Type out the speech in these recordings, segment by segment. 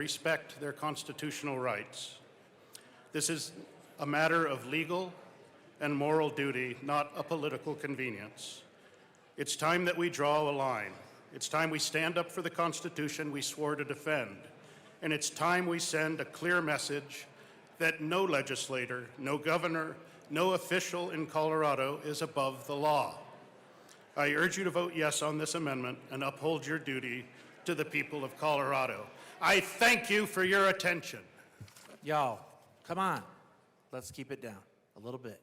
respect their constitutional rights. This is a matter of legal and moral duty, not a political convenience. It's time that we draw a line. It's time we stand up for the Constitution we swore to defend. And it's time we send a clear message that no legislator, no governor, no official in Colorado is above the law. I urge you to vote yes on this amendment and uphold your duty to the people of Colorado. I thank you for your attention. Y'all, come on. Let's keep it down a little bit.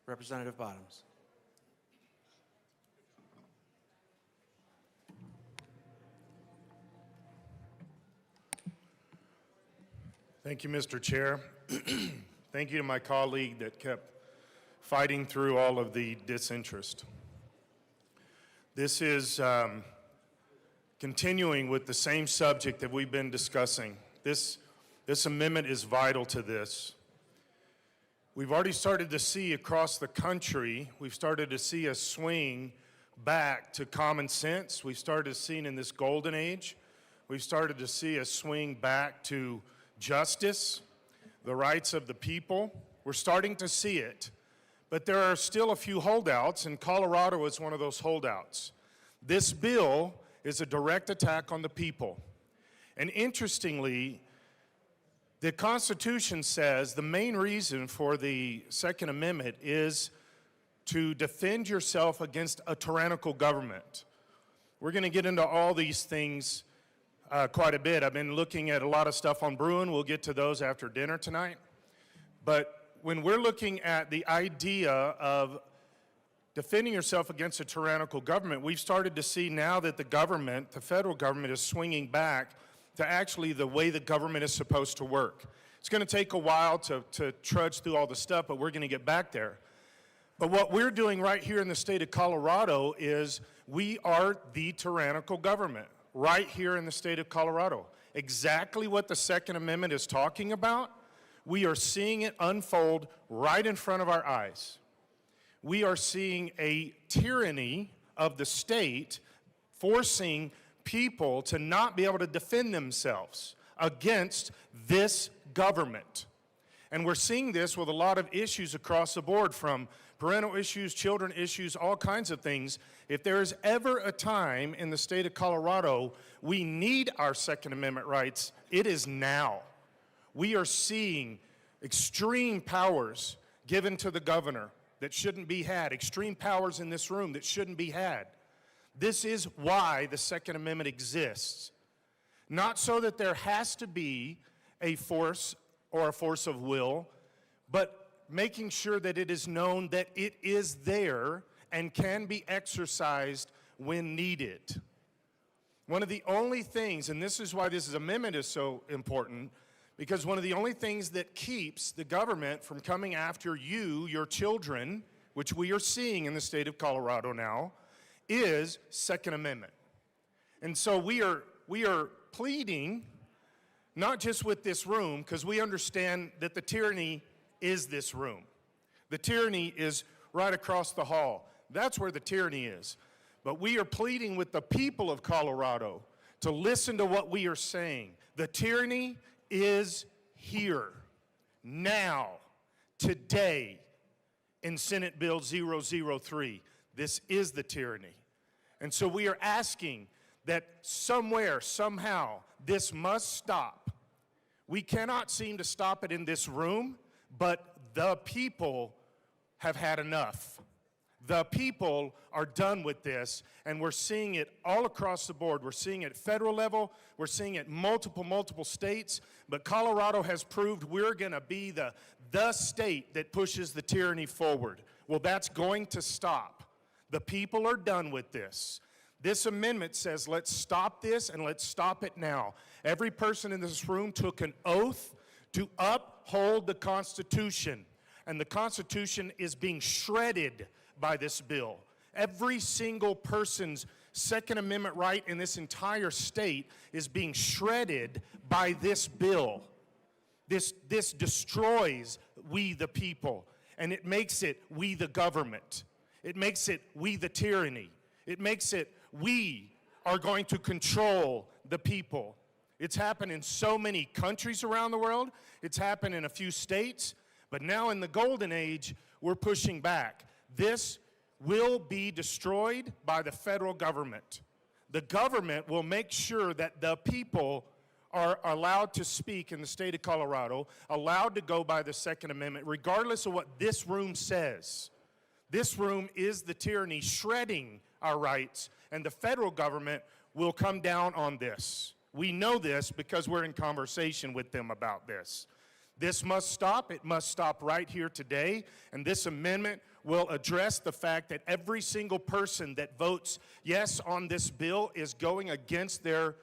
Representative Bottoms. Thank you, Mr. Chair. Thank you to my colleague that kept fighting through all of the disinterest. This is continuing with the same subject that we've been discussing. This amendment is vital to this. We've already started to see across the country, we've started to see a swing back to common sense. We've started to see in this golden age, we've started to see a swing back to justice, the rights of the people. We're starting to see it. But there are still a few holdouts, and Colorado is one of those holdouts. This bill is a direct attack on the people. And interestingly, the Constitution says the main reason for the Second Amendment is to defend yourself against a tyrannical government. We're going to get into all these things quite a bit. I've been looking at a lot of stuff on Bruin. We'll get to those after dinner tonight. But when we're looking at the idea of defending yourself against a tyrannical government, we've started to see now that the government, the federal government, is swinging back to actually the way the government is supposed to work. It's going to take a while to trudge through all the stuff, but we're going to get back there. But what we're doing right here in the state of Colorado is we are the tyrannical government right here in the state of Colorado. Exactly what the Second Amendment is talking about, we are seeing it unfold right in front of our eyes. We are seeing a tyranny of the state forcing people to not be able to defend themselves against this government. And we're seeing this with a lot of issues across the board, from parental issues, children issues, all kinds of things. If there is ever a time in the state of Colorado we need our Second Amendment rights, it is now. We are seeing extreme powers given to the governor that shouldn't be had, extreme powers in this room that shouldn't be had. This is why the Second Amendment exists. Not so that there has to be a force or a force of will, but making sure that it is known that it is there and can be exercised when needed. One of the only things, and this is why this amendment is so important, because one of the only things that keeps the government from coming after you, your children, which we are seeing in the state of Colorado now, is Second Amendment. And so we are pleading, not just with this room, because we understand that the tyranny is this room. The tyranny is right across the hall. That's where the tyranny is. But we are pleading with the people of Colorado to listen to what we are saying. The tyranny is here, now, today, in Senate Bill 003. This is the tyranny. And so we are asking that somewhere, somehow, this must stop. We cannot seem to stop it in this room, but the people have had enough. The people are done with this, and we're seeing it all across the board. We're seeing it at federal level. We're seeing it multiple states. But Colorado has proved we're going to be the state that pushes the tyranny forward. Well, that's going to stop. The people are done with this. This amendment says, let's stop this, and let's stop it now. Every person in this room took an oath to uphold the Constitution, and the Constitution is being shredded by this bill. Every single person's Second Amendment right in this entire state is being shredded by this bill. This destroys we the people, and it makes it we the government. It makes it we the tyranny. It makes it we are going to control the people. It's happened in so many countries around the world. It's happened in a few states. But now in the golden age, we're pushing back. This will be destroyed by the federal government. The government will make sure that the people are allowed to speak in the state of Colorado, allowed to go by the Second Amendment, regardless of what this room says. This room is the tyranny shredding our rights, and the federal government will come down on this. We know this because we're in conversation with them about this. This must stop. It must stop right here today. And this amendment will address the fact that every single person that votes yes on this bill is going against their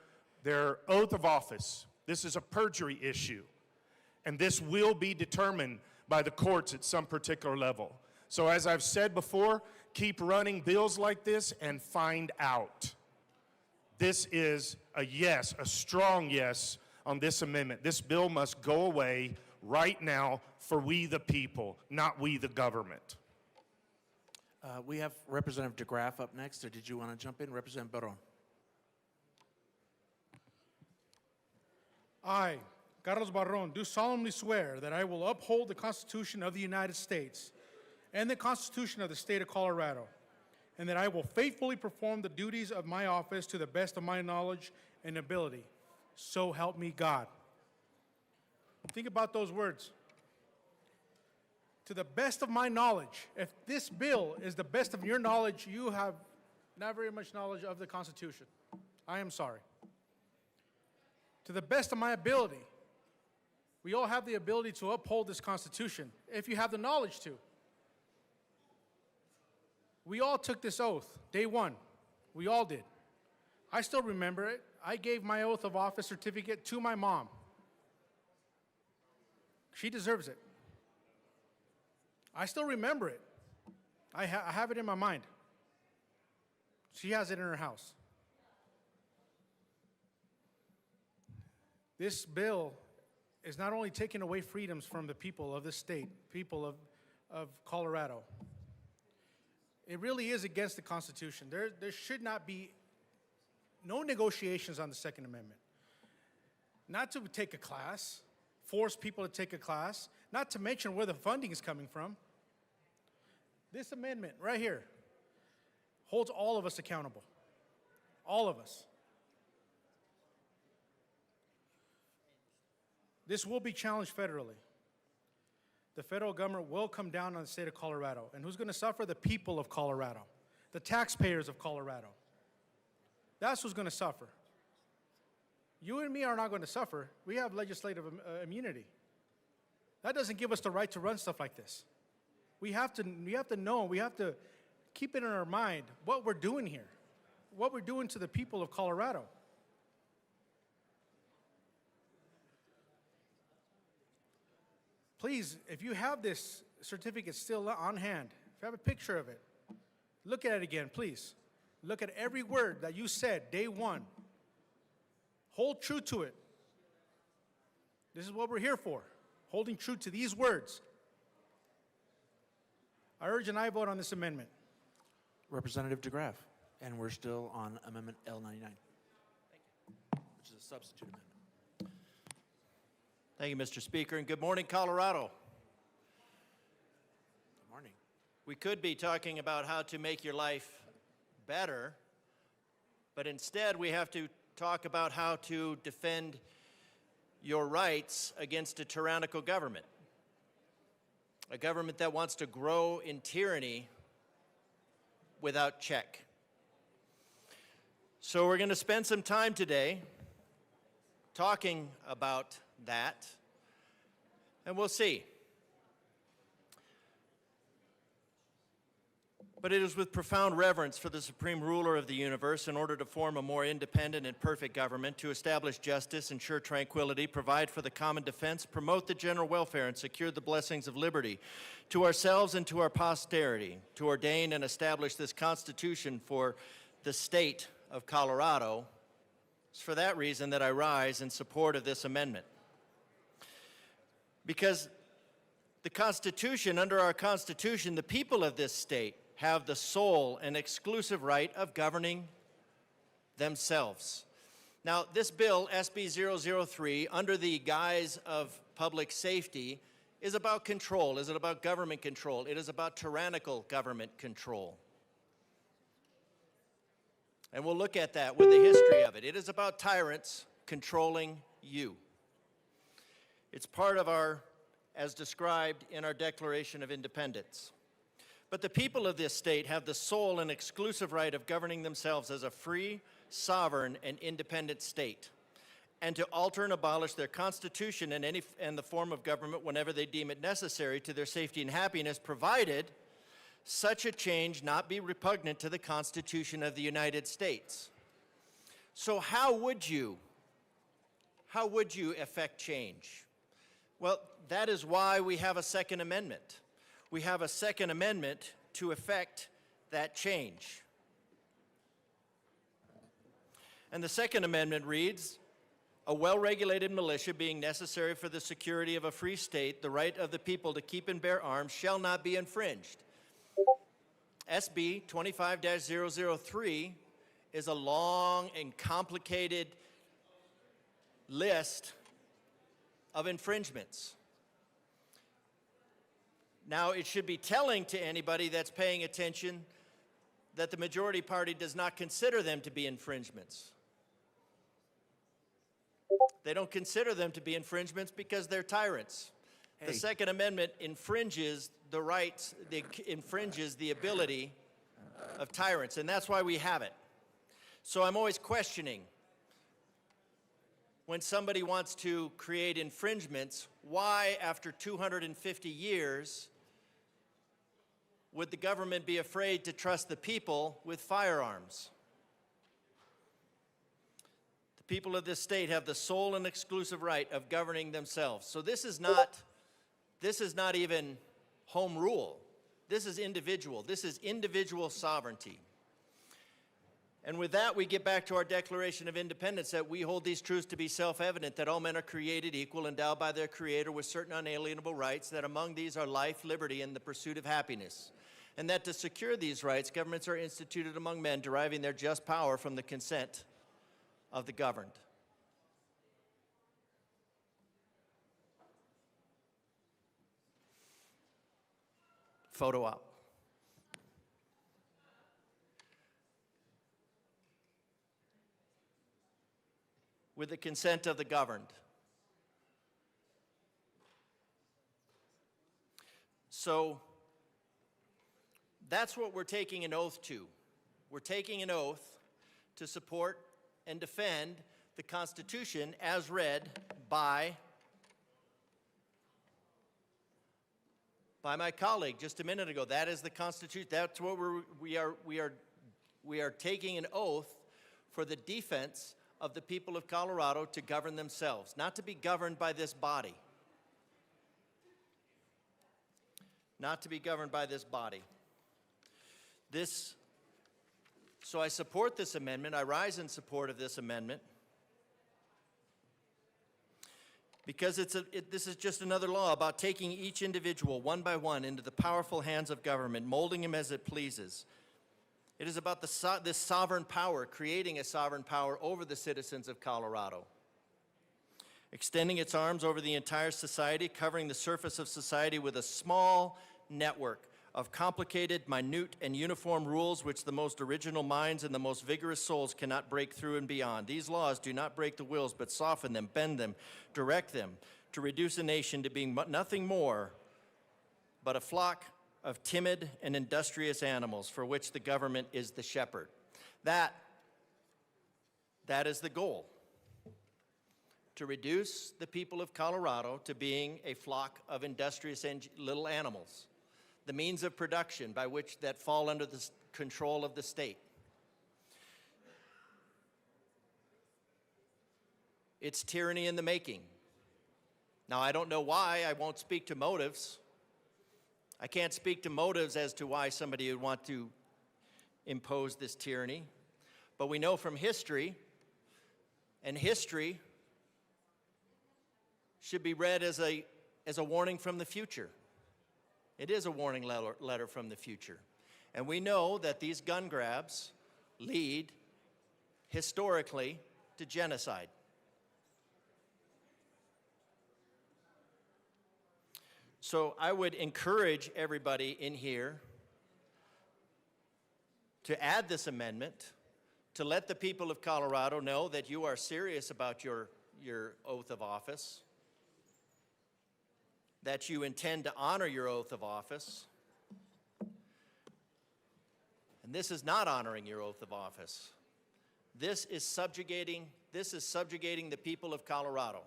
oath of office. This is a perjury issue. And this will be determined by the courts at some particular level. So as I've said before, keep running bills like this and find out. This is a yes, a strong yes on this amendment. This bill must go away right now for we the people, not we the government. We have Representative DeGraff up next, or did you want to jump in? Representative Barron. I, Carlos Barron, do solemnly swear that I will uphold the Constitution of the United States and the Constitution of the State of Colorado, and that I will faithfully perform the duties of my office to the best of my knowledge and ability. So help me God. Think about those words. To the best of my knowledge. If this bill is the best of your knowledge, you have not very much knowledge of the Constitution. I am sorry. To the best of my ability. We all have the ability to uphold this Constitution, if you have the knowledge to. We all took this oath, day one. We all did. I still remember it. I gave my oath of office certificate to my mom. She deserves it. I still remember it. I have it in my mind. She has it in her house. This bill is not only taking away freedoms from the people of this state, people of Colorado. It really is against the Constitution. There should not be no negotiations on the Second Amendment. Not to take a class, force people to take a class, not to mention where the funding is coming from. This amendment right here holds all of us accountable. All of us. This will be challenged federally. The federal government will come down on the state of Colorado. And who's going to suffer? The people of Colorado, the taxpayers of Colorado. That's who's going to suffer. You and me are not going to suffer. We have legislative immunity. That doesn't give us the right to run stuff like this. We have to know, we have to keep it in our mind what we're doing here, what we're doing to the people of Colorado. Please, if you have this certificate still on hand, if you have a picture of it, look at it again, please. Look at every word that you said day one. Hold true to it. This is what we're here for, holding true to these words. I urge an aye vote on this amendment. Representative DeGraff. And we're still on Amendment L99. Thank you. Which is a substitute amendment. Thank you, Mr. Speaker, and good morning, Colorado. Good morning. We could be talking about how to make your life better, but instead we have to talk about how to defend your rights against a tyrannical government. A government that wants to grow in tyranny without check. So we're going to spend some time today talking about that, and we'll see. But it is with profound reverence for the supreme ruler of the universe, in order to form a more independent and perfect government, to establish justice, ensure tranquility, provide for the common defense, promote the general welfare, and secure the blessings of liberty to ourselves and to our posterity, to ordain and establish this Constitution for the state of Colorado. It's for that reason that I rise in support of this amendment. Because the Constitution, under our Constitution, the people of this state have the sole and exclusive right of governing themselves. Now, this bill, SB003, under the guise of public safety, is about control. Is it about government control? It is about tyrannical government control. And we'll look at that with the history of it. It is about tyrants controlling you. It's part of our, as described in our Declaration of Independence. But the people of this state have the sole and exclusive right of governing themselves as a free, sovereign, and independent state, and to alter and abolish their constitution and the form of government whenever they deem it necessary to their safety and happiness, provided such a change not be repugnant to the Constitution of the United States. So how would you effect change? Well, that is why we have a Second Amendment. We have a Second Amendment to effect that change. And the Second Amendment reads, a well-regulated militia being necessary for the security of a free state, the right of the people to keep and bear arms shall not be infringed. SB 25-003 is a long and complicated list of infringements. Now, it should be telling to anybody that's paying attention that the majority party does not consider them to be infringements. They don't consider them to be infringements because they're tyrants. Hey. The Second Amendment infringes the rights, infringes the ability of tyrants, and that's why we have it. So I'm always questioning when somebody wants to create infringements, why after 250 years would the government be afraid to trust the people with firearms? The people of this state have the sole and exclusive right of governing themselves. So this is not even home rule. This is individual. This is individual sovereignty. And with that, we get back to our Declaration of Independence, that we hold these truths to be self-evident, that all men are created equal, endowed by their Creator with certain unalienable rights, that among these are life, liberty, and the pursuit of happiness. And that to secure these rights, governments are instituted among men, deriving their just power from the consent of the governed. Photo op. With the consent of the governed. So that's what we're taking an oath to. We're taking an oath to support and defend the Constitution as read by my colleague just a minute ago. That is the Constitution. That's what we are taking an oath for the defense of the people of Colorado to govern themselves, not to be governed by this body. Not to be governed by this body. So I support this amendment. I rise in support of this amendment because this is just another law about taking each individual one by one into the powerful hands of government, molding him as it pleases. It is about this sovereign power, creating a sovereign power over the citizens of Colorado, extending its arms over the entire society, covering the surface of society with a small network of complicated, minute, and uniform rules which the most original minds and the most vigorous souls cannot break through and beyond. These laws do not break the wills, but soften them, bend them, direct them, to reduce a nation to being nothing more but a flock of timid and industrious animals for which the government is the shepherd. That is the goal, to reduce the people of Colorado to being a flock of industrious little animals, the means of production by which that fall under the control of the state. It's tyranny in the making. Now, I don't know why. I won't speak to motives. I can't speak to motives as to why somebody would want to impose this tyranny. But we know from history, and history should be read as a warning from the future. It is a warning letter from the future. And we know that these gun grabs lead, historically, to genocide. So I would encourage everybody in here to add this amendment, to let the people of Colorado know that you are serious about your oath of office, that you intend to honor your oath of office. And this is not honoring your oath of office. This is subjugating the people of Colorado.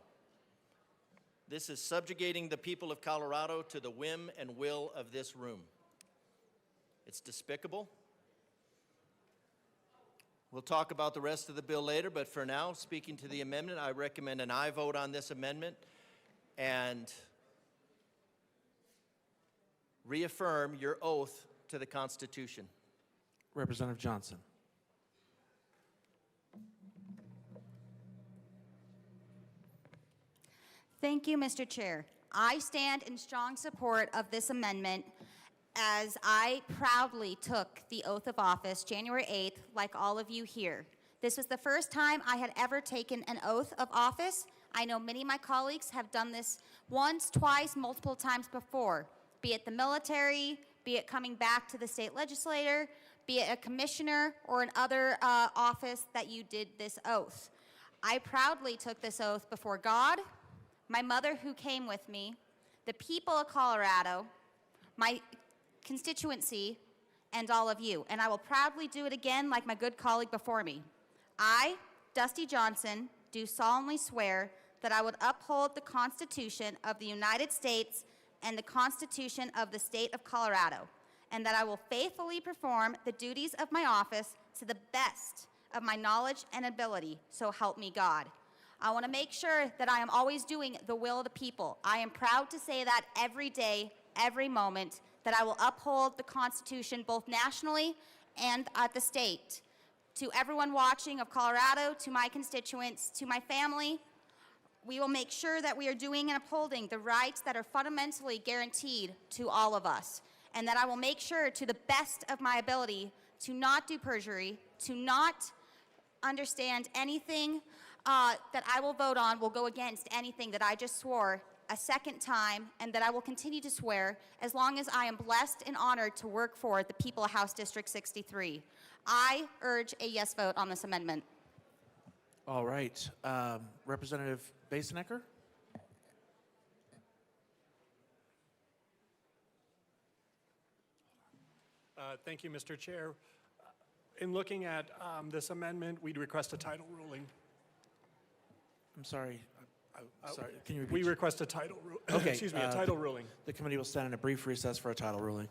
This is subjugating the people of Colorado to the whim and will of this room. It's despicable. We'll talk about the rest of the bill later, but for now, speaking to the amendment, I recommend an aye vote on this amendment and reaffirm your oath to the Constitution. Representative Johnson. Thank you, Mr. Chair. I stand in strong support of this amendment as I proudly took the oath of office January 8th, like all of you here. This was the first time I had ever taken an oath of office. I know many of my colleagues have done this once, twice, multiple times before, be it the military, be it coming back to the state legislature, be it a commissioner or another office that you did this oath. I proudly took this oath before God, my mother who came with me, the people of Colorado, my constituency, and all of you. And I will proudly do it again like my good colleague before me. I, Dusty Johnson, do solemnly swear that I would uphold the Constitution of the United States and the Constitution of the State of Colorado, and that I will faithfully perform the duties of my office to the best of my knowledge and ability, so help me God. I want to make sure that I am always doing the will of the people. I am proud to say that every day, every moment, that I will uphold the Constitution both nationally and at the state. To everyone watching of Colorado, to my constituents, to my family, we will make sure that we are doing and upholding the rights that are fundamentally guaranteed to all of us, and that I will make sure to the best of my ability to not do perjury, to not understand anything that I will vote on will go against anything that I just swore a second time, and that I will continue to swear as long as I am blessed and honored to work for the people of House District 63. I urge a yes vote on this amendment. All right. Representative Basenecker? Thank you, Mr. Chair. In looking at this amendment, we'd request a title ruling. I'm sorry. Sorry. Can you repeat? We request a title Okay, excuse me, a title ruling. The committee will stand in a brief recess for a title ruling.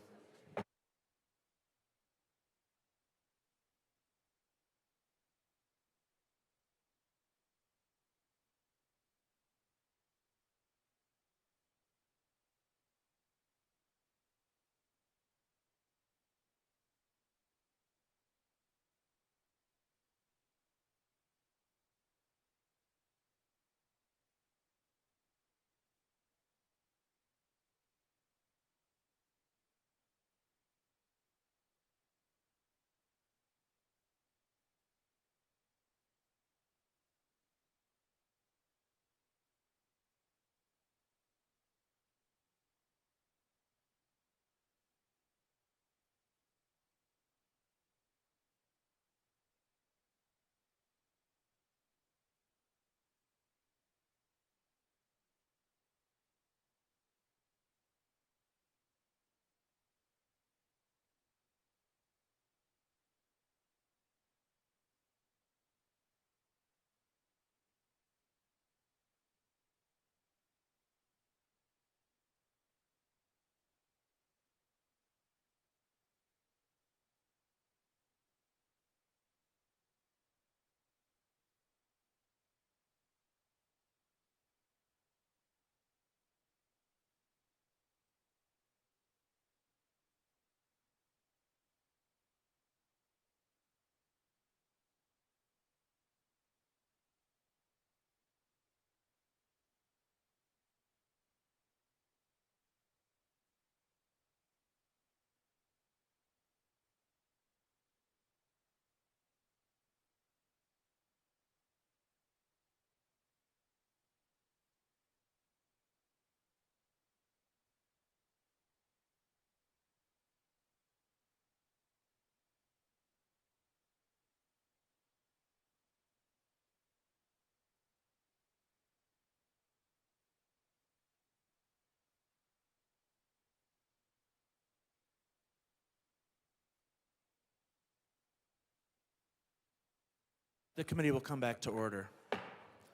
The committee will come back to order.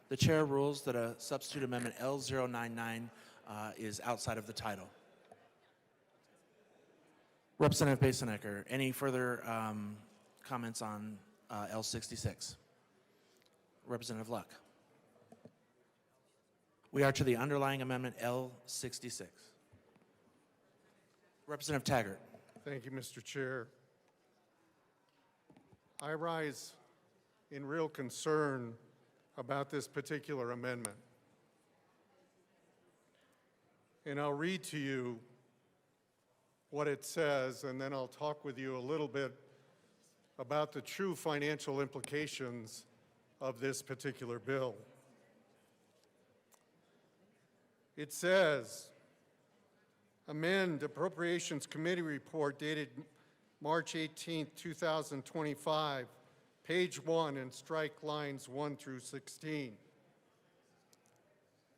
The chair rules that a substitute amendment L099 is outside of the title. Representative Basenecker, any further comments on L66? Representative Luck. We are to the underlying amendment L66. Representative Taggart. Thank you, Mr. Chair. I rise in real concern about this particular amendment. And I'll read to you what it says, and then I'll talk with you a little bit about the true financial implications of this particular bill. It says, amend Appropriations Committee report dated March 18, 2025, page 1, and strike lines 1 through 16.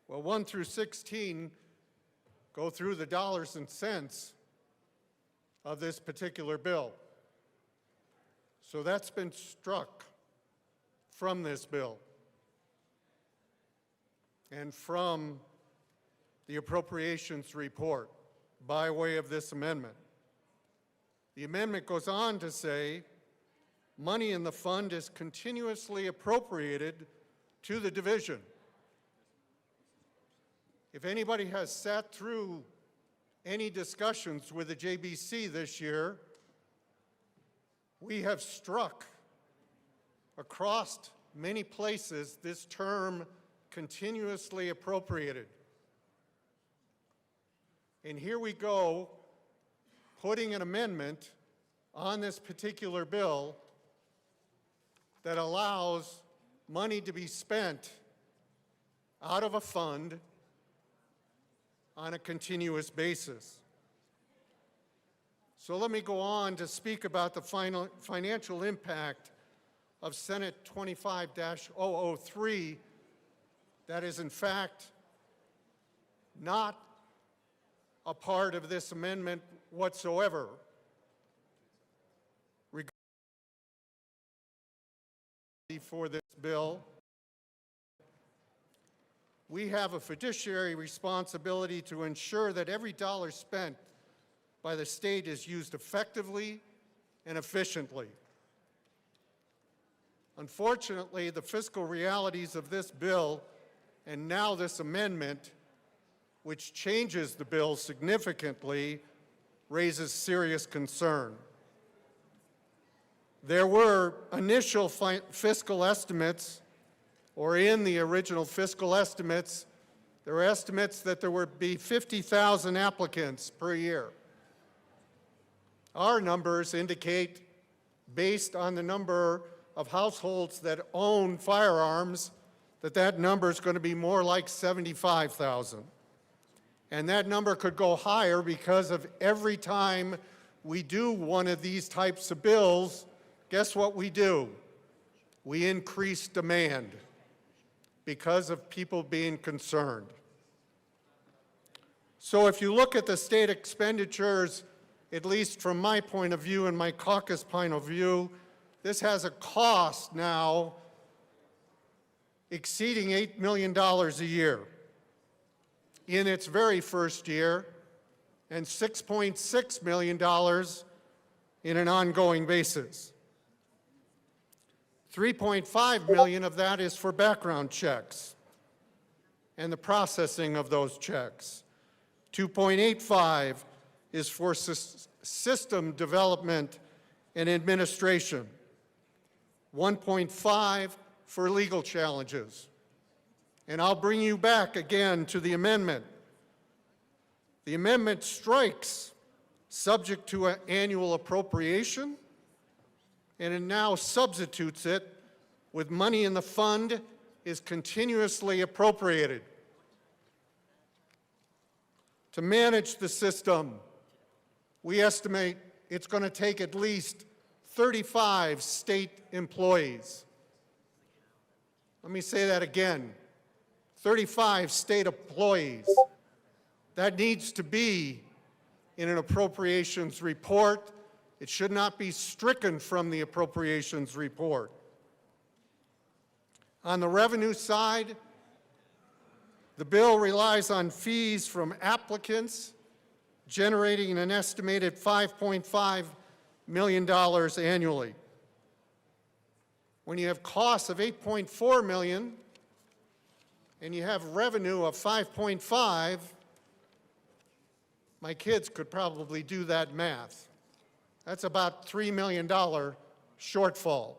Well, 1 through 16 go through the dollars and cents of this particular bill. So that's been struck from this bill and from the appropriations report by way of this amendment. The amendment goes on to say, money in the fund is continuously appropriated to the division. If anybody has sat through any discussions with the JBC this year, we have struck across many places this term continuously appropriated. And here we go, putting an amendment on this particular bill that allows money to be spent out of a fund on a continuous basis. So let me go on to speak about the financial impact of Senate 25-003 that is in fact not a part of this amendment whatsoever. For this bill, we have a fiduciary responsibility to ensure that every dollar spent by the state is used effectively and efficiently. Unfortunately, the fiscal realities of this bill and now this amendment, which changes the bill significantly, raises serious concern. There were initial fiscal estimates, or in the original fiscal estimates, there were estimates that there would be 50,000 applicants per year. Our numbers indicate, based on the number of households that own firearms, that that number is going to be more like 75,000. And that number could go higher because of every time we do one of these types of bills, guess what we do? We increase demand because of people being concerned. So if you look at the state expenditures, at least from my point of view and my caucus point of view, this has a cost now exceeding $8 million a year in its very first year, and $6.6 million in an ongoing basis. $3.5 million of that is for background checks and the processing of those checks. $2.85 is for system development and administration. $1.5 for legal challenges. And I'll bring you back again to the amendment. The amendment strikes subject to an annual appropriation, and it now substitutes it with money in the fund is continuously appropriated. To manage the system, we estimate it's going to take at least 35 state employees. Let me say that again. 35 state employees. That needs to be in an appropriations report. It should not be stricken from the appropriations report. On the revenue side, the bill relies on fees from applicants, generating an estimated $5.5 million annually. When you have costs of $8.4 million and you have revenue of 5.5, my kids could probably do that math. That's about $3 million shortfall.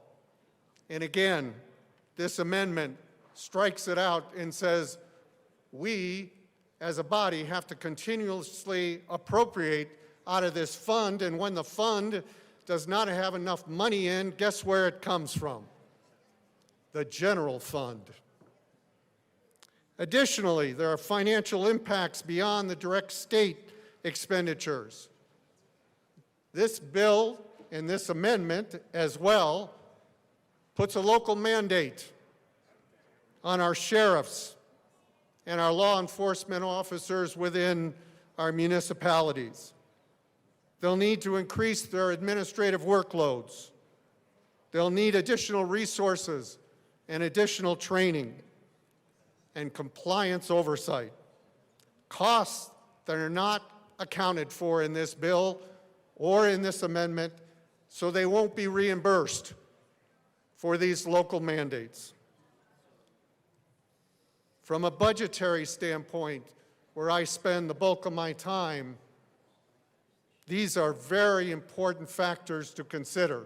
And again, this amendment strikes it out and says, we, as a body, have to continuously appropriate out of this fund, and when the fund does not have enough money in, guess where it comes from? The general fund. Additionally, there are financial impacts beyond the direct state expenditures. This bill and this amendment as well puts a local mandate on our sheriffs and our law enforcement officers within our municipalities. They'll need to increase their administrative workloads. They'll need additional resources and additional training and compliance oversight. Costs that are not accounted for in this bill or in this amendment, so they won't be reimbursed for these local mandates. From a budgetary standpoint, where I spend the bulk of my time, these are very important factors to consider.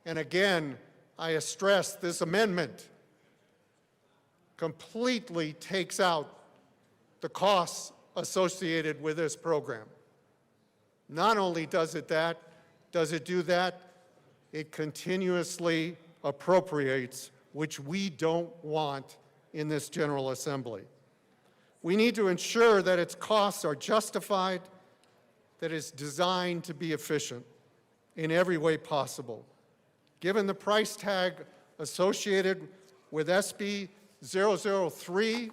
And again, I stress this amendment completely takes out the costs associated with this program. Not only does it do that, it continuously appropriates, which we don't want in this General Assembly. We need to ensure that its costs are justified, that it's designed to be efficient in every way possible. Given the price tag associated with SB003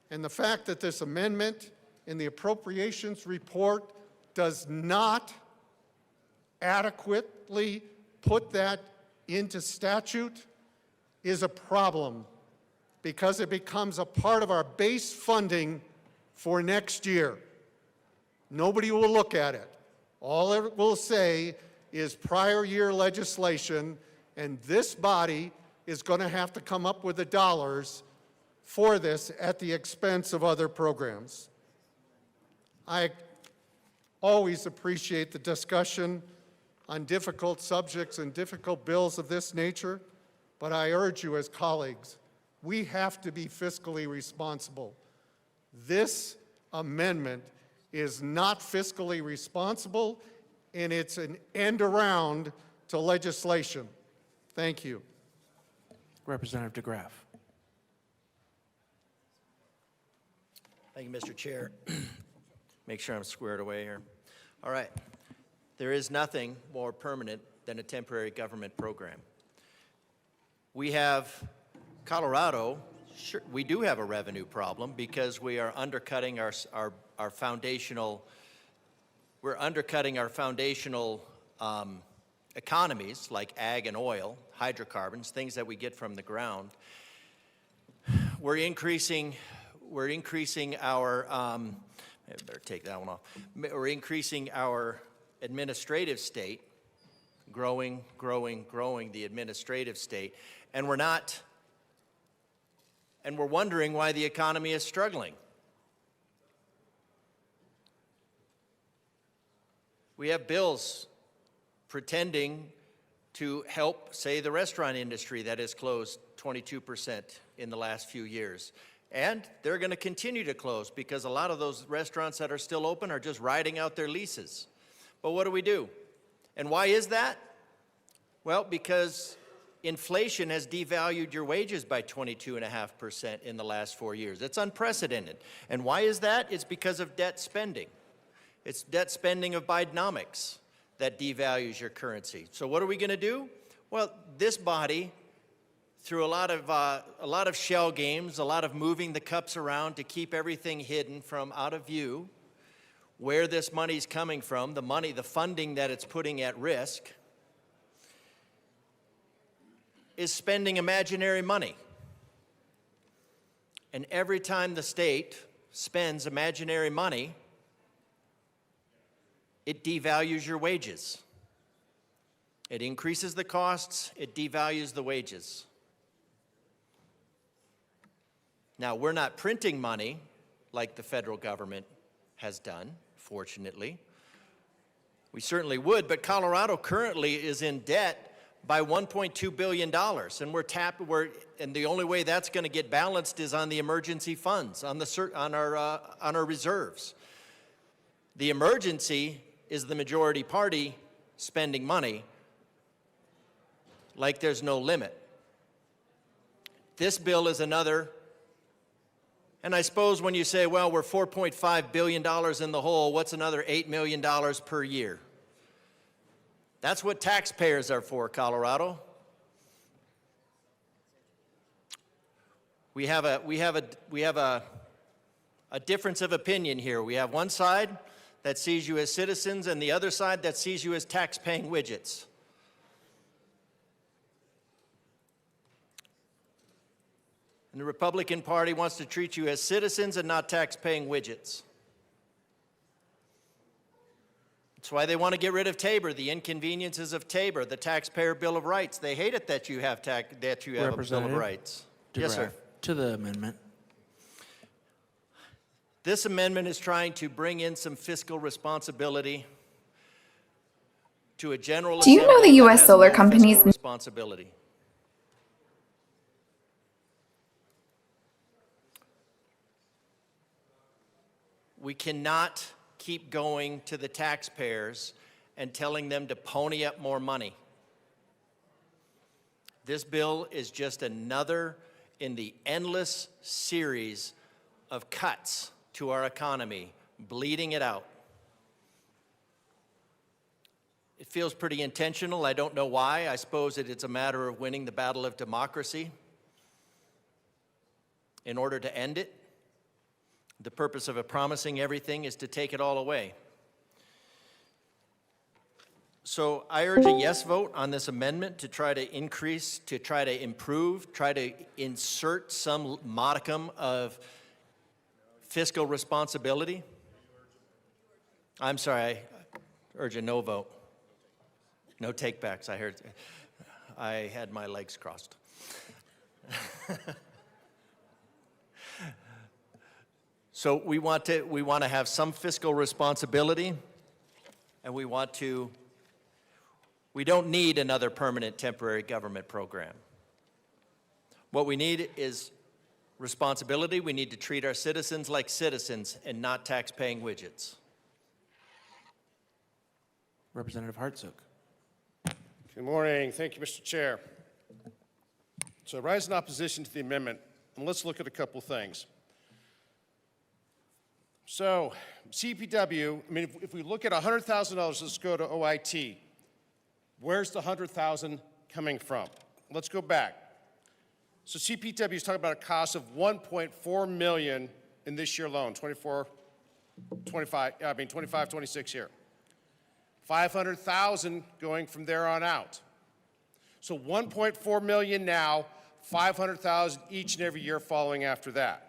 and the fact that this amendment in the appropriations report does not adequately put that into statute, is a problem, because it becomes a part of our base funding for next year. Nobody will look at it. All it will say is prior year legislation, and this body is going to have to come up with the dollars for this at the expense of other programs. I always appreciate the discussion on difficult subjects and difficult bills of this nature, but I urge you as colleagues, we have to be fiscally responsible. This amendment is not fiscally responsible, and it's an end around to legislation. Thank you. Representative DeGraff. Thank you, Mr. Chair. Make sure I'm squared away here. All right. There is nothing more permanent than a temporary government program. We have Colorado, sure, we do have a revenue problem because we are undercutting our foundational, economies like ag and oil, hydrocarbons, things that we get from the ground. We're increasing our, I better take that one off. We're increasing our administrative state, growing the administrative state, and we're wondering why the economy is struggling. We have bills pretending to help, say, the restaurant industry that has closed 22% in the last few years. And they're going to continue to close because a lot of those restaurants that are still open are just riding out their leases. But what do? And why is that? Well, because inflation has devalued your wages by 22.5% in the last 4 years. It's unprecedented. And why is that? It's because of debt spending. It's debt spending of Bidenomics that devalues your currency. So what are we going to do? Well, this body, through a lot of shell games, a lot of moving the cups around to keep everything hidden from out of view, where this money's coming from, the funding that it's putting at risk, is spending imaginary money. And every time the state spends imaginary money, it devalues your wages. It increases the costs, it devalues the wages. Now, we're not printing money like the federal government has done, fortunately. We certainly would, but Colorado currently is in debt by $1.2 billion, and and the only way that's going to get balanced is on the emergency funds, on our reserves. The emergency is the majority party spending money like there's no limit. This bill is another. And I suppose when you say, well, we're $4.5 billion in the hole, what's another $8 million per year? That's what taxpayers are for, Colorado. We have a difference of opinion here. We have one side that sees you as citizens and the other side that sees you as tax-paying widgets. And the Republican Party wants to treat you as citizens and not tax-paying widgets. That's why they want to get rid of Tabor, the inconveniences of Tabor, the Taxpayer Bill of Rights. They hate it that you have a Bill of Rights. Yes, sir. To the amendment. This amendment is trying to bring in some fiscal responsibility to a general Do you know assembly the that U.S. has solar no companies? fiscal responsibility. We cannot keep going to the taxpayers and telling them to pony up more money. This bill is just another in the endless series of cuts to our economy, bleeding it out. It feels pretty intentional. I don't know why. I suppose it's a matter of winning the battle of democracy in order to end it. The purpose of promising everything is to take it all away. So I urge a yes vote on this amendment to try to increase, to try to improve, try to insert some modicum of fiscal responsibility. I'm sorry, I urge a no vote. No takebacks, I heard. I had my legs crossed. So we want to have some fiscal responsibility, and we don't need another permanent temporary government program. What we need is responsibility. We need to treat our citizens like citizens and not tax-paying widgets. Representative Hartsook. Good morning. Thank you, Mr. Chair. So I rise in opposition to the amendment, and let's look at a couple things. So CPW, I mean, if we look at $100,000, let's go to OIT. Where's the $100,000 coming from? Let's go back. So CPW is talking about a cost of $1.4 million in this year alone, 25-26 here. 500,000 going from there on out. So 1.4 million now, 500,000 each and every year following after that.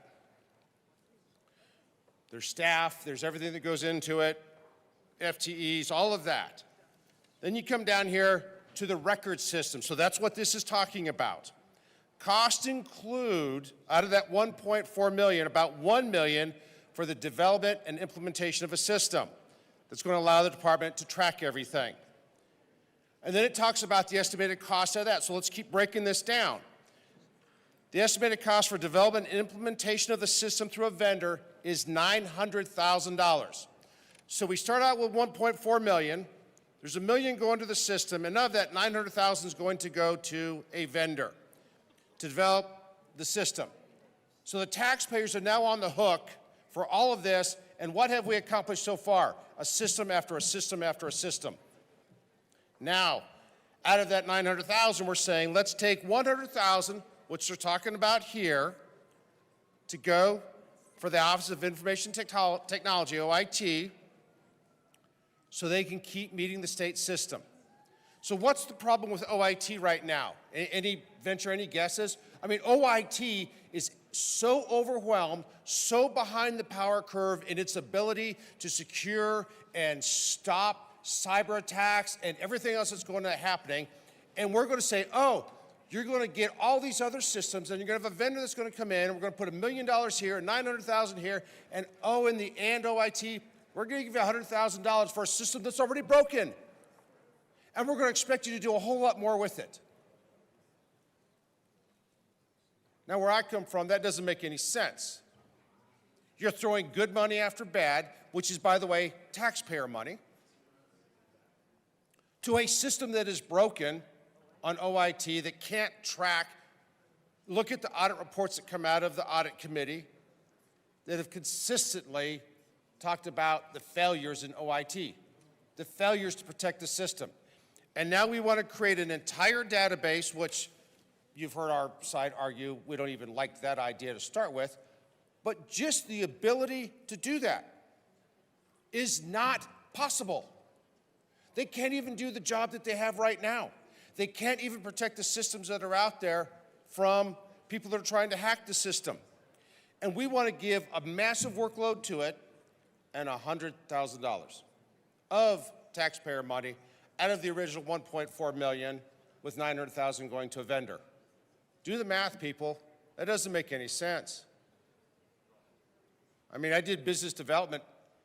There's staff, there's everything that goes into it, FTEs, all of that. Then you come down here to the record system. So that's what this is talking about. Costs include, out of that 1.4 million, about 1 million for the development and implementation of a system that's going to allow the department to track everything. And then it talks about the estimated cost of that. So let's keep breaking this down. The estimated cost for development and implementation of the system through a vendor is $900,000. So we start out with 1.4 million. There's $1 million going to the system, and of that, 900,000 is going to go to a vendor to develop the system. So the taxpayers are now on the hook for all of this, and what have we accomplished so far? A system after a system after a system. Now, out of that 900,000, we're saying let's take 100,000, which they're talking about here, to go for the Office of Information Technology, OIT, so they can keep meeting the state system. So what's the problem with OIT right now? Any guesses? I mean, OIT is so overwhelmed, so behind the power curve in its ability to secure and stop cyber attacks and everything else that's going to happening. And we're going to say, oh, you're going to get all these other systems, and you're going to have a vendor that's going to come in, and we're going to put $1 million here, and $900,000 here, and oh, in the end, OIT, we're going to give you $100,000 for a system that's already broken. And we're going to expect you to do a whole lot more with it. Now, where I come from, that doesn't make any sense. You're throwing good money after bad, which is, by the way, taxpayer money, to a system that is broken on OIT that can't track. Look at the audit reports that come out of the audit committee that have consistently talked about the failures in OIT, the failures to protect the system. And now we want to create an entire database, which you've heard our side argue we don't even like that idea to start with, but just the ability to do that is not possible. They can't even do the job that they have right now. They can't even protect the systems that are out there from people that are trying to hack the system. And we want to give a massive workload to it and $100,000 of taxpayer money out of the original $1.4 million, with $900,000 going to a vendor. Do the math, people. That doesn't make any sense. I mean, I did business development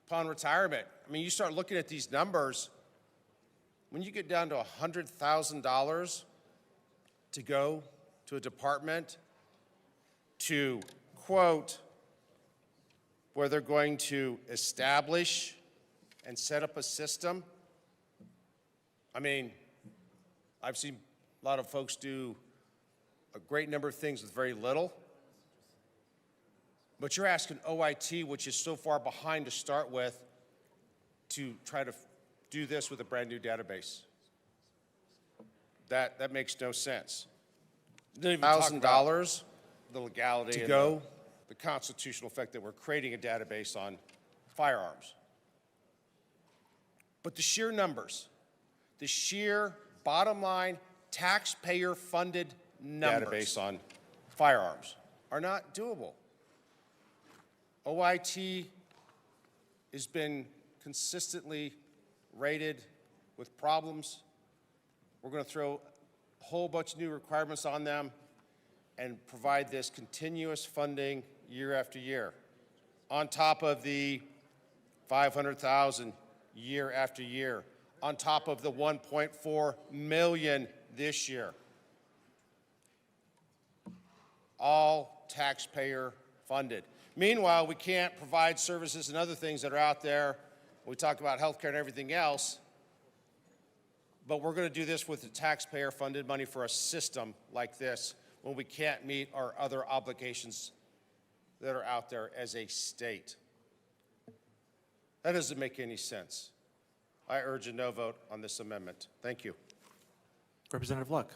upon retirement. I mean, you start looking at these numbers, when you get down to $100,000 to go to a department to, quote, where they're going to establish and set up a system. I mean, I've seen a lot of folks do a great number of things with very little. But you're asking OIT, which is so far behind to start with, to try to do this with a brand new database. That makes no sense. $1,000, the legality to go, the constitutional effect that we're creating a database on firearms. But the sheer numbers, the sheer bottom line taxpayer-funded numbers database on firearms are not doable. OIT has been consistently rated with problems. We're going to throw a whole bunch of new requirements on them and provide this continuous funding year after year, on top of the $500,000 year after year, on top of the $1.4 million this year. All taxpayer funded. Meanwhile, we can't provide services and other things that are out there. We talk about healthcare and everything else, but we're going to do this with the taxpayer funded money for a system like this when we can't meet our other obligations that are out there as a state. That doesn't make any sense. I urge a no vote on this amendment. Thank you. Representative Luck.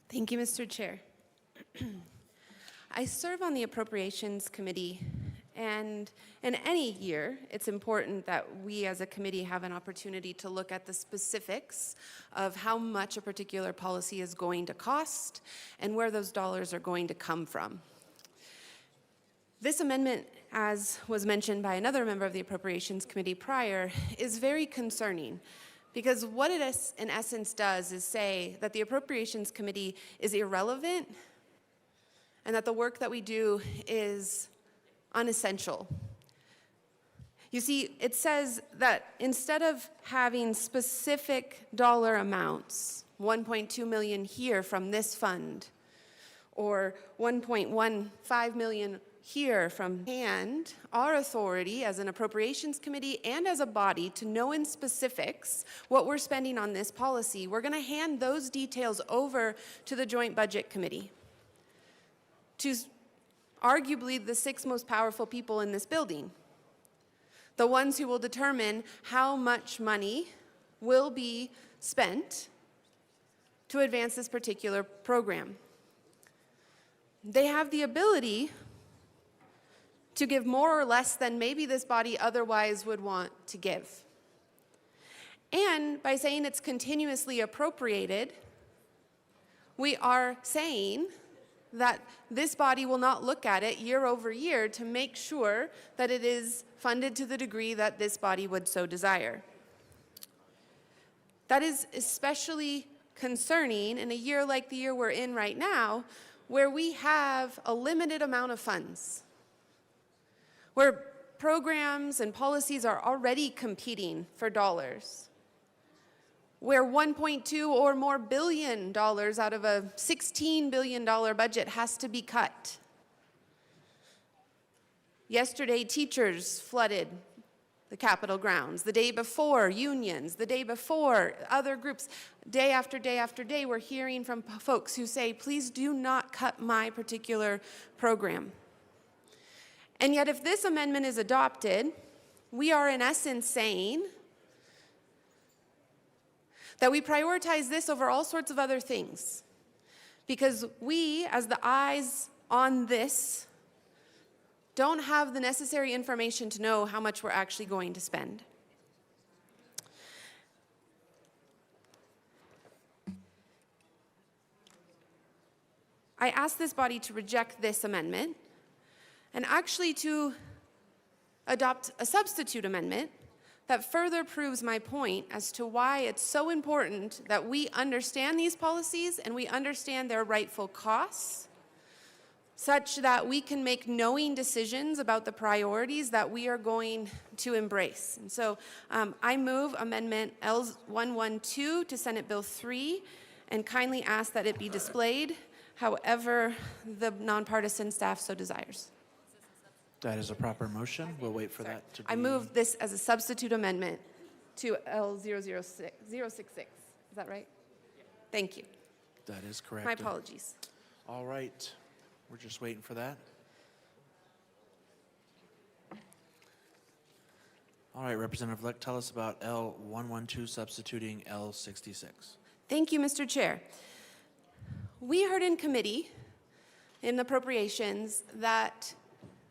Thank you, Mr. Chair. I serve on the Appropriations Committee, and in any year, it's important that we as a committee have an opportunity to look at the specifics of how much a particular policy is going to cost and where those dollars are going to come from. This amendment, as was mentioned by another member of the Appropriations Committee prior, is very concerning, because what it in essence does is say that the Appropriations Committee is irrelevant and that the work that we do is unessential. You see, it says that instead of having specific dollar amounts, 1.2 million here from this fund, or 1.15 million here from hand, our authority as an Appropriations Committee and as a body to know in specifics what we're spending on this policy, we're going to hand those details over to the Joint Budget Committee, to arguably the 6 most powerful people in this building, the ones who will determine how much money will be spent to advance this particular program. They have the ability to give more or less than maybe this body otherwise would want to give. And by saying it's continuously appropriated, we are saying that this body will not look at it year over year to make sure that it is funded to the degree that this body would so desire. That is especially concerning in a year like the year we're in right now, where we have a limited amount of funds, where programs and policies are already competing for dollars, where 1.2 or more billion dollars out of a $16 billion budget has to be cut. Yesterday, teachers flooded the Capitol grounds. The day before, unions. The day before, other groups. Day after day after day, we're hearing from folks who say, please do not cut my particular program. And yet, if this amendment is adopted, we are in essence saying that we prioritize this over all sorts of other things. Because we, as the eyes on this, don't have the necessary information to know how much we're actually going to spend. I ask this body to reject this amendment and actually to adopt a substitute amendment that further proves my point as to why it's so important that we understand these policies and we understand their rightful costs, such that we can make knowing decisions about the priorities that we are going to embrace. And so I move Amendment L112 to Senate Bill 3 and kindly ask that it be displayed however the nonpartisan staff so desires. That is a proper motion. We'll wait for that to be... I move this as a substitute amendment to L066. Is that right? Thank you. That is correct. My apologies. All right. We're just waiting for that. All right, Representative-elect, tell us about L112 substituting L66. Thank you, Mr. Chair. We heard in committee in appropriations that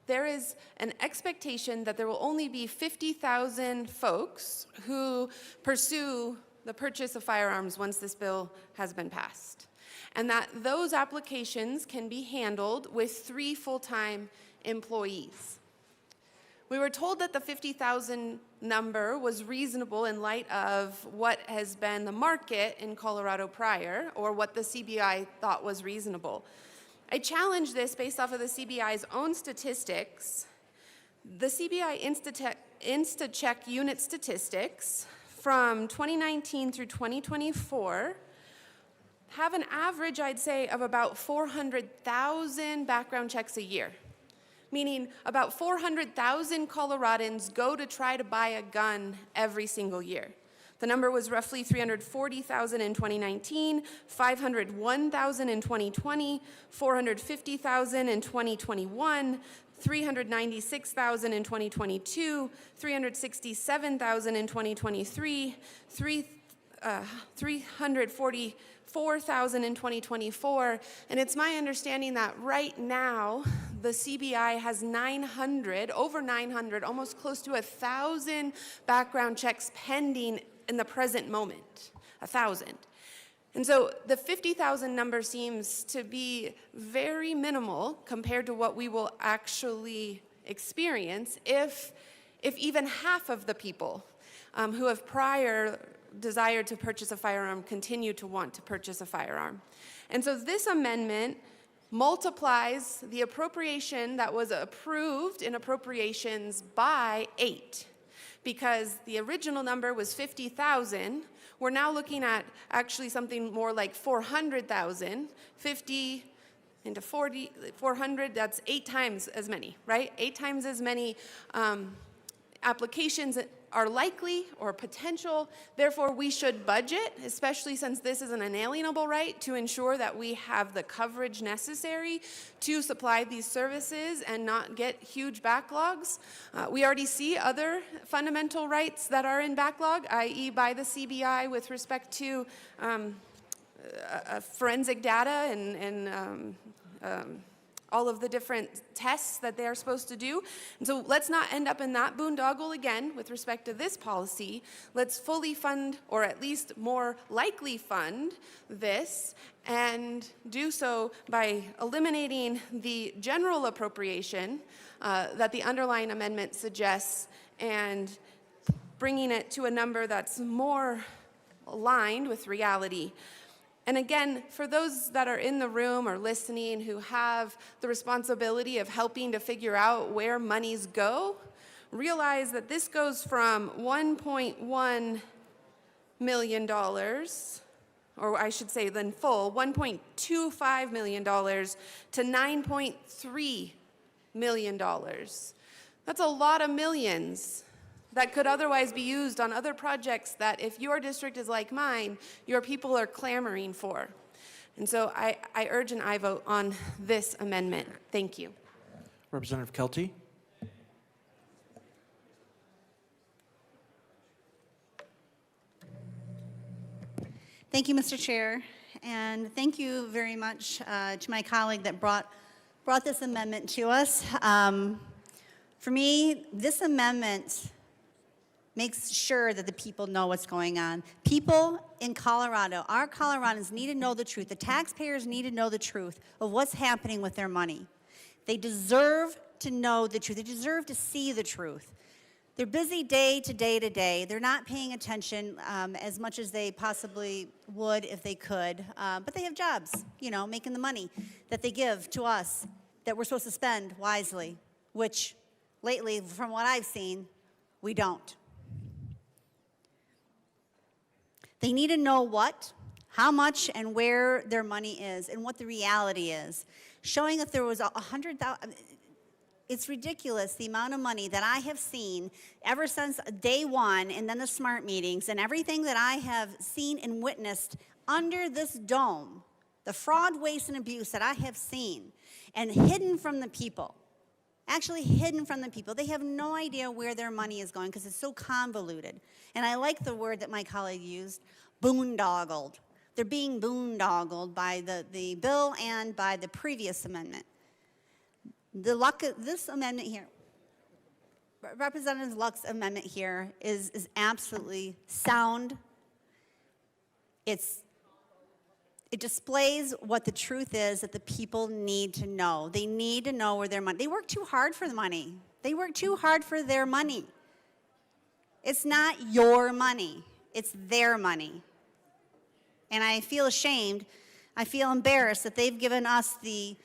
there is an expectation that there will only be 50,000 folks who pursue the purchase of firearms once this bill has been passed, and that those applications can be handled with 3 full-time employees. We were told that the 50,000 number was reasonable in light of what has been the market in Colorado prior, or what the CBI thought was reasonable. I challenge this based off of the CBI's own statistics. The CBI InstaCheck unit statistics from 2019 through 2024 have an average, I'd say, of about 400,000 background checks a year, meaning about 400,000 Coloradans go to try to buy a gun every single year. The number was roughly 340,000 in 2019, 501,000 in 2020, 450,000 in 2021, 396,000 in 2022, 367,000 in 2023, 344,000 in 2024, and it's my understanding that right now the CBI has 900, over 900, almost close to 1,000 background checks pending in the present moment, 1,000. And so the 50,000 number seems to be very minimal compared to what we will actually experience if even half of the people who have prior desired to purchase a firearm continue to want to purchase a firearm. And so this amendment multiplies the appropriation that was approved in appropriations by 8. Because the original number was 50,000, we're now looking at actually something more like 400,000. 50 into 40, 400, that's 8 times as many, right? 8 times as many applications are likely or potential. Therefore, we should budget, especially since this is an inalienable right, to ensure that we have the coverage necessary to supply these services and not get huge backlogs. We already see other fundamental rights that are in backlog, i.e. by the CBI with respect to forensic data and all of the different tests that they are supposed to do. And so let's not end up in that boondoggle again with respect to this policy. Let's fully fund, or at least more likely fund, this, and do so by eliminating the general appropriation that the underlying amendment suggests and bringing it to a number that's more aligned with reality. And again, for those that are in the room or listening who have the responsibility of helping to figure out where monies go, realize that this goes from $1.1 million, or I should say in full, $1.25 million to $9.3 million. That's a lot of millions that could otherwise be used on other projects that, if your district is like mine, your people are clamoring for. And so I urge an aye vote on this amendment. Thank you. Representative Kelty. Thank you, Mr. Chair, and thank you very much to my colleague that brought this amendment to us. For me, this amendment makes sure that the people know what's going on. People in Colorado, our Coloradans, need to know the truth. The taxpayers need to know the truth of what's happening with their money. They deserve to know the truth. They deserve to see the truth. They're busy day to day to day. They're not paying attention as much as they possibly would if they could. But they have jobs, you know, making the money that they give to us that we're supposed to spend wisely, which lately, from what I've seen, we don't. They need to know what, how much, and where their money is, and what the reality is. Showing that there was 100,000, it's ridiculous the amount of money that I have seen ever since day one, and then the SMART meetings, and everything that I have seen and witnessed under this dome, the fraud, waste, and abuse that I have seen, and hidden from the people. Actually hidden from the people. They have no idea where their money is going because it's so convoluted. And I like the word that my colleague used, boondoggled. They're being boondoggled by the bill and by the previous amendment. This amendment here, Representative Luck's amendment here is absolutely sound. It displays what the truth is that the people need to know. They need to know where their money, they work too hard for the money. They work too hard for their money. It's not your money, it's their money. And I feel ashamed, I feel embarrassed that they've given us the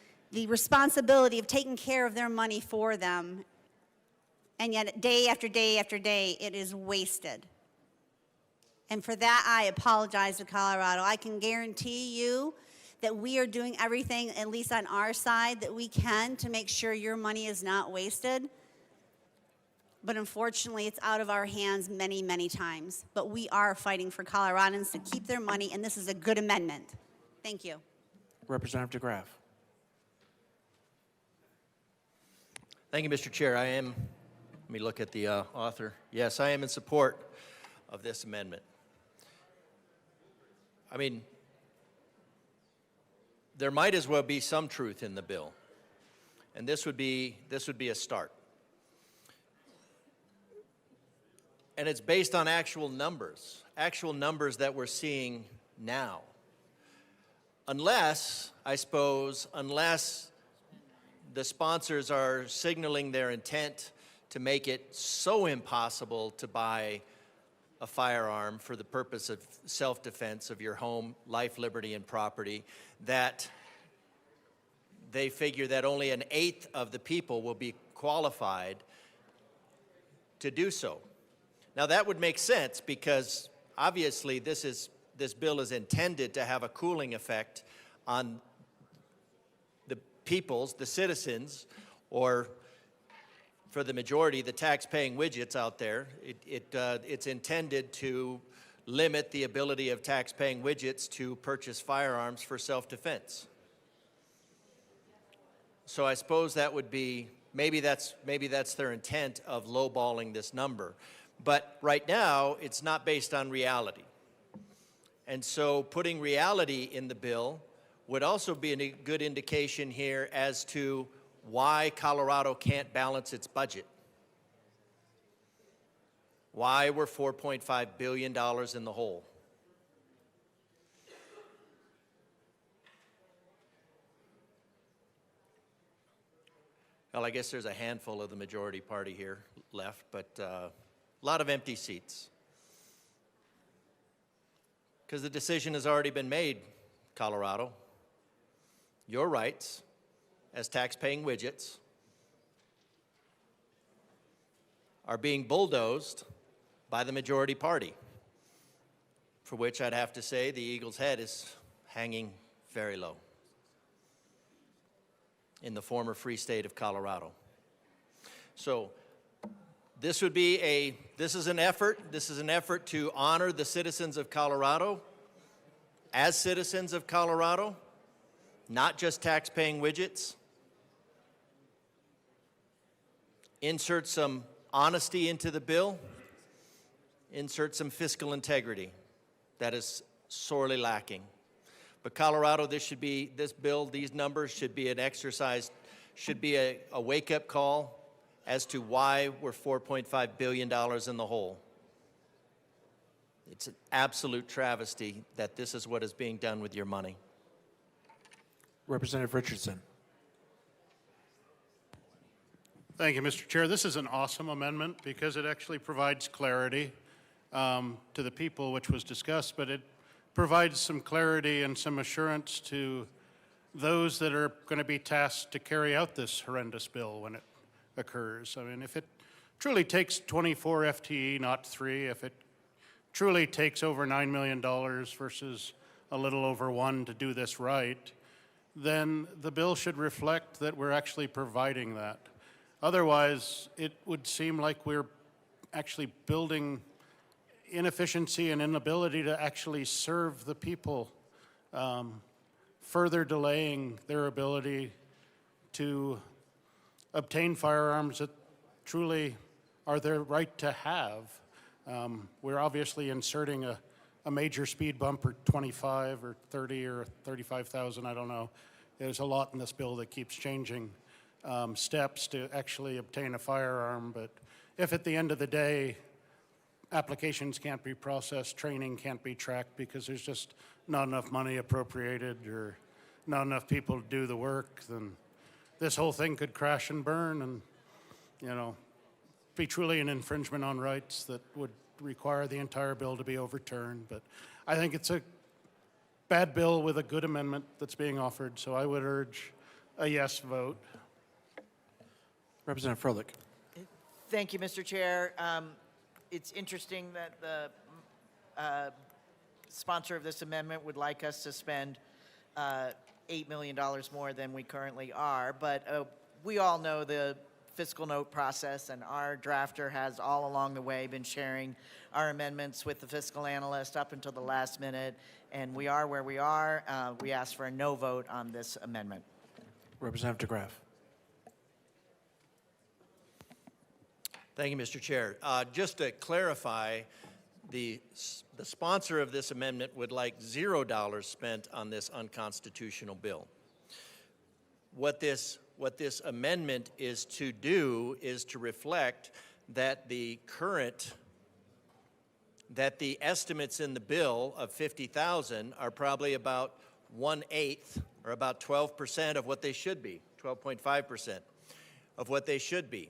responsibility of taking care of their money for them. And yet day after day after day, it is wasted. And for that, I apologize to Colorado. I can guarantee you that we are doing everything, at least on our side, that we can to make sure your money is not wasted. But unfortunately, it's out of our hands many, many times. But we are fighting for Coloradans to keep their money, and this is a good amendment. Thank you. Representative DeGraff. Thank you, Mr. Chair. Let me look at the author. Yes, I am in support of this amendment. I mean, there might as well be some truth in the bill, and this would be a start. And it's based on actual numbers that we're seeing now. Unless the sponsors are signaling their intent to make it so impossible to buy a firearm for the purpose of self-defense of your home, life, liberty, and property, that they figure that only 1/8 of the people will be qualified to do so. Now that would make sense because obviously this bill is intended to have a cooling effect on the peoples, the citizens, or for the majority, the tax-paying widgets out there. It's intended to limit the ability of tax-paying widgets to purchase firearms for self-defense. So I suppose that would be, maybe that's their intent of lowballing this number. But right now, it's not based on reality. And so putting reality in the bill would also be a good indication here as to why Colorado can't balance its budget. Why we're $4.5 billion in the hole. Well, I guess there's a handful of the majority party here left, but a lot of empty seats. Because the decision has already been made, Colorado. Your rights as tax-paying widgets are being bulldozed by the majority party, for which I'd have to say the eagle's head is hanging very low in the former free state of Colorado. So this is an effort to honor the citizens of Colorado as citizens of Colorado, not just tax-paying widgets. Insert some honesty into the bill, insert some fiscal integrity that is sorely lacking. But Colorado, this bill, these numbers should be an exercise, should be a wake-up call as to why we're $4.5 billion in the hole. It's an absolute travesty that this is what is being done with your money. Representative Richardson. Thank you, Mr. Chair. This is an awesome amendment because it actually provides clarity to the people, which was discussed, but it provides some clarity and some assurance to those that are going to be tasked to carry out this horrendous bill when it occurs. I mean, if it truly takes 24 FTE, not 3, if it truly takes over $9 million versus a little over 1 to do this right, then the bill should reflect that we're actually providing that. Otherwise, it would seem like we're actually building inefficiency and inability to actually serve the people, further delaying their ability to obtain firearms that truly are their right to have. We're obviously inserting a major speed bump or 25 or 30 or 35,000, I don't know. There's a lot in this bill that keeps changing steps to actually obtain a firearm, but if at the end of the day applications can't be processed, training can't be tracked because there's just not enough money appropriated or not enough people to do the work, then this whole thing could crash and burn and, you know, be truly an infringement on rights that would require the entire bill to be overturned. But I think it's a bad bill with a good amendment that's being offered, so I would urge a yes vote. Representative Froelich. Thank you, Mr. Chair. It's interesting that the sponsor of this amendment would like us to spend $8 million more than we currently are, but we all know the fiscal note process, and our drafter has all along the way been sharing our amendments with the fiscal analyst up until the last minute, and we are where we are. We ask for a no vote on this amendment. Representative DeGraff. Thank you, Mr. Chair. Just to clarify, the sponsor of this amendment would like $0 spent on this unconstitutional bill. What this amendment is to do is to reflect that the estimates in the bill of 50,000 are probably about 1/8 or about 12% of what they should be, 12.5% of what they should be.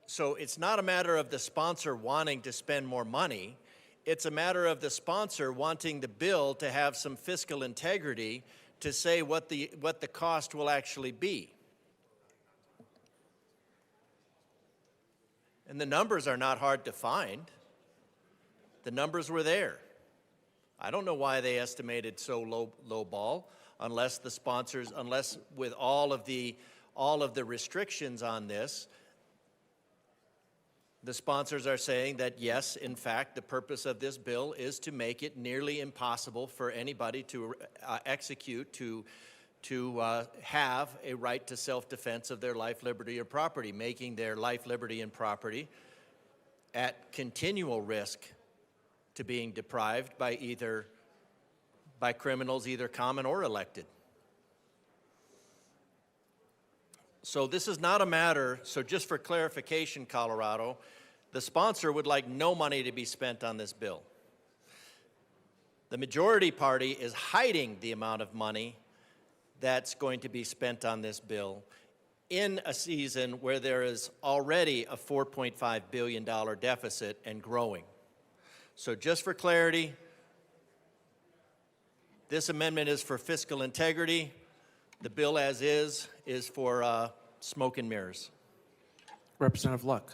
So it's not a matter of the sponsor wanting to spend more money. It's a matter of the sponsor wanting the bill to have some fiscal integrity to say what the cost will actually be. And the numbers are not hard to find. The numbers were there. I don't know why they estimated so low ball, unless the sponsors, unless with all of the restrictions on this, the sponsors are saying that yes, in fact, the purpose of this bill is to make it nearly impossible for anybody to execute, to have a right to self-defense of their life, liberty, or property, making their life, liberty, and property at continual risk to being deprived by either by criminals, either common or elected. So this is not a matter, so just for clarification, Colorado, the sponsor would like no money to be spent on this bill. The majority party is hiding the amount of money that's going to be spent on this bill in a season where there is already a $4.5 billion deficit and growing. So just for clarity, this amendment is for fiscal integrity. The bill as is for smoke and mirrors. Representative Luck.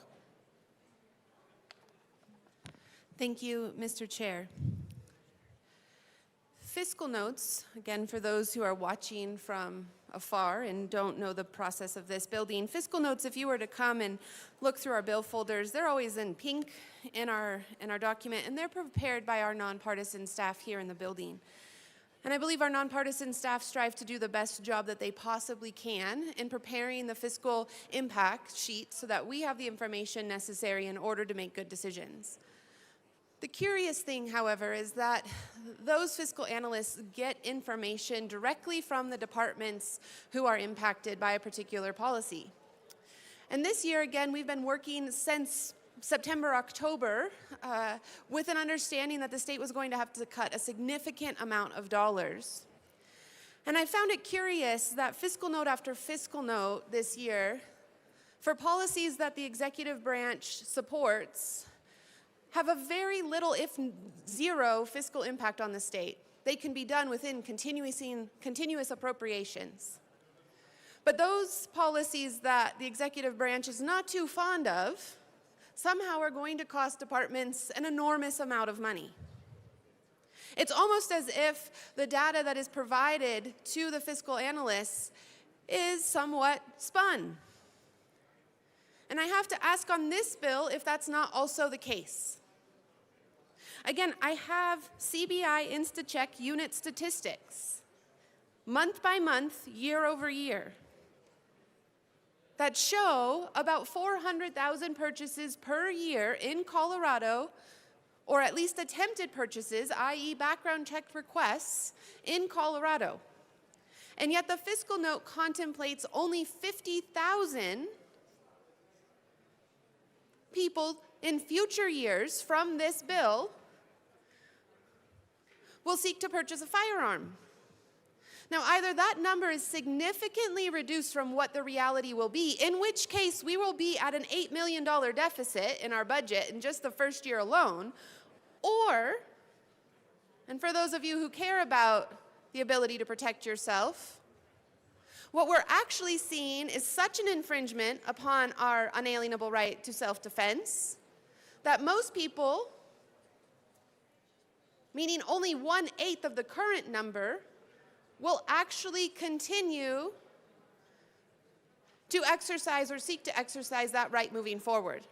Thank you, Mr. Chair. Fiscal notes, again, for those who are watching from afar and don't know the process of this building, fiscal notes, if you were to come and look through our bill folders, they're always in pink in our document, and they're prepared by our nonpartisan staff here in the building. And I believe our nonpartisan staff strive to do the best job that they possibly can in preparing the fiscal impact sheet so that we have the information necessary in order to make good decisions. The curious thing, however, is that those fiscal analysts get information directly from the departments who are impacted by a particular policy. And this year, again, we've been working since September, October, with an understanding that the state was going to have to cut a significant amount of dollars. And I found it curious that fiscal note after fiscal note this year, for policies that the executive branch supports, have a very little, if zero, fiscal impact on the state. They can be done within continuous appropriations. But those policies that the executive branch is not too fond of somehow are going to cost departments an enormous amount of money. It's almost as if the data that is provided to the fiscal analysts is somewhat spun. And I have to ask on this bill if that's not also the case. Again, I have CBI InstaCheck unit statistics, month by month, year over year, that show about 400,000 purchases per year in Colorado, or at least attempted purchases, i.e. background check requests, in Colorado. And yet the fiscal note contemplates only 50,000 people in future years from this bill will seek to purchase a firearm. Now, either that number is significantly reduced from what the reality will be, in which case we will be at an $8 million deficit in our budget in just the first year alone, or, and for those of you who care about the ability to protect yourself, what we're actually seeing is such an infringement upon our unalienable right to self-defense that most people, meaning only 1/8 of the current number, will actually continue to exercise or seek to exercise that right moving forward.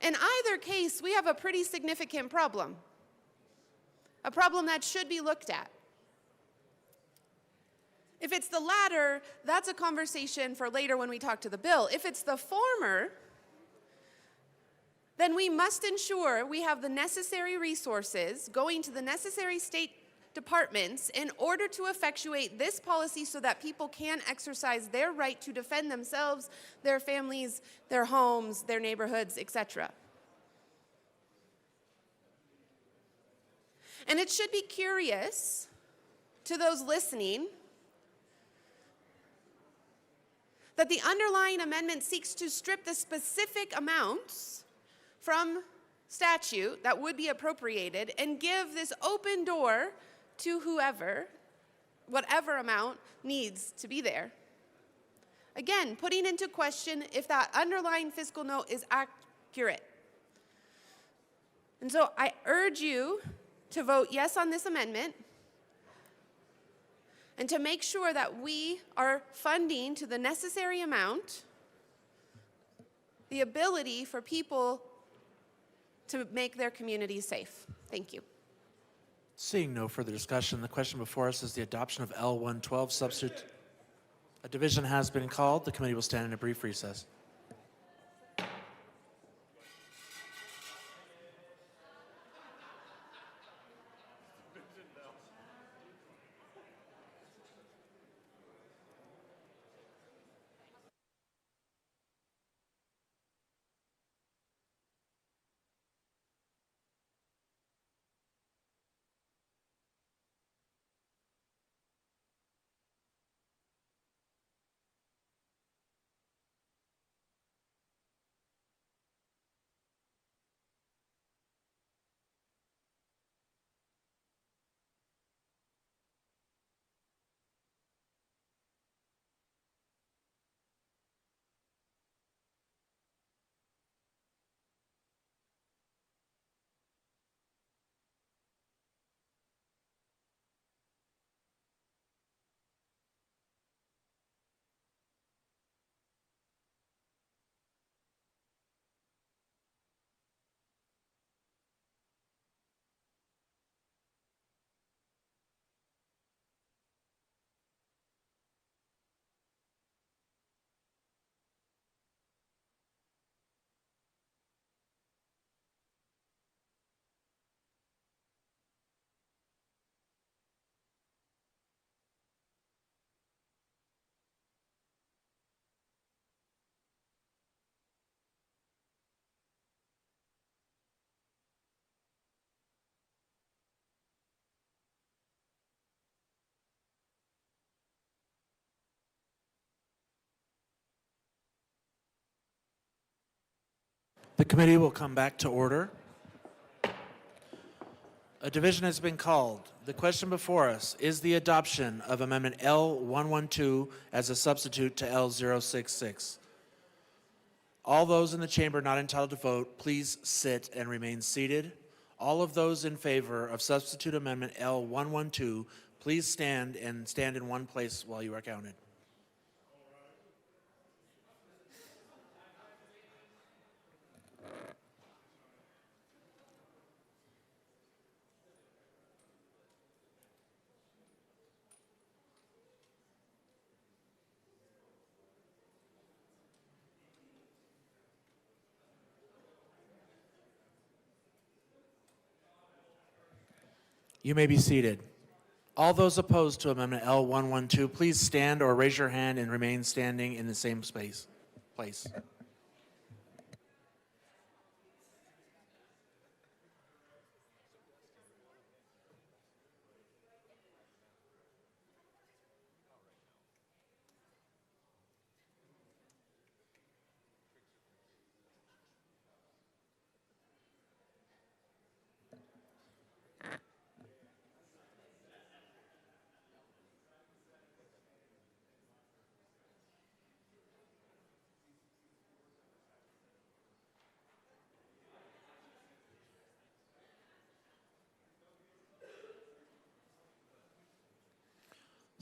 In either case, we have a pretty significant problem, a problem that should be looked at. If it's the latter, that's a conversation for later when we talk to the bill. If it's the former, then we must ensure we have the necessary resources going to the necessary state departments in order to effectuate this policy so that people can exercise their right to defend themselves, their families, their homes, their neighborhoods, etc. And it should be curious to those listening that the underlying amendment seeks to strip the specific amounts from statute that would be appropriated and give this open door to whoever, whatever amount needs to be there. Again, putting into question if that underlying fiscal note is accurate. And so I urge you to vote yes on this amendment and to make sure that we are funding to the necessary amount the ability for people to make their communities safe. Thank you. Seeing no further discussion, the question before us is the adoption of L112 substitute. A division has been called. The committee will stand in a brief recess. The committee will come back to order. A division has been called. The question before us is the adoption of Amendment L112 as a substitute to L066. All those in the chamber not entitled to vote, please sit and remain seated. All of those in favor of substitute amendment L112, please stand and stand in one place while you are counted. You may be seated. All those opposed to Amendment L112, please stand or raise your hand and remain standing in the same place.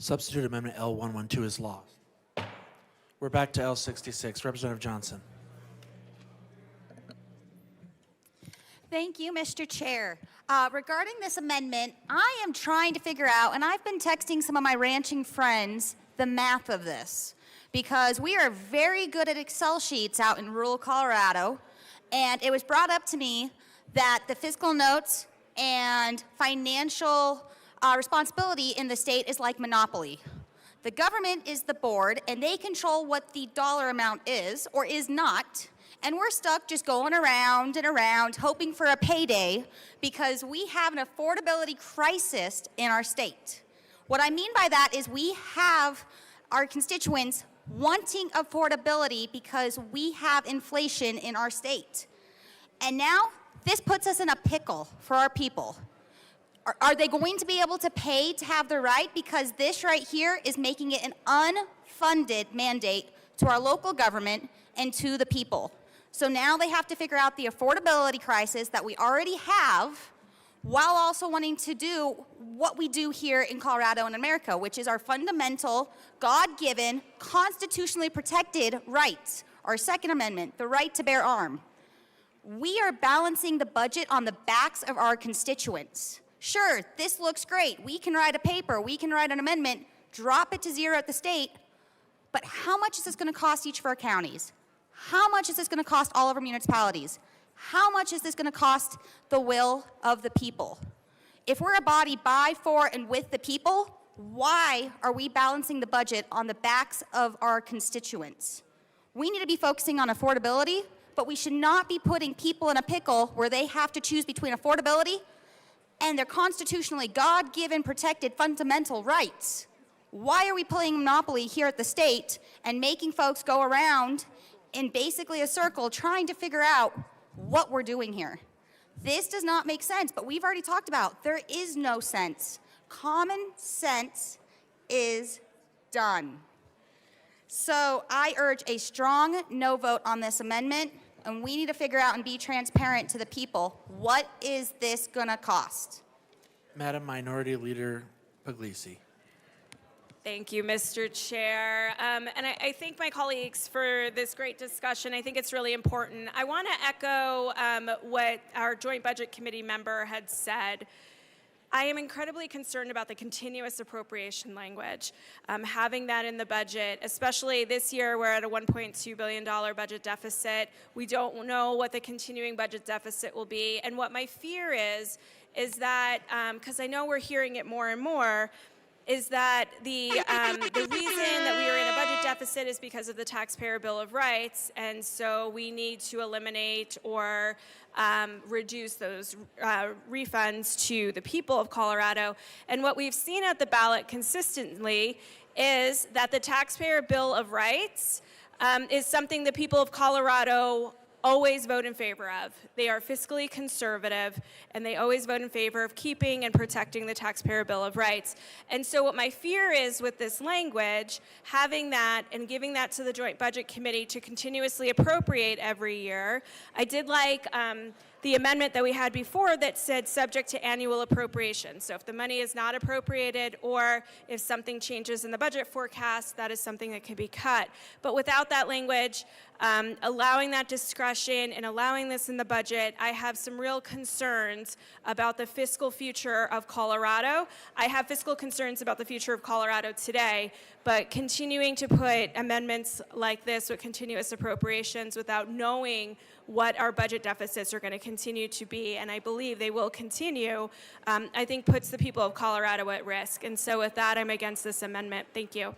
Substitute Amendment L112 is lost. We're back to L66. Representative Johnson. Thank you, Mr. Chair. Regarding this amendment, I am trying to figure out, and I've been texting some of my ranching friends, the math of this, because we are very good at Excel sheets out in rural Colorado, and it was brought up to me that the fiscal notes and financial responsibility in the state is like Monopoly. The government is the board, and they control what the dollar amount is or is not, and we're stuck just going around and around hoping for a payday because we have an affordability crisis in our state. What I mean by that is we have our constituents wanting affordability because we have inflation in our state. And now this puts us in a pickle for our people. Are they going to be able to pay to have the right? Because this right here is making it an unfunded mandate to our local government and to the people. So now they have to figure out the affordability crisis that we already have while also wanting to do what we do here in Colorado and America, which is our fundamental, God-given, constitutionally protected rights, our Second Amendment, the right to bear arms. We are balancing the budget on the backs of our constituents. Sure, this looks great. We can write a paper, we can write an amendment, drop it to zero at the state, but how much is this going to cost each of our counties? How much is this going to cost all of our municipalities? How much is this going to cost the will of the people? If we're a body by, for, and with the people, why are we balancing the budget on the backs of our constituents? We need to be focusing on affordability, but we should not be putting people in a pickle where they have to choose between affordability and their constitutionally God-given protected fundamental rights. Why are we playing Monopoly here at the state and making folks go around in basically a circle trying to figure out what we're doing here? This does not make sense, but we've already talked about there is no sense. Common sense is done. So I urge a strong no vote on this amendment, and we need to figure out and be transparent to the people. What is this gonna cost? Madam Minority Leader Puglisi. Thank you, Mr. Chair. And I thank my colleagues for this great discussion. I think it's really important. I want to echo what our Joint Budget Committee member had said. I am incredibly concerned about the continuous appropriation language. Having that in the budget, especially this year, we're at a $1.2 billion budget deficit. We don't know what the continuing budget deficit will be. And what my fear is that, because I know we're hearing it more and more, is that the reason that we are in a budget deficit is because of the Taxpayer Bill of Rights, and so we need to eliminate or reduce those refunds to the people of Colorado. And what we've seen at the ballot consistently is that the Taxpayer Bill of Rights is something the people of Colorado always vote in favor of. They are fiscally conservative, and they always vote in favor of keeping and protecting the Taxpayer Bill of Rights. And so what my fear is with this language, having that and giving that to the Joint Budget Committee to continuously appropriate every year, I did like the amendment that we had before that said subject to annual appropriation. So if the money is not appropriated or if something changes in the budget forecast, that is something that can be cut. But without that language, allowing that discretion and allowing this in the budget, I have some real concerns about the fiscal future of Colorado. I have fiscal concerns about the future of Colorado today, but continuing to put amendments like this with continuous appropriations without knowing what our budget deficits are going to continue to be, and I believe they will continue, I think puts the people of Colorado at risk. And so with that, I'm against this amendment. Thank you.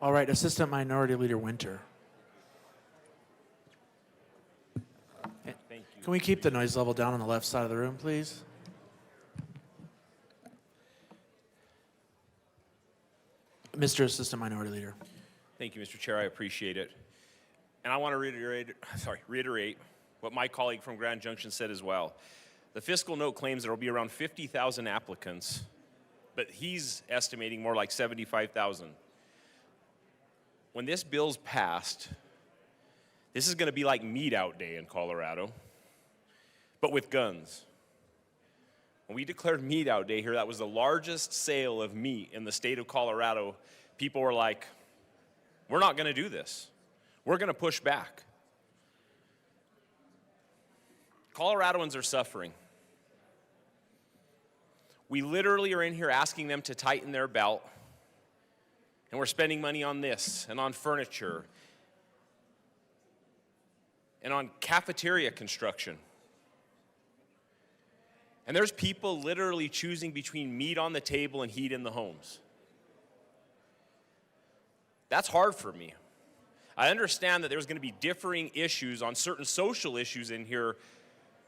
All right, Assistant Minority Leader Winter. Thank you. Can we keep the noise level down on the left side of the room, please? Mr. Assistant Minority Leader. Thank you, Mr. Chair. I appreciate it. And I want to reiterate what my colleague from Grand Junction said as well. The fiscal note claims there will be around 50,000 applicants, but he's estimating more like 75,000. When this bill's passed, this is going to be like Meat Out Day in Colorado, but with guns. When we declared Meat Out Day here, that was the largest sale of meat in the state of Colorado. People were like, we're not going to do this. We're going to push back. Coloradoans are suffering. We literally are in here asking them to tighten their belt, and we're spending money on this and on furniture and on cafeteria construction. And there's people literally choosing between meat on the table and heat in the homes. That's hard for me. I understand that there's going to be differing issues on certain social issues in here,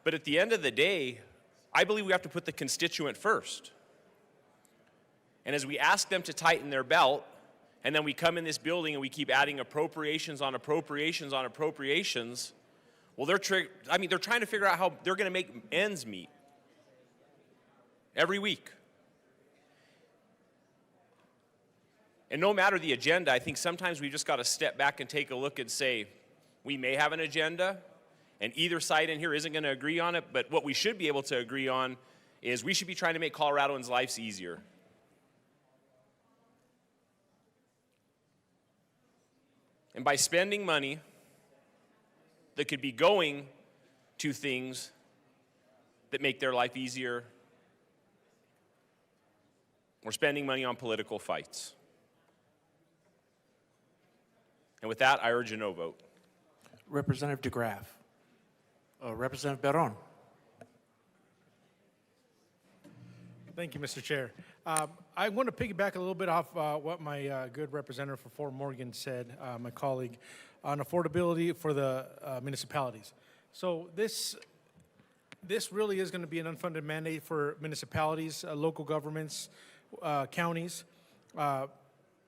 but at the end of the day, I believe we have to put the constituent first. And as we ask them to tighten their belt, and then we come in this building and we keep adding appropriations on appropriations on appropriations, well, they're trying to figure out how they're going to make ends meet every week. And no matter the agenda, I think sometimes we just got to step back and take a look and say, we may have an agenda, and either side in here isn't going to agree on it, but what we should be able to agree on is we should be trying to make Coloradoans' lives easier. And by spending money that could be going to things that make their life easier, we're spending money on political fights. And with that, I urge a no vote. Representative DeGraff. Representative Barron. Thank you, Mr. Chair. I want to piggyback a little bit off what my good representative for Fort Morgan said, my colleague, on affordability for the municipalities. So this really is going to be an unfunded mandate for municipalities, local governments, counties,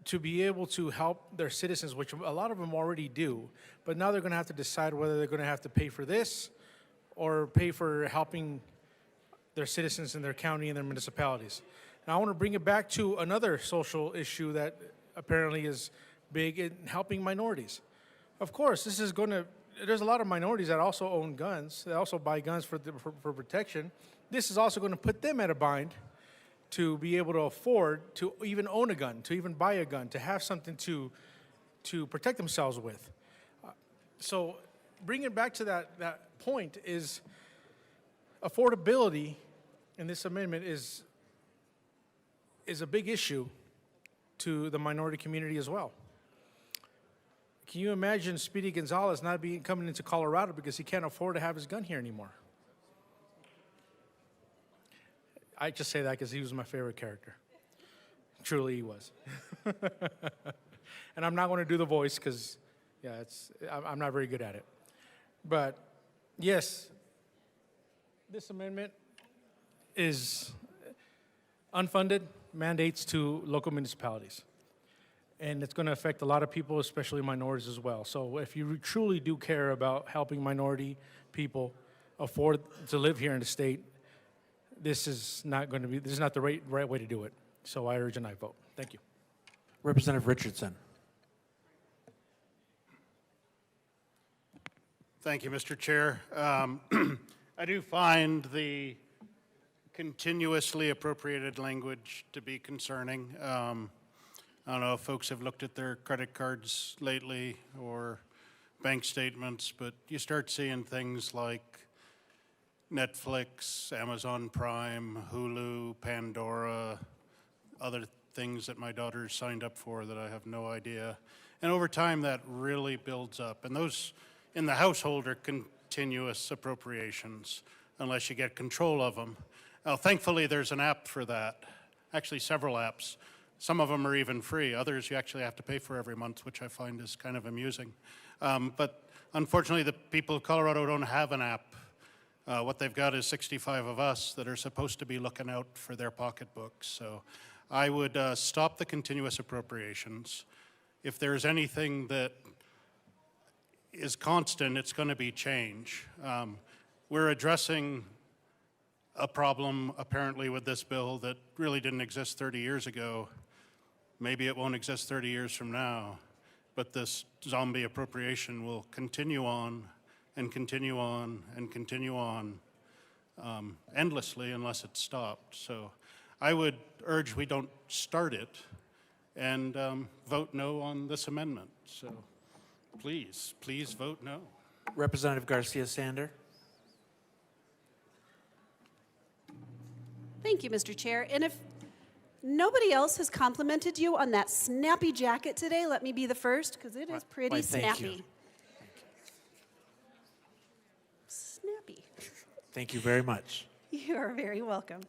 to be able to help their citizens, which a lot of them already do. But now they're going to have to decide whether they're going to have to pay for this or pay for helping their citizens in their county and their municipalities. Now I want to bring it back to another social issue that apparently is big in helping minorities. Of course, this is going to, there's a lot of minorities that also own guns, that also buy guns for protection. This is also going to put them at a bind to be able to afford to even own a gun, to even buy a gun, to have something to protect themselves with. So bringing it back to that point is affordability in this amendment is a big issue to the minority community as well. Can you imagine Speedy Gonzalez not coming into Colorado because he can't afford to have his gun here anymore? I just say that because he was my favorite character. Truly, he was. And I'm not going to do the voice because, yeah, I'm not very good at it. But yes, this amendment is unfunded mandates to local municipalities. and it's going to affect a lot of people, especially minorities as well. So if you truly do care about helping minority people afford to live here in the state, this is not the right way to do it. So I urge an aye vote. Thank you. Representative Richardson. Thank you, Mr. Chair. I do find the continuously appropriated language to be concerning. I don't know if folks have looked at their credit cards lately or bank statements, but you start seeing things like Netflix, Amazon Prime, Hulu, Pandora, other things that my daughter signed up for that I have no idea. And over time, that really builds up. And those in the household are continuous appropriations unless you get control of them. Now, thankfully, there's an app for that. Actually, several apps. Some of them are even free. Others you actually have to pay for every month, which I find is kind of amusing. But unfortunately, the people of Colorado don't have an app. What they've got is 65 of us that are supposed to be looking out for their pocketbooks. So I would stop the continuous appropriations. If there's anything that is constant, it's going to be change. We're addressing a problem apparently with this bill that really didn't exist 30 years ago. Maybe it won't exist 30 years from now, but this zombie appropriation will continue on and continue on and continue on endlessly unless it's stopped. So I would urge we don't start it and vote no on this amendment. So please vote no. Representative Garcia Sander. Thank you, Mr. Chair. And if nobody else has complimented you on that snappy jacket today, let me be the first, because it is pretty thank snappy. you. Snappy. Thank you very much. You are very welcome.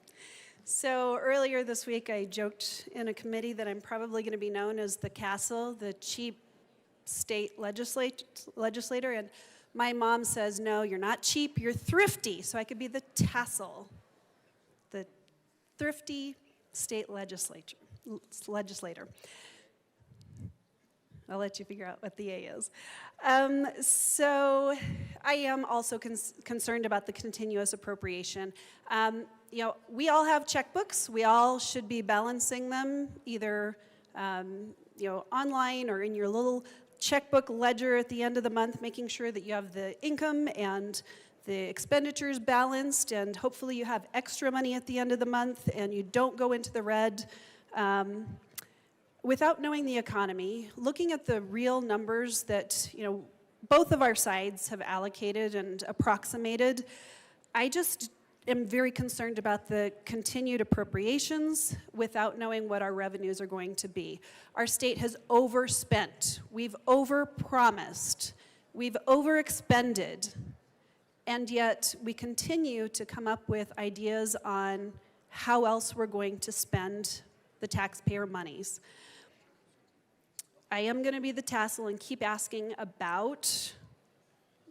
So earlier this week, I joked in a committee that I'm probably going to be known as the Castle, the cheap state legislator. And my mom says, no, you're not cheap, you're thrifty. So I could be the tassel, the thrifty state legislator. I'll let you figure out what the A is. So I am also concerned about the continuous appropriation. You know, we all have checkbooks. We all should be balancing them either you know, online or in your little checkbook ledger at the end of the month, making sure that you have the income and the expenditures balanced, and hopefully you have extra money at the end of the month and you don't go into the red. Without knowing the economy, looking at the real numbers that, you know, both of our sides have allocated and approximated, I just am very concerned about the continued appropriations without knowing what our revenues are going to be. Our state has overspent, we've overpromised, we've overexpended, and yet we continue to come up with ideas on how else we're going to spend the taxpayer monies. I am going to be the tassel and keep asking about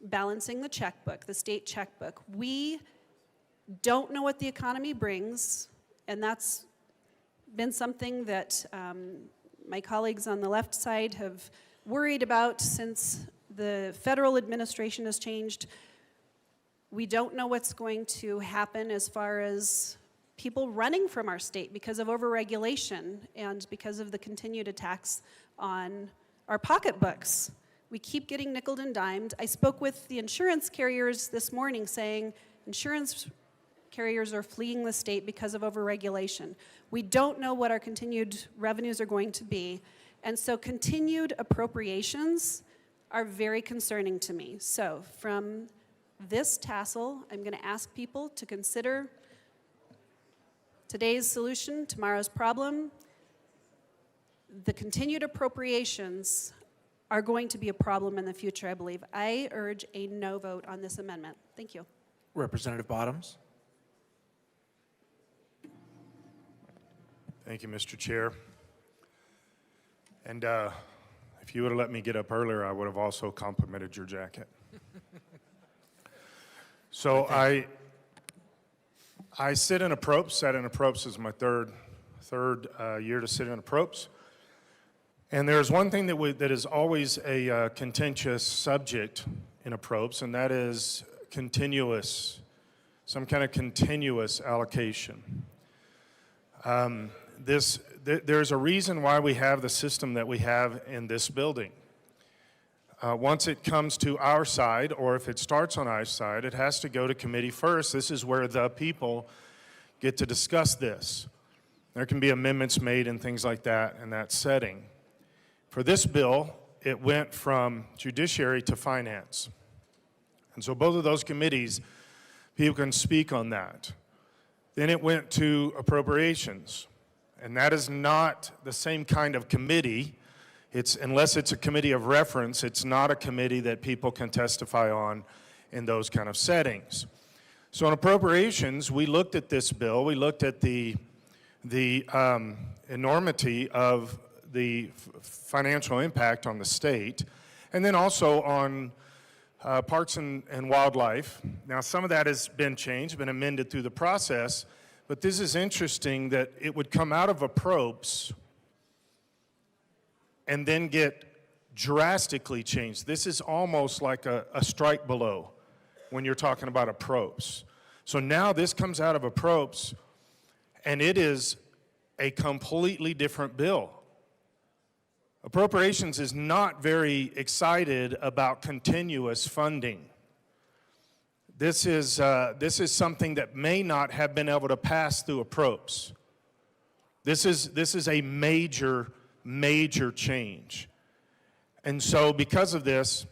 balancing the checkbook, the state checkbook. We don't know what the economy brings, and that's been something that my colleagues on the left side have worried about since the federal administration has changed. We don't know what's going to happen as far as people running from our state because of overregulation and because of the continued attacks on our pocketbooks. We keep getting nickeled and dimed. I spoke with the insurance carriers this morning saying insurance carriers are fleeing the state because of overregulation. We don't know what our continued revenues are going to be, and so continued appropriations are very concerning to me. So from this tassel, I'm going to ask people to consider today's solution, tomorrow's problem. The continued appropriations are going to be a problem in the future, I believe. I urge a no vote on this amendment. Thank you. Representative Bottoms. Thank you, Mr. Chair. And if you would have let me get up earlier, I would have also complimented your jacket. So I sit in sat in a PROPS. This is my third year to sit in a PROPS. And there's one thing that is always a contentious subject in appropriations, and that is some kind of continuous allocation. There's a reason why we have the system that we have in this building. Once it comes to our side, or if it starts on our side, it has to go to committee first. This is where the people get to discuss this. There can be amendments made and things like that in that setting. For this bill, it went from Judiciary to Finance. And so both of those committees, people can speak on that. Then it went to Appropriations. And that is not the same kind of committee. Unless it's a committee of reference, it's not a committee that people can testify on in those kind of settings. So in Appropriations, we looked at this bill. We looked at the enormity of the financial impact on the state, and then also on Parks and Wildlife. Now, some of that has been changed, been amended through the process, but this is interesting that it would come out of appropriations and then get drastically changed. This is almost like a strike below when you're talking about appropriations. So now this comes out of appropriations, and it is a completely different bill. Appropriations is not very excited about continuous funding. This is something that may not have been able to pass through appropriations. This is a major change. And so because of this,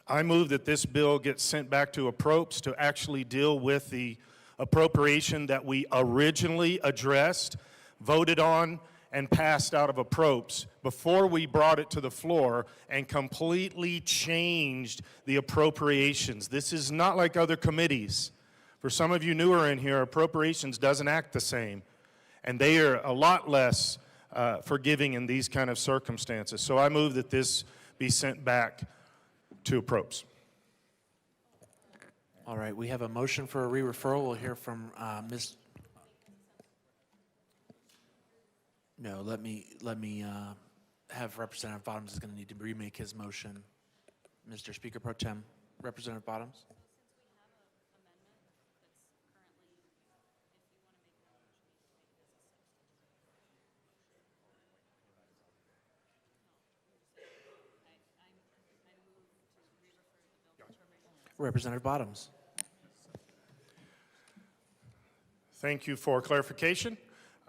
I move that this bill gets sent back to appropriations to actually deal with the appropriation that we originally addressed, voted on, and passed out of appropriations before we brought it to the floor and completely changed the appropriations. This is not like other committees. For some of you newer in here, appropriations doesn't act the same, and they are a lot less forgiving in these kind of circumstances. So I move that this be sent back to appropriations. All right, we have a motion for a re-referral. We'll hear from Ms. No, let me have Representative Bottoms is going to need to remake his motion. Mr. Speaker Pro Tem, Representative Bottoms. Representative Bottoms. Thank you for clarification.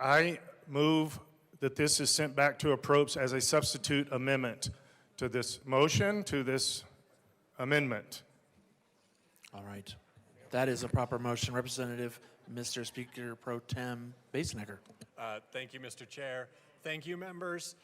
I move that this is sent back to appropriations as a substitute amendment to this motion, to this amendment. All right. That is a proper motion. Representative, Mr. Speaker Pro Tem Basenecker. Thank you, Mr. Chair. Thank you, members.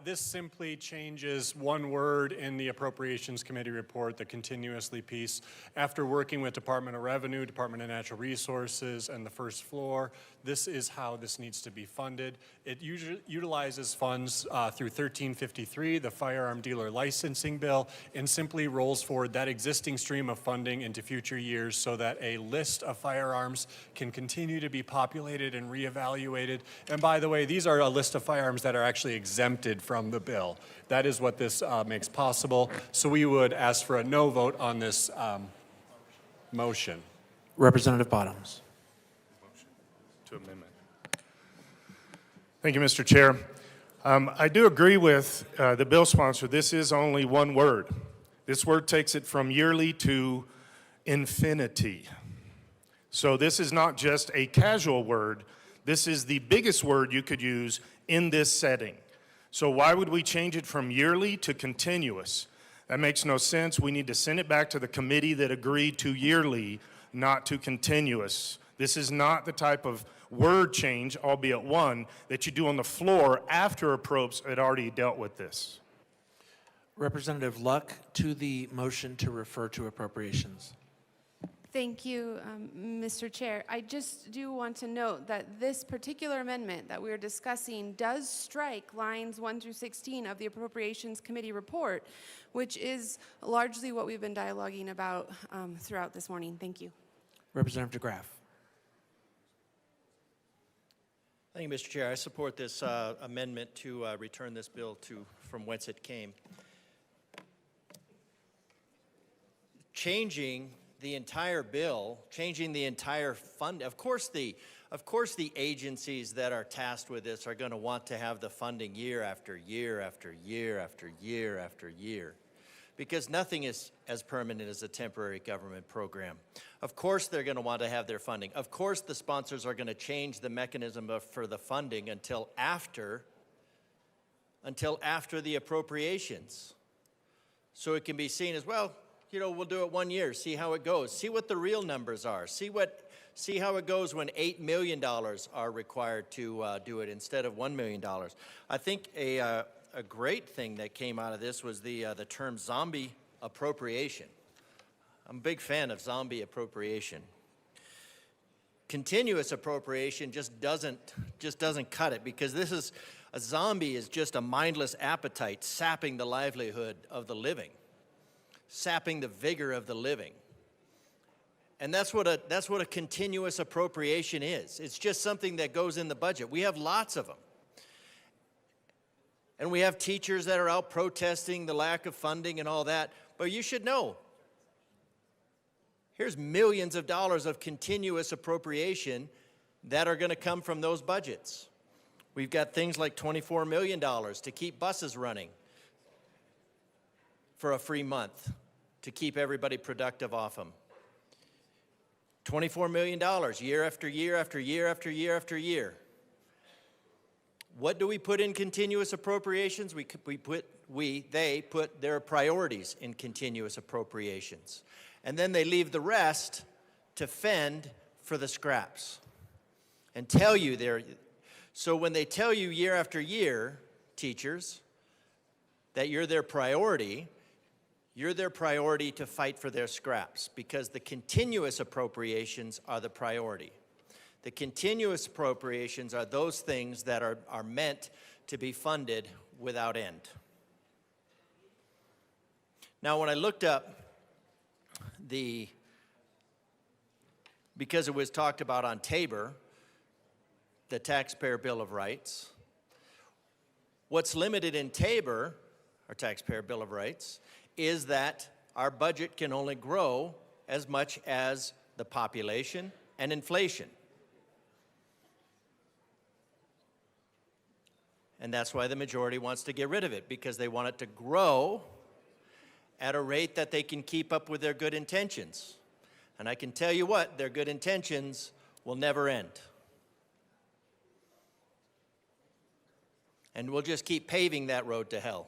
This simply changes one word in the Appropriations Committee report, the continuously piece. After working with Department of Revenue, Department of Natural Resources, and the first floor, this is how this needs to be funded. It utilizes funds through 1353, the firearm dealer licensing bill, and simply rolls forward that existing stream of funding into future years so that a list of firearms can continue to be populated and reevaluated. And by the way, these are a list of firearms that are actually exempted from the bill. That is what this makes possible. So we would ask for a no vote on this motion. Representative Bottoms. To amendment. Thank you, Mr. Chair. I do agree with the bill sponsor. This is only one word. This word takes it from yearly to infinity. So this is not just a casual word. This is the biggest word you could use in this setting. So why would we change it from yearly to continuous? That makes no sense. We need to send it back to the committee that agreed to yearly, not to continuous. This is not the type of word change, albeit one, that you do on the floor after appropriations had already dealt with this. Representative Luck to the motion to refer to appropriations. Thank you, Mr. Chair. I just do want to note that this particular amendment that we're discussing does strike lines 1 through 16 of the Appropriations Committee report, which is largely what we've been dialoguing about throughout this morning. Thank you. Representative DeGraff. Thank you, Mr. Chair. I support this amendment to return this bill to from whence it came. Changing the entire bill, changing the entire fund. Of course the agencies that are tasked with this are going to want to have the funding year after year after year after year after year, because nothing is as permanent as a temporary government program. Of course they're going to want to have their funding. Of course the sponsors are going to change the mechanism for the funding until after the appropriations. So it can be seen as, well, you know, we'll do it 1 year, see how it goes. See what the real numbers are. See how it goes when $8 million are required to do it instead of $1 million. I think a great thing that came out of this was the term zombie appropriation. I'm a big fan of zombie appropriation. Continuous appropriation just doesn't cut it, because a zombie is just a mindless appetite sapping the livelihood of the living, sapping the vigor of the living. And that's what a continuous appropriation is. It's just something that goes in the budget. We have lots of them. And we have teachers that are out protesting the lack of funding and all that. But you should know, here's millions of dollars of continuous appropriation that are going to come from those budgets. We've got things like $24 million to keep buses running for a free month, to keep everybody productive off them. $24 million year after year after year after year after year. What do we put in continuous appropriations? They put their priorities in continuous appropriations. And then they leave the rest to fend for the scraps and tell you so when they tell you year after year, teachers, that you're their priority to fight for their scraps, because the continuous appropriations are the priority. The continuous appropriations are those things that are meant to be funded without end. Now, when I looked up because it was talked about on Tabor, the Taxpayer Bill of Rights, what's limited in Tabor, our Taxpayer Bill of Rights, is that our budget can only grow as much as the population and inflation. And that's why the majority wants to get rid of it, because they want it to grow at a rate that they can keep up with their good intentions. And I can tell you what, their good intentions will never end. And we'll just keep paving that road to hell.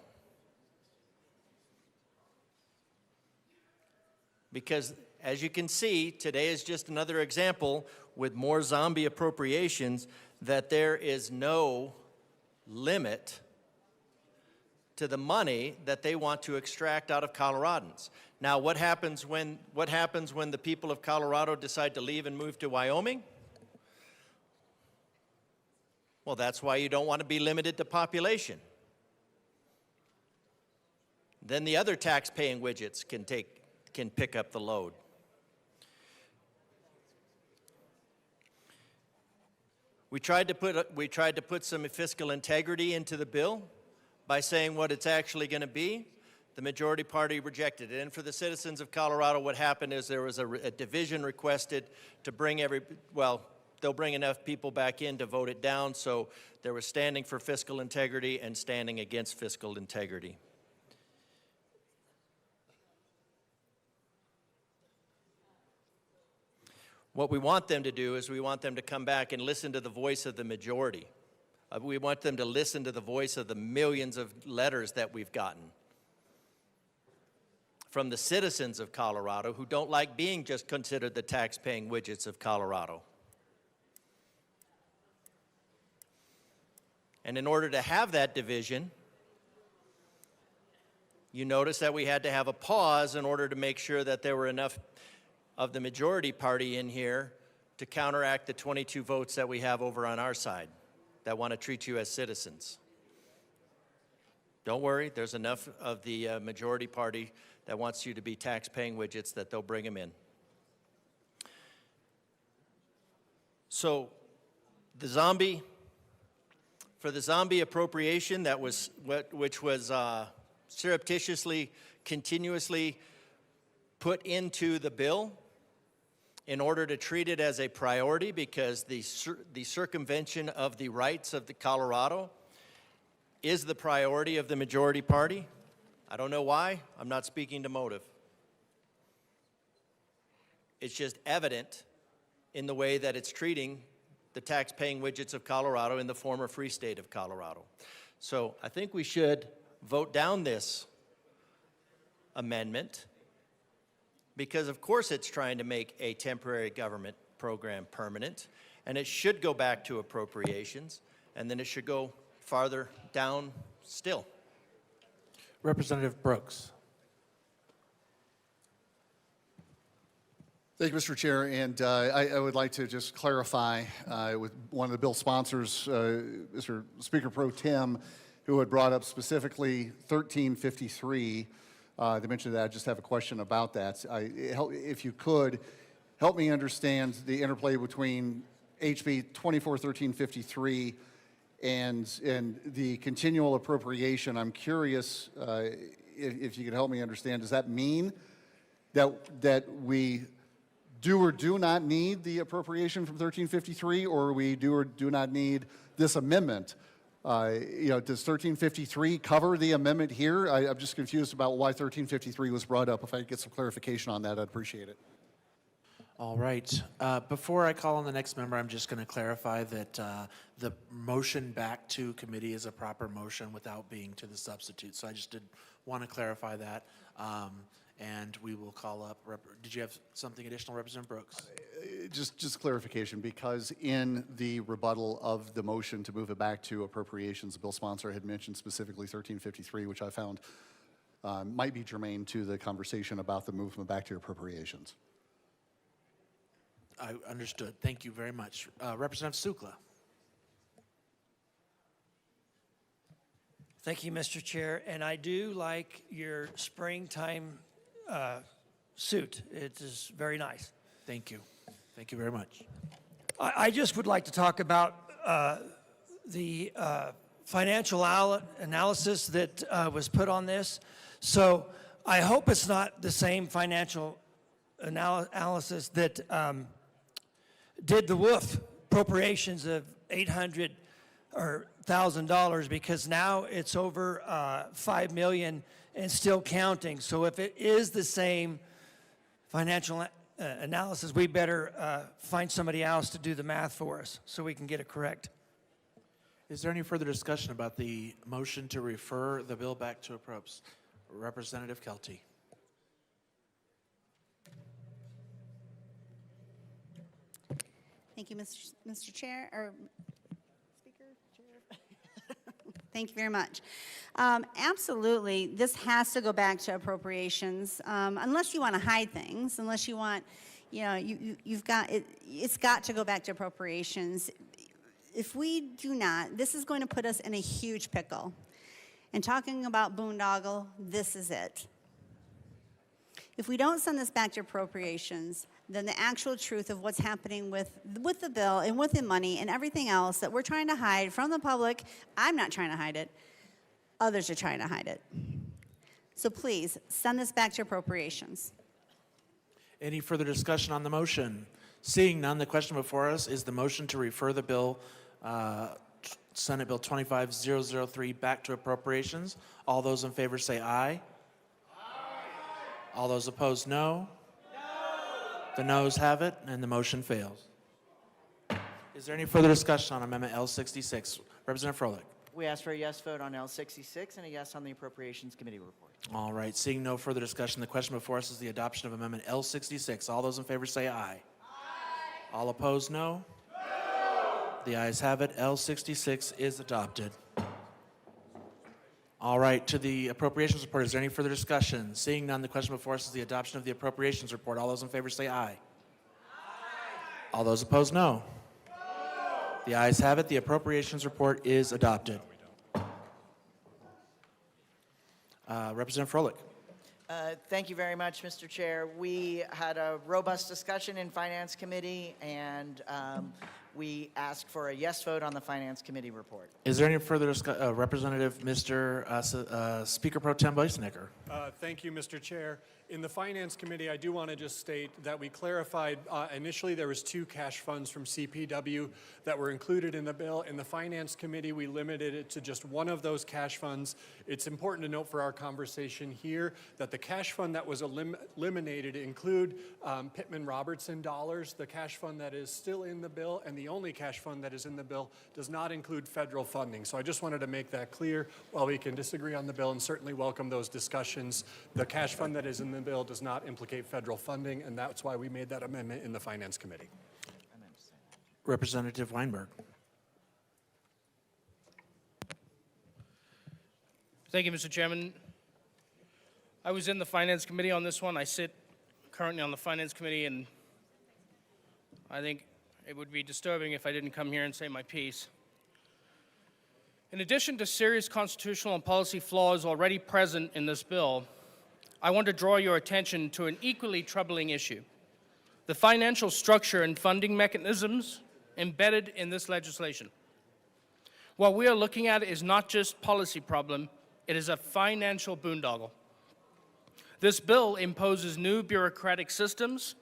Because as you can see, today is just another example with more zombie appropriations that there is no limit to the money that they want to extract out of Coloradans. Now, what happens when the people of Colorado decide to leave and move to Wyoming? Well, that's why you don't want to be limited to population. Then the other tax-paying widgets can pick up the load. We tried to put some fiscal integrity into the bill by saying what it's actually going to be. The majority party rejected it. And for the citizens of Colorado, what happened is there was a division requested to bring they'll bring enough people back in to vote it down. So there was standing for fiscal integrity and standing against fiscal integrity. What we want them to do is we want them to come back and listen to the voice of the majority. We want them to listen to the voice of the millions of letters that we've gotten from the citizens of Colorado who don't like being just considered the tax-paying widgets of Colorado. And in order to have that division, you notice that we had to have a pause in order to make sure that there were enough of the majority party in here to counteract the 22 votes that we have over on our side that want to treat you as citizens. Don't worry, there's enough of the majority party that wants you to be tax-paying widgets that they'll bring them in. So the zombie for the zombie appropriation that was which was surreptitiously, continuously put into the bill in order to treat it as a priority, because the circumvention of the rights of the Colorado is the priority of the majority party. I don't know why. I'm not speaking to motive. It's just evident in the way that it's treating the tax-paying widgets of Colorado in the former free state of Colorado. So I think we should vote down this amendment, because of course it's trying to make a temporary government program permanent, and it should go back to appropriations, and then it should go farther down still. Representative Brooks. Thank you, Mr. Chair, and I would like to just clarify with one of the bill sponsors, Mr. Speaker Pro Tem, who had brought up specifically 1353. They mentioned that. I just have a question about that. If you could, help me understand the interplay between HB 241353 and the continual appropriation. I'm curious if you could help me understand. Does that mean that we do or do not need the appropriation from 1353, or we do or do not need this amendment? Does 1353 cover the amendment here? I'm just confused about why 1353 was brought up. If I could get some clarification on that, I'd appreciate it. All right. Before I call on the next member, I'm just going to clarify that the motion back to committee is a proper motion without being to the substitute. So I just did want to clarify that. And we will call up, did you have something additional, Representative Brooks? Just clarification, because in the rebuttal of the motion to move it back to appropriations, the bill sponsor had mentioned specifically 1353, which I found might be germane to the conversation about the movement back to appropriations. I understood. Thank you very much. Representative Sukla. Thank you, Mr. Chair. And I do like your springtime suit. It is very nice. Thank you. Thank you very much. I just would like to talk about the financial analysis that was put on this. So I hope it's not the same financial analysis that did the WOOF appropriations of $800,000, because now it's over $5 million and still counting. So if it is the same financial analysis, we better find somebody else to do the math for us so we can get it correct. Is there any further discussion about the motion to refer the bill back to approps? Representative Kelty. Thank you, Mr. Chair, or Speaker, Chair. Thank you very much. Absolutely, this has to go back to appropriations, unless you want to hide things, unless you want, you've got, it's got to go back to appropriations. If we do not, this is going to put us in a huge pickle. And talking about boondoggle, this is it. If we don't send this back to appropriations, then the actual truth of what's happening with the bill and with the money and everything else that we're trying to hide from the public, I'm not trying to hide it, others are trying to hide it. So please, send this back to appropriations. Any further discussion on the motion? Seeing none, the question before us is the motion to refer the bill, Senate Bill 25-003, back to appropriations. All those in favor say aye. All those opposed, no. The noes have it, and the motion fails. Is there any further discussion on Amendment L66? Representative Froelich. We ask for a yes vote on L66 and a yes on the Appropriations Committee report. All right, seeing no further discussion, the question before us is the adoption of Amendment L66. All those in favor say aye. All opposed, no. The ayes have it. L66 is adopted. All right, to the Appropriations Report, is there any further discussion? Seeing none, the question before us is the adoption of the Appropriations Report. All those in favor say aye. All those opposed, no. The ayes have it. The Appropriations Report is adopted. Representative Froelich. Thank you very much, Mr. Chair. We had a robust discussion in Finance Committee, and we ask for a yes vote on the Finance Committee report. Is there any further Representative Mr. Speaker Pro Tem Beisnecker? Thank you, Mr. Chair. In the Finance Committee, I do want to just state that we clarified initially there was 2 cash funds from CPW that were included in the bill. In the Finance Committee, we limited it to just one of those cash funds. It's important to note for our conversation here that the cash fund that was eliminated include Pittman-Robertson dollars. The cash fund that is still in the bill and the only cash fund that is in the bill does not include federal funding. So I just wanted to make that clear. While we can disagree on the bill and certainly welcome those discussions, the cash fund that is in the bill does not implicate federal funding, and that's why we made that amendment in the Finance Committee. Representative Weinberg. Thank you, Mr. Chairman. I was in the Finance Committee on this one. I sit currently on the Finance Committee, and I think it would be disturbing if I didn't come here and say my piece. In addition to serious constitutional and policy flaws already present in this bill, I want to draw your attention to an equally troubling issue: the financial structure and funding mechanisms embedded in this legislation. What we are looking at is not just policy problem, it is a financial boondoggle. This bill imposes new bureaucratic systems,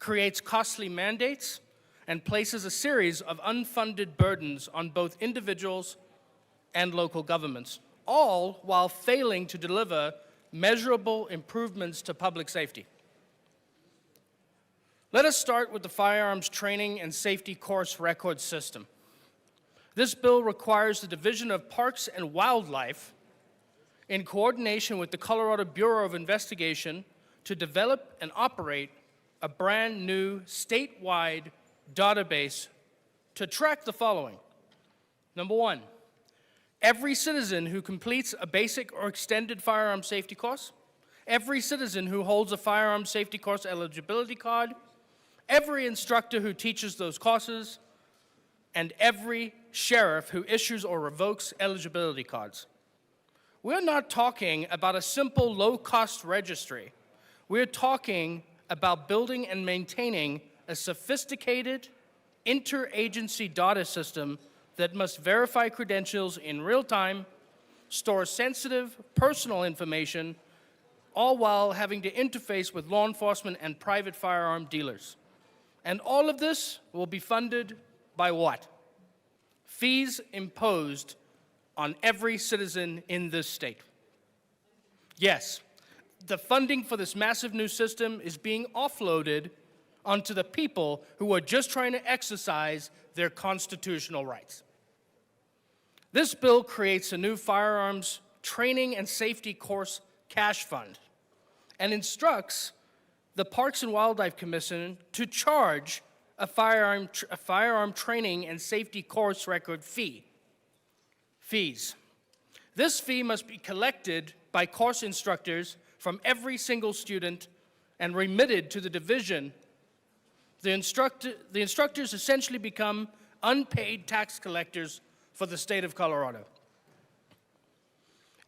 creates costly mandates, and places a series of unfunded burdens on both individuals and local governments, all while failing to deliver measurable improvements to public safety. Let us start with the firearms training and safety course record system. This bill requires the Division of Parks and Wildlife, in coordination with the Colorado Bureau of Investigation, to develop and operate a brand new statewide database to track the following. Number 1, every citizen who completes a basic or extended firearm safety course, every citizen who holds a firearm safety course eligibility card, every instructor who teaches those courses, and every sheriff who issues or revokes eligibility cards. We're not talking about a simple low-cost registry. We're talking about building and maintaining a sophisticated interagency data system that must verify credentials in real time, store sensitive personal information, all while having to interface with law enforcement and private firearm dealers. And all of this will be funded by what? Fees imposed on every citizen in this state. Yes, the funding for this massive new system is being offloaded onto the people who are just trying to exercise their constitutional rights. This bill creates a new firearms training and safety course cash fund and instructs the Parks and Wildlife Commission to charge a firearm training and safety course record fees. This fee must be collected by course instructors from every single student and remitted to the division. The instructors essentially become unpaid tax collectors for the state of Colorado.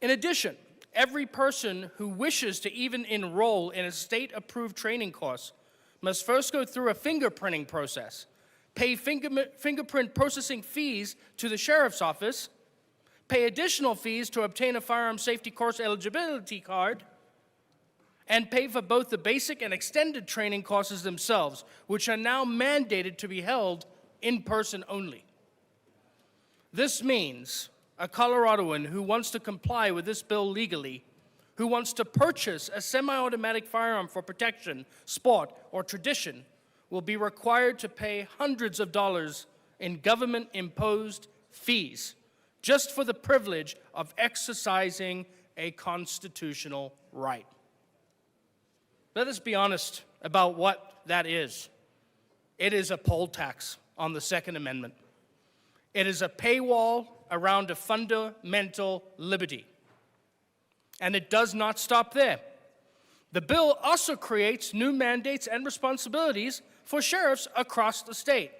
In addition, every person who wishes to even enroll in a state-approved training course must first go through a fingerprinting process, pay fingerprint processing fees to the sheriff's office, pay additional fees to obtain a firearm safety course eligibility card, and pay for both the basic and extended training courses themselves, which are now mandated to be held in person only. This means a Coloradoan who wants to comply with this bill legally, who wants to purchase a semi-automatic firearm for protection, sport, or tradition, will be required to pay hundreds of dollars in government-imposed fees just for the privilege of exercising a constitutional right. Let us be honest about what that is. It is a poll tax on the Second Amendment. It is a paywall around a fundamental liberty. And it does not stop there. The bill also creates new mandates and responsibilities for sheriffs across the state.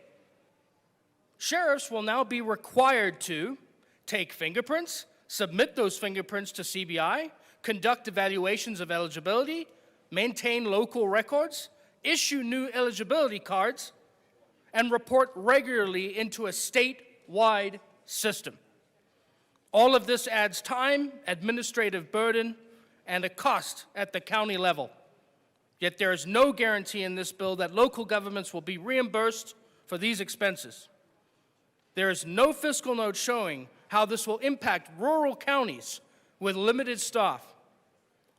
Sheriffs will now be required to take fingerprints, submit those fingerprints to CBI, conduct evaluations of eligibility, maintain local records, issue new eligibility cards, and report regularly into a statewide system. All of this adds time, administrative burden, and a cost at the county level. Yet there is no guarantee in this bill that local governments will be reimbursed for these expenses. There is no fiscal note showing how this will impact rural counties with limited staff.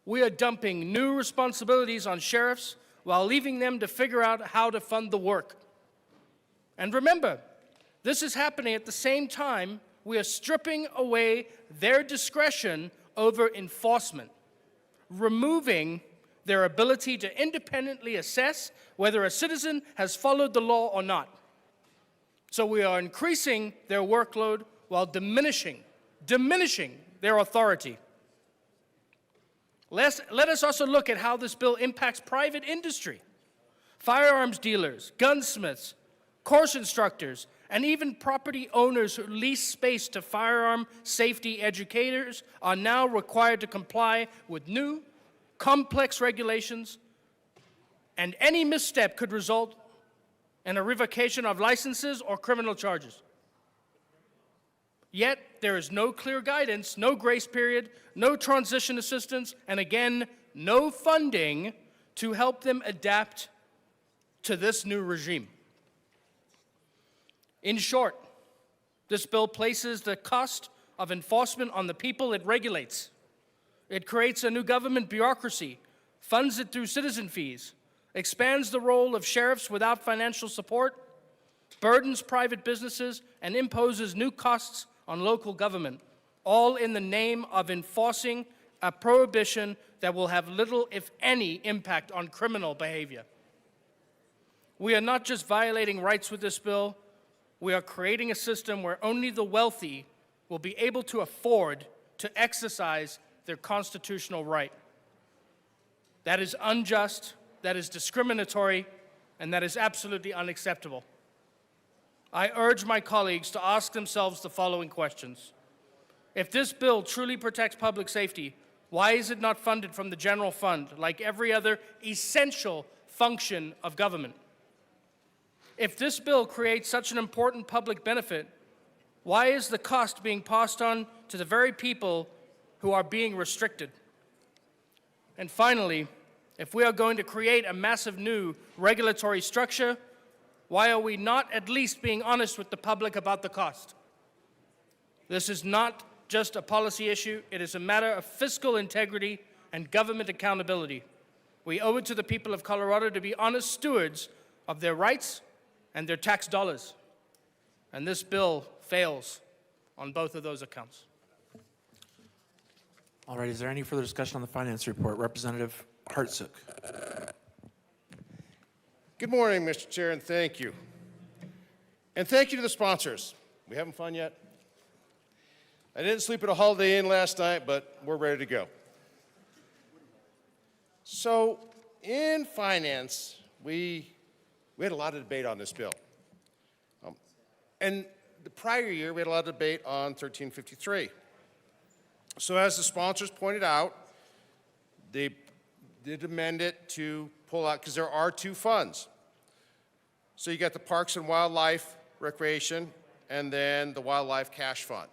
We are dumping new responsibilities on sheriffs while leaving them to figure out how to fund the work. And remember, this is happening at the same time we are stripping away their discretion over enforcement, removing their ability to independently assess whether a citizen has followed the law or not. So we are increasing their workload while diminishing their authority. Let us also look at how this bill impacts private industry. Firearms dealers, gunsmiths, course instructors, and even property owners who lease space to firearm safety educators are now required to comply with new, complex regulations, and any misstep could result in a revocation of licenses or criminal charges. Yet, there is no clear guidance, no grace period, no transition assistance, and again, no funding to help them adapt to this new regime. In short, this bill places the cost of enforcement on the people it regulates. It creates a new government bureaucracy, funds it through citizen fees, expands the role of sheriffs without financial support, burdens private businesses, and imposes new costs on local government, all in the name of enforcing a prohibition that will have little, if any, impact on criminal behavior. We are not just violating rights with this bill, we are creating a system where only the wealthy will be able to afford to exercise their constitutional right. That is unjust, that is discriminatory, and that is absolutely unacceptable. I urge my colleagues to ask themselves the following questions. If this bill truly protects public safety, why is it not funded from the general fund like every other essential function of government? If this bill creates such an important public benefit, why is the cost being passed on to the very people who are being restricted? And finally, if we are going to create a massive new regulatory structure, why are we not at least being honest with the public about the cost? This is not just a policy issue, it is a matter of fiscal integrity and government accountability. We owe it to the people of Colorado to be honest stewards of their rights and their tax dollars. And this bill fails on both of those accounts. All right, is there any further discussion on the finance report? Representative Hartsook. Good morning, Mr. Chair, and thank you. And thank you to the sponsors. We having fun yet? I didn't sleep at a Holiday Inn last night, but we're ready to go. So, in finance, we had a lot of debate on this bill. And the prior year, we had a lot of debate on 1353. So as the sponsors pointed out, they did amend it to pull out, because there are two funds. So you got the Parks and Wildlife Recreation, and then the Wildlife Cash Fund.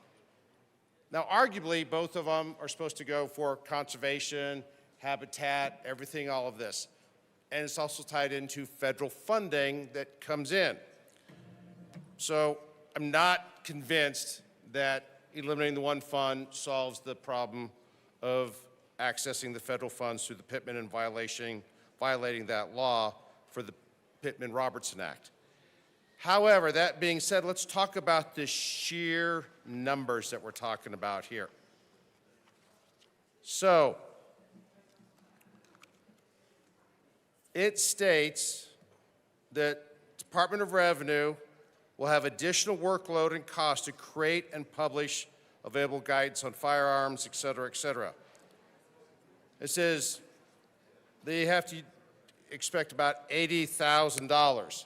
Now, arguably, both of them are supposed to go for conservation, habitat, everything, all of this. And it's also tied into federal funding that comes in. So I'm not convinced that eliminating the one fund solves the problem of accessing the federal funds through the Pittman and violating that law for the Pittman-Robertson Act. However, that being said, let's talk about the sheer numbers that we're talking about here. So, it states that Department of Revenue will have additional workload and cost to create and publish available guidance on firearms, et cetera, et cetera. It says they have to expect about $80,000.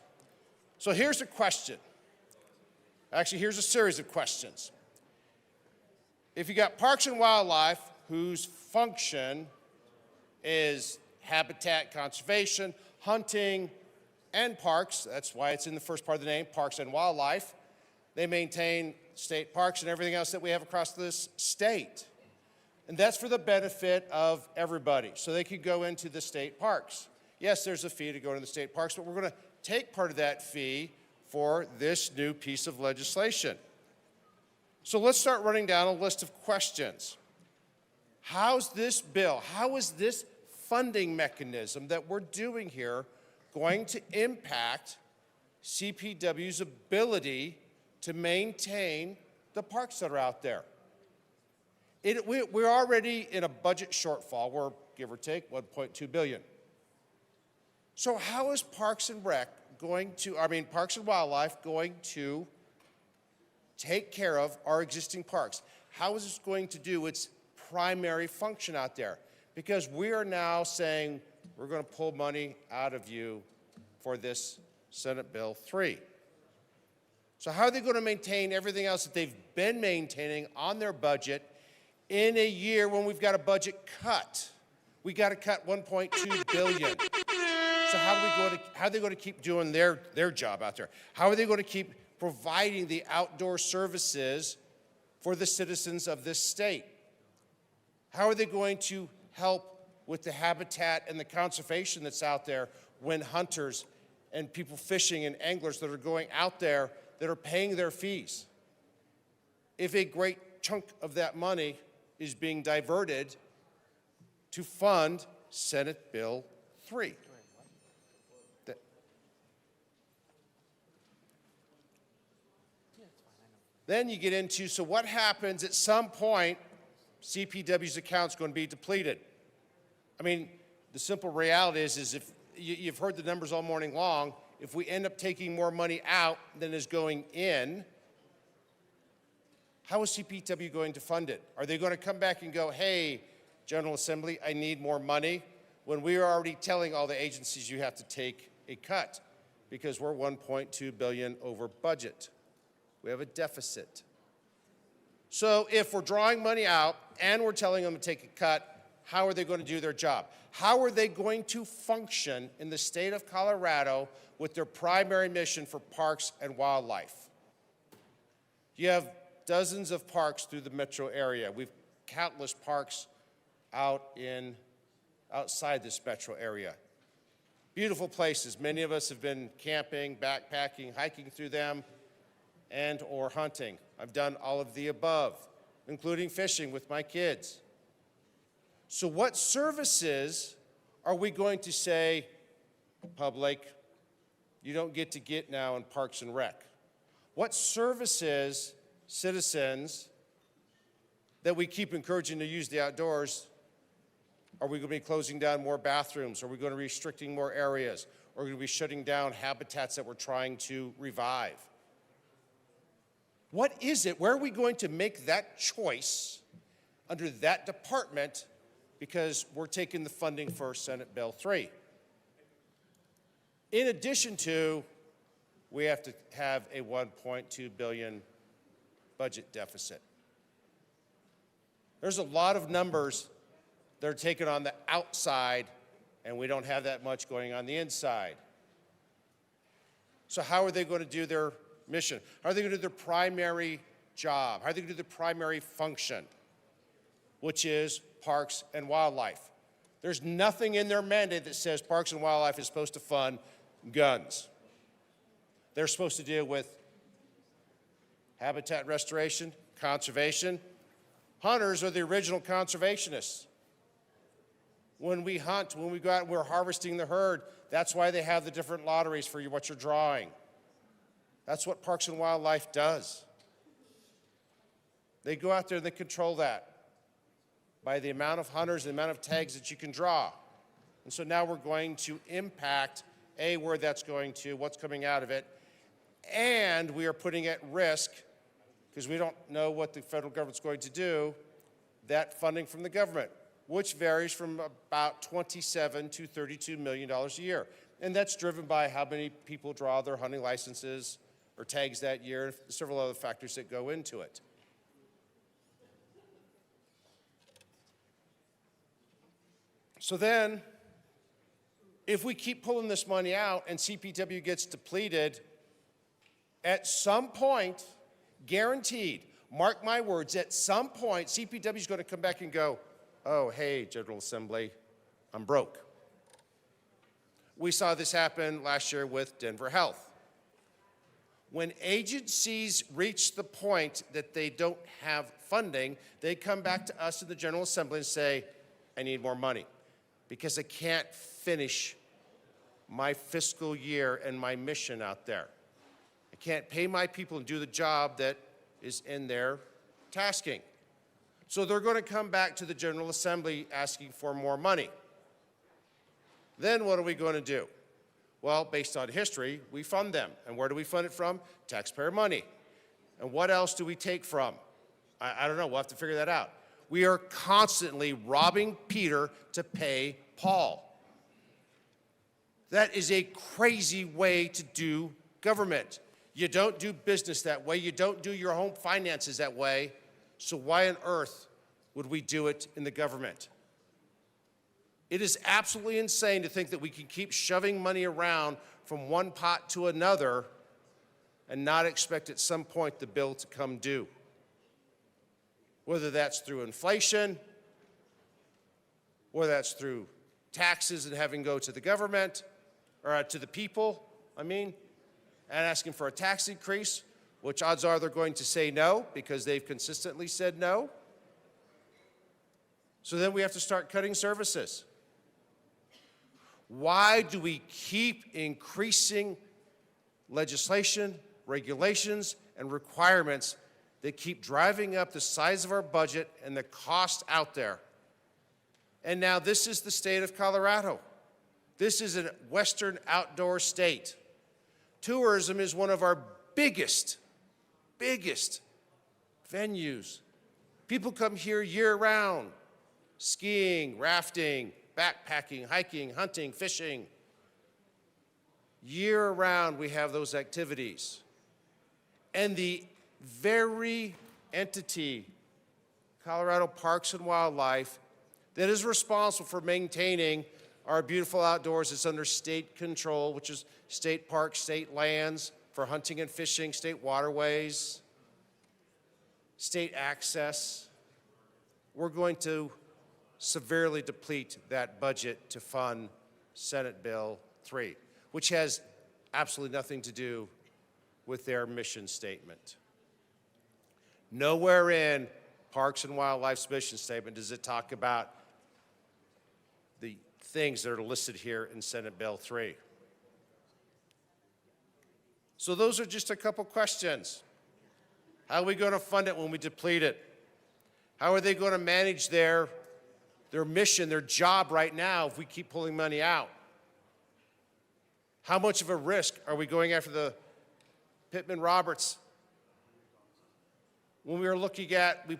So here's a question. Actually, here's a series of questions. If you got Parks and Wildlife, whose function is habitat conservation, hunting, and parks. That's why it's in the first part of the name, Parks and Wildlife. They maintain state parks and everything else that we have across this state. And that's for the benefit of everybody, so they could go into the state parks. Yes, there's a fee to go into the state parks, but we're going to take part of that fee for this new piece of legislation. So let's start running down a list of questions. How's this bill, how is this funding mechanism that we're doing here going to impact CPW's ability to maintain the parks that are out there? We're already in a budget shortfall. We're, give or take, $1.2 billion. So how is Parks and Wildlife going to take care of our existing parks? How is this going to do its primary function out there? Because we are now saying we're going to pull money out of you for this Senate Bill 3. So how are they going to maintain everything else that they've been maintaining on their budget in a year when we've got a budget cut? We got to cut $1.2 billion. So how are they going to keep doing their job out there? How are they going to keep providing the outdoor services for the citizens of this state? How are they going to help with the habitat and the conservation that's out there when hunters and people fishing and anglers that are going out there that are paying their fees? If a great chunk of that money is being diverted to fund Senate Bill 3. Then you get into, so what happens at some point, CPW's account's going to be depleted. I mean, the simple reality is if you've heard the numbers all morning long, if we end up taking more money out than is going in, how is CPW going to fund it? Are they going to come back and go, hey, General Assembly, I need more money, when we are already telling all the agencies you have to take a cut because we're $1.2 billion over budget. We have a deficit. So if we're drawing money out and we're telling them to take a cut, how are they going to do their job? How are they going to function in the state of Colorado with their primary mission for parks and wildlife? You have dozens of parks through the metro area. We've countless parks outside this metro area. Beautiful places. Many of us have been camping, backpacking, hiking through them, and or hunting. I've done all of the above, including fishing with my kids. So what services are we going to say, public, you don't get now in Parks and Rec? What services, citizens, that we keep encouraging to use the outdoors, are we going to be closing down more bathrooms? Are we going to be restricting more areas? Or are we going to be shutting down habitats that we're trying to revive? What is it? Where are we going to make that choice under that department because we're taking the funding for Senate Bill 3? In addition to, we have to have a $1.2 billion budget deficit. There's a lot of numbers that are taken on the outside, and we don't have that much going on the inside. So how are they going to do their mission? How are they going to do their primary job? How are they going to do their primary function, which is parks and wildlife? There's nothing in their mandate that says Parks and Wildlife is supposed to fund guns. They're supposed to deal with habitat restoration, conservation. Hunters are the original conservationists. When we hunt, when we go out and we're harvesting the herd, that's why they have the different lotteries for what you're drawing. That's what Parks and Wildlife does. They go out there and they control that by the amount of hunters and the amount of tags that you can draw. And so now we're going to impact, A, where that's going to, what's coming out of it, and we are putting at risk, because we don't know what the federal government's going to do, that funding from the government, which varies from about $27 to $32 million a year. And that's driven by how many people draw their hunting licenses or tags that year, and several other factors that go into it. So then, if we keep pulling this money out and CPW gets depleted, at some point, guaranteed, mark my words, at some point, CPW is going to come back and go, oh, hey, General Assembly, I'm broke. We saw this happen last year with Denver Health. When agencies reach the point that they don't have funding, they come back to us in the General Assembly and say, I need more money because I can't finish my fiscal year and my mission out there. I can't pay my people and do the job that is in their tasking. So they're going to come back to the General Assembly asking for more money. Then what are we going to do? Well, based on history, we fund them. And where do we fund it from? Taxpayer money. And what else do we take from? I don't know. We'll have to figure that out. We are constantly robbing Peter to pay Paul. That is a crazy way to do government. You don't do business that way. You don't do your home finances that way. So why on earth would we do it in the government? It is absolutely insane to think that we can keep shoving money around from one pot to another and not expect at some point the bill to come due. Whether that's through inflation, whether that's through taxes and having go to the government, or to the people, and asking for a tax increase, which odds are they're going to say no because they've consistently said no. So then we have to start cutting services. Why do we keep increasing legislation, regulations, and requirements that keep driving up the size of our budget and the cost out there? And now this is the state of Colorado. This is a Western outdoor state. Tourism is one of our biggest venues. People come here year-round, skiing, rafting, backpacking, hiking, hunting, fishing. Year-round, we have those activities. And the very entity, Colorado Parks and Wildlife, that is responsible for maintaining our beautiful outdoors is under state control, which is state parks, state lands for hunting and fishing, state waterways, state access. We're going to severely deplete that budget to fund Senate Bill 3, which has absolutely nothing to do with their mission statement. Nowhere in Parks and Wildlife's mission statement does it talk about the things that are listed here in Senate Bill 3. So those are just a couple questions. How are we going to fund it when we deplete it? How are they going to manage their mission, their job right now if we keep pulling money out? How much of a risk are we going after the Pittman-Roberts? When we were looking at, we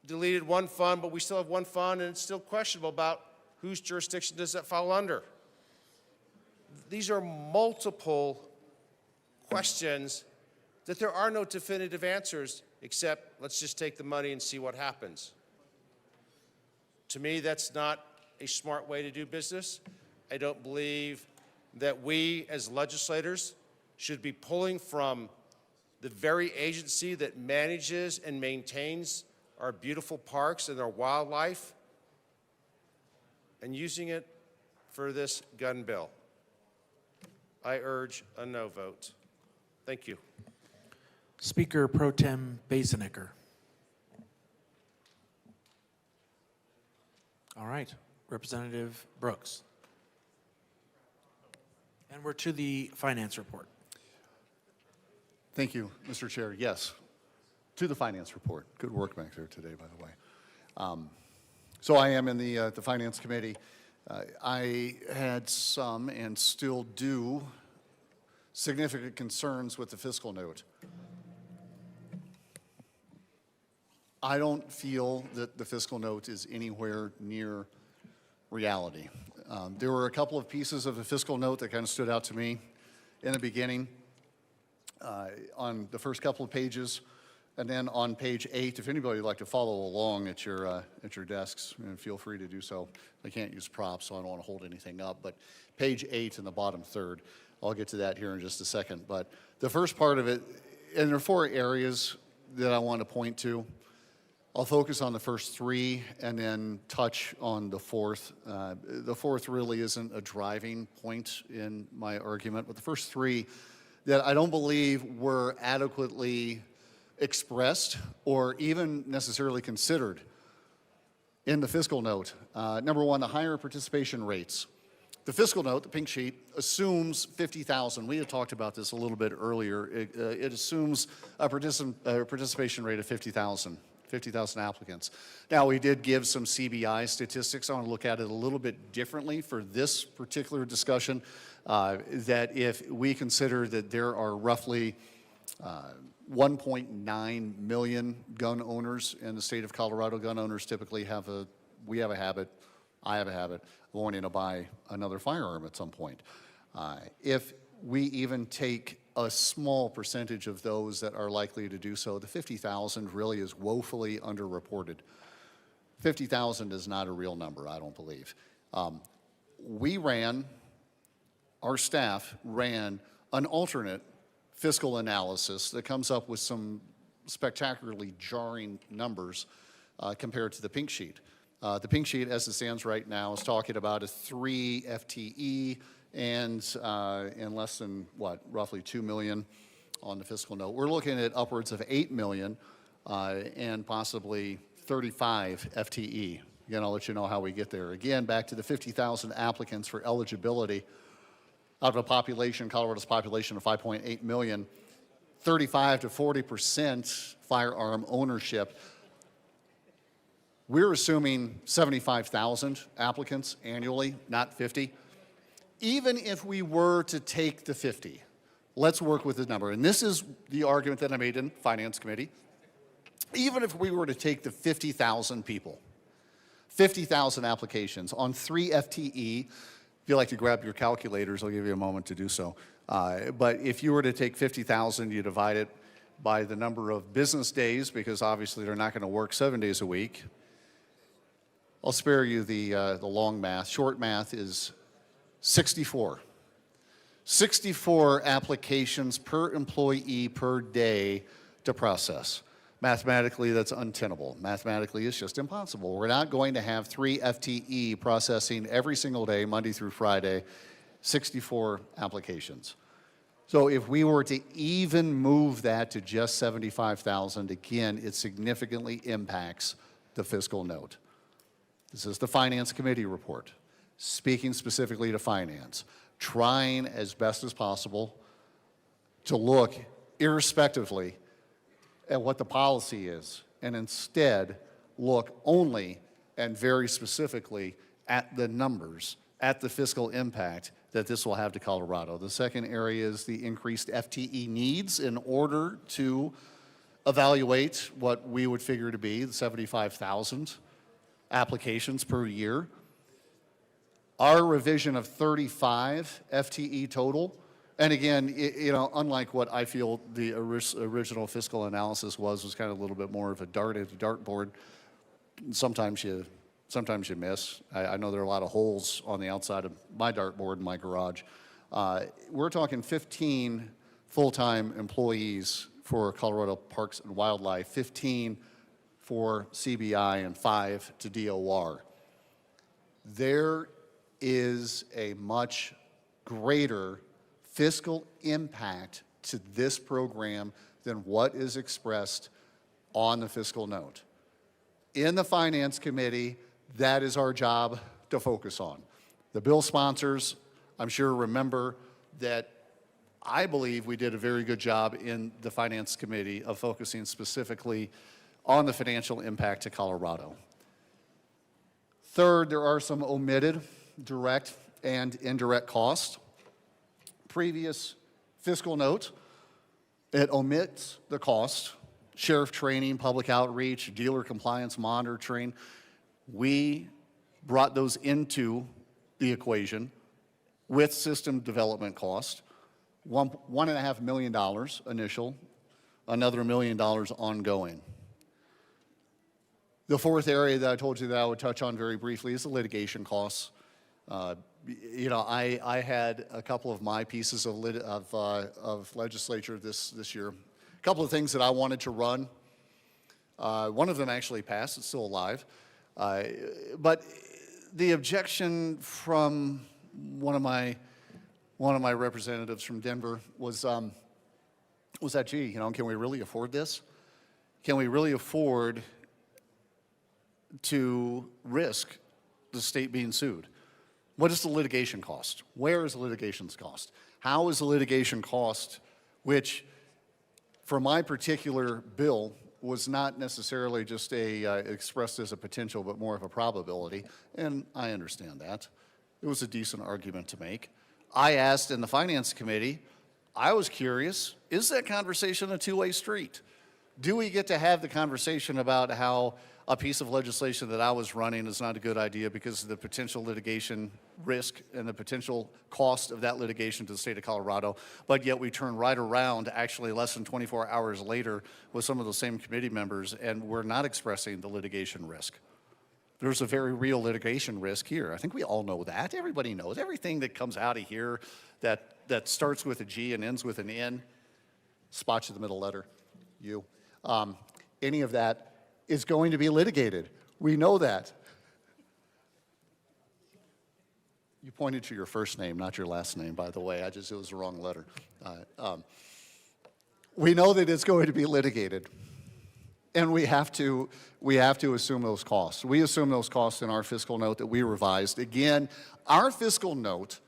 deleted one fund, but we still have one fund, and it's still questionable about whose jurisdiction does that fall under. These are multiple questions that there are no definitive answers except let's just take the money and see what happens. To me, that's not a smart way to do business. I don't believe that we as legislators should be pulling from the very agency that manages and maintains our beautiful parks and our wildlife and using it for this gun bill. I urge a no vote. Thank you. Speaker Pro Tem Basenecker. All right, Representative Brooks. And we're to the finance report. Thank you, Mr. Chair. Yes, to the finance report. Good work back there today, by the way. So I am in the Finance Committee. I had some, and still do, significant concerns with the fiscal note. I don't feel that the fiscal note is anywhere near reality. There were a couple of pieces of the fiscal note that kind of stood out to me in the beginning. On the first couple of pages, And then on page 8, if anybody would like to follow along at your desks, feel free to do so. I can't use props, so I don't want to hold anything up. But page 8 in the bottom third, I'll get to that here in just a second. But the first part of it, and there are 4 areas that I want to point to. I'll focus on the first 3 and then touch on the fourth. The fourth really isn't a driving point in my argument, but the first 3 that I don't believe were adequately expressed or even necessarily considered in the fiscal note. Number 1, the higher participation rates. The fiscal note, the pink sheet, assumes 50,000. We had talked about this a little bit earlier. It assumes a participation rate of 50,000 applicants. Now, we did give some CBI statistics. I want to look at it a little bit differently for this particular discussion, that if we consider that there are roughly 1.9 million gun owners in the state of Colorado. Gun owners typically I have a habit of wanting to buy another firearm at some point. If we even take a small percentage of those that are likely to do so, the 50,000 really is woefully underreported. 50,000 is not a real number, I don't believe. Our staff ran an alternate fiscal analysis that comes up with some spectacularly jarring numbers compared to the pink sheet. The pink sheet, as it stands right now, is talking about a 3 FTE and less than, roughly 2 million on the fiscal note. We're looking at upwards of 8 million and possibly 35 FTE. Again, I'll let you know how we get there. Again, back to the 50,000 applicants for eligibility. Out of a population, Colorado's population of 5.8 million, 35 to 40% firearm ownership. We're assuming 75,000 applicants annually, not 50. Even if we were to take the 50, let's work with the number. And this is the argument that I made in Finance Committee. Even if we were to take the 50,000 people, 50,000 applications on 3 FTE, if you'd like to grab your calculators, I'll give you a moment to do so. But if you were to take 50,000, you divide it by the number of business days, because obviously they're not going to work 7 days a week. I'll spare you the long math. Short math is 64. 64 applications per employee per day to process. Mathematically, that's untenable. Mathematically, it's just impossible. We're not going to have 3 FTE processing every single day, Monday through Friday, 64 applications. So if we were to even move that to just 75,000, again, it significantly impacts the fiscal note. This is the Finance Committee report, speaking specifically to finance, trying as best as possible to look irrespectively at what the policy is, and instead look only and very specifically at the numbers, at the fiscal impact that this will have to Colorado. The second area is the increased FTE needs in order to evaluate what we would figure to be the 75,000 applications per year. Our revision of 35 FTE total. And again, unlike what I feel the original fiscal analysis was kind of a little bit more of a dart at the dartboard. Sometimes you miss. I know there are a lot of holes on the outside of my dartboard in my garage. We're talking 15 full-time employees for Colorado Parks and Wildlife, 15 for CBI, and 5 to DOR. There is a much greater fiscal impact to this program than what is expressed on the fiscal note. In the Finance Committee, that is our job to focus on. The bill sponsors, I'm sure, remember that I believe we did a very good job in the Finance Committee of focusing specifically on the financial impact to Colorado. Third, there are some omitted direct and indirect costs. Previous fiscal note, it omits the cost, sheriff training, public outreach, dealer compliance monitoring. We brought those into the equation with system development cost, $1.5 million initial, another $1 million ongoing. The fourth area that I told you that I would touch on very briefly is the litigation costs. You know, I had a couple of my pieces of legislature this year. A couple of things that I wanted to run. One of them actually passed. It's still alive. But the objection from one of my representatives from Denver was that, gee, you know, can we really afford this? Can we really afford to risk the state being sued? What is the litigation cost? Where is the litigation cost? How is the litigation cost, which for my particular bill was not necessarily just expressed as a potential, but more of a probability, and I understand that. It was a decent argument to make. I asked in the Finance Committee, I was curious, is that conversation a two-way street? Do we get to have the conversation about how a piece of legislation that I was running is not a good idea because of the potential litigation risk and the potential cost of that litigation to the state of Colorado, but yet we turn right around actually less than 24 hours later with some of the same committee members and we're not expressing the litigation risk. There's a very real litigation risk here. I think we all know that. Everybody knows. Everything that comes out of here that starts with a G and ends with an N, spot you the middle letter, you. Any of that is going to be litigated. We know that. You pointed to your first name, not your last name, by the way. It was the wrong letter. We know that it's going to be litigated. And we have to assume those costs. We assume those costs in our fiscal note that we revised. Again, our fiscal note,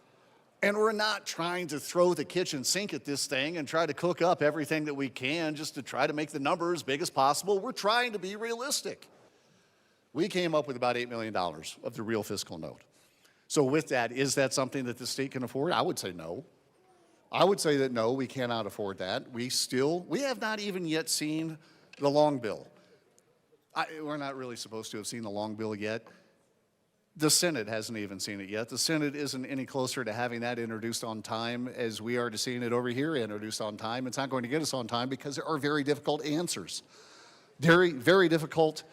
and we're not trying to throw the kitchen sink at this thing and try to cook up everything that we can just to try to make the number as big as possible. We're trying to be realistic. We came up with about $8 million of the real fiscal note. So with that, is that something that the state can afford? I would say no. I would say that no, we cannot afford that. We have not even yet seen the long bill. We're not really supposed to have seen the long bill yet. The Senate hasn't even seen it yet. The Senate isn't any closer to having that introduced on time as we are to seeing it over here introduced on time. It's not going to get us on time because there are very difficult answers. Very, very difficult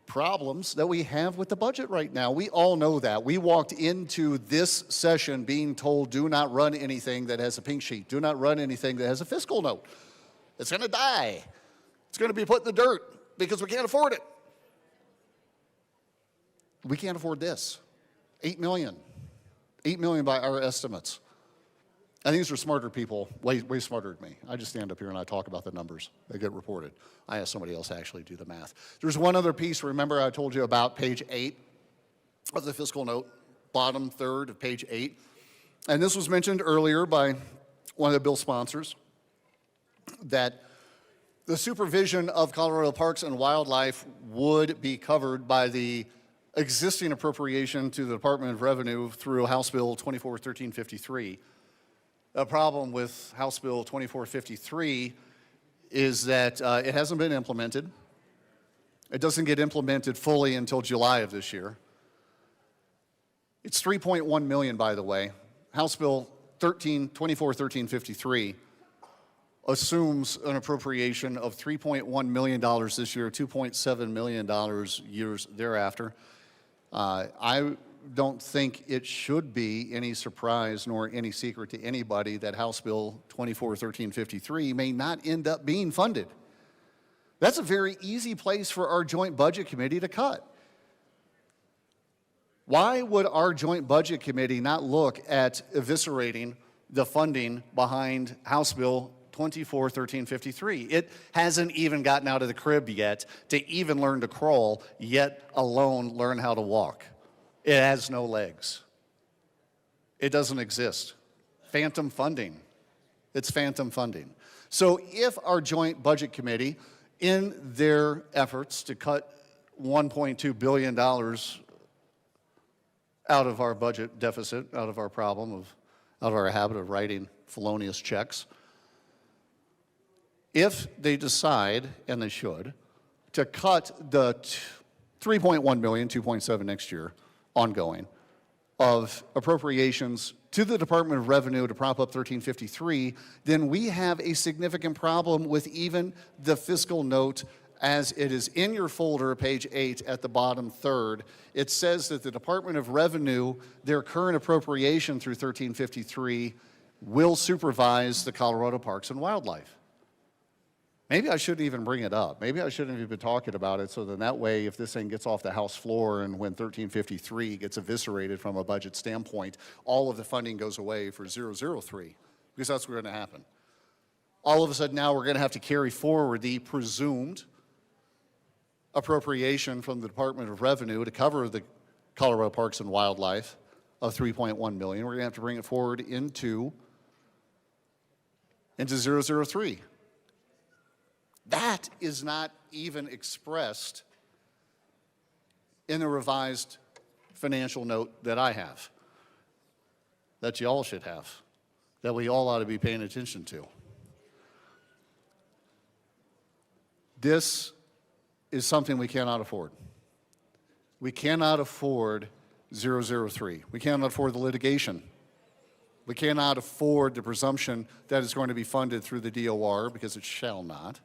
problems that we have with the budget right now. We all know that. We walked into this session being told, do not run anything that has a pink sheet. Do not run anything that has a fiscal note. It's going to die. It's going to be put in the dirt because we can't afford it. We can't afford this. $8 million. $8 million by our estimates. And these are smarter people, way smarter than me. I just stand up here and I talk about the numbers. They get reported. I ask somebody else to actually do the math. There's one other piece. Remember I told you about page 8 of the fiscal note, bottom third of page 8. And this was mentioned earlier by one of the bill sponsors, that the supervision of Colorado Parks and Wildlife would be covered by the existing appropriation to the Department of Revenue through House Bill 24-1353. A problem with House Bill 2453 is that it hasn't been implemented. It doesn't get implemented fully until July of this year. It's $3.1 million, by the way. House Bill 24-1353 assumes an appropriation of $3.1 million this year, $2.7 million years thereafter. I don't think it should be any surprise nor any secret to anybody that House Bill 24-1353 may not end up being funded. That's a very easy place for our Joint Budget Committee to cut. Why would our Joint Budget Committee not look at eviscerating the funding behind House Bill 24-1353? It hasn't even gotten out of the crib yet to even learn to crawl, yet alone learn how to walk. It has no legs. It doesn't exist. Phantom funding. It's phantom funding. So if our Joint Budget Committee, in their efforts to cut $1.2 billion out of our budget deficit, out of our problem out of our habit of writing felonious checks, if they decide, and they should, to cut the $3.1 million, $2.7 next year, ongoing, of appropriations to the Department of Revenue to prop up 1353, then we have a significant problem with even the fiscal note as it is in your folder, page 8 at the bottom third. It says that the Department of Revenue, their current appropriation through 1353, will supervise the Colorado Parks and Wildlife. Maybe I shouldn't even bring it up. Maybe I shouldn't have been talking about it, so then that way, if this thing gets off the House floor and when 1353 gets eviscerated from a budget standpoint, all of the funding goes away for 003, because that's what's going to happen. All of a sudden now we're going to have to carry forward the presumed appropriation from the Department of Revenue to cover the Colorado Parks and Wildlife of $3.1 million. We're going to have to bring it forward into 003. That is not even expressed in the revised financial note that I have, that you all should have, that we all ought to be paying attention to. This is something we cannot afford. We cannot afford 003. We cannot afford the litigation. We cannot afford the presumption that it's going to be funded through the DOR, because it shall not.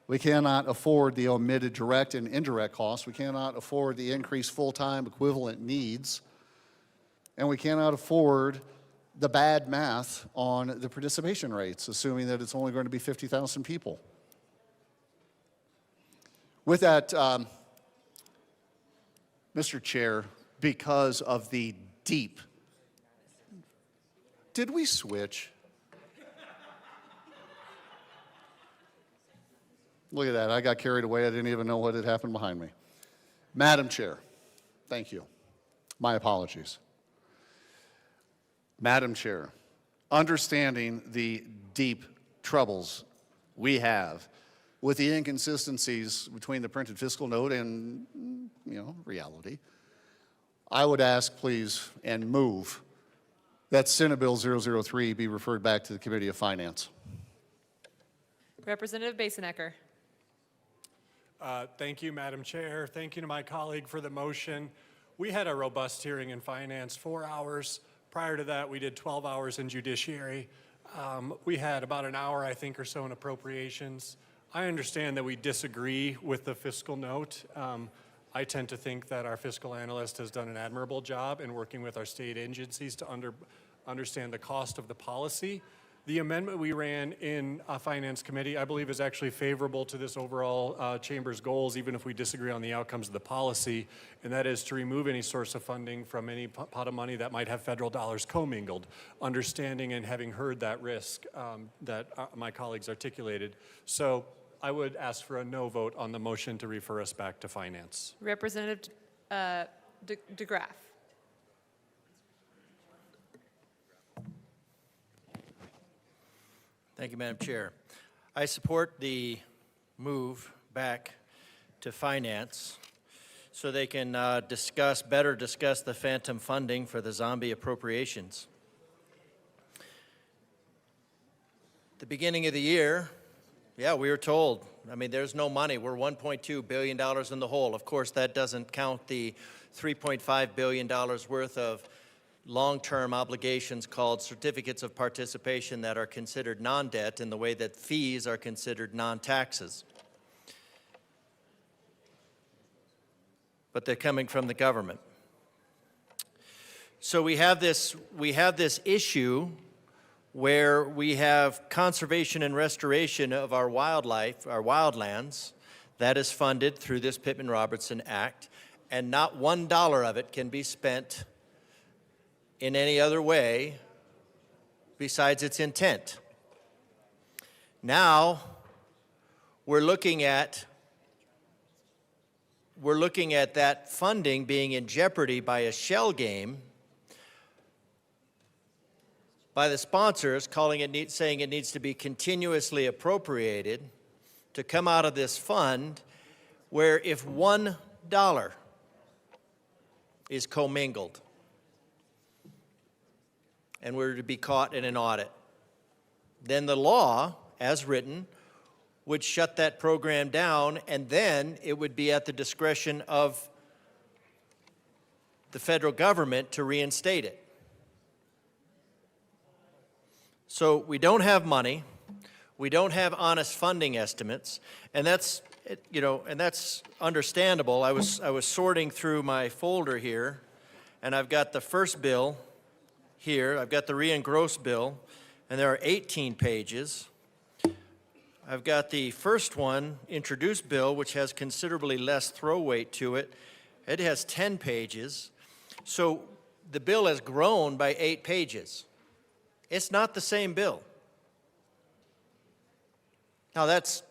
We cannot afford the omitted direct and indirect costs. We cannot afford the increased full-time equivalent needs. And we cannot afford the bad math on the participation rates, assuming that it's only going to be 50,000 people. With that, Mr. Chair, because of the deep, did we switch? Look at that, I got carried away. I didn't even know what had happened behind me. Madam Chair, thank you. My apologies. Madam Chair, understanding the deep troubles we have with the inconsistencies between the printed fiscal note and, reality, I would ask, please, and move that Senate Bill 003 be referred back to the Committee of Finance. Representative Basenecker. Thank you, Madam Chair. Thank you to my colleague for the motion. We had a robust hearing in Finance, 4 hours. Prior to that, we did 12 hours in Judiciary. We had about an hour, I think, or so in Appropriations. I understand that we disagree with the fiscal note. I tend to think that our fiscal analyst has done an admirable job in working with our state agencies to understand the cost of the policy. The amendment we ran in Finance Committee, I believe, is actually favorable to this overall Chamber's goals, even if we disagree on the outcomes of the policy, and that is to remove any source of funding from any pot of money that might have federal dollars commingled, understanding and having heard that risk that my colleagues articulated. So I would ask for a no vote on the motion to refer us back to Finance. Representative DeGraff. Thank you, Madam Chair. I support the move back to Finance so they can better discuss the phantom funding for the zombie appropriations. The beginning of the year, we were told, there's no money. We're $1.2 billion in the hole. Of course, that doesn't count the $3.5 billion worth of long-term obligations called certificates of participation that are considered non-debt in the way that fees are considered non-taxes. But they're coming from the government. So we have this issue where we have conservation and restoration of our wildlife, our wildlands, that is funded through this Pittman-Robertson Act, and not $1 of it can be spent in any other way besides its intent. Now, we're looking at that funding being in jeopardy by a shell game by the sponsors saying it needs to be continuously appropriated to come out of this fund, where if $1 is commingled and were to be caught in an audit, then the law, as written, would shut that program down, and then it would be at the discretion of the federal government to reinstate it. So we don't have money, we don't have honest funding estimates, and that's, and that's understandable. I was sorting through my folder here, and I've got the first bill here, I've got the re-engross bill, and there are 18 pages. I've got the first one, introduced bill, which has considerably less throw weight to it. It has 10 pages. So the bill has grown by 8 pages. It's not the same bill. Now that's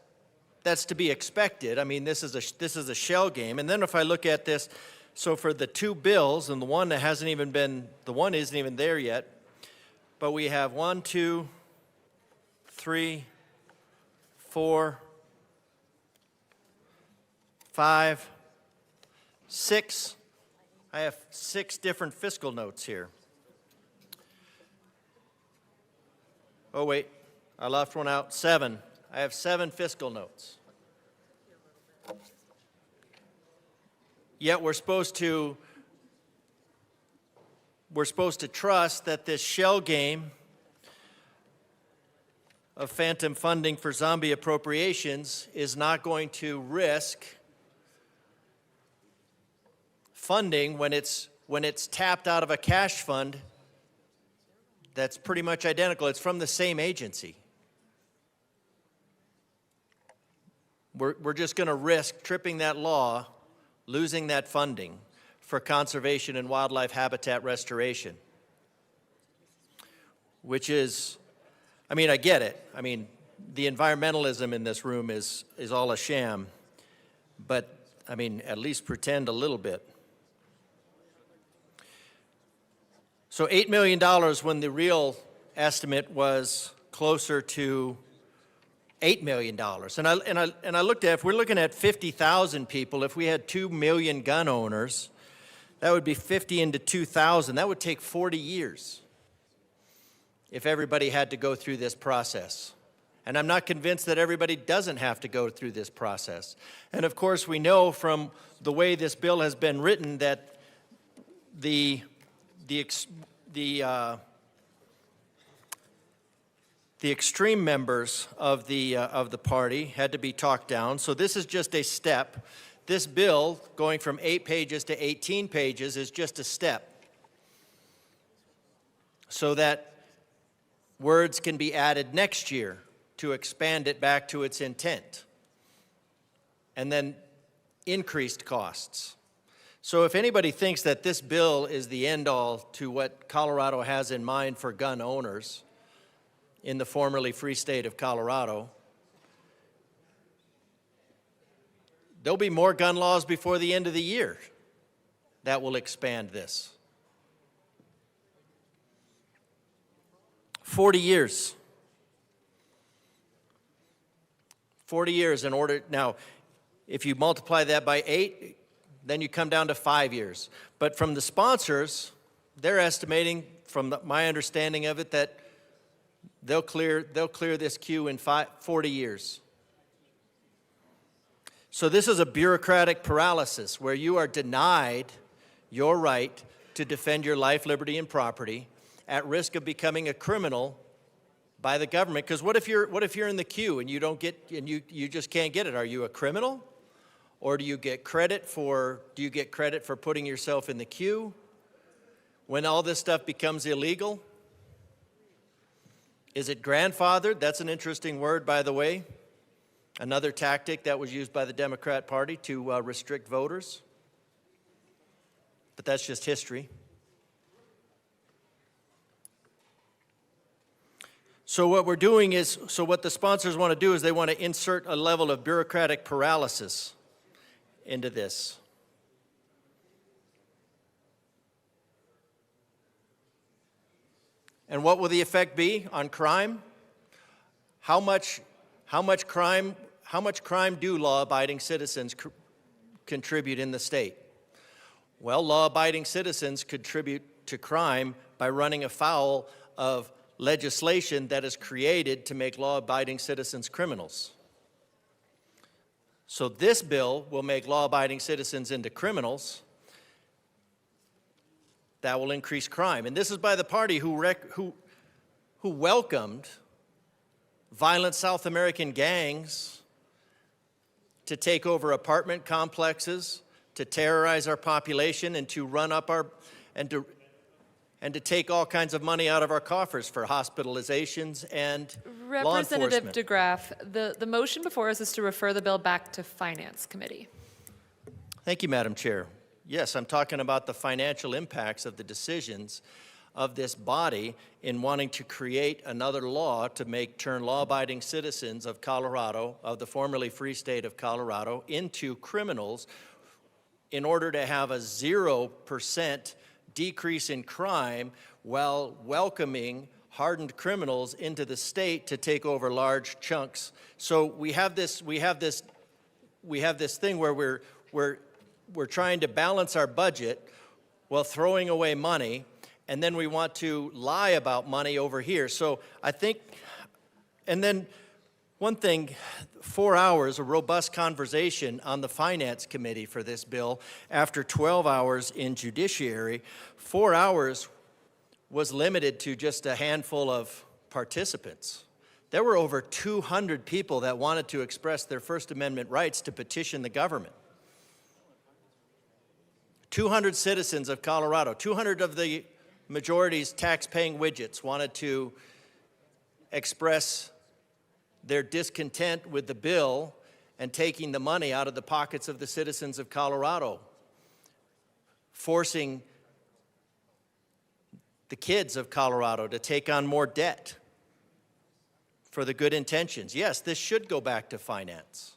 to be expected. I mean, this is a shell game. And then if I look at this, so for the 2 bills, and the one isn't even there yet, but we have 1, 2, 3, 4, 5, 6. I have 6 different fiscal notes here. Oh, wait, I left one out. 7. I have 7 fiscal notes. Yet we're supposed to trust that this shell game of phantom funding for zombie appropriations is not going to risk funding when it's tapped out of a cash fund that's pretty much identical. It's from the same agency. We're just going to risk tripping that law, losing that funding for conservation and wildlife habitat restoration, which is, I mean, I get it. I mean, the environmentalism in this room is all a sham, but I mean, at least pretend a little bit. So $8 million when the real estimate was closer to $8 million. And I looked at, if we're looking at 50,000 people, if we had 2 million gun owners, that would be 50 into 2,000. That would take 40 years if everybody had to go through this process. And I'm not convinced that everybody doesn't have to go through this process. And of course, we know from the way this bill has been written that the extreme members of the party had to be talked down. So this is just a step. This bill, going from 8 pages to 18 pages, is just a step so that words can be added next year to expand it back to its intent, and then increased costs. So if anybody thinks that this bill is the end-all to what Colorado has in mind for gun owners in the formerly free state of Colorado, there'll be more gun laws before the end of the year that will expand this. 40 years. 40 years in order, now, if you multiply that by 8, then you come down to 5 years. But from the sponsors, they're estimating, from my understanding of it, that they'll clear this queue in 40 years. So this is a bureaucratic paralysis where you are denied your right to defend your life, liberty, and property at risk of becoming a criminal by the government. Because what if you're in the queue and you don't get, and you just can't get it? Are you a criminal? Or do you get credit for putting yourself in the queue when all this stuff becomes illegal? Is it grandfathered? That's an interesting word, by the way. Another tactic that was used by the Democrat Party to restrict voters. But that's just history. So what we're doing is, so what the sponsors want to do is they want to insert a level of bureaucratic paralysis into this. And what will the effect be on crime? How much crime do law-abiding citizens contribute in the state? Well, law-abiding citizens contribute to crime by running afoul of legislation that is created to make law-abiding citizens criminals. So this bill will make law-abiding citizens into criminals, That will increase crime. And this is by the party who welcomed violent South American gangs to take over apartment complexes, to terrorize our population, and to run up our, and to take all kinds of money out of our coffers for hospitalizations and law Representative enforcement. DeGraff, the motion before us is to refer the bill back to Finance Committee. Thank you, Madam Chair. Yes, I'm talking about the financial impacts of the decisions of this body in wanting to create another law to turn law-abiding citizens of Colorado, of the formerly free state of Colorado, into criminals in order to have a 0% decrease in crime while welcoming hardened criminals into the state to take over large chunks. So we have this thing where we're trying to balance our budget while throwing away money, and then we want to lie about money over here. So I think, and then one thing, 4 hours, a robust conversation on the Finance Committee for this bill after 12 hours in Judiciary. 4 hours was limited to just a handful of participants. There were over 200 people that wanted to express their First Amendment rights to petition the government. 200 citizens of Colorado, 200 of the majority's tax-paying widgets wanted to express their discontent with the bill and taking the money out of the pockets of the citizens of Colorado, forcing the kids of Colorado to take on more debt for the good intentions. Yes, this should go back to finance.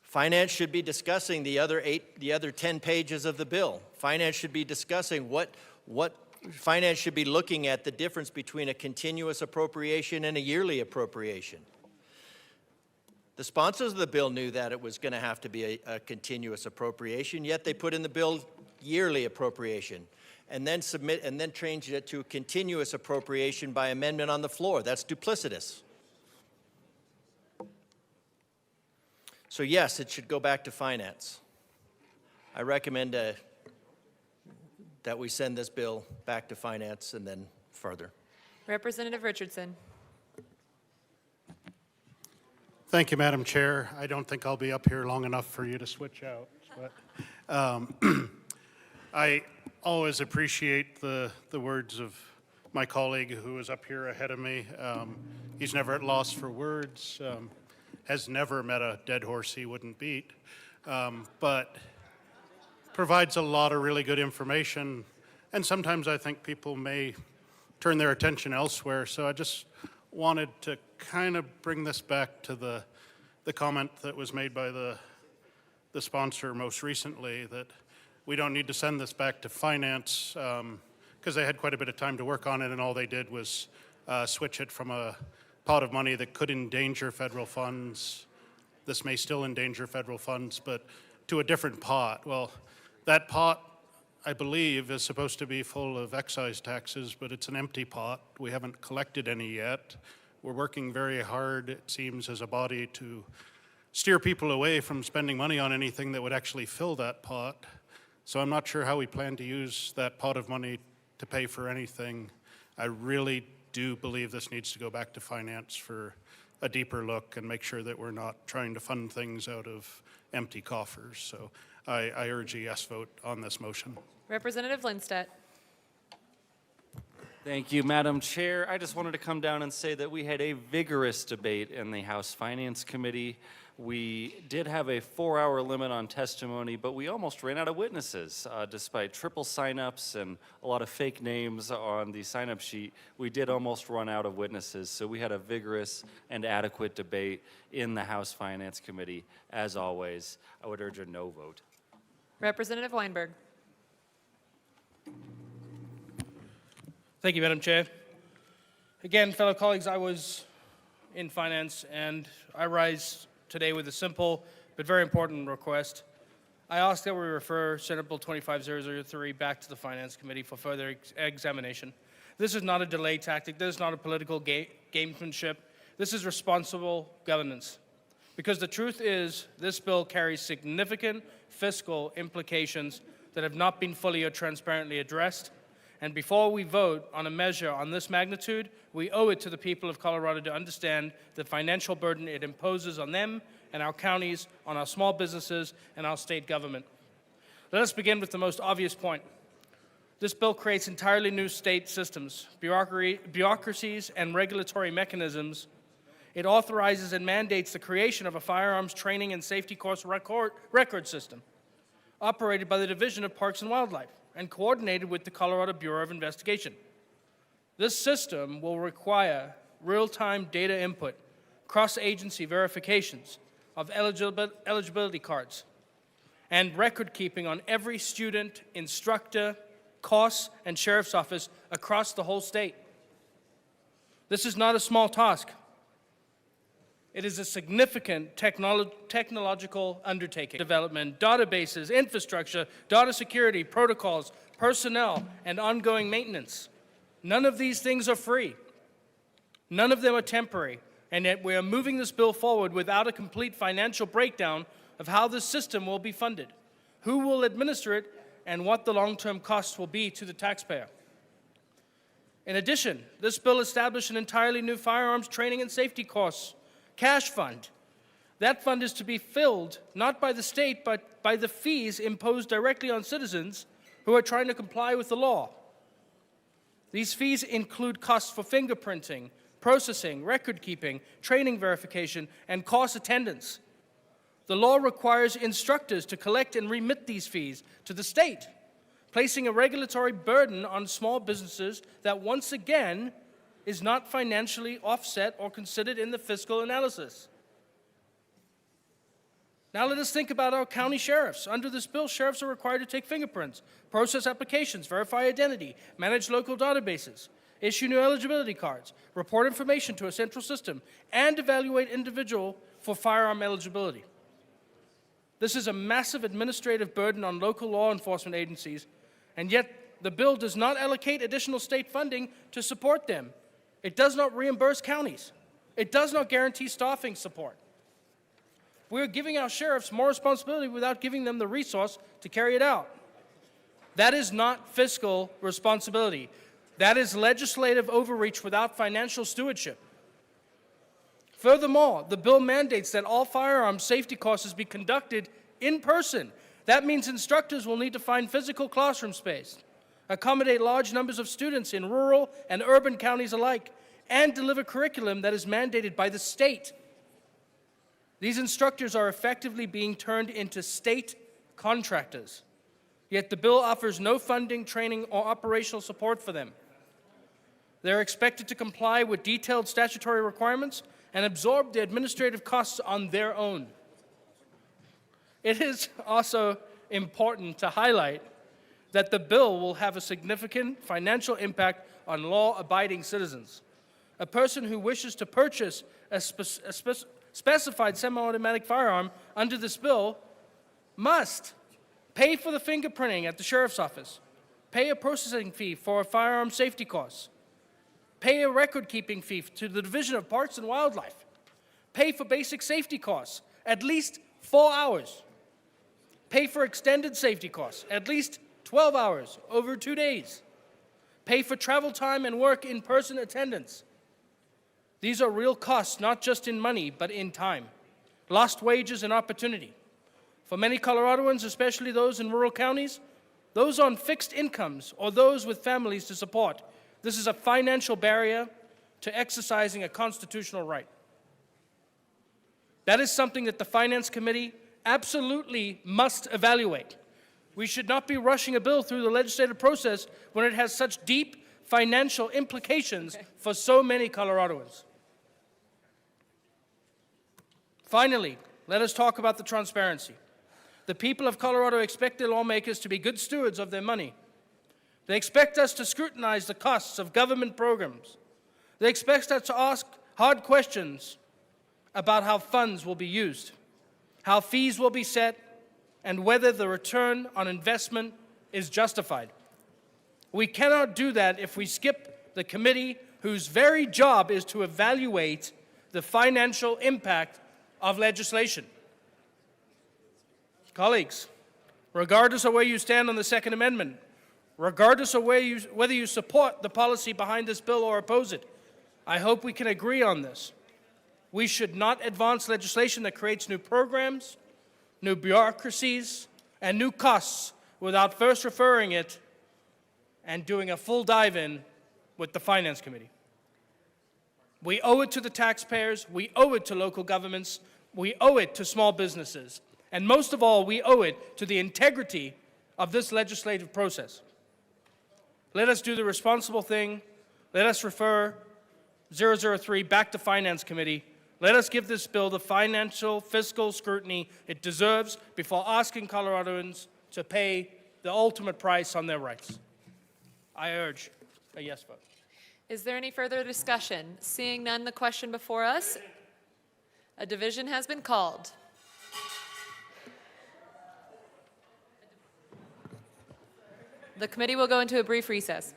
Finance should be discussing the other 10 pages of the bill. Finance should be discussing Finance should be looking at the difference between a continuous appropriation and a yearly appropriation. The sponsors of the bill knew that it was going to have to be a continuous appropriation, yet they put in the bill yearly appropriation and then changed it to a continuous appropriation by amendment on the floor. That's duplicitous. So yes, it should go back to finance. I recommend that we send this bill back to finance and then further. Representative Richardson. Thank you, Madam Chair. I don't think I'll be up here long enough for you to switch out. But I always appreciate the words of my colleague who is up here ahead of me. He's never at loss for words, has never met a dead horse he wouldn't beat, but provides a lot of really good information. And sometimes I think people may turn their attention elsewhere. So I just wanted to kind of bring this back to the comment that was made by the sponsor most recently, that we don't need to send this back to finance because they had quite a bit of time to work on it, and all they did was switch it from a pot of money that could endanger federal funds. This may still endanger federal funds, but to a different pot. Well, that pot, I believe, is supposed to be full of excise taxes, but it's an empty pot. We haven't collected any yet. We're working very hard, it seems, as a body to steer people away from spending money on anything that would actually fill that pot. So I'm not sure how we plan to use that pot of money to pay for anything. I really do believe this needs to go back to finance for a deeper look and make sure that we're not trying to fund things out of empty coffers. So I urge a yes vote on this motion. Representative Lindstedt. Thank you, Madam Chair. I just wanted to come down and say that we had a vigorous debate in the House Finance Committee. We did have a 4-hour limit on testimony, but we almost ran out of witnesses. Despite triple signups and a lot of fake names on the sign-up sheet, we did almost run out of witnesses. So we had a vigorous and adequate debate in the House Finance Committee. As always, I would urge a no vote. Representative Weinberg. Thank you, Madam Chair. Again, fellow colleagues, I was in finance, and I rise today with a simple but very important request. I ask that we refer Senate Bill 25-003 back to the Finance Committee for further examination. This is not a delay tactic. This is not a political gamesmanship. This is responsible governance. Because the truth is, this bill carries significant fiscal implications that have not been fully or transparently addressed. And before we vote on a measure on this magnitude, we owe it to the people of Colorado to understand the financial burden it imposes on them and our counties, on our small businesses, and our state government. Let us begin with the most obvious point. This bill creates entirely new state systems, bureaucracies, and regulatory mechanisms. It authorizes and mandates the creation of a firearms training and safety course record system, operated by the Division of Parks and Wildlife and coordinated with the Colorado Bureau of Investigation. This system will require real-time data input, cross-agency verifications of eligibility cards, and record keeping on every student, instructor, course, and sheriff's office across the whole state. This is not a small task. It is a significant technological undertaking. Development, databases, infrastructure, data security, protocols, personnel, and ongoing maintenance. None of these things are free. None of them are temporary. And yet we are moving this bill forward without a complete financial breakdown of how this system will be funded, who will administer it, and what the long-term costs will be to the taxpayer. In addition, this bill established an entirely new firearms training and safety course cash fund. That fund is to be filled not by the state, but by the fees imposed directly on citizens who are trying to comply with the law. These fees include costs for fingerprinting, processing, record keeping, training verification, and course attendance. The law requires instructors to collect and remit these fees to the state, placing a regulatory burden on small businesses that once again is not financially offset or considered in the fiscal analysis. Now let us think about our county sheriffs. Under this bill, sheriffs are required to take fingerprints, process applications, verify identity, manage local databases, issue new eligibility cards, report information to a central system, and evaluate individual for firearm eligibility. This is a massive administrative burden on local law enforcement agencies, and yet the bill does not allocate additional state funding to support them. It does not reimburse counties. It does not guarantee staffing support. We're giving our sheriffs more responsibility without giving them the resource to carry it out. That is not fiscal responsibility. That is legislative overreach without financial stewardship. Furthermore, the bill mandates that all firearms safety courses be conducted in person. That means instructors will need to find physical classroom space, accommodate large numbers of students in rural and urban counties alike, and deliver curriculum that is mandated by the state. These instructors are effectively being turned into state contractors, yet the bill offers no funding, training, or operational support for them. They're expected to comply with detailed statutory requirements and absorb the administrative costs on their own. It is also important to highlight that the bill will have a significant financial impact on law-abiding citizens. A person who wishes to purchase a specified semi-automatic firearm under this bill must pay for the fingerprinting at the sheriff's office, pay a processing fee for a firearm safety course, pay a record-keeping fee to the Division of Parks and Wildlife, pay for basic safety costs, at least 4 hours, pay for extended safety costs, at least 12 hours over 2 days, pay for travel time and work in-person attendance. These are real costs, not just in money, but in time, lost wages and opportunity. For many Coloradoans, especially those in rural counties, those on fixed incomes or those with families to support, this is a financial barrier to exercising a constitutional right. That is something that the Finance Committee absolutely must evaluate. We should not be rushing a bill through the legislative process when it has such deep financial implications for so many Coloradoans. Finally, let us talk about the transparency. The people of Colorado expect their lawmakers to be good stewards of their money. They expect us to scrutinize the costs of government programs. They expect us to ask hard questions about how funds will be used, how fees will be set, and whether the return on investment is justified. We cannot do that if we skip the committee whose very job is to evaluate the financial impact of legislation. Colleagues, regardless of where you stand on the Second Amendment, regardless of whether you support the policy behind this bill or oppose it, I hope we can agree on this. We should not advance legislation that creates new programs, new bureaucracies, and new costs without first referring it and doing a full dive-in with the Finance Committee. We owe it to the taxpayers, we owe it to local governments, we owe it to small businesses, and most of all, we owe it to the integrity of this legislative process. Let us do the responsible thing. Let us refer 003 back to Finance Committee. Let us give this bill the financial, fiscal scrutiny it deserves before asking Coloradoans to pay the ultimate price on their rights. I urge a yes vote. Is there any further discussion? Seeing none, the question before us. A division has been called. The committee will go into a brief recess.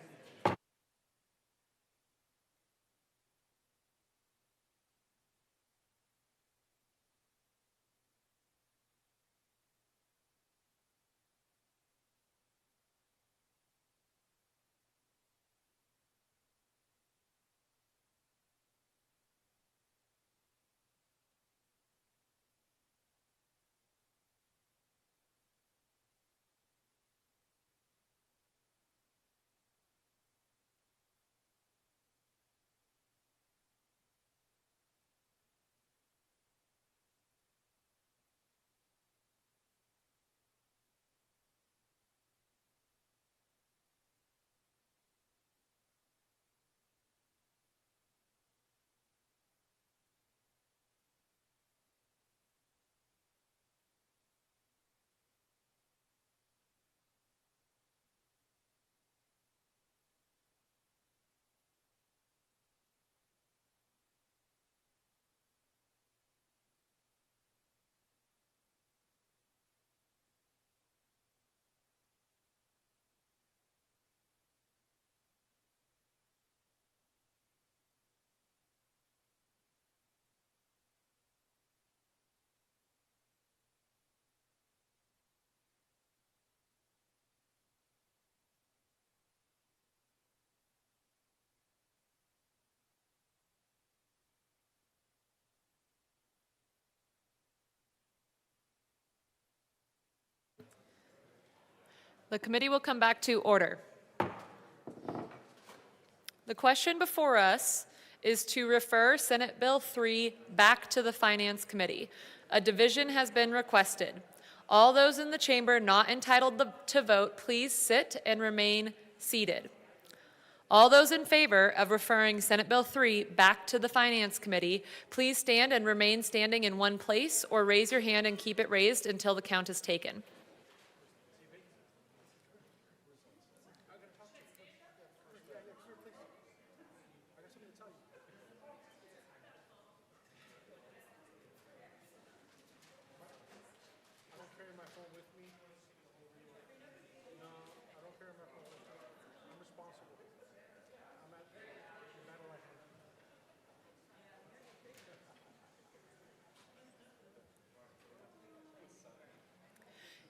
The committee will come back to order. The question before us is to refer Senate Bill 3 back to the Finance Committee. A division has been requested. All those in the chamber not entitled to vote, please sit and remain seated. All those in favor of referring Senate Bill 3 back to the Finance Committee, please stand and remain standing in one place or raise your hand and keep it raised until the count is taken.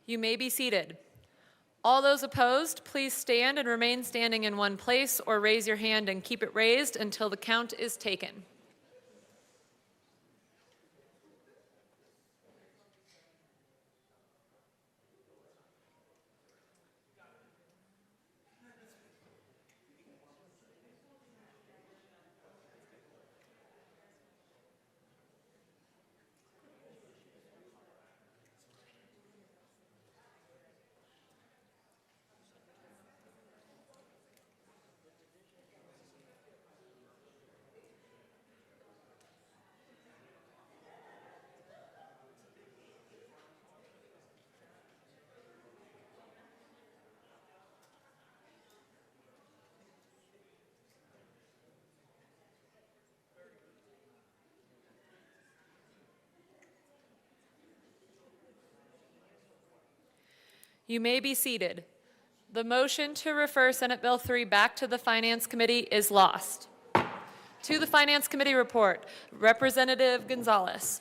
You may be seated. All those opposed, please stand and remain standing in one place or raise your hand and keep it raised until the count is taken. You may be seated. The motion to refer Senate Bill 3 back to the Finance Committee is lost. To the Finance Committee report, Representative Gonzalez.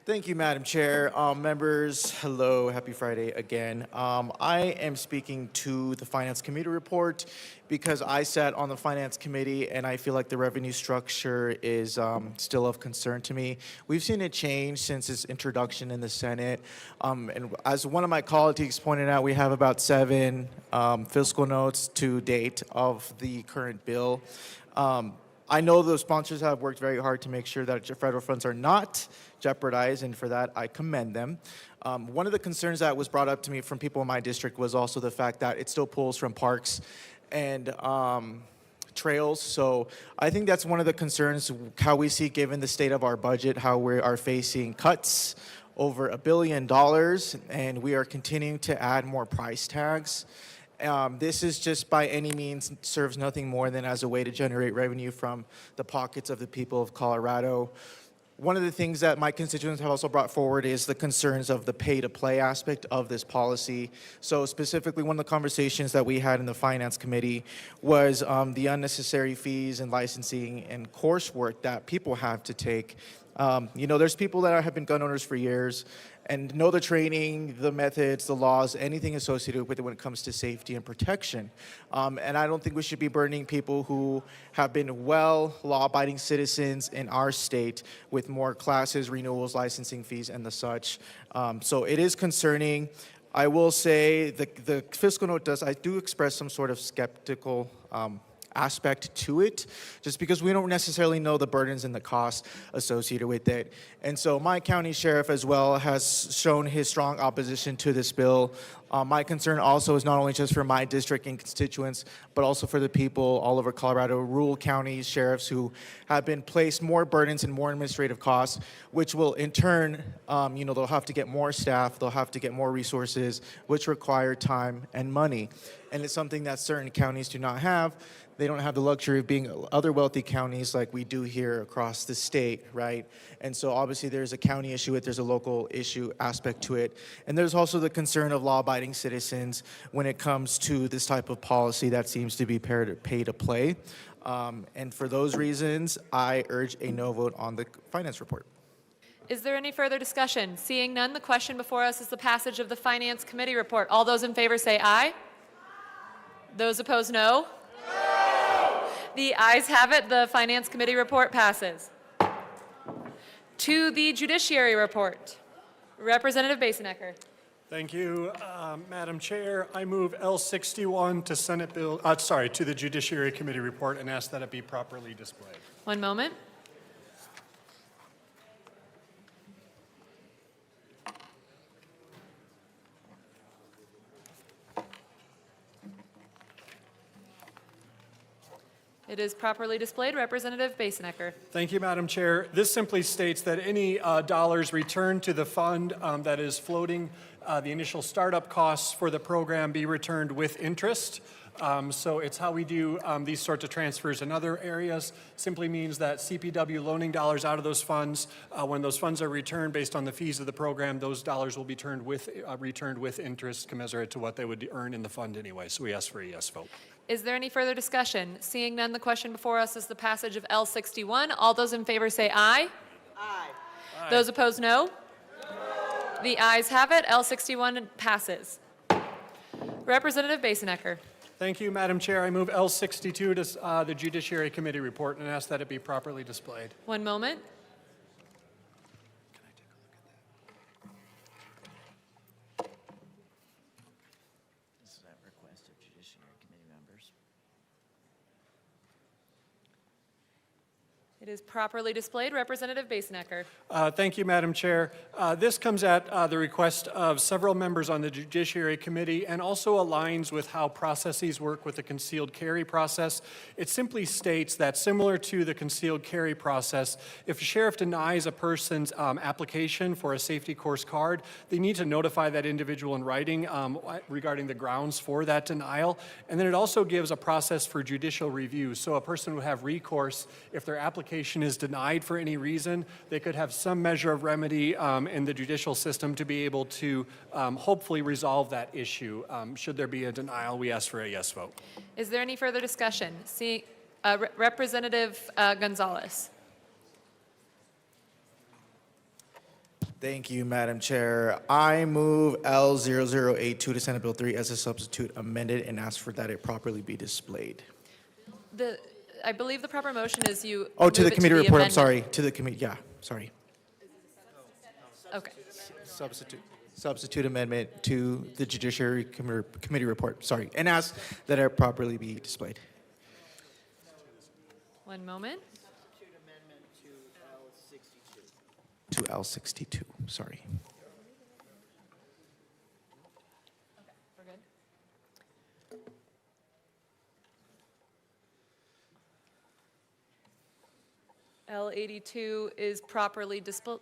Thank you, Madam Chair. Members, hello, happy Friday again. I am speaking to the Finance Committee report because I sat on the Finance Committee and I feel like the revenue structure is still of concern to me. We've seen it change since its introduction in the Senate. And as one of my colleagues pointed out, we have about 7 fiscal notes to date of the current bill. I know the sponsors have worked very hard to make sure that federal funds are not jeopardized, and for that, I commend them. One of the concerns that was brought up to me from people in my district was also the fact that it still pulls from parks and trails. So I think that's one of the concerns, how we see, given the state of our budget, how we are facing cuts over $1 billion, and we are continuing to add more price tags. This is just by any means serves nothing more than as a way to generate revenue from the pockets of the people of Colorado. One of the things that my constituents have also brought forward is the concerns of the pay-to-play aspect of this policy. So specifically, one of the conversations that we had in the Finance Committee was the unnecessary fees and licensing and coursework that people have to take. You know, there's people that have been gun owners for years and know the training, the methods, the laws, anything associated with it when it comes to safety and protection. And I don't think we should be burdening people who have been well law-abiding citizens in our state with more classes, renewals, licensing fees, and the such. So it is concerning. I will say the fiscal note I do express some sort of skeptical aspect to it, just because we don't necessarily know the burdens and the costs associated with it. And so my county sheriff as well has shown his strong opposition to this bill. My concern also is not only just for my district and constituents, but also for the people all over Colorado, rural counties, sheriffs who have been placed more burdens and more administrative costs, which will in turn, you know, they'll have to get more staff, they'll have to get more resources, which require time and money. And it's something that certain counties do not have. They don't have the luxury of being other wealthy counties like we do here across the state, right? And so obviously there's a county issue, there's a local issue aspect to it. And there's also the concern of law-abiding citizens when it comes to this type of policy that seems to be pay to play. And for those reasons, I urge a no vote on the finance report. Is there any further discussion? Seeing none, the question before us is the passage of the Finance Committee report. All those in favor say aye. Those opposed, no. The ayes have it. The Finance Committee report passes. To the Judiciary report. Representative Basenecker. Thank you, Madam Chair. I move L61 to Senate Bill, to the Judiciary Committee report and ask that it be properly displayed. One moment. It is properly displayed. Representative Basenecker. Thank you, Madam Chair. This simply states that any dollars returned to the fund that is floating the initial startup costs for the program be returned with interest. So it's how we do these sorts of transfers in other areas. Simply means that CPW loaning dollars out of those funds, when those funds are returned based on the fees of the program, those dollars will be returned with interest commensurate to what they would earn in the fund anyway. So we ask for a yes vote. Is there any further discussion? Seeing none, the question before us is the passage of L61. All those in favor say aye. Aye. Those opposed, no. The ayes have it. L61 passes. Representative Basenecker. Thank you, Madam Chair. I move L62 to the Judiciary Committee report and ask that it be properly displayed. One moment. This is at request of Judiciary Committee members. It is properly displayed. Representative Basenecker. Thank you, Madam Chair. This comes at the request of several members on the Judiciary Committee and also aligns with how processes work with the concealed carry process. It simply states that similar to the concealed carry process, if a sheriff denies a person's application for a safety course card, they need to notify that individual in writing regarding the grounds for that denial. And then it also gives a process for judicial review. So a person would have recourse if their application is denied for any reason. They could have some measure of remedy in the judicial system to be able to hopefully resolve that issue. Should there be a denial, we ask for a yes vote. Is there any further discussion? Representative Gonzalez. Thank you, Madam Chair. I move L0082 to Senate Bill 3 as a substitute amended and ask for that it properly be displayed. I believe the proper motion is you. Oh, to move the it committee report, I'm amendment. sorry. To the committee, yeah, sorry. Okay. Substitute amendment to the Judiciary Committee report, sorry, and ask that it properly be displayed. One moment. To L62, sorry. We're good. L82 is properly displayed.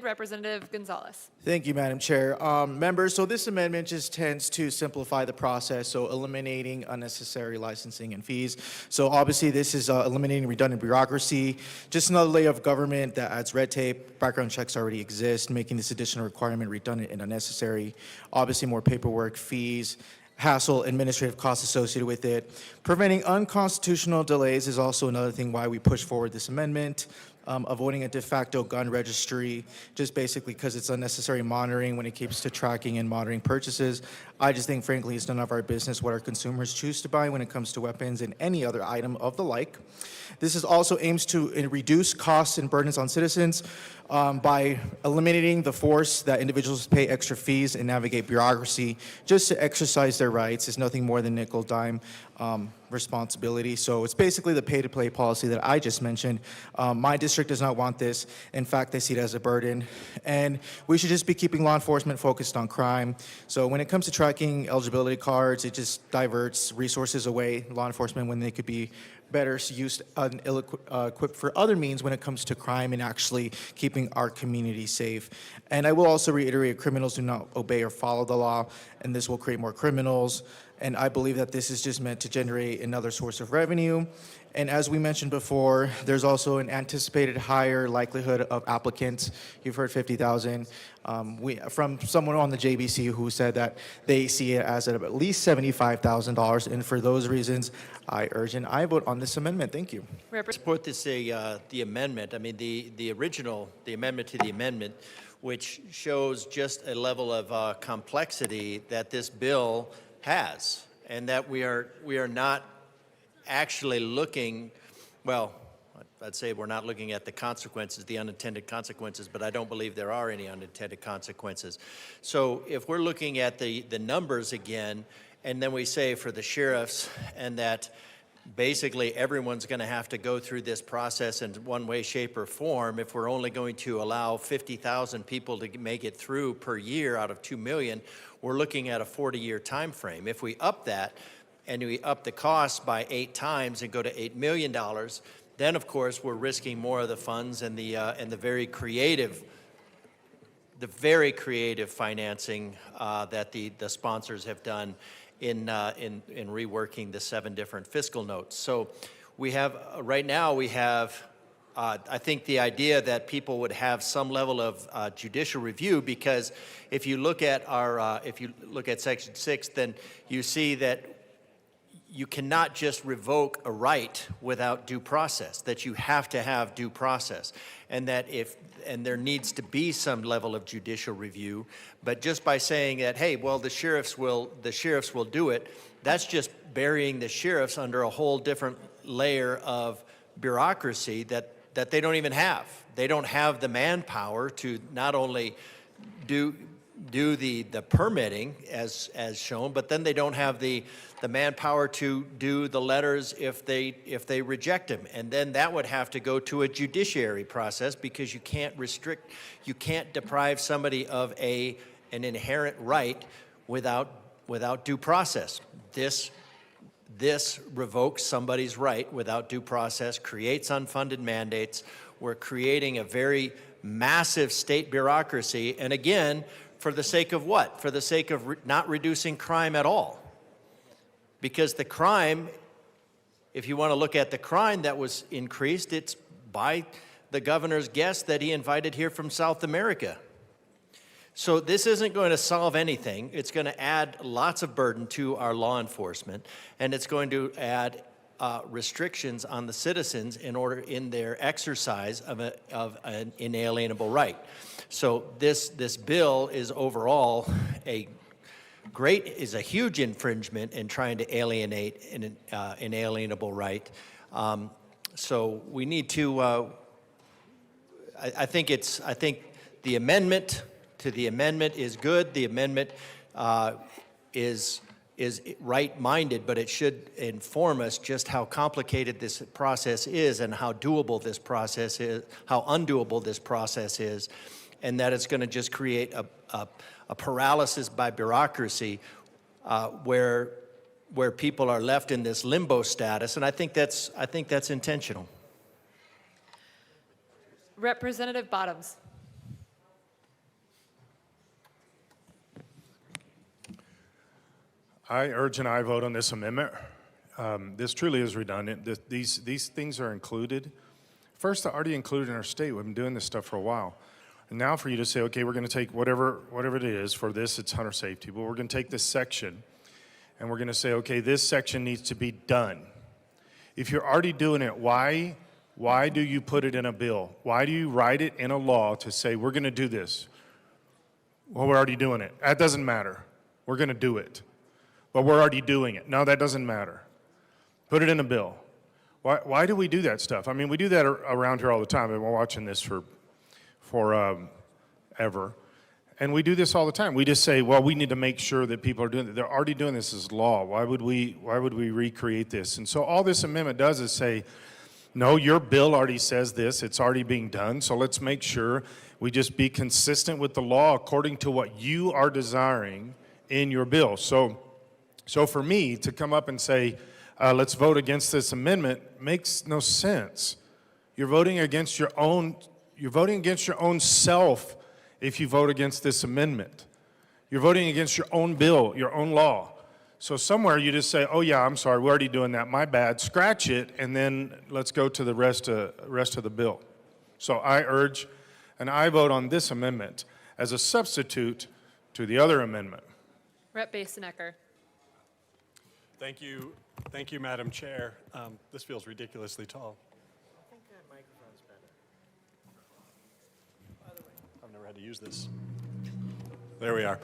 Representative Gonzalez. Thank you, Madam Chair. Members, so this amendment just tends to simplify the process, so eliminating unnecessary licensing and fees. So obviously this is eliminating redundant bureaucracy, just another layer of government that adds red tape. Background checks already exist, making this additional requirement redundant and unnecessary. Obviously more paperwork, fees, hassle, administrative costs associated with it. Preventing unconstitutional delays is also another thing why we push forward this amendment. Avoiding a de facto gun registry, just basically because it's unnecessary monitoring when it comes to tracking and monitoring purchases. I just think, frankly, it's none of our business what our consumers choose to buy when it comes to weapons and any other item of the like. This is also aims to reduce costs and burdens on citizens by eliminating the force that individuals pay extra fees and navigate bureaucracy just to exercise their rights. It's nothing more than nickel dime responsibility. So it's basically the pay-to-play policy that I just mentioned. My district does not want this. In fact, they see it as a burden. And we should just be keeping law enforcement focused on crime. So when it comes to tracking eligibility cards, it just diverts resources away, law enforcement, when they could be better used and equipped for other means when it comes to crime and actually keeping our community safe. And I will also reiterate, criminals do not obey or follow the law, and this will create more criminals. And I believe that this is just meant to generate another source of revenue. And as we mentioned before, there's also an anticipated higher likelihood of applicants. You've heard 50,000. From someone on the JBC who said that they see it as at least $75,000. And for those reasons, I urge and I vote on this amendment. Thank you. Support this, the amendment. I mean, the amendment to the amendment, which shows just a level of complexity that this bill has, and that we are not actually looking, well, I'd say we're not looking at the consequences, the unintended consequences, but I don't believe there are any unintended consequences. So if we're looking at the numbers again, and then we say for the sheriffs, and that basically everyone's going to have to go through this process in one way, shape, or form, if we're only going to allow 50,000 people to make it through per year out of 2 million, we're looking at a 40-year time frame. If we up that, and we up the cost by 8 times and go to $8 million, then of course we're risking more of the funds and the very creative financing that the sponsors have done in reworking the 7 different fiscal notes. So we have right now we have. I think the idea that people would have some level of judicial review, because if you look at Section 6, then you see that you cannot just revoke a right without due process, that you have to have due process, and that there needs to be some level of judicial review. But just by saying that, hey, well, the sheriffs will do it, that's just burying the sheriffs under a whole different layer of bureaucracy that they don't even have. They don't have the manpower to not only do the permitting as shown, but then they don't have the manpower to do the letters if they reject them. And then that would have to go to a judiciary process, because you can't deprive somebody of an inherent right without due process. This revokes somebody's right without due process, creates unfunded mandates. We're creating a very massive state bureaucracy, and again, for the sake of what? For the sake of not reducing crime at all. Because the crime, if you want to look at the crime that was increased, it's by the governor's guests that he invited here from South America. So this isn't going to solve anything. It's going to add lots of burden to our law enforcement, and it's going to add restrictions on the citizens in their exercise of an inalienable right. So this bill is overall a huge infringement in trying to alienate an inalienable right. So we need to. I think the amendment to the amendment is good. The amendment is right-minded, but it should inform us just how complicated this process is and how doable this process is, how undoable this process is, and that it's going to just create a paralysis by bureaucracy where people are left in this limbo status, and I think that's intentional. Representative Bottoms. I urge an aye vote on this amendment. This truly is redundant. These things are included. First, they're already included in our state. We've been doing this stuff for a while. And now for you to say, okay, we're going to take whatever it is. For this, it's hunter safety. But we're going to take this section, and we're going to say, okay, this section needs to be done. If you're already doing it, why do you put it in a bill? Why do you write it in a law to say, we're going to do this? Well, we're already doing it. That doesn't matter. We're going to do it. But we're already doing it. No, that doesn't matter. Put it in a bill. Why do we do that stuff? I mean, we do that around here all the time. I've been watching this for ever. And we do this all the time. We just say, well, we need to make sure that people are doing it. They're already doing this as law. Why would we recreate this? And so all this amendment does is say, no, your bill already says this. It's already being done. So let's make sure we just be consistent with the law according to what you are desiring in your bill. So for me to come up and say, let's vote against this amendment makes no sense. You're voting against your own self if you vote against this amendment. You're voting against your own bill, your own law. So somewhere you just say, oh yeah, I'm sorry, we're already doing that, my bad, scratch it, and then let's go to the rest of the bill. So I urge an aye vote on this amendment as a substitute to the other amendment. Rep. Basenecker. Thank you, Madam Chair. This feels ridiculously tall. I think that microphone's better. I've never had to use this. There we are.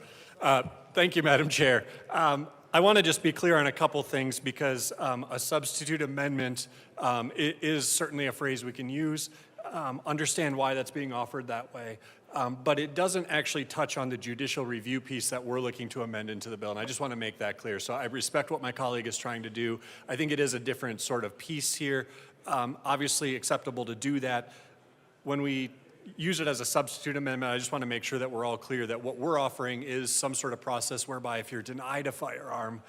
Thank you, Madam Chair. I want to just be clear on a couple things because a substitute amendment is certainly a phrase we can use. Understand why that's being offered that way. But it doesn't actually touch on the judicial review piece that we're looking to amend into the bill, and I just want to make that clear. So I respect what my colleague is trying to do. I think it is a different sort of piece here. Obviously acceptable to do that. When we use it as a substitute amendment, I just want to make sure that we're all clear that what we're offering is some sort of process whereby if you're denied a firearm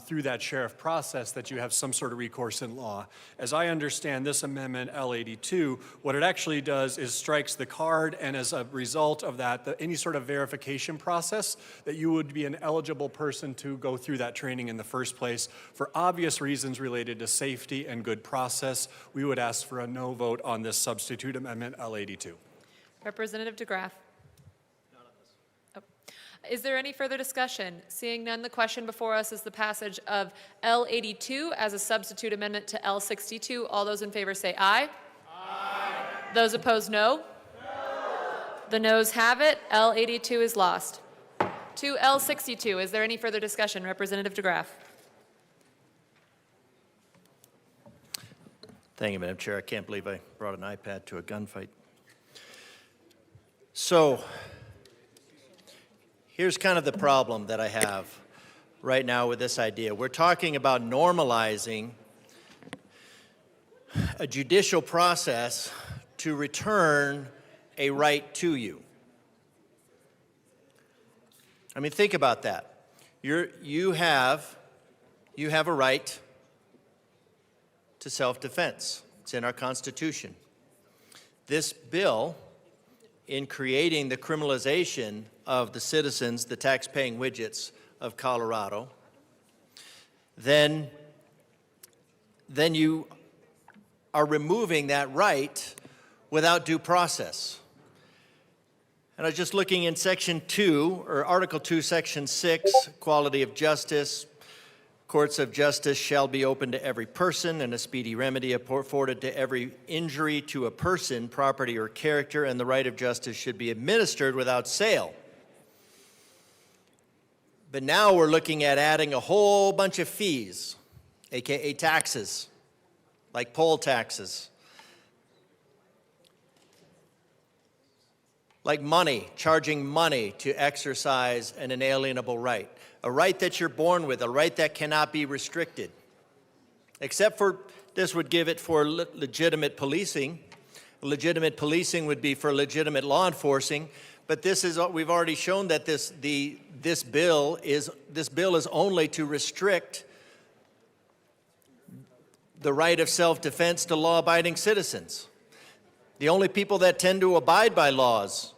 through that sheriff process, that you have some sort of recourse in law. As I understand this amendment, L82, what it actually does is strikes the card, and as a result of that, any sort of verification process, that you would be an eligible person to go through that training in the first place. For obvious reasons related to safety and good process, we would ask for a no vote on this substitute amendment, L82. Representative DeGraff. Is there any further discussion? Seeing none, the question before us is the passage of L82 as a substitute amendment to L62. All those in favor say aye. Aye. Those opposed, no. The noes have it. L82 is lost. To L62, is there any further discussion? Representative DeGraff. Thank you, Madam Chair. I can't believe I brought an iPad to a gunfight. So here's kind of the problem that I have right now with this idea. We're talking about normalizing a judicial process to return a right to you. I mean, think about that. You have a right to self-defense. It's in our Constitution. This bill, in creating the criminalization of the citizens, the tax-paying widgets of Colorado, then you are removing that right without due process. And I was just looking in Section 2, or Article 2, Section 6, Quality of Justice, Courts of justice shall be open to every person, and a speedy remedy afforded to every injury to a person, property, or character, and the right of justice should be administered without sale. But now we're looking at adding a whole bunch of fees, aka taxes, like poll taxes, like money, charging money to exercise an inalienable right, a right that you're born with, a right that cannot be restricted, except for this would give it for legitimate policing. Legitimate policing would be for legitimate law enforcing, but this is, we've already shown that this bill is only to restrict the right of self-defense to law-abiding citizens. The only people that tend to abide by laws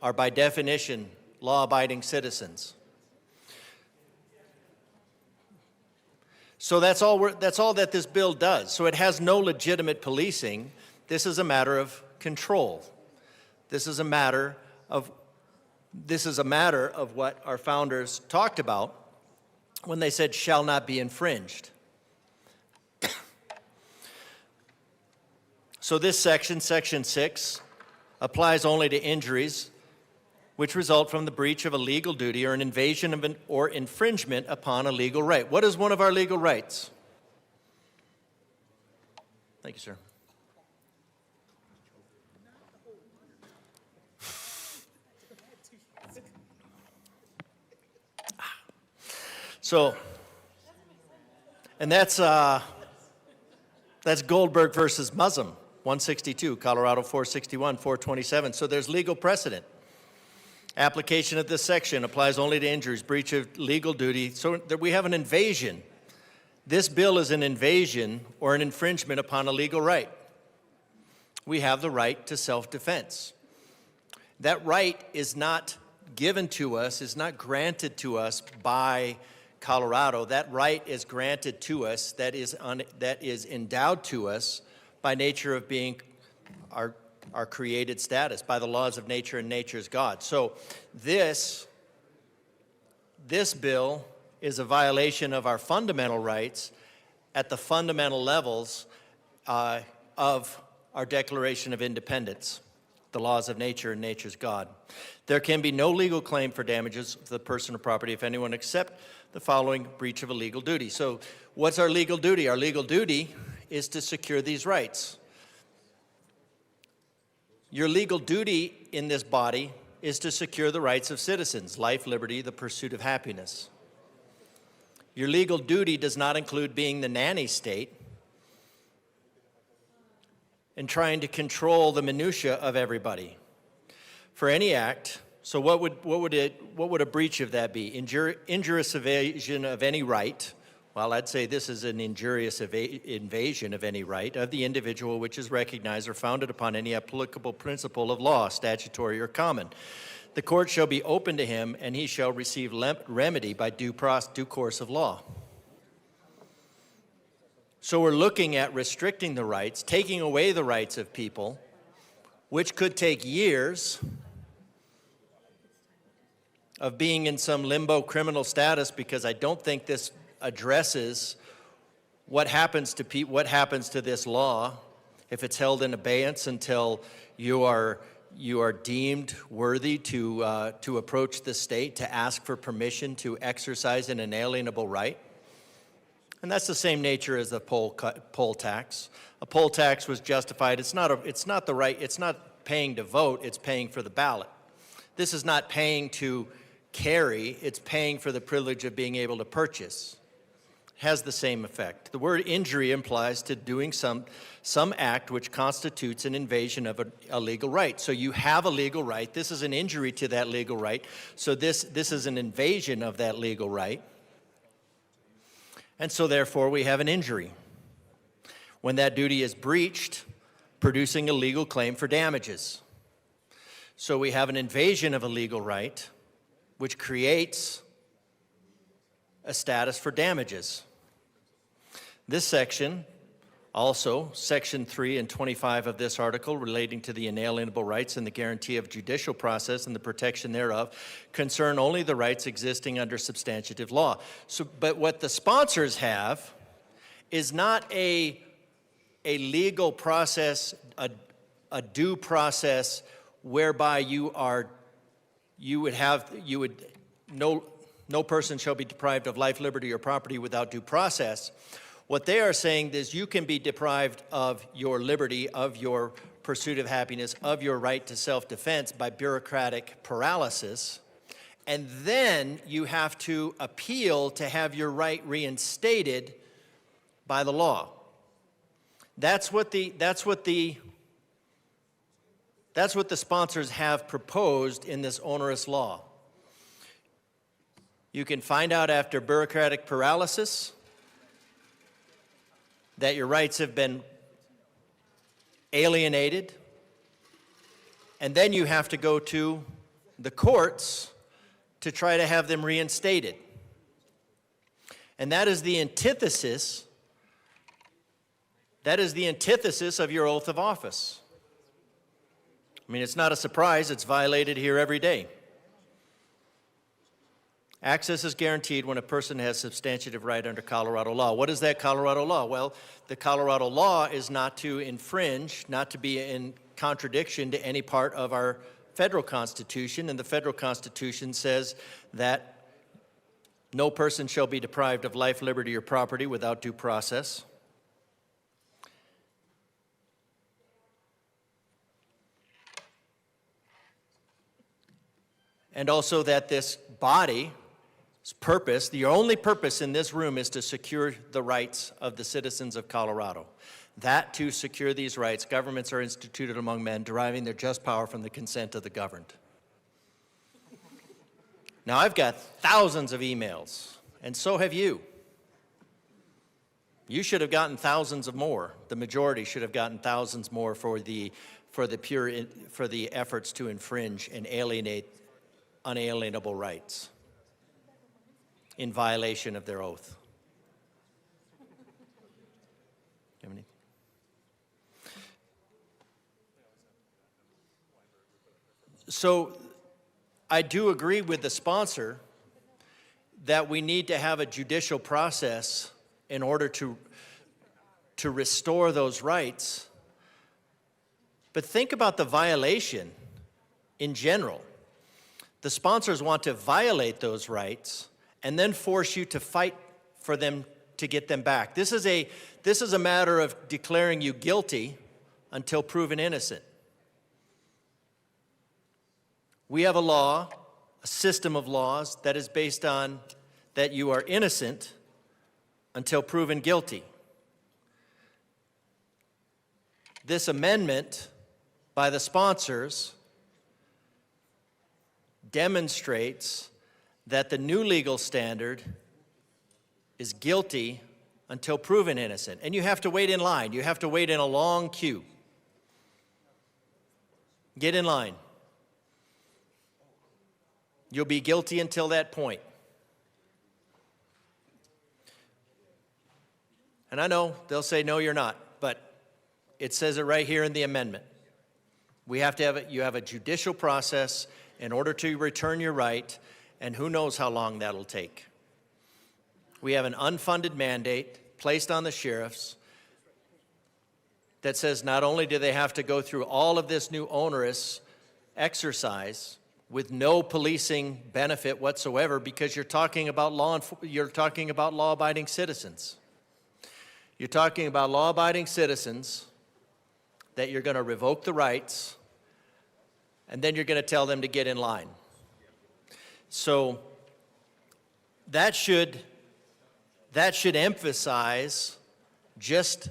are, by definition, law-abiding citizens. So that's all that this bill does. So it has no legitimate policing. This is a matter of control. This is a matter of what our founders talked about when they said shall not be infringed. So this section, Section 6, applies only to injuries which result from the breach of a legal duty or an invasion of or infringement upon a legal right. What is one of our legal rights? Thank you, sir. So, and that's Goldberg versus Muslim, 162, Colorado 461, 427. So there's legal precedent. Application of this section applies only to injuries, breach of legal duty, so that we have an invasion. This bill is an invasion or an infringement upon a legal right. We have the right to self-defense. That right is not given to us, is not granted to us by Colorado. That right is granted to us, that is endowed to us by nature of being our created status, by the laws of nature and nature's God. So this bill is a violation of our fundamental rights at the fundamental levels of our Declaration of Independence, the laws of nature and nature's God. There can be no legal claim for damages to the person or property if anyone except the following breach of a legal duty. So what's our legal duty? Our legal duty is to secure these rights. Your legal duty in this body is to secure the rights of citizens, life, liberty, the pursuit of happiness. Your legal duty does not include being the nanny state and trying to control the minutia of everybody. For any act, so what would a breach of that be? Injurious evasion of any right. Well, I'd say this is an injurious invasion of any right of the individual which is recognized or founded upon any applicable principle of law, statutory or common. The court shall be open to him, and he shall receive remedy by due course of law. So we're looking at restricting the rights, taking away the rights of people, which could take years of being in some limbo criminal status, because I don't think this addresses what happens to this law if it's held in abeyance until you are deemed worthy to approach the state to ask for permission to exercise an inalienable right. And that's the same nature as the poll tax. A poll tax was justified. It's not paying to vote, it's paying for the ballot. This is not paying to carry, it's paying for the privilege of being able to purchase. Has the same effect. The word injury implies to doing some act which constitutes an invasion of a legal right. So you have a legal right. This is an injury to that legal right. So this is an invasion of that legal right. And so therefore we have an injury. When that duty is breached, producing a legal claim for damages. So we have an invasion of a legal right, which creates a status for damages. This section Also, Section 3 and 25 of this article relating to the inalienable rights and the guarantee of judicial process and the protection thereof concern only the rights existing under substantive law. But what the sponsors have is not a legal process, a due process whereby no person shall be deprived of life, liberty, or property without due process. What they are saying is you can be deprived of your liberty, of your pursuit of happiness, of your right to self-defense by bureaucratic paralysis, and then you have to appeal to have your right reinstated by the law. That's what the sponsors have proposed in this onerous law. You can find out after bureaucratic paralysis that your rights have been alienated, and then you have to go to the courts to try to have them reinstated. And that is the antithesis of your oath of office. I mean, it's not a surprise, it's violated here every day. Access is guaranteed when a person has substantive right under Colorado law. What is that Colorado law? Well, the Colorado law is not to infringe, not to be in contradiction to any part of our federal Constitution, and the federal Constitution says that no person shall be deprived of life, liberty, or property without due process. And also that this body's purpose, the only purpose in this room, is to secure the rights of the citizens of Colorado. That to secure these rights, governments are instituted among men, deriving their just power from the consent of the governed. Now, I've got thousands of emails, and so have you. You should have gotten thousands of more. The majority should have gotten thousands more for the efforts to infringe and alienate unalienable rights in violation of their oath. Do you have any? So I do agree with the sponsor that we need to have a judicial process in order to restore those rights. But think about the violation in general. The sponsors want to violate those rights and then force you to fight for them to get them back. This is a matter of declaring you guilty until proven innocent. We have a law, a system of laws that is based on that you are innocent until proven guilty. This amendment by the sponsors demonstrates that the new legal standard is guilty until proven innocent. And you have to wait in line. You have to wait in a long queue. Get in line. You'll be guilty until that point. And I know they'll say, no, you're not, but it says it right here in the amendment. We have to have it. You have a judicial process in order to return your right, and who knows how long that'll take. We have an unfunded mandate placed on the sheriffs that says not only do they have to go through all of this new onerous exercise with no policing benefit whatsoever, because you're talking about law-abiding citizens. You're talking about law-abiding citizens that you're going to revoke the rights, and then you're going to tell them to get in line. So that should emphasize just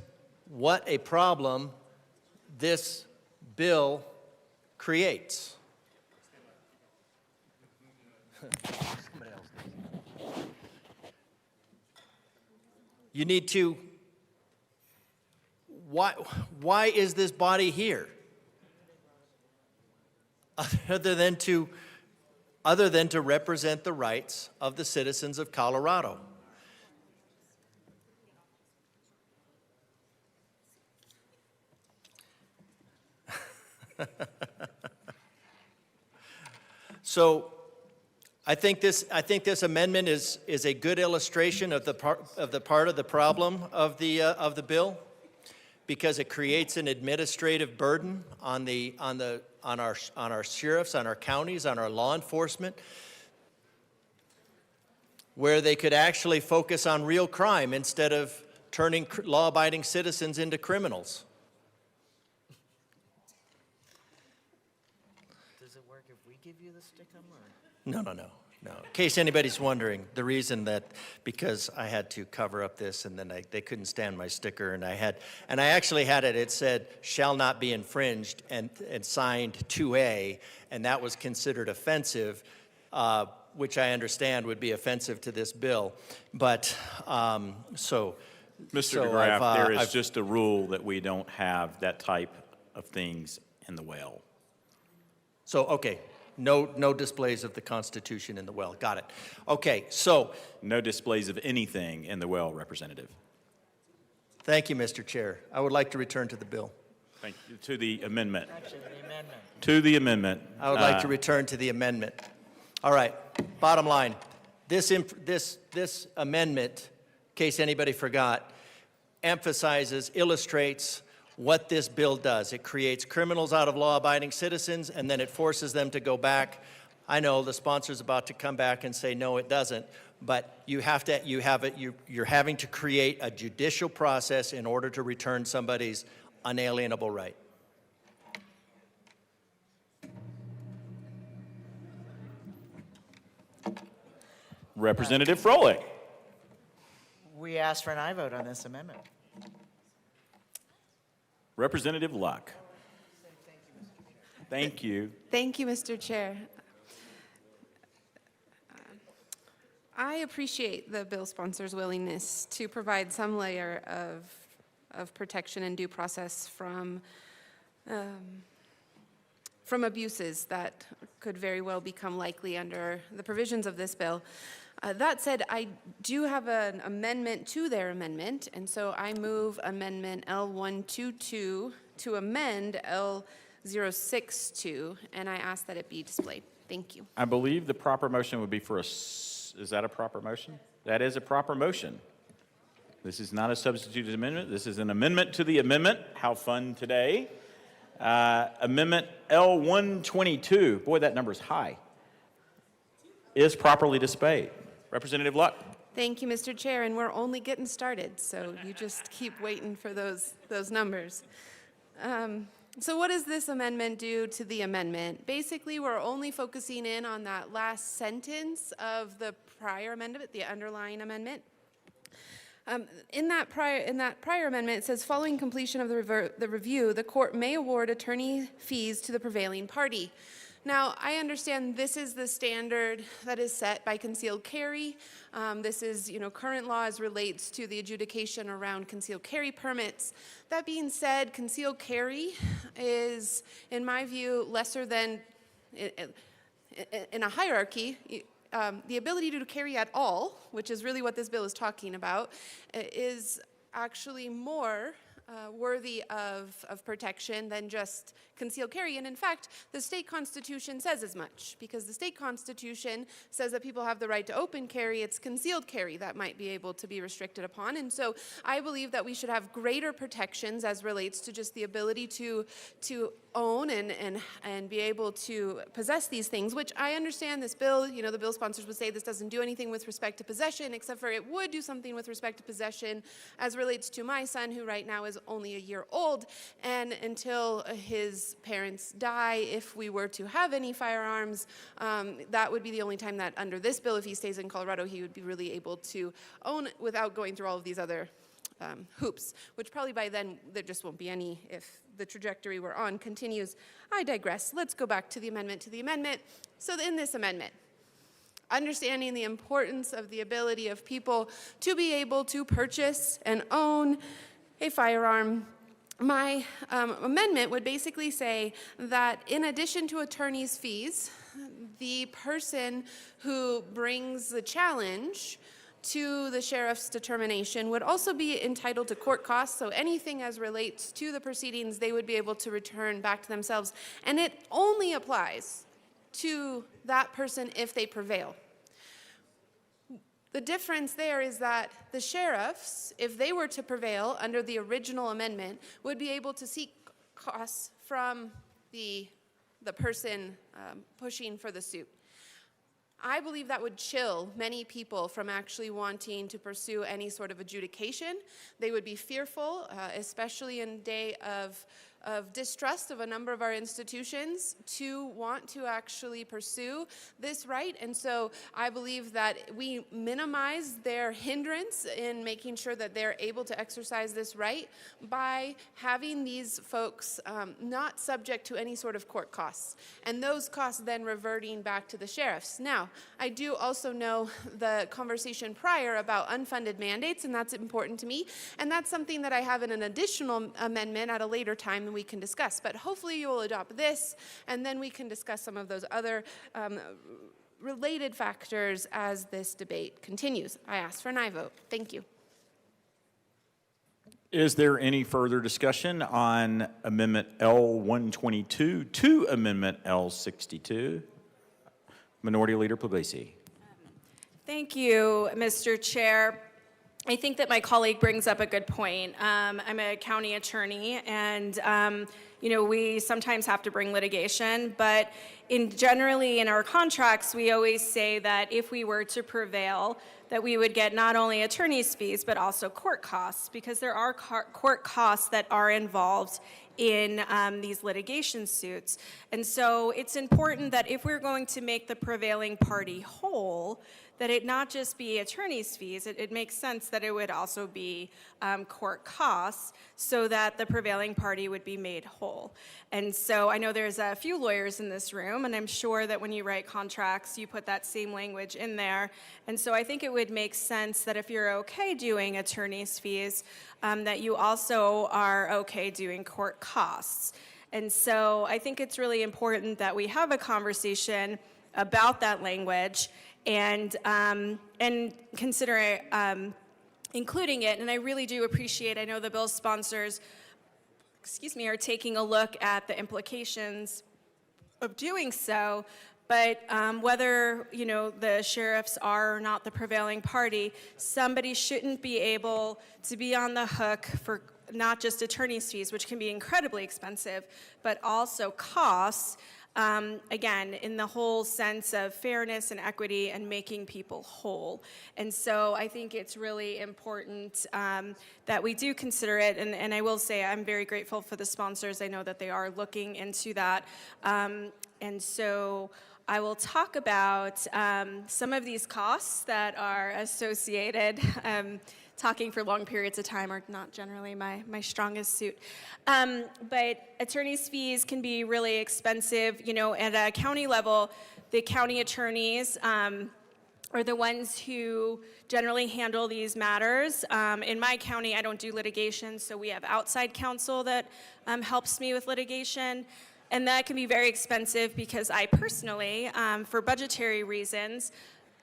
what a problem this bill creates. You need to, why is this body here? Other than to represent the rights of the citizens of Colorado. So I think this amendment is a good illustration of the part of the problem of the bill, because it creates an administrative burden on our sheriffs, on our counties, on our law enforcement, where they could actually focus on real crime instead of turning law-abiding citizens into criminals. Does it work if we give you the stick-em, or? No. In case anybody's wondering, the reason that, because I had to cover up this and then they couldn't stand my sticker, and I actually had it said, shall not be infringed, and signed 2A, and that was considered offensive, which I understand would be offensive to this bill. But, Mr. DeGraff, there is just a rule that we don't have that type of things in the well. So, okay. No displays of the Constitution in the well. Got it. Okay, so. No displays of anything in the well, Representative. Thank you, Mr. Chair. I would like to return to the bill. Thank you. To the amendment. Actually, the amendment. To the amendment. I would like to return to the amendment. All right, bottom line. This amendment, in case anybody forgot, illustrates what this bill does. It creates criminals out of law-abiding citizens, and then it forces them to go back. I know the sponsor's about to come back and say, no, it doesn't, but you're having to create a judicial process in order to return somebody's unalienable right. Representative Froelich. We asked for an aye vote on this amendment. Representative Luck. Thank you. Thank you, Mr. Chair. I appreciate the bill sponsor's willingness to provide some layer of protection and due process from abuses that could very well become likely under the provisions of this bill. That said, I do have an amendment to their amendment, and so I move Amendment L122 to amend L062, and I ask that it be displayed. Thank you. I believe the proper motion would be for is that a proper motion? That is a proper motion. This is not a substituted amendment. This is an amendment to the amendment. How fun today. Amendment L122, boy, that number's high, is properly displayed. Representative Luck. Thank you, Mr. Chair, and we're only getting started, so you just keep waiting for those numbers. So what does this amendment do to the amendment? Basically, we're only focusing in on that last sentence of the prior amendment, the underlying amendment. In that prior amendment, it says, following completion of the review, the court may award attorney fees to the prevailing party. Now, I understand this is the standard that is set by concealed carry. This is, current law as relates to the adjudication around concealed carry permits. That being said, concealed carry is, in my view, lesser than, in a hierarchy, the ability to carry at all, which is really what this bill is talking about, is actually more worthy of protection than just concealed carry. And in fact, the state constitution says as much, because the state constitution says that people have the right to open carry. It's concealed carry that might be able to be restricted upon. And so I believe that we should have greater protections as relates to just the ability to own and be able to possess these things, which I understand this bill, the bill sponsors would say this doesn't do anything with respect to possession, except for it would do something with respect to possession as relates to my son, who right now is only a year old, and until his parents die, if we were to have any firearms, that would be the only time that under this bill, if he stays in Colorado, he would be really able to own without going through all of these other hoops, which probably by then there just won't be any if the trajectory we're on continues. I digress. Let's go back to the amendment So in this amendment, understanding the importance of the ability of people to be able to purchase and own a firearm, my amendment would basically say that in addition to attorney's fees, the person who brings the challenge to the sheriff's determination would also be entitled to court costs, so anything as relates to the proceedings they would be able to return back to themselves. And it only applies to that person if they prevail. The difference there is that the sheriffs, if they were to prevail under the original amendment, would be able to seek costs from the person pushing for the suit. I believe that would chill many people from actually wanting to pursue any sort of adjudication. They would be fearful, especially in a day of distrust of a number of our institutions, to want to actually pursue this right. And so I believe that we minimize their hindrance in making sure that they're able to exercise this right by having these folks not subject to any sort of court costs, and those costs then reverting back to the sheriffs. Now, I do also know the conversation prior about unfunded mandates, and that's important to me, and that's something that I have in an additional amendment at a later time we can discuss. But hopefully you will adopt this, and then we can discuss some of those other related factors as this debate continues. I ask for an aye vote. Thank you. Is there any further discussion on Amendment L122 to Amendment L62? Minority Leader Puglisi. Thank you, Mr. Chair. I think that my colleague brings up a good point. I'm a county attorney, and we sometimes have to bring litigation, but generally in our contracts, we always say that if we were to prevail, that we would get not only attorney's fees, but also court costs, because there are court costs that are involved in these litigation suits. And so it's important that if we're going to make the prevailing party whole, that it not just be attorney's fees, it makes sense that it would also be court costs so that the prevailing party would be made whole. And so I know there's a few lawyers in this room, and I'm sure that when you write contracts, you put that same language in there. And so I think it would make sense that if you're okay doing attorney's fees, that you also are okay doing court costs. And so I think it's really important that we have a conversation about that language and consider including it. And I really do appreciate, I know the bill sponsors, are taking a look at the implications of doing so, but whether, the sheriffs are or not the prevailing party, somebody shouldn't be able to be on the hook for not just attorney's fees, which can be incredibly expensive, but also costs, again, in the whole sense of fairness and equity and making people whole. And so I think it's really important that we do consider it. And I will say I'm very grateful for the sponsors. I know that they are looking into that. And so I will talk about some of these costs that are associated. Talking for long periods of time are not generally my strongest suit. But attorney's fees can be really expensive. At a county level, the county attorneys are the ones who generally handle these matters. In my county, I don't do litigation, so we have outside counsel that helps me with litigation. And that can be very expensive because I personally, for budgetary reasons,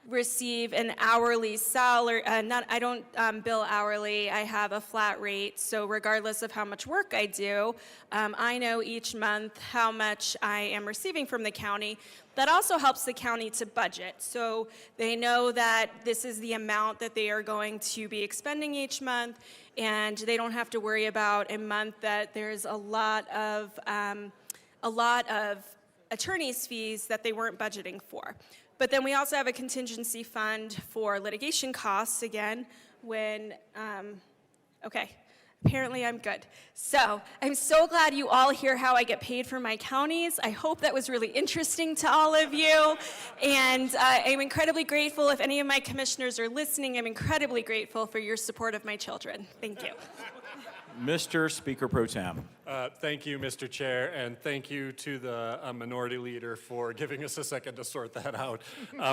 receive an hourly salary. I don't bill hourly. I have a flat rate. So regardless of how much work I do, I know each month how much I am receiving from the county. That also helps the county to budget. So they know that this is the amount that they are going to be expending each month, and they don't have to worry about a month that there's a lot of attorney's fees that they weren't budgeting for. But then we also have a contingency fund for litigation costs, again, when, okay, apparently I'm good. So I'm so glad you all hear how I get paid for my counties. I hope that was really interesting to all of you. And I'm incredibly grateful. If any of my commissioners are listening, I'm incredibly grateful for your support of my children. Thank you. Mr. Speaker Pro Tem. Thank you, Mr. Chair, and thank you to the minority leader for giving us a second to sort that out.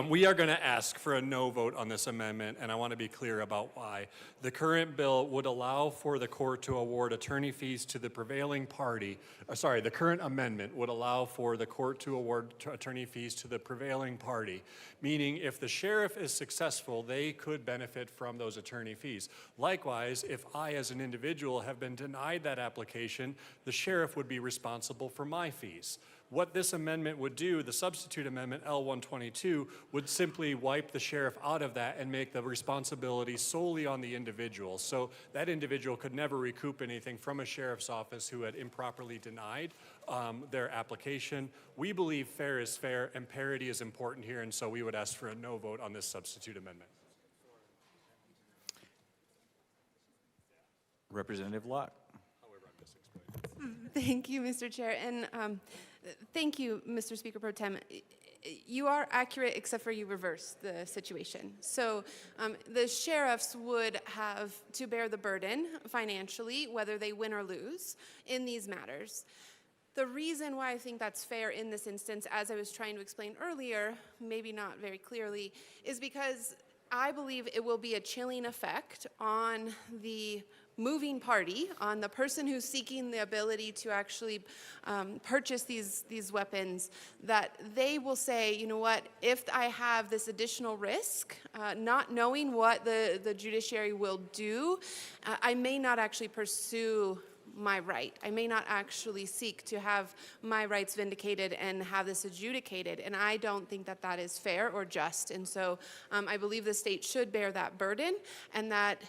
We are going to ask for a no vote on this amendment, and I want to be clear about why. The current bill would allow for the court to award attorney fees to the prevailing party. The current amendment would allow for the court to award attorney fees to the prevailing party, meaning if the sheriff is successful, they could benefit from those attorney fees. Likewise, if I as an individual have been denied that application, the sheriff would be responsible for my fees. What this amendment would do, the substitute amendment L122, would simply wipe the sheriff out of that and make the responsibility solely on the individual. So that individual could never recoup anything from a sheriff's office who had improperly denied their application. We believe fair is fair and parity is important here, and so we would ask for a no vote on this substitute amendment. Representative Locke. Thank you, Mr. Chair, and thank you, Mr. Speaker Pro Tem. You are accurate, except for you reverse the situation. So the sheriffs would have to bear the burden financially, whether they win or lose, in these matters. The reason why I think that's fair in this instance, as I was trying to explain earlier, maybe not very clearly, is because I believe it will be a chilling effect on the moving party, on the person who's seeking the ability to actually purchase these weapons, that they will say, you know what, if I have this additional risk, not knowing what the judiciary will do, I may not actually pursue my right. I may not actually seek to have my rights vindicated and have this adjudicated, and I don't think that that is fair or just. And so I believe the state should bear that burden, and that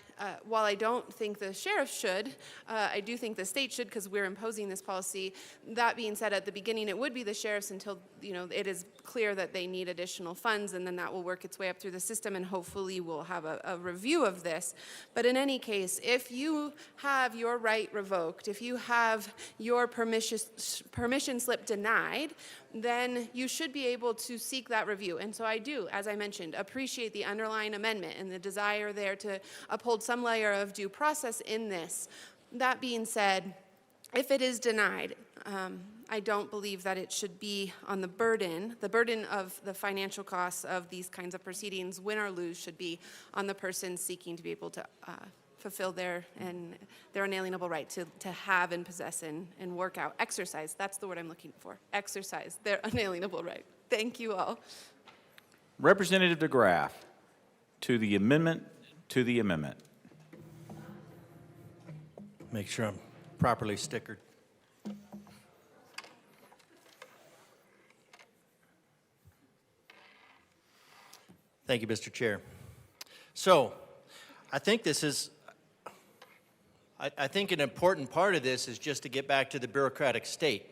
while I don't think the sheriff should, I do think the state should, because we're imposing this policy. That being said, at the beginning it would be the sheriff's until it is clear that they need additional funds, and then that will work its way up through the system, and hopefully we'll have a review of this. But in any case, if you have your right revoked, if you have your permission slip denied, then you should be able to seek that review. And so I do, as I mentioned, appreciate the underlying amendment and the desire there to uphold some layer of due process in this. That being said, if it is denied, I don't believe that it should be on the burden of the financial costs of these kinds of proceedings, win or lose, should be on the person seeking to be able to fulfill their unalienable right to have and possess and work out, exercise, that's the word I'm looking for, exercise their unalienable right. Thank you all. Representative DeGraff, to the amendment, Make sure I'm properly stickered. Thank you, Mr. Chair. So, I think this is, I think an important part of this is just to get back to the bureaucratic state.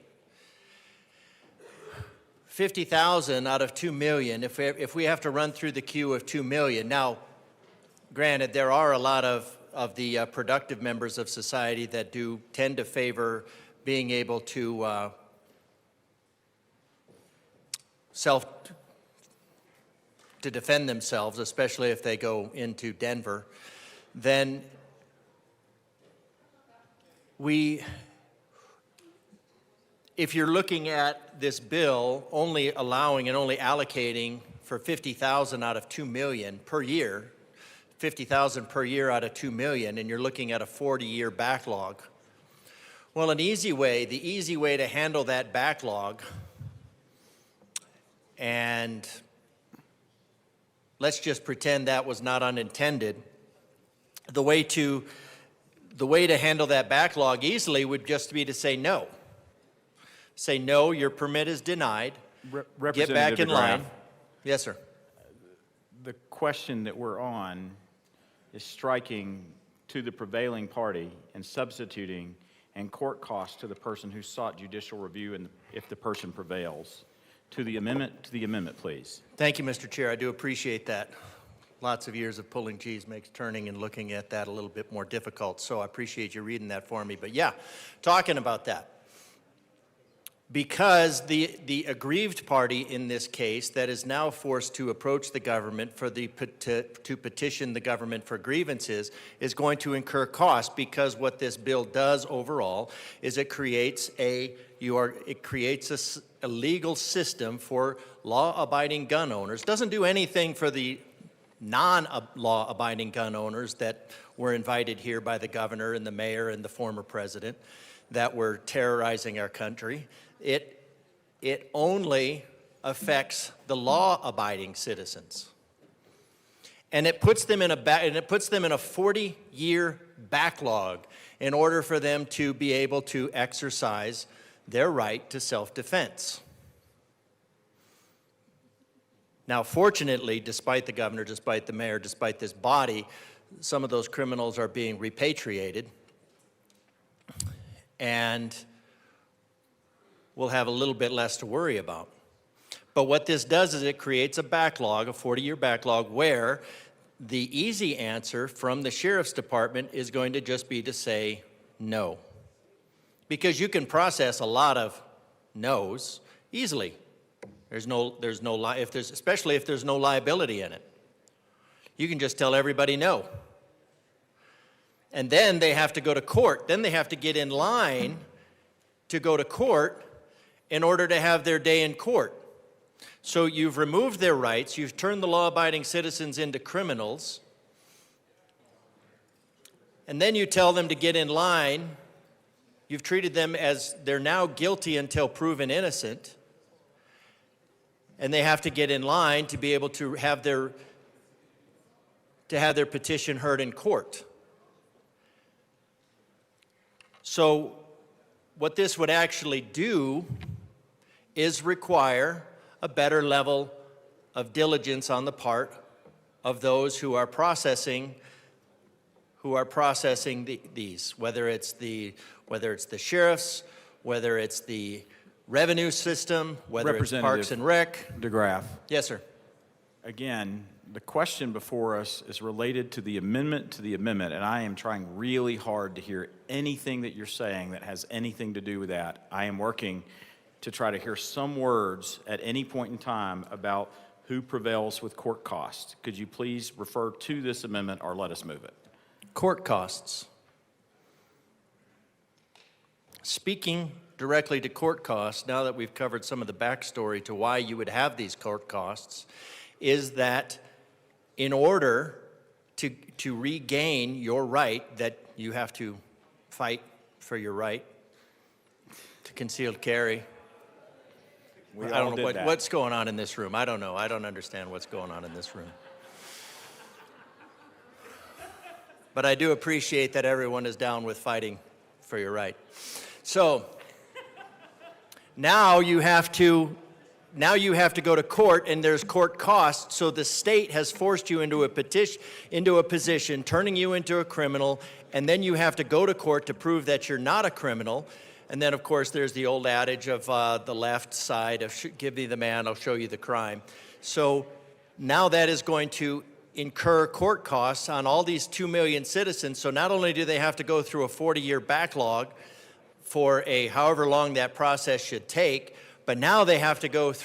50,000 out of 2 million, if we have to run through the queue of 2 million. Now, granted, there are a lot of the productive members of society that do tend to favor being able to to defend themselves, especially if they go into Denver, then if you're looking at this bill only allowing and only allocating for 50,000 out of 2 million per year, 50,000 per year out of 2 million, and you're looking at a 40-year backlog, well, the easy way to handle that backlog, and let's just pretend that was not unintended. The way to handle that backlog easily would just be to say no. Say no, your permit is denied. Get back in line. Yes, sir. The question that we're on is striking to the prevailing party and substituting and court costs to the person who sought judicial review, and if the person prevails. To the amendment, please. Thank you, Mr. Chair. I do appreciate that. Lots of years of pulling G's makes turning and looking at that a little bit more difficult, so I appreciate you reading that for me. But yeah, talking about that. because the aggrieved party in this case that is now forced to approach the government to petition the government for grievances is going to incur costs, because what this bill does overall is it creates a legal system for law-abiding gun owners. Doesn't do anything for the non-law-abiding gun owners that were invited here by the governor and the mayor and the former president that were terrorizing our country. It only affects the law-abiding citizens, and it puts them in a 40-year backlog in order for them to be able to exercise their right to self-defense. Now, fortunately, despite the governor, despite the mayor, despite this body, some of those criminals are being repatriated, and we'll have a little bit less to worry about. But what this does is it creates a backlog, a 40-year backlog, where the easy answer from the sheriff's department is going to just be to say no. Because you can process a lot of no's easily. Especially if there's no liability in it. You can just tell everybody no. And then they have to go to court. Then they have to get in line to go to court in order to have their day in court. So you've removed their rights, you've turned the law-abiding citizens into criminals, and then you tell them to get in line. You've treated them as they're now guilty until proven innocent, and they have to get in line to be able to have their petition heard in court. So what this would actually do is require a better level of diligence on the part of those who are processing these, whether it's the sheriffs, whether it's the revenue system, whether it's Parks and Rec. DeGraff. Yes, sir. Again, the question before us is related to the amendment, and I am trying really hard to hear anything that you're saying that has anything to do with that. I am working to try to hear some words at any point in time about who prevails with court costs. Could you please refer to this amendment or let us move it? Court costs. Speaking directly to court costs, now that we've covered some of the backstory to why you would have these court costs, is that in order to regain your right, that you have to fight for your right to concealed carry. I don't know what's going on in this room. I don't know. I don't understand what's going on in this room. But I do appreciate that everyone is down with fighting for your right. So now you have to go to court, and there's court costs. So the state has forced you into a position, turning you into a criminal, and then you have to go to court to prove that you're not a criminal. And then, of course, there's the old adage of the left side of give me the man, I'll show you the crime. So now that is going to incur court costs on all these 2 million citizens. So not only do they have to go through a 40-year backlog for however long that process should take, but now they have to get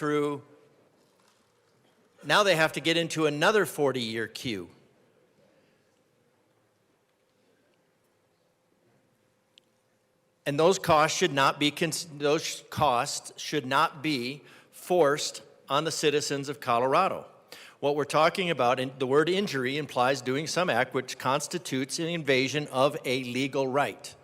into another 40-year queue. And those costs should not be forced on the citizens of Colorado. What we're talking about, and the word injury implies doing some act which constitutes an invasion of a legal right.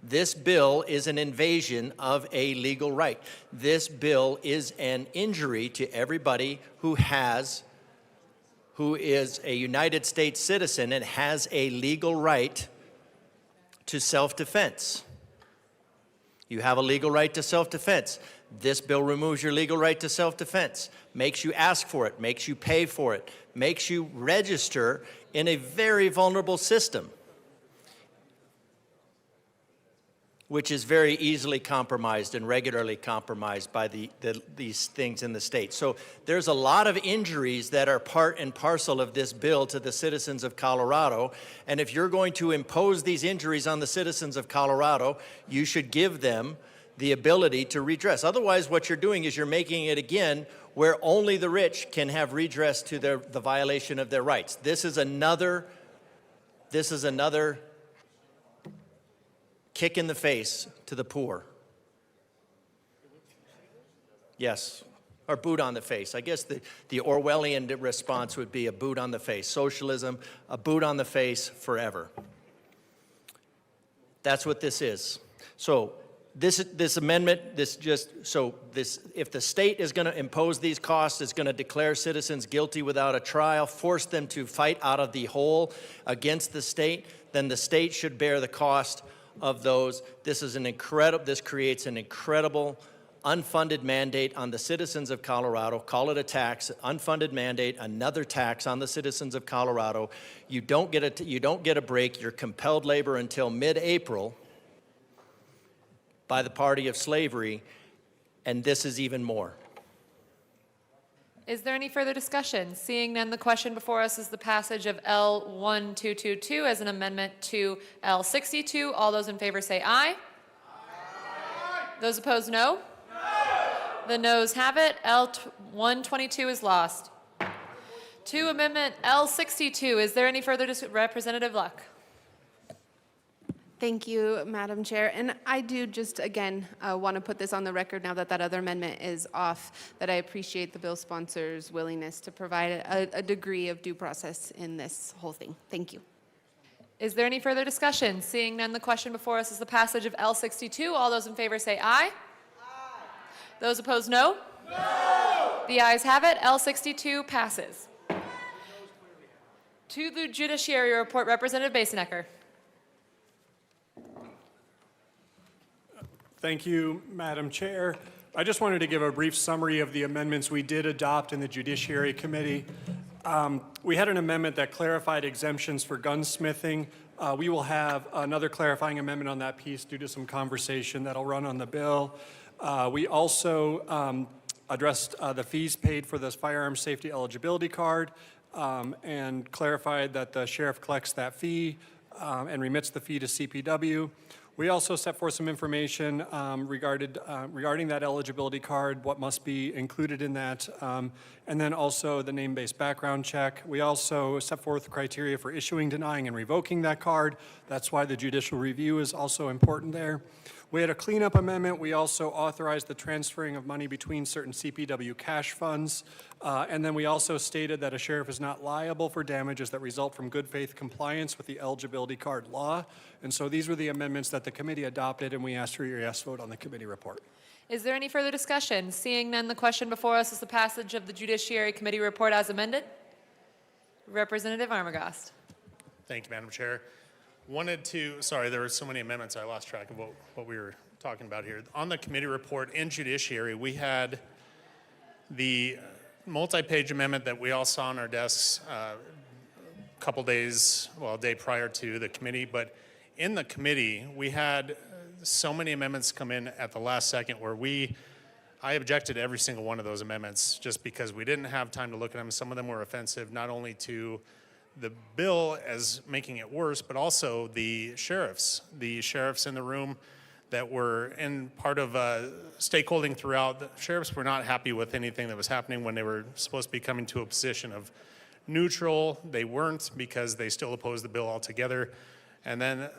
This bill is an invasion of a legal right. This bill is an injury to everybody who is a United States citizen and has a legal right to self-defense. You have a legal right to self-defense. This bill removes your legal right to self-defense, makes you ask for it, makes you pay for it, makes you register in a very vulnerable system, which is very easily compromised and regularly compromised by these things in the state. So there's a lot of injuries that are part and parcel of this bill to the citizens of Colorado. And if you're going to impose these injuries on the citizens of Colorado, you should give them the ability to redress. Otherwise, what you're doing is you're making it again where only the rich can have redress to the violation of their rights. This is another kick in the face to the poor. Yes, or boot on the face. I guess the Orwellian response would be a boot on the face. Socialism, a boot on the face forever. That's what this is. So this amendment, if the state is going to impose these costs, it's going to declare citizens guilty without a trial, force them to fight out of the hole against the state, then the state should bear the cost of those. This creates an incredible unfunded mandate on the citizens of Colorado. Call it a tax, unfunded mandate, another tax on the citizens of Colorado. You don't get a break. You're compelled labor until mid-April by the party of slavery, and this is even more. Is there any further discussion? Seeing none, the question before us is the passage of L1222 as an amendment to L62. All those in favor say aye. Aye. Those opposed, no. The noes have it. L122 is lost. To Amendment L62, is there any further Representative Luck? Thank you, Madam Chair. And I do just, again, want to put this on the record now that that other amendment is off, that I appreciate the bill sponsor's willingness to provide a degree of due process in this whole thing. Thank you. Is there any further discussion? Seeing none, the question before us is the passage of L62. All those in favor say aye. Aye. Those opposed, no. No. The ayes have it. L62 passes. To the Judiciary Report, Representative Basenecker. Thank you, Madam Chair. I just wanted to give a brief summary of the amendments we did adopt in the Judiciary Committee. We had an amendment that clarified exemptions for gunsmithing. We will have another clarifying amendment on that piece due to some conversation that'll run on the bill. We also addressed the fees paid for this firearm safety eligibility card and clarified that the sheriff collects that fee and remits the fee to CPW. We also set forth some information regarding that eligibility card, what must be included in that, and then also the name-based background check. We also set forth criteria for issuing, denying, and revoking that card. That's why the judicial review is also important there. We had a cleanup amendment. We also authorized the transferring of money between certain CPW cash funds. And then we also stated that a sheriff is not liable for damages that result from good faith compliance with the eligibility card law. And so these were the amendments that the committee adopted, and we asked for your yes vote on the committee report. Is there any further discussion? Seeing none, the question before us is the passage of the Judiciary Committee report as amended. Representative Armagost. Thank you, Madam Chair. Sorry, there were so many amendments, I lost track of what we were talking about here. On the committee report in Judiciary, we had the multi-page amendment that we all saw on our desks a day prior to the committee. But in the committee, we had so many amendments come in at the last second where I objected to every single one of those amendments just because we didn't have time to look at them. Some of them were offensive, not only to the bill as making it worse, but also the sheriffs in the room that were in part of stakeholding throughout. The sheriffs were not happy with anything that was happening when they were supposed to be coming to a position of neutral. They weren't because they still opposed the bill altogether. And then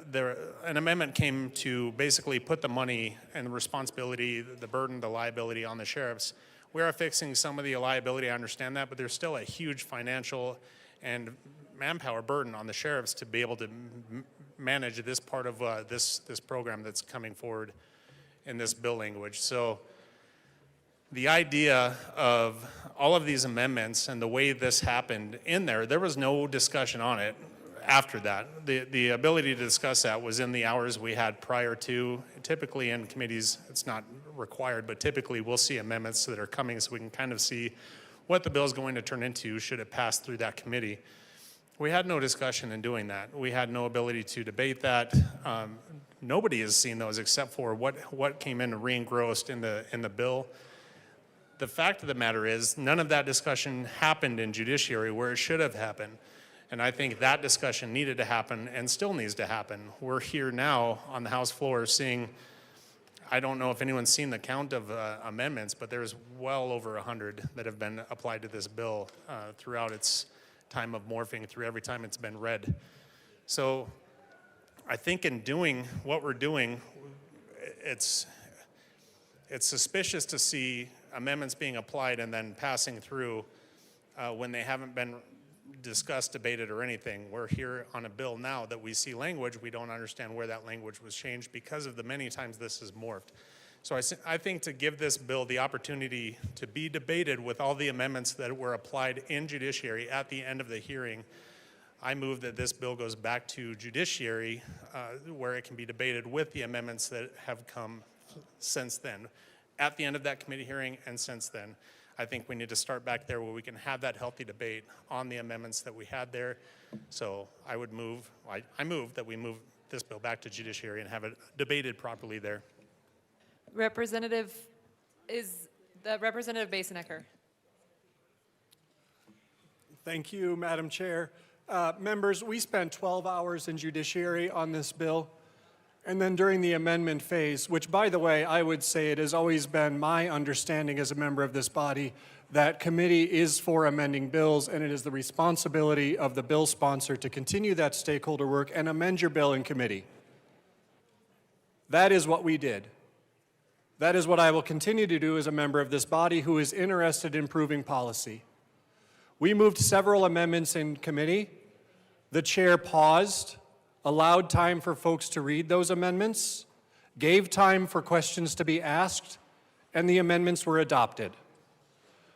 an amendment came to basically put the money and the responsibility, the burden, the liability on the sheriffs. We are fixing some of the liability, I understand that, but there's still a huge financial and manpower burden on the sheriffs to be able to manage this part of this program that's coming forward in this bill language. So the idea of all of these amendments and the way this happened in there was no discussion on it after that. The ability to discuss that was in the hours we had prior to. Typically in committees, it's not required, but typically we'll see amendments that are coming so we can kind of see what the bill is going to turn into should it pass through that committee. We had no discussion in doing that. We had no ability to debate that. Nobody has seen those except for what came in re-engrossed in the bill. The fact of the matter is none of that discussion happened in Judiciary where it should have happened. And I think that discussion needed to happen and still needs to happen. We're here now on the House floor seeing I don't know if anyone's seen the count of amendments, but there's well over 100 that have been applied to this bill throughout its time of morphing, through every time it's been read. So I think in doing what we're doing, it's suspicious to see amendments being applied and then passing through when they haven't been discussed, debated, or anything. We're here on a bill now that we see language. We don't understand where that language was changed because of the many times this has morphed. So I think to give this bill the opportunity to be debated with all the amendments that were applied in judiciary at the end of the hearing, I move that this bill goes back to judiciary where it can be debated with the amendments that have come since then. At the end of that committee hearing and since then, I think we need to start back there where we can have that healthy debate on the amendments that we had there. So I would move, I move that we move this bill back to judiciary and have it debated properly there. Representative Basenecker. Thank you, Madam Chair. Members, we spent 12 hours in judiciary on this bill. And then during the amendment phase, which, by the way, I would say it has always been my understanding as a member of this body that committee is for amending bills, and it is the responsibility of the bill sponsor to continue that stakeholder work and amend your bill in committee. That is what we did. That is what I will continue to do as a member of this body who is interested in improving policy. We moved several amendments in committee. The chair paused, allowed time for folks to read those amendments, gave time for questions to be asked, and the amendments were adopted.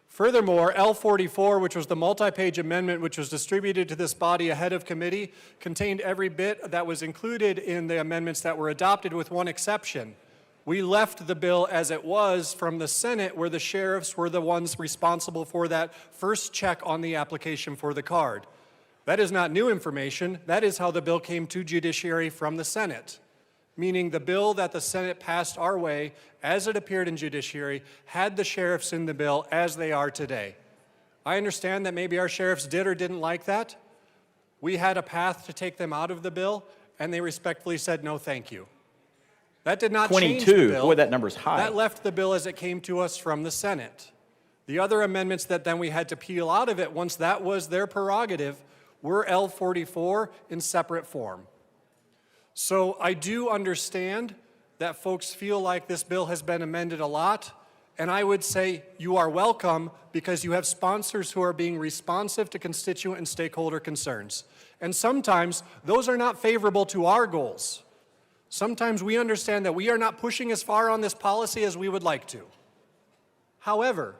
Furthermore, L44, which was the multi-page amendment which was distributed to this body ahead of committee, contained every bit that was included in the amendments that were adopted with one exception. We left the bill as it was from the Senate, where the sheriffs were the ones responsible for that first check on the application for the card. That is not new information. That is how the bill came to judiciary from the Senate, meaning the bill that the Senate passed our way, as it appeared in judiciary, had the sheriffs in the bill as they are today. I understand that maybe our sheriffs did or didn't like that. We had a path to take them out of the bill, and they respectfully said, no, thank you. That did not change the 22, bill. boy, that number's high. That left the bill as it came to us from the Senate. The other amendments that then we had to peel out of it, once that was their prerogative, were L44 in separate form. So I do understand that folks feel like this bill has been amended a lot, and I would say you are welcome because you have sponsors who are being responsive to constituent and stakeholder concerns. And sometimes those are not favorable to our goals. Sometimes we understand that we are not pushing as far on this policy as we would like to. However,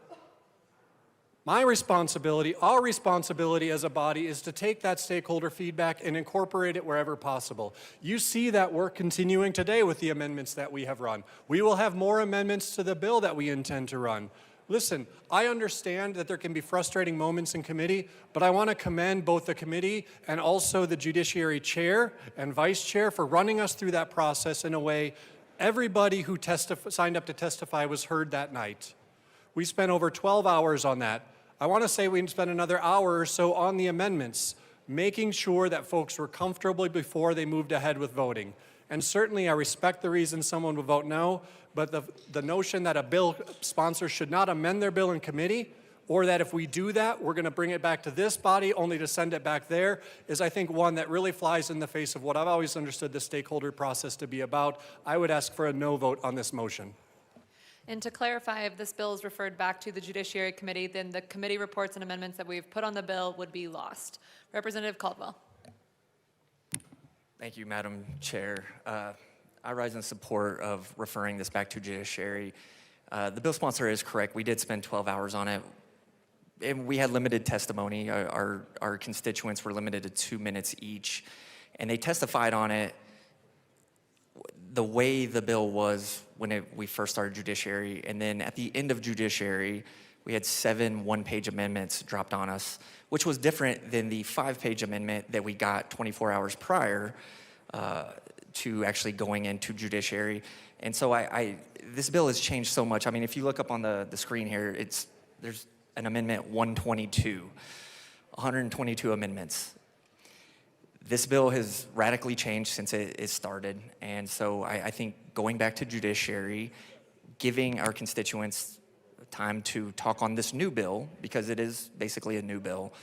my responsibility, our responsibility as a body, is to take that stakeholder feedback and incorporate it wherever possible. You see that work continuing today with the amendments that we have run. We will have more amendments to the bill that we intend to run. Listen, I understand that there can be frustrating moments in committee, but I want to commend both the committee and also the Judiciary Chair and Vice Chair for running us through that process in a way everybody who signed up to testify was heard that night. We spent over 12 hours on that. I want to say we spent another hour or so on the amendments, making sure that folks were comfortable before they moved ahead with voting. And certainly I respect the reason someone would vote no, but the notion that a bill sponsor should not amend their bill in committee, or that if we do that, we're going to bring it back to this body only to send it back there, is I think one that really flies in the face of what I've always understood the stakeholder process to be about. I would ask for a no vote on this motion. And to clarify, if this bill is referred back to the Judiciary Committee, then the committee reports and amendments that we've put on the bill would be lost. Representative Caldwell. Thank you, Madam Chair. I rise in support of referring this back to judiciary. The bill sponsor is correct. We did spend 12 hours on it. And we had limited testimony. Our constituents were limited to 2 minutes each. And they testified on it the way the bill was when we first started judiciary. And then at the end of judiciary, we had 7 one-page amendments dropped on us, which was different than the 5-page amendment that we got 24 hours prior to actually going into judiciary. And so this bill has changed so much. I mean, if you look up on the screen here, there's an amendment 122, 122 amendments. This bill has radically changed since it started, and so I think going back to judiciary, giving our constituents time to talk on this new bill, because it is basically a new bill,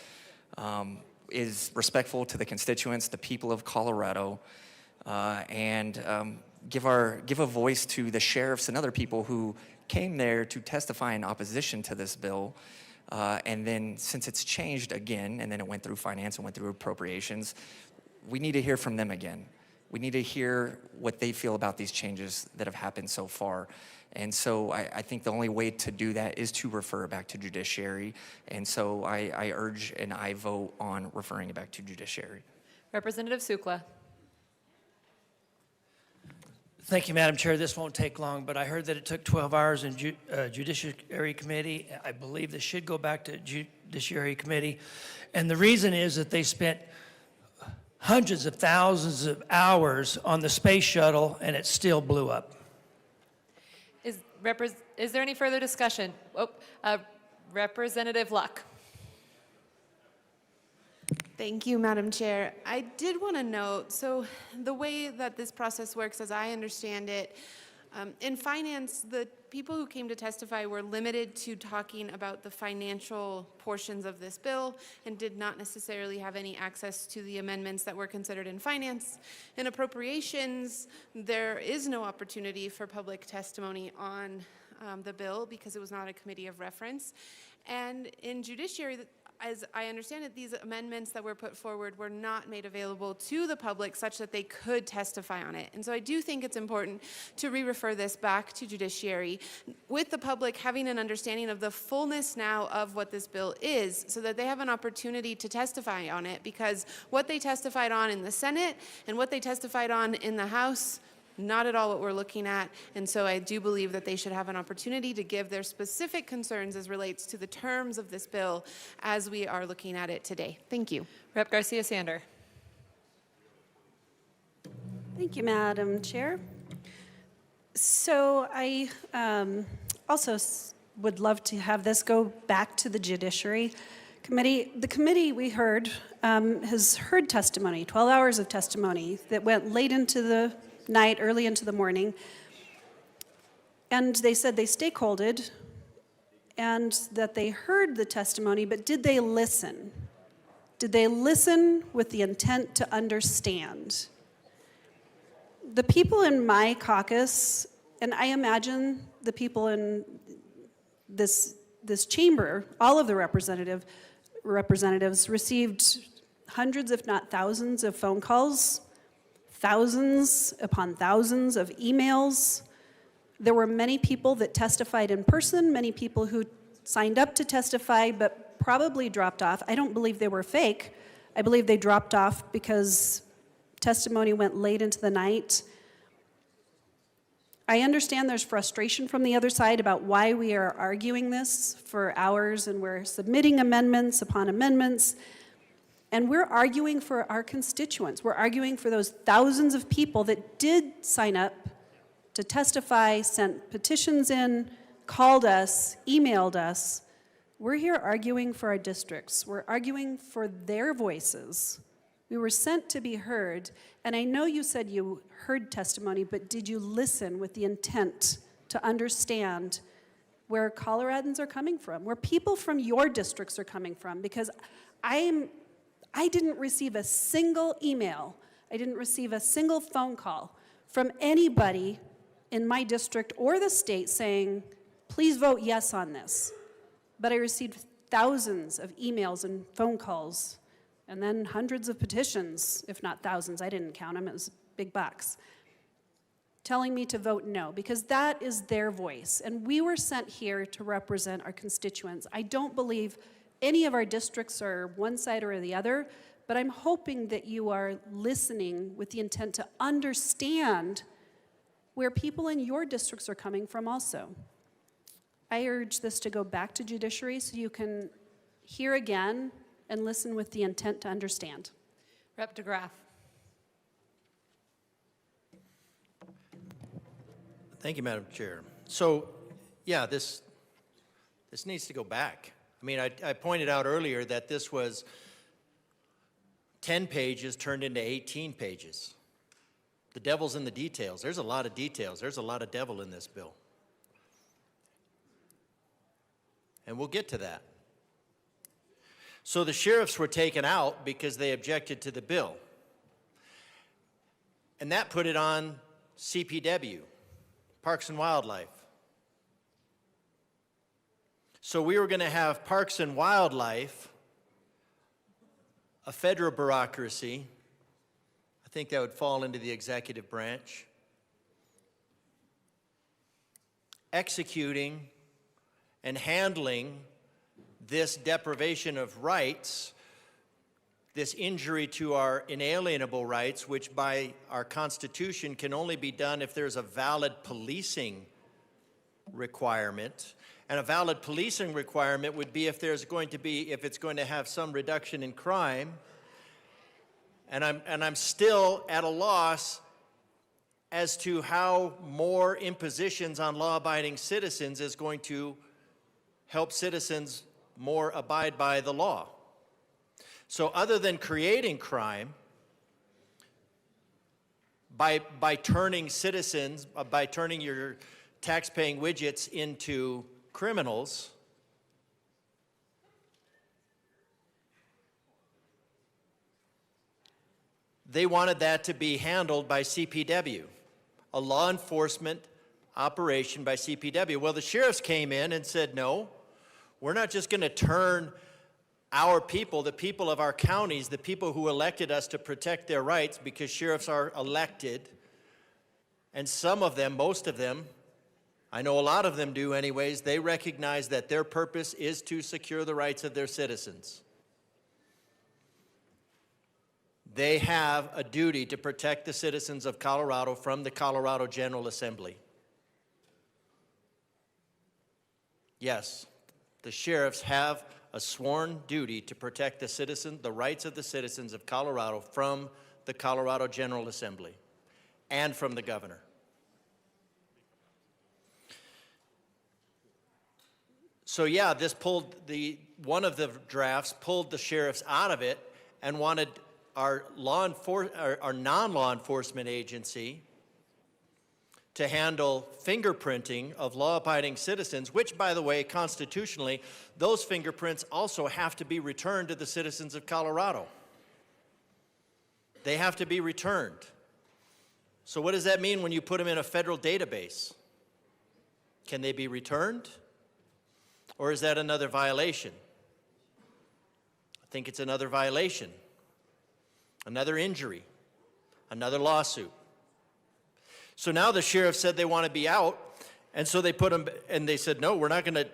is respectful to the constituents, the people of Colorado, and give a voice to the sheriffs and other people who came there to testify in opposition to this bill. And then since it's changed again, and then it went through finance and went through appropriations, we need to hear from them again. We need to hear what they feel about these changes that have happened so far. And so I think the only way to do that is to refer it back to judiciary. And so I urge and I vote on referring it back to judiciary. Representative Sukla. Thank you, Madam Chair. This won't take long, but I heard that it took 12 hours in Judiciary Committee. I believe this should go back to Judiciary Committee. And the reason is that they spent hundreds of thousands of hours on the space shuttle, and it still blew up. Is there any further discussion? Representative Luck. Thank you, Madam Chair. I did want to note, so the way that this process works, as I understand it, in finance, the people who came to testify were limited to talking about the financial portions of this bill and did not necessarily have any access to the amendments that were considered in finance. In appropriations, there is no opportunity for public testimony on the bill because it was not a committee of reference. And in judiciary, as I understand it, these amendments that were put forward were not made available to the public such that they could testify on it. And so I do think it's important to re-refer this back to judiciary with the public having an understanding of the fullness now of what this bill is so that they have an opportunity to testify on it, because what they testified on in the Senate and what they testified on in the House, not at all what we're looking at. And so I do believe that they should have an opportunity to give their specific concerns as relates to the terms of this bill as we are looking at it today. Thank you. Rep. Garcia-Sander. Thank you, Madam Chair. So I also would love to have this go back to the Judiciary Committee. The committee, we heard, has heard testimony, 12 hours of testimony that went late into the night, early into the morning, and they said they stakeholded and that they heard the testimony, but did they listen? Did they listen with the intent to understand? The people in my caucus, and I imagine the people in this chamber, all of the representatives received hundreds, if not thousands, of phone calls, thousands upon thousands of emails. There were many people that testified in person, many people who signed up to testify but probably dropped off. I don't believe they were fake. I believe they dropped off because testimony went late into the night. I understand there's frustration from the other side about why we are arguing this for hours and we're submitting amendments upon amendments. And we're arguing for our constituents. We're arguing for those thousands of people that did sign up to testify, sent petitions in, called us, emailed us. We're here arguing for our districts. We're arguing for their voices. We were sent to be heard. And I know you said you heard testimony, but did you listen with the intent to understand where Coloradans are coming from, where people from your districts are coming from? Because I didn't receive a single email, I didn't receive a single phone call from anybody in my district or the state saying, please vote yes on this. But I received thousands of emails and phone calls, and then hundreds of petitions, if not thousands. I didn't count them, it was big bucks, telling me to vote no, because that is their voice. And we were sent here to represent our constituents. I don't believe any of our districts are one side or the other, but I'm hoping that you are listening with the intent to understand where people in your districts are coming from also. I urge this to go back to judiciary so you can hear again and listen with the intent to understand. Rep. DeGraff. Thank you, Madam Chair. So, yeah, this needs to go back. I mean, I pointed out earlier that this was 10 pages turned into 18 pages. The devil's in the details. There's a lot of details. There's a lot of devil in this bill. And we'll get to that. So the sheriffs were taken out because they objected to the bill. And that put it on CPW, Parks and Wildlife. So we were going to have Parks and Wildlife, a federal bureaucracy. I think that would fall into the executive branch, executing and handling this deprivation of rights, this injury to our inalienable rights, which by our Constitution can only be done if there's a valid policing requirement. And a valid policing requirement would be if it's going to have some reduction in crime. And I'm still at a loss as to how more impositions on law-abiding citizens is going to help citizens more abide by the law. So other than creating crime, by turning citizens, by turning your tax-paying widgets into criminals, they wanted that to be handled by CPW, a law enforcement operation by CPW. Well, the sheriffs came in and said, no, we're not just going to turn our people, the people of our counties, the people who elected us to protect their rights, because sheriffs are elected, and some of them, most of them, I know a lot of them do anyways, they recognize that their purpose is to secure the rights of their citizens. They have a duty to protect the citizens of Colorado from the Colorado General Assembly. Yes, the sheriffs have a sworn duty to protect the rights of the citizens of Colorado from the Colorado General Assembly and from the governor. So yeah, one of the drafts pulled the sheriffs out of it and wanted our non-law enforcement agency to handle fingerprinting of law-abiding citizens, which, by the way, constitutionally, those fingerprints also have to be returned to the citizens of Colorado. They have to be returned. So what does that mean when you put them in a federal database? Can they be returned? Or is that another violation? I think it's another violation, another injury, another lawsuit. So now the sheriff said they want to be out, and so they put them, and they said, no, we're not going to.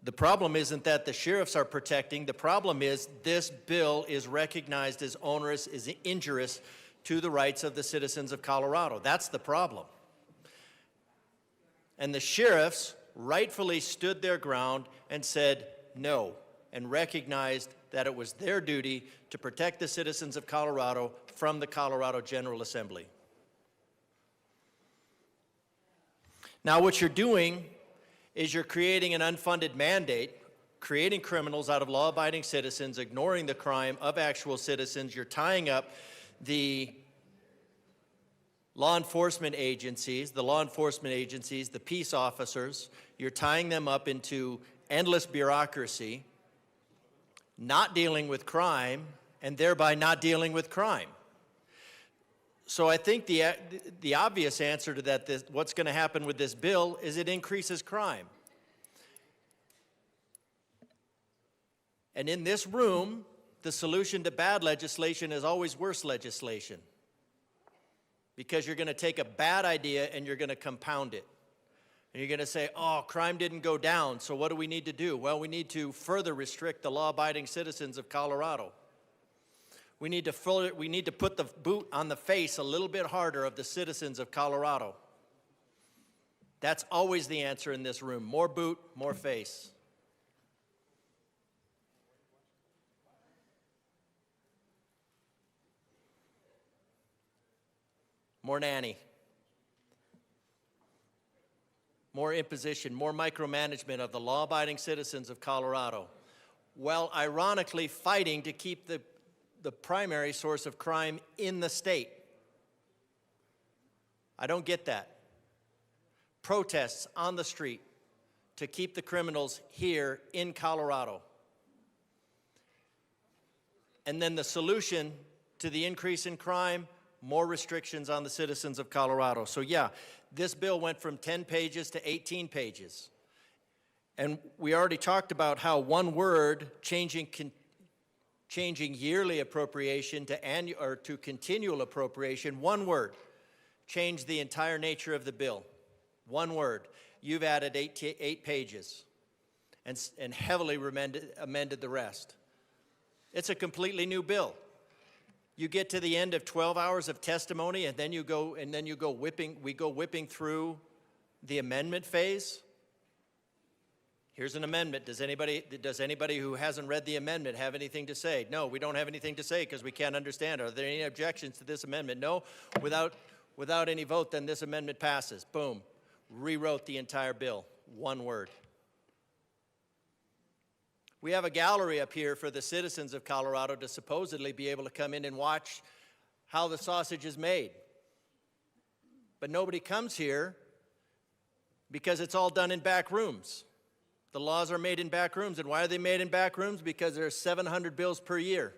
The problem isn't that the sheriffs are protecting. The problem is this bill is recognized as onerous, is injurious to the rights of the citizens of Colorado. That's the problem. And the sheriffs rightfully stood their ground and said no, and recognized that it was their duty to protect the citizens of Colorado from the Colorado General Assembly. Now what you're doing is you're creating an unfunded mandate, creating criminals out of law-abiding citizens, ignoring the crime of actual citizens. You're tying up the law enforcement agencies, the peace officers. You're tying them up into endless bureaucracy, not dealing with crime, and thereby not dealing with crime. So I think the obvious answer to that, what's going to happen with this bill, is it increases crime. And in this room, the solution to bad legislation is always worse legislation, because you're going to take a bad idea and you're going to compound it. And you're going to say, oh, crime didn't go down, so what do we need to do? Well, we need to further restrict the law-abiding citizens of Colorado. We need to put the boot on the face a little bit harder of the citizens of Colorado. That's always the answer in this room. More boot, more face. More nanny. More imposition, more micromanagement of the law-abiding citizens of Colorado, while ironically fighting to keep the primary source of crime in the state. I don't get that. Protests on the street to keep the criminals here in Colorado. And then the solution to the increase in crime, more restrictions on the citizens of Colorado. So yeah, this bill went from 10 pages to 18 pages. And we already talked about how one word changing yearly appropriation to annual or to continual appropriation, one word changed the entire nature of the bill. One word. You've added 8 pages and heavily amended the rest. It's a completely new bill. You get to the end of 12 hours of testimony, and then we go whipping through the amendment phase. Here's an amendment. Does anybody who hasn't read the amendment have anything to say? No, we don't have anything to say because we can't understand. Are there any objections to this amendment? No. Without any vote, then this amendment passes. Boom. Rewrote the entire bill. One word. We have a gallery up here for the citizens of Colorado to supposedly be able to come in and watch how the sausage is made. But nobody comes here because it's all done in back rooms. The laws are made in back rooms. And why are they made in back rooms? Because there are 700 bills per year.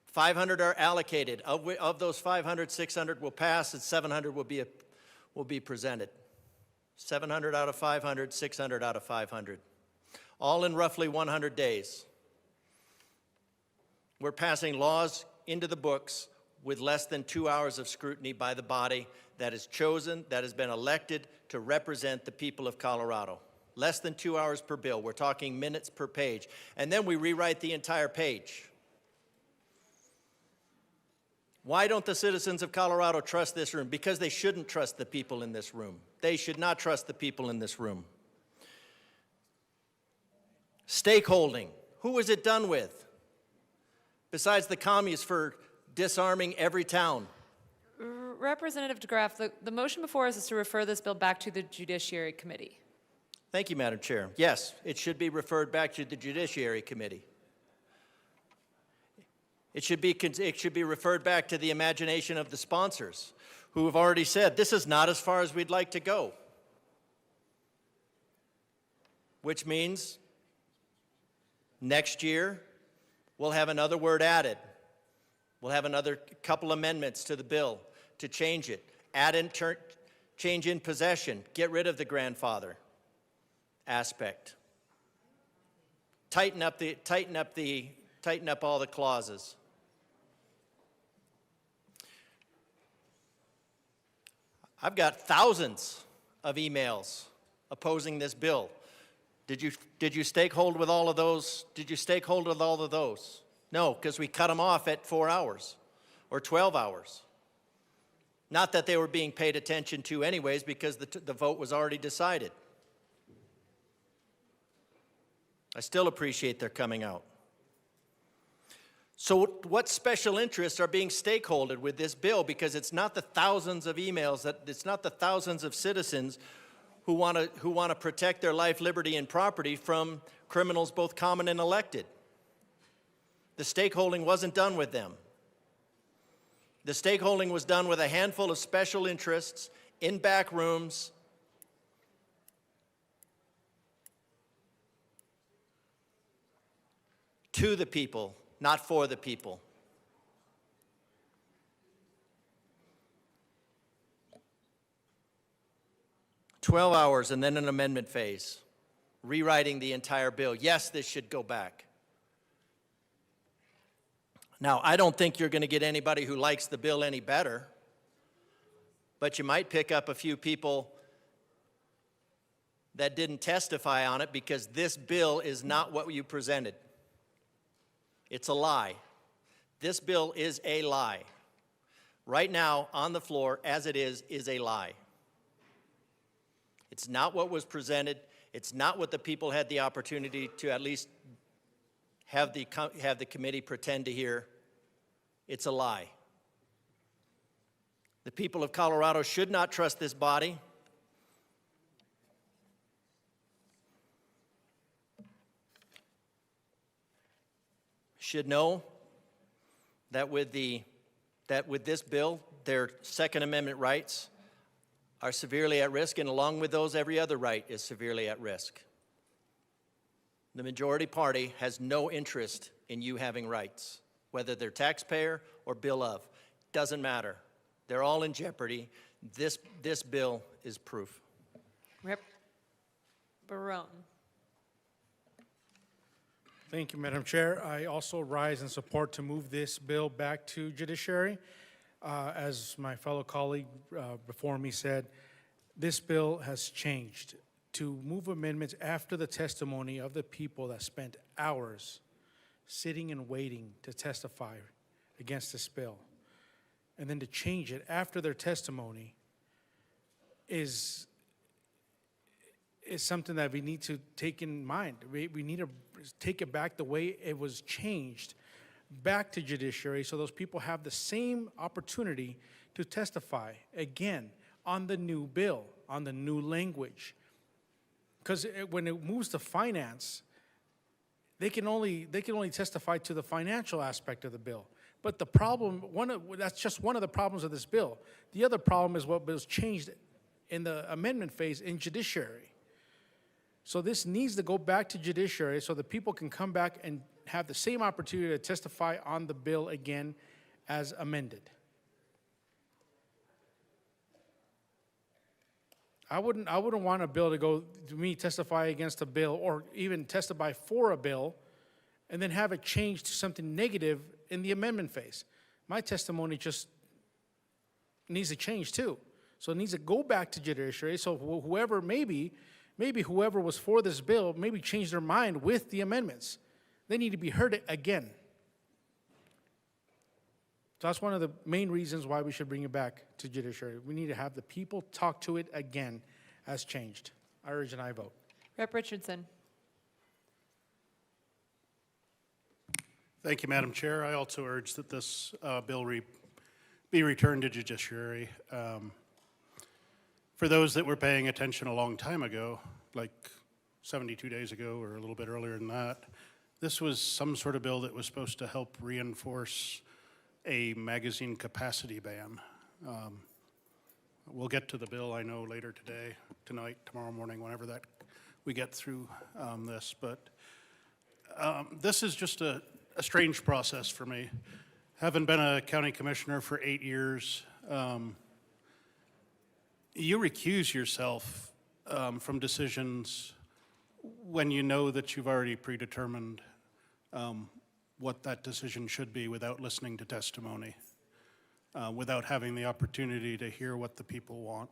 500 are allocated. Of those 500, 600 will pass and 700 will be presented. 700 out of 500, 600 out of 500. All in roughly 100 days. We're passing laws into the books with less than 2 hours of scrutiny by the body that is chosen, that has been elected to represent the people of Colorado. Less than 2 hours per bill. We're talking minutes per page. And then we rewrite the entire page. Why don't the citizens of Colorado trust this room? Because they shouldn't trust the people in this room. They should not trust the people in this room. Stakeholding. Who was it done with? Besides the commies for disarming every town. Representative DeGraff, the motion before us is to refer this bill back to the Judiciary Committee. Thank you, Madam Chair. Yes, it should be referred back to the Judiciary Committee. It should be referred back to the imagination of the sponsors who have already said, this is not as far as we'd like to go. Which means next year, we'll have another word added. We'll have another couple amendments to the bill to change it. Change in possession. Get rid of the grandfather aspect. Tighten up all the clauses. I've got thousands of emails opposing this bill. Did you stakehold with all of those? Did you stakehold with all of those? No, because we cut them off at 4 hours or 12 hours. Not that they were being paid attention to anyways, because the vote was already decided. I still appreciate their coming out. So what special interests are being stakeholdered with this bill? Because it's not the thousands of emails, it's not the thousands of citizens who want to protect their life, liberty, and property from criminals both common and elected. The stakeholding wasn't done with them. The stakeholding was done with a handful of special interests in back rooms to the people, not for the people. "12 hours and then an amendment phase, rewriting the entire bill. Yes, this should go back. Now, I don't think you're going to get anybody who likes the bill any better, but you might pick up a few people that didn't testify on it because this bill is not what you presented. It's a lie. This bill is a lie. Right now, on the floor, as it is a lie. It's not what was presented. It's not what the people had the opportunity to at least have the committee pretend to hear. It's a lie. The people of Colorado should not trust this body. Should know that with this bill, their Second Amendment rights are severely at risk, and along with those, every other right is severely at risk. The majority party has no interest in you having rights, whether they're taxpayer or bill of. Doesn't matter. They're all in jeopardy. This bill is proof. Rep. Barone. Thank you, Madam Chair. I also rise in support to move this bill back to judiciary. As my fellow colleague before me said, this bill has changed. To move amendments after the testimony of the people that spent hours sitting and waiting to testify against this bill, and then to change it after their testimony is something that we need to take in mind. We need to take it back the way it was changed, back to judiciary, so those people have the same opportunity to testify again on the new bill, on the new language. Because when it moves to finance, they can only testify to the financial aspect of the bill. But the problem, that's just one of the problems of this bill. The other problem is what was changed in the amendment phase in judiciary. So this needs to go back to judiciary so that people can come back and have the same opportunity to testify on the bill again as amended. I wouldn't want a bill to go to me testify against a bill or even testify for a bill and then have it changed to something negative in the amendment phase. My testimony just needs to change too. So it needs to go back to judiciary so whoever, maybe whoever was for this bill maybe changed their mind with the amendments. They need to be heard again. So that's one of the main reasons why we should bring it back to judiciary. We need to have the people talk to it again as changed. I urge and I vote. Rep. Richardson. Thank you, Madam Chair. I also urge that this bill be returned to judiciary. For those that were paying attention a long time ago, like 72 days ago or a little bit earlier than that, this was some sort of bill that was supposed to help reinforce a magazine capacity ban. We'll get to the bill, I know, later today, tonight, tomorrow morning, whenever that we get through this. But this is just a strange process for me. Having been a county commissioner for 8 years, you recuse yourself from decisions when you know that you've already predetermined what that decision should be without listening to testimony, without having the opportunity to hear what the people want.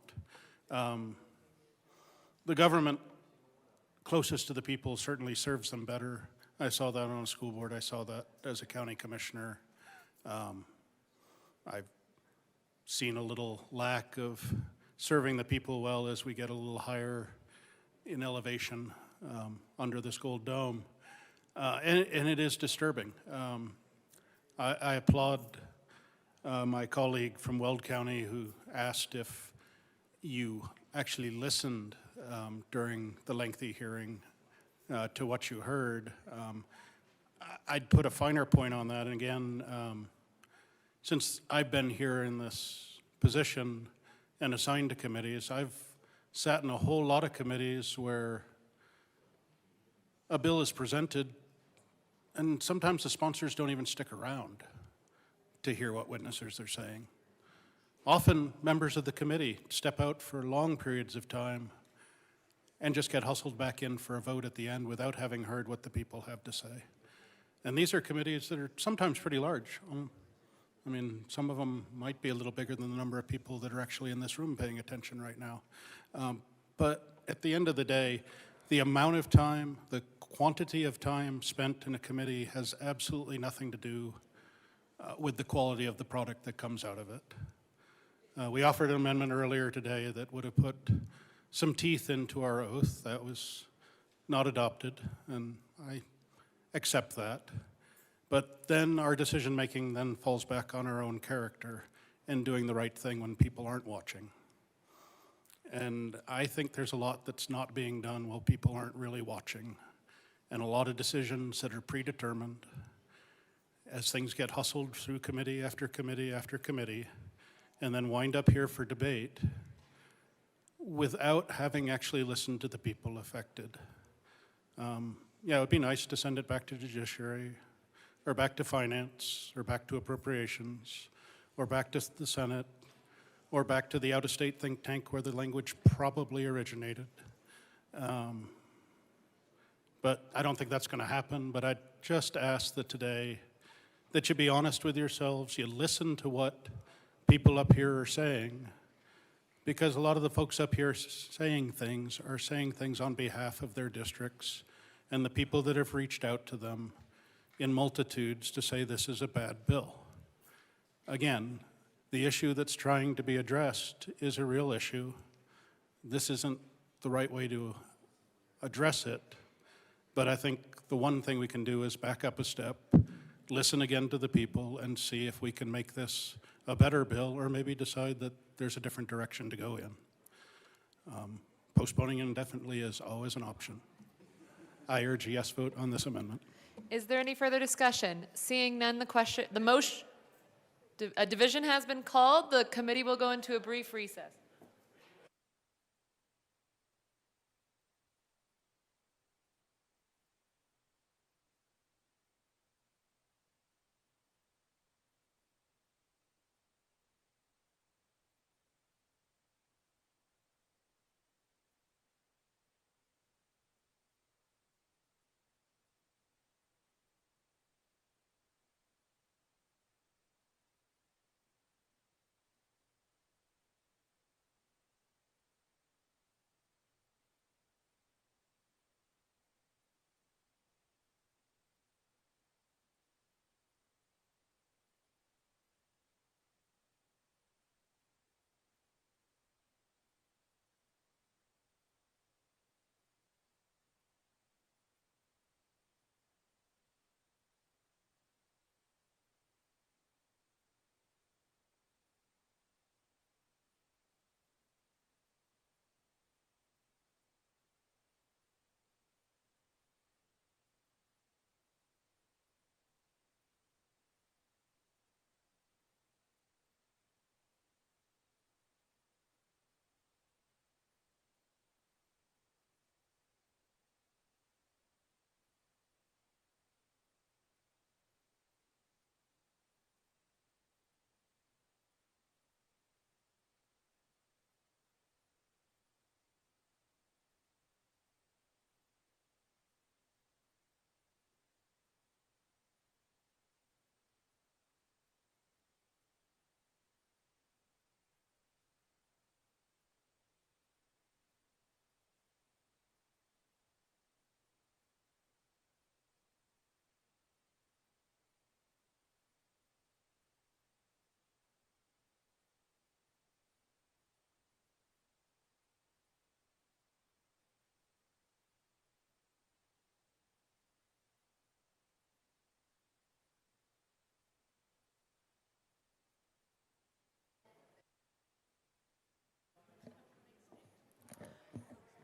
The government closest to the people certainly serves them better. I saw that on a school board. I saw that as a county commissioner. I've seen a little lack of serving the people well as we get a little higher in elevation under this gold dome. And it is disturbing. I applaud my colleague from Weld County who asked if you actually listened during the lengthy hearing to what you heard. I'd put a finer point on that. And again, since I've been here in this position and assigned to committees, I've sat in a whole lot of committees where a bill is presented and sometimes the sponsors don't even stick around to hear what witnesses are saying. Often members of the committee step out for long periods of time and just get hustled back in for a vote at the end without having heard what the people have to say. And these are committees that are sometimes pretty large. I mean, some of them might be a little bigger than the number of people that are actually in this room paying attention right now. But at the end of the day, the amount of time, the quantity of time spent in a committee has absolutely nothing to do with the quality of the product that comes out of it. We offered an amendment earlier today that would have put some teeth into our oath. That was not adopted, and I accept that. But then our decision-making then falls back on our own character and doing the right thing when people aren't watching. And I think there's a lot that's not being done while people aren't really watching, and a lot of decisions that are predetermined. as things get hustled through committee after committee after committee, and then wind up here for debate without having actually listened to the people affected. Yeah, it would be nice to send it back to Judiciary, or back to Finance, or back to Appropriations, or back to the Senate, or back to the out-of-state think tank where the language probably originated. But I don't think that's going to happen. But I just ask that today that you be honest with yourselves, you listen to what people up here are saying, because a lot of the folks up here saying things are saying things on behalf of their districts and the people that have reached out to them in multitudes to say this is a bad bill. Again, the issue that's trying to be addressed is a real issue. This isn't the right way to address it, but I think the one thing we can do is back up a step, listen again to the people, and see if we can make this a better bill, or maybe decide that there's a different direction to go in. Postponing indefinitely is always an option. I urge a yes vote on this amendment. Is there any further discussion? Seeing none, a division has been called. The committee will go into a brief recess.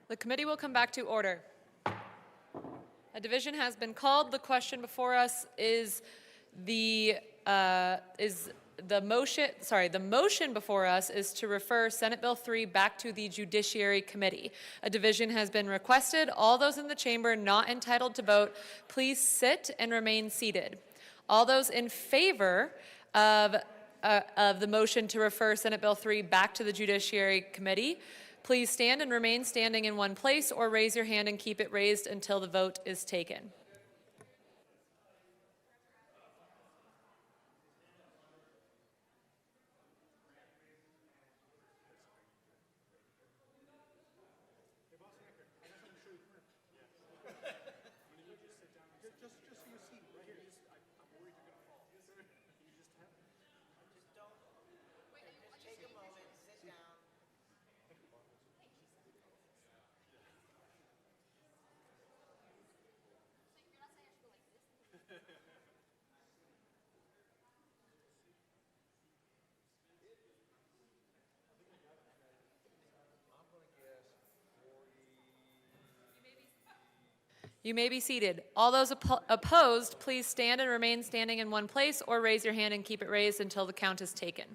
The committee will come back to order. A division has been called. The question before us is the motion before us is to refer Senate Bill 3 back to the Judiciary Committee. A division has been requested. All those in the chamber not entitled to vote, please sit and remain seated. All those in favor of the motion to refer Senate Bill 3 back to the Judiciary Committee, please stand and remain standing in one place, or raise your hand and keep it raised until the vote is taken. You may be seated. All those opposed, please stand and remain standing in one place or raise your hand and keep it raised until the count is taken.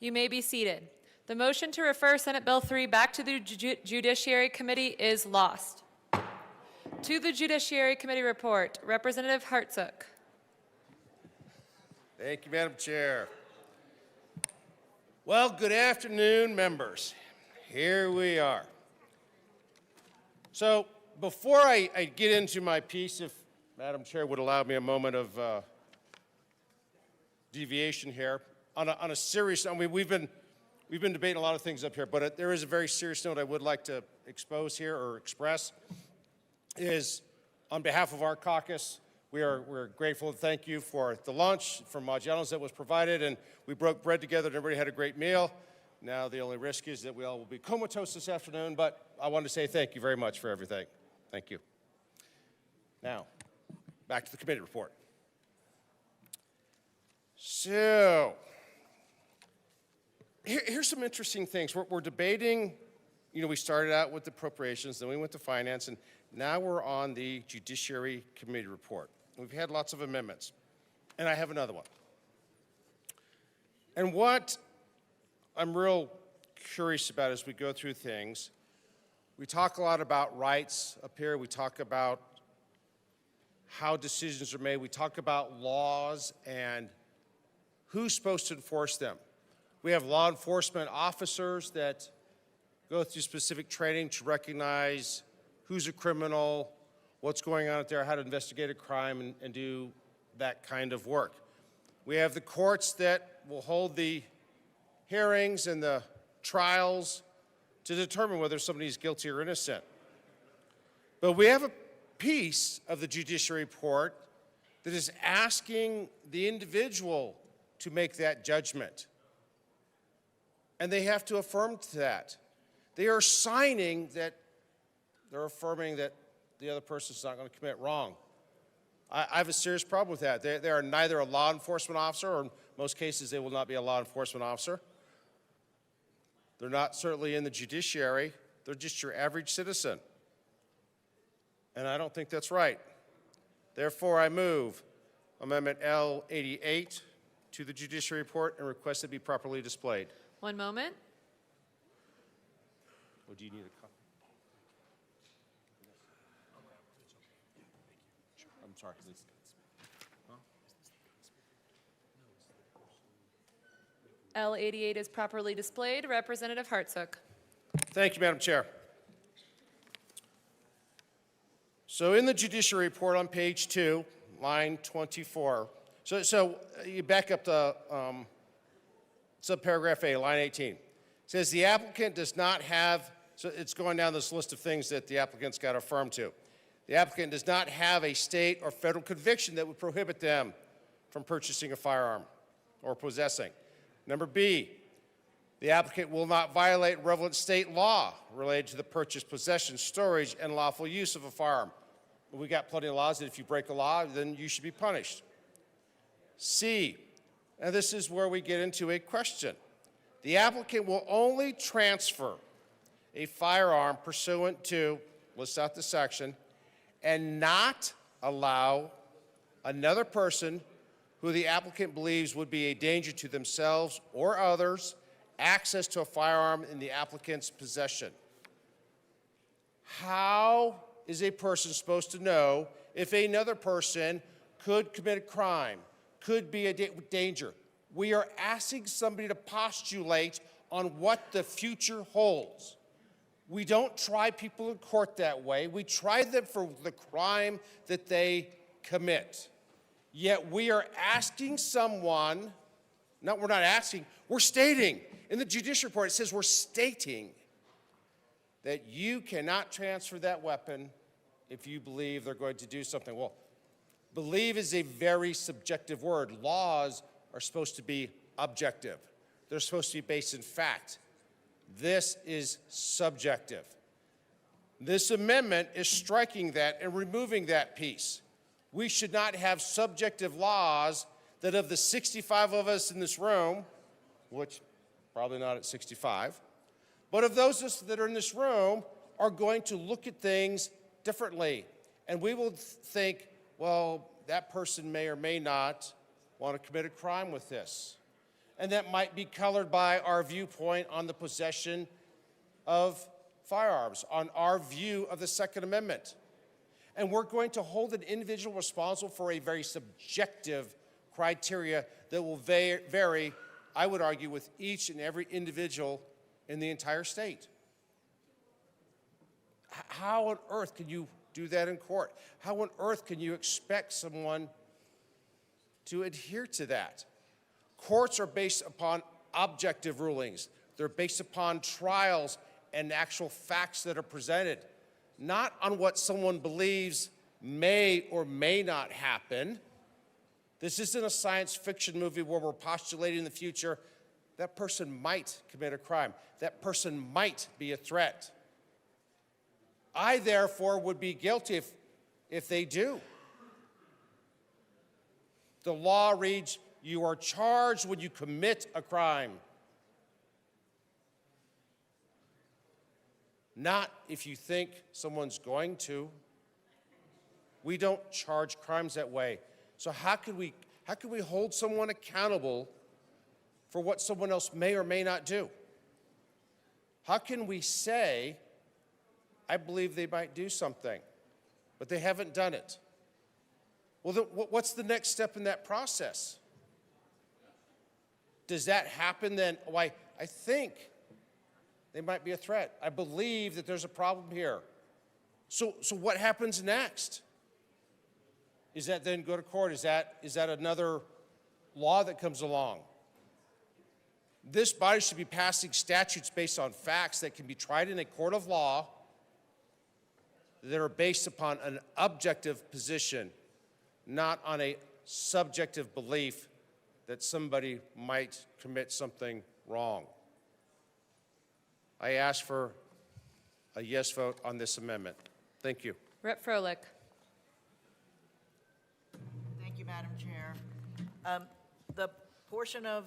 You may be seated. The motion to refer Senate Bill 3 back to the Judiciary Committee is lost. To the Judiciary Committee report, Representative Hartsook. Thank you, Madam Chair. Well, good afternoon, members. Here we are. So before I get into my piece, if Madam Chair would allow me a moment of deviation here, on a serious, I mean, we've been debating a lot of things up here, but there is a very serious note I would like to expose here or express. Is on behalf of our caucus, we're grateful and thank you for the lunch from Maggiano's that was provided, and we broke bread together and everybody had a great meal. Now the only risk is that we all will be comatose this afternoon, but I want to say thank you very much for everything. Thank you. Now, back to the committee report. So, here's some interesting things. We're debating, you know, we started out with appropriations, then we went to finance, and now we're on the Judiciary Committee report. We've had lots of amendments, and I have another one. And what I'm real curious about as we go through things, we talk a lot about rights up here. We talk about how decisions are made. We talk about laws and who's supposed to enforce them. We have law enforcement officers that go through specific training to recognize who's a criminal, what's going on out there, how to investigate a crime, and do that kind of work. We have the courts that will hold the hearings and the trials to determine whether somebody's guilty or innocent. But we have a piece of the judiciary report that is asking the individual to make that judgment. And they have to affirm to that. They are signing that they're affirming that the other person's not going to commit wrong. I have a serious problem with that. They are neither a law enforcement officer, or in most cases they will not be a law enforcement officer. They're not certainly in the judiciary. They're just your average citizen. And I don't think that's right. Therefore, I move Amendment L88 to the Judiciary Report and request it be properly displayed. One moment. Or do you need a copy? I'm sorry. L88 is properly displayed. Representative Hartsook. Thank you, Madam Chair. So in the Judiciary Report on page 2, line 24, so you back up to subparagraph A, line 18. It says the applicant does not have, so it's going down this list of things that the applicant's got to affirm to. The applicant does not have a state or federal conviction that would prohibit them from purchasing a firearm or possessing. Number B, the applicant will not violate relevant state law related to the purchase, possession, storage, and lawful use of a firearm. We got plenty of laws that if you break a law, then you should be punished. C, and this is where we get into a question. The applicant will only transfer a firearm pursuant to, lists out the section, and not allow another person who the applicant believes would be a danger to themselves or others access to a firearm in the applicant's possession. How is a person supposed to know if another person could commit a crime, could be a danger? We are asking somebody to postulate on what the future holds. We don't try people in court that way. We try them for the crime that they commit. Yet we are asking someone, no, we're not asking, we're stating. In the judicial report, it says we're stating that you cannot transfer that weapon if you believe they're going to do something. Well, believe is a very subjective word. Laws are supposed to be objective. They're supposed to be based in fact. This is subjective. This amendment is striking that and removing that piece. We should not have subjective laws that of the 65 of us in this room, which probably not at 65, but of those of us that are in this room are going to look at things differently. And we will think, well, that person may or may not want to commit a crime with this. And that might be colored by our viewpoint on the possession of firearms, on our view of the Second Amendment. And we're going to hold an individual responsible for a very subjective criteria that will vary, I would argue, with each and every individual in the entire state. How on earth can you do that in court? How on earth can you expect someone to adhere to that? Courts are based upon objective rulings. They're based upon trials and actual facts that are presented, not on what someone believes may or may not happen. This isn't a science fiction movie where we're postulating in the future that person might commit a crime. That person might be a threat. I, therefore, would be guilty if they do. The law reads, you are charged when you commit a crime, not if you think someone's going to. We don't charge crimes that way. So how can we hold someone accountable for what someone else may or may not do? How can we say, I believe they might do something, but they haven't done it? Well, then what's the next step in that process? Does that happen then? Oh, I think they might be a threat. I believe that there's a problem here. So what happens next? Is that then go to court? Is that another law that comes along? This body should be passing statutes based on facts that can be tried in a court of law that are based upon an objective position, not on a subjective belief that somebody might commit something wrong. I ask for a yes vote on this amendment. Thank you. Rep. Froelich. Thank you, Madam Chair. The portion of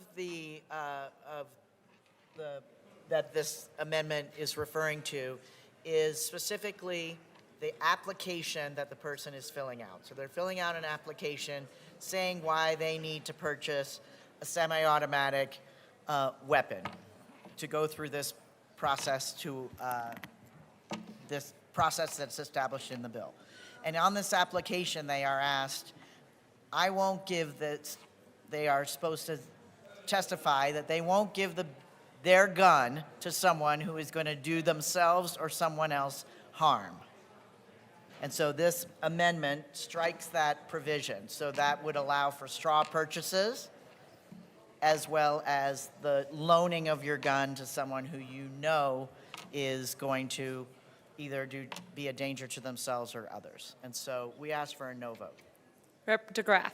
that this amendment is referring to is specifically the application that the person is filling out. So they're filling out an application saying why they need to purchase a semi-automatic weapon to go through this process that's established in the bill. And on this application, they are asked, I won't give this, they are supposed to testify that they won't give their gun to someone who is going to do themselves or someone else harm. And so this amendment strikes that provision. So that would allow for straw purchases as well as the loaning of your gun to someone who you know is going to either be a danger to themselves or others. And so we ask for a no vote. Rep. DeGraff.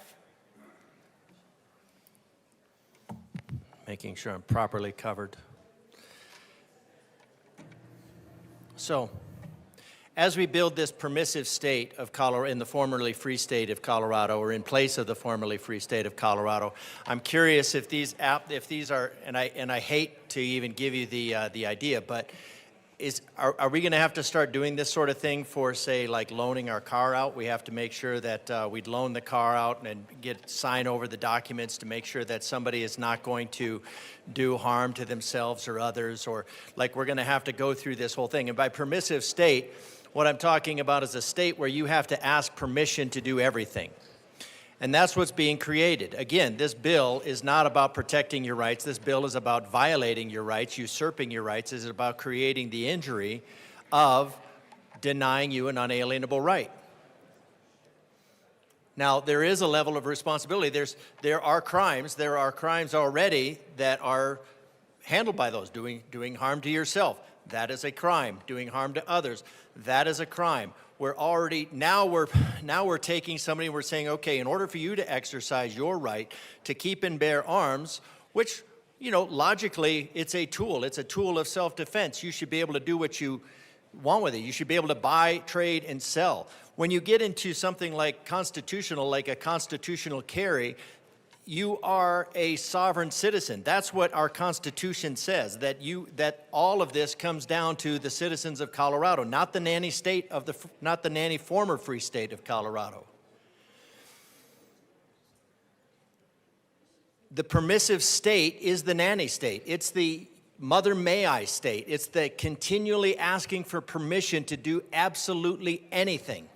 Making sure I'm properly covered. So, as we build this permissive state of Colorado, in the formerly free state of Colorado, or in place of the formerly free state of Colorado, I'm curious if these are, and I hate to even give you the idea, but are we going to have to start doing this sort of thing for, say, like loaning our car out? We have to make sure that we'd loan the car out and sign over the documents to make sure that somebody is not going to do harm to themselves or others, or like we're going to have to go through this whole thing. And by permissive state, what I'm talking about is a state where you have to ask permission to do everything. And that's what's being created. Again, this bill is not about protecting your rights. This bill is about violating your rights, usurping your rights. It's about creating the injury of denying you an unalienable right. Now, there is a level of responsibility. There are crimes already that are handled by those. Doing harm to yourself, that is a crime. Doing harm to others, that is a crime. Now we're taking somebody and we're saying, okay, in order for you to exercise your right to keep and bear arms, which, you know, logically it's a tool of self-defense. You should be able to do what you want with it. You should be able to buy, trade, and sell. When you get into something like a constitutional carry, you are a sovereign citizen. That's what our Constitution says, that all of this comes down to the citizens of Colorado, not the nanny former free state of Colorado. The permissive state is the nanny state. It's the mother may I state. It's the continually asking for permission to do absolutely anything.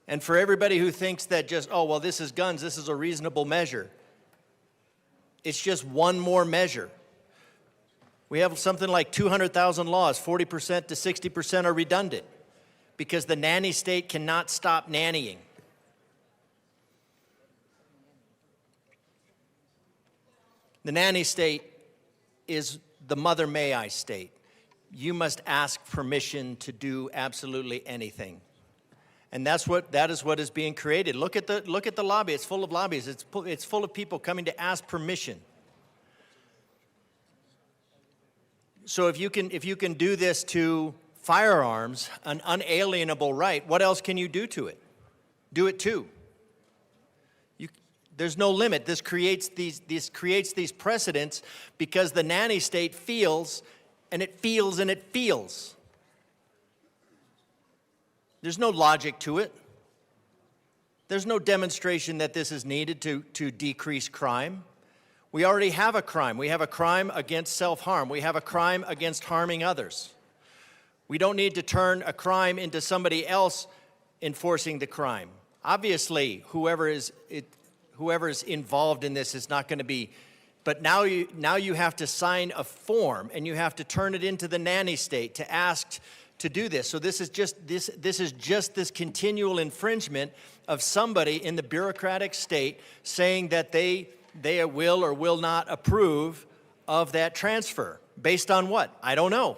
And for everybody who thinks that just, oh, well, this is guns, this is a reasonable measure. It's just one more measure. We have something like 200,000 laws, 40% to 60% are redundant because the nanny state cannot stop nannying. The nanny state is the mother may I state. You must ask permission to do absolutely anything. And that is what is being created. Look at the lobby. It's full of lobbies. It's full of people coming to ask permission. So if you can do this to firearms, an unalienable right, what else can you do to it? Do it to. There's no limit. This creates these precedents because the nanny state feels, and it feels, and it feels. There's no logic to it. There's no demonstration that this is needed to decrease crime. We already have a crime. We have a crime against self-harm. We have a crime against harming others. We don't need to turn a crime into somebody else enforcing the crime. Obviously, whoever is involved in this is not going to be, but now you have to sign a form and you have to turn it into the nanny state to ask to do this. So this is just this continual infringement of somebody in the bureaucratic state saying that they will or will not approve of that transfer. Based on what? I don't know.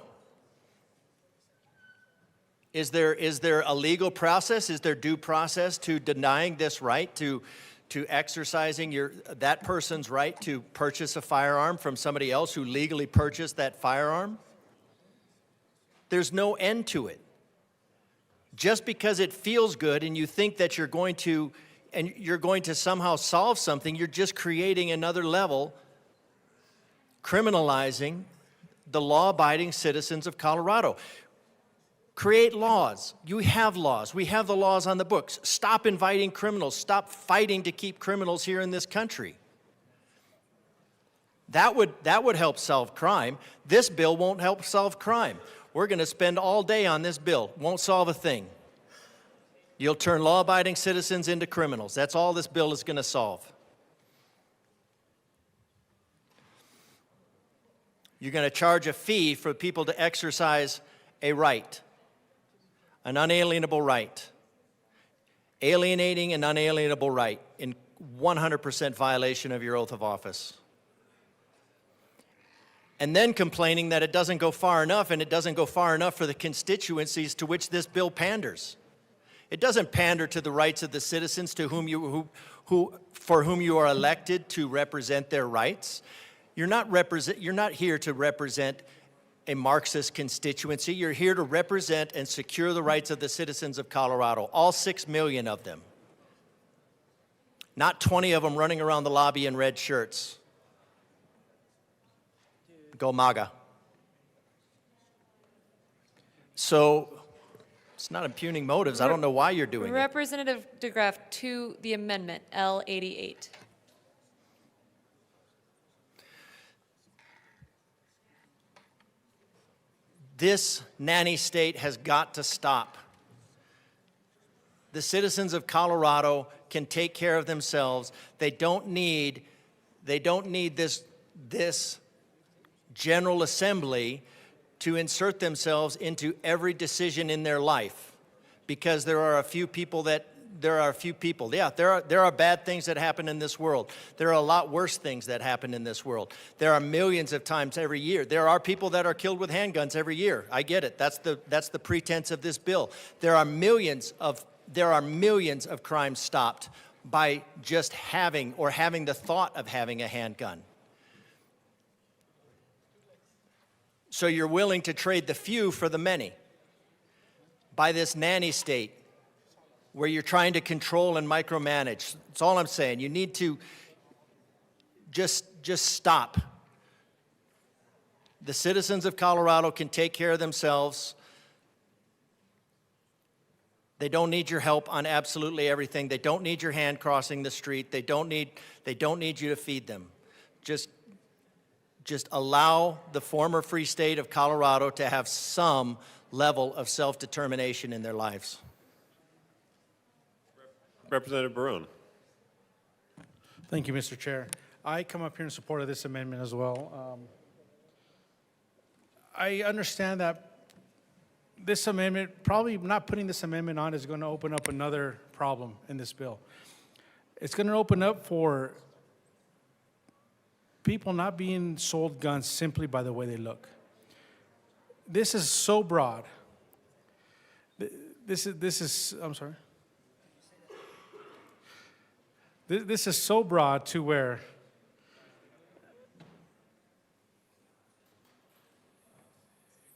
Is there a legal process? Is there due process to denying this right to exercising that person's right to purchase a firearm from somebody else who legally purchased that firearm? There's no end to it. Just because it feels good and you think that you're going to somehow solve something, you're just creating another level, criminalizing the law-abiding citizens of Colorado. Create laws. You have laws. We have the laws on the books. Stop inviting criminals. Stop fighting to keep criminals here in this country. That would help solve crime. This bill won't help solve crime. We're going to spend all day on this bill. Won't solve a thing. You'll turn law-abiding citizens into criminals. That's all this bill is going to solve. You're going to charge a fee for people to exercise a right, an unalienable right. Alienating an unalienable right in 100% violation of your oath of office. And then complaining that it doesn't go far enough, and it doesn't go far enough for the constituencies to which this bill panders. It doesn't pander to the rights of the citizens for whom you are elected to represent their rights. You're not here to represent a Marxist constituency. You're here to represent and secure the rights of the citizens of Colorado, all 6 million of them. Not 20 of them running around the lobby in red shirts. Go MAGA. So it's not impugning motives. I don't know why you're doing it. Representative DeGraff, to the amendment, L88. This nanny state has got to stop. The citizens of Colorado can take care of themselves. They don't need this General Assembly to insert themselves into every decision in their life, because there are a few people. Yeah, there are bad things that happen in this world. There are a lot worse things that happen in this world. There are millions of times every year. There are people that are killed with handguns every year. I get it. That's the pretense of this bill. There are millions of crimes stopped by just having the thought of having a handgun. So you're willing to trade the few for the many by this nanny state where you're trying to control and micromanage. That's all I'm saying. You need to just stop. The citizens of Colorado can take care of themselves. They don't need your help on absolutely everything. They don't need your hand crossing the street. They don't need you to feed them. Just allow the former free state of Colorado to have some level of self-determination in their lives. Representative Barone. Thank you, Mr. Chair. I come up here in support of this amendment as well. I understand that this amendment, probably not putting this amendment on, is going to open up another problem in this bill. It's going to open up for people not being sold guns simply by the way they look. This is so broad. This is I'm sorry. This is so broad to where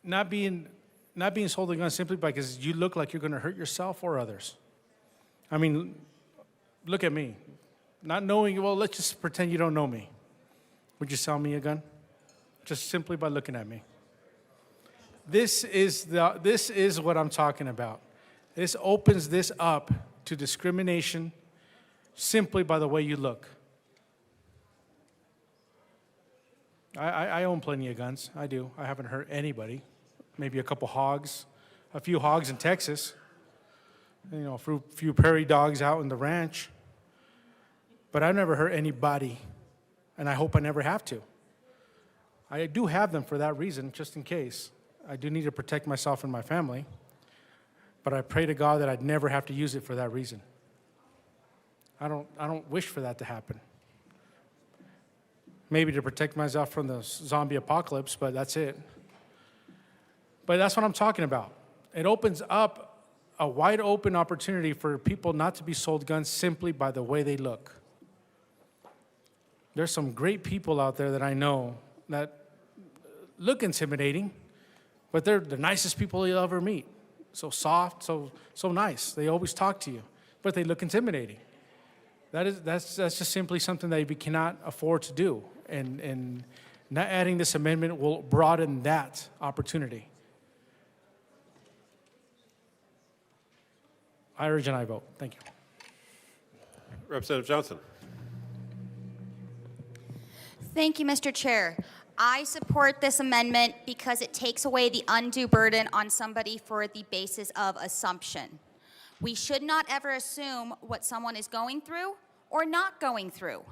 not being sold a gun simply because you look like you're going to hurt yourself or others. I mean, look at me. Not knowing, well, let's just pretend you don't know me. Would you sell me a gun? Just simply by looking at me. This is what I'm talking about. This opens this up to discrimination simply by the way you look. I own plenty of guns. I do. I haven't hurt anybody. Maybe a few hogs in Texas. You know, a few prairie dogs out in the ranch. But I've never hurt anybody, and I hope I never have to. I do have them for that reason, just in case. I do need to protect myself and my family, but I pray to God that I'd never have to use it for that reason. I don't wish for that to happen. Maybe to protect myself from the zombie apocalypse, but that's it. But that's what I'm talking about. It opens up a wide open opportunity for people not to be sold guns simply by the way they look. There's some great people out there that I know that look intimidating, but they're the nicest people you'll ever meet. So soft, so nice. They always talk to you, but they look intimidating. That's just simply something that we cannot afford to do. And not adding this amendment will broaden that opportunity. I urge and I vote. Thank you. Representative Johnson. Thank you, Mr. Chair. I support this amendment because it takes away the undue burden on somebody for the basis of assumption. We should not ever assume what someone is going through or not going through.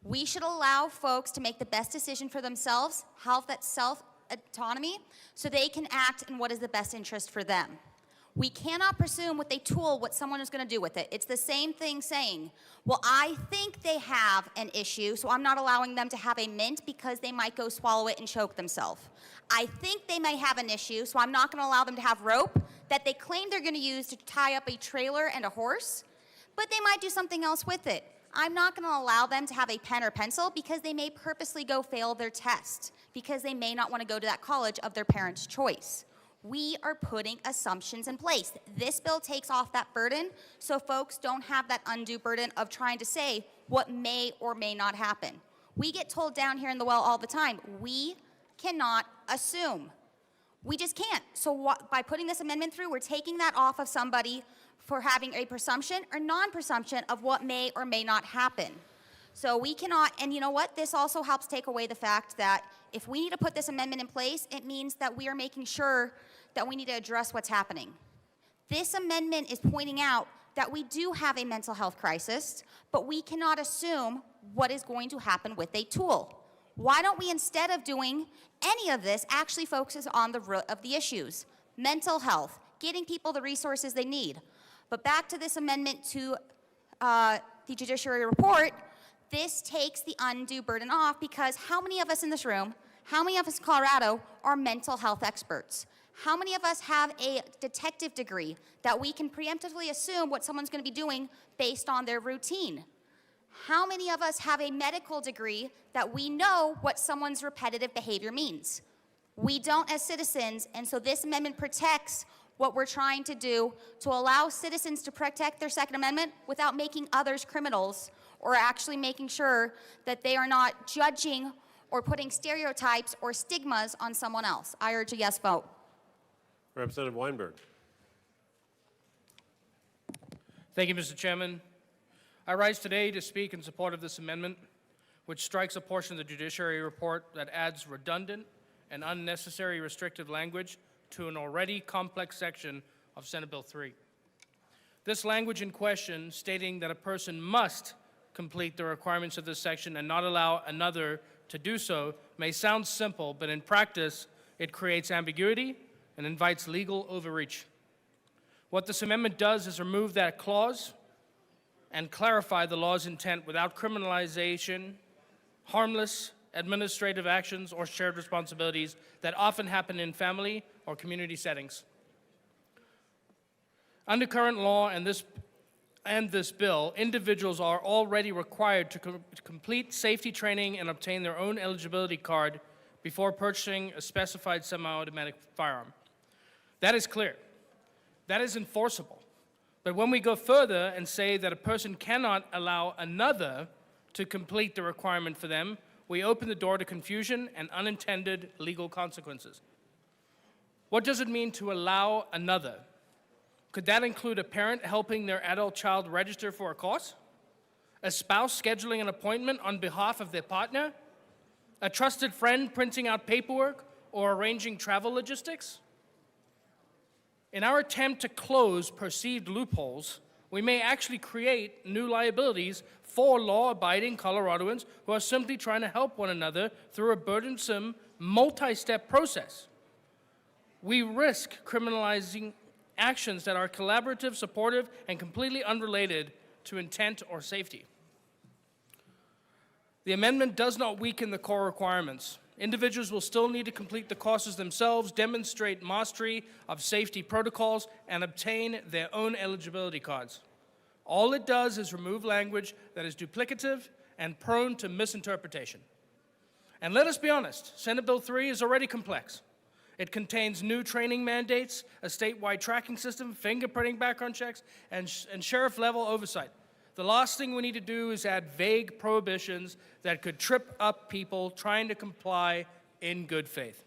We should allow folks to make the best decision for themselves, have that self-autonomy, so they can act in what is the best interest for them. We cannot presume with a tool what someone is going to do with it. It's the same thing saying, well, I think they have an issue, so I'm not allowing them to have a mint because they might go swallow it and choke themselves. I think they may have an issue, so I'm not going to allow them to have rope that they claim they're going to use to tie up a trailer and a horse, but they might do something else with it. I'm not going to allow them to have a pen or pencil because they may purposely go fail their test because they may not want to go to that college of their parents' choice. We are putting assumptions in place. This bill takes off that burden so folks don't have that undue burden of trying to say what may or may not happen. We get told down here in the well all the time, we cannot assume. We just can't. So by putting this amendment through, we're taking that off of somebody for having a presumption or non-presumption of what may or may not happen. So we cannot, and you know what? This also helps take away the fact that if we need to put this amendment in place, it means that we are making sure that we need to address what's happening. This amendment is pointing out that we do have a mental health crisis, but we cannot assume what is going to happen with a tool. Why don't we, instead of doing any of this, actually focus on the root of the issues? Mental health, getting people the resources they need. But back to this amendment to the judiciary report, this takes the undue burden off, because how many of us in this room, how many of us in Colorado are mental health experts? How many of us have a detective degree that we can preemptively assume what someone's going to be doing based on their routine? How many of us have a medical degree that we know what someone's repetitive behavior means? We don't as citizens, and so this amendment protects what we're trying to do to allow citizens to protect their Second Amendment without making others criminals, or actually making sure that they are not judging or putting stereotypes or stigmas on someone else. I urge a yes vote. Representative Weinberg. Thank you, Mr. Chairman. I rise today to speak in support of this amendment, which strikes a portion of the judiciary report that adds redundant and unnecessary restrictive language to an already complex section of Senate Bill 3. This language in question, stating that a person must complete the requirements of this section and not allow another to do so, may sound simple, but in practice, it creates ambiguity and invites legal overreach. What this amendment does is remove that clause and clarify the law's intent without criminalization, harmless administrative actions, or shared responsibilities that often happen in family or community settings. Under current law and this bill, individuals are already required to complete safety training and obtain their own eligibility card before purchasing a specified semi-automatic firearm. That is clear. That is enforceable. But when we go further and say that a person cannot allow another to complete the requirement for them, we open the door to confusion and unintended legal consequences. What does it mean to allow another? Could that include a parent helping their adult child register for a course? A spouse scheduling an appointment on behalf of their partner? A trusted friend printing out paperwork or arranging travel logistics? In our attempt to close perceived loopholes, we may actually create new liabilities for law-abiding Coloradoans who are simply trying to help one another through a burdensome, multi-step process. We risk criminalizing actions that are collaborative, supportive, and completely unrelated to intent or safety. The amendment does not weaken the core requirements. Individuals will still need to complete the courses themselves, demonstrate mastery of safety protocols, and obtain their own eligibility cards. All it does is remove language that is duplicative and prone to misinterpretation. And let us be honest, Senate Bill 3 is already complex. It contains new training mandates, a statewide tracking system, fingerprinting background checks, and sheriff-level oversight. The last thing we need to do is add vague prohibitions that could trip up people trying to comply in good faith.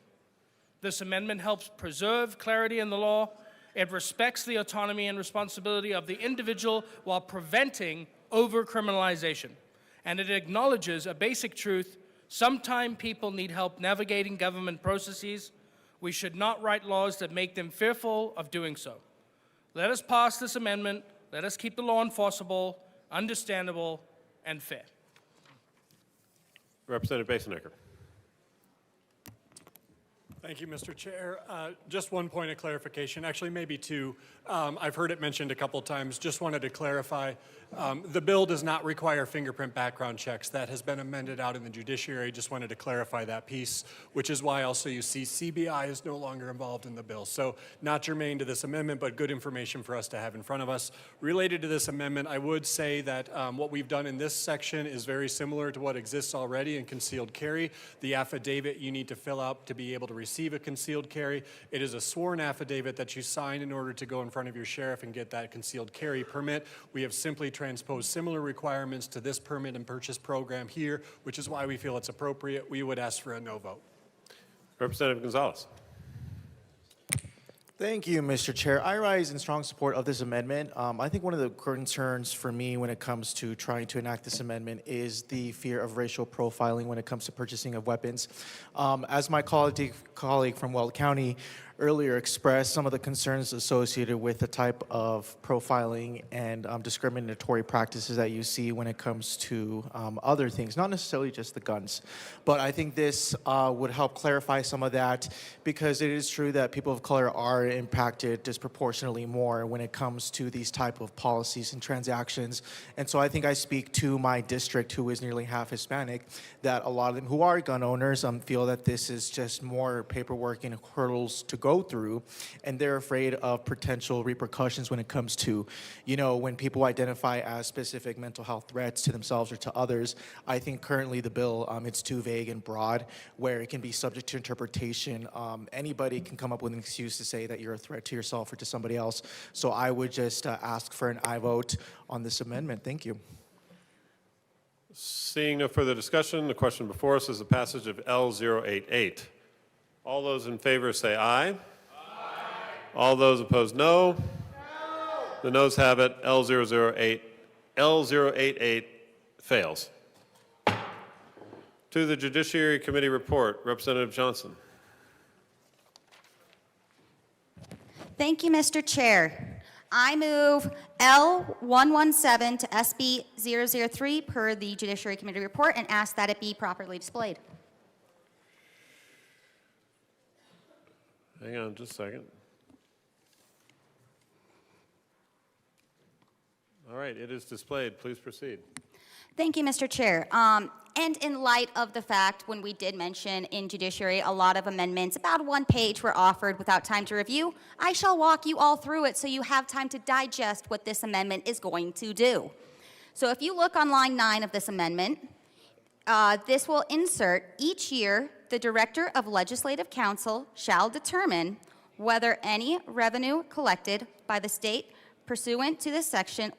This amendment helps preserve clarity in the law. It respects the autonomy and responsibility of the individual while preventing over-criminalization. And it acknowledges a basic truth: sometimes people need help navigating government processes. We should not write laws that make them fearful of doing so. Let us pass this amendment. Let us keep the law enforceable, understandable, and fair. Representative Basenecker. Thank you, Mr. Chair. Just one point of clarification, actually maybe two. I've heard it mentioned a couple times. Just wanted to clarify. The bill does not require fingerprint background checks. That has been amended out in the judiciary. Just wanted to clarify that piece, which is why also you see CBI is no longer involved in the bill. So not germane to this amendment, but good information for us to have in front of us. Related to this amendment, I would say that what we've done in this section is very similar to what exists already in concealed carry. The affidavit you need to fill out to be able to receive a concealed carry. It is a sworn affidavit that you sign in order to go in front of your sheriff and get that concealed carry permit. We have simply transposed similar requirements to this permit and purchase program here, which is why we feel it's appropriate. We would ask for a no vote. Representative Gonzalez. Thank you, Mr. Chair. I rise in strong support of this amendment. I think one of the concerns for me when it comes to trying to enact this amendment is the fear of racial profiling when it comes to purchasing of weapons. As my colleague from Weld County earlier expressed some of the concerns associated with the type of profiling and discriminatory practices that you see when it comes to other things, not necessarily just the guns. But I think this would help clarify some of that, because it is true that people of color are impacted disproportionately more when it comes to these type of policies and transactions. And so I think I speak to my district, who is nearly half Hispanic, that a lot of them who are gun owners feel that this is just more paperwork and hurdles to go through, and they're afraid of potential repercussions when it comes to, when people identify as specific mental health threats to themselves or to others. I think currently the bill, it's too vague and broad, where it can be subject to interpretation. Anybody can come up with an excuse to say that you're a threat to yourself or to somebody else. So I would just ask for an aye vote on this amendment. Thank you. Seeing no further discussion, the question before us is the passage of L088. All those in favor say aye. Aye. All those opposed, no. No. The noes have it. L088 fails. To the Judiciary Committee report, Representative Johnson. Thank you, Mr. Chair. I move L117 to SB003 per the Judiciary Committee report and ask that it be properly displayed. Hang on just a second. All right, it is displayed. Please proceed. Thank you, Mr. Chair. And in light of the fact, when we did mention in Judiciary a lot of amendments, about 1 page were offered without time to review, I shall walk you all through it so you have time to digest what this amendment is going to do. So if you look on line 9 of this amendment, this will insert, each year, the Director of Legislative Counsel shall determine whether any revenue collected by the state pursuant to this section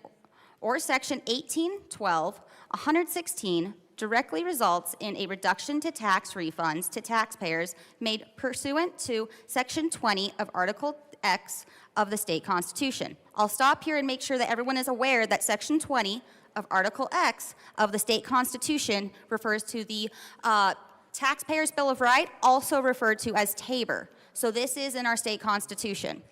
or Section 1812-116 directly results in a reduction to tax refunds to taxpayers made pursuant to Section 20 of Article X of the state constitution. I'll stop here and make sure that everyone is aware that Section 20 of Article X of the state constitution refers to the Taxpayers' Bill of Rights, also referred to as TABOR. So this is in our state constitution.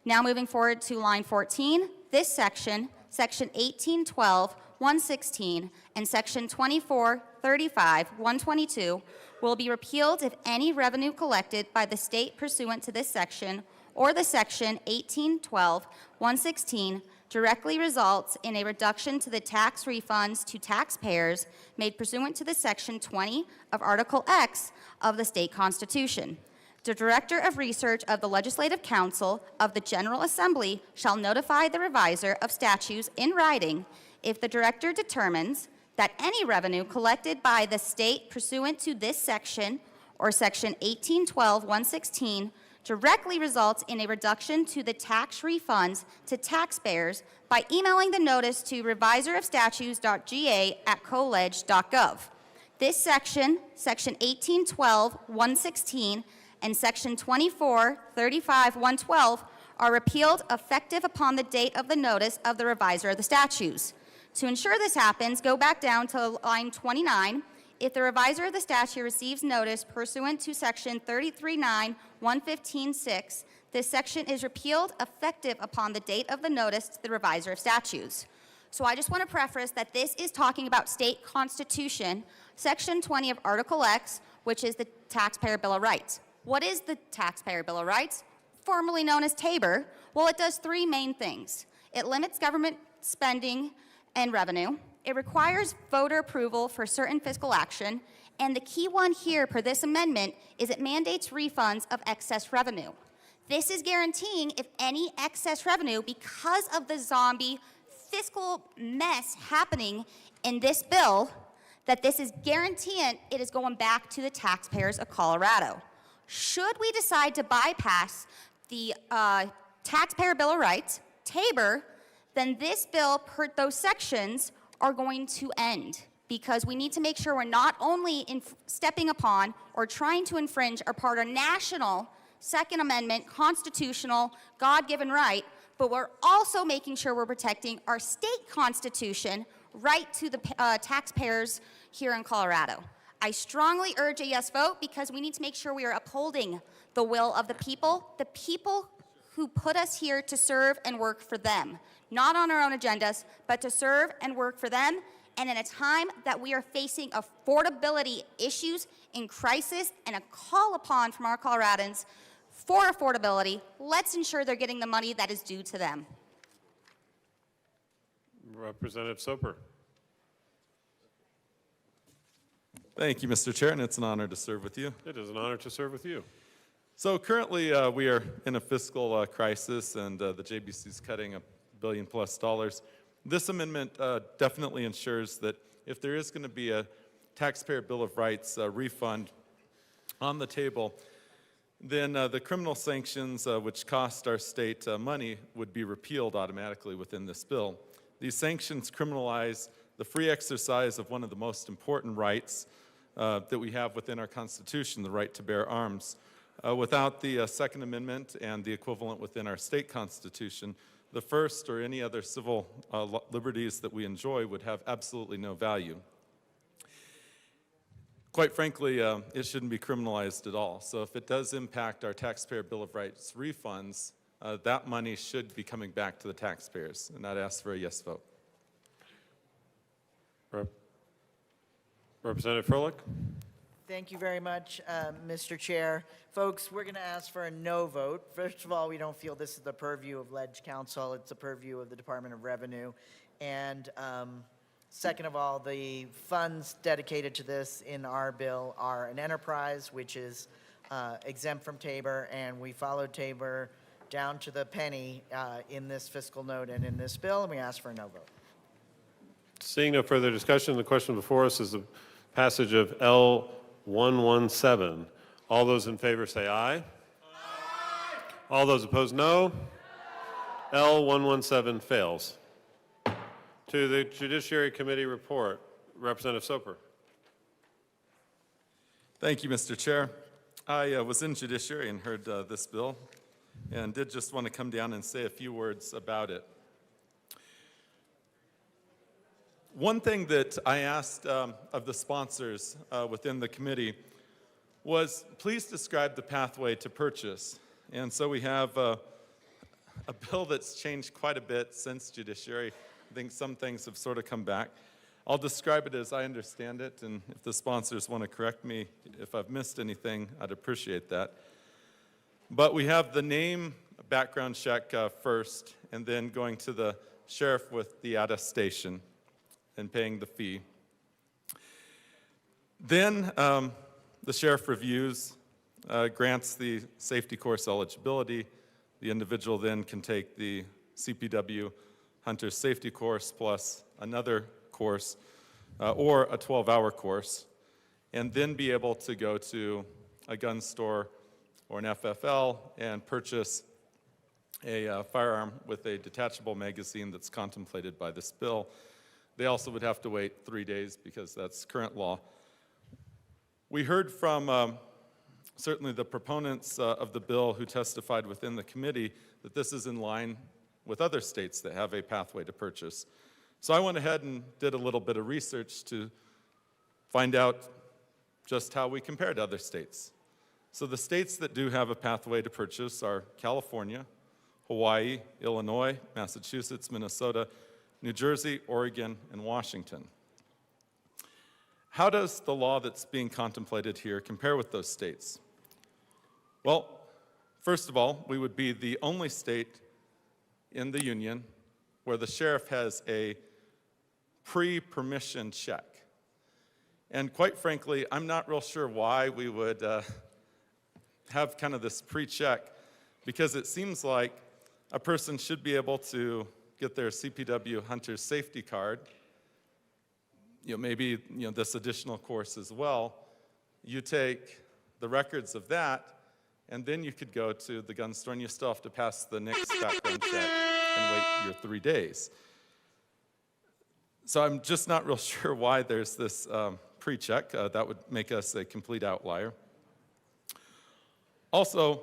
Now moving forward to line 14, this section, Section 1812-116, and Section 2435-122 will be repealed if any revenue collected by the state pursuant to this section or the Section 1812-116 directly results in a reduction to the tax refunds to taxpayers made pursuant to the Section 20 of Article X of the state constitution. The Director of Research of the Legislative Council of the General Assembly shall notify the reviser of statutes in writing if the Director determines that any revenue collected by the state pursuant to this section or Section 1812-116 directly results in a reduction to the tax refunds to taxpayers by emailing the notice to revisorofstatutes.ga@college.gov. This section, Section 1812-116, and Section 2435-112 are repealed effective upon the date of the notice of the reviser of the statutes. To ensure this happens, go back down to line 29. If the reviser of the statute receives notice pursuant to Section 339-115-6, this section is repealed effective upon the date of the notice to the reviser of statutes. So I just want to preface that this is talking about state constitution, Section 20 of Article X, which is the Taxpayer Bill of Rights. What is the Taxpayer Bill of Rights, formerly known as TABOR? Well, it does 3 main things. It limits government spending and revenue. It requires voter approval for certain fiscal action. And the key one here per this amendment is it mandates refunds of excess revenue. This is guaranteeing if any excess revenue, because of the zombie fiscal mess happening in this bill, that this is guaranteeing it is going back to the taxpayers of Colorado. Should we decide to bypass the Taxpayer Bill of Rights, TABOR, then this bill, per those sections, are going to end, because we need to make sure we're not only stepping upon or trying to infringe our part of national Second Amendment, constitutional, God-given right, but we're also making sure we're protecting our state constitution right to the taxpayers here in Colorado. I strongly urge a yes vote because we need to make sure we are upholding the will of the people who put us here to serve and work for them, not on our own agendas, but to serve and work for them. And in a time that we are facing affordability issues in crisis and a call upon from our Coloradans for affordability, let's ensure they're getting the money that is due to them. Representative Soper. Thank you, Mr. Chair, and it's an honor to serve with you. It is an honor to serve with you. So currently, we are in a fiscal crisis, and the JBC is cutting $1 billion plus. This amendment definitely ensures that if there is going to be a taxpayer bill of rights refund on the table, then the criminal sanctions which cost our state money would be repealed automatically within this bill. These sanctions criminalize the free exercise of one of the most important rights that we have within our Constitution, the right to bear arms. Without the Second Amendment and the equivalent within our state constitution, the First or any other civil liberties that we enjoy would have absolutely no value. Quite frankly, it shouldn't be criminalized at all. So if it does impact our taxpayer bill of rights refunds, that money should be coming back to the taxpayers, and I'd ask for a yes vote. Representative Froelich. Thank you very much, Mr. Chair. Folks, we're going to ask for a no vote. First of all, we don't feel this is the purview of Ledge Council. It's the purview of the Department of Revenue. And second of all, the funds dedicated to this in our bill are an enterprise, which is exempt from Tabor, and we followed Tabor down to the penny in this fiscal note and in this bill, and we ask for a no vote. Seeing no further discussion, the question before us is the passage of L117. All those in favor say aye. Aye. All those opposed, no. L117 fails. To the Judiciary Committee report, Representative Soper. Thank you, Mr. Chair. I was in Judiciary and heard this bill and did just want to come down and say a few words about it. One thing that I asked of the sponsors within the committee was, please describe the pathway to purchase. And so we have a bill that's changed quite a bit since Judiciary. I think some things have sort of come back. I'll describe it as I understand it, and if the sponsors want to correct me if I've missed anything, I'd appreciate that. But we have the name background check first, and then going to the sheriff with the attestation and paying the fee. Then the sheriff reviews, grants the safety course eligibility. The individual then can take the CPW Hunter's Safety Course plus another course or a 12-hour course, and then be able to go to a gun store or an FFL and purchase a firearm with a detachable magazine that's contemplated by this bill. They also would have to wait 3 days because that's current law. We heard from certainly the proponents of the bill who testified within the committee that this is in line with other states that have a pathway to purchase. So I went ahead and did a little bit of research to find out just how we compare to other states. So the states that do have a pathway to purchase are California, Hawaii, Illinois, Massachusetts, Minnesota, New Jersey, Oregon, and Washington. How does the law that's being contemplated here compare with those states? Well, first of all, we would be the only state in the union where the sheriff has a pre-permission check. And quite frankly, I'm not real sure why we would have kind of this pre-check, because it seems like a person should be able to get their CPW Hunter's Safety Card, maybe this additional course as well. You take the records of that, and then you could go to the gun store, and you still have to pass the next background check and wait your 3 days. So I'm just not real sure why there's this pre-check. That would make us a complete outlier. Also,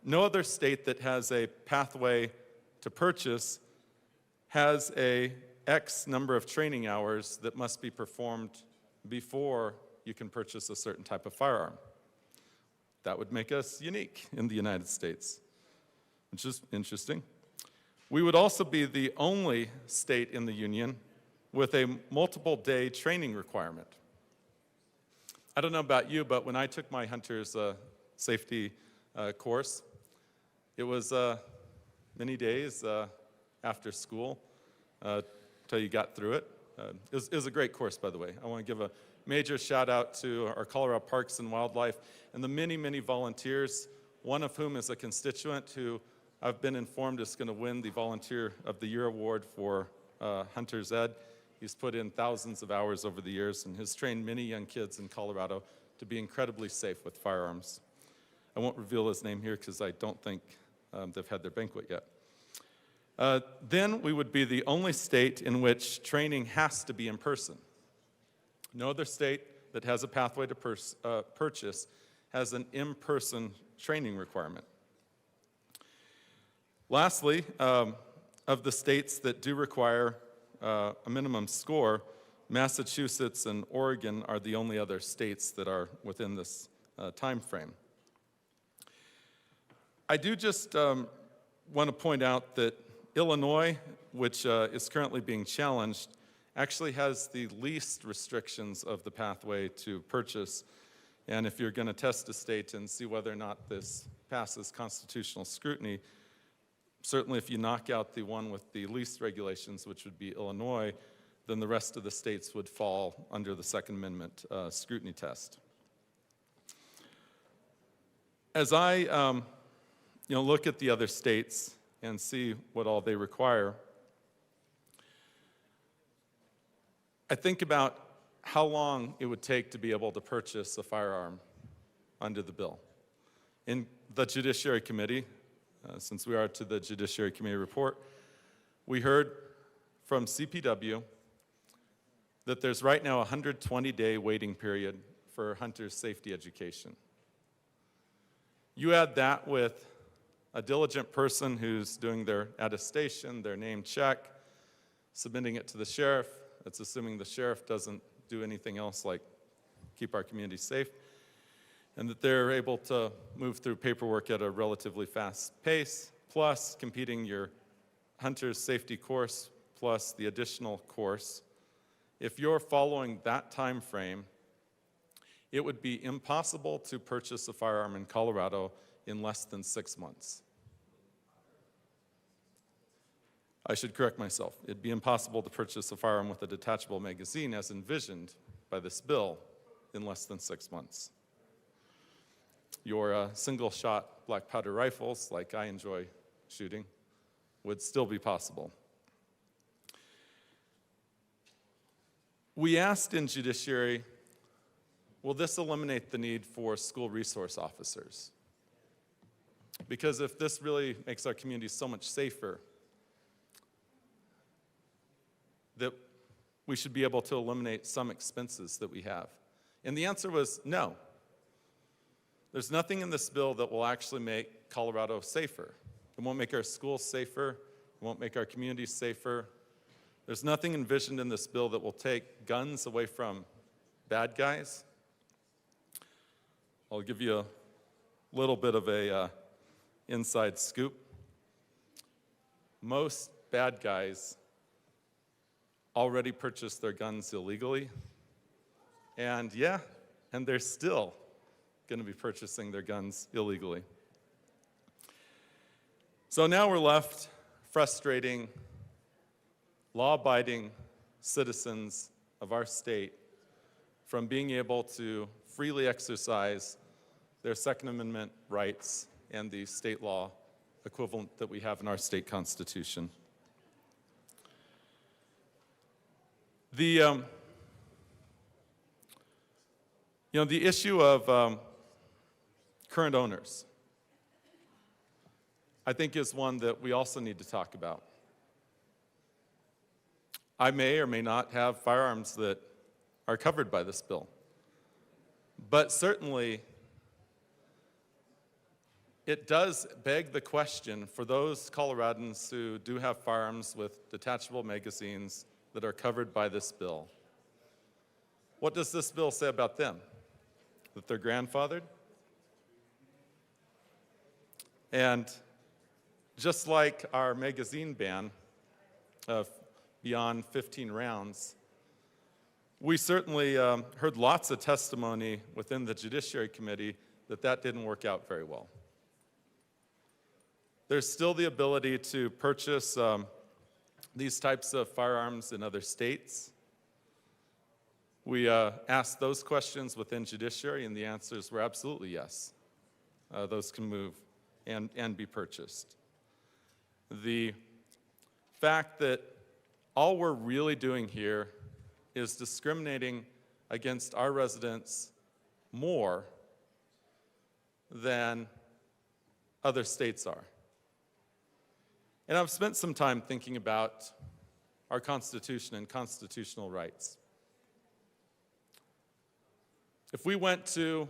no other state that has a pathway to purchase has a X number of training hours that must be performed before you can purchase a certain type of firearm. That would make us unique in the United States, which is interesting. We would also be the only state in the union with a multiple day training requirement. I don't know about you, but when I took my hunter's safety course, it was many days after school till you got through it. It was a great course, by the way. I want to give a major shout out to our Colorado Parks and Wildlife and the many, many volunteers, one of whom is a constituent who I've been informed is going to win the Volunteer of the Year award for Hunter's Ed. He's put in thousands of hours over the years and has trained many young kids in Colorado to be incredibly safe with firearms. I won't reveal his name here because I don't think they've had their banquet yet. Then we would be the only state in which training has to be in person. No other state that has a pathway to purchase has an in-person training requirement. Lastly, of the states that do require a minimum score, Massachusetts and Oregon are the only other states that are within this time frame. I do just want to point out that Illinois, which is currently being challenged, actually has the least restrictions of the pathway to purchase. And if you're going to test a state and see whether or not this passes constitutional scrutiny, certainly if you knock out the one with the least regulations, which would be Illinois, then the rest of the states would fall under the Second Amendment scrutiny test. As I look at the other states and see what all they require, I think about how long it would take to be able to purchase a firearm under the bill. In the Judiciary Committee, since we are to the Judiciary Committee report, we heard from CPW that there's right now a 120-day waiting period for hunter's safety education. You add that with a diligent person who's doing their attestation, their name check, submitting it to the sheriff. That's assuming the sheriff doesn't do anything else like keep our community safe, and that they're able to move through paperwork at a relatively fast pace, plus completing your hunter's safety course, plus the additional course. If you're following that time frame, it would be impossible to purchase a firearm in Colorado in less than 6 months. I should correct myself. It'd be impossible to purchase a firearm with a detachable magazine as envisioned by this bill in less than 6 months. Your single-shot black powder rifles, like I enjoy shooting, would still be possible. We asked in Judiciary, will this eliminate the need for school resource officers? Because if this really makes our community so much safer, that we should be able to eliminate some expenses that we have. And the answer was no. There's nothing in this bill that will actually make Colorado safer. It won't make our schools safer. It won't make our communities safer. There's nothing envisioned in this bill that will take guns away from bad guys. I'll give you a little bit of a inside scoop. Most bad guys already purchased their guns illegally, and they're still going to be purchasing their guns illegally. So now we're left frustrating law-abiding citizens of our state from being able to freely exercise their Second Amendment rights and the state law equivalent that we have in our state constitution. The issue of current owners, I think, is one that we also need to talk about. I may or may not have firearms that are covered by this bill, but certainly it does beg the question for those Coloradans who do have firearms with detachable magazines that are covered by this bill. What does this bill say about them? That they're grandfathered? And just like our magazine ban of beyond 15 rounds, we certainly heard lots of testimony within the Judiciary Committee that that didn't work out very well. There's still the ability to purchase these types of firearms in other states. We asked those questions within Judiciary, and the answers were absolutely yes. Those can move and be purchased. The fact that all we're really doing here is discriminating against our residents more than other states are. And I've spent some time thinking about our Constitution and constitutional rights. If we went to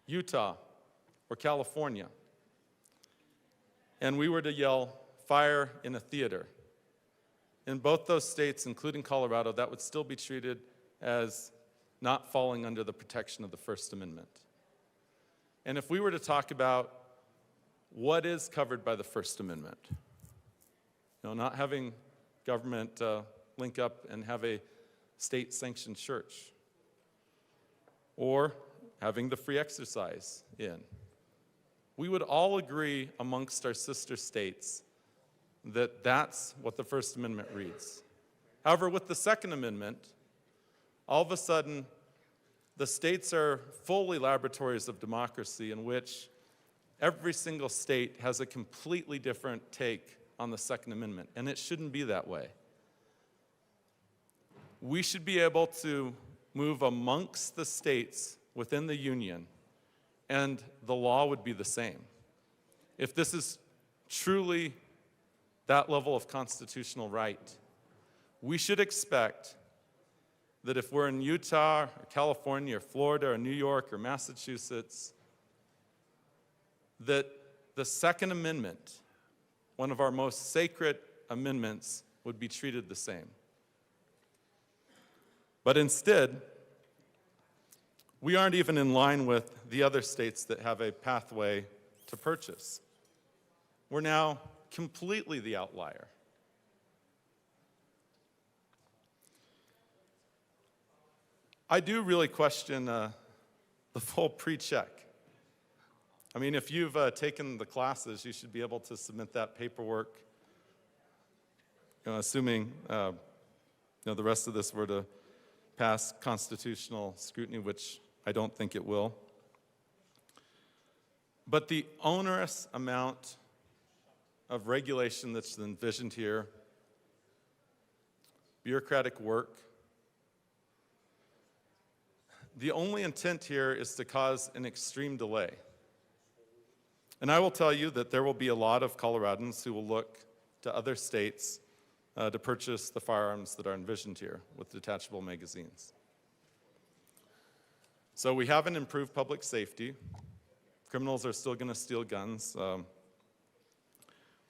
Utah or California and we were to yell fire in a theater, in both those states, including Colorado, that would still be treated as not falling under the protection of the First Amendment. And if we were to talk about what is covered by the First Amendment, not having government link up and have a state-sanctioned church, or having the free exercise in, we would all agree amongst our sister states that that's what the First Amendment reads. However, with the Second Amendment, all of a sudden, the states are fully laboratories of democracy in which every single state has a completely different take on the Second Amendment, and it shouldn't be that way. We should be able to move amongst the states within the Union, and the law would be the same. If this is truly that level of constitutional right, we should expect that if we're in Utah, or California, or Florida, or New York, or Massachusetts, that the Second Amendment, one of our most sacred amendments, would be treated the same. But instead, we aren't even in line with the other states that have a pathway to purchase. We're now completely the outlier. I do really question the full pre-check. I mean, if you've taken the classes, you should be able to submit that paperwork, assuming the rest of this were to pass constitutional scrutiny, which I don't think it will. But the onerous amount of regulation that's envisioned here, bureaucratic work, the only intent here is to cause an extreme delay. And I will tell you that there will be a lot of Coloradans who will look to other states to purchase the firearms that are envisioned here with detachable magazines. So we haven't improved public safety. Criminals are still going to steal guns.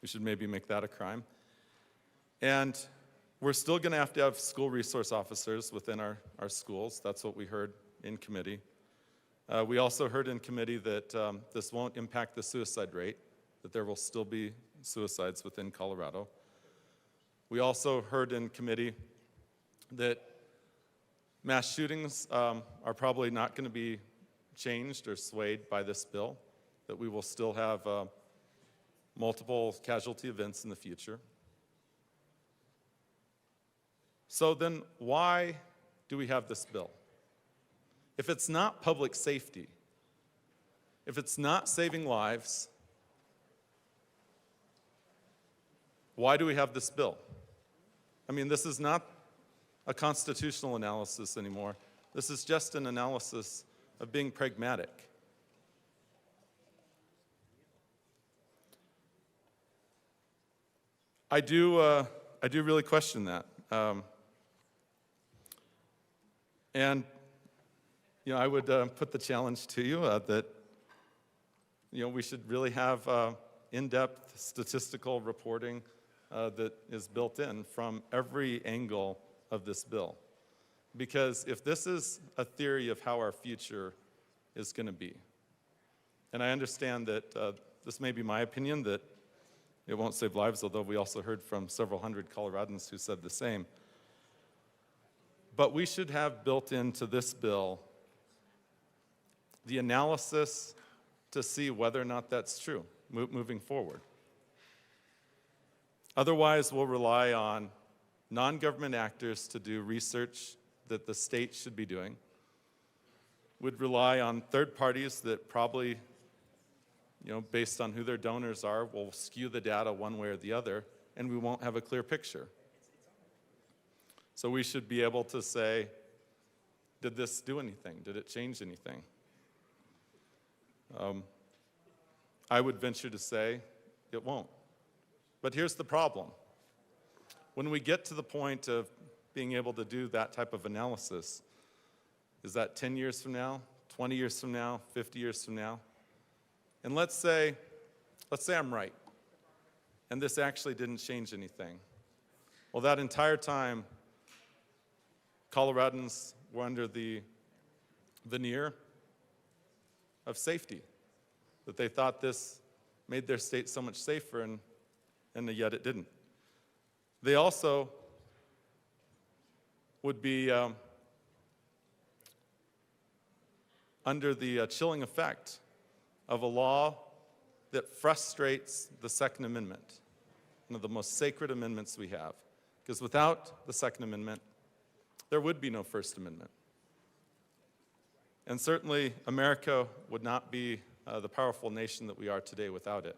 We should maybe make that a crime. And we're still going to have school resource officers within our schools. That's what we heard in committee. We also heard in committee that this won't impact the suicide rate, that there will still be suicides within Colorado. We also heard in committee that mass shootings are probably not going to be changed or swayed by this bill, that we will still have multiple casualty events in the future. So then why do we have this bill? If it's not public safety, if it's not saving lives, why do we have this bill? I mean, this is not a constitutional analysis anymore. This is just an analysis of being pragmatic. I do really question that. And I would put the challenge to you that we should really have in-depth statistical reporting that is built in from every angle of this bill. Because if this is a theory of how our future is going to be, and I understand that this may be my opinion, that it won't save lives, although we also heard from several hundred Coloradans who said the same. But we should have built into this bill the analysis to see whether or not that's true moving forward. Otherwise, we'll rely on non-government actors to do research that the state should be doing. Would rely on third parties that probably, based on who their donors are, will skew the data one way or the other, and we won't have a clear picture. So we should be able to say, did this do anything? Did it change anything? I would venture to say it won't. But here's the problem. When we get to the point of being able to do that type of analysis, is that 10 years from now, 20 years from now, 50 years from now? And let's say I'm right, and this actually didn't change anything. Well, that entire time, Coloradans were under the veneer of safety, that they thought this made their state so much safer, and yet it didn't. They also would be under the chilling effect of a law that frustrates the Second Amendment, one of the most sacred amendments we have. Because without the Second Amendment, there would be no First Amendment. And certainly, America would not be the powerful nation that we are today without it.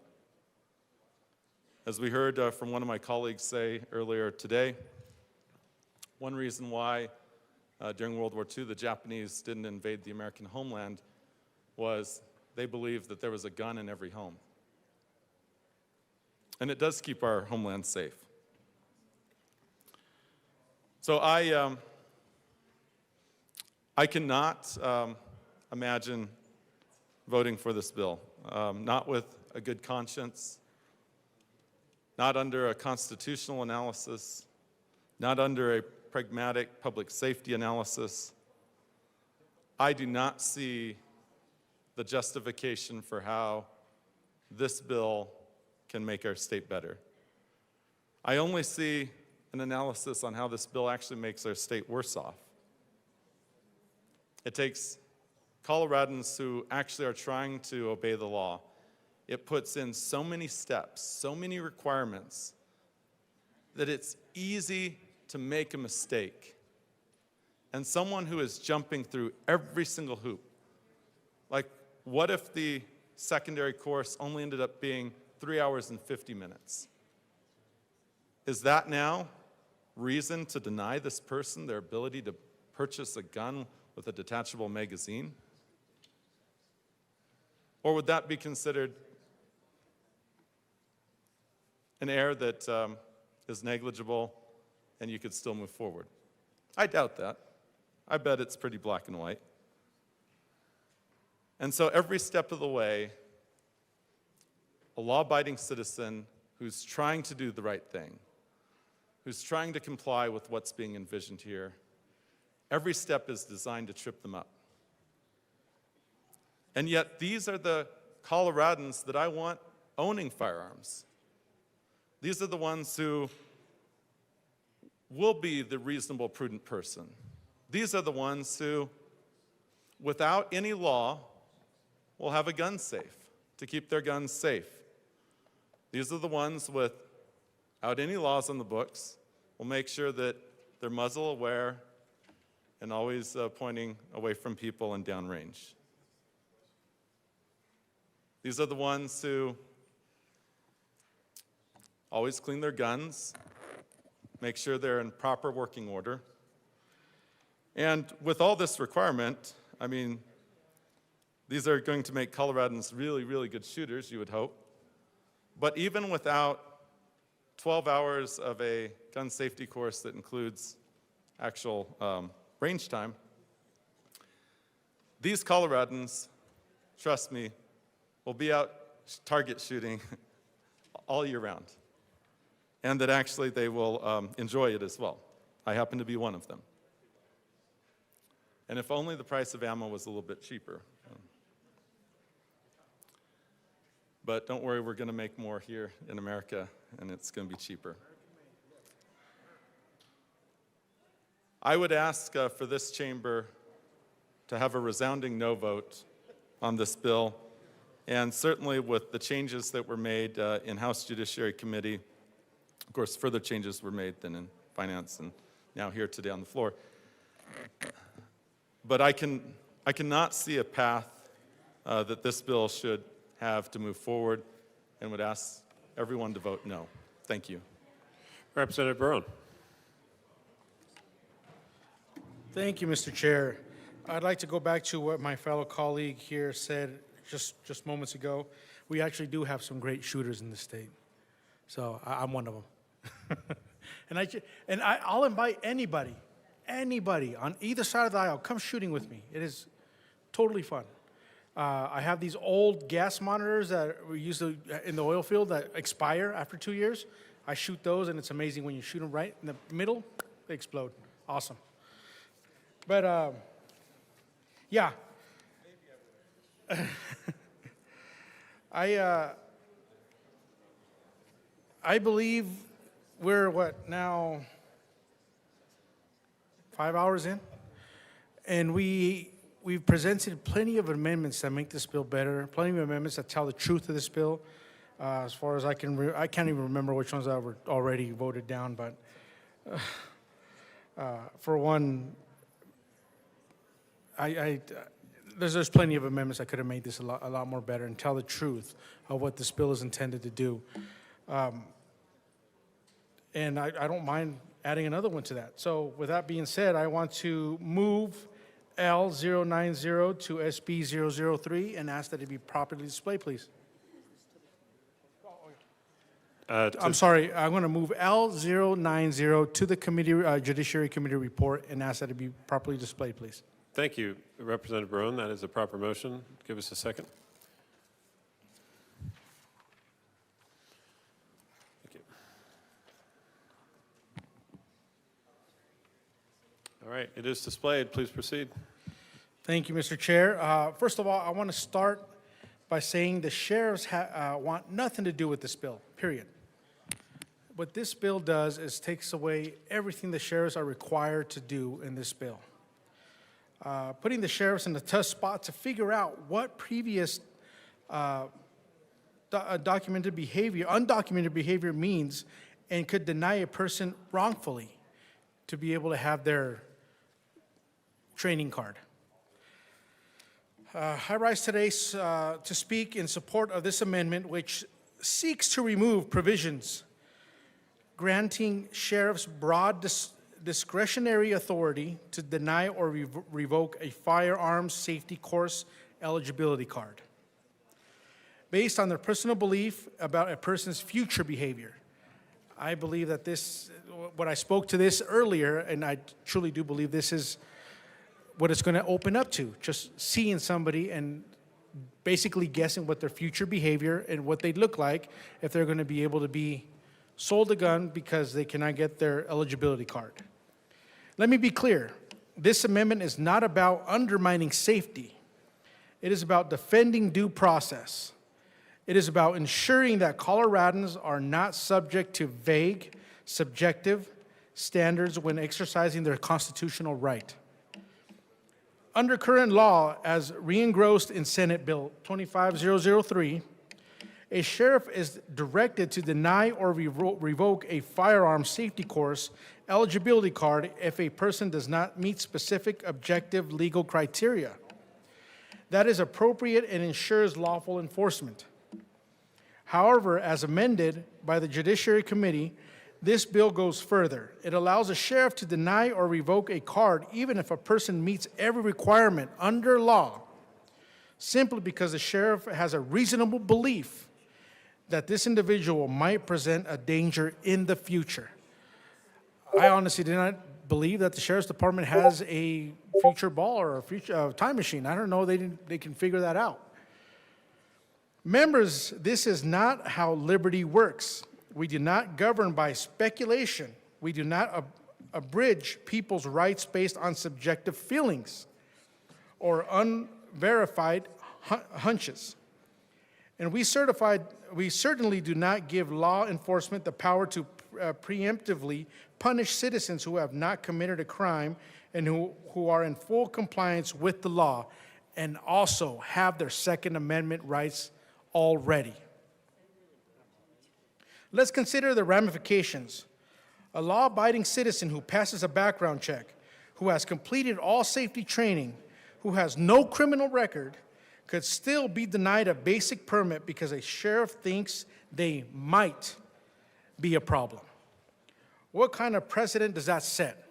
As we heard from one of my colleagues say earlier today, one reason why during World War II the Japanese didn't invade the American homeland was they believed that there was a gun in every home. And it does keep our homeland safe. So I cannot imagine voting for this bill, not with a good conscience, not under a constitutional analysis, not under a pragmatic public safety analysis. I do not see the justification for how this bill can make our state better. I only see an analysis on how this bill actually makes our state worse off. It takes Coloradans who actually are trying to obey the law. It puts in so many steps, so many requirements, that it's easy to make a mistake. And someone who is jumping through every single hoop, like what if the secondary course only ended up being 3 hours and 50 minutes? Is that now reason to deny this person their ability to purchase a gun with a detachable magazine? Or would that be considered an error that is negligible and you could still move forward? I doubt that. I bet it's pretty black and white. And so every step of the way, a law-abiding citizen who's trying to do the right thing, who's trying to comply with what's being envisioned here, every step is designed to trip them up. And yet these are the Coloradans that I want owning firearms. These are the ones who will be the reasonable, prudent person. These are the ones who, without any law, will have a gun safe, to keep their guns safe. These are the ones without any laws on the books, will make sure that they're muzzle aware and always pointing away from people and downrange. These are the ones who always clean their guns, make sure they're in proper working order. And with all this requirement, I mean, these are going to make Coloradans really, really good shooters, you would hope. But even without 12 hours of a gun safety course that includes actual range time, these Coloradans, trust me, will be out target shooting all year round. And that actually they will enjoy it as well. I happen to be one of them. And if only the price of ammo was a little bit cheaper. But don't worry, we're going to make more here in America, and it's going to be cheaper. I would ask for this chamber to have a resounding no vote on this bill, and certainly with the changes that were made in House Judiciary Committee. Of course, further changes were made than in Finance and now here today on the floor. But I cannot see a path that this bill should have to move forward, and would ask everyone to vote no. Thank you. Representative Barone. Thank you, Mr. Chair. I'd like to go back to what my fellow colleague here said just moments ago. We actually do have some great shooters in the state. So I'm one of them. I'll invite anybody on either side of the aisle, come shooting with me. It is totally fun. I have these old gas monitors that we use in the oil field that expire after 2 years. I shoot those, and it's amazing when you shoot them right in the middle, they explode. Awesome. But, yeah. I believe we're, now 5 hours in? And we've presented plenty of amendments that make this bill better, plenty of amendments that tell the truth of this bill. As far as I can't even remember which ones that were already voted down, but for one, there's plenty of amendments that could have made this a lot more better and tell the truth of what this bill is intended to do. And I don't mind adding another one to that. So with that being said, I want to move L090 to SB003 and ask that it be properly displayed, please. I'm sorry, I'm going to move L090 to the committee, Judiciary Committee report and ask that it be properly displayed, please. Thank you, Representative Barone. That is a proper motion. Give us a second. Thank you. All right, it is displayed. Please proceed. Thank you, Mr. Chair. First of all, I want to start by saying the sheriffs want nothing to do with this bill, period. What this bill does is takes away everything the sheriffs are required to do in this bill. Putting the sheriffs in a tough spot to figure out what previous undocumented behavior means and could deny a person wrongfully to be able to have their training card. I rise today to speak in support of this amendment, which seeks to remove provisions granting sheriffs broad discretionary authority to deny or revoke a firearms safety course eligibility card based on their personal belief about a person's future behavior. I believe that what I spoke to this earlier, and I truly do believe this is what it's going to open up to, just seeing somebody and basically guessing what their future behavior and what they look like if they're going to be able to be sold a gun because they cannot get their eligibility card. Let me be clear. This amendment is not about undermining safety. It is about defending due process. It is about ensuring that Coloradans are not subject to vague, subjective standards when exercising their constitutional right. Under current law, as re-engrossed in Senate Bill 25-003, a sheriff is directed to deny or revoke a firearm safety course eligibility card if a person does not meet specific objective legal criteria. That is appropriate and ensures lawful enforcement. However, as amended by the Judiciary Committee, this bill goes further. It allows a sheriff to deny or revoke a card even if a person meets every requirement under law, simply because the sheriff has a reasonable belief that this individual might present a danger in the future. I honestly do not believe that the Sheriff's Department has a future ball or a future time machine. I don't know, they can figure that out. Members, this is not how liberty works. We do not govern by speculation. We do not abridge people's rights based on subjective feelings. or unverified hunches. And we certainly do not give law enforcement the power to preemptively punish citizens who have not committed a crime and who are in full compliance with the law and also have their Second Amendment rights already. Let's consider the ramifications. A law-abiding citizen who passes a background check, who has completed all safety training, who has no criminal record, could still be denied a basic permit because a sheriff thinks they might be a problem. What kind of precedent does that set?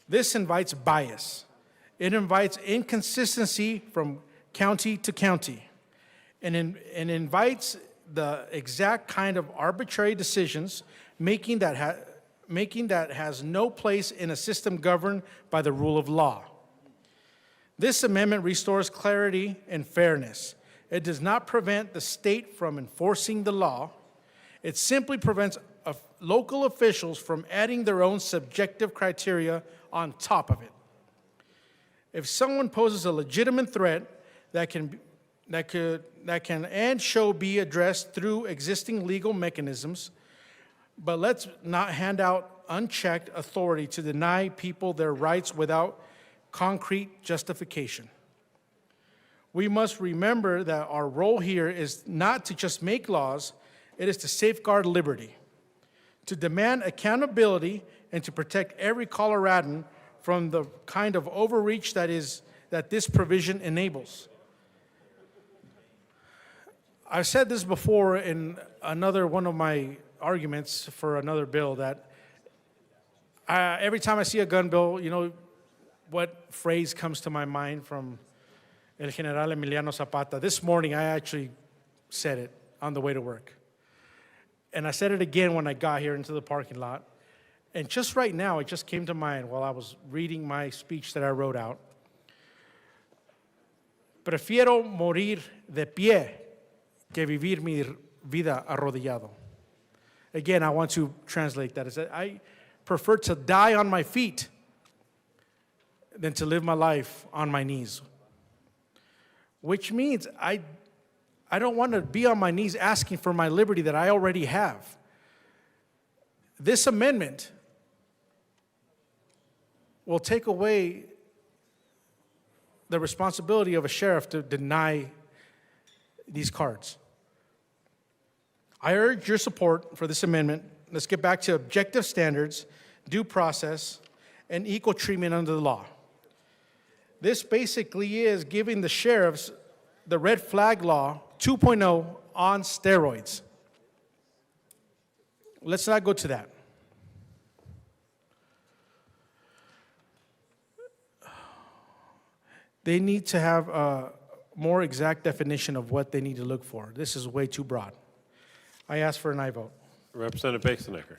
This invites bias. It invites inconsistency from county to county, and invites the exact kind of arbitrary decisions making that has no place in a system governed by the rule of law. This amendment restores clarity and fairness. It does not prevent the state from enforcing the law. It simply prevents local officials from adding their own subjective criteria on top of it. If someone poses a legitimate threat that can and should be addressed through existing legal mechanisms, but let's not hand out unchecked authority to deny people their rights without concrete justification. We must remember that our role here is not to just make laws, it is to safeguard liberty, to demand accountability, and to protect every Coloradan from the kind of overreach that this provision enables. I've said this before in another one of my arguments for another bill, that every time I see a gun bill, you know what phrase comes to my mind from El General Emiliano Zapata. This morning I actually said it on the way to work. And I said it again when I got here into the parking lot. And just right now, it just came to mind while I was reading my speech that I wrote out. Prefiero morir de pie que vivir mi vida arrodillado. Again, I want to translate that. I prefer to die on my feet than to live my life on my knees. Which means I don't want to be on my knees asking for my liberty that I already have. This amendment will take away the responsibility of a sheriff to deny these cards. I urge your support for this amendment. Let's get back to objective standards, due process, and equal treatment under the law. This basically is giving the sheriffs the red flag law 2.0 on steroids. Let's not go to that. They need to have a more exact definition of what they need to look for. This is way too broad. I ask for an aye vote. Representative Baxenecker.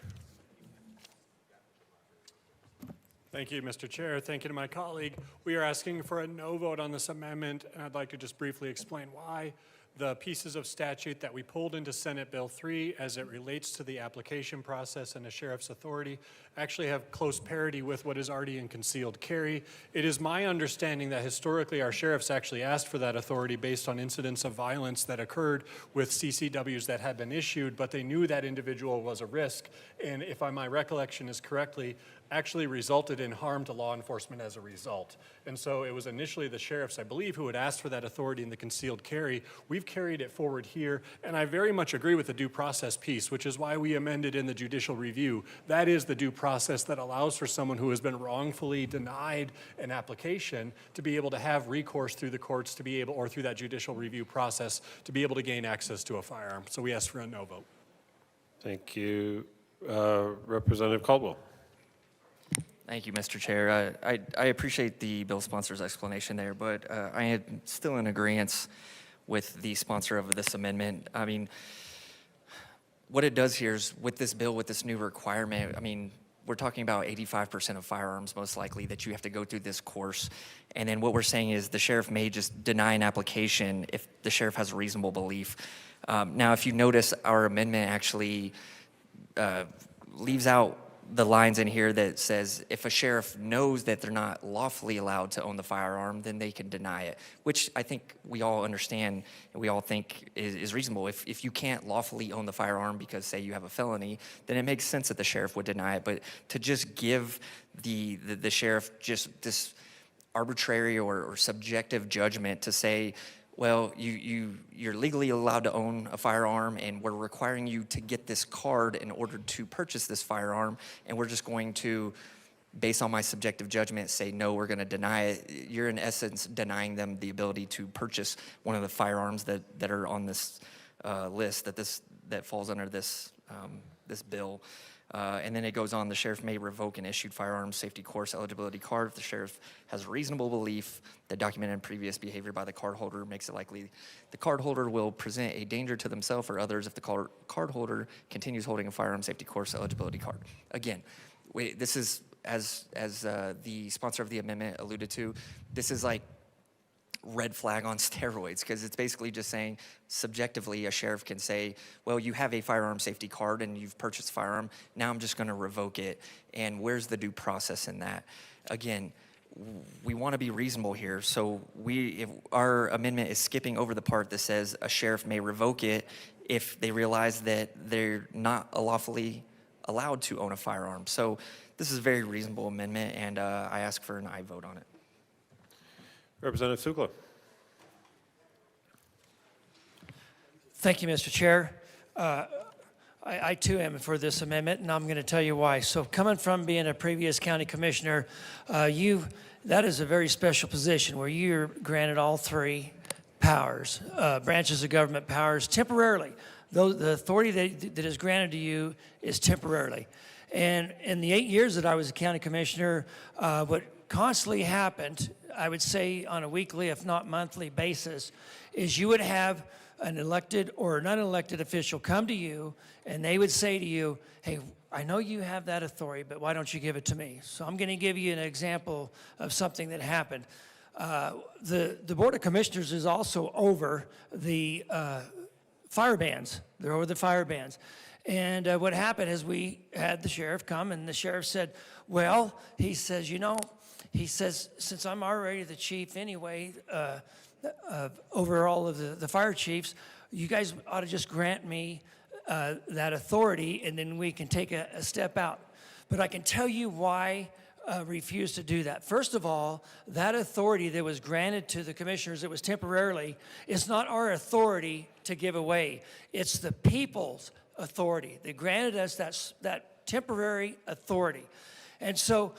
Thank you, Mr. Chair. Thank you to my colleague. We are asking for a no vote on this amendment, and I'd like to just briefly explain why. The pieces of statute that we pulled into Senate Bill 3 as it relates to the application process and the sheriff's authority actually have close parity with what is already in concealed carry. It is my understanding that historically our sheriffs actually asked for that authority based on incidents of violence that occurred with CCWs that had been issued, but they knew that individual was a risk, and if my recollection is correctly, actually resulted in harm to law enforcement as a result. And so it was initially the sheriffs, I believe, who had asked for that authority in the concealed carry. We've carried it forward here, and I very much agree with the due process piece, which is why we amended in the judicial review. That is the due process that allows for someone who has been wrongfully denied an application to be able to have recourse through the courts to be able, or through that judicial review process, to be able to gain access to a firearm. So we ask for a no vote. Thank you. Representative Caldwell. Thank you, Mr. Chair. I appreciate the bill sponsor's explanation there, but I am still in agreement with the sponsor of this amendment. I mean, what it does here is with this bill, with this new requirement, I mean, we're talking about 85% of firearms, most likely, that you have to go through this course. And then what we're saying is the sheriff may just deny an application if the sheriff has a reasonable belief. Now, if you notice, our amendment actually leaves out the lines in here that says if a sheriff knows that they're not lawfully allowed to own the firearm, then they can deny it, which I think we all understand and we all think is reasonable. If you can't lawfully own the firearm because, say, you have a felony, then it makes sense that the sheriff would deny it. But to just give the sheriff just this arbitrary or subjective judgment to say, well, you're legally allowed to own a firearm, and we're requiring you to get this card in order to purchase this firearm, and we're just going to, based on my subjective judgment, say, no, we're going to deny it. You're, in essence, denying them the ability to purchase one of the firearms that are on this list, that falls under this bill. And then it goes on, the sheriff may revoke an issued firearm safety course eligibility card if the sheriff has reasonable belief that documented previous behavior by the cardholder makes it likely the cardholder will present a danger to themselves or others if the cardholder continues holding a firearm safety course eligibility card. Again, this is, as the sponsor of the amendment alluded to, this is like red flag on steroids, because it's basically just saying subjectively a sheriff can say, well, you have a firearm safety card and you've purchased a firearm, now I'm just going to revoke it. And where's the due process in that? Again, we want to be reasonable here, so if our amendment is skipping over the part that says a sheriff may revoke it if they realize that they're not lawfully allowed to own a firearm. So this is a very reasonable amendment, and I ask for an aye vote on it. Representative Sukla. Thank you, Mr. Chair. I too am for this amendment, and I'm going to tell you why. So coming from being a previous county commissioner, that is a very special position where you're granted all three powers, branches of government powers temporarily. The authority that is granted to you is temporarily. And in the 8 years that I was a county commissioner, what constantly happened, I would say on a weekly, if not monthly basis, is you would have an elected or an unelected official come to you and they would say to you, hey, I know you have that authority, but why don't you give it to me? So I'm going to give you an example of something that happened. The Board of Commissioners is also over the fire bans. They're over the fire bans. And what happened is we had the sheriff come, and the sheriff said, well, he says, he says, since I'm already the chief anyway, over all of the fire chiefs, you guys ought to just grant me that authority, and then we can take a step out. But I can tell you why I refused to do that. First of all, that authority that was granted to the commissioners, it was temporarily, it's not our authority to give away. It's the people's authority. They granted us that temporary authority. And so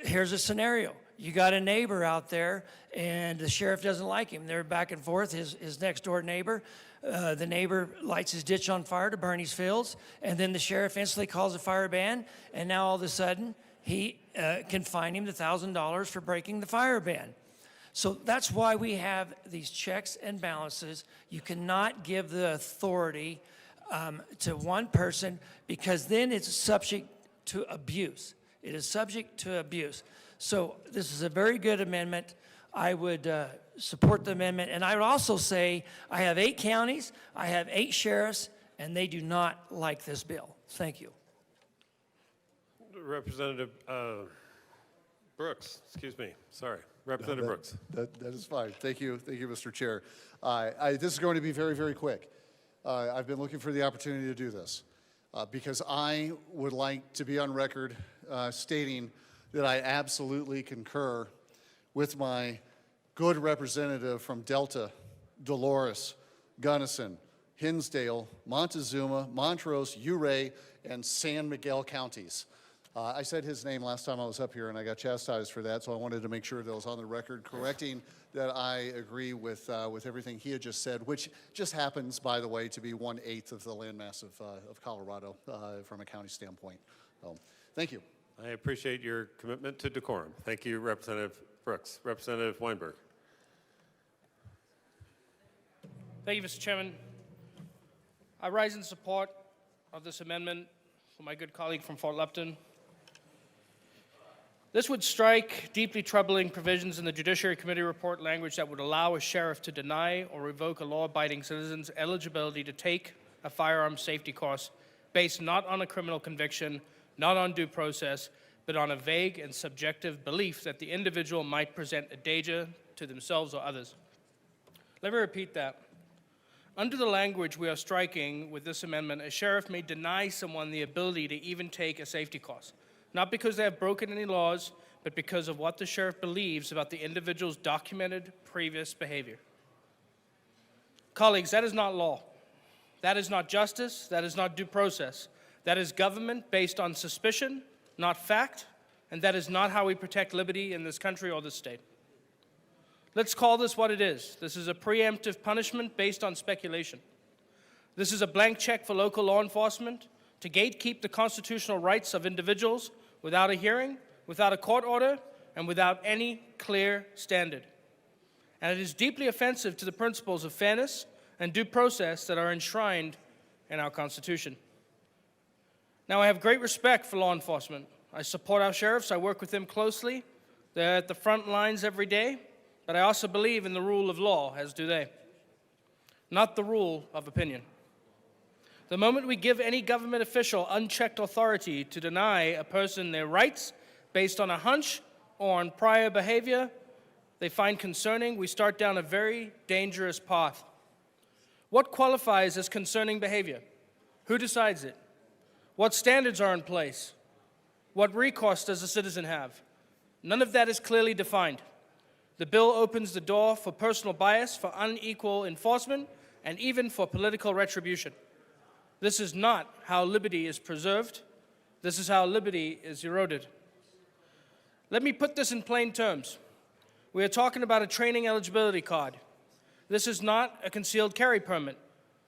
here's a scenario. You got a neighbor out there, and the sheriff doesn't like him. They're back and forth, his next door neighbor. The neighbor lights his ditch on fire to burn his fields, and then the sheriff instantly calls a fire ban, and now all of a sudden, he can fine him the $1,000 for breaking the fire ban. So that's why we have these checks and balances. You cannot give the authority to one person, because then it's subject to abuse. It is subject to abuse. So this is a very good amendment. I would support the amendment. And I would also say I have 8 counties, I have 8 sheriffs, and they do not like this bill. Thank you. Representative Brooks, excuse me, sorry. Representative Brooks. That is fine. Thank you, Mr. Chair. This is going to be very, very quick. I've been looking for the opportunity to do this because I would like to be on record stating that I absolutely concur with my good representative from Delta, Dolores, Gunnison, Hinsdale, Montezuma, Montrose, Ouray, and San Miguel counties. I said his name last time I was up here, and I got chastised for that, so I wanted to make sure that was on the record, correcting that I agree with everything he had just said, which just happens, by the way, to be 1/8 of the landmass of Colorado from a county standpoint. Thank you. I appreciate your commitment to decorum. Thank you, Representative Brooks. Representative Weinberg. Thank you, Mr. Chairman. I rise in support of this amendment for my good colleague from Fort Lupton. This would strike deeply troubling provisions in the Judiciary Committee report language that would allow a sheriff to deny or revoke a law-abiding citizen's eligibility to take a firearm safety course based not on a criminal conviction not on due process, but on a vague and subjective belief that the individual might present a danger to themselves or others. Let me repeat that. Under the language we are striking with this amendment, a sheriff may deny someone the ability to even take a safety course, not because they have broken any laws, but because of what the sheriff believes about the individual's documented previous behavior. Colleagues, that is not law. That is not justice. That is not due process. That is government based on suspicion, not fact, and that is not how we protect liberty in this country or this state. Let's call this what it is. This is a preemptive punishment based on speculation. This is a blank check for local law enforcement to gatekeep the constitutional rights of individuals without a hearing, without a court order, and without any clear standard. And it is deeply offensive to the principles of fairness and due process that are enshrined in our Constitution. Now, I have great respect for law enforcement. I support our sheriffs. I work with them closely. They're at the front lines every day. But I also believe in the rule of law, as do they, not the rule of opinion. The moment we give any government official unchecked authority to deny a person their rights based on a hunch or on prior behavior they find concerning, we start down a very dangerous path. What qualifies as concerning behavior? Who decides it? What standards are in place? What recourse does a citizen have? None of that is clearly defined. The bill opens the door for personal bias, for unequal enforcement, and even for political retribution. This is not how liberty is preserved. This is how liberty is eroded. Let me put this in plain terms. We are talking about a training eligibility card. This is not a concealed carry permit.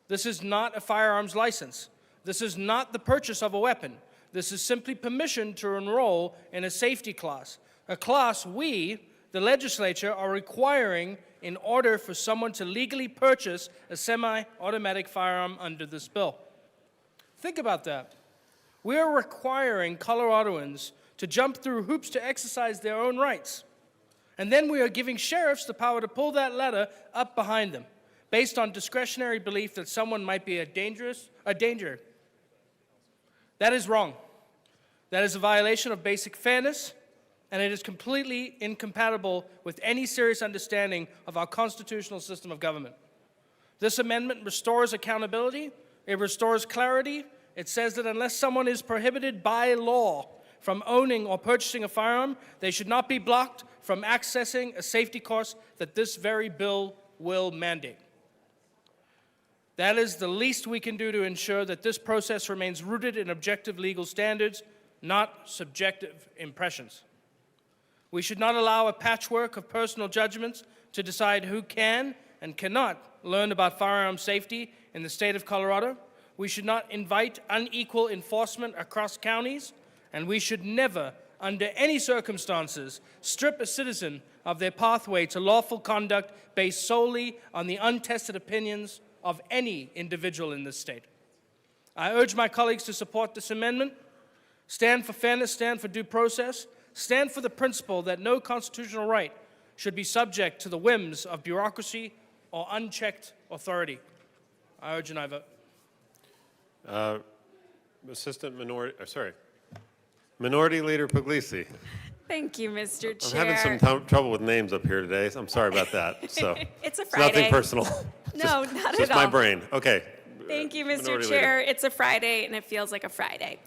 This is not a firearms license. This is not the purchase of a weapon. This is simply permission to enroll in a safety class, a class we, the legislature, are requiring in order for someone to legally purchase a semi-automatic firearm under this bill. Think about that. We are requiring Coloradoans to jump through hoops to exercise their own rights. And then we are giving sheriffs the power to pull that ladder up behind them, based on discretionary belief that someone might be a danger. That is wrong. That is a violation of basic fairness, and it is completely incompatible with any serious understanding of our constitutional system of government. This amendment restores accountability, it restores clarity. It says that unless someone is prohibited by law from owning or purchasing a firearm, they should not be blocked from accessing a safety course that this very bill will mandate. That is the least we can do to ensure that this process remains rooted in objective legal standards, not subjective impressions. We should not allow a patchwork of personal judgments to decide who can and cannot learn about firearm safety in the state of Colorado. We should not invite unequal enforcement across counties, and we should never, under any circumstances, strip a citizen of their pathway to lawful conduct based solely on the untested opinions of any individual in this state. I urge my colleagues to support this amendment, stand for fairness, stand for due process, stand for the principle that no constitutional right should be subject to the whims of bureaucracy or unchecked authority. I urge an aye vote. Minority Leader Puglisi. Thank you, Mr. I'm Chair. having some trouble with names up here today. So I'm sorry about that. So It's a it's Friday. nothing personal. No, Just- not just at all. my brain. Okay. Thank you, Mr. Minority Chair. Leader. It's a Friday, and it feels like a Friday.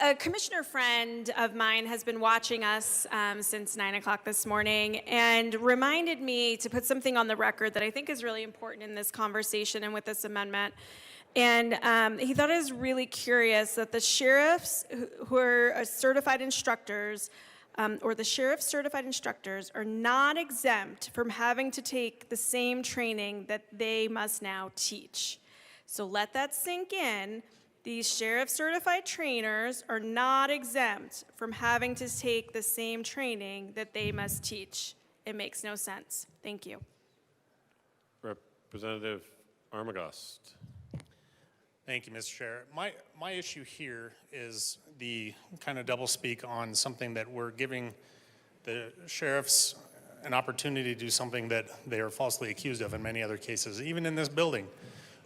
A commissioner friend of mine has been watching us since 9 o'clock this morning and reminded me to put something on the record that I think is really important in this conversation and with this amendment. And he thought it was really curious that the sheriffs who are certified instructors or the sheriff's certified instructors are not exempt from having to take the same training that they must now teach. So let that sink in. These sheriff certified trainers are not exempt from having to take the same training that they must teach. It makes no sense. Thank you. Representative Armagost. Thank you, Mr. Chair. My issue here is the kind of doublespeak on something that we're giving the sheriffs an opportunity to do something that they are falsely accused of in many other cases, even in this building,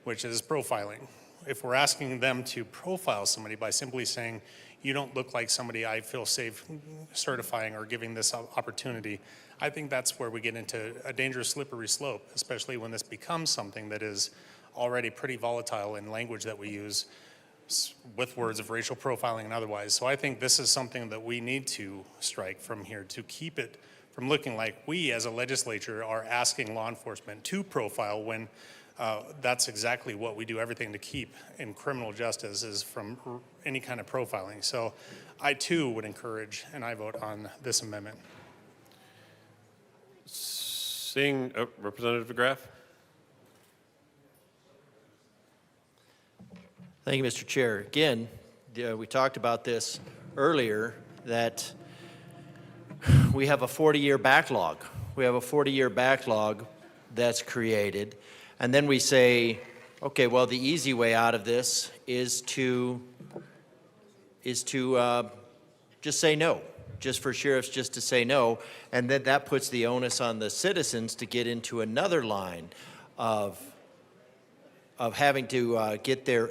which is profiling. if we're asking them to profile somebody by simply saying, you don't look like somebody I feel safe certifying or giving this opportunity, I think that's where we get into a dangerous slippery slope, especially when this becomes something that is already pretty volatile in language that we use with words of racial profiling and otherwise. So I think this is something that we need to strike from here to keep it from looking like we as a legislature are asking law enforcement to profile when that's exactly what we do everything to keep in criminal justice is from any kind of profiling. So I too would encourage and I vote on this amendment. Seeing Representative DeGraff. Thank you, Mr. Chair. Again, we talked about this earlier, that we have a 40-year backlog. We have a 40-year backlog that's created. And then we say, okay, well, the easy way out of this is to just say no, just for sheriffs just to say no. And then that puts the onus on the citizens to get into another line of having to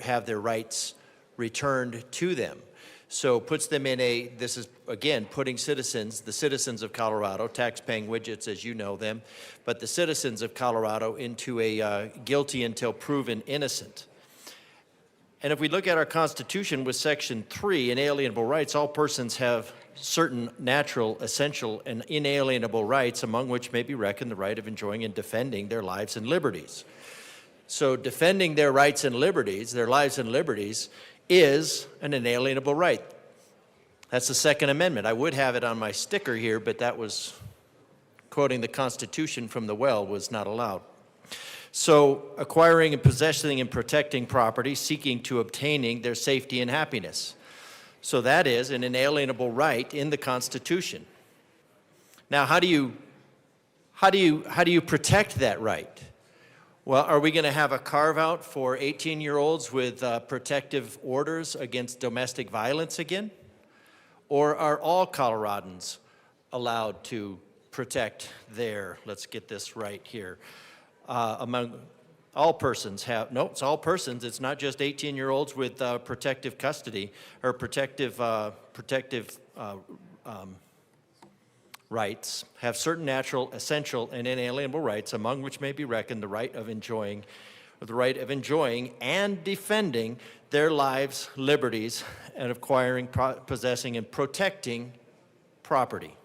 have their rights returned to them. So puts them in this is, again, putting the citizens of Colorado, tax-paying widgets as you know them, but the citizens of Colorado into a guilty until proven innocent. And if we look at our Constitution with Section 3, inalienable rights, all persons have certain natural, essential, and inalienable rights, among which may be reckoned the right of enjoying and defending their lives and liberties. So defending their rights and liberties, their lives and liberties, is an inalienable right. That's the Second Amendment. I would have it on my sticker here, but that was quoting the Constitution from the well was not allowed. So acquiring and possessing and protecting property, seeking to obtaining their safety and happiness. So that is an inalienable right in the Constitution. Now, how do you protect that right? Well, are we going to have a carve-out for 18-year-olds with protective orders against domestic violence again? Or are all Coloradans allowed to protect let's get this right here, among all persons no, it's all persons, it's not just 18-year-olds with protective custody or protective rights, have certain natural, essential, and inalienable rights, among which may be reckoned the right of enjoying and defending their lives, liberties, and acquiring, possessing, and protecting property.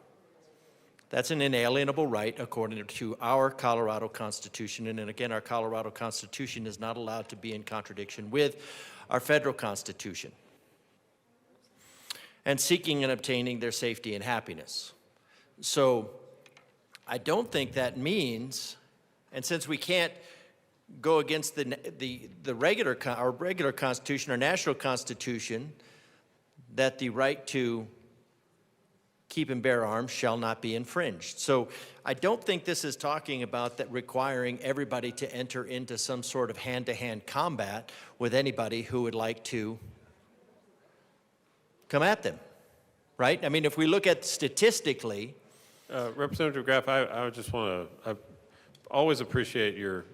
That's an inalienable right according to our Colorado Constitution. And again, our Colorado Constitution is not allowed to be in contradiction with our federal Constitution. And seeking and obtaining their safety and happiness. So I don't think that means, and since we can't go against our regular Constitution, our national Constitution, that the right to keep and bear arms shall not be infringed. So I don't think this is talking about that requiring everybody to enter into some sort of hand-to-hand combat with anybody who would like to come at them, right? I mean, if we look at statistically, Representative Graff, I would just want to, I always appreciate your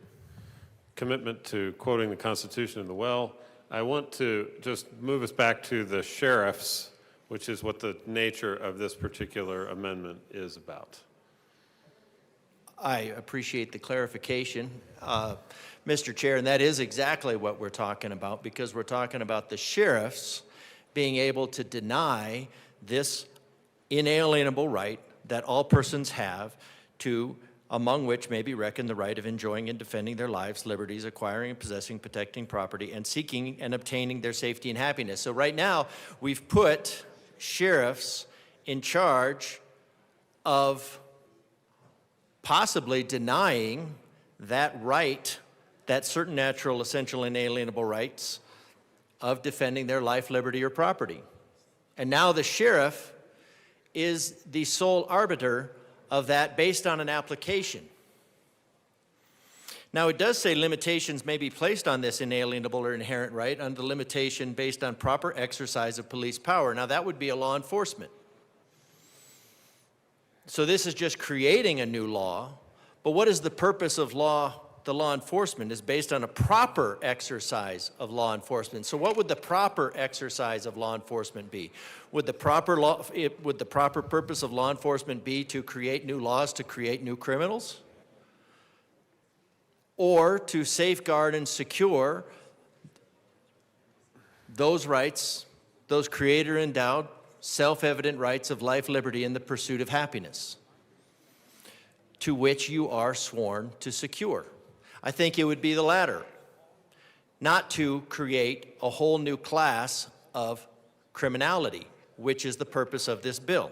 commitment to quoting the Constitution in the well. I want to just move us back to the sheriffs, which is what the nature of this particular amendment is about. I appreciate the clarification, Mr. Chair, and that is exactly what we're talking about, because we're talking about the sheriffs being able to deny this inalienable right that all persons have to, among which may be reckoned the right of enjoying and defending their lives, liberties, acquiring and possessing, protecting property, and seeking and obtaining their safety and happiness. So right now, we've put sheriffs in charge of possibly denying that right, that certain natural, essential, inalienable rights of defending their life, liberty, or property. And now the sheriff is the sole arbiter of that based on an application. Now, it does say limitations may be placed on this inalienable or inherent right under the limitation based on proper exercise of police power. Now, that would be a law enforcement. So this is just creating a new law, but what is the purpose of law the law enforcement is based on a proper exercise of law enforcement. So what would the proper exercise of law enforcement be? Would the proper purpose of law enforcement be to create new laws to create new criminals? Or to safeguard and secure those rights, those creator-endowed, self-evident rights of life, liberty, and the pursuit of happiness, to which you are sworn to secure? I think it would be the latter, not to create a whole new class of criminality, which is the purpose of this bill.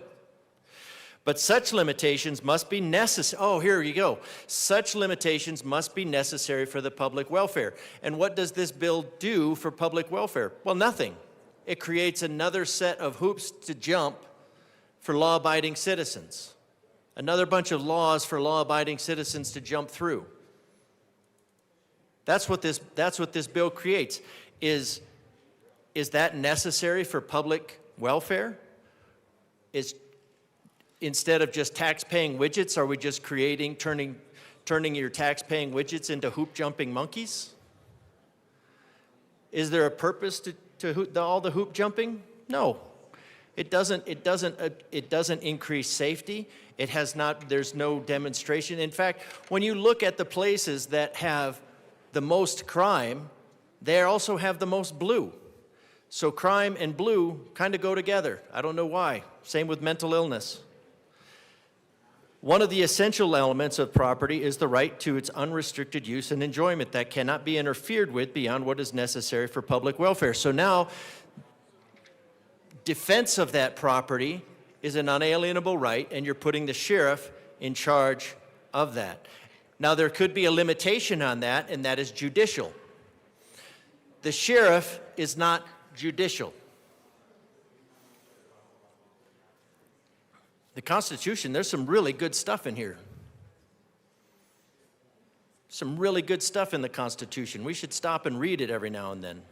But such limitations must be necessary. Oh, here you go. Such limitations must be necessary for the public welfare. And what does this bill do for public welfare? Well, nothing. It creates another set of hoops to jump for law-abiding citizens. Another bunch of laws for law-abiding citizens to jump through. That's what this bill creates. Is that necessary for public welfare? Instead of just tax-paying widgets, are we just turning your tax-paying widgets into hoop-jumping monkeys? Is there a purpose to all the hoop jumping? No. It doesn't increase safety. There's no demonstration. In fact, when you look at the places that have the most crime, they also have the most blue. So crime and blue kind of go together. I don't know why. Same with mental illness. One of the essential elements of property is the right to its unrestricted use and enjoyment that cannot be interfered with beyond what is necessary for public welfare. So now, defense of that property is an unalienable right, and you're putting the sheriff in charge of that. Now, there could be a limitation on that, and that is judicial. The sheriff is not judicial. The Constitution, there's some really good stuff in here. Some really good stuff in the Constitution. We should stop and read it every now and then.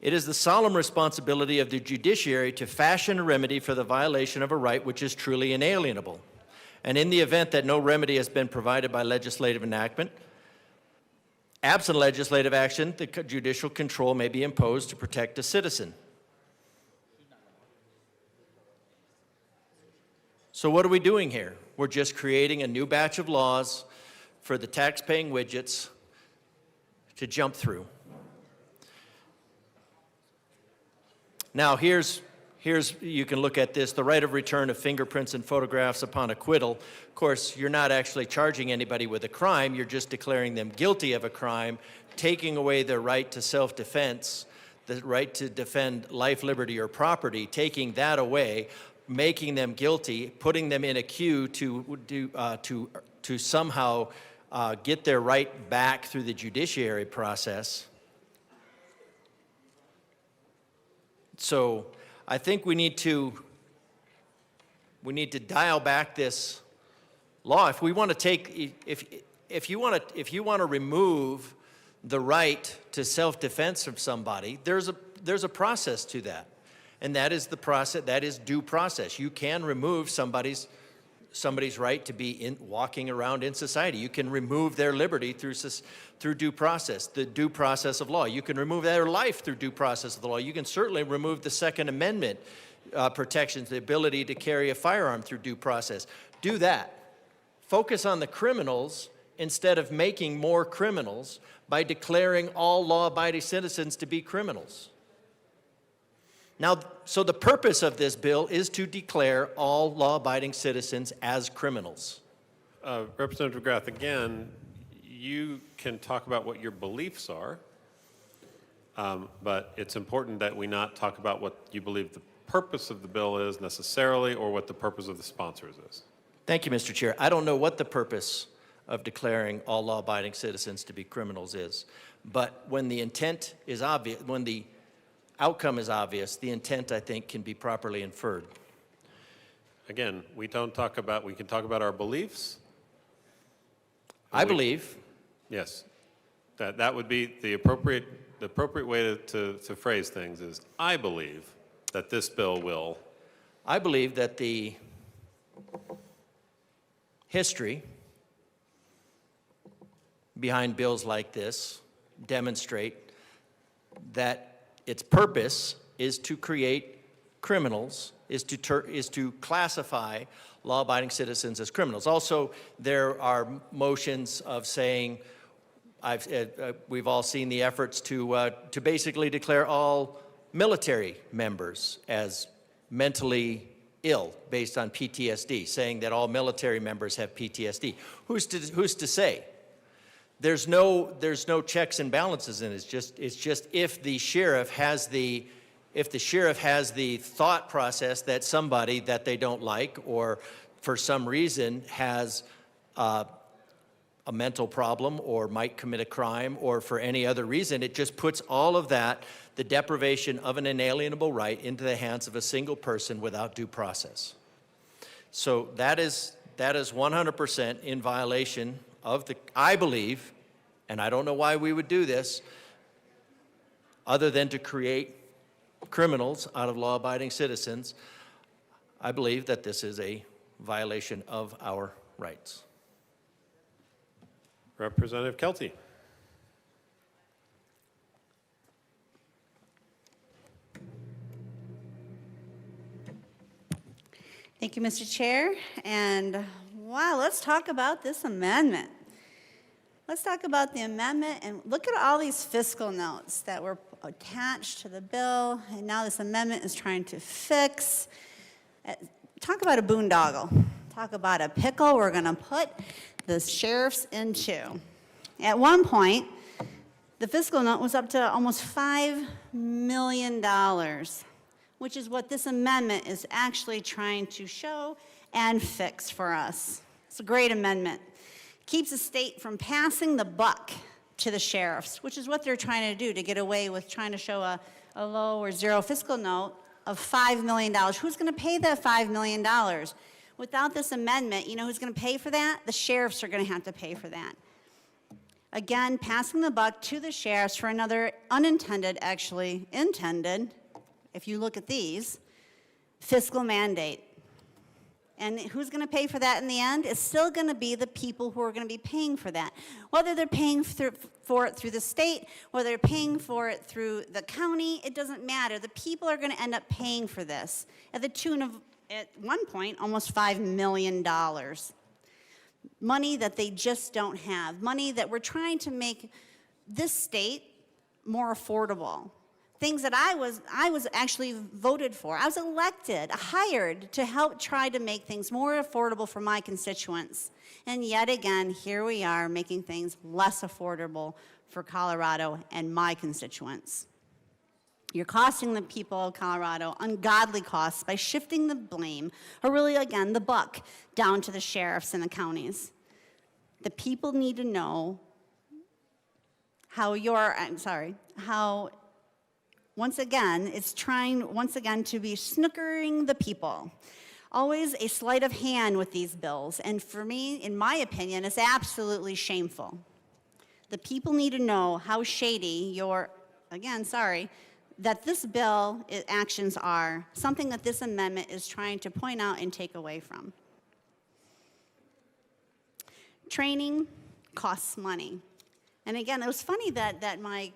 It is the solemn responsibility of the judiciary to fashion a remedy for the violation of a right which is truly inalienable. And in the event that no remedy has been provided by legislative enactment, absent legislative action, the judicial control may be imposed to protect a citizen. So what are we doing here? We're just creating a new batch of laws for the tax-paying widgets to jump through. Now, here's you can look at this, the right of return of fingerprints and photographs upon acquittal. Of course, you're not actually charging anybody with a crime, you're just declaring them guilty of a crime, taking away their right to self-defense, the right to defend life, liberty, or property, taking that away, making them guilty, putting them in a queue to somehow get their right back through the judiciary process. So I think we need to dial back this law. If we want to take, if you want to remove the right to self-defense from somebody, there's a process to that. And that is the process, that is due process. You can remove somebody's right to be walking around in society. You can remove their liberty through due process, the due process of law. You can remove their life through due process of the law. You can certainly remove the Second Amendment protections, the ability to carry a firearm through due process. Do that. Focus on the criminals instead of making more criminals by declaring all law-abiding citizens to be criminals. Now, so the purpose of this bill is to declare all law-abiding citizens as criminals. Representative McGrath, again, you can talk about what your beliefs are, but it's important that we not talk about what you believe the purpose of the bill is necessarily, or what the purpose of the sponsors is. Thank you, Mr. Chair. I don't know what the purpose of declaring all law-abiding citizens to be criminals is, but when the intent is obvious, when the outcome is obvious, the intent, I think, can be properly inferred. Again, we can talk about our beliefs. I believe. Yes. That would be the appropriate way to phrase things is, I believe that this bill will. I believe that the history behind bills like this demonstrate that its purpose is to create criminals, is to classify law-abiding citizens as criminals. Also, there are motions of saying, we've all seen the efforts to basically declare all military members as mentally ill based on PTSD, saying that all military members have PTSD. Who's to say? There's no checks and balances in it. It's just if the sheriff has the thought process that somebody that they don't like or for some reason has a mental problem or might commit a crime or for any other reason, it just puts all of that, the deprivation of an inalienable right, into the hands of a single person without due process. So that is 100% in violation of I believe, and I don't know why we would do this, other than to create criminals out of law-abiding citizens. I believe that this is a violation of our rights. Representative Kelty. Thank you, Mr. Chair. And wow, let's talk about this amendment. Let's talk about the amendment and look at all these fiscal notes that were attached to the bill, and now this amendment is trying to fix. Talk about a boondoggle. Talk about a pickle we're going to put the sheriffs into. At one point, the fiscal note was up to almost $5 million, which is what this amendment is actually trying to show and fix for us. It's a great amendment. Keeps the state from passing the buck to the sheriffs, which is what they're trying to do to get away with trying to show a low or zero fiscal note of $5 million. Who's going to pay that $5 million? Without this amendment, you know who's going to pay for that? The sheriffs are going to have to pay for that. Again, passing the buck to the sheriffs for another unintended, actually intended, if you look at these, fiscal mandate. And who's going to pay for that in the end? It's still going to be the people who are going to be paying for that. Whether they're paying for it through the state, whether they're paying for it through the county, it doesn't matter. The people are going to end up paying for this at the tune of, at one point, almost $5 million. Money that they just don't have. Money that we're trying to make this state more affordable. Things that I was actually voted for. I was elected, hired to help try to make things more affordable for my constituents. And yet again, here we are making things less affordable for Colorado and my constituents. You're costing the people of Colorado ungodly costs by shifting the blame, or really again, the buck, down to the sheriffs and the counties. The people need to know how once again, it's trying once again to be snookering the people. Always a sleight of hand with these bills, and for me, in my opinion, it's absolutely shameful. The people need to know how shady that this bill actions are, something that this amendment is trying to point out and take away from. Training costs money. And again, it was funny that my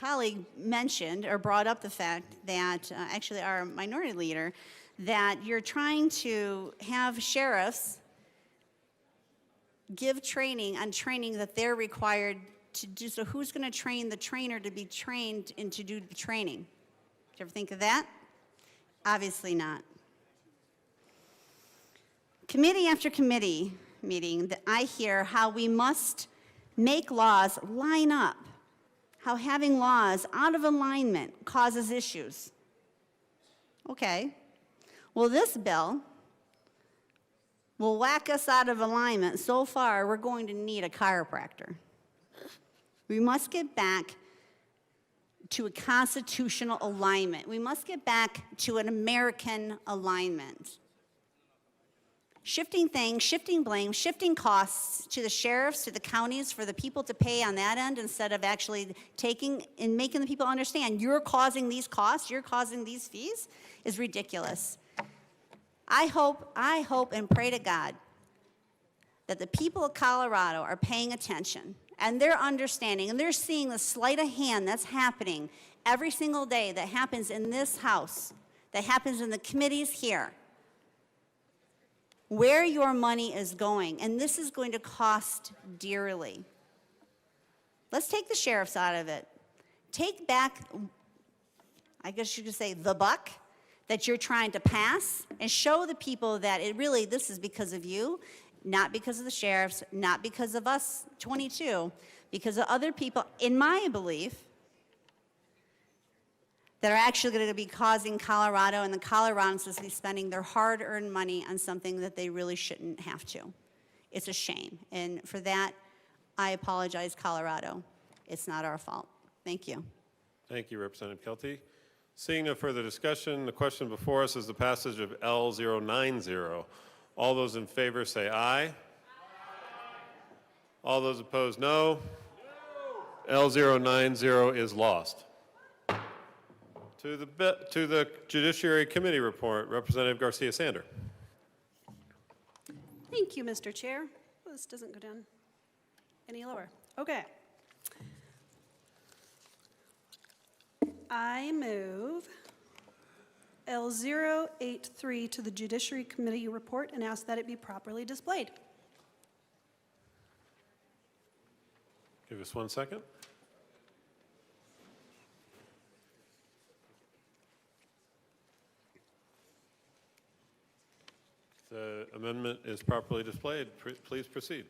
colleague mentioned or brought up the fact that, actually our minority leader, that you're trying to have sheriffs give training on training that they're required to do. So who's going to train the trainer to be trained and to do the training? Did you ever think of that? Obviously not. Committee after committee meeting, that I hear how we must make laws line up, how having laws out of alignment causes issues. Okay, well, this bill will whack us out of alignment so far we're going to need a chiropractor. We must get back to a constitutional alignment. We must get back to an American alignment. Shifting things, shifting blame, shifting costs to the sheriffs, to the counties, for the people to pay on that end instead of actually taking and making the people understand you're causing these costs, you're causing these fees, is ridiculous. I hope and pray to God that the people of Colorado are paying attention and they're understanding, and they're seeing the sleight of hand that's happening every single day, that happens in this house, that happens in the committees here, where your money is going, and this is going to cost dearly. Let's take the sheriffs out of it. Take back, I guess you could say, the buck that you're trying to pass, and show the people that it really, this is because of you, not because of the sheriffs, not because of us 22, because of other people, in my belief, that are actually going to be causing Colorado and the Coloradans to be spending their hard-earned money on something that they really shouldn't have to. It's a shame, and for that, I apologize, Colorado. It's not our fault. Thank you. Thank you, Representative Kelty. Seeing no further discussion, the question before us is the passage of L090. All those in favor say aye. Aye. All those opposed, no. L090 is lost. To the Judiciary Committee report, Representative Garcia-Sander. Thank you, Mr. Chair. Well, this doesn't go down any lower. Okay. I move L083 to the Judiciary Committee report and ask that it be properly displayed. Give us 1 second. The amendment is properly displayed. Please proceed.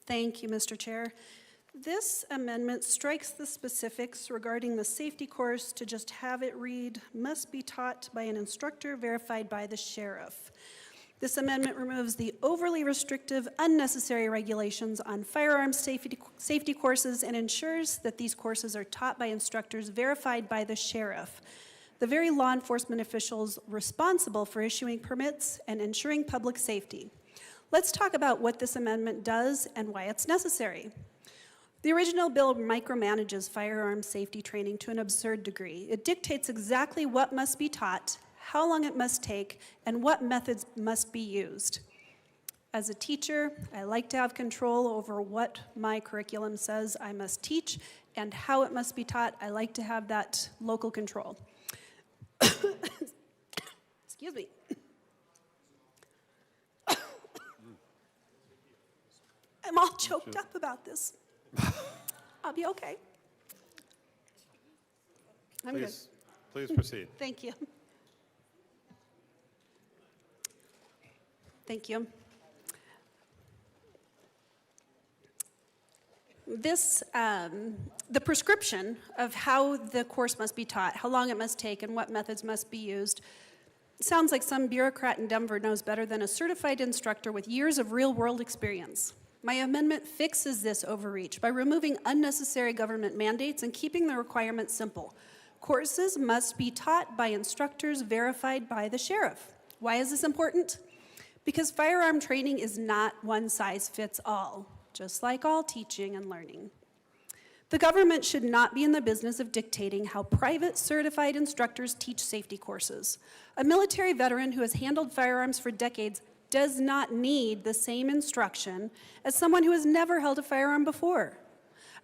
Thank you, Mr. Chair. This amendment strikes the specifics regarding the safety course to just have it read, must be taught by an instructor verified by the sheriff. This amendment removes the overly restrictive, unnecessary regulations on firearms safety courses and ensures that these courses are taught by instructors verified by the sheriff, the very law enforcement officials responsible for issuing permits and ensuring public safety. Let's talk about what this amendment does and why it's necessary. The original bill micromanages firearms safety training to an absurd degree. It dictates exactly what must be taught, how long it must take, and what methods must be used. As a teacher, I like to have control over what my curriculum says I must teach and how it must be taught. I like to have that local control. Excuse me. I'm all choked up about this. I'll be okay. I'm good. Please proceed. Thank you. Thank you. This, the prescription of how the course must be taught, how long it must take, and what methods must be used, sounds like some bureaucrat in Denver knows better than a certified instructor with years of real-world experience. My amendment fixes this overreach by removing unnecessary government mandates and keeping the requirements simple. Courses must be taught by instructors verified by the sheriff. Why is this important? Because firearm training is not one size fits all, just like all teaching and learning. The government should not be in the business of dictating how private certified instructors teach safety courses. A military veteran who has handled firearms for decades does not need the same instruction as someone who has never held a firearm before.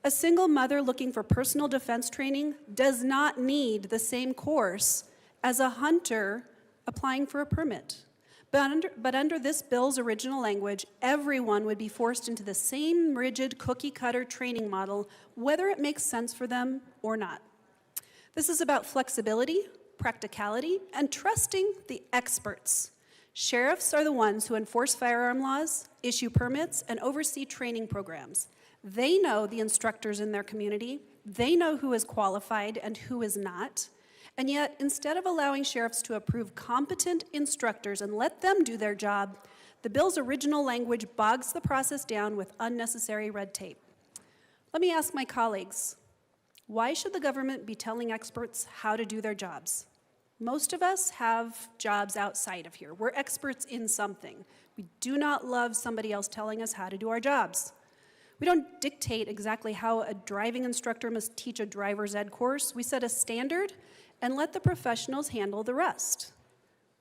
A single mother looking for personal defense training does not need the same course as a hunter applying for a permit. But under this bill's original language, everyone would be forced into the same rigid cookie-cutter training model, whether it makes sense for them or not. This is about flexibility, practicality, and trusting the experts. Sheriffs are the ones who enforce firearm laws, issue permits, and oversee training programs. They know the instructors in their community. They know who is qualified and who is not. And yet, instead of allowing sheriffs to approve competent instructors and let them do their job, the bill's original language bogs the process down with unnecessary red tape. Let me ask my colleagues, why should the government be telling experts how to do their jobs? Most of us have jobs outside of here. We're experts in something. We do not love somebody else telling us how to do our jobs. We don't dictate exactly how a driving instructor must teach a driver's ed course. We set a standard and let the professionals handle the rest.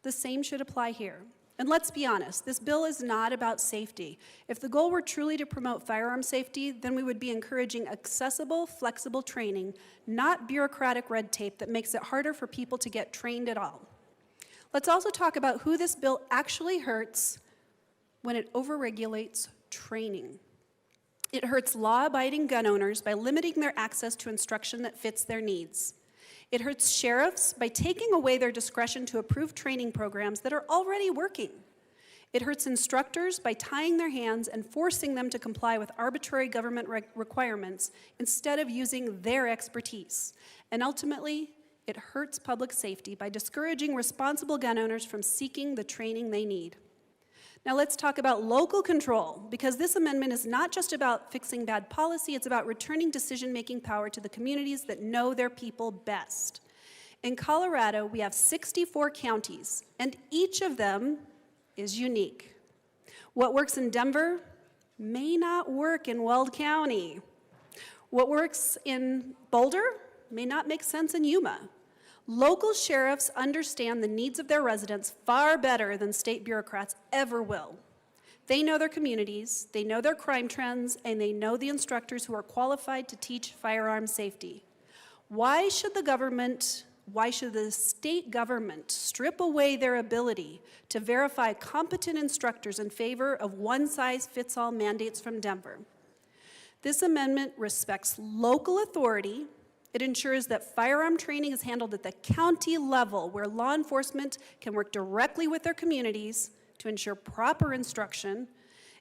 The same should apply here. And let's be honest, this bill is not about safety. If the goal were truly to promote firearm safety, then we would be encouraging accessible, flexible training, not bureaucratic red tape that makes it harder for people to get trained at all. Let's also talk about who this bill actually hurts when it overregulates training. It hurts law-abiding gun owners by limiting their access to instruction that fits their needs. It hurts sheriffs by taking away their discretion to approve training programs that are already working. It hurts instructors by tying their hands and forcing them to comply with arbitrary government requirements instead of using their expertise. And ultimately, it hurts public safety by discouraging responsible gun owners from seeking the training they need. Now let's talk about local control, because this amendment is not just about fixing bad policy, it's about returning decision-making power to the communities that know their people best. In Colorado, we have 64 counties, and each of them is unique. What works in Denver may not work in Weld County. What works in Boulder may not make sense in Yuma. Local sheriffs understand the needs of their residents far better than state bureaucrats ever will. They know their communities, they know their crime trends, and they know the instructors who are qualified to teach firearm safety. Why should the state government strip away their ability to verify competent instructors in favor of one-size-fits-all mandates from Denver? This amendment respects local authority. It ensures that firearm training is handled at the county level, where law enforcement can work directly with their communities to ensure proper instruction.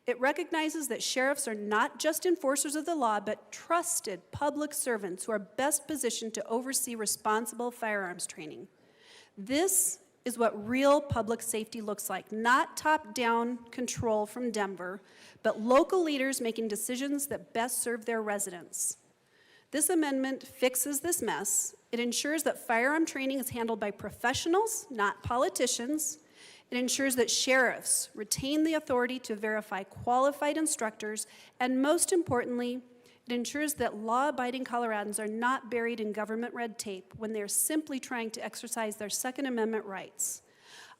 It recognizes that sheriffs are not just enforcers of the law, but trusted public servants who are best positioned to oversee responsible firearms training. This is what real public safety looks like, not top-down control from Denver, but local leaders making decisions that best serve their residents. This amendment fixes this mess. It ensures that firearm training is handled by professionals, not politicians. It ensures that sheriffs retain the authority to verify qualified instructors, and most importantly, it ensures that law-abiding Coloradans are not buried in government red tape when they're simply trying to exercise their Second Amendment rights.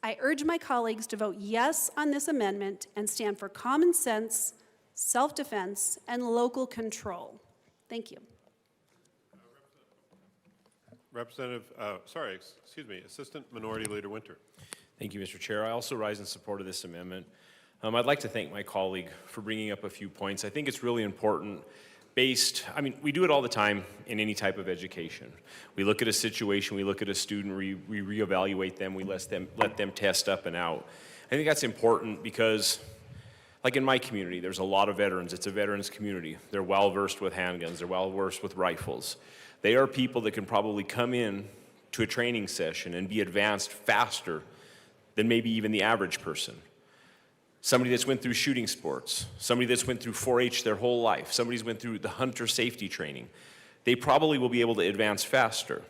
I urge my colleagues to vote yes on this amendment and stand for common sense, self-defense, and local control. Thank you. Assistant Minority Leader Winter. Thank you, Mr. Chair. I also rise in support of this amendment. I'd like to thank my colleague for bringing up a few points. I think it's really important we do it all the time in any type of education. We look at a situation, we look at a student, we reevaluate them, we let them test up and out. I think that's important because, like in my community, there's a lot of veterans. It's a veterans community. They're well-versed with handguns. They're well-versed with rifles. They are people that can probably come in to a training session and be advanced faster than maybe even the average person. Somebody that's went through shooting sports, somebody that's went through 4-H their whole life, somebody's went through the hunter safety training, they probably will be able to advance faster.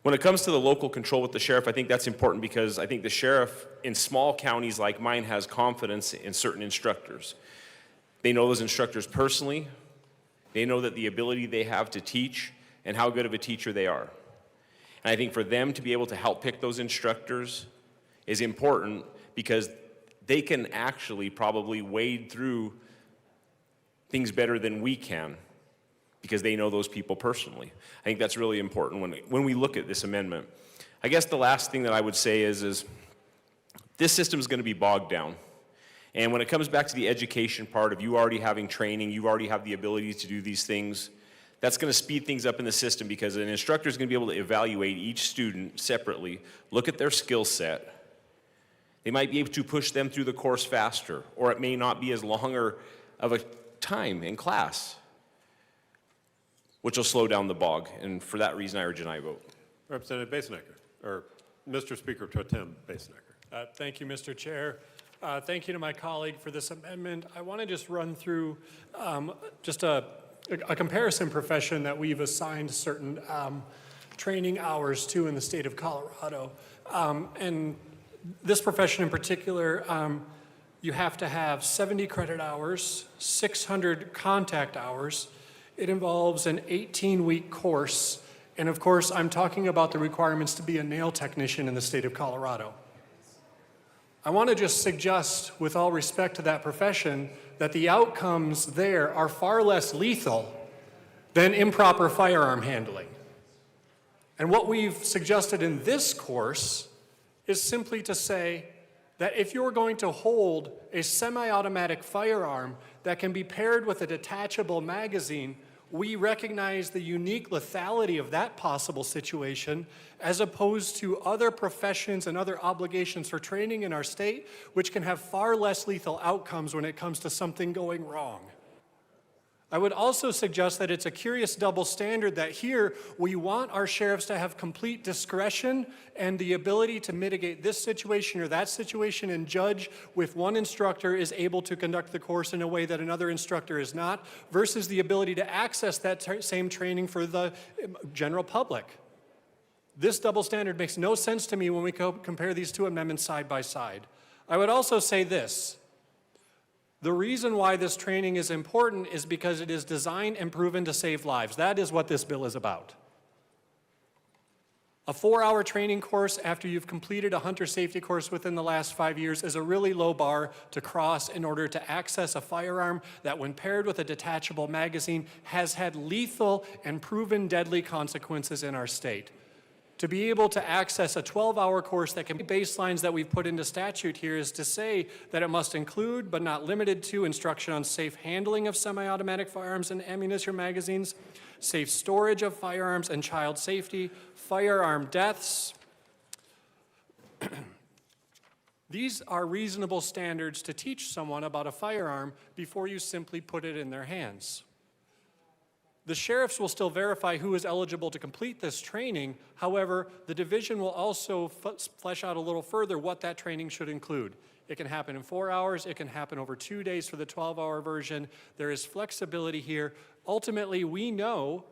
When it comes to the local control with the sheriff, I think that's important because I think the sheriff in small counties like mine has confidence in certain instructors. They know those instructors personally. They know that the ability they have to teach and how good of a teacher they are. And I think for them to be able to help pick those instructors is important because they can actually probably wade through things better than we can because they know those people personally. I think that's really important when we look at this amendment. I guess the last thing that I would say is this system is going to be bogged down. And when it comes back to the education part of you already having training, you already have the ability to do these things, that's going to speed things up in the system because an instructor is going to be able to evaluate each student separately, look at their skill set. They might be able to push them through the course faster, or it may not be as long of a time in class, which will slow down the bog. And for that reason, I urge an aye vote. Representative Basenecker, or Mr. Speaker Pro Tem Basenecker. Thank you, Mr. Chair. Thank you to my colleague for this amendment. I want to just run through just a comparison profession that we've assigned certain training hours to in the state of Colorado. And this profession in particular, you have to have 70 credit hours, 600 contact hours. It involves an 18-week course. And of course, I'm talking about the requirements to be a nail technician in the state of Colorado. I want to just suggest, with all respect to that profession, that the outcomes there are far less lethal than improper firearm handling. And what we've suggested in this course is simply to say that if you're going to hold a semi-automatic firearm that can be paired with a detachable magazine, we recognize the unique lethality of that possible situation as opposed to other professions and other obligations for training in our state, which can have far less lethal outcomes when it comes to something going wrong. I would also suggest that it's a curious double standard that here we want our sheriffs to have complete discretion and the ability to mitigate this situation or that situation, and judge with one instructor is able to conduct the course in a way that another instructor is not, versus the ability to access that same training for the general public. This double standard makes no sense to me when we compare these two amendments side by side. I would also say this. The reason why this training is important is because it is designed and proven to save lives. That is what this bill is about. A 4-hour training course after you've completed a hunter safety course within the last 5 years is a really low bar to cross in order to access a firearm that, when paired with a detachable magazine, has had lethal and proven deadly consequences in our state. To be able to access a 12-hour course that can be baselines that we've put into statute here is to say that it must include, but not limited to, instruction on safe handling of semi-automatic firearms and ammunition magazines, safe storage of firearms and child safety, firearm deaths. These are reasonable standards to teach someone about a firearm before you simply put it in their hands. The sheriffs will still verify who is eligible to complete this training. However, the division will also flesh out a little further what that training should include. It can happen in 4 hours. It can happen over 2 days for the 12-hour version. There is flexibility here. Ultimately, we know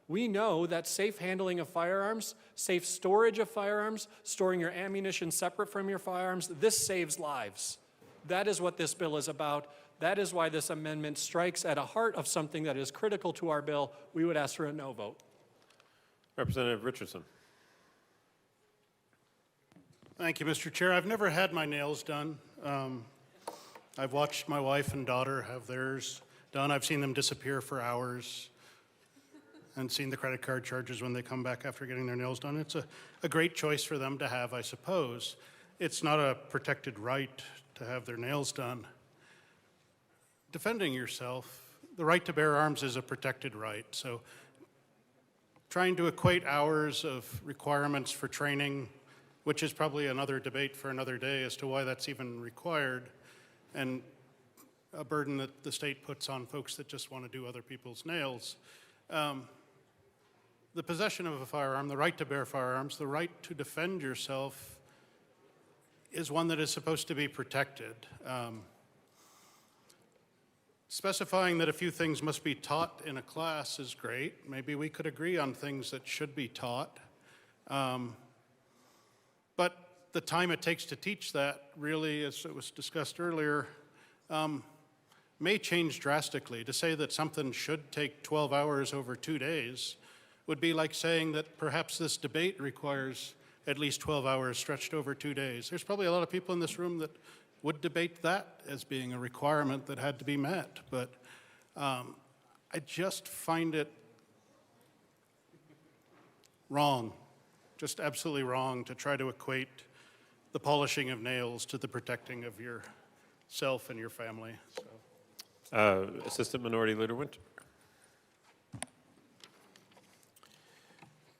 that safe handling of firearms, safe storage of firearms, storing your ammunition separate from your firearms, this saves lives. That is what this bill is about. That is why this amendment strikes at a heart of something that is critical to our bill. We would ask for a no vote. Representative Richardson. Thank you, Mr. Chair. I've never had my nails done. I've watched my wife and daughter have theirs done. I've seen them disappear for hours and seen the credit card charges when they come back after getting their nails done. It's a great choice for them to have, I suppose. It's not a protected right to have their nails done. Defending yourself, the right to bear arms is a protected right. So trying to equate hours of requirements for training, which is probably another debate for another day as to why that's even required, and a burden that the state puts on folks that just want to do other people's nails. The possession of a firearm, the right to bear firearms, the right to defend yourself is one that is supposed to be protected. Specifying that a few things must be taught in a class is great. Maybe we could agree on things that should be taught. But the time it takes to teach that really, as it was discussed earlier, may change drastically. To say that something should take 12 hours over 2 days would be like saying that perhaps this debate requires at least 12 hours stretched over 2 days. There's probably a lot of people in this room that would debate that as being a requirement that had to be met, but I just find it wrong, just absolutely wrong to try to equate the polishing of nails to the protecting of yourself and your family. So. Assistant Minority Leader Winter.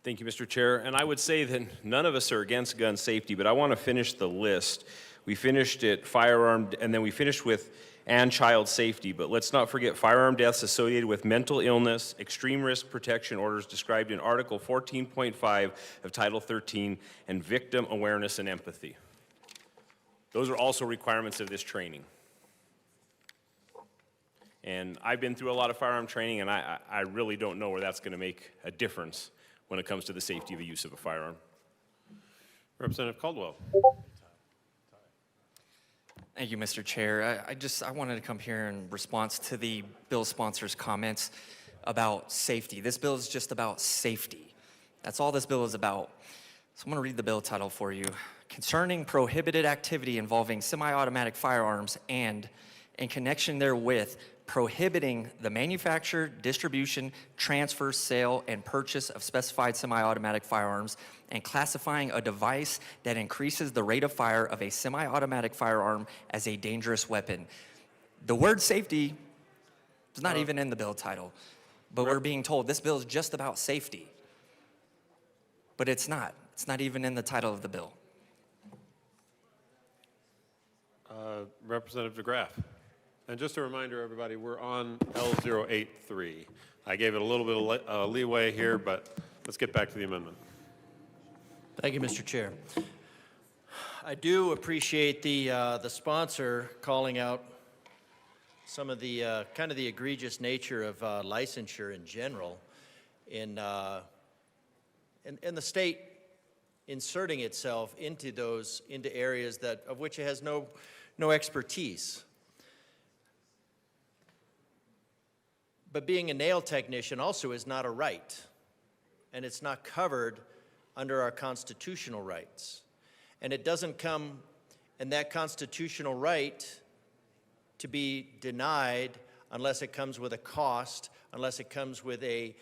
Thank you, Mr. Chair. And I would say that none of us are against gun safety, but I want to finish the list. We finished it firearm, and then we finished with and child safety, but let's not forget firearm deaths associated with mental illness, extreme risk protection orders described in Article 14.5 of Title 13, and victim awareness and empathy. Those are also requirements of this training. And I've been through a lot of firearm training, and I really don't know where that's going to make a difference when it comes to the safety of the use of a firearm. Representative Caldwell. Thank you, Mr. Chair. I wanted to come here in response to the bill sponsor's comments about safety. This bill is just about safety. That's all this bill is about. So I'm going to read the bill title for you. Concerning prohibited activity involving semi-automatic firearms and, in connection therewith, prohibiting the manufacture, distribution, transfer, sale, and purchase of specified semi-automatic firearms, and classifying a device that increases the rate of fire of a semi-automatic firearm as a dangerous weapon. The word safety is not even in the bill title, but we're being told this bill is just about safety. But it's not. It's not even in the title of the bill. Representative DeGraff. And just a reminder, everybody, we're on L083. I gave it a little bit of leeway here, but let's get back to the amendment. Thank you, Mr. Chair. I do appreciate the sponsor calling out some of the kind of the egregious nature of licensure in general in the state inserting itself into areas of which it has no expertise. But being a nail technician also is not a right, and it's not covered under our constitutional rights. And it doesn't come, and that constitutional right to be denied unless it comes with a cost, unless it comes with a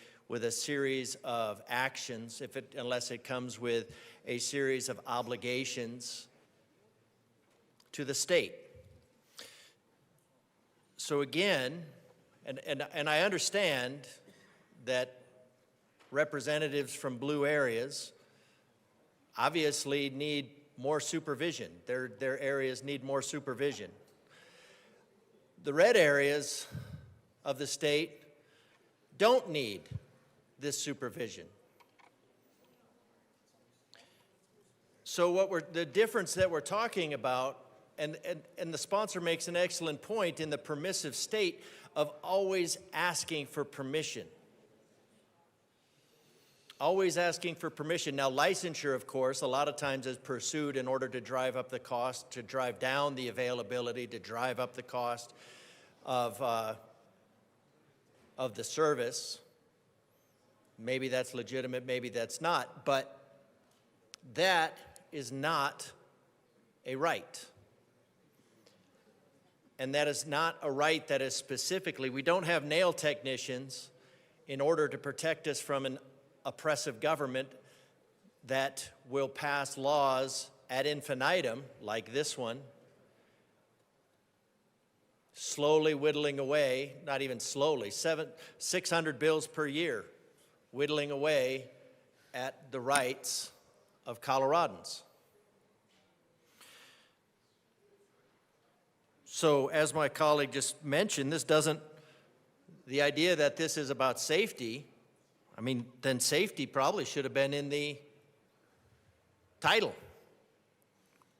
series of actions, unless it comes with a series of obligations to the state. So again, and I understand that representatives from blue areas obviously need more supervision. Their areas need more supervision. The red areas of the state don't need this supervision. So the difference that we're talking about, and the sponsor makes an excellent point in the permissive state of always asking for permission. Always asking for permission. Now, licensure, of course, a lot of times is pursued in order to drive up the cost, to drive down the availability, to drive up the cost of the service. Maybe that's legitimate, maybe that's not, but that is not a right. And that is not a right that is specifically, we don't have nail technicians in order to protect us from an oppressive government that will pass laws ad infinitum, like this one, slowly whittling away, not even slowly, 600 bills per year, whittling away at the rights of Coloradans. So as my colleague just mentioned, the idea that this is about safety, I mean, then safety probably should have been in the title.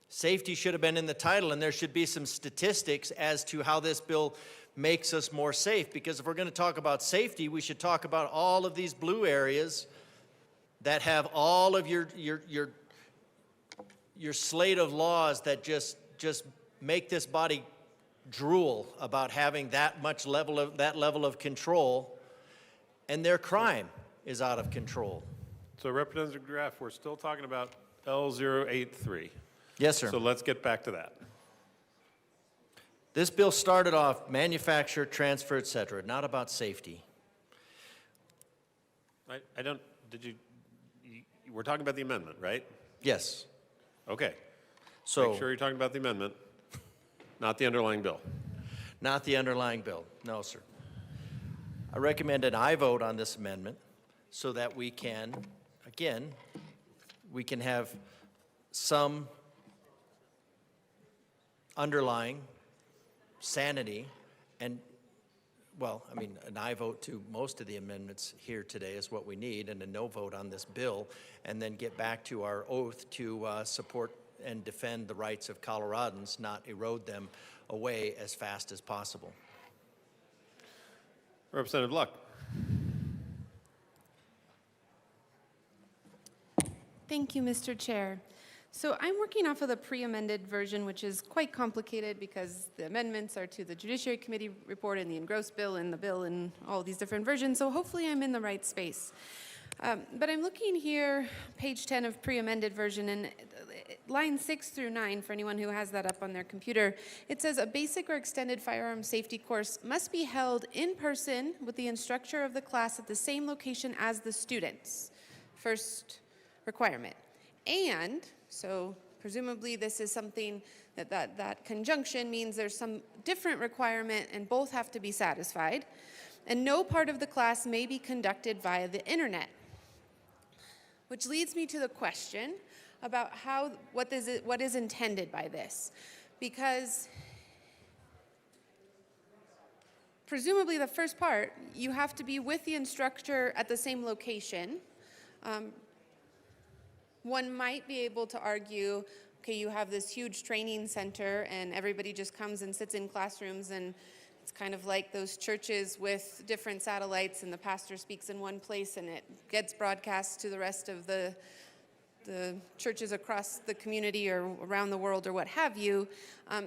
Safety should have been in the title, and there should be some statistics as to how this bill makes us more safe. Because if we're going to talk about safety, we should talk about all of these blue areas that have all of your slate of laws that just make this body drool about having that level of control, and their crime is out of control. So Representative Graff, we're still talking about L083. Yes, sir. So let's get back to that. This bill started off manufacture, transfer, et cetera, not about safety. We're talking about the amendment, right? Yes. Okay. So make sure you're talking about the amendment, not the underlying bill. Not the underlying bill. No, sir. I recommend an aye vote on this amendment so that we can, again, we can have some underlying sanity and, well, I mean, an aye vote to most of the amendments here today is what we need, and a no vote on this bill, and then get back to our oath to support and defend the rights of Coloradans, not erode them away as fast as possible. Representative Luck. Thank you, Mr. Chair. So I'm working off of the pre-amended version, which is quite complicated because the amendments are to the Judiciary Committee report and the engrossed bill and the bill and all these different versions. So hopefully I'm in the right space. But I'm looking here, page 10 of pre-amended version, and line 6 through 9, for anyone who has that up on their computer, it says a basic or extended firearm safety course must be held in person with the instructor of the class at the same location as the students. First requirement. And, so presumably this is something that conjunction means there's some different requirement and both have to be satisfied. And no part of the class may be conducted via the internet. Which leads me to the question about what is intended by this. Because presumably the first part, you have to be with the instructor at the same location. One might be able to argue, okay, you have this huge training center and everybody just comes and sits in classrooms, and it's kind of like those churches with different satellites and the pastor speaks in one place and it gets broadcast to the rest of the churches across the community or around the world or what have you.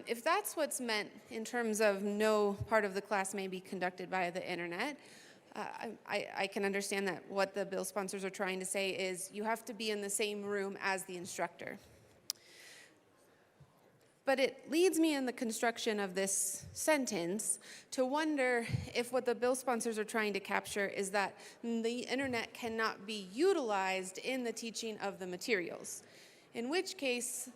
If that's what's meant in terms of no part of the class may be conducted via the internet, I can understand that what the bill sponsors are trying to say is you have to be in the same room as the instructor. But it leads me in the construction of this sentence to wonder if what the bill sponsors are trying to capture is that the internet cannot be utilized in the teaching of the materials. In which case,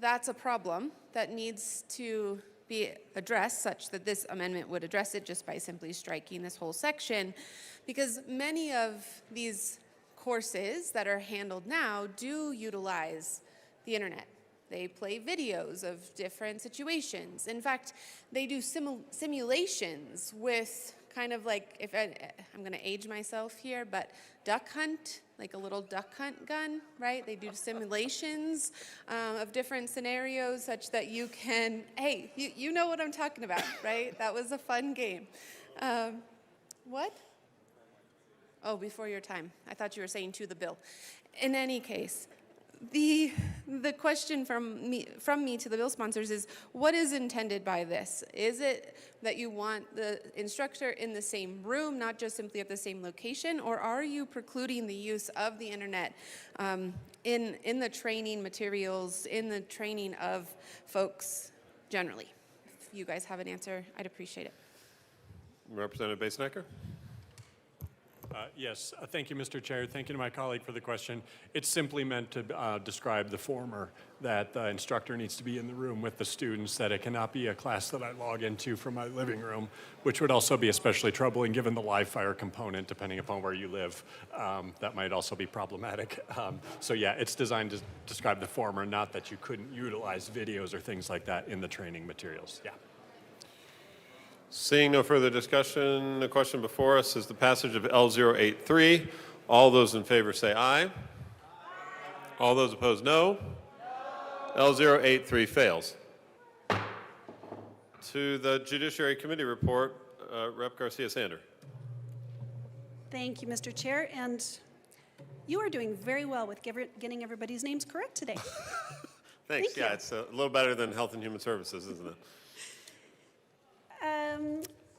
that's a problem that needs to be addressed, such that this amendment would address it just by simply striking this whole section, because many of these courses that are handled now do utilize the internet. They play videos of different situations. In fact, they do simulations with kind of like, I'm going to age myself here, but duck hunt, like a little duck hunt gun, right? They do simulations of different scenarios such that you can, hey, you know what I'm talking about, right? That was a fun game. What? Oh, before your time. I thought you were saying to the bill. In any case, the question from me to the bill sponsors is, what is intended by this? Is it that you want the instructor in the same room, not just simply at the same location, or are you precluding the use of the internet in the training materials, in the training of folks generally? If you guys have an answer, I'd appreciate it. Representative Basenecker? Yes, thank you, Mr. Chair. Thank you to my colleague for the question. It's simply meant to describe the former, that the instructor needs to be in the room with the students, that it cannot be a class that I log into from my living room, which would also be especially troubling given the live fire component, depending upon where you live. That might also be problematic. So yeah, it's designed to describe the former, not that you couldn't utilize videos or things like that in the training materials. Yeah. Seeing no further discussion, the question before us is the passage of L083. All those in favor say aye. All those opposed, no. L083 fails. To the Judiciary Committee report, Rep. Garcia-Sander. Thank you, Mr. Chair, and you are doing very well with getting everybody's names correct today. Thanks. Thank yeah, you. it's a little better than Health and Human Services, isn't it?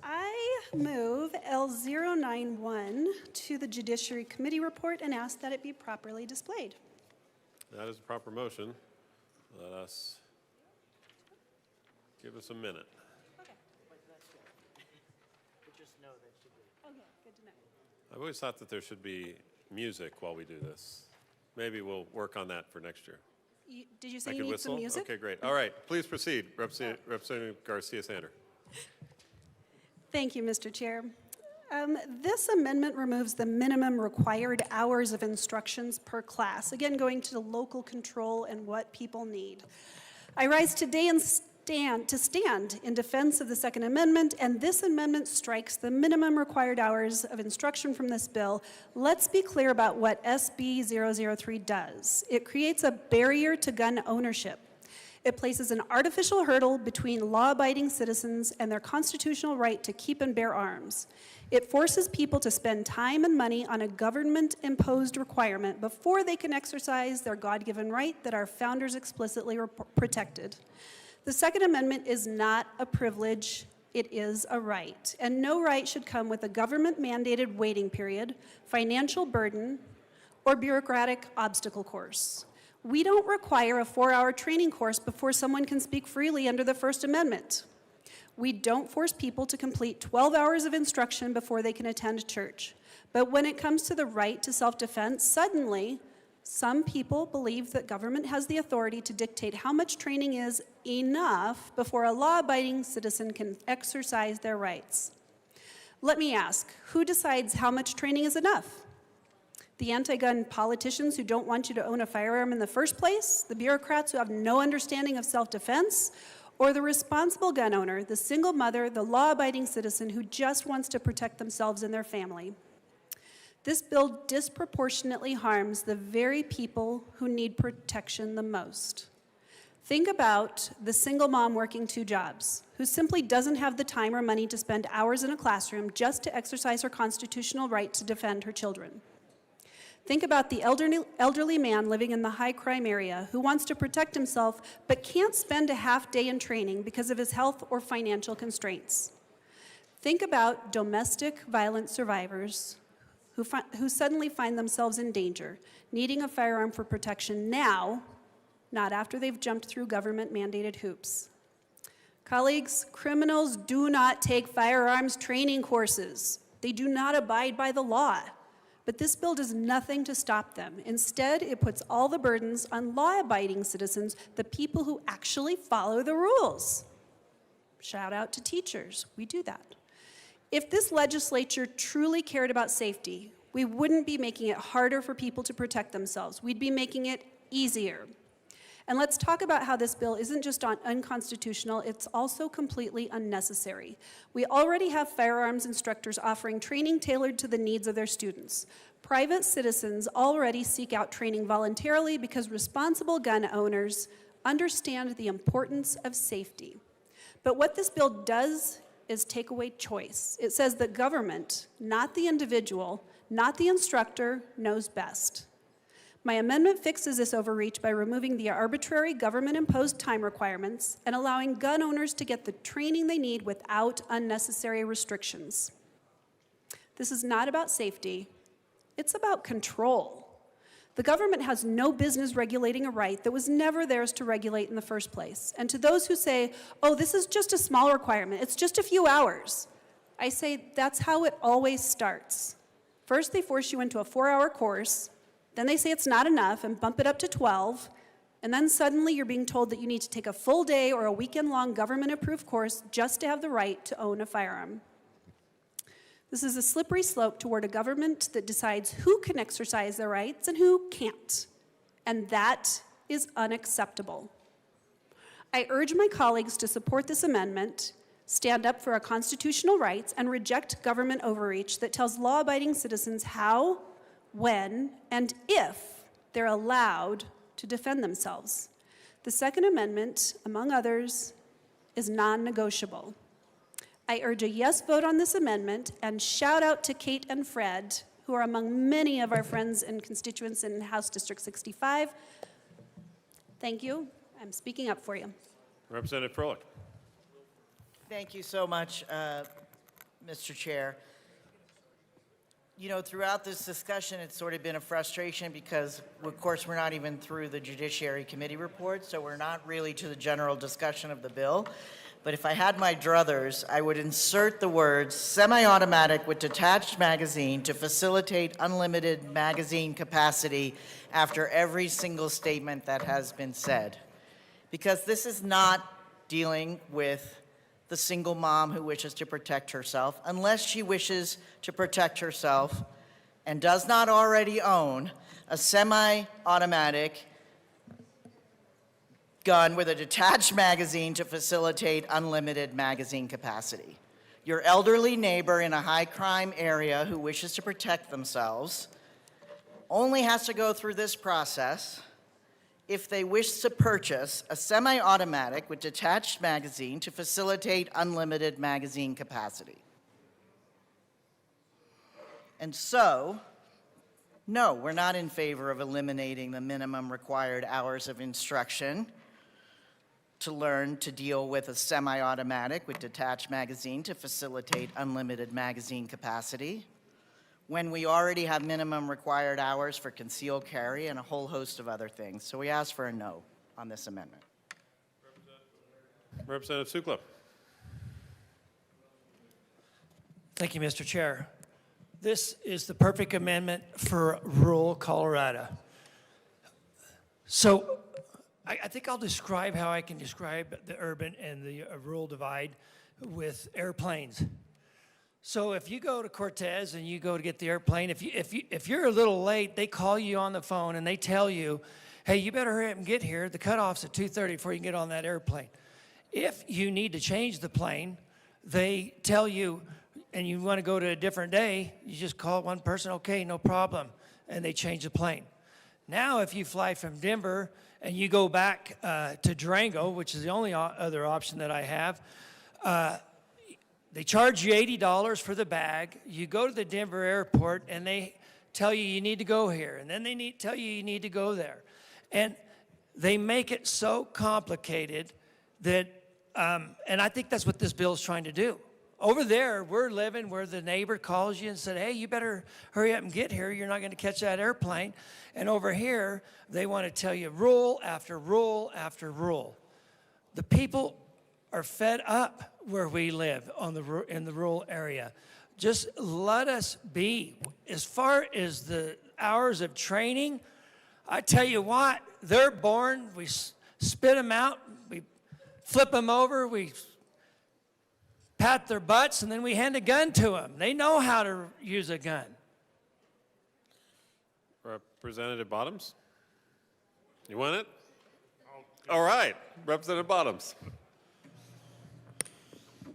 I move L091 to the Judiciary Committee report and ask that it be properly displayed. That is a proper motion. Let us give us a minute. Okay. Okay, good to know. I've always thought that there should be music while we do this. Maybe we'll work on that for next year. Did you say I you could need whistle? some music? Okay, great. All right, please proceed, Representative Garcia-Sander. Thank you, Mr. Chair. This amendment removes the minimum required hours of instructions per class, again going to the local control and what people need. I rise today and stand in defense of the Second Amendment, and this amendment strikes the minimum required hours of instruction from this bill. Let's be clear about what SB003 does. It creates a barrier to gun ownership. It places an artificial hurdle between law-abiding citizens and their constitutional right to keep and bear arms. It forces people to spend time and money on a government-imposed requirement before they can exercise their God-given right that our founders explicitly protected. The Second Amendment is not a privilege, It is a right, and no right should come with a government-mandated waiting period, financial burden, or bureaucratic obstacle course. We don't require a 4-hour training course before someone can speak freely under the First Amendment. We don't force people to complete 12 hours of instruction before they can attend church. But when it comes to the right to self-defense, suddenly, some people believe that government has the authority to dictate how much training is enough before a law-abiding citizen can exercise their rights. Let me ask, who decides how much training is enough? The anti-gun politicians who don't want you to own a firearm in the first place? The bureaucrats who have no understanding of self-defense? Or the responsible gun owner, the single mother, the law-abiding citizen who just wants to protect themselves and their family? This bill disproportionately harms the very people who need protection the most. Think about the single mom working 2 jobs, who simply doesn't have the time or money to spend hours in a classroom just to exercise her constitutional right to defend her children. Think about the elderly man living in the high crime area who wants to protect himself but can't spend a half day in training because of his health or financial constraints. Think about domestic violence survivors who suddenly find themselves in danger, needing a firearm for protection now, not after they've jumped through government-mandated hoops. Colleagues, criminals do not take firearms training courses. They do not abide by the law. But this bill does nothing to stop them. Instead, it puts all the burdens on law-abiding citizens, the people who actually follow the rules. Shout out to teachers. We do that. If this legislature truly cared about safety, we wouldn't be making it harder for people to protect themselves. We'd be making it easier. And let's talk about how this bill isn't just unconstitutional, it's also completely unnecessary. We already have firearms instructors offering training tailored to the needs of their students. Private citizens already seek out training voluntarily because responsible gun owners understand the importance of safety. But what this bill does is take away choice. It says that government, not the individual, not the instructor, knows best. My amendment fixes this overreach by removing the arbitrary government-imposed time requirements and allowing gun owners to get the training they need without unnecessary restrictions. This is not about safety, it's about control. The government has no business regulating a right that was never theirs to regulate in the first place. And to those who say, oh, this is just a small requirement, it's just a few hours, I say that's how it always starts. First, they force you into a 4-hour course, then they say it's not enough and bump it up to 12, and then suddenly you're being told that you need to take a full day or a weekend-long government-approved course just to have the right to own a firearm. This is a slippery slope toward a government that decides who can exercise their rights and who can't, and that is unacceptable. I urge my colleagues to support this amendment, stand up for our constitutional rights, and reject government overreach that tells law-abiding citizens how, when, and if they're allowed to defend themselves. The Second Amendment, among others, is non-negotiable. I urge a yes vote on this amendment, and shout out to Kate and Fred, who are among many of our friends and constituents in House District 65. Thank you. I'm speaking up for you. Representative Froelich. Thank you so much, Mr. Chair. You know, throughout this discussion, it's sort of been a frustration because, of course, we're not even through the Judiciary Committee report, so we're not really to the general discussion of the bill. But if I had my druthers, I would insert the words semi-automatic with detached magazine to facilitate unlimited magazine capacity after every single statement that has been said. Because this is not dealing with the single mom who wishes to protect herself, unless she wishes to protect herself and does not already own a semi-automatic gun with a detached magazine to facilitate unlimited magazine capacity. Your elderly neighbor in a high crime area who wishes to protect themselves only has to go through this process if they wish to purchase a semi-automatic with detached magazine to facilitate unlimited magazine capacity. And so, no, we're not in favor of eliminating the minimum required hours of instruction. to learn to deal with a semi-automatic with detached magazine to facilitate unlimited magazine capacity, when we already have minimum required hours for concealed carry and a whole host of other things. So we ask for a no on this amendment. Representative Sukla. Thank you, Mr. Chair. This is the perfect amendment for rural Colorado. So I think I'll describe how I can describe the urban and the rural divide with airplanes. So if you go to Cortez and you go to get the airplane, if you're a little late, they call you on the phone and they tell you, hey, you better hurry up and get here. The cutoff's at 2:30 before you can get on that airplane. If you need to change the plane, they tell you, and you want to go to a different day, you just call one person, okay, no problem, and they change the plane. Now, if you fly from Denver and you go back to Durango, which is the only other option that I have, they charge you $80 for the bag. You go to the Denver airport, and they tell you you need to go here, and then they tell you you need to go there. And they make it so complicated that, and I think that's what this bill is trying to do. Over there, we're living where the neighbor calls you and said, hey, you better hurry up and get here. You're not going to catch that airplane. And over here, they want to tell you rule after rule after rule. The people are fed up where we live in the rural area. Just let us be. As far as the hours of training, I tell you what, they're born, we spit them out, we flip them over, we pat their butts, and then we hand a gun to them. They know how to use a gun. Representative Bottoms? You want it? All right, Representative Bottoms.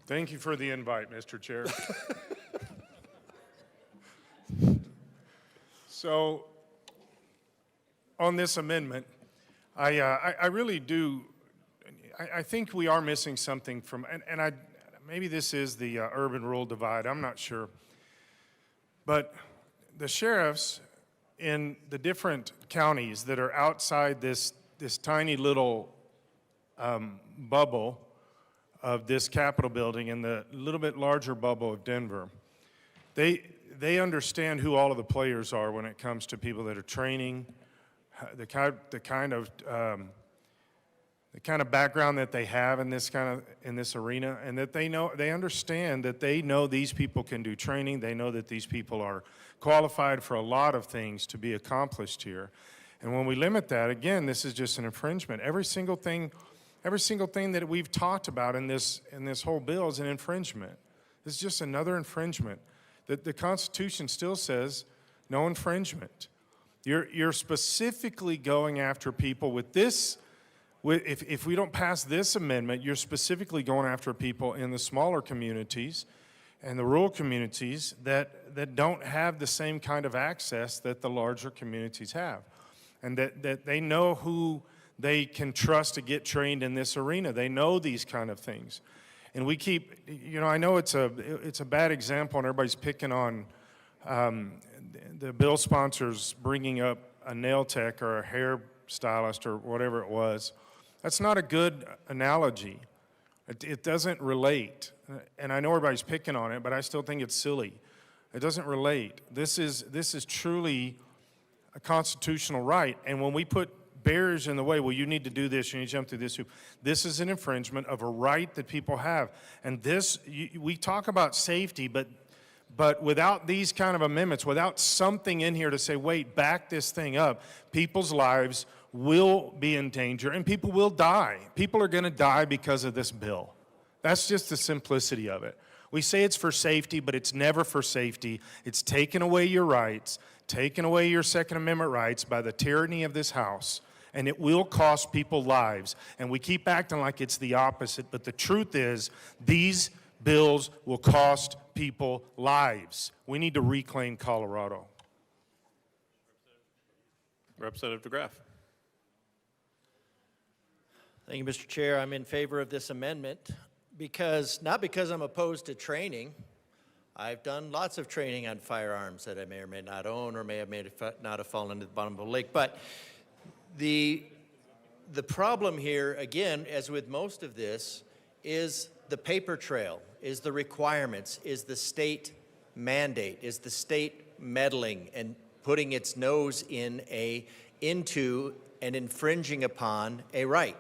Thank you for the invite, Mr. Chair. So, on this amendment, I really do, I think we are missing something from, and maybe this is the urban-rural divide, I'm not sure. But the sheriffs in the different counties that are outside this tiny little bubble of this Capitol building and the little bit larger bubble of Denver, they understand who all of the players are when it comes to people that are training, the kind of background that they have in this arena, and that they understand that they know these people can do training. They know that these people are qualified for a lot of things to be accomplished here. And when we limit that, again, this is just an infringement. Every single thing that we've talked about in this whole bill is an infringement. It's just another infringement. The Constitution still says no infringement. You're specifically going after people with this. If we don't pass this amendment, you're specifically going after people in the smaller communities and the rural communities that don't have the same kind of access that the larger communities have. And that they know who they can trust to get trained in this arena. They know these kind of things. And we keep, I know it's a bad example and everybody's picking on the bill sponsors bringing up a nail tech or a hair stylist or whatever it was. That's not a good analogy. It doesn't relate. And I know everybody's picking on it, but I still think it's silly. It doesn't relate. This is truly a constitutional right. And when we put barriers in the way, well, you need to do this, you need to jump through this hoop. This is an infringement of a right that people have. And we talk about safety, but without these kind of amendments, without something in here to say, wait, back this thing up, people's lives will be in danger and people will die. People are going to die because of this bill. That's just the simplicity of it. We say it's for safety, but it's never for safety. It's taking away your rights, taking away your Second Amendment rights by the tyranny of this House, and it will cost people lives. And we keep acting like it's the opposite, but the truth is these bills will cost people lives. We need to reclaim Colorado. Representative DeGraff. Thank you, Mr. Chair. I'm in favor of this amendment not because I'm opposed to training. I've done lots of training on firearms that I may or may not own or may have not have fallen to the bottom of the lake. But the the problem here, again, as with most of this, is the paper trail, is the requirements, is the state mandate, is the state meddling and putting its nose into and infringing upon a right.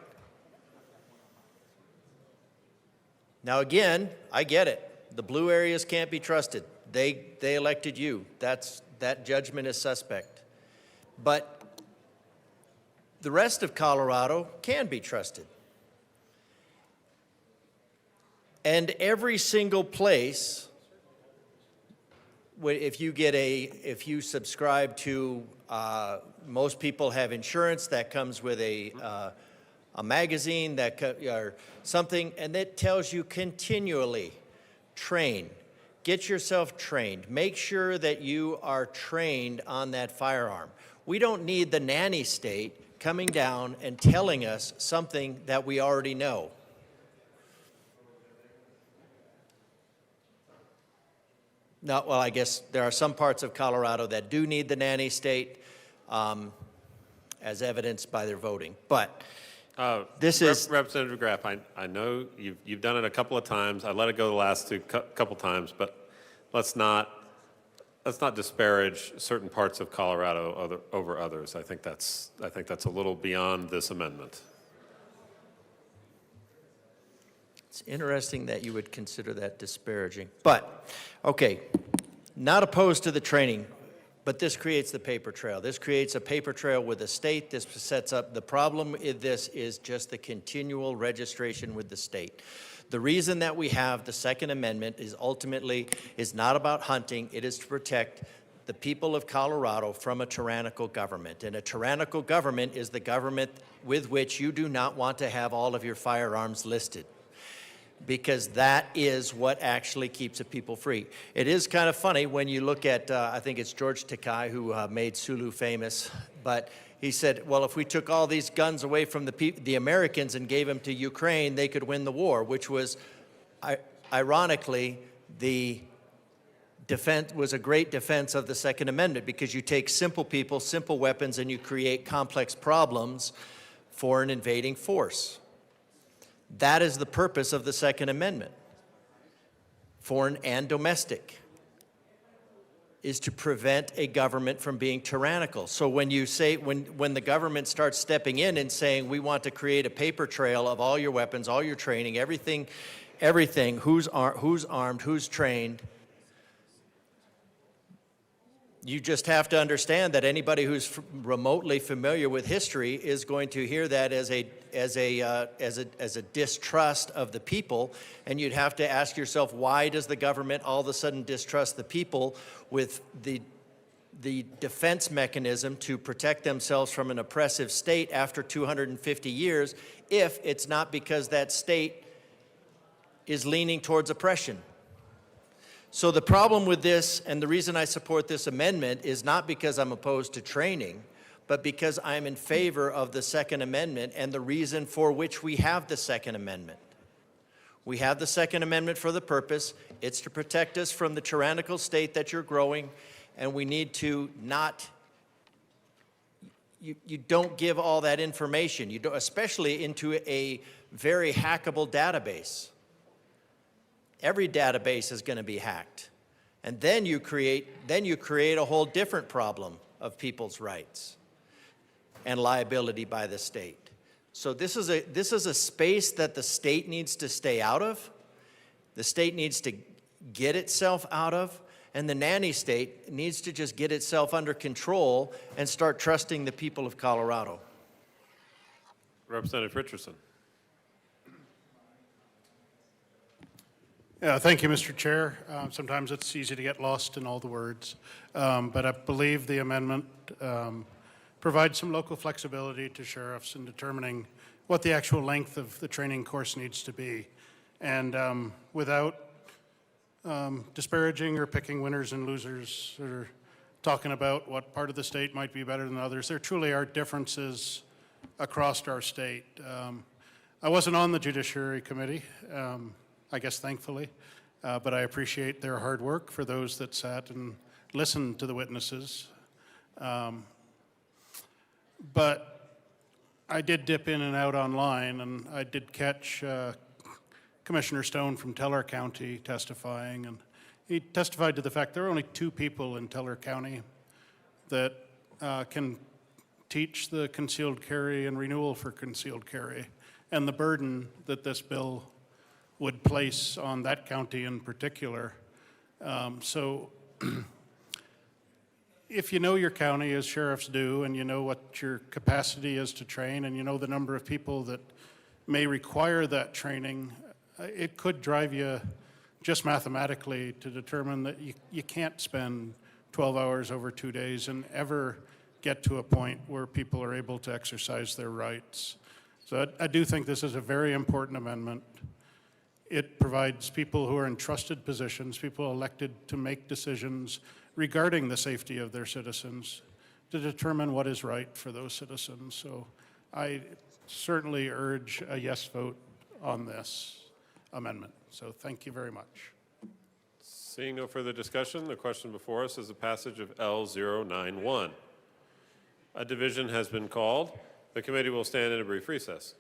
Now again, I get it. The blue areas can't be trusted. They elected you. That judgment is suspect. But the rest of Colorado can be trusted. And every single place, if you subscribe to, most people have insurance that comes with a magazine or something, and it tells you continually, train. Get yourself trained. Make sure that you are trained on that firearm. We don't need the nanny state coming down and telling us something that we already know. No, well, I guess there are some parts of Colorado that do need the nanny state, as evidenced by their voting. But this is Representative Graff. I know you've done it a couple of times. I let it go the last couple times, but let's not disparage certain parts of Colorado over others. I think that's a little beyond this amendment. It's interesting that you would consider that disparaging. But, okay, not opposed to the training, but this creates the paper trail. This creates a paper trail with the state. This sets up, the problem in this is just the continual registration with the state. The reason that we have the Second Amendment is ultimately not about hunting. It is to protect the people of Colorado from a tyrannical government. And a tyrannical government is the government with which you do not want to have all of your firearms listed, because that is what actually keeps the people free. It is kind of funny when you look at, I think it's George Takei who made Sulu famous, but he said, well, if we took all these guns away from the Americans and gave them to Ukraine, they could win the war, which was, ironically, the defense was a great defense of the Second Amendment, because you take simple people, simple weapons, and you create complex problems for an invading force. That is the purpose of the Second Amendment, foreign and domestic, is to prevent a government from being tyrannical. So when you say, when the government starts stepping in and saying, we want to create a paper trail of all your weapons, all your training, everything, who's armed, who's trained, you just have to understand that anybody who's remotely familiar with history is going to hear that as a distrust of the people, and you'd have to ask yourself, why does the government all of a sudden distrust the people with the defense mechanism to protect themselves from an oppressive state after 250 years, if it's not because that state is leaning towards oppression? So the problem with this, and the reason I support this amendment, is not because I'm opposed to training, but because I'm in favor of the Second Amendment and the reason for which we have the Second Amendment. We have the Second Amendment for the purpose. It's to protect us from the tyrannical state that you're growing, and we need to not, you don't give all that information, you don't, especially into a very hackable database. Every database is going to be hacked. And then you create a whole different problem of people's rights and liability by the state. So this is a space that the state needs to stay out of. The state needs to get itself out of, and the nanny state needs to just get itself under control and start trusting the people of Colorado. Representative Richardson. Yeah, thank you, Mr. Chair. Sometimes it's easy to get lost in all the words, but I believe the amendment provides some local flexibility to sheriffs in determining what the actual length of the training course needs to be, and without disparaging or picking winners and losers or talking about what part of the state might be better than others. There truly are differences across our state. I wasn't on the Judiciary Committee, I guess thankfully, but I appreciate their hard work for those that sat and listened to the witnesses. But I did dip in and out online, and I did catch Commissioner Stone from Teller County testifying, and he testified to the fact there are only 2 people in Teller County that can teach the concealed carry and renewal for concealed carry, and the burden that this bill would place on that county in particular. So if you know your county, as sheriffs do, and you know what your capacity is to train, and you know the number of people that may require that training, it could drive you just mathematically to determine that you can't spend 12 hours over 2 days and ever get to a point where people are able to exercise their rights. So I do think this is a very important amendment. It provides people who are in trusted positions, people elected to make decisions regarding the safety of their citizens, to determine what is right for those citizens. So I certainly urge a yes vote on this amendment. So thank you very much. Seeing no further discussion, the question before us is the passage of L091. A division has been called. The committee will stand in a brief recess.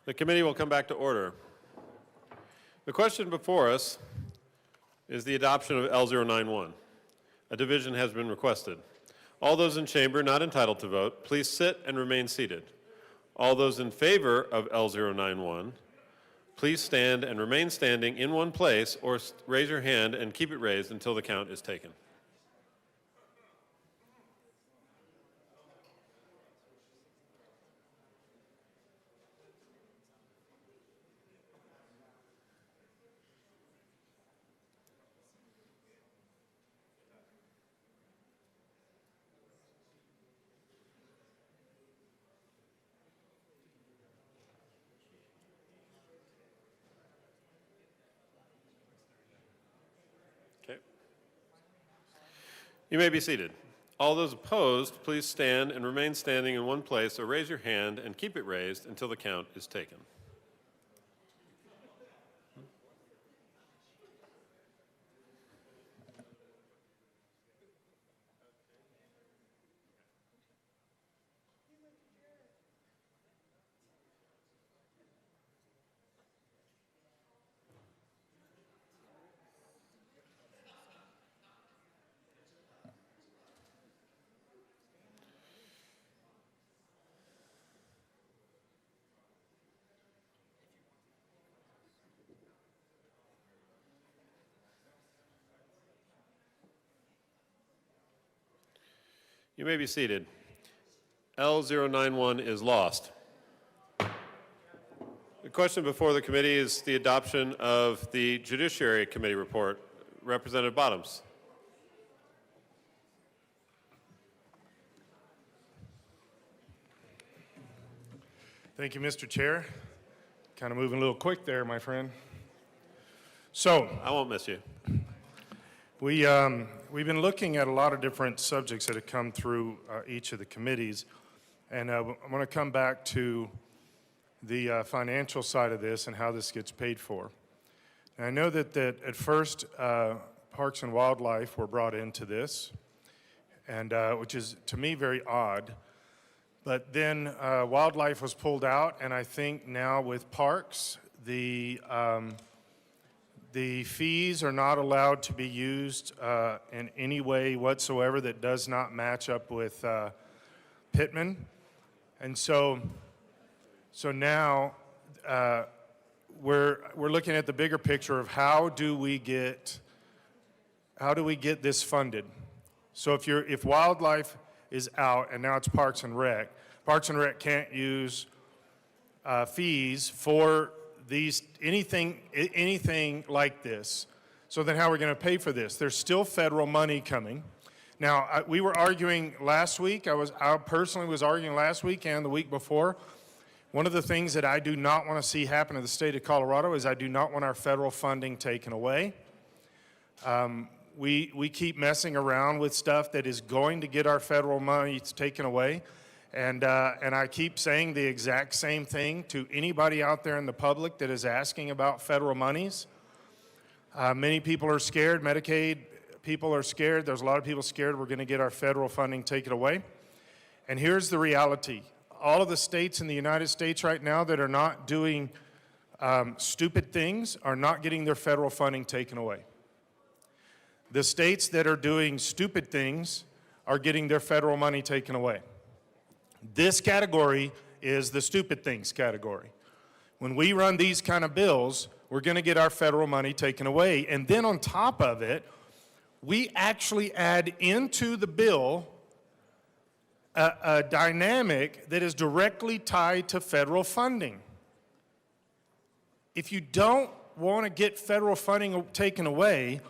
The committee will come back to order. The question before us is the adoption of L091. A division has been requested. All those in chamber not entitled to vote, please sit and remain seated. All those in favor of L091, please stand and remain standing in one place or raise your hand and keep it raised until the count is taken. Okay. You may be seated. All those opposed, please stand and remain standing in one place or raise your hand and keep it raised until the count is taken. You may be seated. L091 is lost. The question before the committee is the adoption of the Judiciary Committee report. Representative Bottoms. Thank you, Mr. Chair. Kind of moving a little quick there, my friend. So, I won't miss you. we've been looking at a lot of different subjects that have come through each of the committees, and I want to come back to the financial side of this and how this gets paid for. And I know that at first Parks and Wildlife were brought into this, and which is to me very odd. But then Wildlife was pulled out, and I think now with Parks, the fees are not allowed to be used in any way whatsoever that does not match up with Pittman. And so now we're looking at the bigger picture of how do we get this funded. So if Wildlife is out and now it's Parks and Rec can't use fees for anything like this. So then how are we going to pay for this? There's still federal money coming. Now, we were arguing last week, I personally was arguing last week and the week before. One of the things that I do not want to see happen in the state of Colorado is I do not want our federal funding taken away. We keep messing around with stuff that is going to get our federal money taken away. And I keep saying the exact same thing to anybody out there in the public that is asking about federal monies. Many people are scared. Medicaid people are scared. There's a lot of people scared we're going to get our federal funding taken away. And here's the reality. All of the states in the United States right now that are not doing stupid things are not getting their federal funding taken away. The states that are doing stupid things are getting their federal money taken away. This category is the stupid things category. When we run these kind of bills, we're going to get our federal money taken away. And then on top of it, we actually add into the bill a dynamic that is directly tied to federal funding. If you don't want to get federal funding taken away,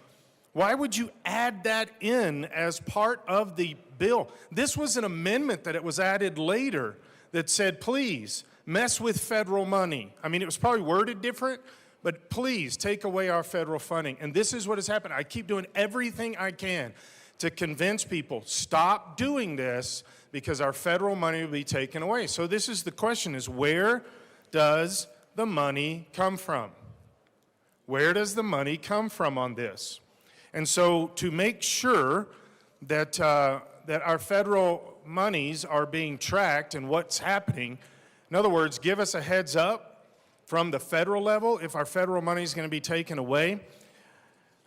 why would you add that in as part of the bill? This was an amendment that it was added later that said, please, mess with federal money. I mean, it was probably worded different, but please take away our federal funding. And this is what has happened. I keep doing everything I can to convince people, stop doing this because our federal money will be taken away. So this is the question, is where does the money come from? Where does the money come from on this? And so to make sure that, that our federal monies are being tracked and what's happening, in other words, give us a heads up from the federal level if our federal money is going to be taken away,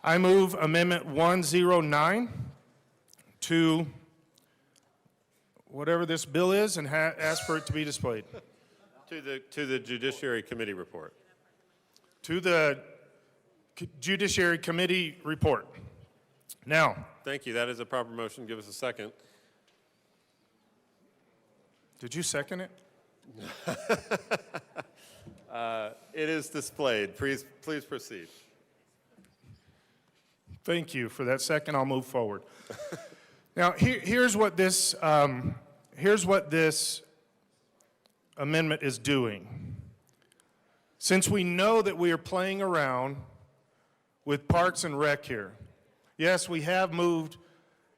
I move Amendment 109 to whatever this bill is and ask for it to be displayed. To the Judiciary Committee report. To the Judiciary Committee report. Now. Thank you. That is a proper motion. Give us a second. Did you second it? It is displayed. Please proceed. Thank you for that second. I'll move forward. Now, here's what this amendment is doing. Since we know that we are playing around with Parks and Rec here, yes, we have moved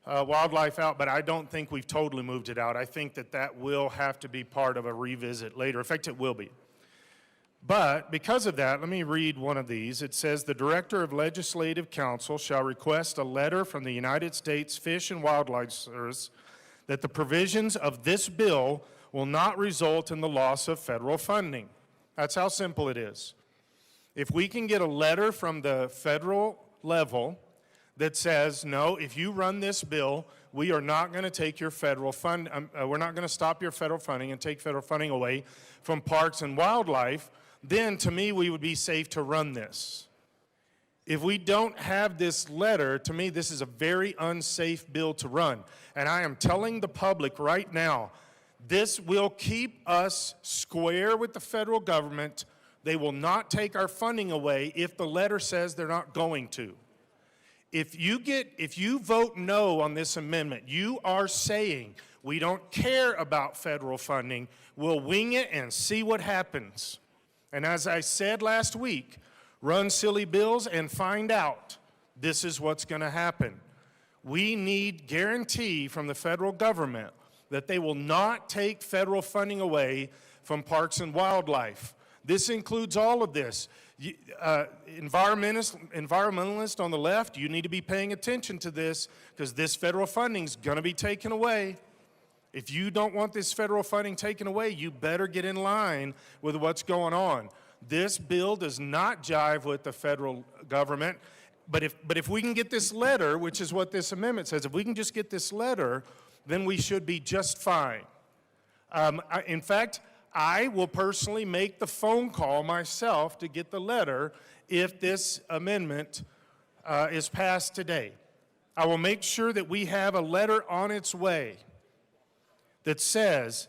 wildlife out, but I don't think we've totally moved it out. I think that will have to be part of a revisit later. In fact, it will be. But because of that, let me read one of these. It says, the Director of Legislative Counsel shall request a letter from the United States Fish and Wildlife Service that the provisions of this bill will not result in the loss of federal funding. That's how simple it is. If we can get a letter from the federal level that says, no, if you run this bill, we are not going to take your federal fund, we're not going to stop your federal funding and take federal funding away from Parks and Wildlife, then to me we would be safe to run this. If we don't have this letter, to me, this is a very unsafe bill to run. And I am telling the public right now, this will keep us square with the federal government. They will not take our funding away if the letter says they're not going to. If you vote no on this amendment, you are saying we don't care about federal funding. We'll wing it and see what happens. And as I said last week, run silly bills and find out this is what's going to happen. We need guarantee from the federal government that they will not take federal funding away from parks and wildlife. This includes all of this. Environmentalists on the left, you need to be paying attention to this because this federal funding is going to be taken away. If you don't want this federal funding taken away, you better get in line with what's going on. This bill does not jive with the federal government, but if we can get this letter, which is what this amendment says, if we can just get this letter, then we should be just fine. In fact, I will personally make the phone call myself to get the letter if this amendment is passed today. I will make sure that we have a letter on its way that says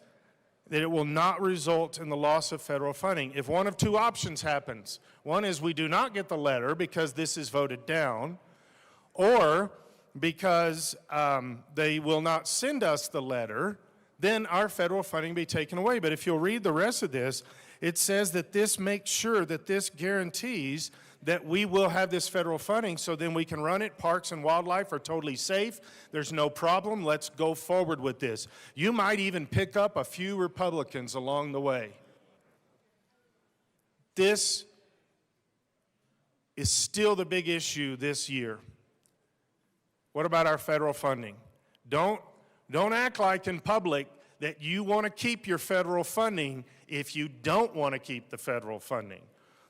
that it will not result in the loss of federal funding. If one of two options happens, one is we do not get the letter because this is voted down, or because they will not send us the letter, then our federal funding be taken away. But if you'll read the rest of this, it says that this makes sure that this guarantees that we will have this federal funding so then we can run it. Parks and wildlife are totally safe. There's no problem. Let's go forward with this. You might even pick up a few Republicans along the way. This is still the big issue this year. What about our federal funding? Don't act like in public that you want to keep your federal funding if you don't want to keep the federal funding.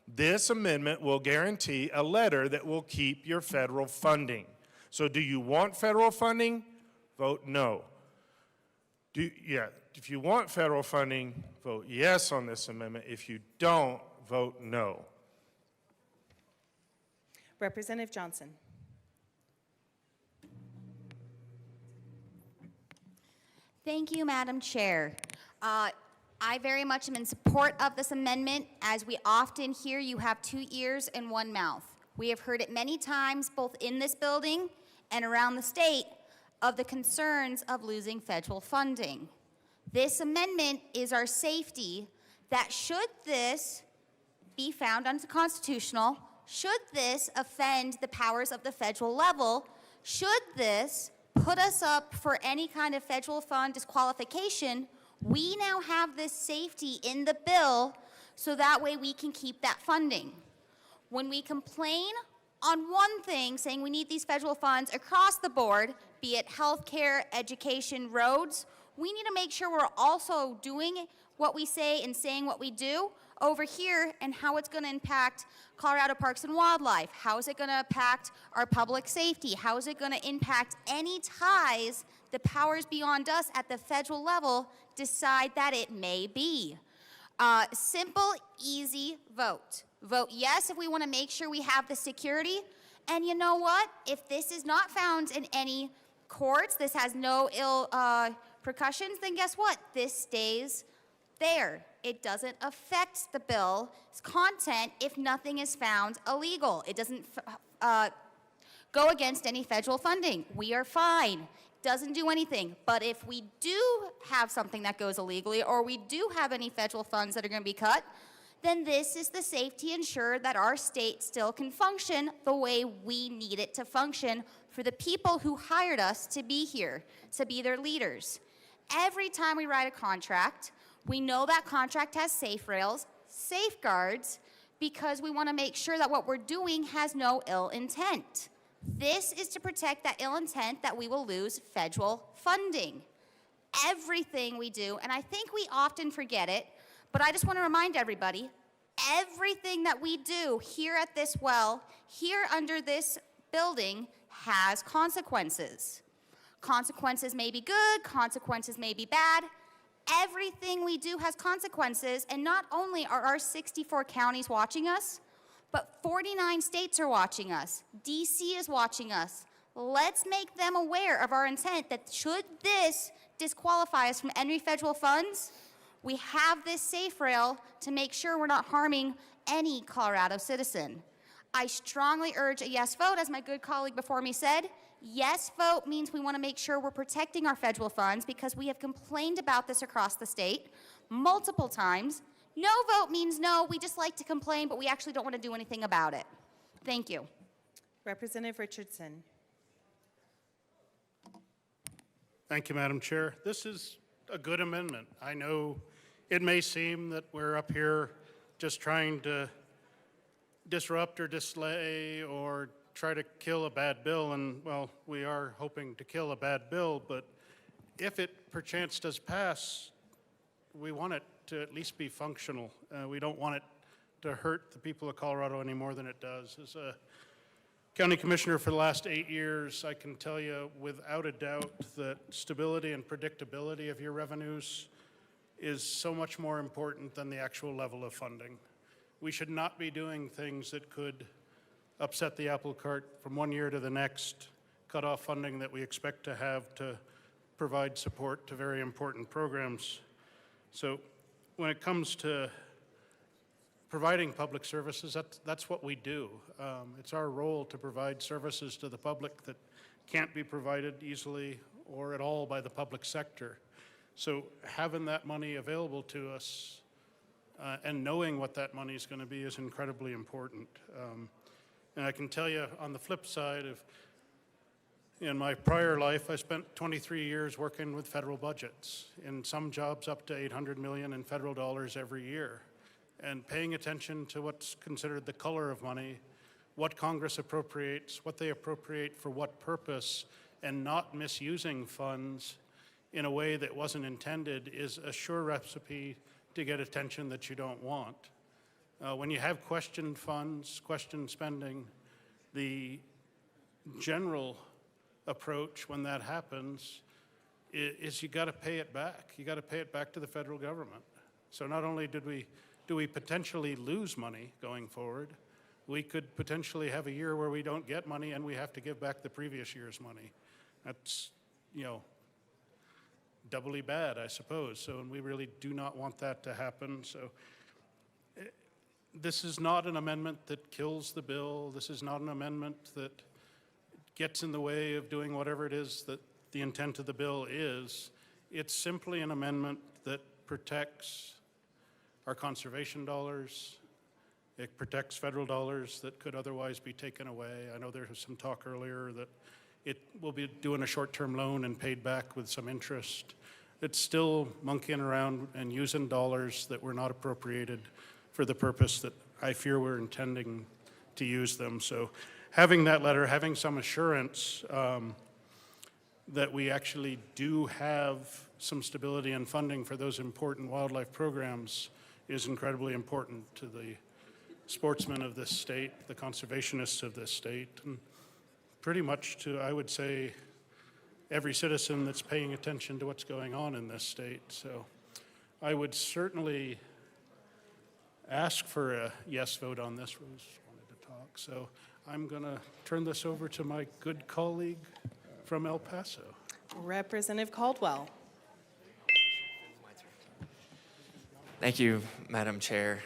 This amendment will guarantee a letter that will keep your federal funding. So do you want federal funding? Vote no. If you want federal funding, vote yes on this amendment. If you don't, vote no. Representative Johnson. Thank you, Madam Chair. I very much am in support of this amendment. As we often hear, you have 2 ears and 1 mouth. We have heard it many times, both in this building and around the state, of the concerns of losing federal funding. This amendment is our safety that should this be found unconstitutional, should this offend the powers of the federal level, should this put us up for any kind of federal fund disqualification, we now have this safety in the bill so that way we can keep that funding. When we complain on one thing, saying we need these federal funds across the board, be it healthcare, education, roads, we need to make sure we're also doing what we say and saying what we do over here and how it's going to impact Colorado Parks and Wildlife. How is it going to impact our public safety? How is it going to impact any ties the powers beyond us at the federal level decide that it may be? Simple, easy vote. Vote yes if we want to make sure we have the security. And you know what? If this is not found in any courts, this has no ill repercussions, then guess what? This stays there. It doesn't affect the bill's content if nothing is found illegal. It doesn't go against any federal funding. We are fine. Doesn't do anything. But if we do have something that goes illegally, or we do have any federal funds that are going to be cut, then this is the safety ensure that our state still can function the way we need it to function for the people who hired us to be here, to be their leaders. Every time we write a contract, we know that contract has safe rails, safeguards, because we want to make sure that what we're doing has no ill intent. This is to protect that ill intent that we will lose federal funding. Everything we do, and I think we often forget it, but I just want to remind everybody, everything that we do here at this well, here under this building, has consequences. Consequences may be good, consequences may be bad. Everything we do has consequences, and not only are our 64 counties watching us, But 49 states are watching us. DC is watching us. Let's make them aware of our intent that should this disqualify us from any federal funds, we have this safe rail to make sure we're not harming any Colorado citizen. I strongly urge a yes vote, as my good colleague before me said. Yes vote means we want to make sure we're protecting our federal funds because we have complained about this across the state multiple times. No vote means no, we just like to complain, but we actually don't want to do anything about it. Thank you. Representative Richardson. Thank you, Madam Chair. This is a good amendment. I know it may seem that we're up here just trying to disrupt or dislay or try to kill a bad bill, and, well, we are hoping to kill a bad bill, but if it perchance does pass, we want it to at least be functional. We don't want it to hurt the people of Colorado any more than it does. As a county commissioner for the last 8 years, I can tell you without a doubt that stability and predictability of your revenues is so much more important than the actual level of funding. We should not be doing things that could upset the apple cart from one year to the next, cut off funding that we expect to have to provide support to very important programs. So when it comes to providing public services, that's what we do. It's our role to provide services to the public that can't be provided easily or at all by the public sector. So having that money available to us and knowing what that money is going to be is incredibly important. And I can tell you on the flip side, in my prior life, I spent 23 years working with federal budgets, in some jobs up to $800 million in federal dollars every year. And paying attention to what's considered the color of money, what Congress appropriates, what they appropriate for what purpose, and not misusing funds in a way that wasn't intended is a sure recipe to get attention that you don't want. When you have questioned funds, questioned spending, the general approach when that happens is you got to pay it back. You got to pay it back to the federal government. So not only do we potentially lose money going forward, we could potentially have a year where we don't get money and we have to give back the previous year's money. That's, doubly bad, I suppose. So, and we really do not want that to happen. So this is not an amendment that kills the bill. This is not an amendment that gets in the way of doing whatever it is that the intent of the bill is. It's simply an amendment that protects our conservation dollars. It protects federal dollars that could otherwise be taken away. I know there was some talk earlier that it will be doing a short-term loan and paid back with some interest. It's still monkeying around and using dollars that were not appropriated for the purpose that I fear we're intending to use them. So having that letter, having some assurance that we actually do have some stability and funding for those important wildlife programs is incredibly important to the sportsmen of this state, the conservationists of this state, and pretty much to, I would say, every citizen that's paying attention to what's going on in this state. So I would certainly ask for a yes vote on this. Rose wanted to talk. So I'm going to turn this over to my good colleague from El Paso. Representative Caldwell. Thank you, Madam Chair.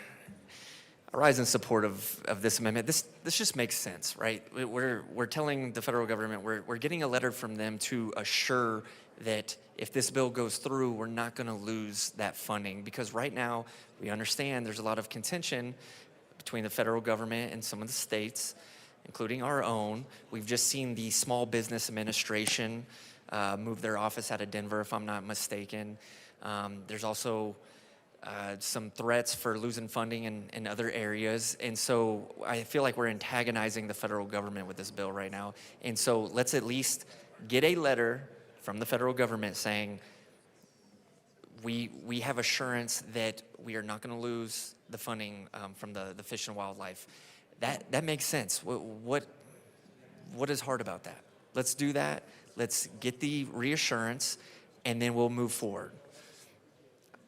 I rise in support of this amendment. This just makes sense, right? We're telling the federal government, we're getting a letter from them to assure that if this bill goes through, we're not going to lose that funding. Because right now, we understand there's a lot of contention between the federal government and some of the states, including our own. We've just seen the Small Business Administration move their office out of Denver, if I'm not mistaken. There's also some threats for losing funding in other areas. And so I feel like we're antagonizing the federal government with this bill right now. And so let's at least get a letter from the federal government saying we have assurance that we are not going to lose the funding from the Fish and Wildlife. That makes sense. What is hard about that? Let's do that. Let's get the reassurance, and then we'll move forward.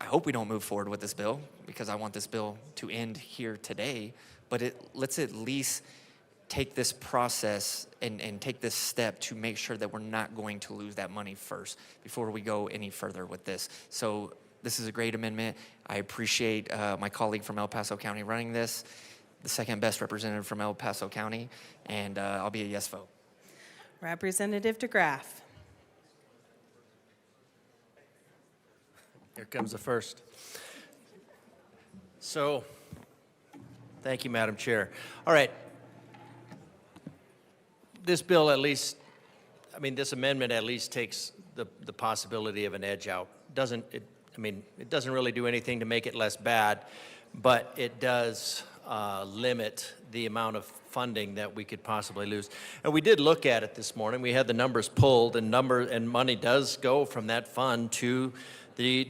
I hope we don't move forward with this bill because I want this bill to end here today, but let's at least take this process and take this step to make sure that we're not going to lose that money first before we go any further with this. So this is a great amendment. I appreciate my colleague from El Paso County running this, the second best representative from El Paso County, and I'll be a yes vote. Representative DeGraff. Here comes the first. So, thank you, Madam Chair. All right. This bill at least, I mean, this amendment at least takes the possibility of an edge out. It doesn't really do anything to make it less bad, but it does limit the amount of funding that we could possibly lose. And we did look at it this morning. We had the numbers pulled, and money does go from that fund to the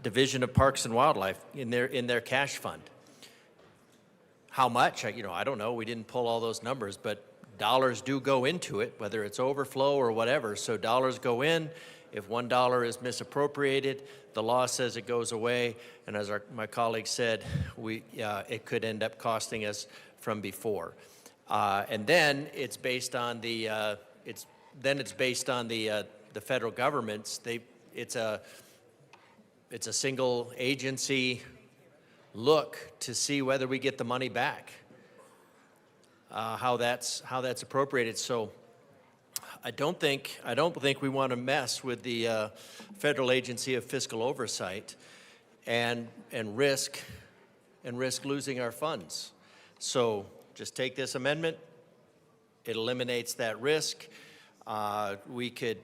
Division of Parks and Wildlife in their cash fund. How much? I don't know. We didn't pull all those numbers, but dollars do go into it, whether it's overflow or whatever. So dollars go in. If $1 is misappropriated, the law says it goes away. And as my colleague said, it could end up costing us from before. And then it's based on the federal government's. It's a single agency look to see whether we get the money back, how that's appropriated. So I don't think we want to mess with the Federal Agency of Fiscal Oversight and risk losing our funds. So just take this amendment. It eliminates that risk. We could,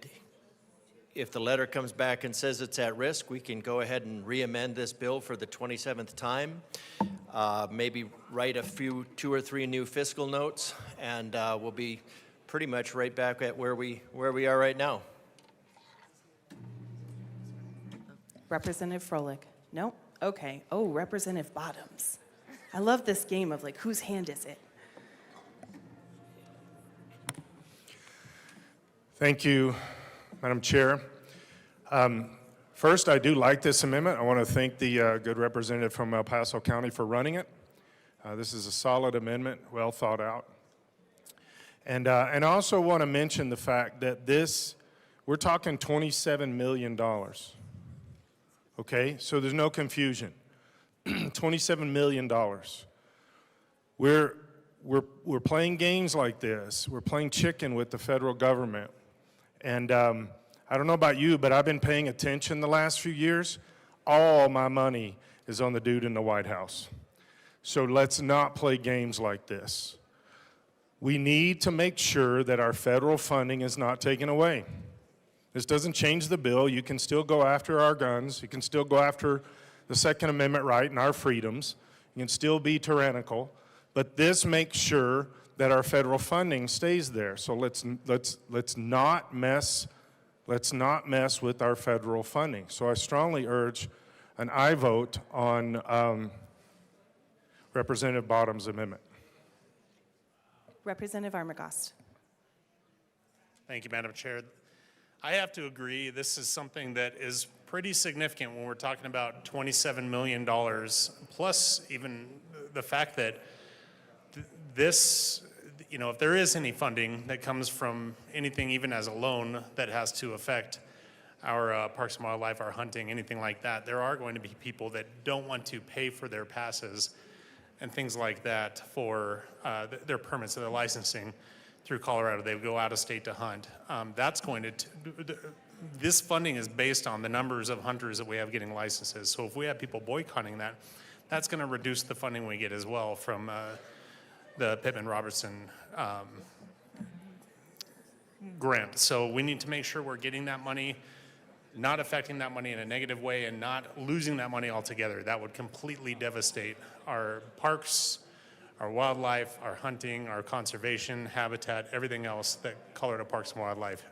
if the letter comes back and says it's at risk, we can go ahead and re-amend this bill for the 27th time. Maybe write 2 or 3 new fiscal notes, and we'll be pretty much right back at where we are right now. Representative Froelich. No? Okay. Oh, Representative Bottoms. I love this game of like, whose hand is it? Thank you, Madam Chair. First, I do like this amendment. I want to thank the good representative from El Paso County for running it. This is a solid amendment, well thought out. And I also want to mention the fact that we're talking $27 million. Okay, so there's no confusion. $27 million. We're playing games like this. We're playing chicken with the federal government. And I don't know about you, but I've been paying attention the last few years. All my money is on the dude in the White House. So let's not play games like this. We need to make sure that our federal funding is not taken away. This doesn't change the bill. You can still go after our guns. You can still go after the Second Amendment right and our freedoms. You can still be tyrannical. But this makes sure that our federal funding stays there. So let's not mess with our federal funding. So I strongly urge an aye vote on Representative Bottom's amendment. Representative Armagost. Thank you, Madam Chair. I have to agree, this is something that is pretty significant when we're talking about $27 million, plus even the fact that this, if there is any funding that comes from anything, even as a loan, that has to affect our parks and wildlife, our hunting, anything like that, there are going to be people that don't want to pay for their passes and things like that for their permits, their licensing through Colorado. They would go out of state to hunt. This funding is based on the numbers of hunters that we have getting licenses. So if we have people boycotting that, that's going to reduce the funding we get as well from the Pittman-Robertson grant. So we need to make sure we're getting that money, not affecting that money in a negative way, and not losing that money altogether. That would completely devastate our parks, our wildlife, our hunting, our conservation, habitat, everything else that Colorado Parks and Wildlife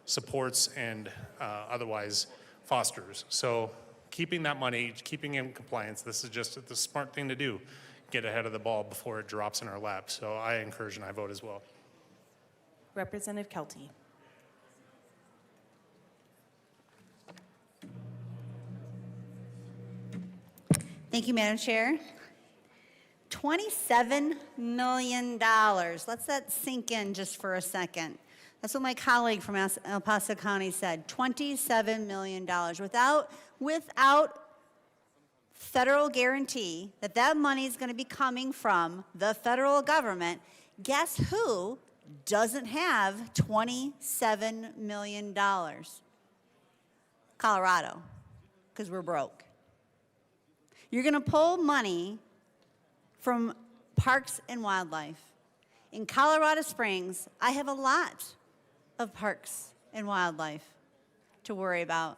supports and otherwise fosters. So keeping that money, keeping in compliance, this is just the smart thing to do. Get ahead of the ball before it drops in our lap. So I encourage and I vote as well. Representative Kelty. Thank you, Madam Chair. $27 million. Let's that sink in just for a second. That's what my colleague from El Paso County said, $27 million. Without federal guarantee that that money is going to be coming from the federal government, guess who doesn't have $27 million? Colorado, because we're broke. You're going to pull money from Parks and Wildlife. In Colorado Springs, I have a lot of parks and wildlife to worry about.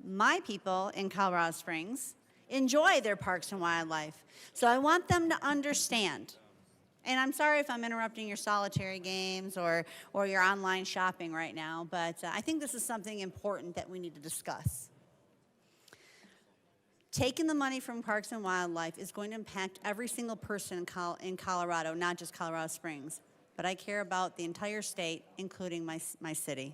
My people in Colorado Springs enjoy their parks and wildlife. So I want them to understand. And I'm sorry if I'm interrupting your solitary games or your online shopping right now, but I think this is something important that we need to discuss. Taking the money from Parks and Wildlife is going to impact every single person in Colorado, not just Colorado Springs. But I care about the entire state, including my city.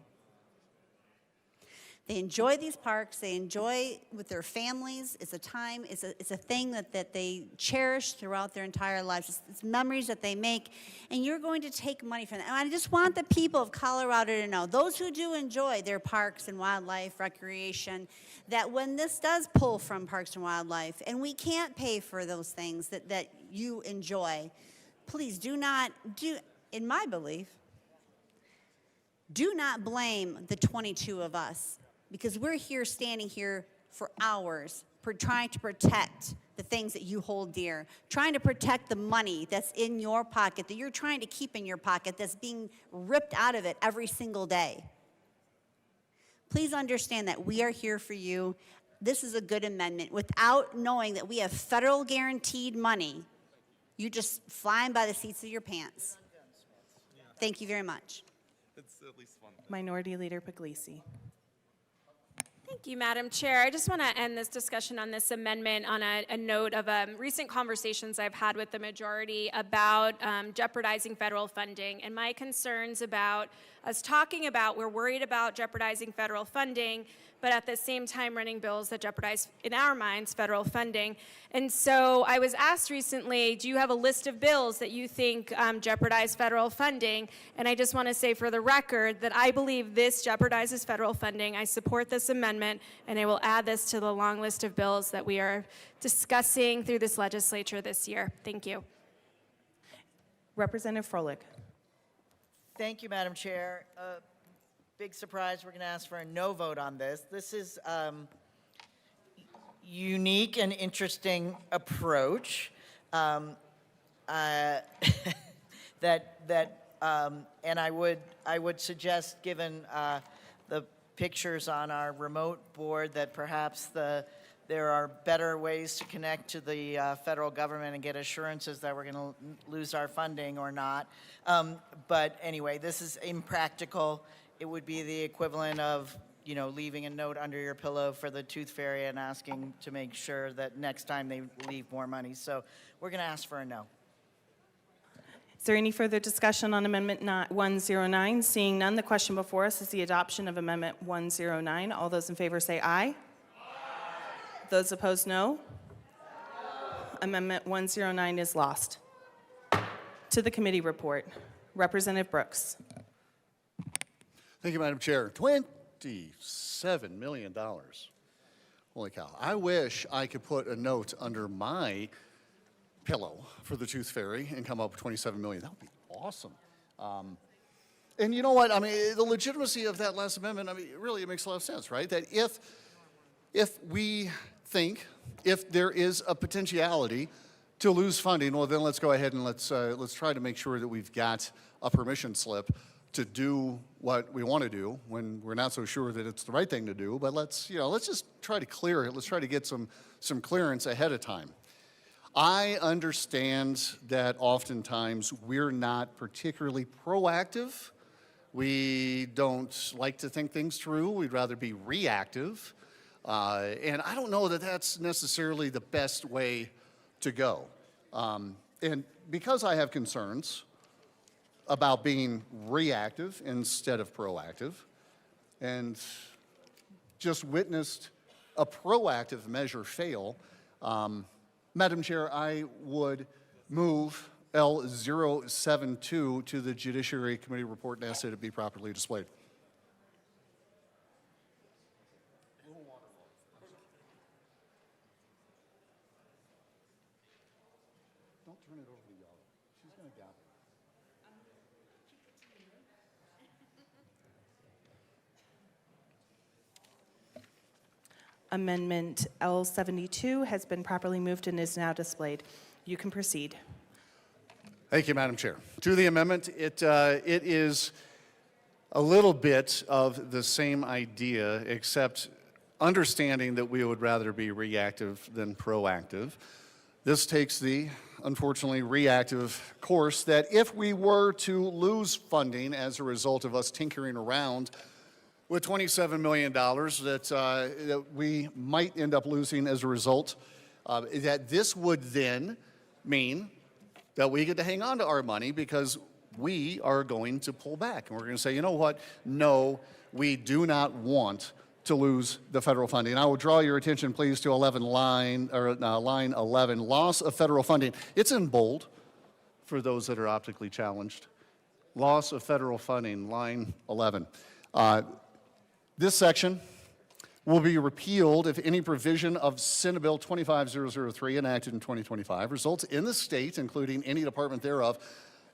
They enjoy these parks. They enjoy with their families. It's a time, it's a thing that they cherish throughout their entire lives. It's memories that they make, and you're going to take money from them. And I just want the people of Colorado to know, those who do enjoy their parks and wildlife, recreation, that when this does pull from Parks and Wildlife, and we can't pay for those things that you enjoy, please do not, in my belief, do not blame the 22 of us, because we're here standing here for hours trying to protect the things that you hold dear, trying to protect the money that's in your pocket, that you're trying to keep in your pocket, that's being ripped out of it every single day. Please understand that we are here for you. This is a good amendment. Without knowing that we have federal guaranteed money, you're just flying by the seats of your pants. Thank you very much. It's at least one. Minority Leader Puglisi. Thank you, Madam Chair. I just want to end this discussion on this amendment on a note of recent conversations I've had with the majority about jeopardizing federal funding and my concerns about us talking about we're worried about jeopardizing federal funding, but at the same time running bills that jeopardize, in our minds, federal funding. And so I was asked recently, do you have a list of bills that you think jeopardize federal funding? And I just want to say for the record that I believe this jeopardizes federal funding. I support this amendment, and I will add this to the long list of bills that we are discussing through this legislature this year. Thank you. Representative Froelich. Thank you, Madam Chair. Big surprise, we're going to ask for a no vote on this. This is unique and interesting approach and I would suggest, given the pictures on our remote board, that perhaps there are better ways to connect to the federal government and get assurances that we're going to lose our funding or not. But anyway, this is impractical. It would be the equivalent of, leaving a note under your pillow for the tooth fairy and asking to make sure that next time they leave more money. So we're going to ask for a no. Is there any further discussion on Amendment 109? Seeing none, the question before us is the adoption of Amendment 109. All those in favor say aye. Aye. Those opposed, no. Amendment 109 is lost. To the committee report. Representative Brooks. Thank you, Madam Chair. $27 million. Holy cow. I wish I could put a note under my pillow for the tooth fairy and come up with $27 million. That would be awesome. And you know what? I mean, the legitimacy of that last amendment, really, it makes a lot of sense, right? That if we think, if there is a potentiality to lose funding, well, then let's go ahead and let's try to make sure that we've got a permission slip to do what we want to do when we're not so sure that it's the right thing to do. But let's just try to clear it. Let's try to get some clearance ahead of time. I understand that oftentimes we're not particularly proactive. We don't like to think things through. We'd rather be reactive. And I don't know that that's necessarily the best way to go. And because I have concerns about being reactive instead of proactive, and just witnessed a proactive measure fail, Madam Chair, I would move L072 to the Judiciary Committee report and ask that it be properly displayed. Don't turn it over to y'all. She's going to gavel. Amendment L72 has been properly moved and is now displayed. You can proceed. Thank you, Madam Chair. To the amendment, it is a little bit of the same idea, except understanding that we would rather be reactive than proactive. This takes the, unfortunately, reactive course that if we were to lose funding as a result of us tinkering around with $27 million that we might end up losing as a result, that this would then mean that we get to hang on to our money because we are going to pull back. And we're going to say, you know what? No, we do not want to lose the federal funding. I will draw your attention, please, to line 11, loss of federal funding. It's in bold for those that are optically challenged. Loss of federal funding, line 11. This section will be repealed if any provision of Senate Bill 25-003 enacted in 2025 results in the state, including any department thereof,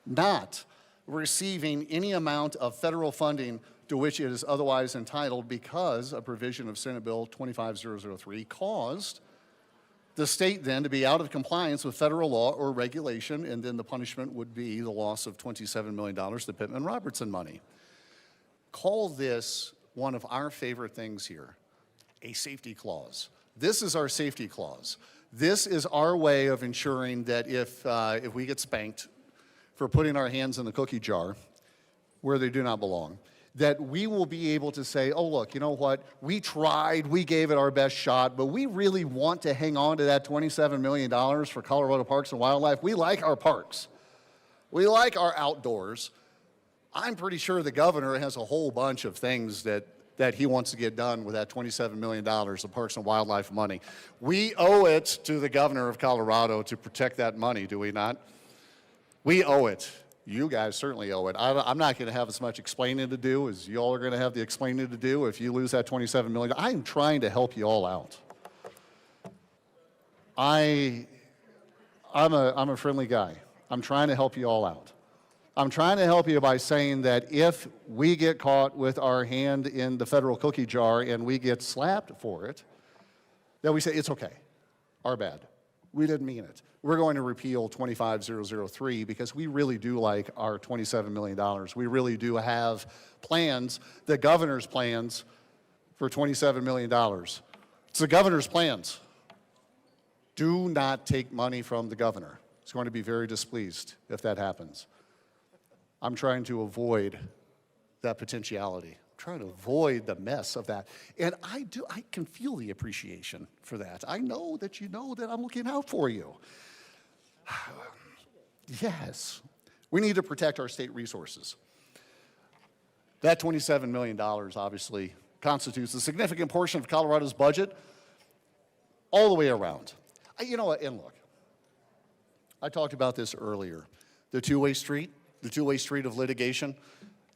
not receiving any amount of federal funding to which it is otherwise entitled because a provision of Senate Bill 25-003 caused the state then to be out of compliance with federal law or regulation, and then the punishment would be the loss of $27 million, the Pittman-Robertson money. Call this one of our favorite things here, a safety clause. This is our safety clause. This is our way of ensuring that if we get spanked for putting our hands in the cookie jar where they do not belong, that we will be able to say, oh, look, you know what? We tried, we gave it our best shot, but we really want to hang on to that $27 million for Colorado Parks and Wildlife. We like our parks. We like our outdoors. I'm pretty sure the governor has a whole bunch of things that he wants to get done with that $27 million of Parks and Wildlife money. We owe it to the governor of Colorado to protect that money, do we not? We owe it. You guys certainly owe it. I'm not going to have as much explaining to do as y'all are going to have the explaining to do if you lose that $27 million. I'm trying to help you all out. I'm a friendly guy. I'm trying to help you all out. I'm trying to help you by saying that if we get caught with our hand in the federal cookie jar and we get slapped for it, that we say, it's okay, our bad. We didn't mean it. We're going to repeal 25-003 because we really do like our $27 million. We really do have plans, the governor's plans for $27 million. It's the governor's plans. Do not take money from the governor. He's going to be very displeased if that happens. I'm trying to avoid that potentiality. I'm trying to avoid the mess of that. And I can feel the appreciation for that. I know that you know that I'm looking out for you. Yes, we need to protect our state resources. That $27 million obviously constitutes a significant portion of Colorado's budget all the way around. You know what, and look, I talked about this earlier, the two-way street of litigation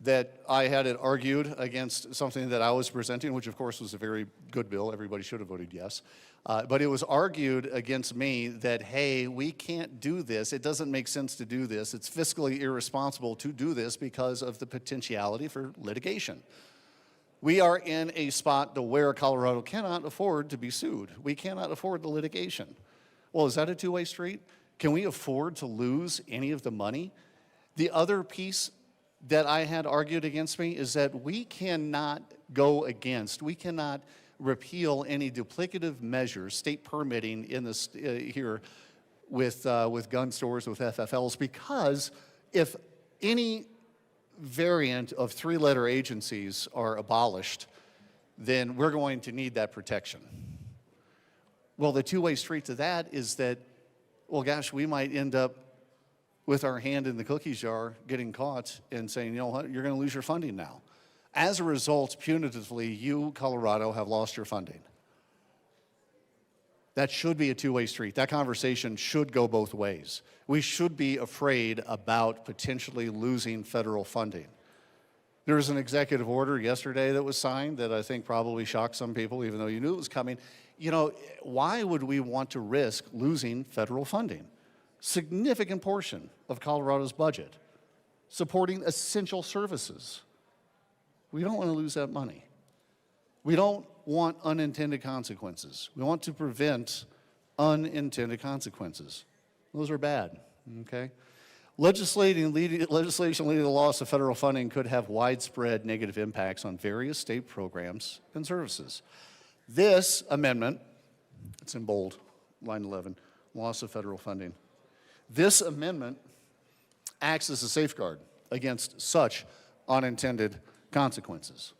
that I had it argued against something that I was presenting, which of course was a very good bill. Everybody should have voted yes. But it was argued against me that, hey, we can't do this. It doesn't make sense to do this. It's fiscally irresponsible to do this because of the potentiality for litigation. We are in a spot to where Colorado cannot afford to be sued. We cannot afford the litigation. Well, is that a two-way street? Can we afford to lose any of the money? The other piece that I had argued against me is that we cannot we cannot repeal any duplicative measures, state permitting in this here with gun stores, with FFLs, because if any variant of three-letter agencies are abolished, then we're going to need that protection. Well, the two-way street to that is that, well, gosh, we might end up with our hand in the cookie jar, getting caught and saying, you know what, you're going to lose your funding now. As a result, punitively, you, Colorado, have lost your funding. That should be a two-way street. That conversation should go both ways. We should be afraid about potentially losing federal funding. There was an executive order yesterday that was signed that I think probably shocked some people, even though you knew it was coming. You know, why would we want to risk losing federal funding? Significant portion of Colorado's budget, supporting essential services. We don't want to lose that money. We don't want unintended consequences. We want to prevent unintended consequences. Those are bad, okay? Legislation leading to the loss of federal funding could have widespread negative impacts on various state programs and services. This amendment, it's in bold, line 11, loss of federal funding. This amendment acts as a safeguard against such unintended consequences.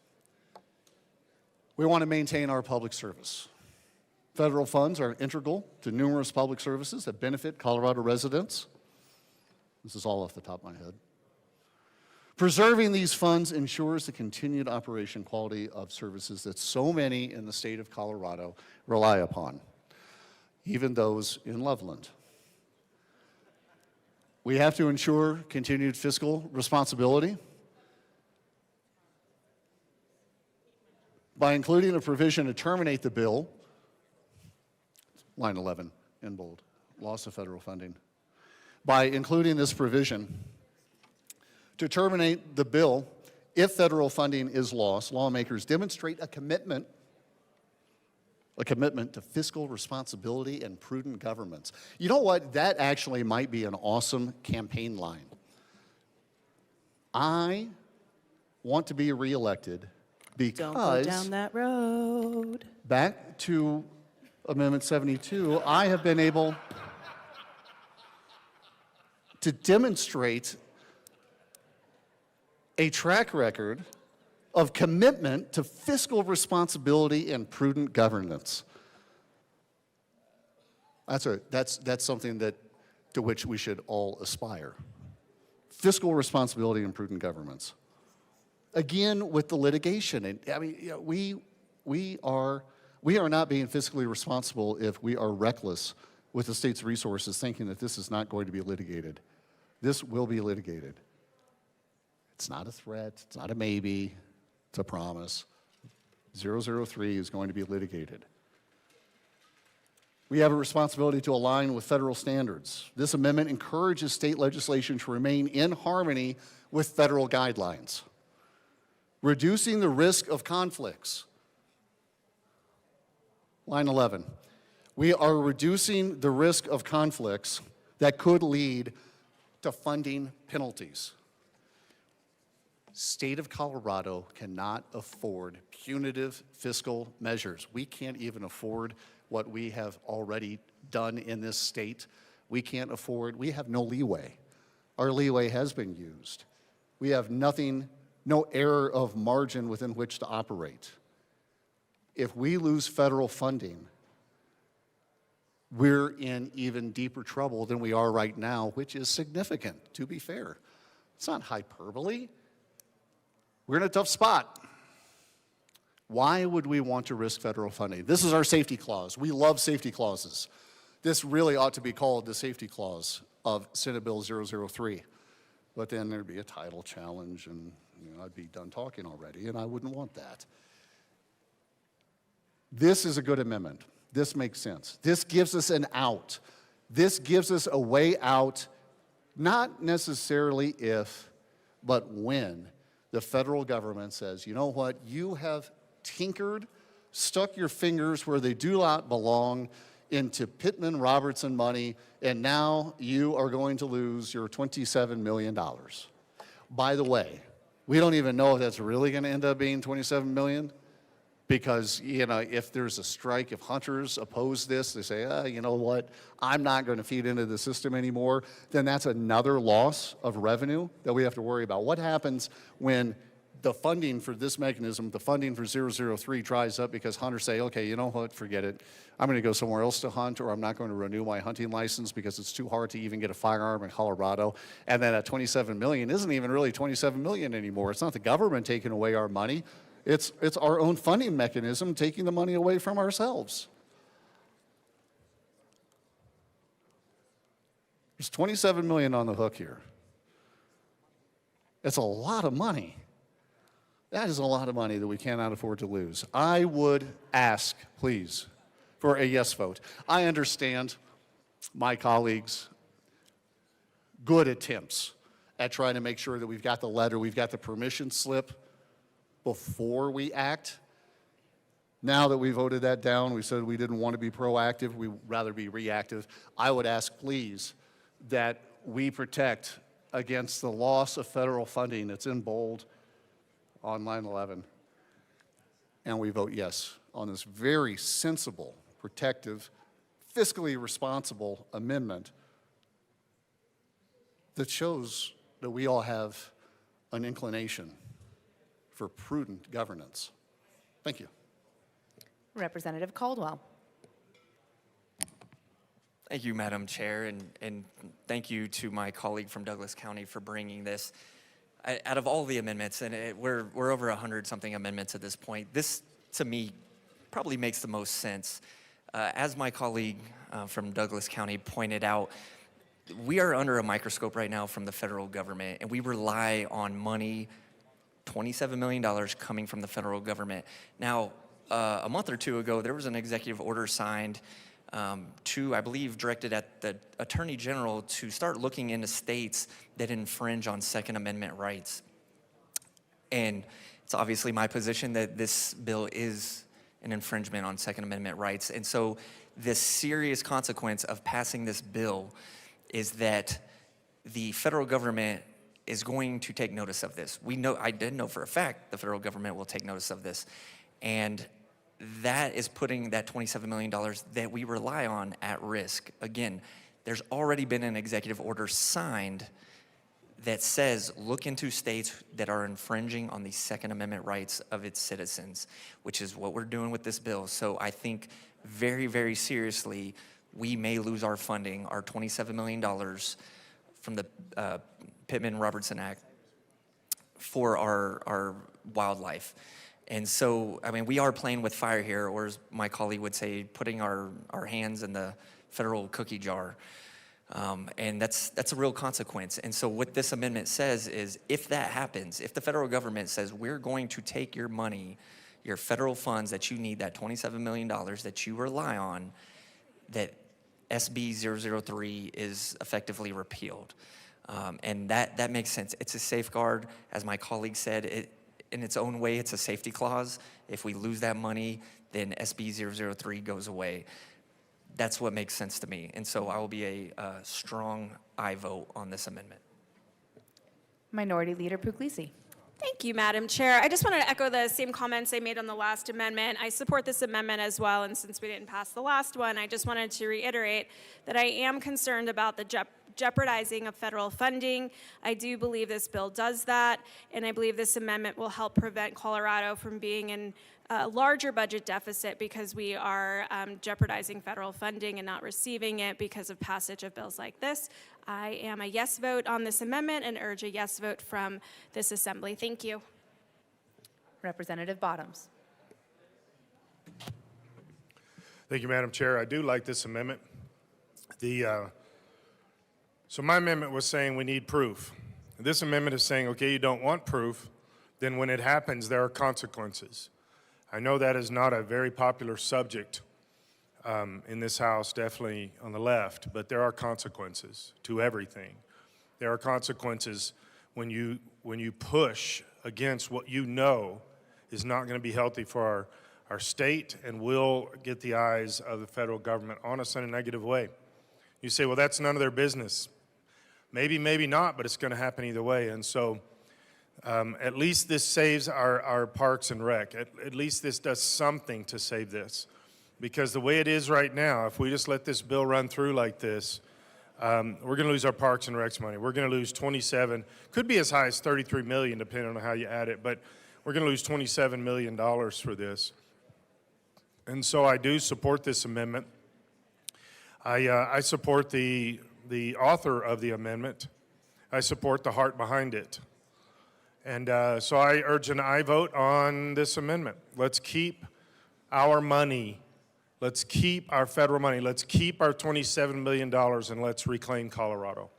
We want to maintain our public service. Federal funds are integral to numerous public services that benefit Colorado residents. This is all off the top of my head. Preserving these funds ensures the continued operation quality of services that so many in the state of Colorado rely upon, even those in Loveland. We have to ensure continued fiscal responsibility by including a provision to terminate the bill, line 11 in bold, loss of federal funding. By including this provision to terminate the bill, if federal funding is lost, lawmakers demonstrate a commitment to fiscal responsibility and prudent governments. You know what? That actually might be an awesome campaign line. I want to be reelected because... Don't go down that road. Back to Amendment 72, I have been able to demonstrate a track record of commitment to fiscal responsibility and prudent governance. That's something to which we should all aspire. Fiscal responsibility and prudent governments. Again, with the litigation, and I mean, you know, we are not being fiscally responsible if we are reckless with the state's resources, thinking that this is not going to be litigated. This will be litigated. It's not a threat, it's not a maybe, it's a promise. 003 is going to be litigated. We have a responsibility to align with federal standards. This amendment encourages state legislation to remain in harmony with federal guidelines, reducing the risk of conflicts. Line 11, we are reducing the risk of conflicts that could lead to funding penalties. State of Colorado cannot afford punitive fiscal measures. We can't even afford what we have already done in this state. We can't afford, we have no leeway. Our leeway has been used. We have nothing, no error of margin within which to operate. If we lose federal funding, we're in even deeper trouble than we are right now, which is significant, to be fair. It's not hyperbole. We're in a tough spot. Why would we want to risk federal funding? This is our safety clause. We love safety clauses. This really ought to be called the safety clause of Senate Bill 003. But then there'd be a title challenge, and I'd be done talking already, and I wouldn't want that. This is a good amendment. This makes sense. This gives us an out. This gives us a way out, not necessarily if, but when the federal government says, you know what, you have tinkered, stuck your fingers where they do not belong into Pittman-Robertson money, and now you are going to lose your $27 million. By the way, we don't even know if that's really going to end up being $27 million. Because, if there's a strike, if hunters oppose this, they say, you know what, I'm not going to feed into the system anymore, then that's another loss of revenue that we have to worry about. What happens when the funding for this mechanism, the funding for 003 dries up because hunters say, okay, you know what, forget it. I'm going to go somewhere else to hunt, or I'm not going to renew my hunting license because it's too hard to even get a firearm in Colorado. And then at $27 million isn't even really $27 million anymore. It's not the government taking away our money. It's our own funding mechanism taking the money away from ourselves. There's $27 million on the hook here. It's a lot of money. That is a lot of money that we cannot afford to lose. I would ask, please, for a yes vote. I understand my colleagues' good attempts at trying to make sure that we've got the letter, we've got the permission slip before we act. Now that we voted that down, we said we didn't want to be proactive, we'd rather be reactive. I would ask, please, that we protect against the loss of federal funding that's in bold on 9/11. And we vote yes on this very sensible, protective, fiscally responsible amendment that shows that we all have an inclination for prudent governance. Thank you. Representative Caldwell. Thank you, Madam Chair, and thank you to my colleague from Douglas County for bringing this. Out of all the amendments, and we're over 100-something amendments at this point, this, to me, probably makes the most sense. As my colleague from Douglas County pointed out, we are under a microscope right now from the federal government, and we rely on money, $27 million coming from the federal government. Now, a month or two ago, there was an executive order signed I believe, directed at the Attorney General to start looking into states that infringe on Second Amendment rights. And it's obviously my position that this bill is an infringement on Second Amendment rights. And so the serious consequence of passing this bill is that the federal government is going to take notice of this. I did know for a fact the federal government will take notice of this. And that is putting that $27 million that we rely on at risk. Again, there's already been an executive order signed that says look into states that are infringing on the Second Amendment rights of its citizens, which is what we're doing with this bill. So I think very, very seriously, we may lose our funding, our $27 million from the Pittman-Robertson Act for our wildlife. And so, I mean, we are playing with fire here, or as my colleague would say, putting our hands in the federal cookie jar. And that's a real consequence. And so what this amendment says is if that happens, if the federal government says we're going to take your money, your federal funds that you need, that $27 million that you rely on, that SB003 is effectively repealed. And that makes sense. It's a safeguard, as my colleague said, in its own way, it's a safety clause. If we lose that money, then SB003 goes away. That's what makes sense to me. And so I will be a strong aye vote on this amendment. Minority Leader Puglisi. Thank you, Madam Chair. I just wanted to echo the same comments I made on the last amendment. I support this amendment as well, and since we didn't pass the last one, I just wanted to reiterate that I am concerned about the jeopardizing of federal funding. I do believe this bill does that, and I believe this amendment will help prevent Colorado from being in a larger budget deficit because we are jeopardizing federal funding and not receiving it because of passage of bills like this. I am a yes vote on this amendment and urge a yes vote from this assembly. Thank you. Representative Bottoms. Thank you, Madam Chair. I do like this amendment. So my amendment was saying we need proof. This amendment is saying, okay, you don't want proof, then when it happens, there are consequences. I know that is not a very popular subject in this House, definitely on the left, but there are consequences to everything. There are consequences when you push against what you know is not going to be healthy for our state and will get the eyes of the federal government on us in a negative way. You say, well, that's none of their business. Maybe, maybe not, but it's going to happen either way. And so at least this saves our parks and rec. At least this does something to save this. Because the way it is right now, if we just let this bill run through like this, we're going to lose our parks and recs money. We're going to lose 27, could be as high as 33 million, depending on how you add it, but we're going to lose $27 million for this. And so I do support this amendment. I support the author of the amendment. I support the heart behind it. And so I urge an aye vote on this amendment. Let's keep our money Let's keep our federal money. Let's keep our $27 million, and let's reclaim Colorado.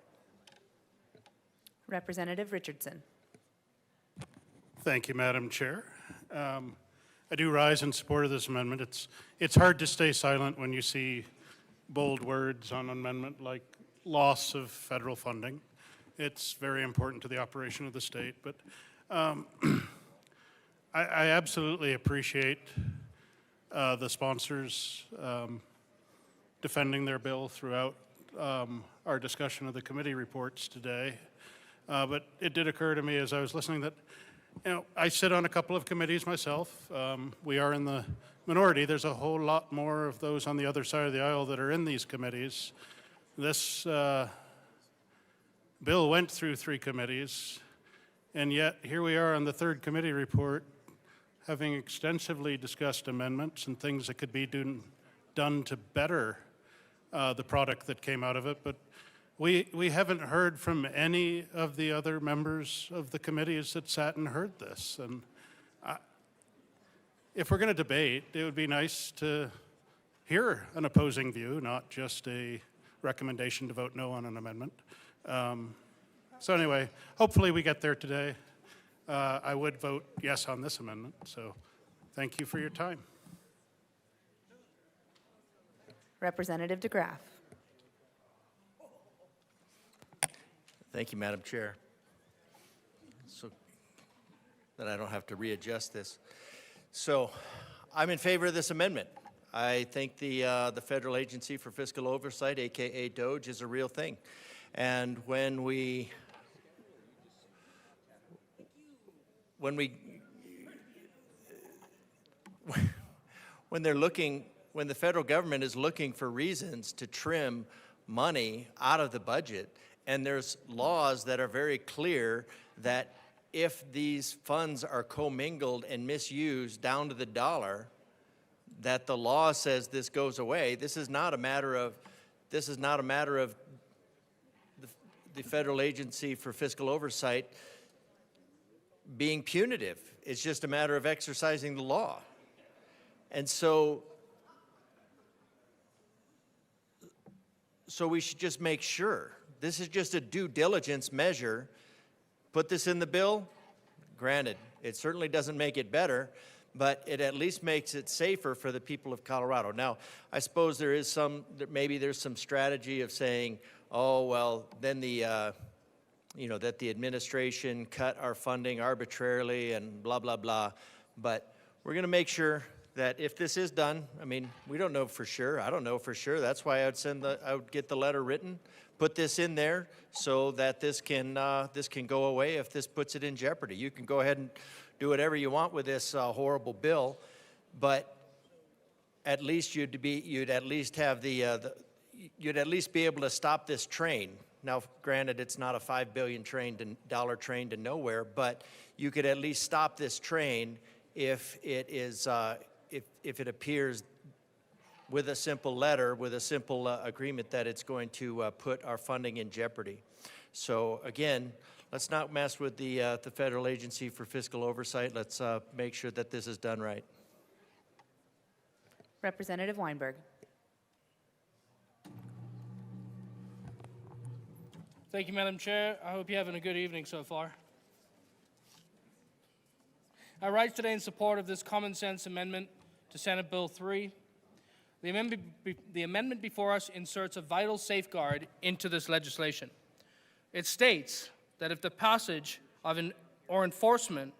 Representative Richardson. Thank you, Madam Chair. I do rise in support of this amendment. It's hard to stay silent when you see bold words on an amendment like loss of federal funding. It's very important to the operation of the state, but I absolutely appreciate the sponsors defending their bill throughout our discussion of the committee reports today. But it did occur to me as I was listening that, you know, I sit on a couple of committees myself. We are in the minority. There's a whole lot more of those on the other side of the aisle that are in these committees. This bill went through 3 committees, and yet here we are on the 3rd committee report, having extensively discussed amendments and things that could be done to better the product that came out of it. But we haven't heard from any of the other members of the committees that sat and heard this. And if we're going to debate, it would be nice to hear an opposing view, not just a recommendation to vote no on an amendment. So anyway, hopefully we get there today. I would vote yes on this amendment, so thank you for your time. Representative DeGraff. Thank you, Madam Chair. So that I don't have to readjust this. So I'm in favor of this amendment. I think the Federal Agency for Fiscal Oversight, AKA DOGE, is a real thing. And when the federal government is looking for reasons to trim money out of the budget, and there's laws that are very clear that if these funds are commingled and misused down to the dollar, that the law says this goes away. This is not a matter of the Federal Agency for Fiscal Oversight being punitive. It's just a matter of exercising the law. And so we should just make sure. This is just a due diligence measure. Put this in the bill. Granted, it certainly doesn't make it better, but it at least makes it safer for the people of Colorado. Now, I suppose maybe there's some strategy of saying, oh, well, then that the administration cut our funding arbitrarily and blah, blah, blah. But we're going to make sure that if this is done, I mean, we don't know for sure. I don't know for sure. That's why I would get the letter written, put this in there so that this can go away if this puts it in jeopardy. You can go ahead and do whatever you want with this horrible bill, but at least you'd at least be able to stop this train. Now, granted, it's not a $5 billion dollar train to nowhere, but you could at least stop this train if it appears with a simple letter, with a simple agreement that it's going to put our funding in jeopardy. So again, let's not mess with the Federal Agency for Fiscal Oversight. Let's make sure that this is done right. Representative Weinberg. Thank you, Madam Chair. I hope you're having a good evening so far. I rise today in support of this common sense amendment to Senate Bill 3. The amendment before us inserts a vital safeguard into this legislation. It states that if the passage or enforcement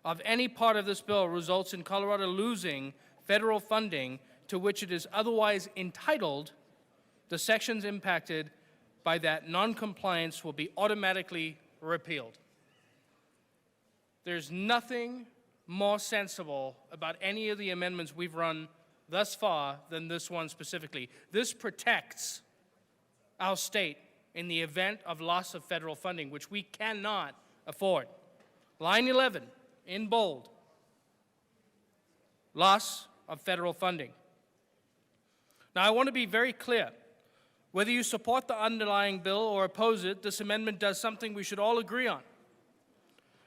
of any part of this bill results in Colorado losing federal funding to which it is otherwise entitled, the sections impacted by that noncompliance will be automatically repealed. There's nothing more sensible about any of the amendments we've run thus far than this one specifically. This protects our state in the event of loss of federal funding, which we cannot afford. Line 11, in bold, loss of federal funding. Now, I want to be very clear. Whether you support the underlying bill or oppose it, this amendment does something we should all agree on.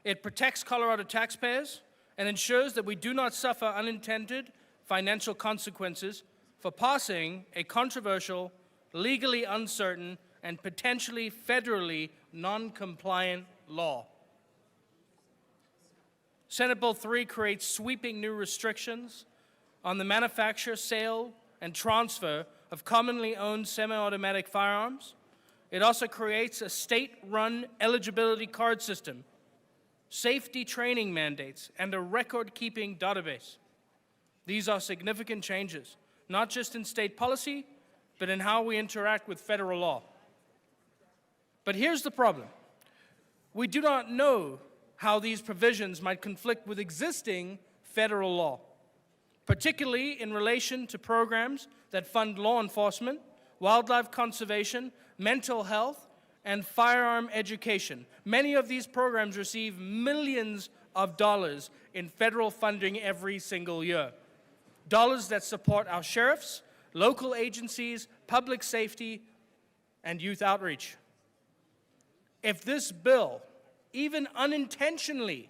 It protects Colorado taxpayers and ensures that we do not suffer unintended financial consequences for passing a controversial, legally uncertain, and potentially federally non-compliant law. Senate Bill 3 creates sweeping new restrictions on the manufacture, sale, and transfer of commonly owned semi-automatic firearms. It also creates a state-run eligibility card system, safety training mandates, and a record-keeping database. These are significant changes, not just in state policy, but in how we interact with federal law. But here's the problem. We do not know how these provisions might conflict with existing federal law, particularly in relation to programs that fund law enforcement, wildlife conservation, mental health, and firearm education. Many of these programs receive millions of dollars in federal funding every single year. Dollars that support our sheriffs, local agencies, public safety, and youth outreach. If this bill, even unintentionally,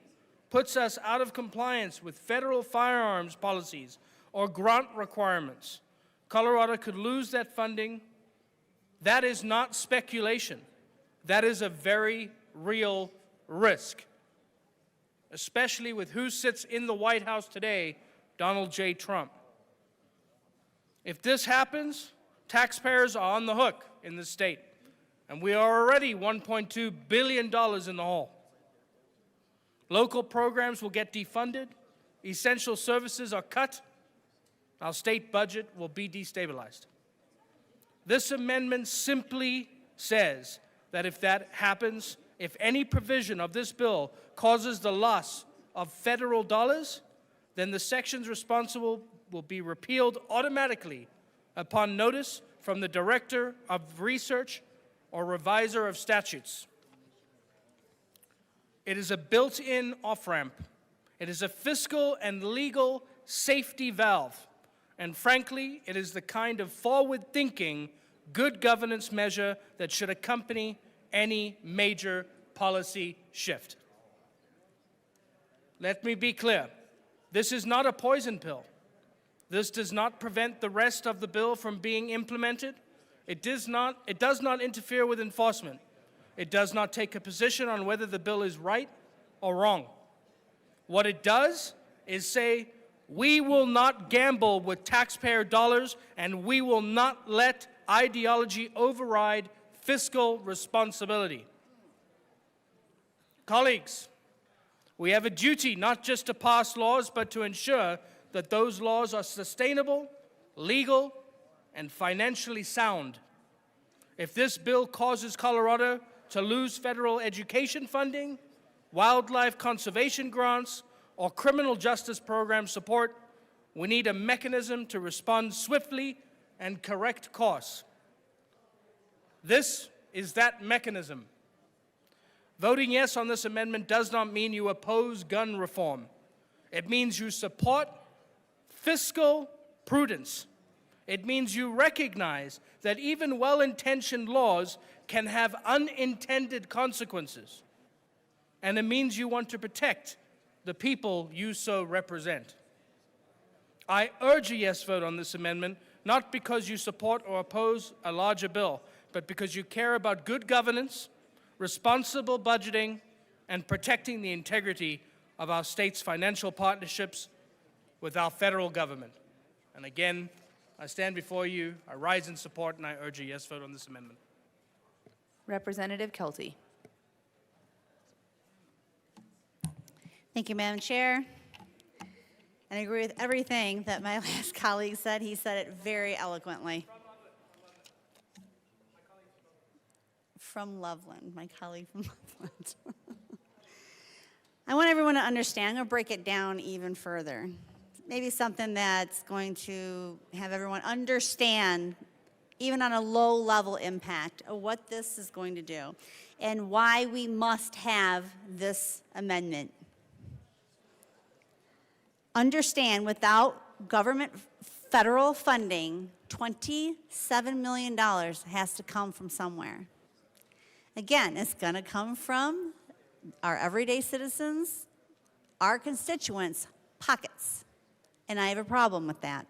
puts us out of compliance with federal firearms policies or grant requirements, Colorado could lose that funding. That is not speculation. That is a very real risk, especially with who sits in the White House today, Donald J. Trump. If this happens, taxpayers are on the hook in this state, and we are already $1.2 billion in the hole. Local programs will get defunded, essential services are cut, our state budget will be destabilized. This amendment simply says that if that happens, if any provision of this bill causes the loss of federal dollars, then the sections responsible will be repealed automatically upon notice from the Director of Research or Reviser of Statutes. It is a built-in off-ramp. It is a fiscal and legal safety valve. And frankly, it is the kind of forward-thinking, good governance measure that should accompany any major policy shift. Let me be clear. This is not a poison pill. This does not prevent the rest of the bill from being implemented. It does not interfere with enforcement. It does not take a position on whether the bill is right or wrong. What it does is say, we will not gamble with taxpayer dollars, and we will not let ideology override fiscal responsibility. Colleagues, we have a duty not just to pass laws, but to ensure that those laws are sustainable, legal, and financially sound. If this bill causes Colorado to lose federal education funding, wildlife conservation grants, or criminal justice program support, we need a mechanism to respond swiftly and correct course. This is that mechanism. Voting yes on this amendment does not mean you oppose gun reform. It means you support fiscal prudence. It means you recognize that even well-intentioned laws can have unintended consequences. And it means you want to protect the people you so represent. I urge a yes vote on this amendment, not because you support or oppose a larger bill, but because you care about good governance, responsible budgeting, and protecting the integrity of our state's financial partnerships with our federal government. And again, I stand before you, I rise in support, and I urge a yes vote on this amendment. Representative Kelty. Thank you, Madam Chair. And I agree with everything that my last colleague said. He said it very eloquently. From Loveland, my colleague from Loveland. I want everyone to understand, I'm going to break it down even further. Maybe something that's going to have everyone understand, even on a low-level impact, of what this is going to do and why we must have this amendment. Understand, without government federal funding, $27 million has to come from somewhere. Again, it's going to come from our everyday citizens, our constituents' pockets. And I have a problem with that.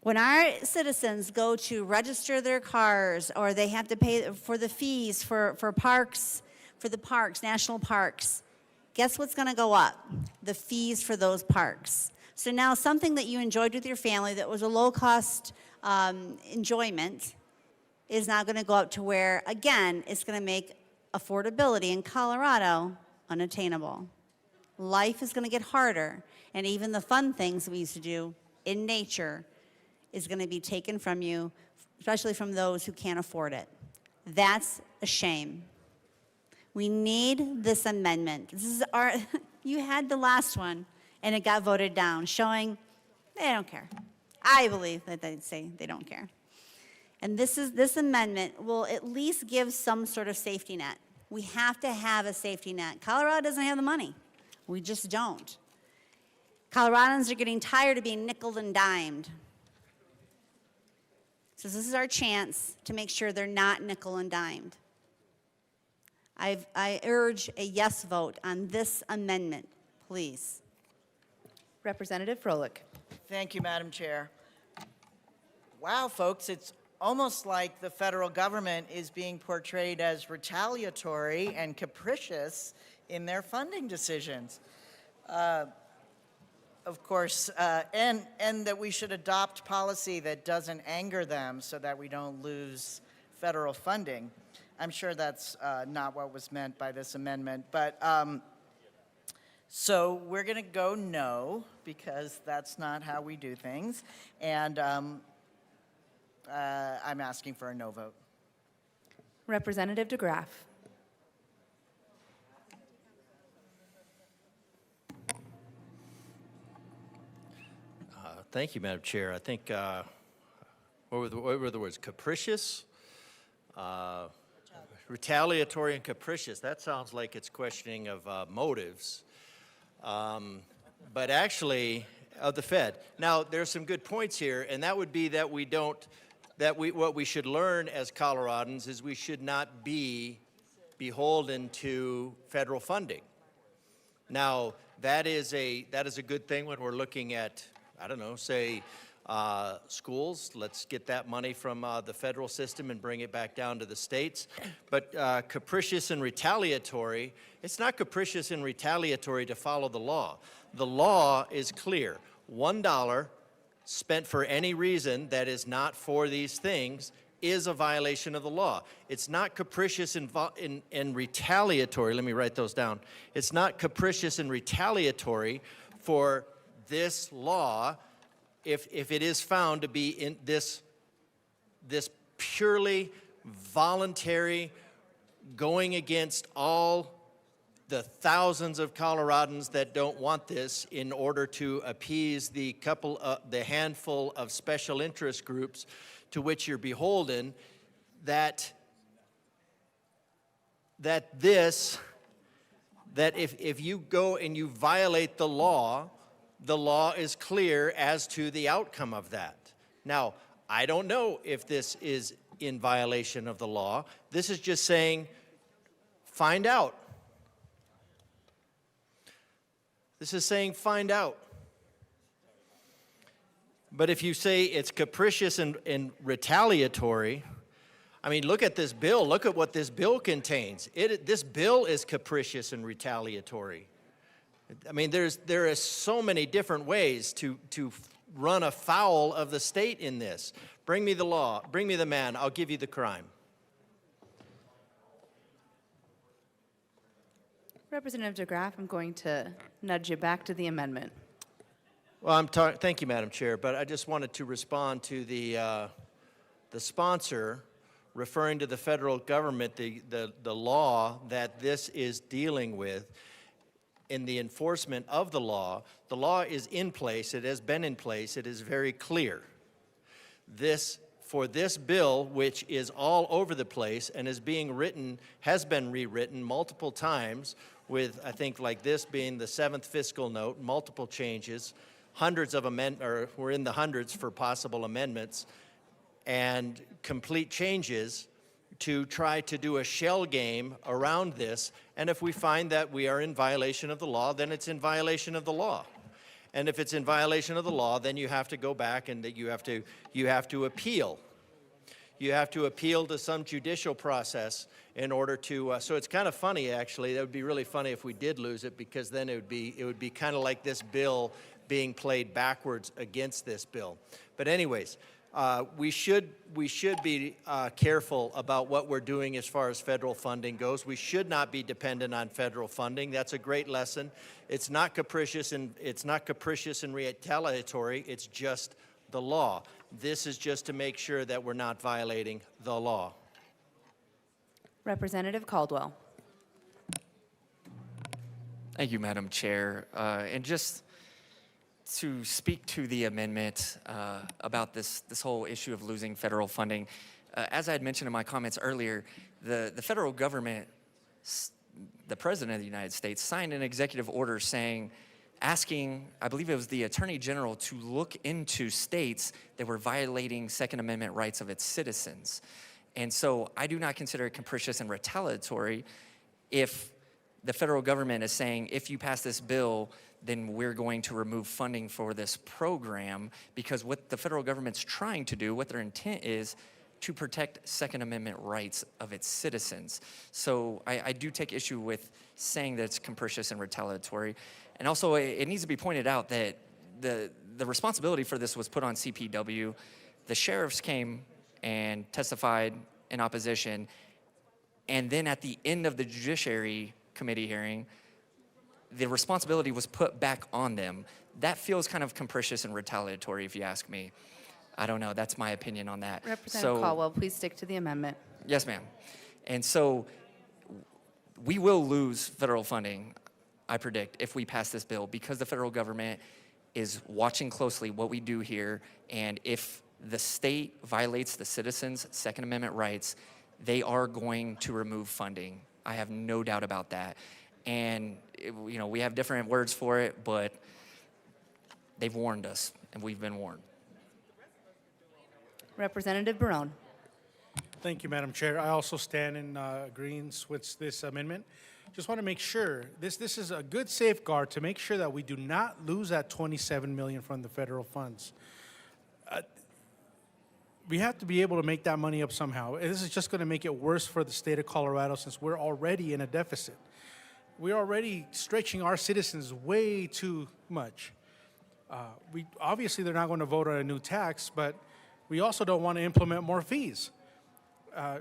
When our citizens go to register their cars, or they have to pay for the fees for parks, for the parks, national parks, guess what's going to go up? The fees for those parks. So now something that you enjoyed with your family that was a low-cost enjoyment is now going to go up to where, again, it's going to make affordability in Colorado unattainable. Life is going to get harder, and even the fun things we used to do in nature is going to be taken from you, especially from those who can't afford it. That's a shame. We need this amendment. This is our, you had the last one, and it got voted down, showing they don't care. I believe that they'd say they don't care. And this amendment will at least give some sort of safety net. We have to have a safety net. Colorado doesn't have the money. We just don't. Coloradans are getting tired of being nickeled and dimed. So this is our chance to make sure they're not nickel and dimed. I urge a yes vote on this amendment, please. Representative Froelich. Thank you, Madam Chair. Wow, folks, it's almost like the federal government is being portrayed as retaliatory and capricious in their funding decisions. Of course, and that we should adopt policy that doesn't anger them so that we don't lose federal funding. I'm sure that's not what was meant by this amendment, but so we're going to go no, because that's not how we do things, and I'm asking for a no vote. Representative DeGraff. Thank you, Madam Chair. I think, what were the words? Capricious? Retaliatory and capricious. That sounds like it's questioning of motives. But actually, of the Fed. Now, there's some good points here, and that would be that what we should learn as Coloradans is we should not be beholden to federal funding. Now, that is a good thing when we're looking at, I don't know, say schools. Let's get that money from the federal system and bring it back down to the states. But capricious and retaliatory, it's not capricious and retaliatory to follow the law. The law is clear. $1 spent for any reason that is not for these things is a violation of the law. It's not capricious and retaliatory. Let me write those down. It's not capricious and retaliatory for this law if it is found to be in this purely voluntary, going against all the thousands of Coloradans that don't want this in order to appease the handful of special interest groups to which you're beholden, that if you go and you violate the law is clear as to the outcome of that. Now, I don't know if this is in violation of the law. This is just saying, find out. This is saying, find out. But if you say it's capricious and retaliatory, I mean, look at this bill. Look at what this bill contains. This bill is capricious and retaliatory. I mean, there are so many different ways to run afoul of the state in this. Bring me the law. Bring me the man. I'll give you the crime. Representative DeGraff, I'm going to nudge you back to the amendment. Well, thank you, Madam Chair, but I just wanted to respond to the sponsor referring to the federal government, the law that this is dealing with. In the enforcement of the law is in place. It has been in place. It is very clear. For this bill, which is all over the place and is being written, has been rewritten multiple times with, I think, like this being the 7th fiscal note, multiple changes, hundreds of we're in the hundreds for possible amendments, and complete changes to try to do a shell game around this. And if we find that we are in violation of the law, then it's in violation of the law. And if it's in violation of the law, then you have to go back and that you have to appeal. You have to appeal to some judicial process in order to, so it's kind of funny, actually. That would be really funny if we did lose it, because then it would be kind of like this bill being played backwards against this bill. But anyways, we should be careful about what we're doing as far as federal funding goes. We should not be dependent on federal funding. That's a great lesson. It's not capricious and retaliatory. It's just the law. This is just to make sure that we're not violating the law. Representative Caldwell. Thank you, Madam Chair. And just to speak to the amendment about this whole issue of losing federal funding, as I had mentioned in my comments earlier, the federal government, the President of the United States, signed an executive order asking, I believe it was the Attorney General, to look into states that were violating Second Amendment rights of its citizens. And so I do not consider it capricious and retaliatory if the federal government is saying, if you pass this bill, then we're going to remove funding for this program, because what the federal government's trying to do, what their intent is, to protect Second Amendment rights of its citizens. So I do take issue with saying that it's capricious and retaliatory. And also, it needs to be pointed out that the responsibility for this was put on CPW. The sheriffs came and testified in opposition, and then at the end of the Judiciary Committee hearing, the responsibility was put back on them. That feels kind of capricious and retaliatory, if you ask me. I don't know. That's my opinion on that. Representative Caldwell, please stick to the amendment. Yes, ma'am. And so we will lose federal funding, I predict, if we pass this bill, because the federal government is watching closely what we do here. And if the state violates the citizens' Second Amendment rights, they are going to remove funding. I have no doubt about that. And, we have different words for it, but they've warned us, and we've been warned. Representative Barone. Thank you, Madam Chair. I also stand in agreement with this amendment. Just want to make sure, this is a good safeguard to make sure that we do not lose that $27 million from the federal funds. We have to be able to make that money up somehow. This is just going to make it worse for the state of Colorado, since we're already in a deficit. We're already stretching our citizens way too much. Obviously, they're not going to vote on a new tax, but we also don't want to implement more fees.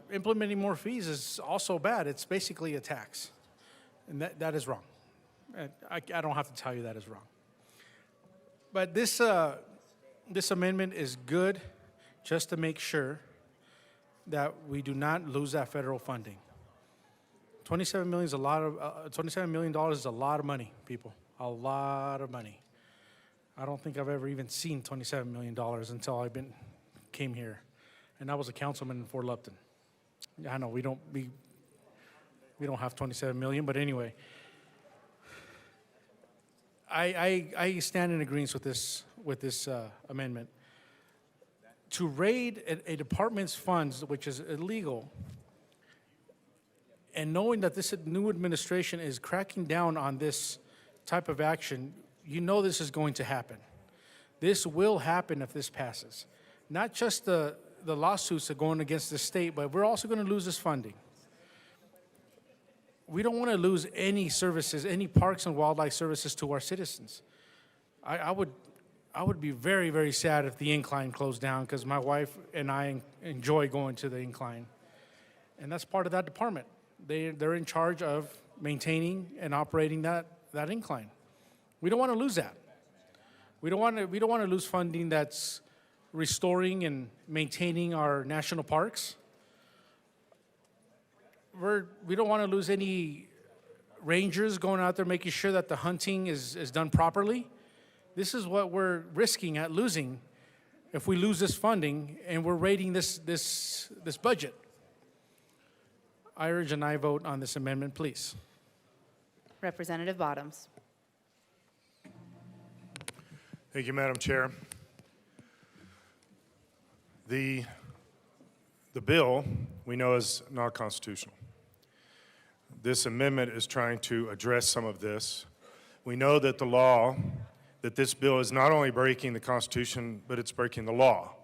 Implementing more fees is also bad. It's basically a tax, and that is wrong. I don't have to tell you that is wrong. But this amendment is good, just to make sure that we do not lose that federal funding. $27 million is $27 million is a lot of money, people. A lot of money. I don't think I've ever even seen $27 million until I came here, and I was a councilman in Fort Lupton. I know we don't have $27 million, but anyway, I stand in agreement with this amendment. To raid a department's funds, which is illegal, and knowing that this new administration is cracking down on this type of action, this is going to happen. This will happen if this passes. Not just the lawsuits that are going against the state, but we're also going to lose this funding. We don't want to lose any services, any parks and wildlife services to our citizens. I would be very, very sad if the incline closed down, because my wife and I enjoy going to the incline. And that's part of that department. They're in charge of maintaining and operating that incline. We don't want to lose that. We don't want to lose funding that's restoring and maintaining our national parks. We don't want to lose any rangers going out there making sure that the hunting is done properly. This is what we're risking at losing if we lose this funding and we're raiding this budget. I urge an aye vote on this amendment, please. Representative Bottoms. Thank you, Madam Chair. The bill we know is not constitutional. This amendment is trying to address some of this. We know that the law that this bill is not only breaking the Constitution, but it's breaking the law.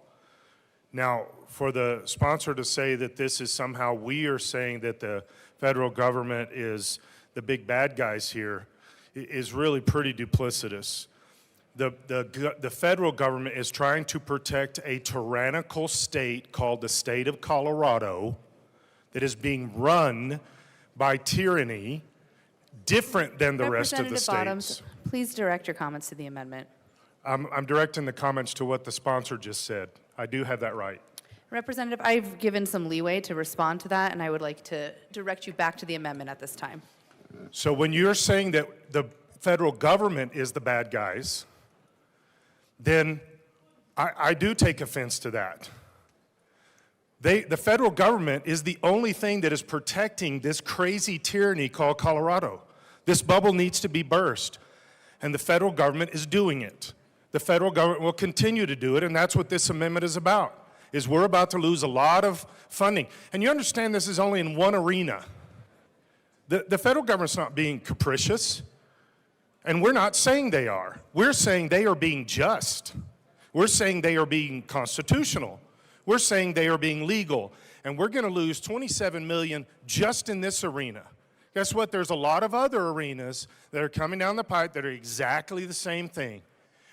Now, for the sponsor to say that this is somehow we are saying that the federal government is the big bad guys here is really pretty duplicitous. The federal government is trying to protect a tyrannical state called the state of Colorado that is being run by tyranny different than the rest of the states. Bottoms, please direct your comments to the amendment. I'm directing the comments to what the sponsor just said. I do have that right. Representative, I've given some leeway to respond to that, and I would like to direct you back to the amendment at this time. So when you're saying that the federal government is the bad guys, then I do take offense to that. The federal government is the only thing that is protecting this crazy tyranny called Colorado. This bubble needs to be burst, and the federal government is doing it. The federal government will continue to do it, and that's what this amendment is about, is we're about to lose a lot of funding. And you understand this is only in one arena. The federal government's not being capricious, and we're not saying they are. We're saying they are being just. We're saying they are being constitutional. We're saying they are being legal, and we're going to lose $27 million just in this arena. Guess what? There's a lot of other arenas that are coming down the pipe that are exactly the same thing.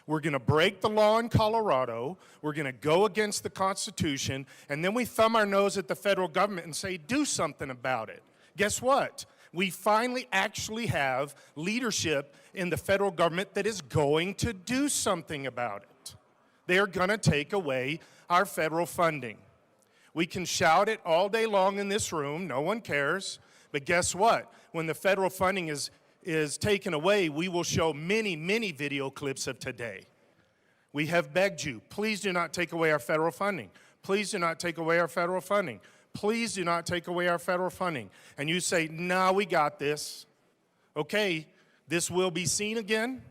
We're going to break the law in Colorado, we're going to go against the Constitution, and then we thumb our nose at the federal government and say, do something about it. Guess what? We finally actually have leadership in the federal government that is going to do something about it. They are going to take away our federal funding. We can shout it all day long in this room, no one cares, but guess what? When the federal funding is taken away, we will show many, many video clips of today. We have begged you, please do not take away our federal funding. Please do not take away our federal funding. Please do not take away our federal funding. And you say, no, we got this. Okay, this will be seen again.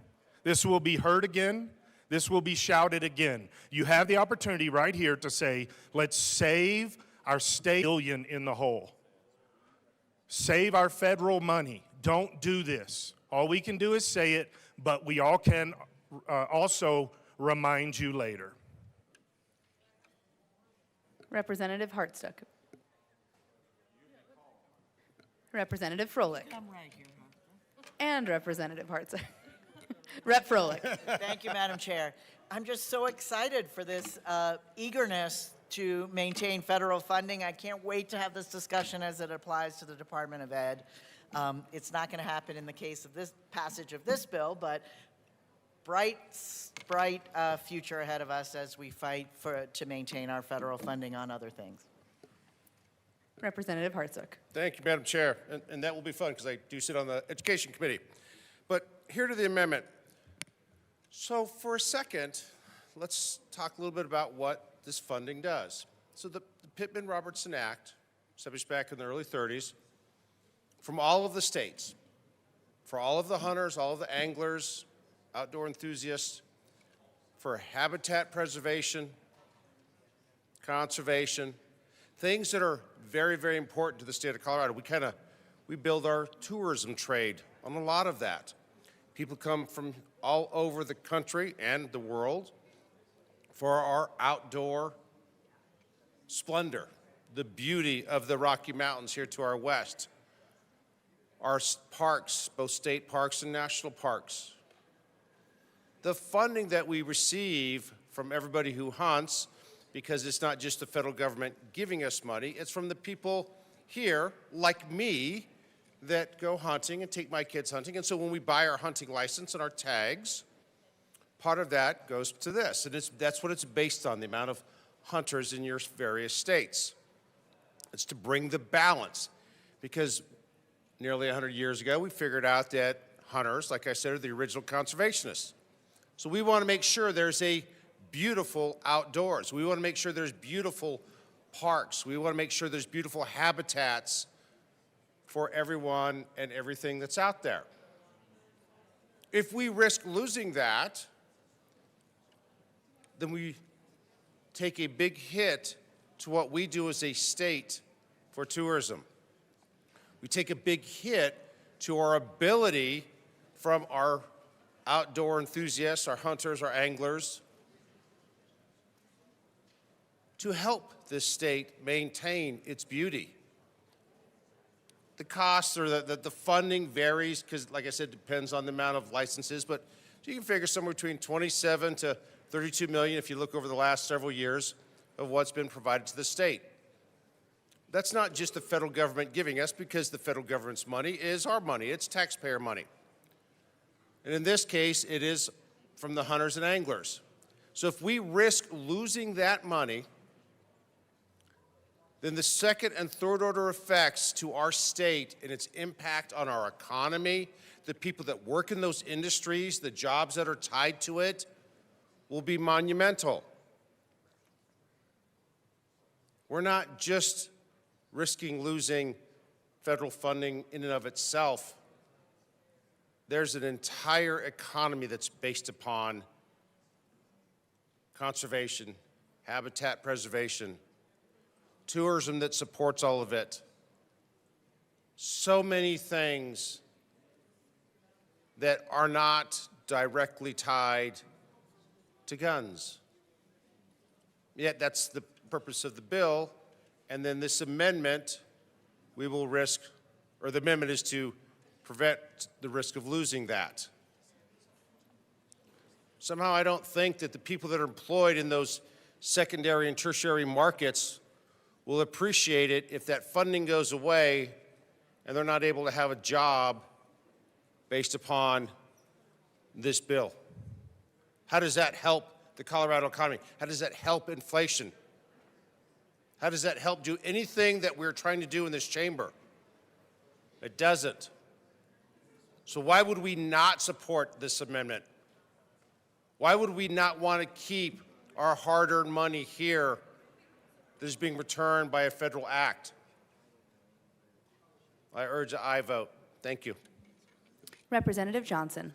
This will be heard again. This will be shouted again. You have the opportunity right here to say, let's save our state billion in the hole. Save our federal money. Don't do this. All we can do is say it, but we all can also remind you later. Representative Hartsook. Representative Froelich. And Representative Hartsook. Rep Froelich. Thank you, Madam Chair. I'm just so excited for this eagerness to maintain federal funding. I can't wait to have this discussion as it applies to the Department of Ed. It's not going to happen in the case of this passage of this bill, but bright future ahead of us as we fight to maintain our federal funding on other things. Representative Hartsook. Thank you, Madam Chair. And that will be fun because I do sit on the Education Committee. But here to the amendment. So for a second, let's talk a little bit about what this funding does. So the Pittman-Robertson Act, established back in the early 30s, from all of the states, for all of the hunters, all of the anglers, outdoor enthusiasts, for habitat preservation, conservation, things that are very, very important to the state of Colorado. We build our tourism trade on a lot of that. People come from all over the country and the world for our outdoor splendor, the beauty of the Rocky Mountains here to our west, our parks, both state parks and national parks. The funding that we receive from everybody who hunts, because it's not just the federal government giving us money, it's from the people here, like me, that go hunting and take my kids hunting. And so when we buy our hunting license and our tags, part of that goes to this. And that's what it's based on, the amount of hunters in your various states. It's to bring the balance. Because nearly 100 years ago, we figured out that hunters, like I said, are the original conservationists. So we want to make sure there's a beautiful outdoors. We want to make sure there's beautiful parks. We want to make sure there's beautiful habitats for everyone and everything that's out there. If we risk losing that, then we take a big hit to what we do as a state for tourism. We take a big hit to our ability from our outdoor enthusiasts, our hunters, our anglers, to help this state maintain its beauty. The costs or the funding varies because, like I said, depends on the amount of licenses, but you can figure somewhere between 27 to 32 million if you look over the last several years of what's been provided to the state. That's not just the federal government giving us, because the federal government's money is our money. It's taxpayer money. And in this case, it is from the hunters and anglers. So if we risk losing that money, then the second and third order effects to our state and its impact on our economy, the people that work in those industries, the jobs that are tied to it, will be monumental. We're not just risking losing federal funding in and of itself. There's an entire economy that's based upon conservation, habitat preservation, tourism that supports all of it. So many things that are not directly tied to guns. Yet that's the purpose of the bill. And then this amendment, we will risk, or the amendment is to prevent the risk of losing that. Somehow I don't think that the people that are employed in those secondary and tertiary markets will appreciate it if that funding goes away and they're not able to have a job based upon this bill. How does that help the Colorado economy? How does that help inflation? How does that help do anything that we're trying to do in this chamber? It doesn't. So why would we not support this amendment? Why would we not want to keep our hard-earned money here that is being returned by a federal act? I urge an aye vote. Thank you. Representative Johnson.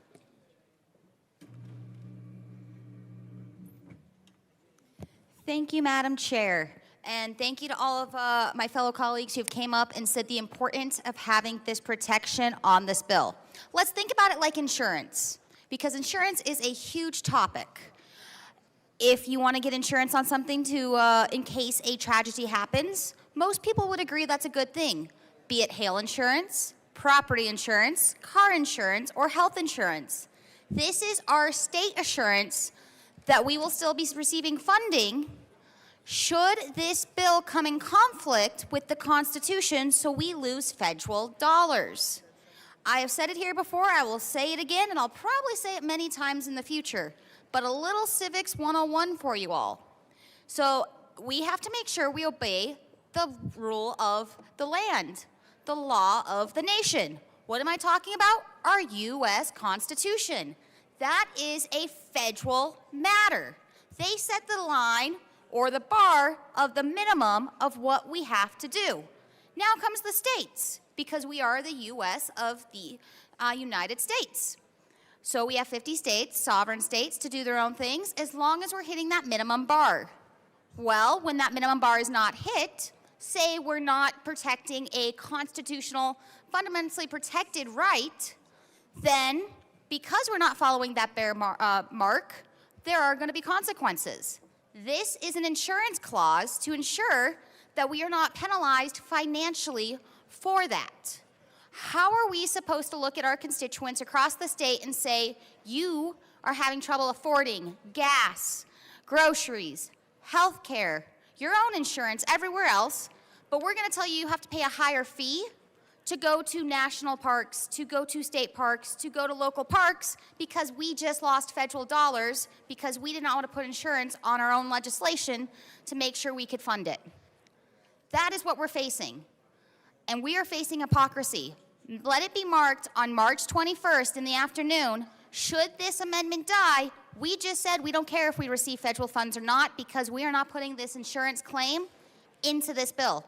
Thank you, Madam Chair. And thank you to all of my fellow colleagues who've came up and said the importance of having this protection on this bill. Let's think about it like insurance, because insurance is a huge topic. If you want to get insurance on something to, in case a tragedy happens, most people would agree that's a good thing, be it hail insurance, property insurance, car insurance, or health insurance. This is our state assurance that we will still be receiving funding should this bill come in conflict with the Constitution so we lose federal dollars. I have said it here before, I will say it again, and I'll probably say it many times in the future, but a little Civics 101 for you all. So we have to make sure we obey the rule of the land, the law of the nation. What am I talking about? Our U.S. Constitution. That is a federal matter. They set the line or the bar of the minimum of what we have to do. Now comes the states, because we are the U.S. of the United States. So we have 50 states, sovereign states, to do their own things as long as we're hitting that minimum bar. Well, when that minimum bar is not hit, say we're not protecting a constitutional, fundamentally protected right, then because we're not following that bare mark, there are going to be consequences. This is an insurance clause to ensure that we are not penalized financially for that. How are we supposed to look at our constituents across the state and say, you are having trouble affording gas, groceries, health care, your own insurance, everywhere else, but we're going to tell you you have to pay a higher fee to go to national parks, to go to state parks, to go to local parks, because we just lost federal dollars because we did not want to put insurance on our own legislation to make sure we could fund it. That is what we're facing. And we are facing hypocrisy. Let it be marked on March 21st in the afternoon. Should this amendment die, we just said we don't care if we receive federal funds or not, because we are not putting this insurance claim into this bill.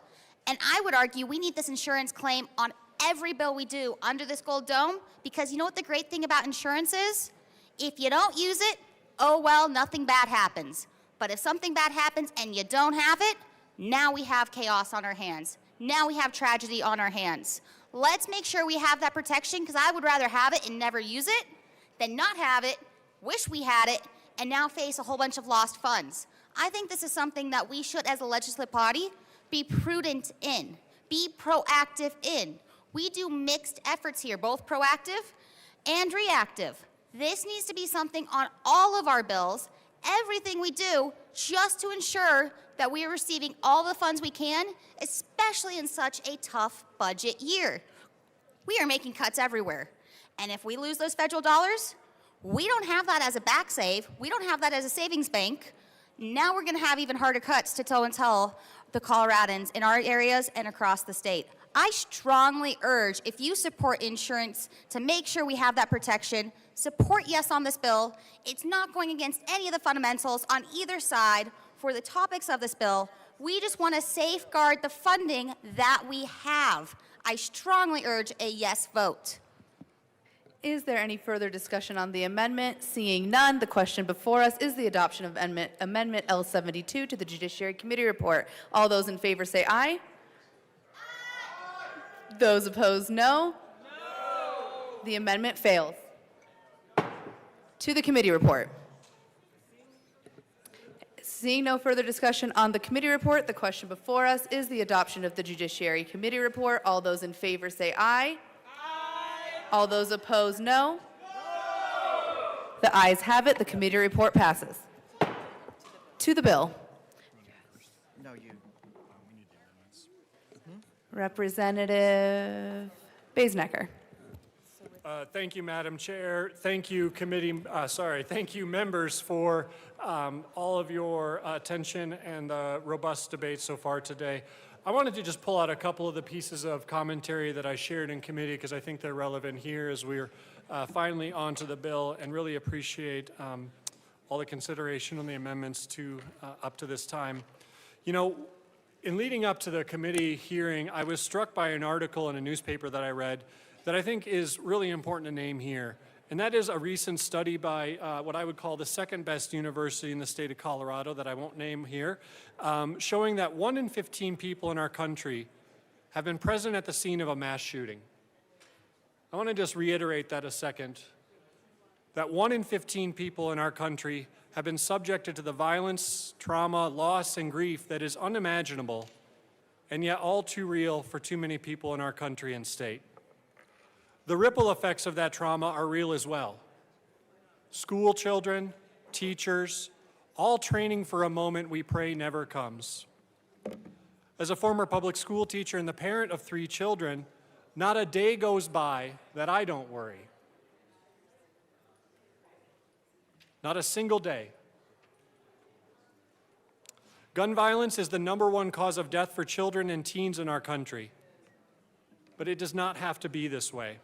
And I would argue we need this insurance claim on every bill we do under this gold dome, because you know what the great thing about insurance is? If you don't use it, oh well, nothing bad happens. But if something bad happens and you don't have it, now we have chaos on our hands. Now we have tragedy on our hands. Let's make sure we have that protection, because I would rather have it and never use it than not have it, wish we had it, and now face a whole bunch of lost funds. I think this is something that we should, as a legislative body, be prudent in, be proactive in. We do mixed efforts here, both proactive and reactive. This needs to be something on all of our bills, everything we do, just to ensure that we are receiving all the funds we can, especially in such a tough budget year. We are making cuts everywhere. And if we lose those federal dollars, we don't have that as a back save. We don't have that as a savings bank. Now we're going to have even harder cuts to toe and tell the Coloradans in our areas and across the state. I strongly urge, if you support insurance, to make sure we have that protection. Support yes on this bill. It's not going against any of the fundamentals on either side for the topics of this bill. We just want to safeguard the funding that we have. I strongly urge a yes vote. Is there any further discussion on the amendment? Seeing none, the question before us is the adoption of Amendment L72 to the Judiciary Committee report. All those in favor say aye. Those opposed, no. The amendment fails. To the committee report. Seeing no further discussion on the committee report, the question before us is the adoption of the Judiciary Committee report. All those in favor say aye. All those opposed, no. The ayes have it. The committee report passes. To the bill. No, you. Representative Baesnecker. Thank you, Madam Chair. Thank you, thank you, members, for all of your attention and robust debate so far today. I wanted to just pull out a couple of the pieces of commentary that I shared in committee because I think they're relevant here as we're finally onto the bill, and really appreciate all the consideration on the amendments up to this time. You know, in leading up to the committee hearing, I was struck by an article in a newspaper that I read that I think is really important to name here. And that is a recent study by what I would call the second best university in the state of Colorado that I won't name here, showing that 1 in 15 people in our country have been present at the scene of a mass shooting. I want to just reiterate that a second, that 1 in 15 people in our country have been subjected to the violence, trauma, loss, and grief that is unimaginable, and yet all too real for too many people in our country and state. The ripple effects of that trauma are real as well. School children, teachers, all training for a moment we pray never comes. As a former public school teacher and the parent of 3 children, not a day goes by that I don't worry. Not a single day. Gun violence is the #1 cause of death for children and teens in our country. But it does not have to be this way.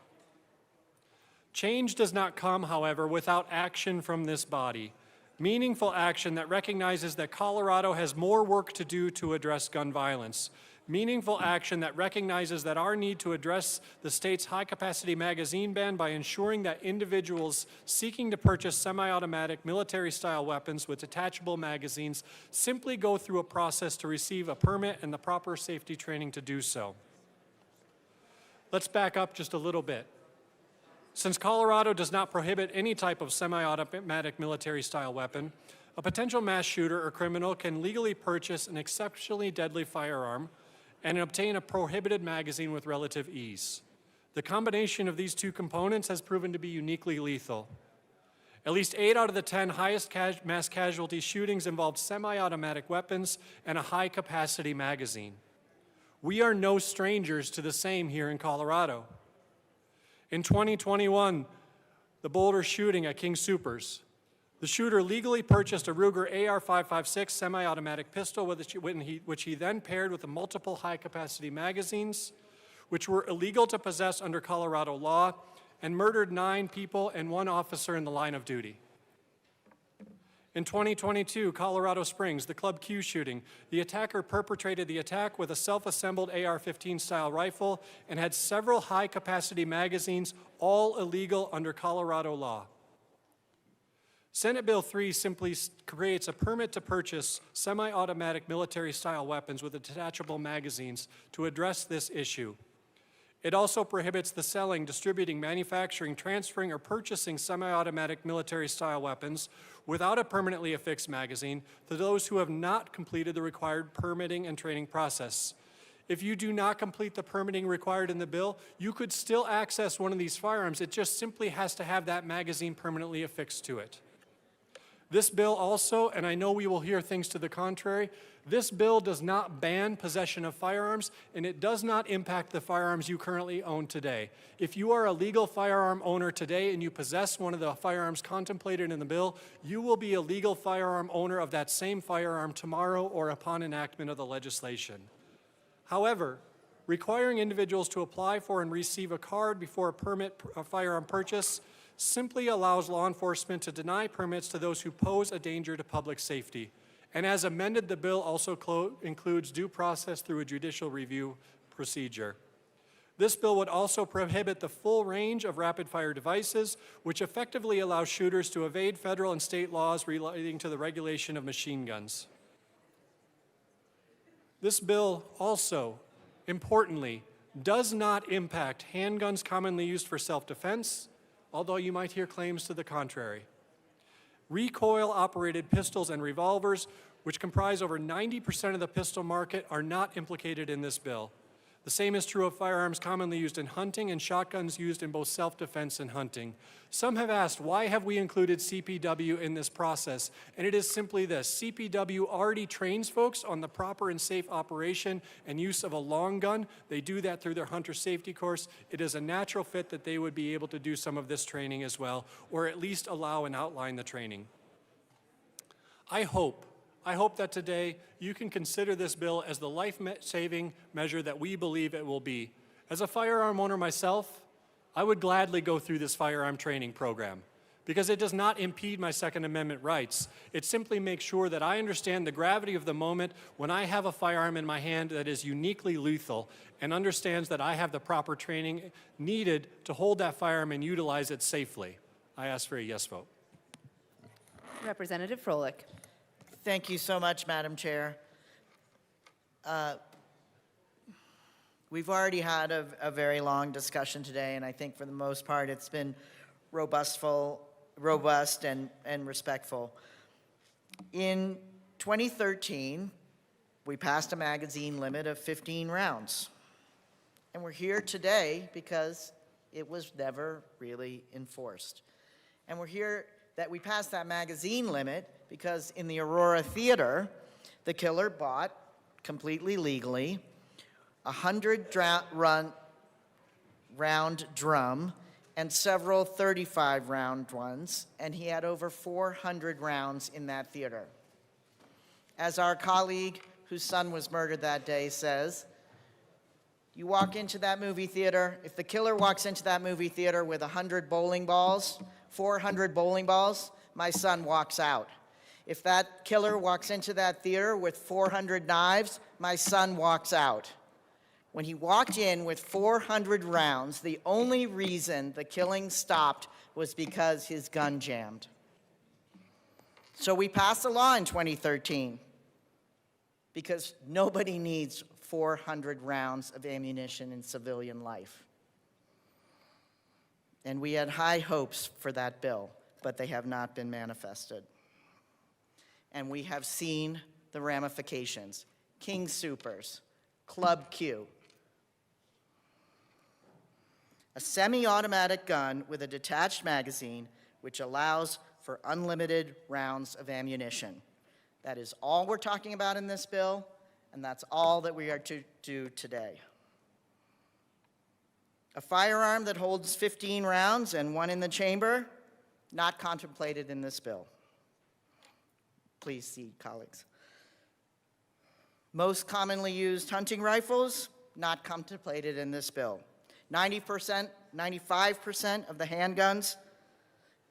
Change does not come, however, without action from this body. Meaningful action that recognizes that Colorado has more work to do to address gun violence. Meaningful action that recognizes that our need to address the state's high-capacity magazine ban by ensuring that individuals seeking to purchase semi-automatic military-style weapons with detachable magazines simply go through a process to receive a permit and the proper safety training to do so. Let's back up just a little bit. Since Colorado does not prohibit any type of semi-automatic military-style weapon, a potential mass shooter or criminal can legally purchase an exceptionally deadly firearm and obtain a prohibited magazine with relative ease. The combination of these two components has proven to be uniquely lethal. At least 8 out of the 10 highest mass casualty shootings involved semi-automatic weapons and a high-capacity magazine. We are no strangers to the same here in Colorado. In 2021, the Boulder shooting at King Soopers, the shooter legally purchased a Ruger AR-556 semi-automatic pistol, which he then paired with the multiple high-capacity magazines, which were illegal to possess under Colorado law, and murdered 9 people and 1 officer in the line of duty. In 2022, Colorado Springs, the Club Q shooting, the attacker perpetrated the attack with a self-assembled AR-15 style rifle and had several high-capacity magazines, all illegal under Colorado law. Senate Bill 3 simply creates a permit to purchase semi-automatic military-style weapons with detachable magazines to address this issue. It also prohibits the selling, distributing, manufacturing, transferring, or purchasing semi-automatic military-style weapons without a permanently affixed magazine to those who have not completed the required permitting and training process. If you do not complete the permitting required in the bill, you could still access one of these firearms. It just simply has to have that magazine permanently affixed to it. This bill also, and I know we will hear things to the contrary, this bill does not ban possession of firearms, and it does not impact the firearms you currently own today. If you are a legal firearm owner today and you possess one of the firearms contemplated in the bill, you will be a legal firearm owner of that same firearm tomorrow or upon enactment of the legislation. However, requiring individuals to apply for and receive a card before a firearm purchase simply allows law enforcement to deny permits to those who pose a danger to public safety. And as amended, the bill also includes due process through a judicial review procedure. This bill would also prohibit the full range of rapid-fire devices, which effectively allows shooters to evade federal and state laws relating to the regulation of machine guns. This bill also, importantly, does not impact handguns commonly used for self-defense, although you might hear claims to the contrary. Recoil-operated pistols and revolvers, which comprise over 90% of the pistol market, are not implicated in this bill. The same is true of firearms commonly used in hunting and shotguns used in both self-defense and hunting. Some have asked, why have we included CPW in this process? And it is simply this: CPW already trains folks on the proper and safe operation and use of a long gun. They do that through their hunter safety course. It is a natural fit that they would be able to do some of this training as well, or at least allow and outline the training. I hope that today you can consider this bill as the life-saving measure that we believe it will be. As a firearm owner myself, I would gladly go through this firearm training program because it does not impede my Second Amendment rights. It simply makes sure that I understand the gravity of the moment when I have a firearm in my hand that is uniquely lethal and understands that I have the proper training needed to hold that firearm and utilize it safely. I ask for a yes vote. Representative Froelich. Thank you so much, Madam Chair. We've already had a very long discussion today, and I think for the most part it's been robust and respectful. In 2013, we passed a magazine limit of 15 rounds. And we're here today because it was never really enforced. And we're here that we passed that magazine limit because in the Aurora Theater, the killer bought, completely legally, a 100-round drum and several 35-round ones, and he had over 400 rounds in that theater. As our colleague whose son was murdered that day says, you walk into that movie theater, if the killer walks into that movie theater with 100 bowling balls, 400 bowling balls, my son walks out. If that killer walks into that theater with 400 knives, my son walks out. When he walked in with 400 rounds, the only reason the killing stopped was because his gun jammed. So we passed a law in 2013 because nobody needs 400 rounds of ammunition in civilian life. And we had high hopes for that bill, but they have not been manifested. And we have seen the ramifications. King Soopers, Club Q. A semi-automatic gun with a detached magazine which allows for unlimited rounds of ammunition. That is all we're talking about in this bill, and that's all that we are to do today. A firearm that holds 15 rounds and one in the chamber, not contemplated in this bill. Please see, colleagues. Most commonly used hunting rifles, not contemplated in this bill. 90%, 95% of the handguns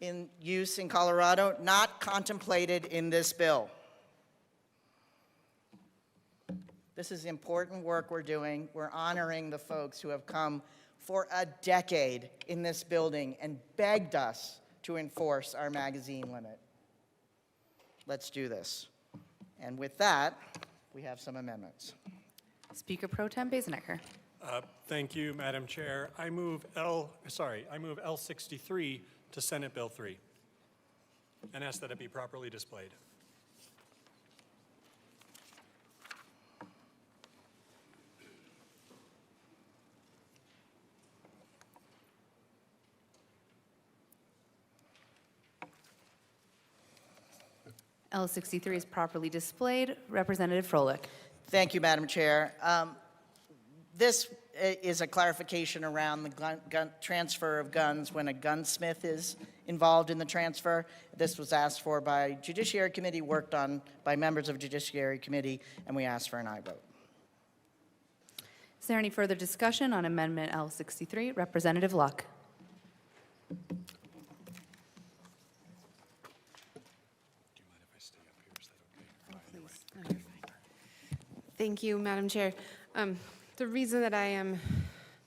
in use in Colorado, not contemplated in this bill. This is important work we're doing. We're honoring the folks who have come for a decade in this building and begged us to enforce our magazine limit. Let's do this. And with that, we have some amendments. Speaker Pro Tem Bazenecker. Thank you, Madam Chair. I move L63 to Senate Bill 3 and ask that it be properly displayed. L63 is properly displayed. Representative Froelich. Thank you, Madam Chair. This is a clarification around the gun transfer of guns when a gunsmith is involved in the transfer. This was asked for by Judiciary Committee, worked on by members of Judiciary Committee, and we asked for an aye vote. Is there any further discussion on Amendment L63? Representative Luck. Thank you, Madam Chair. The reason that I am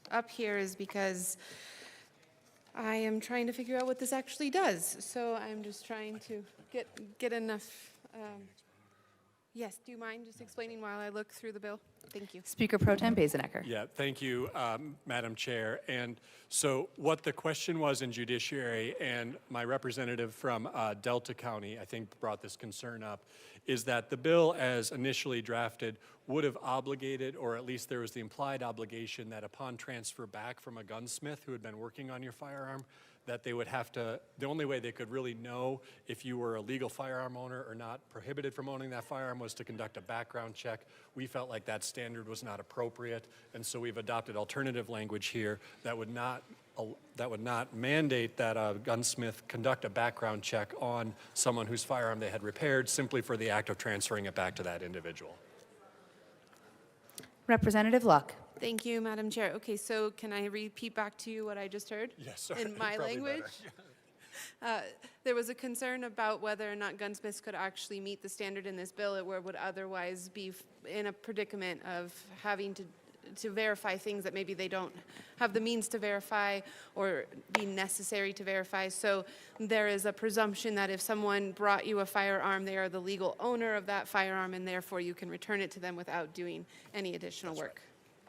up here is because I am trying to figure out what this actually does. So I'm just trying to get enough. Yes, do you mind just explaining while I look through the bill? Thank you. Speaker Pro Tem Bazenecker. Yeah, thank you, Madam Chair. And so what the question was in Judiciary, and my representative from Delta County, I think, brought this concern up, is that the bill as initially drafted would have obligated, or at least there was the implied obligation that upon transfer back from a gunsmith who had been working on your firearm, that they would have to, the only way they could really know if you were a legal firearm owner or not, prohibited from owning that firearm, was to conduct a background check. We felt like that standard was not appropriate, and so we've adopted alternative language here that would not mandate that a gunsmith conduct a background check on someone whose firearm they had repaired simply for the act of transferring it back to that individual. Representative Luck. Thank you, Madam Chair. Okay, so can I repeat back to you what I just heard? Yes, sorry. In my Probably language? There was a concern about whether or not gunsmiths could actually meet the standard in this bill, or would otherwise be in a predicament of having to verify things that maybe they don't have the means to verify or be necessary to verify. So there is a presumption that if someone brought you a firearm, they are the legal owner of that firearm, and therefore you can return it to them without doing any additional work.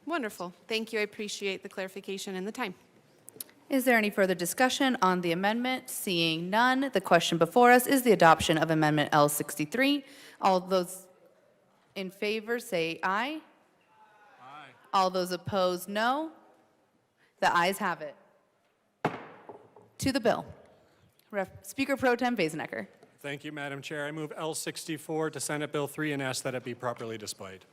Wonderful. Thank you. I appreciate the clarification and the time. Is there any further discussion on the amendment? Seeing none, the question before us is the adoption of Amendment L63. All those in favor say aye. Aye. All those opposed, no. The ayes have it. To the bill. Speaker Pro Tem Bazenecker. Thank you, Madam Chair. I move L64 to Senate Bill 3 and ask that it be properly displayed.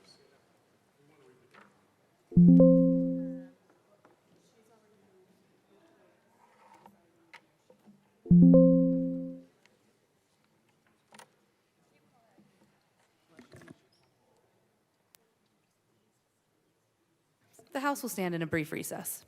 The House will stand in a brief recess.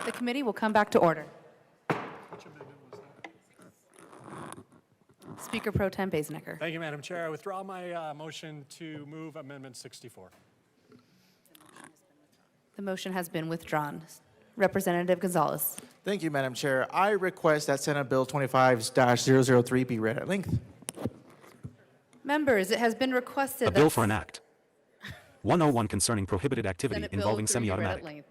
The committee will come back to order. Speaker Pro Tem Basenecker. Thank you, Madam Chair. I withdraw my motion to move Amendment 64. The motion has been withdrawn. Representative Gonzalez. Thank you, Madam Chair. I request that Senate Bill 25-003 be read at length. Members, it has been requested A bill for an act. 101 concerning prohibited activity Senate Bill involving 3 read at semi-automatic. length.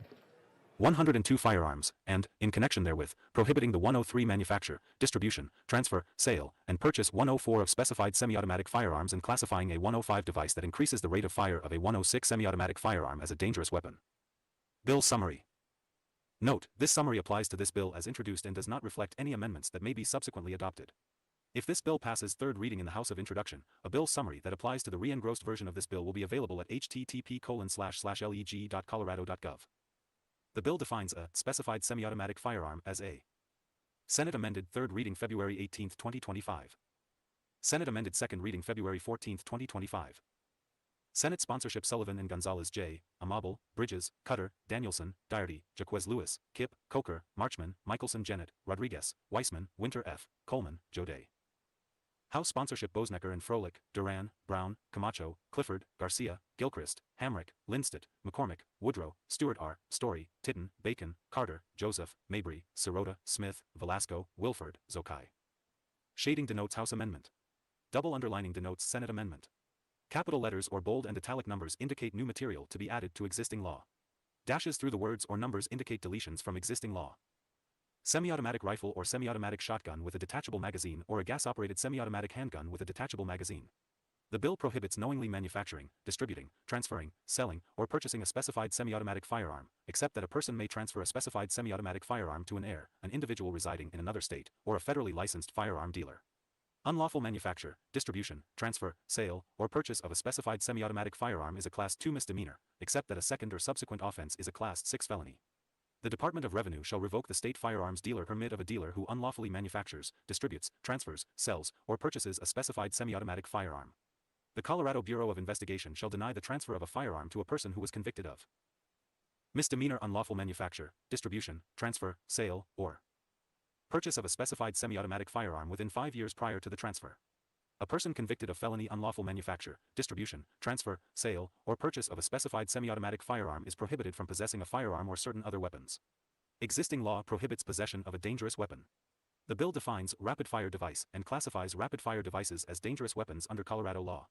102 firearms, and, in connection therewith, prohibiting the 103 manufacture, distribution, transfer, sale, and purchase 104 of specified semi-automatic firearms and classifying a 105 device that increases the rate of fire of a 106 semi-automatic firearm as a dangerous weapon. Bill summary. Note, this summary applies to this bill as introduced and does not reflect any amendments that may be subsequently adopted. If this bill passes third reading in the House of Introduction, a bill summary that applies to the re-engrossed version of this bill will be available at http://leg.colorado.gov. The bill defines a specified semi-automatic firearm as a Senate amended third reading February 18, 2025. Senate amended second reading February 14, 2025. Senate sponsorship Sullivan and Gonzalez J., Amable, Bridges, Cutter, Danielson, Doherty, Jaquez Lewis, Kipp, Coker, Marchman, Michelson Jennett, Rodriguez, Weissman, Winter F., Coleman, Jode. House sponsorship Bosnecker and Froelich, Duran, Brown, Camacho, Clifford, Garcia, Gilchrist, Hamrick, Lindstedt, McCormick, Woodrow, Stewart R., Story, Titten, Bacon, Carter, Joseph, Mabry, Sirota, Smith, Velasco, Wilford, Zokai. Shading denotes House amendment. Double underlining denotes Senate amendment. Capital letters or bold and italic numbers indicate new material to be added to existing law. Dashes through the words or numbers indicate deletions from existing law. Semi-automatic rifle or semi-automatic shotgun with a detachable magazine or a gas-operated semi-automatic handgun with a detachable magazine. The bill prohibits knowingly manufacturing, distributing, transferring, selling, or purchasing a specified semi-automatic firearm, except that a person may transfer a specified semi-automatic firearm to an heir, an individual residing in another state, or a federally licensed firearm dealer. Unlawful manufacture, distribution, transfer, sale, or purchase of a specified semi-automatic firearm is a Class 2 misdemeanor, except that a second or subsequent offense is a Class 6 felony. The Department of Revenue shall revoke the state firearms dealer permit of a dealer who unlawfully manufactures, distributes, transfers, sells, or purchases a specified semi-automatic firearm. The Colorado Bureau of Investigation shall deny the transfer of a firearm to a person who was convicted of misdemeanor unlawful manufacture, distribution, transfer, sale, or purchase of a specified semi-automatic firearm within 5 years prior to the transfer. A person convicted of felony unlawful manufacture, distribution, transfer, sale, or purchase of a specified semi-automatic firearm is prohibited from possessing a firearm or certain other weapons. Existing law prohibits possession of a dangerous weapon. The bill defines rapid-fire device and classifies rapid-fire devices as dangerous weapons under Colorado law.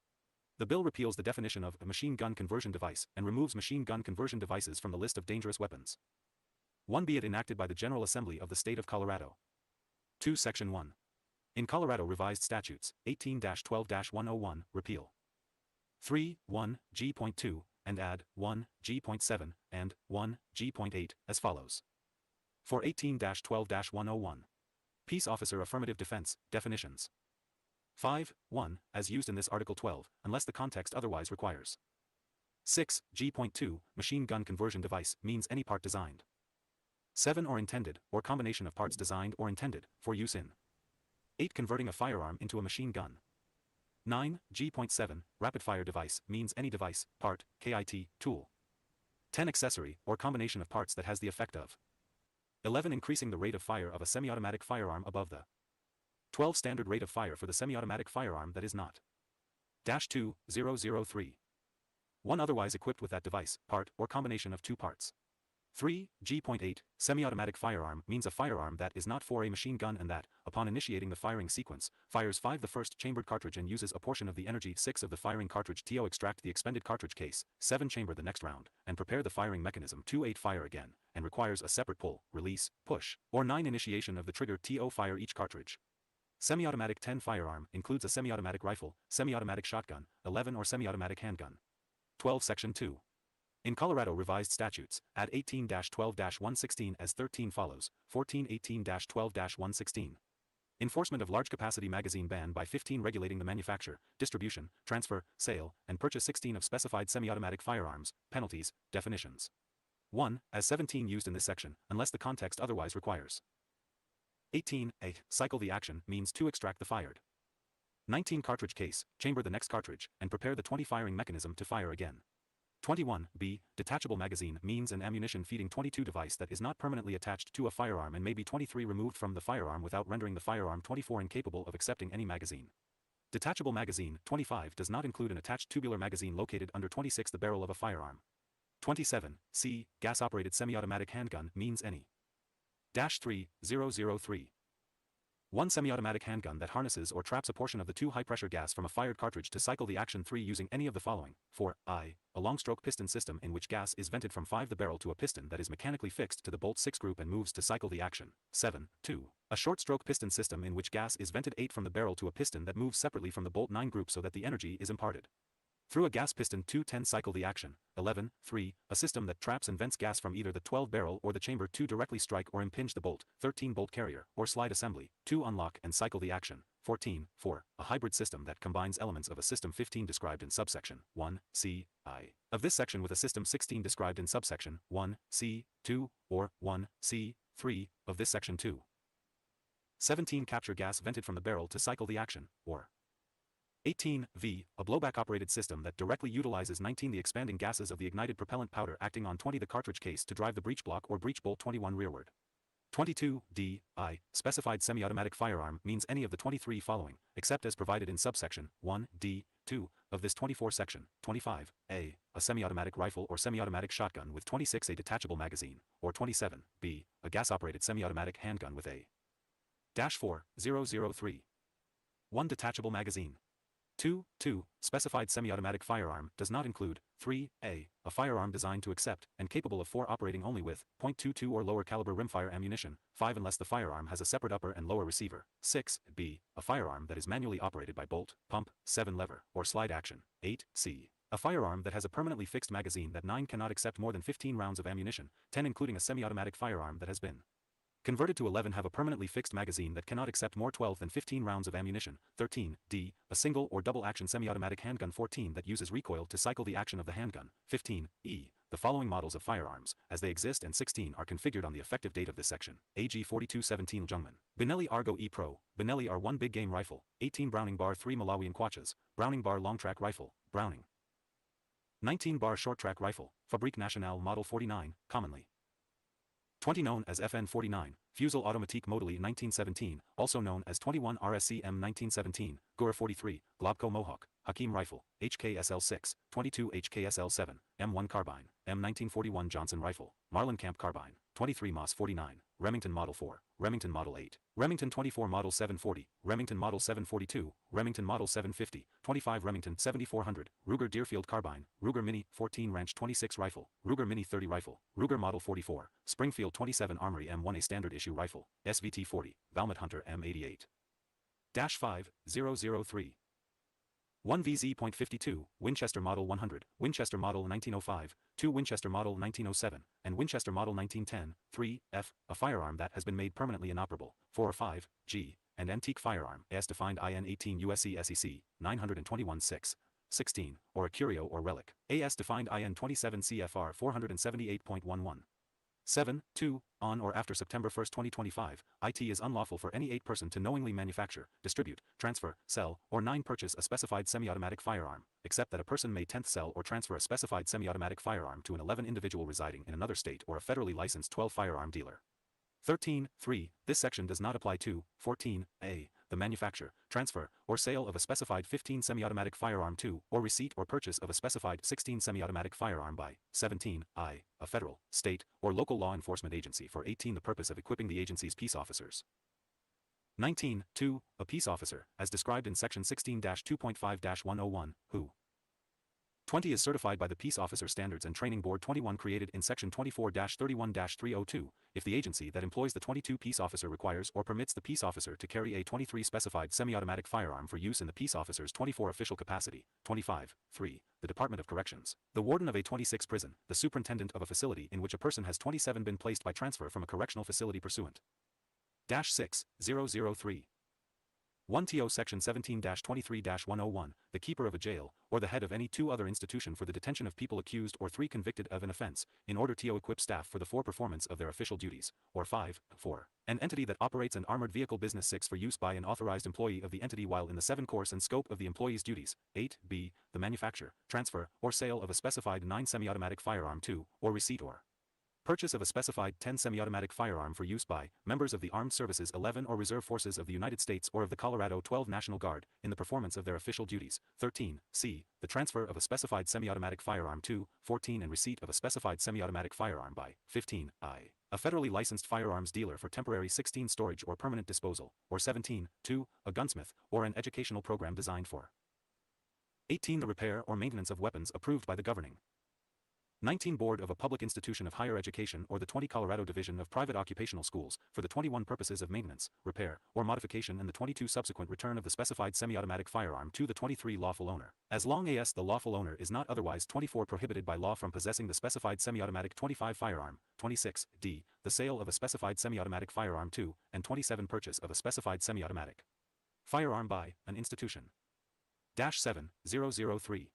The bill repeals the definition of a machine gun conversion device and removes machine gun conversion devices from the list of dangerous weapons. 1. Be it enacted by the General Assembly of the State of Colorado. 2. Section 1. In Colorado Revised Statutes, 18-12-101, repeal 3, 1, G.2, and add 1, G.7, and 1, G.8, as follows. For 18-12-101. Peace Officer Affirmative Defense, definitions. 5, 1, as used in this Article 12, unless the context otherwise requires. 6, G.2, machine gun conversion device, means any part designed. 7 or intended, or combination of parts designed or intended, for use in. 8. Converting a firearm into a machine gun. 9. G.7, rapid-fire device, means any device, part, KIT, tool. 10. Accessory, or combination of parts that has the effect of. 11. Increasing the rate of fire of a semi-automatic firearm above the 12 standard rate of fire for the semi-automatic firearm that is not. -2, 003. 1. Otherwise equipped with that device, part, or combination of two parts. 3. G.8, semi-automatic firearm, means a firearm that is not for a machine gun and that, upon initiating the firing sequence, fires 5 the first chambered cartridge and uses a portion of the energy 6 of the firing cartridge to extract the expended cartridge case, 7 chamber the next round, and prepare the firing mechanism 8 fire again, and requires a separate pull, release, push, or 9 initiation of the trigger to fire each cartridge. Semi-automatic 10 firearm includes a semi-automatic rifle, semi-automatic shotgun, 11 or semi-automatic handgun. 12 Section 2. In Colorado Revised Statutes, add 18-12-116 as 13 follows, 14-18-12-116. Enforcement of large-capacity magazine ban by 15 regulating the manufacture, distribution, transfer, sale, and purchase 16 of specified semi-automatic firearms, penalties, definitions. 1. As 17 used in this section, unless the context otherwise requires. 18. A. Cycle the action, means to extract the fired. 19. Cartridge case, chamber the next cartridge, and prepare the 20 firing mechanism to fire again. 21b. Detachable magazine means an ammunition feeding 22 device that is not permanently attached to a firearm and may be 23 removed from the firearm without rendering the firearm 24 incapable of accepting any magazine. Detachable magazine 25 does not include an attached tubular magazine located under 26 the barrel of a firearm. 27. C. Gas-operated semi-automatic handgun means any. -3003. One semi-automatic handgun that harnesses or traps a portion of the 2 high-pressure gas from a fired cartridge to cycle the action 3 using any of the following. 4. I. A long-stroke piston system in which gas is vented from 5 the barrel to a piston that is mechanically fixed to the bolt 6 group and moves to cycle the action. 7. 2. A short-stroke piston system in which gas is vented 8 from the barrel to a piston that moves separately from the bolt 9 group so that the energy is imparted through a gas piston 210 cycle the action. 11. 3. A system that traps and vents gas from either the 12 barrel or the chamber to directly strike or impinge the bolt. 13. Bolt carrier or slide assembly. 2. Unlock and cycle the action. 14. 4. A hybrid system that combines elements of a system 15 described in subsection 1 C I of this section with a system 16 described in subsection 1 C 2 or 1 C 3 of this section 2. 17. Capture gas vented from the barrel to cycle the action, or 18. V. A blowback-operated system that directly utilizes 19. The expanding gases of the ignited propellant powder acting on 20. The cartridge case to drive the breech block or breech bolt 21 rearward. 22. D. I. Specified semi-automatic firearm means any of the 23 following, except as provided in subsection 1 D 2 of this 24 section. 25. A. A semi-automatic rifle or semi-automatic shotgun with 26. A detachable magazine, or 27. B. A gas-operated semi-automatic handgun with a -4003. 1 detachable magazine. 2. Specified semi-automatic firearm does not include 3. A firearm designed to accept and capable of 4 operating only with .22 or lower caliber rimfire ammunition. 5. Unless the firearm has a separate upper and lower receiver. 6. B. A firearm that is manually operated by bolt, pump, 7 lever, or slide action. 8. C. A firearm that has a permanently fixed magazine that 9 cannot accept more than 15 rounds of ammunition. 10. Including a semi-automatic firearm that has been converted to 11 have a permanently fixed magazine that cannot accept more 12 than 15 rounds of ammunition. 13. D. A single or double-action semi-automatic handgun. 14. That uses recoil to cycle the action of the handgun. 15. E. The following models of firearms, as they exist, and 16 are configured on the effective date of this section. AG 4217 Jungmann. Benelli Argo E Pro. Benelli R1 Big Game Rifle. 18 Browning Bar 3 Malawian Quachas. Browning Bar Long Track Rifle. Browning. 19 Bar Short Track Rifle. Fabrique Nationale Model 49, commonly 20 known as FN49, Fusil Automatique Modeli 1917, also known as 21 RSC M1917, Gura 43, Globko Mohawk, Hakim Rifle, HKSL6, 22 HKSL7, M1 Carbine, M1941 Johnson Rifle, Marlin Camp Carbine, 23 Moss 49, Remington Model 4, Remington Model 8, Remington 24 Model 740, Remington Model 742, Remington Model 750, 25 Remington 7400, Ruger Deerfield Carbine, Ruger Mini 14 Ranch 26 Rifle, Ruger Mini 30 Rifle, Ruger Model 44, Springfield 27 Armory M1A Standard Issue Rifle, SVT 40, Valmet Hunter M88-5003. 1 VZ.52, Winchester Model 100, Winchester Model 1905, 2 Winchester Model 1907, and Winchester Model 1910, 3 F, a firearm that has been made permanently inoperable, 4 or 5, G, an antique firearm, as defined IN 18 USC SEC, 921-6, 16, or a curio or relic, AS defined IN 27 CFR 478.11. 7. 2. On or after September 1, 2025, it is unlawful for any 8 person to knowingly manufacture, distribute, transfer, sell, or 9 purchase a specified semi-automatic firearm, except that a person may 10th sell or transfer a specified semi-automatic firearm to an 11 individual residing in another state or a federally licensed 12 firearm dealer. 13. 3. This section does not apply to 14. A. The manufacture, transfer, or sale of a specified 15 semi-automatic firearm to, or receipt or purchase of a specified 16 semi-automatic firearm by 17. I. A federal, state, or local law enforcement agency for 18. The purpose of equipping the agency's peace officers. 19. 2. A peace officer, as described in section 16-2.5-101, who 20 is certified by the Peace Officer Standards and Training Board. 21 created in section 24-31-302, if the agency that employs the 22 peace officer requires or permits the peace officer to carry a 23 specified semi-automatic firearm for use in the peace officer's 24 official capacity. 25. 3. The Department of Corrections, the warden of a 26 prison, the superintendent of a facility in which a person has 27 been placed by transfer from a correctional facility pursuant. -6003. 1 TO Section 17-23-101, the keeper of a jail, or the head of any 2 other institution for the detention of people accused or 3 convicted of an offense, in order to equip staff for the 4 performance of their official duties, or 5, 4. An entity that operates an armored vehicle business 6 for use by an authorized employee of the entity while in the 7 course and scope of the employee's duties, 8, B, the manufacture, transfer, or sale of a specified 9 semi-automatic firearm 2, or receipt or purchase of a specified 10 semi-automatic firearm for use by members of the Armed Services 11 or Reserve Forces of the United States or of the Colorado 12 National Guard, in the performance of their official duties. 13, C, the transfer of a specified semi-automatic firearm 2, 14 and receipt of a specified semi-automatic firearm by, 15, I, a federally licensed firearms dealer for temporary 16 storage or permanent disposal, or 17, 2, a gunsmith, or an educational program designed for 18 the repair or maintenance of weapons approved by the governing 19 Board of a public institution of higher education or the 20 Colorado Division of Private Occupational Schools, for the 21 purposes of maintenance, repair, or modification and the 22 subsequent return of the specified semi-automatic firearm to the 23 lawful owner, as long as the lawful owner is not otherwise 24 prohibited by law from possessing the specified semi-automatic 25 firearm, 26, D, the sale of a specified semi-automatic firearm 2, and 27 purchase of a specified semi-automatic firearm by an institution. -7, 003.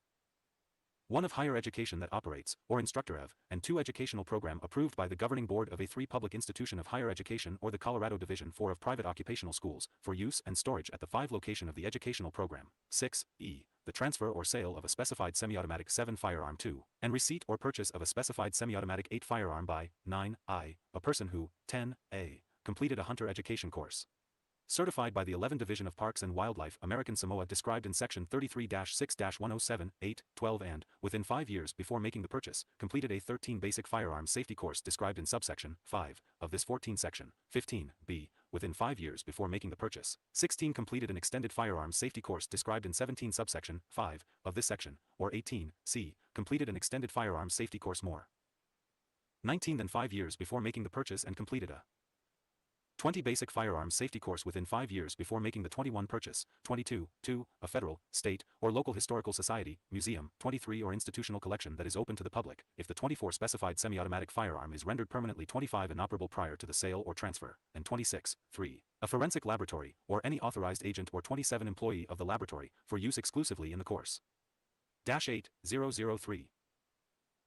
1 of higher education that operates, or instructor of, and 2 educational program approved by the governing board of a 3 public institution of higher education or the Colorado Division 4 of private occupational schools, for use and storage at the 5 location of the educational program. 6, E, the transfer or sale of a specified semi-automatic 7 firearm 2, and receipt or purchase of a specified semi-automatic 8 firearm by, 9, I, a person who, 10, A, completed a hunter education course. Certified by the 11 Division of Parks and Wildlife, American Samoa described in Section 33-6-107, 8, 12 and, within 5 years before making the purchase, completed a 13 basic firearms safety course described in subsection 5 of this 14 section. 15, B, within 5 years before making the purchase. 16 completed an extended firearms safety course described in 17 subsection 5 of this section, or 18, C, completed an extended firearms safety course more. 19 than 5 years before making the purchase and completed a 20 basic firearms safety course within 5 years before making the 21 purchase. 22, 2, a federal, state, or local historical society, museum, 23 or institutional collection that is open to the public, if the 24 specified semi-automatic firearm is rendered permanently 25 inoperable prior to the sale or transfer, and 26, 3, a forensic laboratory, or any authorized agent or 27 employee of the laboratory, for use exclusively in the course. -8, 003.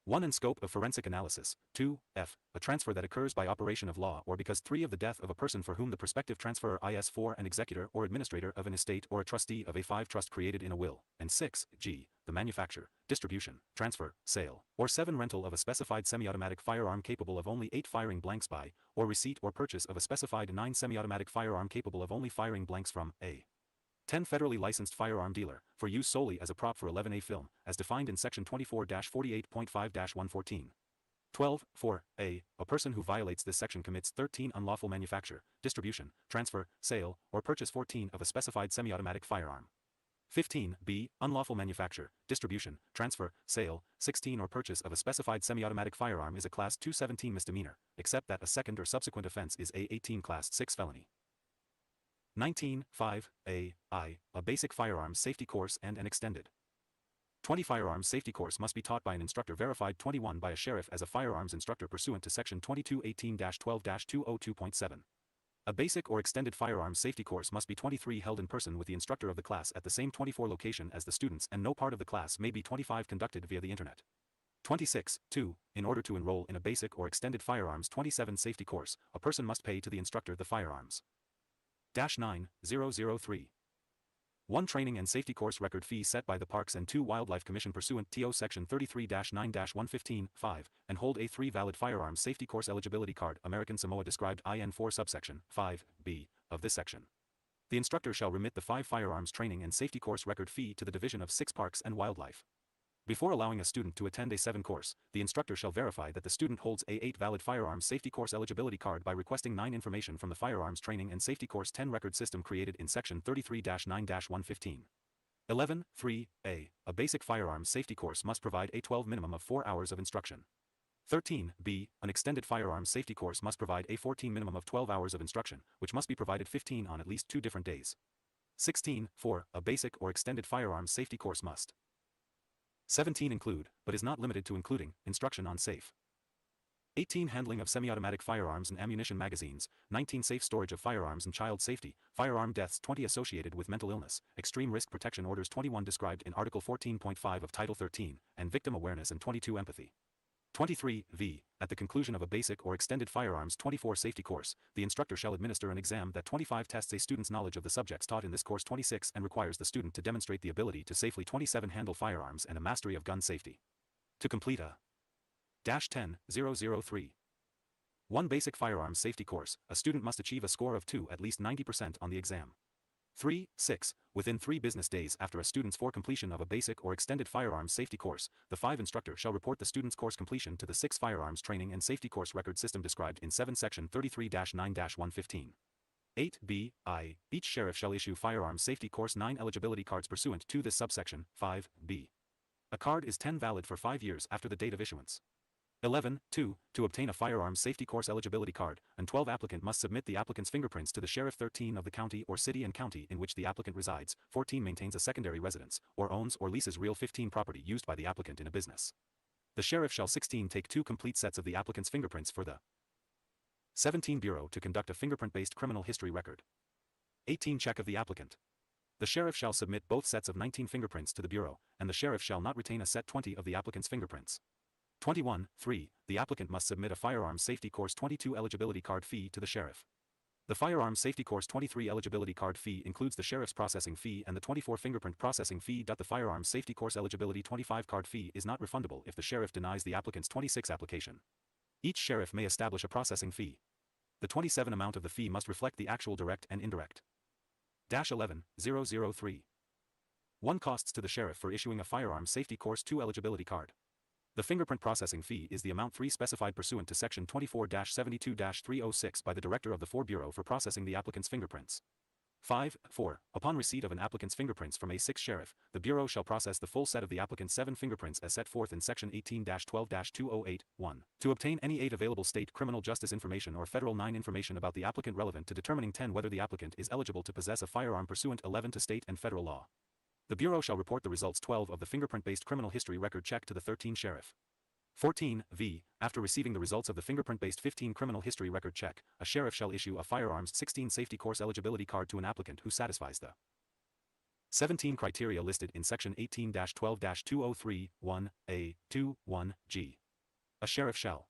1 in scope of forensic analysis. 2, F, a transfer that occurs by operation of law or because 3 of the death of a person for whom the prospective transferor is 4 an executor or administrator of an estate or a trustee of a 5 trust created in a will, and 6, G, the manufacture, distribution, transfer, sale, or 7 rental of a specified semi-automatic firearm capable of only 8 firing blanks by, or receipt or purchase of a specified 9 semi-automatic firearm capable of only firing blanks from, a 10 federally licensed firearm dealer, for use solely as a prop for 11A film, as defined in Section 24-48.5-114. 12, 4, A, a person who violates this section commits 13 unlawful manufacture, distribution, transfer, sale, or purchase 14 of a specified semi-automatic firearm. 15, B, unlawful manufacture, distribution, transfer, sale, 16 or purchase of a specified semi-automatic firearm is a Class 217 misdemeanor, except that a second or subsequent offense is a 18 Class 6 felony. 19, 5, A, basic firearms safety course and an extended 20 firearms safety course must be taught by an instructor verified 21 by a sheriff as a firearms instructor pursuant to Section 2218-12-202.7. A basic or extended firearms safety course must be 23 held in person with the instructor of the class at the same 24 location as the students, and no part of the class may be 25 conducted via the internet. 26, 2, in order to enroll in a basic or extended firearms 27 safety course, a person must pay to the instructor the firearms. -9, 003. 1 training and safety course record fee set by the Parks and 2 Wildlife Commission pursuant to Section 33-9-115, 5, and hold a 3 valid firearms safety course eligibility card, American Samoa described IN 4 subsection 5, B, of this section. The instructor shall remit the 5 firearms training and safety course record fee to the Division of 6 Parks and Wildlife. Before allowing a student to attend a 7 course, the instructor shall verify that the student holds a 8 valid firearms safety course eligibility card by requesting 9 information from the Firearms Training and Safety Course 10 record system created in Section 33-9-115. 11, 3, A basic firearms safety course must provide a 12 minimum of 4 hours of instruction. 13, B, an extended firearms safety course must provide a 14 minimum of 12 hours of instruction, which must be provided 15 on at least 2 different days. 16, 4, a basic or extended firearms safety course must 17 include, but is not limited to including, instruction on safe 18. Handling of semi-automatic firearms and ammunition magazines. 19. Safe storage of firearms and child safety. Firearm deaths. 20. Associated with mental illness. Extreme risk protection orders. 21. Described in Article 14.5 of Title 13, and victim awareness. And 22. Empathy. 23. V. At the conclusion of a basic or extended firearms 24 safety course, the instructor shall administer an exam that 25 tests a student's knowledge of the subjects taught in this course. 26. And requires the student to demonstrate the ability to safely 27 handle firearms and a mastery of gun safety. To complete a -10-003 1 basic firearms safety course, a student must achieve a score of 2 at least 90% on the exam. 3.6. Within 3 business days after a student's completion of a basic or extended firearms safety course, the 5 instructor shall report the student's course completion to the 6 firearms training and safety course record system described in 7 Section 33-9-115. 8b. Each sheriff shall issue firearms safety course 9 eligibility cards pursuant to this subsection. 5b. A card is 10 valid for 5 years after the date of issuance. 11.2. To obtain a firearms safety course eligibility card, and 12 applicant must submit the applicant's fingerprints to the sheriff. 13 of the county or city and county in which the applicant resides. 14 maintains a secondary residence, or owns or leases real. 15 property used by the applicant in a business. The sheriff shall 16 take 2 complete sets of the applicant's fingerprints for the 17 Bureau to conduct a fingerprint-based criminal history record. 18 check of the applicant. The sheriff shall submit both sets of 19 fingerprints to the Bureau, and the sheriff shall not retain a set 20 of the applicant's fingerprints. 21.3. The applicant must submit a firearms safety course 22 eligibility card fee to the sheriff. The firearms safety course 23 eligibility card fee includes the sheriff's processing fee and the 24 fingerprint processing fee. The firearms safety course eligibility 25 card fee is not refundable if the sheriff denies the applicant's 26 application. Each sheriff may establish a processing fee. The 27 amount of the fee must reflect the actual direct and indirect. -11-003. 1 costs to the sheriff for issuing a firearms safety course 2 eligibility card. The fingerprint processing fee is the amount 3 specified pursuant to Section 24-72-306 by the Director of the 4 Bureau for processing the applicant's fingerprints. 5.4. Upon receipt of an applicant's fingerprints from a 6 sheriff, the Bureau shall process the full set of the applicant's 7 fingerprints as set forth in Section 18-12-208(1). To obtain any 8 available state criminal justice information or federal 9 information about the applicant relevant to determining 10 whether the applicant is eligible to possess a firearm pursuant 11 to state and federal law. The Bureau shall report the results 12 of the fingerprint-based criminal history record check to the 13 sheriff. 14.v. After receiving the results of the fingerprint-based 15 criminal history record check, a sheriff shall issue a firearms 16 safety course eligibility card to an applicant who satisfies the 17 criteria listed in Section 18-12-203(1)(a)(2)(1)(g). A sheriff shall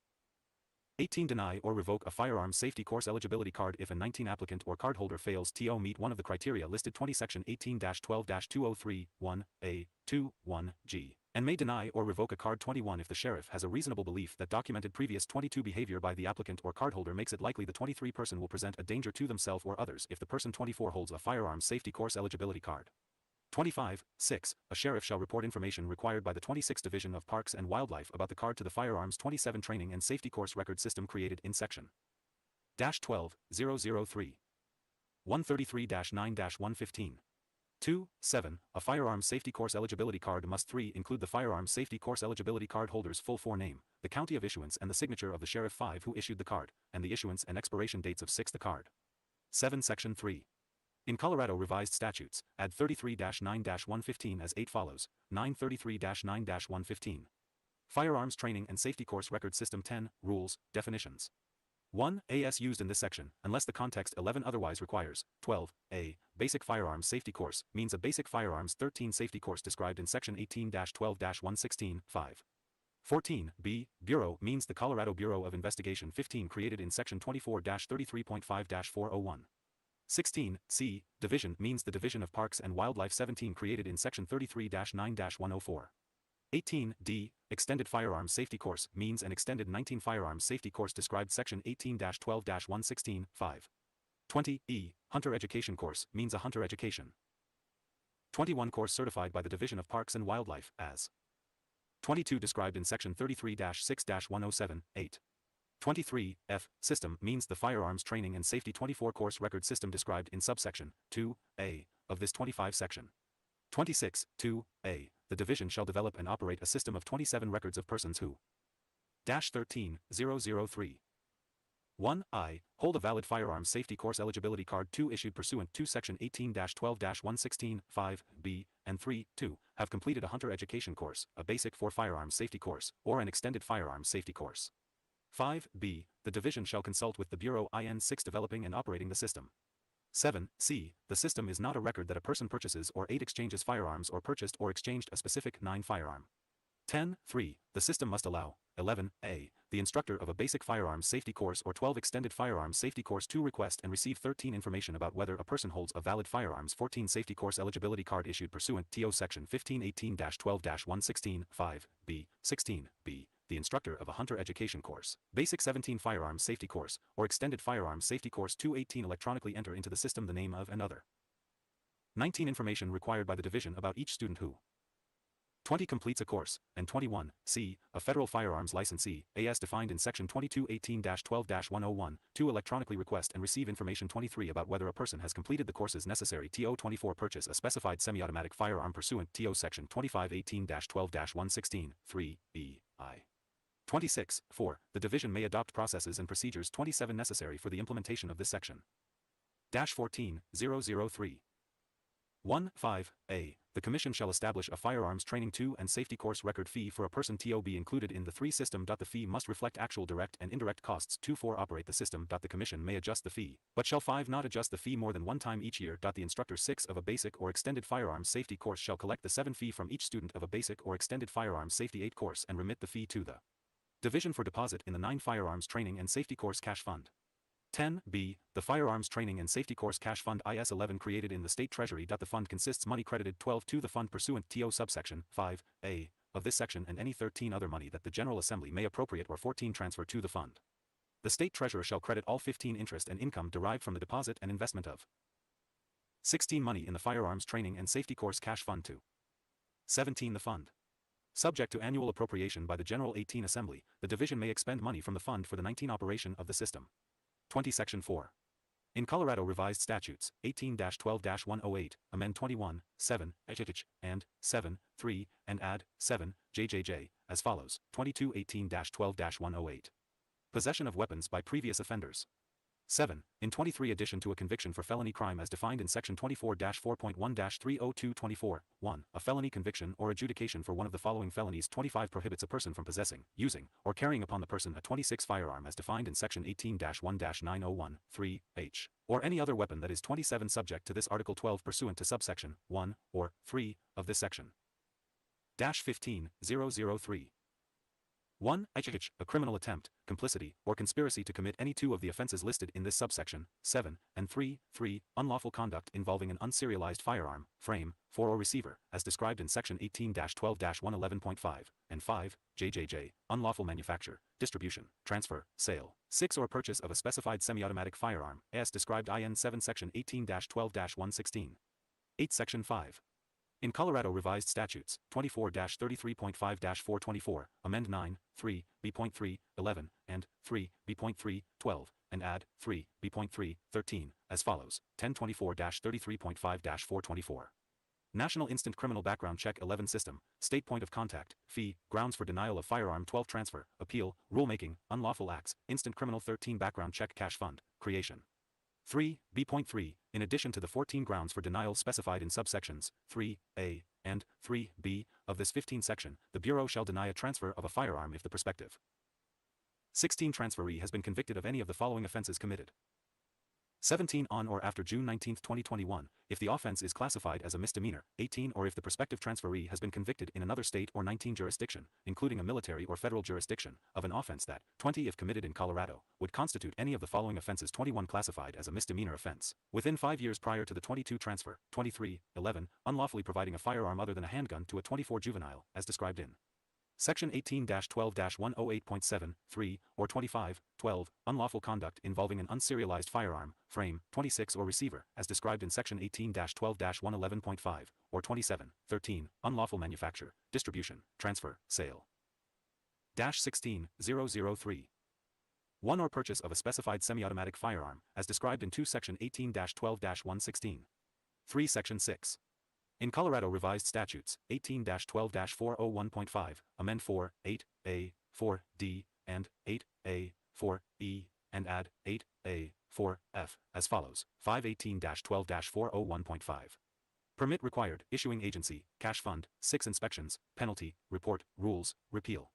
18. Deny or revoke a firearms safety course eligibility card if a 19 applicant or cardholder fails to meet one of the criteria listed. 20 Section 18-12-203(1)(a)(2)(1)(g), and may deny or revoke a card. 21 if the sheriff has a reasonable belief that documented previous 22 behavior by the applicant or cardholder makes it likely the 23 person will present a danger to themselves or others if the person 24 holds a firearms safety course eligibility card. 25.6. A sheriff shall report information required by the 26th Division of Parks and Wildlife about the card to the firearms 27 training and safety course record system created in Section -12-003. 133-9-115. 2.7. A firearms safety course eligibility card must 3. Include the firearms safety course eligibility card holder's full forename, the county of issuance and the signature of the sheriff. 5. Who issued the card, and the issuance and expiration dates of 6. The card. 7. Section 3. In Colorado Revised Statutes, add 33-9-115 as 8 follows. 933-9-115. Firearms Training and Safety Course Record System. 10. Rules, Definitions. 1. AS used in this section, unless the context 11 otherwise requires. 12. A. Basic Firearms Safety Course, means a basic firearms 13 safety course described in Section 18-12-116. 5. 14. B. Bureau, means the Colorado Bureau of Investigation. 15. Created in Section 24-33.5-401. 16. C. Division, means the Division of Parks and Wildlife. 17. Created in Section 33-9-104. 18. D. Extended Firearms Safety Course, means an extended 19 firearms safety course described Section 18-12-116. 5. 20. E. Hunter Education Course, means a hunter education. 21. Course certified by the Division of Parks and Wildlife, as 22. Described in Section 33-6-107. 8. 23. F. System, means the Firearms Training and Safety 24 course record system described in subsection 2A of this 25 section. 26. 2A. The division shall develop and operate a system of 27 records of persons who -13-003. 1. Hold a valid firearms safety course eligibility card. 2. Issued pursuant to Section 18-12-116. 5. B. And 3. 2. Have completed a hunter education course, a basic 4 firearms safety course, or an extended firearms safety course. 5b, the division shall consult with the Bureau IN 6 developing and operating the system. 7c, the system is not a record that a person purchases or 8 exchanges firearms or purchased or exchanged a specific 9 firearm. 10.3. The system must allow 11a. The instructor of a basic firearms safety course or 12 extended firearms safety course to request and receive 13 information about whether a person holds a valid firearms 14 safety course eligibility card issued pursuant TO Section 1518-12-116 5b 16b. The instructor of a hunter education course, basic 17 firearms safety course, or extended firearms safety course 218 electronically enter into the system the name of and other. 19 information required by the division about each student who 20 completes a course, and 21, c, a federal firearms licensee, as defined in Section 2218-12-101, to electronically request and receive information 23 about whether a person has completed the courses necessary to 24 purchase a specified semi-automatic firearm pursuant to Section 2518-12-116, 3, I. 26, 4, the division may adopt processes and procedures 27 necessary for the implementation of this section. 14-003. 1.5a. The Commission shall establish a firearms training 2 and safety course record fee for a person to be included in the 3 system. The fee must reflect actual direct and indirect costs to 4 operate the system. The Commission may adjust the fee, but shall 5 not adjust the fee more than one time each year. The instructor 6 of a basic or extended firearms safety course shall collect the 7 fee from each student of a basic or extended firearms safety 8 course and remit the fee to the division for deposit in the 9 firearms training and safety course cash fund. 10b. The Firearms Training and Safety Course Cash Fund IS-11 created in the State Treasury. The fund consists money credited 12 to the fund pursuant to subsection 5a of this section and any 13 other money that the General Assembly may appropriate or 14 transfer to the fund. The State Treasurer shall credit all 15 interest and income derived from the deposit and investment of 16 money in the Firearms Training and Safety Course Cash Fund to 17 the fund. Subject to annual appropriation by the General 18 Assembly, the division may expend money from the fund for the 19 operation of the system. 20 Section 4. In Colorado Revised Statutes, 18-12-108, amend 21, 7, and 7, 3, and add 7, JJJ, as follows, 22-18-12-108. Possession of weapons by previous offenders. 7. In 23 addition to a conviction for felony crime as defined in Section 24-4.1-30224, 1. A felony conviction or adjudication for one of the following felonies. 25 prohibits a person from possessing, using, or carrying upon the person a 26 firearm as defined in Section 18-1-901, 3, h, or any other weapon that is 27 subject to this Article 12 pursuant to subsection 1, or 3, of this section. 15-003. 1. A criminal attempt, complicity, or conspiracy to commit any 2 of the offenses listed in this subsection, 7, and 3, unlawful conduct involving an unserialized firearm, frame, for or receiver, as described in Section 18-12-111.5, and 5, JJJ, unlawful manufacture, distribution, transfer, sale, 6 or purchase of a specified semi-automatic firearm, as described in 7 Section 18-12-116. 8 Section 5. In Colorado Revised Statutes, 24-33.5-424, amend 9, 3, B.3, 11, and 3, B.3, 12, and add 3, B.3, 13, as follows, 1024-33.5-424. National Instant Criminal Background Check 11 System, State Point of Contact, Fee, Grounds for Denial of Firearm 12 Transfer, Appeal, Rulemaking, Unlawful Acts, Instant Criminal 13 Background Check Cash Fund, Creation. 3, B.3, in addition to the 14 grounds for denial specified in subsections 3a and 3b of this 15 section, the Bureau shall deny a transfer of a firearm if the prospective 16 transferee has been convicted of any of the following offenses committed. 17 on or after June 19, 2021, if the offense is classified as a misdemeanor, 18 or if the prospective transferee has been convicted in another state or 19 jurisdiction, including a military or federal jurisdiction, of an offense that, 20 if committed in Colorado, would constitute any of the following offenses. 21 classified as a misdemeanor offense, within 5 years prior to the 22 transfer. 23, 11, unlawfully providing a firearm other than a handgun to a 24 juvenile, as described in Section 18-12-108.7, 3, or 25, 12, unlawful conduct involving an unserialized firearm, frame, 26 or receiver, as described in Section 18-12-111.5, or 27, 13, unlawful manufacture, distribution, transfer, sale. 16-003. 1 or purchase of a specified semi-automatic firearm, as described in 2 Section 18-12-116. 3 Section 6. In Colorado Revised Statutes, 18-12-401.5, amend 4, 8a, 4d, and 8a, 4e, and add 8a, 4f, as follows, 518-12-401.5. Permit required, issuing agency, cash fund, 6 inspections, penalty, report, rules, repeal.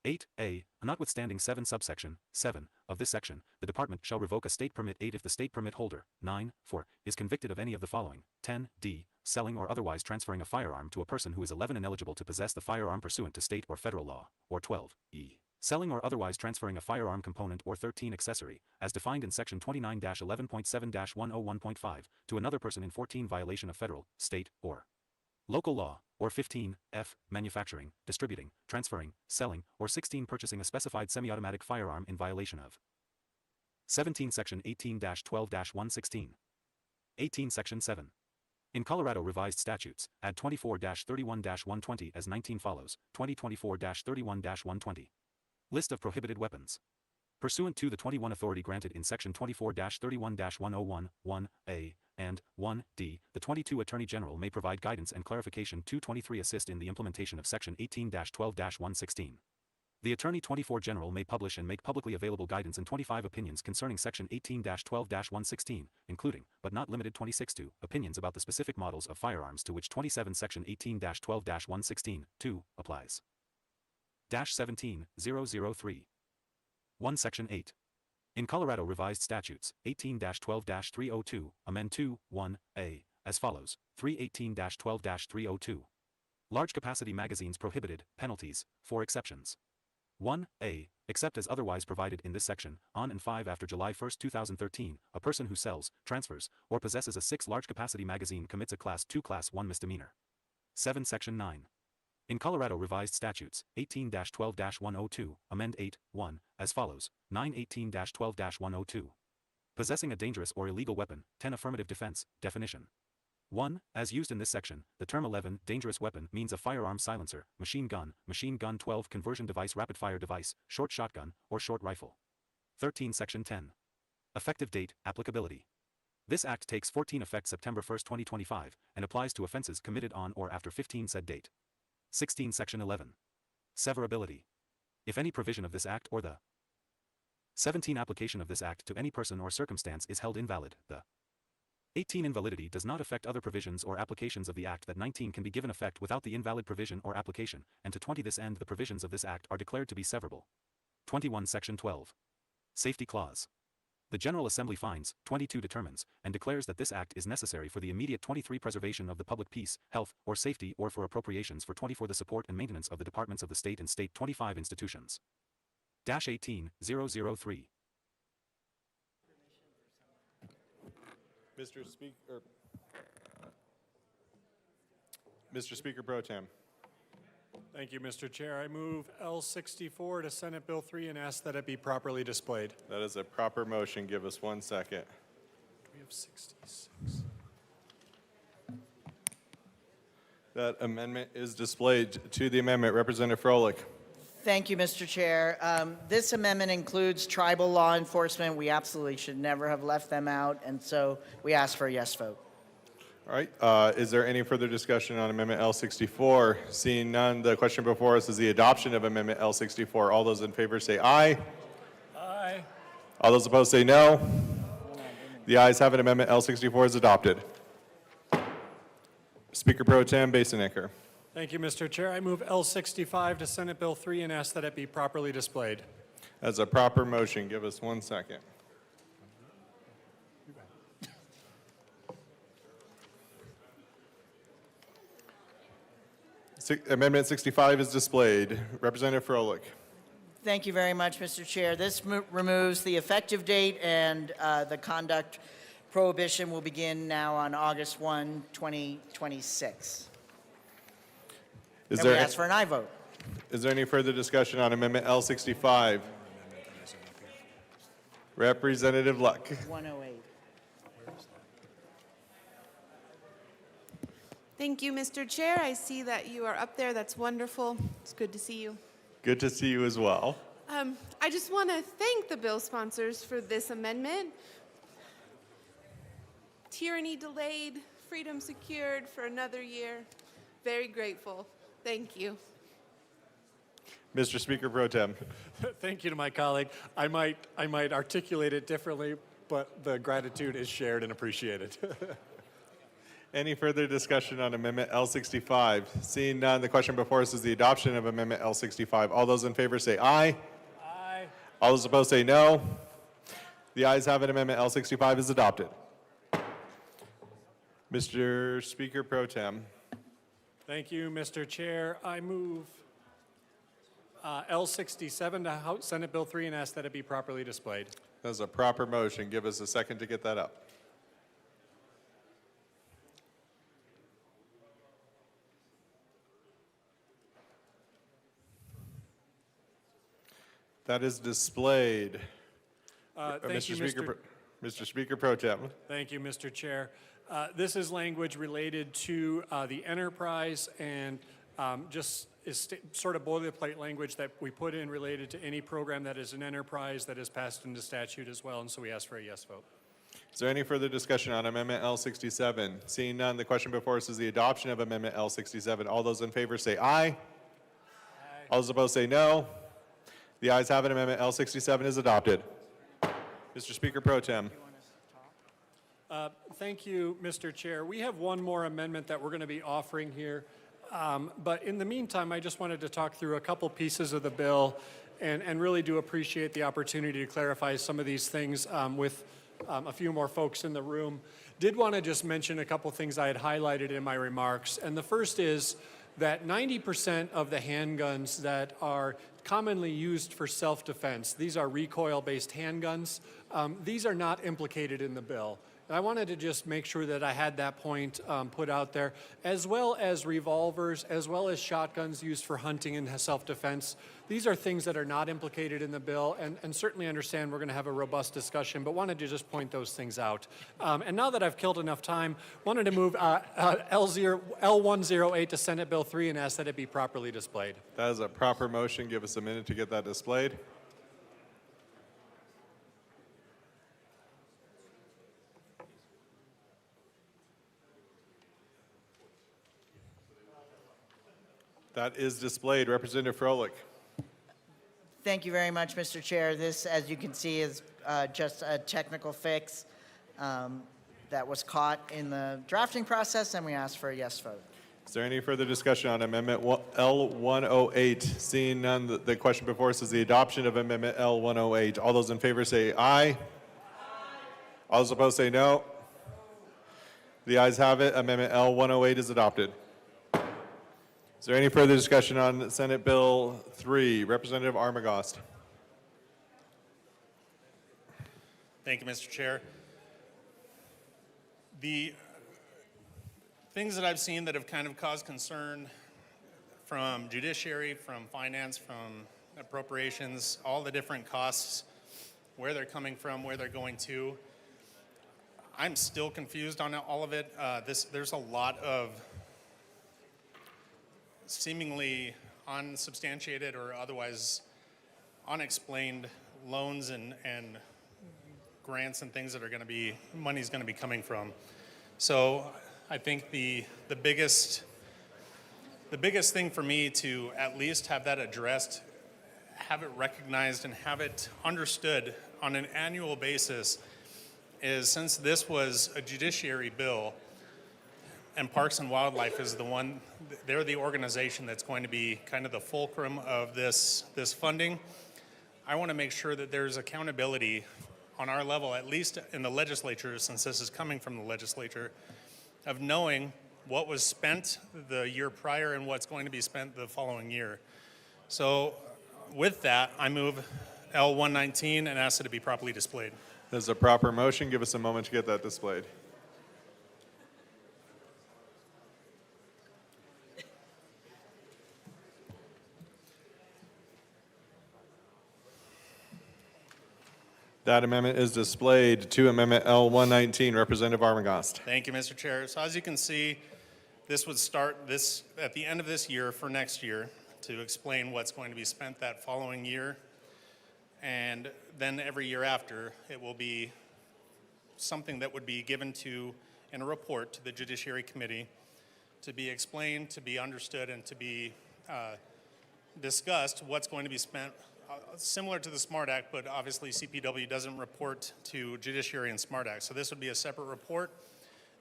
8A, notwithstanding 7 subsection 7 of this section, the department shall revoke a state permit 8 if the state permit holder 9.4 is convicted of any of the following: 10D, selling or otherwise transferring a firearm to a person who is 11 and eligible to possess the firearm pursuant to state or federal law, or 12E, selling or otherwise transferring a firearm component, or 13 accessory, as defined in section 29-11.7-101.5, to another person in 14 violation of federal, state, or local law, or 15, F, manufacturing, distributing, transferring, selling, or 16, purchasing a specified semi-automatic firearm in violation of 17 Section 18-12-116. 18 Section 7. In Colorado Revised Statutes, add 24-31-120 as 19 follows: 2024-31-120. List of prohibited weapons. Pursuant to the 21 authority granted in Section 24-31-101, 1A, and 1D, the 22 Attorney General may provide guidance and clarification. 223 assist in the implementation of Section 18-12-116. The Attorney 24 General may publish and make publicly available guidance and 25 opinions concerning Section 18-12-116, including, but not limited 26 opinions about the specific models of firearms to which 27 Section 18-12-116, 2, applies. 17-003. 1 Section 8. In Colorado Revised Statutes, 18-12-302, amend 2, 1A, as follows: 318-12-302. Large capacity magazines prohibited, penalties, 4 exceptions. 1A, except as otherwise provided in this section, on and 5 after July 1, 2013, a person who sells, transfers, or possesses a 6 large capacity magazine commits a Class 2 Class 1 misdemeanor. 7 Section 9. In Colorado Revised Statutes, 18-12-102, amend 8, 1, as follows: 918-12-102. Possessing a dangerous or illegal weapon, 10 affirmative defense, definition. 1. As used in this section, the term 11, dangerous weapon, means a firearm silencer, machine gun, 12 conversion device, rapid-fire device, short shotgun, or short rifle. 13 Section 10. Effective date, applicability. This act takes 14 effect September 1, 2025, and applies to offenses committed on or after 15 said date. 16 Section 11. Severability. If any provision of this act or the 17 application of this act to any person or circumstance is held invalid, the 18 invalidity does not affect other provisions or applications of the act. That 19 can be given effect without the invalid provision or application, and to 20 this end the provisions of this act are declared to be severable. 21 Section 12. Safety Clause. The General Assembly finds, 22 determines, and declares that this act is necessary for the immediate 23 preservation of the public peace, health, or safety, or for appropriations for 24 the support and maintenance of the departments of the state and state 25 institutions. 18-003. Mr. Speaker Pro Tem. Thank you, Mr. Chair. I move L64 to Senate Bill 3 and ask that it be properly displayed. That is a proper motion. Give us 1 second. We have 66. That amendment is displayed. To the amendment, Representative Froelich. Thank you, Mr. Chair. This amendment includes tribal law enforcement. We absolutely should never have left them out, and so we ask for a yes vote. All right. Is there any further discussion on Amendment L64? Seeing none, the question before us is the adoption of Amendment L64. All those in favor say aye. Aye. All those opposed say no. The ayes have it. Amendment L64 is adopted. Speaker Pro Tem Basenaker. Thank you, Mr. Chair. I move L65 to Senate Bill 3 and ask that it be properly displayed. As a proper motion. Give us 1 second. Amendment 65 is displayed. Representative Froelich. Thank you very much, Mr. Chair. This removes the effective date, and the conduct prohibition will begin now on August 1, 2026. And we ask for an aye vote. Is there any further discussion on Amendment L65? Representative Luck. 108. Thank you, Mr. Chair. I see that you are up there. That's wonderful. It's good to see you. Good to see you as well. I just want to thank the bill sponsors for this amendment. Tyranny delayed, freedom secured for another year. Very grateful. Thank you. Mr. Speaker Pro Tem. Thank you to my colleague. I might articulate it differently, but the gratitude is shared and appreciated. Any further discussion on Amendment L65? Seeing none, the question before us is the adoption of Amendment L65. All those in favor say aye. Aye. All those opposed say no. The ayes have it. Amendment L65 is adopted. Mr. Speaker Pro Tem. Thank you, Mr. Chair. I move L67 to Senate Bill 3 and ask that it be properly displayed. That's a proper motion. Give us a second to get that up. That is displayed. Thank you, Mr. Speaker Pro Tem. Thank you, Mr. Chair. This is language related to the enterprise and just is sort of boilerplate language that we put in related to any program that is an enterprise that is passed into statute as well, and so we ask for a yes vote. Is there any further discussion on Amendment L67? Seeing none, the question before us is the adoption of Amendment L67. All those in favor say aye. Aye. All those opposed say no. The ayes have it. Amendment L67 is adopted. Mr. Speaker Pro Tem. Thank you, Mr. Chair. We have one more amendment that we're going to be offering here. But in the meantime, I just wanted to talk through a couple pieces of the bill and really do appreciate the opportunity to clarify some of these things with a few more folks in the room. Did want to just mention a couple things I had highlighted in my remarks. And the first is that 90% of the handguns that are commonly used for self-defense, these are recoil-based handguns, these are not implicated in the bill. I wanted to just make sure that I had that point put out there, as well as revolvers, as well as shotguns used for hunting and self-defense. These are things that are not implicated in the bill, and certainly understand we're going to have a robust discussion, but wanted to just point those things out. And now that I've killed enough time, wanted to move L108 to Senate Bill 3 and ask that it be properly displayed. That is a proper motion. Give us a minute to get that displayed. That is displayed. Representative Froelich. Thank you very much, Mr. Chair. This, as you can see, is just a technical fix that was caught in the drafting process, and we ask for a yes vote. Is there any further discussion on Amendment L108? Seeing none, the question before us is the adoption of Amendment L108. All those in favor say aye. Aye. All those opposed say no. The ayes have it. Amendment L108 is adopted. Is there any further discussion on Senate Bill 3? Representative Armagost. Thank you, Mr. Chair. The things that I've seen that have kind of caused concern from judiciary, from finance, from appropriations, all the different costs, where they're coming from, where they're going to. I'm still confused on all of it. There's a lot of seemingly unsubstantiated or otherwise unexplained loans and grants and things that are going to be, money's going to be coming from. So I think the biggest thing for me to at least have that addressed, have it recognized and have it understood on an annual basis is, since this was a judiciary bill, and Parks and Wildlife is the one, they're the organization that's going to be kind of the fulcrum of this funding. I want to make sure that there's accountability on our level, at least in the legislature, since this is coming from the legislature, of knowing what was spent the year prior and what's going to be spent the following year. So with that, I move L119 and ask that it be properly displayed. There's a proper motion. Give us a moment to get that displayed. That amendment is displayed to Amendment L119. Representative Armagost. Thank you, Mr. Chair. So as you can see, this would start this at the end of this year for next year to explain what's going to be spent that following year. And then every year after, it will be something that would be given to in a report to the Judiciary Committee to be explained, to be understood, and to be discussed what's going to be spent. Similar to the SMART Act, but obviously CPW doesn't report to Judiciary and SMART Act. So this would be a separate report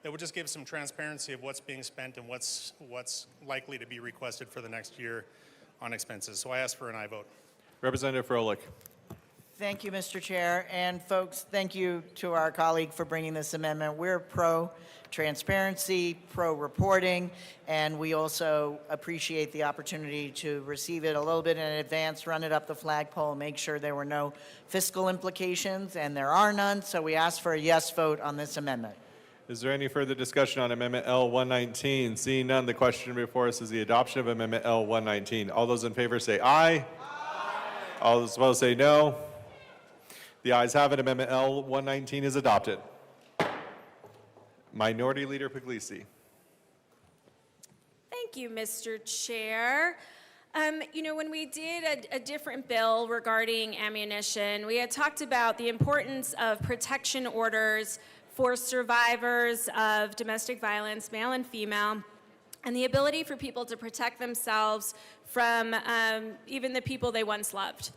that would just give some transparency of what's being spent and what's likely to be requested for the next year on expenses. So I ask for an aye vote. Representative Froelich. Thank you, Mr. Chair. And folks, thank you to our colleague for bringing this amendment. We're pro-transparency, pro-reporting, and we also appreciate the opportunity to receive it a little bit in advance, run it up the flagpole, make sure there were no fiscal implications, and there are none. So we ask for a yes vote on this amendment. Is there any further discussion on Amendment L119? Seeing none, the question before us is the adoption of Amendment L119. All those in favor say aye. Aye. All those opposed say no. The ayes have it. Amendment L119 is adopted. Minority Leader Puglisi. Thank you, Mr. Chair. You know, when we did a different bill regarding ammunition, we had talked about the importance of protection orders for survivors of domestic violence, male and female, and the ability for people to protect themselves from even the people they once loved.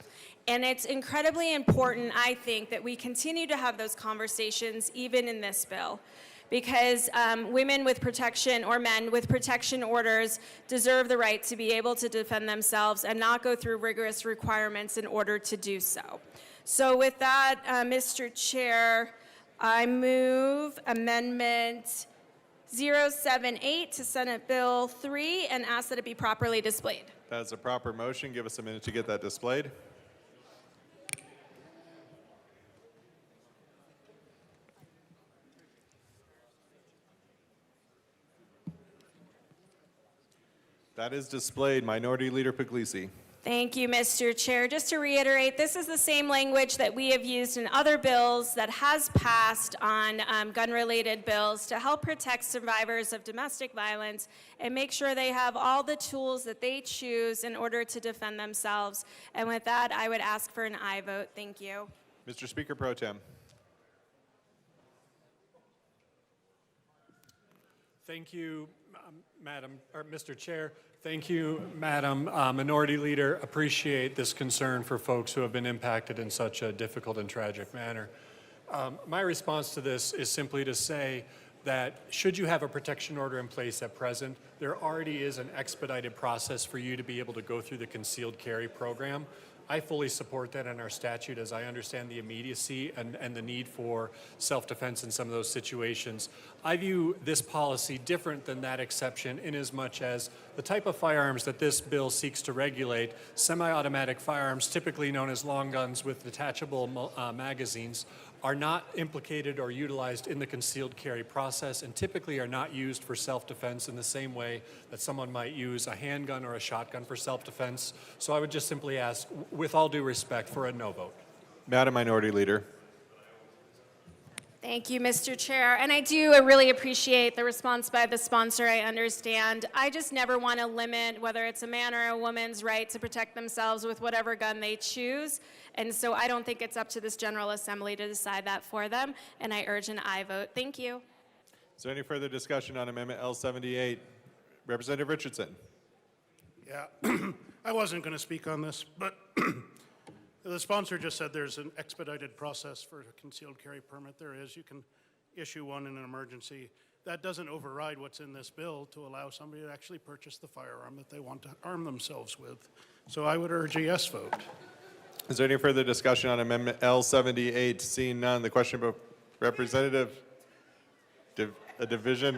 And it's incredibly important, I think, that we continue to have those conversations even in this bill, because women with protection or men with protection orders deserve the right to be able to defend themselves and not go through rigorous requirements in order to do so. So with that, Mr. Chair, I move Amendment 078 to Senate Bill 3 and ask that it be properly displayed. That is a proper motion. Give us a minute to get that displayed. That is displayed. Minority Leader Puglisi. Thank you, Mr. Chair. Just to reiterate, this is the same language that we have used in other bills that has passed on gun-related bills to help protect survivors of domestic violence and make sure they have all the tools that they choose in order to defend themselves. And with that, I would ask for an aye vote. Thank you. Mr. Speaker Pro Tem. Thank you, Mr. Chair. Thank you, Madam Minority Leader. Appreciate this concern for folks who have been impacted in such a difficult and tragic manner. My response to this is simply to say that should you have a protection order in place at present, there already is an expedited process for you to be able to go through the concealed carry program. I fully support that in our statute, as I understand the immediacy and the need for self-defense in some of those situations. I view this policy different than that exception in as much as the type of firearms that this bill seeks to regulate, semi-automatic firearms, typically known as long guns with detachable magazines, are not implicated or utilized in the concealed carry process and typically are not used for self-defense in the same way that someone might use a handgun or a shotgun for self-defense. So I would just simply ask, with all due respect, for a no vote. Madam Minority Leader. Thank you, Mr. Chair. And I do really appreciate the response by the sponsor. I understand. I just never want to limit whether it's a man or a woman's right to protect themselves with whatever gun they choose. And so I don't think it's up to this General Assembly to decide that for them. And I urge an aye vote. Thank you. Is there any further discussion on Amendment L78? Representative Richardson. Yeah, I wasn't going to speak on this, but the sponsor just said there's an expedited process for a concealed carry permit. There is. You can issue one in an emergency. That doesn't override what's in this bill to allow somebody to actually purchase the firearm that they want to arm themselves with. So I would urge a yes vote. Is there any further discussion on Amendment L78? Seeing none, the question of Representative a division.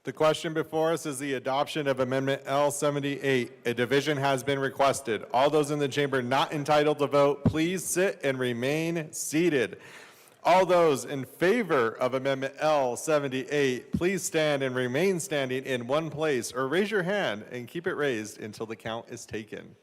The question before us is the adoption of Amendment L78. A division has been requested. All those in the chamber not entitled to vote, please sit and remain seated. All those in favor of Amendment L78, please stand and remain standing in one place or raise your hand and keep it raised until the count is taken.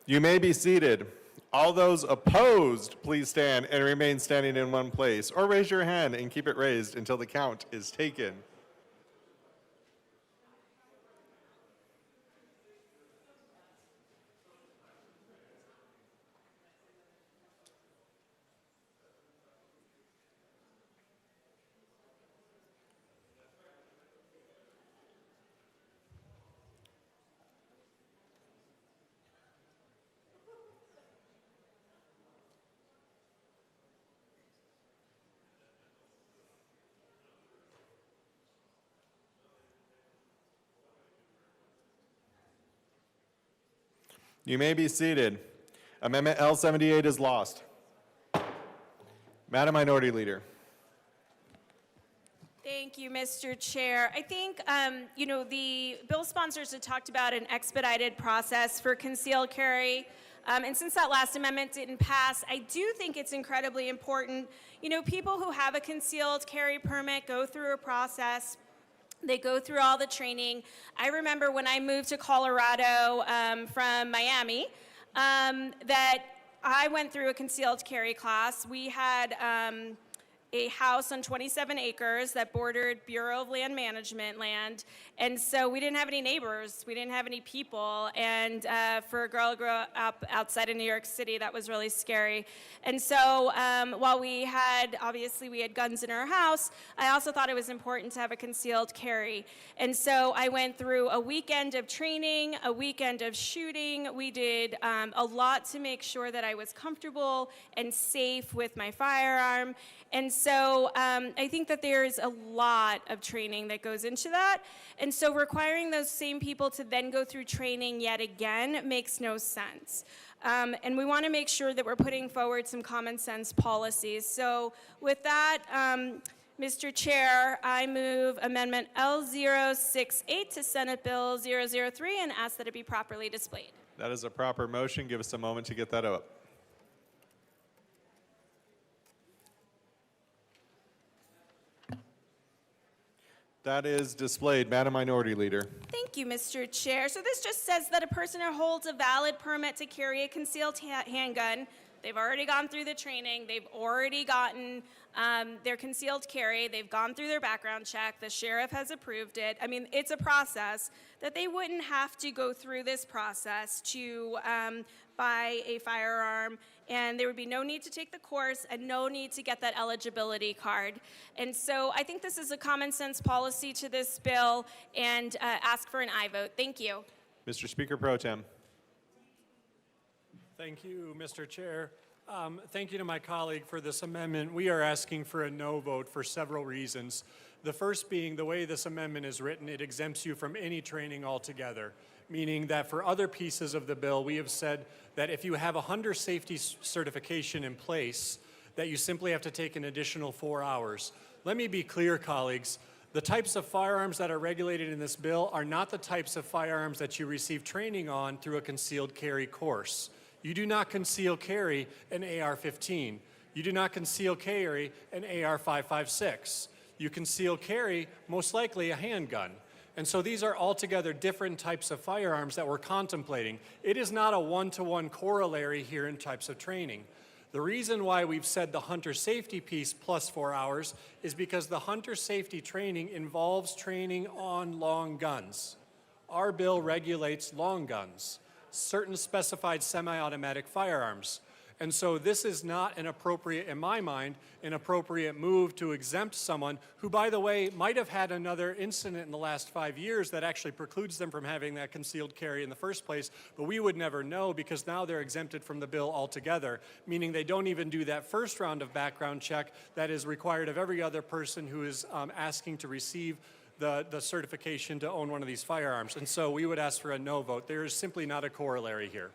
You may be seated. All those opposed, please stand and remain standing in one place, or raise your hand and keep it raised until the count is taken. You may be seated. Amendment L78 is lost. Madam Minority Leader. Thank you, Mr. Chair. I think, the bill sponsors had talked about an expedited process for concealed carry. And since that last amendment didn't pass, I do think it's incredibly important. People who have a concealed carry permit go through a process. They go through all the training. I remember when I moved to Colorado from Miami, that I went through a concealed carry class. We had a house on 27 acres that bordered Bureau of Land Management land. And so we didn't have any neighbors. We didn't have any people. And for a girl who grew up outside of New York City, that was really scary. And so while obviously we had guns in our house, I also thought it was important to have a concealed carry. And so I went through a weekend of training, a weekend of shooting. We did a lot to make sure that I was comfortable and safe with my firearm. And so I think that there's a lot of training that goes into that. And so requiring those same people to then go through training yet again makes no sense. And we want to make sure that we're putting forward some common sense policies. So with that, Mr. Chair, I move Amendment L068 to Senate Bill 003 and ask that it be properly displayed. That is a proper motion. Give us a moment to get that up. That is displayed. Madam Minority Leader. Thank you, Mr. Chair. So this just says that a person who holds a valid permit to carry a concealed handgun, they've already gone through the training, they've already gotten their concealed carry, they've gone through their background check, the sheriff has approved it. I mean, it's a process that they wouldn't have to go through this process to buy a firearm, and there would be no need to take the course and no need to get that eligibility card. And so I think this is a common sense policy to this bill, and ask for an aye vote. Thank you. Mr. Speaker Pro Tem. Thank you, Mr. Chair. Thank you to my colleague for this amendment. We are asking for a no vote for several reasons. The first being the way this amendment is written, it exempts you from any training altogether, meaning that for other pieces of the bill, we have said that if you have a hunter safety certification in place, that you simply have to take an additional 4 hours. Let me be clear, colleagues. The types of firearms that are regulated in this bill are not the types of firearms that you receive training on through a concealed carry course. You do not conceal carry an AR-15. You do not conceal carry an AR-556. You conceal carry, most likely, a handgun. And so these are altogether different types of firearms that we're contemplating. It is not a one-to-one corollary here in types of training. The reason why we've said the hunter safety piece plus 4 hours is because the hunter safety training involves training on long guns. Our bill regulates long guns. certain specified semi-automatic firearms. And so this is not an appropriate, in my mind, an appropriate move to exempt someone who, by the way, might have had another incident in the last 5 years that actually precludes them from having that concealed carry in the first place, but we would never know because now they're exempted from the bill altogether, meaning they don't even do that first round of background check that is required of every other person who is asking to receive the certification to own one of these firearms. And so we would ask for a no vote. There is simply not a corollary here.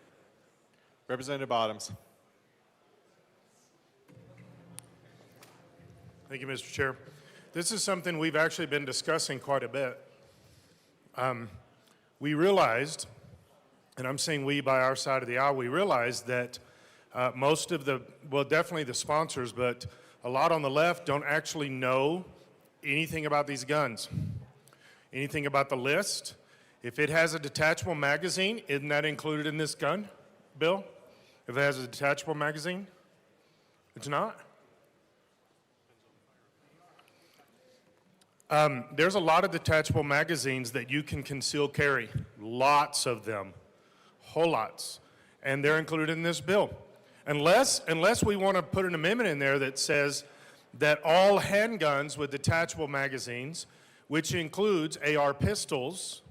Representative Bottoms. Thank you, Mr. Chair. This is something we've actually been discussing quite a bit. We realized, and I'm saying we by our side of the aisle, we realized that most of the, well, definitely the sponsors, but a lot on the left don't actually know anything about these guns, anything about the list. If it has a detachable magazine, isn't that included in this gun bill? If it has a detachable magazine? It's not? There's a lot of detachable magazines that you can conceal carry, lots of them, whole lots, and they're included in this bill. Unless we want to put an amendment in there that says that all handguns with detachable magazines, which includes AR pistols,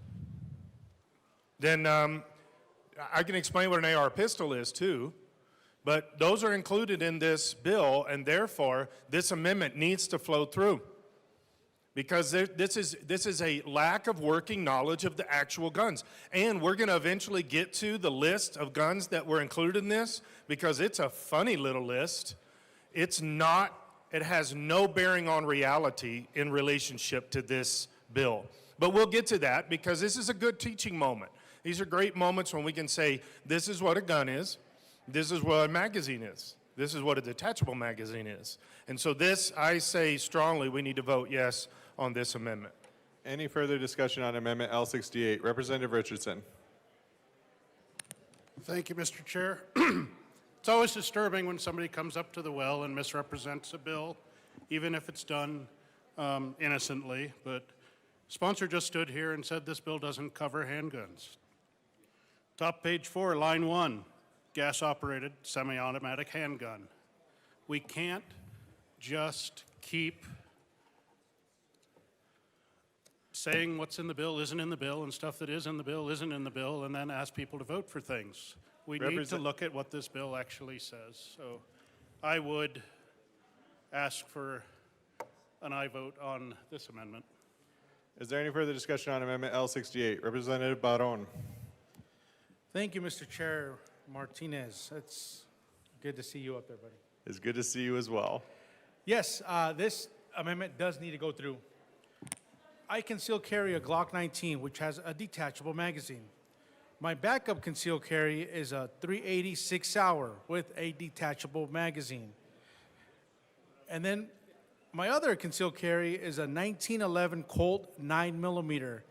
then I can explain what an AR pistol is too, but those are included in this bill, and therefore this amendment needs to flow through. Because this is a lack of working knowledge of the actual guns. And we're going to eventually get to the list of guns that were included in this because it's a funny little list. It's not, it has no bearing on reality in relationship to this bill. But we'll get to that because this is a good teaching moment. These are great moments when we can say, this is what a gun is, this is what a magazine is. This is what a detachable magazine is. And so this, I say strongly, we need to vote yes on this amendment. Any further discussion on Amendment L68? Representative Richardson. Thank you, Mr. Chair. It's always disturbing when somebody comes up to the well and misrepresents a bill, even if it's done innocently. But sponsor just stood here and said this bill doesn't cover handguns. Top page 4, line 1, gas-operated semi-automatic handgun. We can't just keep saying what's in the bill isn't in the bill and stuff that is in the bill isn't in the bill and then ask people to vote for things. We need to look at what this bill actually says. So I would ask for an aye vote on this amendment. Is there any further discussion on Amendment L68? Representative Barron. Thank you, Mr. Chair Martinez. It's good to see you up there, buddy. It's good to see you as well. Yes, this amendment does need to go through. I conceal carry a Glock 19, which has a detachable magazine. My backup concealed carry is a 380 6-hour with a detachable magazine. And then my other concealed carry is a 1911 Colt 9mm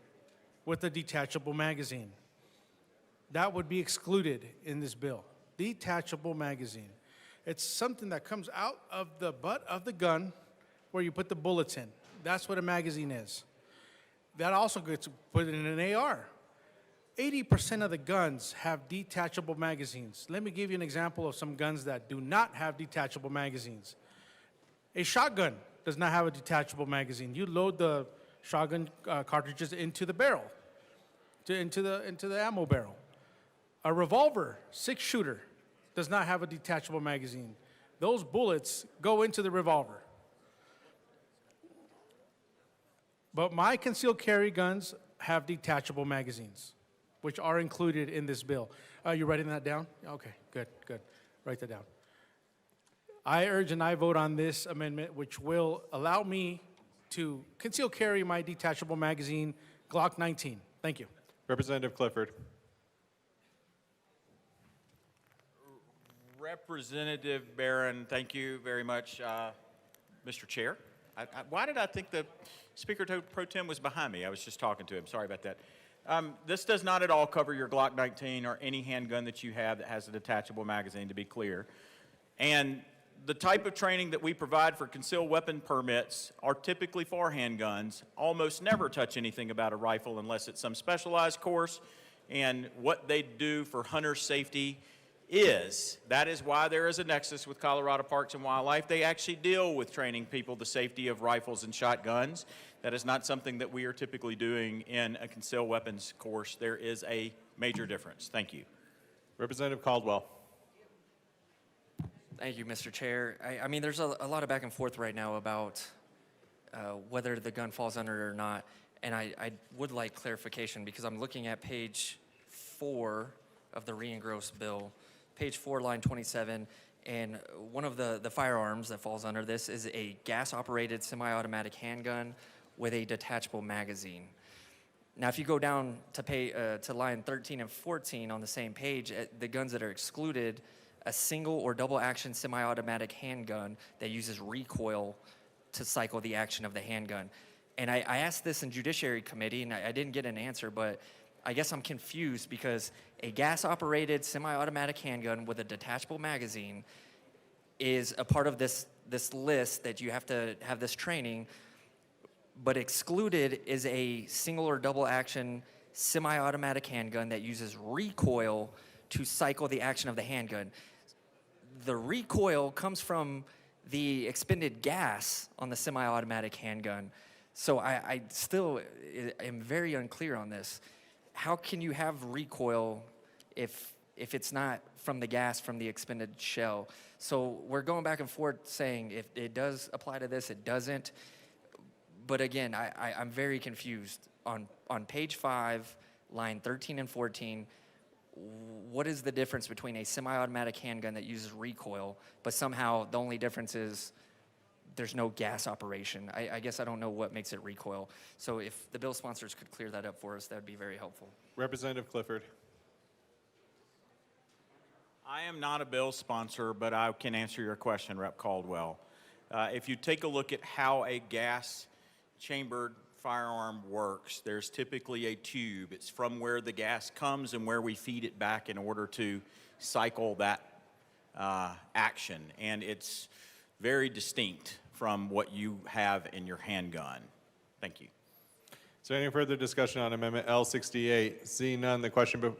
with a detachable magazine. That would be excluded in this bill. Detachable magazine. It's something that comes out of the butt of the gun where you put the bullets in. That's what a magazine is. That also gets put in an AR. 80% of the guns have detachable magazines. Let me give you an example of some guns that do not have detachable magazines. A shotgun does not have a detachable magazine. You load the shotgun cartridges into the barrel, into the ammo barrel. A revolver, 6-shooter, does not have a detachable magazine. Those bullets go into the revolver. But my concealed carry guns have detachable magazines, which are included in this bill. Are you writing that down? Okay, good. Write that down. I urge an aye vote on this amendment, which will allow me to conceal carry my detachable magazine, Glock 19. Thank you. Representative Clifford. Representative Barron, thank you very much, Mr. Chair. Why did I think the Speaker Pro Tem was behind me? I was just talking to him. Sorry about that. This does not at all cover your Glock 19 or any handgun that you have that has a detachable magazine, to be clear. And the type of training that we provide for concealed weapon permits are typically for handguns, almost never touch anything about a rifle unless it's some specialized course. and what they do for hunter safety is. That is why there is a nexus with Colorado Parks and Wildlife. They actually deal with training people the safety of rifles and shotguns. That is not something that we are typically doing in a concealed weapons course. There is a major difference. Thank you. Representative Caldwell. Thank you, Mr. Chair. I mean, there's a lot of back and forth right now about whether the gun falls under it or not. And I would like clarification because I'm looking at page 4 of the re-engrossed bill, page 4, line 27. And one of the firearms that falls under this is a gas-operated semi-automatic handgun with a detachable magazine. Now, if you go down to line 13 and 14 on the same page, the guns that are excluded, a single or double action semi-automatic handgun that uses recoil to cycle the action of the handgun. And I asked this in Judiciary Committee, and I didn't get an answer, but I guess I'm confused because a gas-operated semi-automatic handgun with a detachable magazine is a part of this list that you have to have this training, but excluded is a single or double action semi-automatic handgun that uses recoil to cycle the action of the handgun. The recoil comes from the expended gas on the semi-automatic handgun. So I still am very unclear on this. How can you have recoil if it's not from the gas from the expended shell? So we're going back and forth saying if it does apply to this, it doesn't. But again, I'm very confused. On page 5, line 13 and 14, what is the difference between a semi-automatic handgun that uses recoil, but somehow the only difference is there's no gas operation? I guess I don't know what makes it recoil. So if the bill sponsors could clear that up for us, that would be very helpful. Representative Clifford. I am not a bill sponsor, but I can answer your question, Rep. Caldwell. If you take a look at how a gas-chambered firearm works, there's typically a tube. It's from where the gas comes and where we feed it back in order to cycle that action. And it's very distinct from what you have in your handgun. Thank you. Is there any further discussion on Amendment L68? Seeing none, the question before.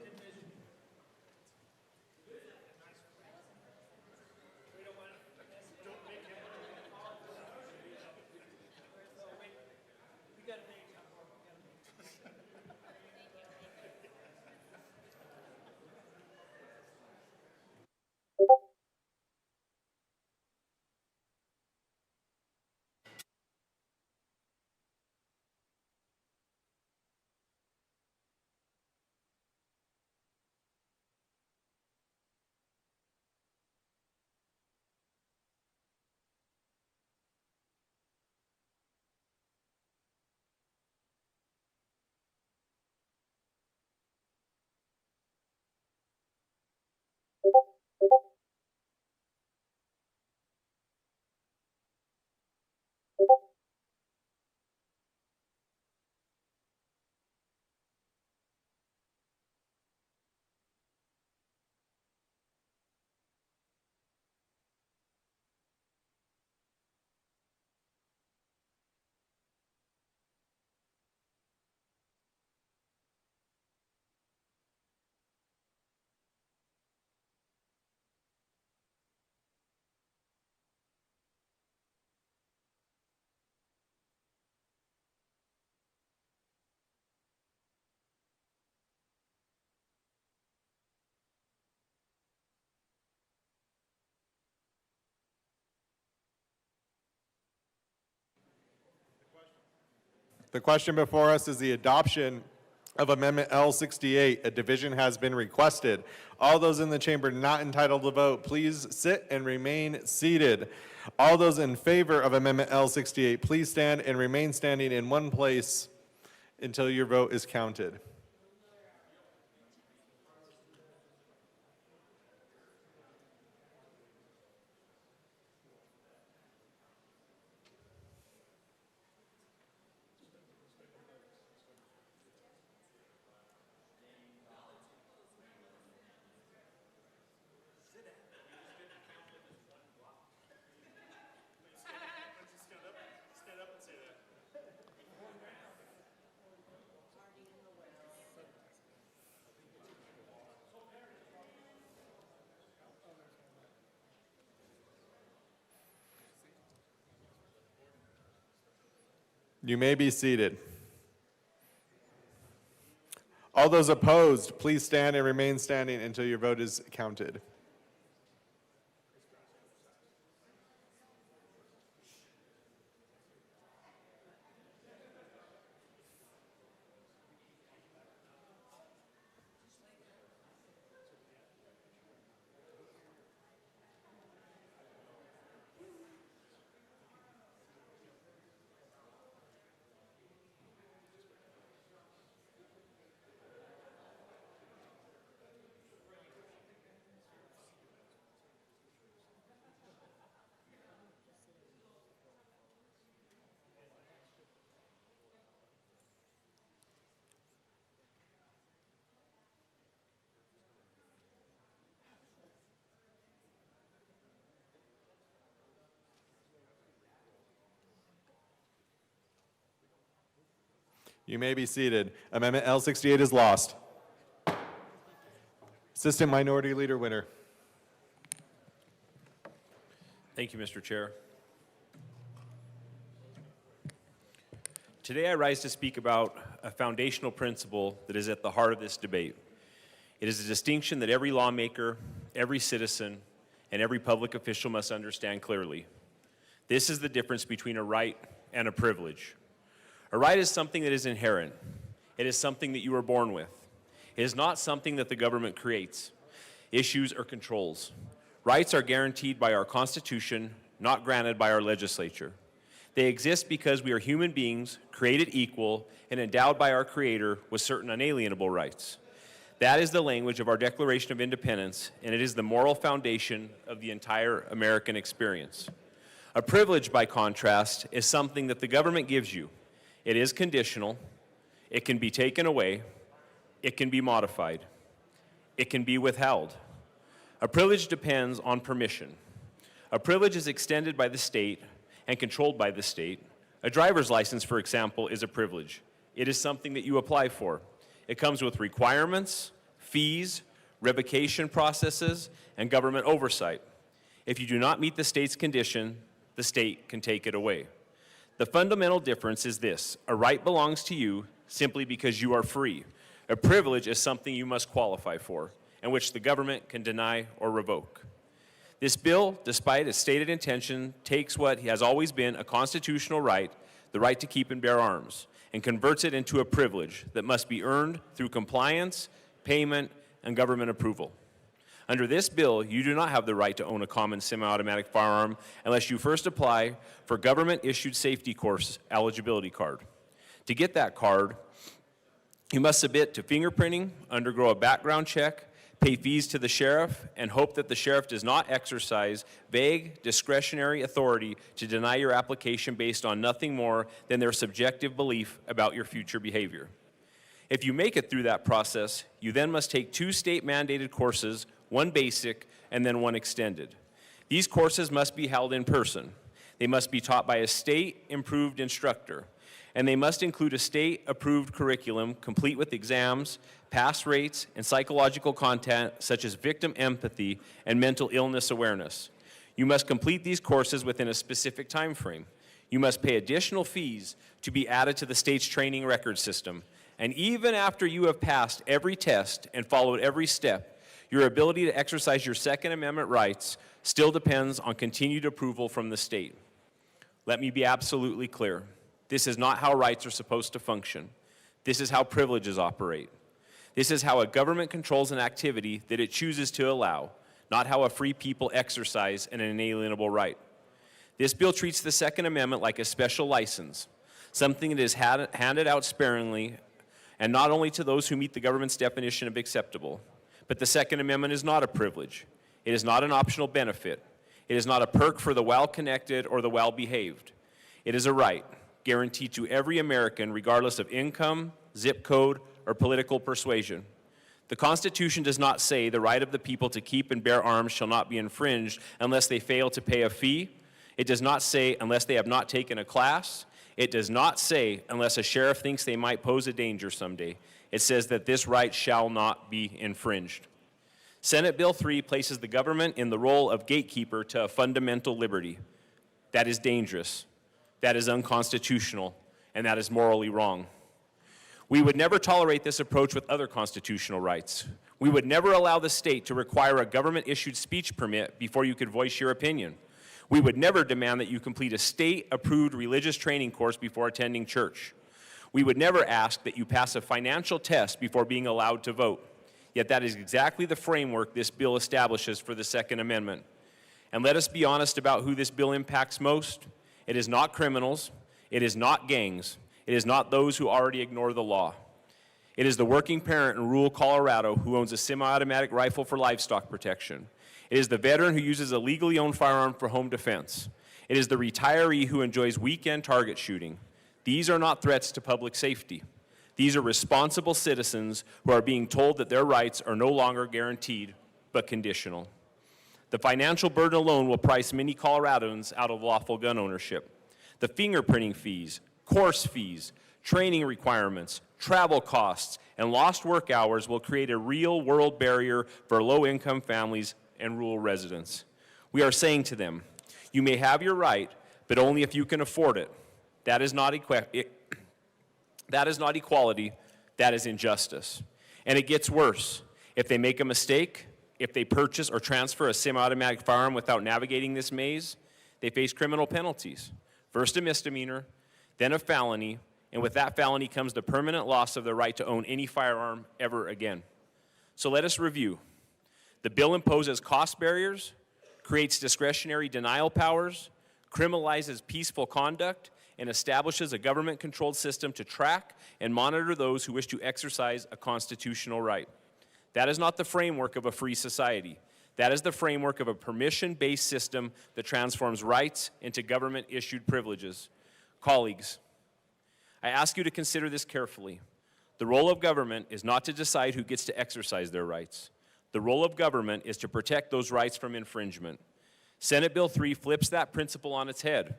The question before us is the adoption of Amendment L68. A division has been requested. All those in the chamber not entitled to vote, please sit and remain seated. All those in favor of Amendment L68, please stand and remain standing in one place until your vote is counted. You may be seated. All those opposed, please stand and remain standing until your vote is counted. You may be seated. Amendment L68 is lost. Assistant Minority Leader Winner. Thank you, Mr. Chair. Today I rise to speak about a foundational principle that is at the heart of this debate. It is a distinction that every lawmaker, every citizen, and every public official must understand clearly. This is the difference between a right and a privilege. A right is something that is inherent. It is something that you are born with. It is not something that the government creates, issues, or controls. Rights are guaranteed by our Constitution, not granted by our legislature. They exist because we are human beings, created equal, and endowed by our Creator with certain unalienable rights. That is the language of our Declaration of Independence, and it is the moral foundation of the entire American experience. A privilege, by contrast, is something that the government gives you. It is conditional, it can be taken away, it can be modified, it can be withheld. A privilege depends on permission. A privilege is extended by the state and controlled by the state. A driver's license, for example, is a privilege. It is something that you apply for. It comes with requirements, fees, revocation processes, and government oversight. If you do not meet the state's condition, the state can take it away. The fundamental difference is this: a right belongs to you simply because you are free. A privilege is something you must qualify for, and which the government can deny or revoke. This bill, despite its stated intention, takes what has always been a constitutional right, the right to keep and bear arms, and converts it into a privilege that must be earned through compliance, payment, and government approval. Under this bill, you do not have the right to own a common semi-automatic firearm unless you first apply for government-issued safety course eligibility card. To get that card, you must submit to fingerprinting, undergo a background check, pay fees to the sheriff, and hope that the sheriff does not exercise vague, discretionary authority to deny your application based on nothing more than their subjective belief about your future behavior. If you make it through that process, you then must take 2 state-mandated courses, one basic and then one extended. These courses must be held in person. They must be taught by a state-approved instructor, and they must include a state-approved curriculum complete with exams, pass rates, and psychological content such as victim empathy and mental illness awareness. You must complete these courses within a specific time frame. You must pay additional fees to be added to the state's training record system. And even after you have passed every test and followed every step, your ability to exercise your Second Amendment rights still depends on continued approval from the state. Let me be absolutely clear. This is not how rights are supposed to function. This is how privileges operate. This is how a government controls an activity that it chooses to allow, not how a free people exercise an inalienable right. This bill treats the Second Amendment like a special license, something that is handed out sparingly, and not only to those who meet the government's definition of acceptable. But the Second Amendment is not a privilege. It is not an optional benefit. It is not a perk for the well-connected or the well-behaved. It is a right guaranteed to every American regardless of income, zip code, or political persuasion. The Constitution does not say the right of the people to keep and bear arms shall not be infringed unless they fail to pay a fee. It does not say unless they have not taken a class. It does not say unless a sheriff thinks they might pose a danger someday. It says that this right shall not be infringed. Senate Bill 3 places the government in the role of gatekeeper to a fundamental liberty. That is dangerous. That is unconstitutional. and that is morally wrong. We would never tolerate this approach with other constitutional rights. We would never allow the state to require a government-issued speech permit before you could voice your opinion. We would never demand that you complete a state-approved religious training course before attending church. We would never ask that you pass a financial test before being allowed to vote. Yet that is exactly the framework this bill establishes for the Second Amendment. And let us be honest about who this bill impacts most. It is not criminals. It is not gangs. It is not those who already ignore the law. It is the working parent in rural Colorado who owns a semi-automatic rifle for livestock protection. It is the veteran who uses a legally owned firearm for home defense. It is the retiree who enjoys weekend target shooting. These are not threats to public safety. These are responsible citizens who are being told that their rights are no longer guaranteed, but conditional. The financial burden alone will price many Coloradans out of lawful gun ownership. The fingerprinting fees, course fees, training requirements, travel costs, and lost work hours will create a real-world barrier for low-income families and rural residents. We are saying to them, you may have your right, but only if you can afford it. That is not equality, that is injustice. And it gets worse. If they make a mistake, if they purchase or transfer a semi-automatic firearm without navigating this maze, they face criminal penalties. First a misdemeanor, then a felony, and with that felony comes the permanent loss of the right to own any firearm ever again. So let us review. The bill imposes cost barriers, creates discretionary denial powers, criminalizes peaceful conduct, and establishes a government-controlled system to track and monitor those who wish to exercise a constitutional right. That is not the framework of a free society. That is the framework of a permission-based system that transforms rights into government-issued privileges. Colleagues, I ask you to consider this carefully. The role of government is not to decide who gets to exercise their rights. The role of government is to protect those rights from infringement. Senate Bill 3 flips that principle on its head.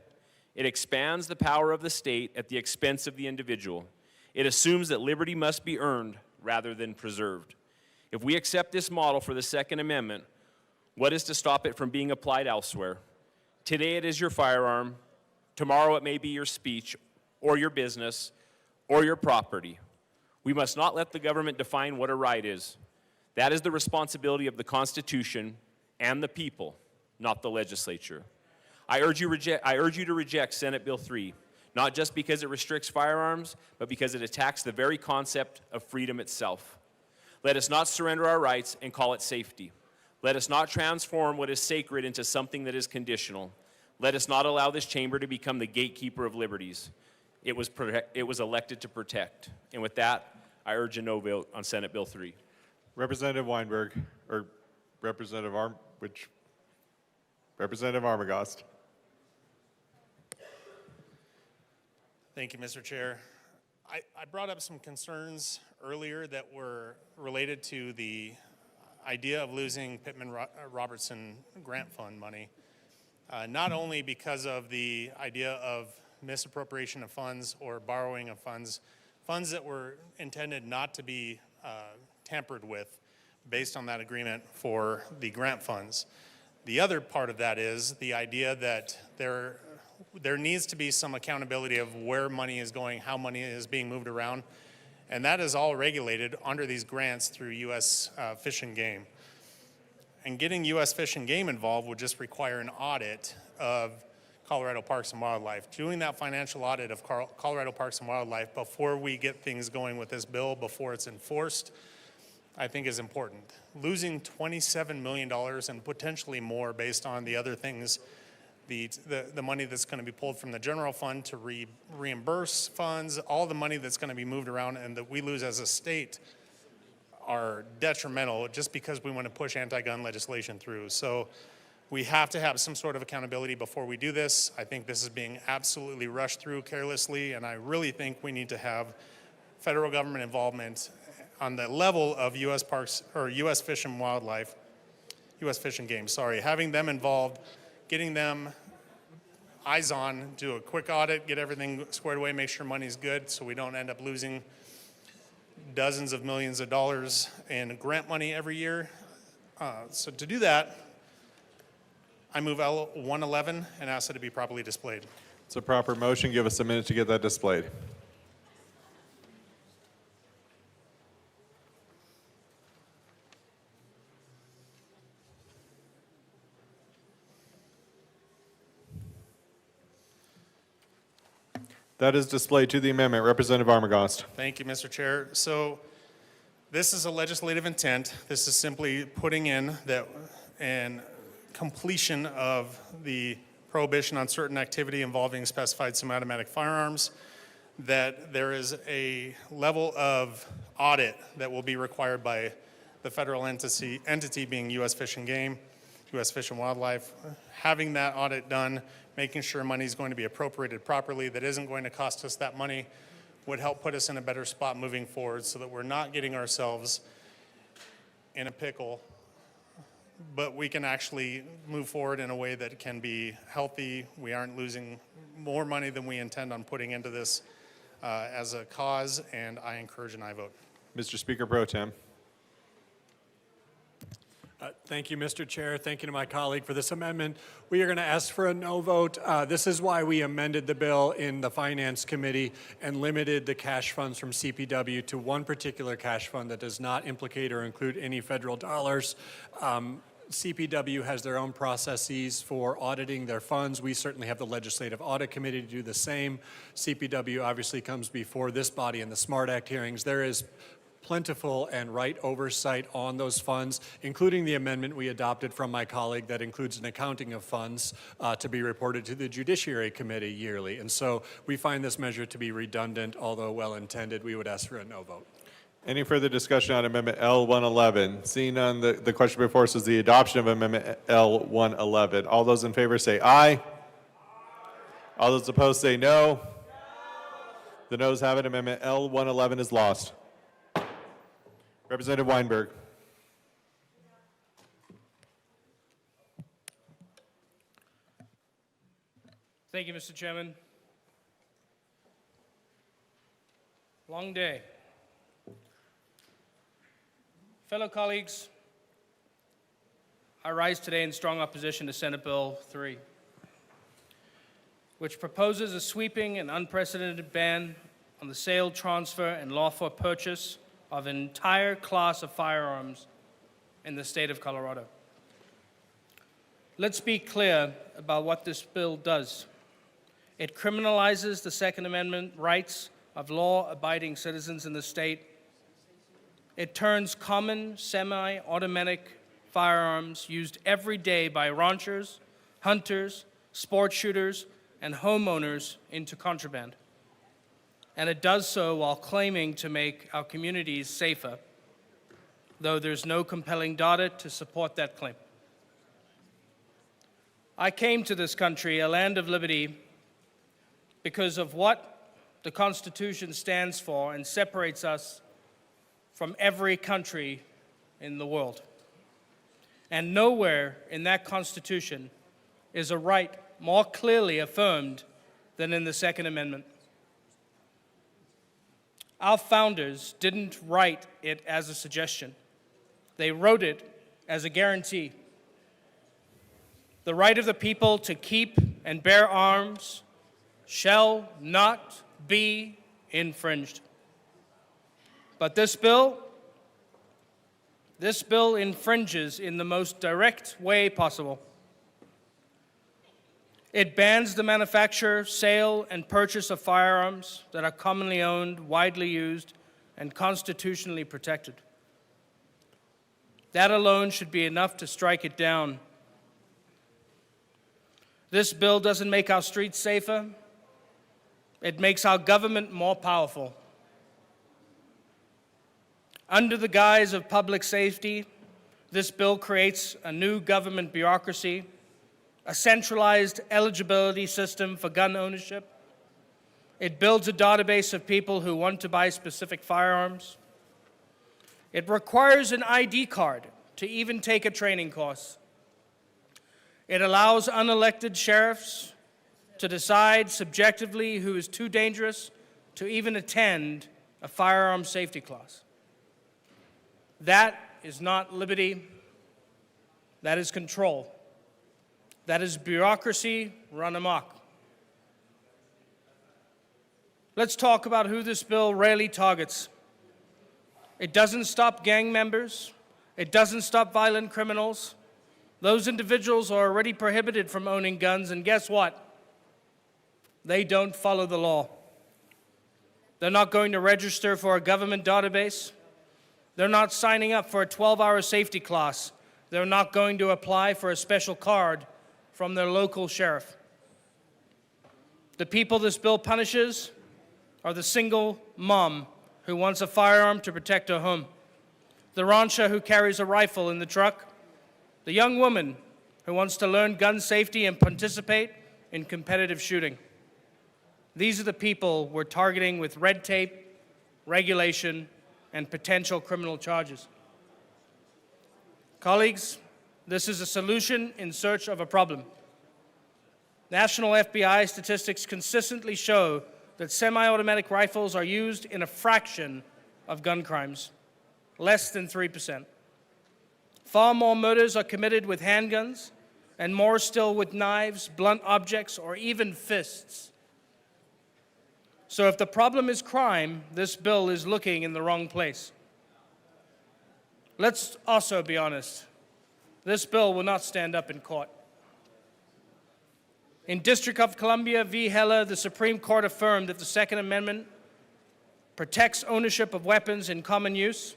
It expands the power of the state at the expense of the individual. It assumes that liberty must be earned rather than preserved. If we accept this model for the Second Amendment, what is to stop it from being applied elsewhere? Today it is your firearm. Tomorrow it may be your speech or your business or your property. We must not let the government define what a right is. That is the responsibility of the Constitution and the people, not the legislature. I urge you to reject Senate Bill 3, not just because it restricts firearms, but because it attacks the very concept of freedom itself. Let us not surrender our rights and call it safety. Let us not transform what is sacred into something that is conditional. Let us not allow this chamber to become the gatekeeper of liberties. It was elected to protect. And with that, I urge a no vote on Senate Bill 3. Representative Weinberg, or Representative Armagost. Thank you, Mr. Chair. I brought up some concerns earlier that were related to the idea of losing Pittman-Robertson grant fund money, not only because of the idea of misappropriation of funds or borrowing of funds that were intended not to be tampered with based on that agreement for the grant funds. The other part of that is the idea that there needs to be some accountability of where money is going, how money is being moved around, and that is all regulated under these grants through U.S. Fish and Game. And getting U.S. Fish and Game involved would just require an audit of Colorado Parks and Wildlife. Doing that financial audit of Colorado Parks and Wildlife before we get things going with this bill, before it's enforced, I think is important. Losing $27 million and potentially more based on the other things, the money that's going to be pulled from the general fund to reimburse funds, all the money that's going to be moved around and that we lose as a state are detrimental just because we want to push anti-gun legislation through. So we have to have some sort of accountability before we do this. I think this is being absolutely rushed through carelessly, and I really think we need to have federal government involvement on the level of U.S. Parks or U.S. Fish and Wildlife, U.S. Fish and Game, sorry, having them involved, getting them eyes on, do a quick audit, get everything squared away, make sure money's good so we don't end up losing dozens of millions of dollars in grant money every year. So to do that, I move L111 and ask that it be properly displayed. It's a proper motion. Give us a minute to get that displayed. That is displayed to the amendment. Representative Armagost. Thank you, Mr. Chair. So this is a legislative intent. This is simply putting in that and completion of the prohibition on certain activity involving specified semi-automatic firearms, that there is a level of audit that will be required by the federal entity being U.S. Fish and Game, U.S. Fish and Wildlife, having that audit done, making sure money is going to be appropriated properly, that isn't going to cost us that money, would help put us in a better spot moving forward so that we're not getting ourselves in a pickle, but we can actually move forward in a way that can be healthy. We aren't losing more money than we intend on putting into this as a cause, and I encourage an aye vote. Mr. Speaker Pro Tem. Thank you, Mr. Chair. Thank you to my colleague for this amendment. We are going to ask for a no vote. This is why we amended the bill in the Finance Committee and limited the cash funds from CPW to one particular cash fund that does not implicate or include any federal dollars. CPW has their own processes for auditing their funds. We certainly have the Legislative Audit Committee to do the same. CPW obviously comes before this body in the SMART Act hearings. There is plentiful and right oversight on those funds, including the amendment we adopted from my colleague that includes an accounting of funds to be reported to the Judiciary Committee yearly. And so we find this measure to be redundant, although well-intended. We would ask for a no vote. Any further discussion on Amendment L111? Seeing none, the question before us is the adoption of Amendment L111. All those in favor say aye. All those opposed say no. The noes have it. Amendment L111 is lost. Representative Weinberg. Thank you, Mr. Chairman. Long day. Fellow colleagues, I rise today in strong opposition to Senate Bill 3, which proposes a sweeping and unprecedented ban on the sale, transfer, and lawful purchase of an entire class of firearms in the state of Colorado. Let's be clear about what this bill does. It criminalizes the Second Amendment rights of law-abiding citizens in the state. It turns common semi-automatic firearms used every day by ranchers, hunters, sport shooters, and homeowners into contraband. And it does so while claiming to make our communities safer, though there's no compelling data to support that claim. I came to this country, a land of liberty, because of what the Constitution stands for and separates us from every country in the world. And nowhere in that Constitution is a right more clearly affirmed than in the Second Amendment. Our founders didn't write it as a suggestion. They wrote it as a guarantee. The right of the people to keep and bear arms shall not be infringed. But this bill infringes in the most direct way possible. It bans the manufacture, sale, and purchase of firearms that are commonly owned, widely used, and constitutionally protected. That alone should be enough to strike it down. This bill doesn't make our streets safer. It makes our government more powerful. Under the guise of public safety, this bill creates a new government bureaucracy, a centralized eligibility system for gun ownership. It builds a database of people who want to buy specific firearms. It requires an ID card to even take a training course. It allows unelected sheriffs to decide subjectively who is too dangerous to even attend a firearm safety class. That is not liberty. That is control. That is bureaucracy run amok. Let's talk about who this bill really targets. It doesn't stop gang members. It doesn't stop violent criminals. Those individuals are already prohibited from owning guns, and guess what? They don't follow the law. They're not going to register for a government database. They're not signing up for a 12-hour safety class. They're not going to apply for a special card from their local sheriff. The people this bill punishes are the single mom who wants a firearm to protect her home, the rancher who carries a rifle in the truck, the young woman who wants to learn gun safety and participate in competitive shooting. These are the people we're targeting with red tape, regulation, and potential criminal charges. Colleagues, this is a solution in search of a problem. National FBI statistics consistently show that semi-automatic rifles are used in a fraction of gun crimes, less than 3%. Far more murders are committed with handguns, and more still with knives, blunt objects, or even fists. So if the problem is crime, this bill is looking in the wrong place. Let's also be honest. This bill will not stand up in court. In District of Columbia v. Heller, the Supreme Court affirmed that the Second Amendment protects ownership of weapons in common use.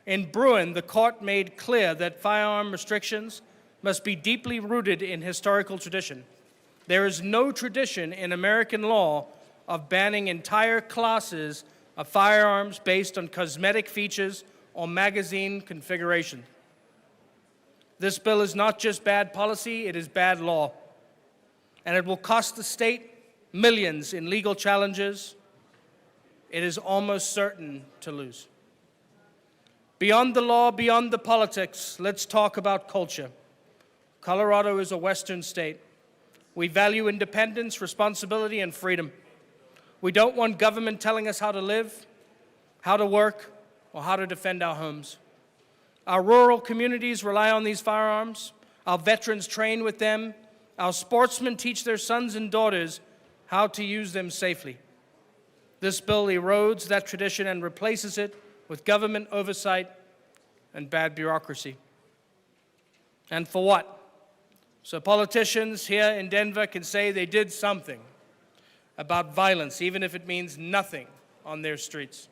In Bruin, the court made clear that firearm restrictions must be deeply rooted in historical tradition. There is no tradition in American law of banning entire classes of firearms based on cosmetic features or magazine configuration. This bill is not just bad policy, it is bad law. And it will cost the state millions in legal challenges. It is almost certain to lose. Beyond the law, beyond the politics, let's talk about culture. Colorado is a Western state. We value independence, responsibility, and freedom. We don't want government telling us how to live, how to work, or how to defend our homes. Our rural communities rely on these firearms. Our veterans train with them. Our sportsmen teach their sons and daughters how to use them safely. This bill erodes that tradition and replaces it with government oversight and bad bureaucracy. And for what? So politicians here in Denver can say they did something about violence, even if it means nothing on their streets.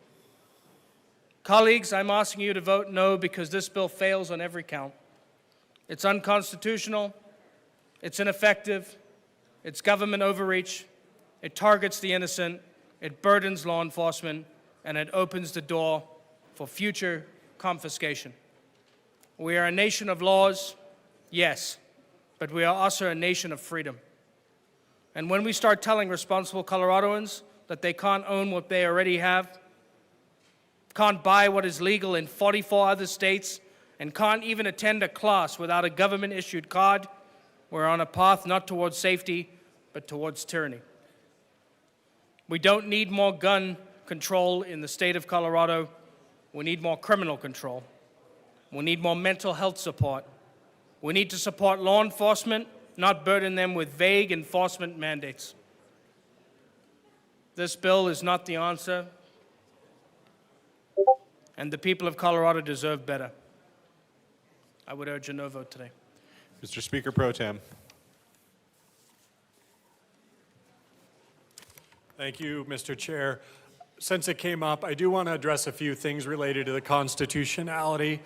Colleagues, I'm asking you to vote no because this bill fails on every count. It's unconstitutional, it's ineffective, it's government overreach, it targets the innocent, it burdens law enforcement, and it opens the door for future confiscation. We are a nation of laws, yes, but we are also a nation of freedom. And when we start telling responsible Coloradoans that they can't own what they already have, can't buy what is legal in 44 other states, and can't even attend a class without a government-issued card, we're on a path not towards safety, but towards tyranny. We don't need more gun control in the state of Colorado. We need more criminal control. We need more mental health support. We need to support law enforcement, not burden them with vague enforcement mandates. This bill is not the answer, and the people of Colorado deserve better. I would urge a no vote today. Mr. Speaker Pro Tem. Thank you, Mr. Chair. Since it came up, I do want to address a few things related to the constitutionality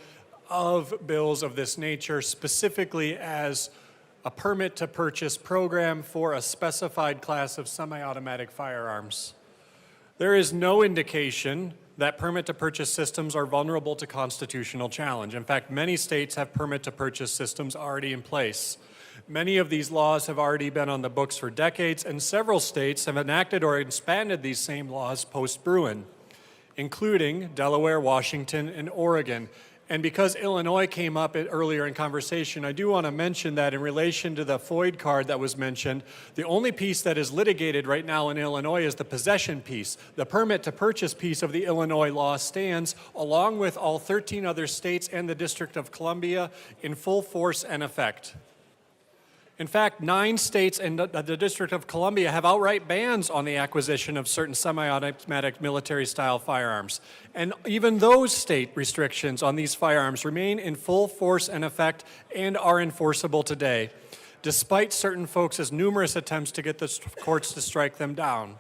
of bills of this nature, specifically as a permit to purchase program for a specified class of semi-automatic firearms. There is no indication that permit to purchase systems are vulnerable to constitutional challenge. In fact, many states have permit to purchase systems already in place. Many of these laws have already been on the books for decades, and several states have enacted or expanded these same laws post-Bruin, including Delaware, Washington, and Oregon. And because Illinois came up earlier in conversation, I do want to mention that in relation to the FOID card that was mentioned, the only piece that is litigated right now in Illinois is the possession piece. The permit to purchase piece of the Illinois law stands, along with all 13 other states and the District of Columbia, in full force and effect. In fact, 9 states and the District of Columbia have outright bans on the acquisition of certain semi-automatic military-style firearms. And even those state restrictions on these firearms remain in full force and effect and are enforceable today, despite certain folks' numerous attempts to get the courts to strike them down.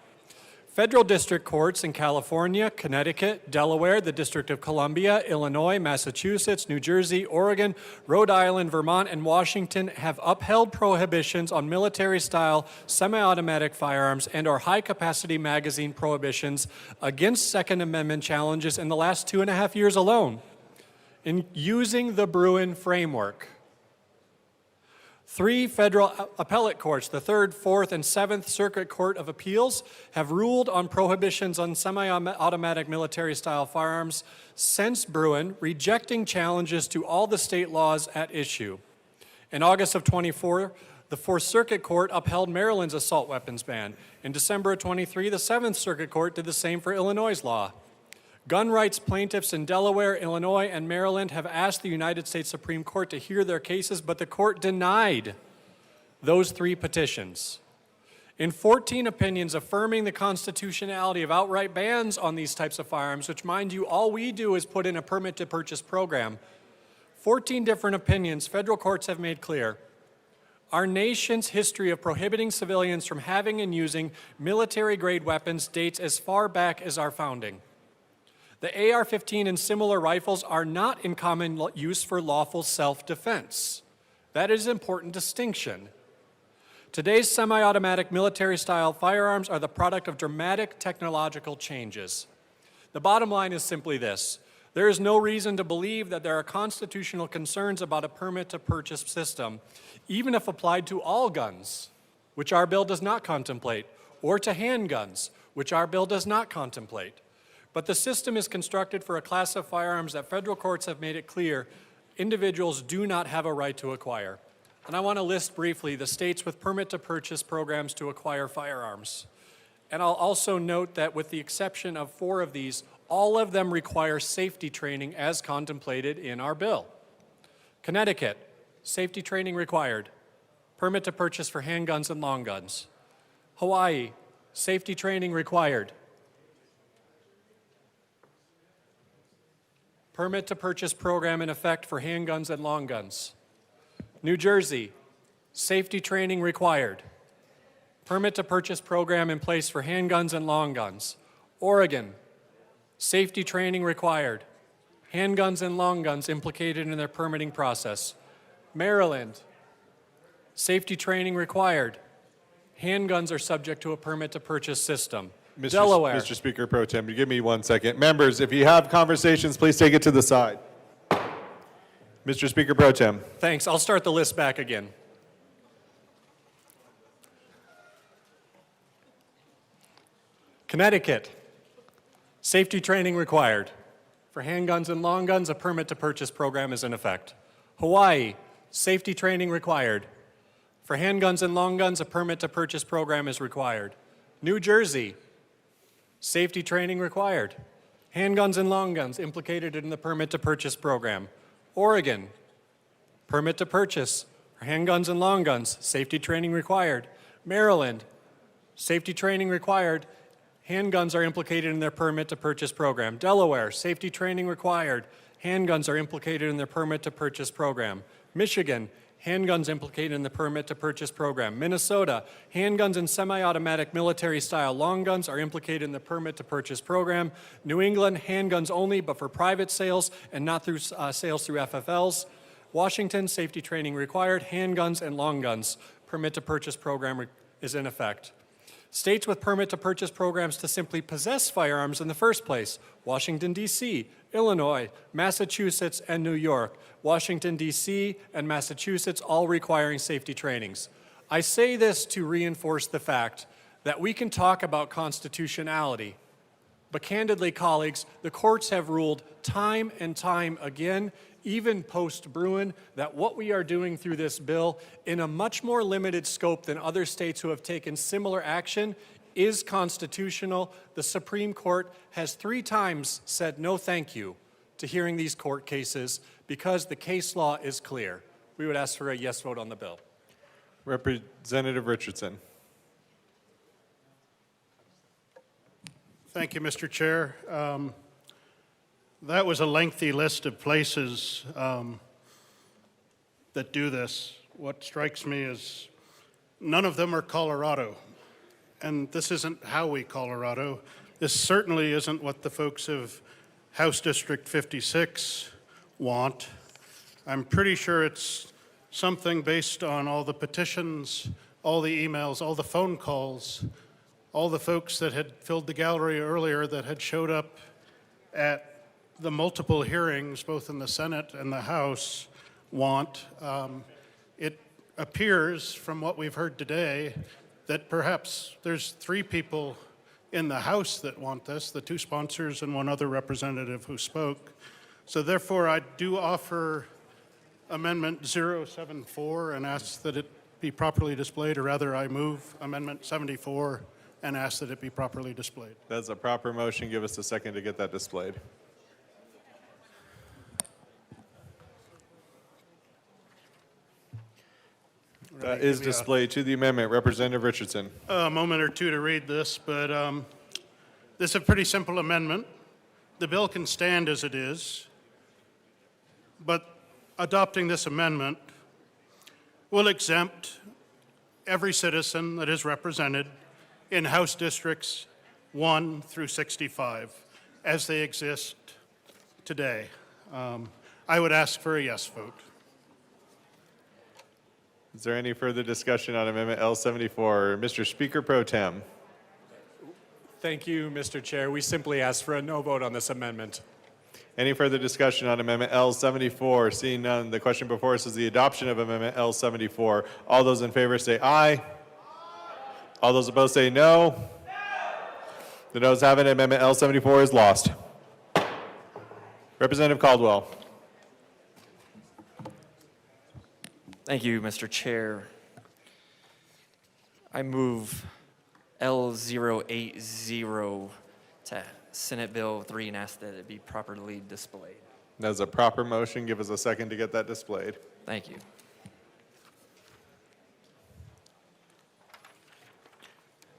Federal district courts in California, Connecticut, Delaware, the District of Columbia, Illinois, Massachusetts, New Jersey, Oregon, Rhode Island, Vermont, and Washington have upheld prohibitions on military-style semi-automatic firearms and/or high-capacity magazine prohibitions against Second Amendment challenges in the last 2.5 years alone. In using the Bruin framework, 3 federal appellate courts, the 3rd, 4th, and 7th Circuit Court of Appeals, have ruled on prohibitions on semi-automatic military-style firearms since Bruin, rejecting challenges to all the state laws at issue. In August of 24, the 4th Circuit Court upheld Maryland's assault weapons ban. In December of 23, the 7th Circuit Court did the same for Illinois' law. Gun rights plaintiffs in Delaware, Illinois, and Maryland have asked the United States Supreme Court to hear their cases, but the court denied those 3 petitions. In 14 opinions affirming the constitutionality of outright bans on these types of firearms, which, mind you, all we do is put in a permit-to-purchase program, 14 different opinions, federal courts have made clear our nation's history of prohibiting civilians from having and using military-grade weapons dates as far back as our founding. The AR-15 and similar rifles are not in common use for lawful self-defense. That is an important distinction. Today's semi-automatic military-style firearms are the product of dramatic technological changes. The bottom line is simply this. There is no reason to believe that there are constitutional concerns about a permit-to-purchase system, even if applied to all guns, which our bill does not contemplate, or to handguns, which our bill does not contemplate. But the system is constructed for a class of firearms that federal courts have made it clear individuals do not have a right to acquire. And I want to list briefly the states with permit-to-purchase programs to acquire firearms. And I'll also note that with the exception of 4 of these, all of them require safety training as contemplated in our bill. Connecticut, safety training required. Permit to purchase for handguns and long guns. Hawaii, safety training required. Permit to purchase program in effect for handguns and long guns. New Jersey, safety training required. Permit to purchase program in place for handguns and long guns. Oregon, safety training required. Handguns and long guns implicated in their permitting process. Maryland, safety training required. Handguns are subject to a permit to purchase system. Delaware. Mr. Speaker Pro Tem, give me 1 second. Members, if you have conversations, please take it to the side. Mr. Speaker Pro Tem. Thanks. I'll start the list back again. Connecticut, safety training required. For handguns and long guns, a permit to purchase program is in effect. Hawaii, safety training required. For handguns and long guns, a permit to purchase program is required. New Jersey, safety training required. Handguns and long guns implicated in the permit to purchase program. Oregon, permit to purchase. For handguns and long guns, safety training required. Maryland, safety training required. Handguns are implicated in their permit to purchase program. Delaware, safety training required. Handguns are implicated in their permit to purchase program. Michigan, handguns implicated in the permit to purchase program. Minnesota, handguns and semi-automatic military-style long guns are implicated in the permit to purchase program. New England, handguns only, but for private sales and not through sales through FFLs. Washington, safety training required. Handguns and long guns, permit to purchase program is in effect. States with permit to purchase programs to simply possess firearms in the first place: Washington, D.C., Illinois, Massachusetts, and New York. Washington, D.C., and Massachusetts all requiring safety trainings. I say this to reinforce the fact that we can talk about constitutionality, but candidly, colleagues, the courts have ruled time and time again, even post-Bruin, that what we are doing through this bill in a much more limited scope than other states who have taken similar action is constitutional. The Supreme Court has 3 times said no thank you to hearing these court cases because the case law is clear. We would ask for a yes vote on the bill. Representative Richardson. Thank you, Mr. Chair. That was a lengthy list of places that do this. What strikes me is none of them are Colorado. And this isn't Howe, Colorado. This certainly isn't what the folks of House District 56 want. I'm pretty sure it's something based on all the petitions, all the emails, all the phone calls, all the folks that had filled the gallery earlier that had showed up at the multiple hearings, both in the Senate and the House, want. It appears from what we've heard today that perhaps there's 3 people in the House that want this, the 2 sponsors and 1 other representative who spoke. So therefore, I do offer Amendment 074 and ask that it be properly displayed, or rather I move Amendment 74 and ask that it be properly displayed. That's a proper motion. Give us a second to get that displayed. That is displayed to the amendment. Representative Richardson. A moment or two to read this, but this is a pretty simple amendment. The bill can stand as it is, but adopting this amendment will exempt every citizen that is represented in House Districts 1 through 65 as they exist today. I would ask for a yes vote. Is there any further discussion on Amendment L74? Mr. Speaker Pro Tem. Thank you, Mr. Chair. We simply ask for a no vote on this amendment. Any further discussion on Amendment L74? Seeing none, the question before us is the adoption of Amendment L74. All those in favor say aye. All those opposed say no. No. The noes have it. Amendment L74 is lost. Representative Caldwell. Thank you, Mr. Chair. I move L080 to Senate Bill 3 and ask that it be properly displayed. That's a proper motion. Give us a second to get that displayed. Thank you.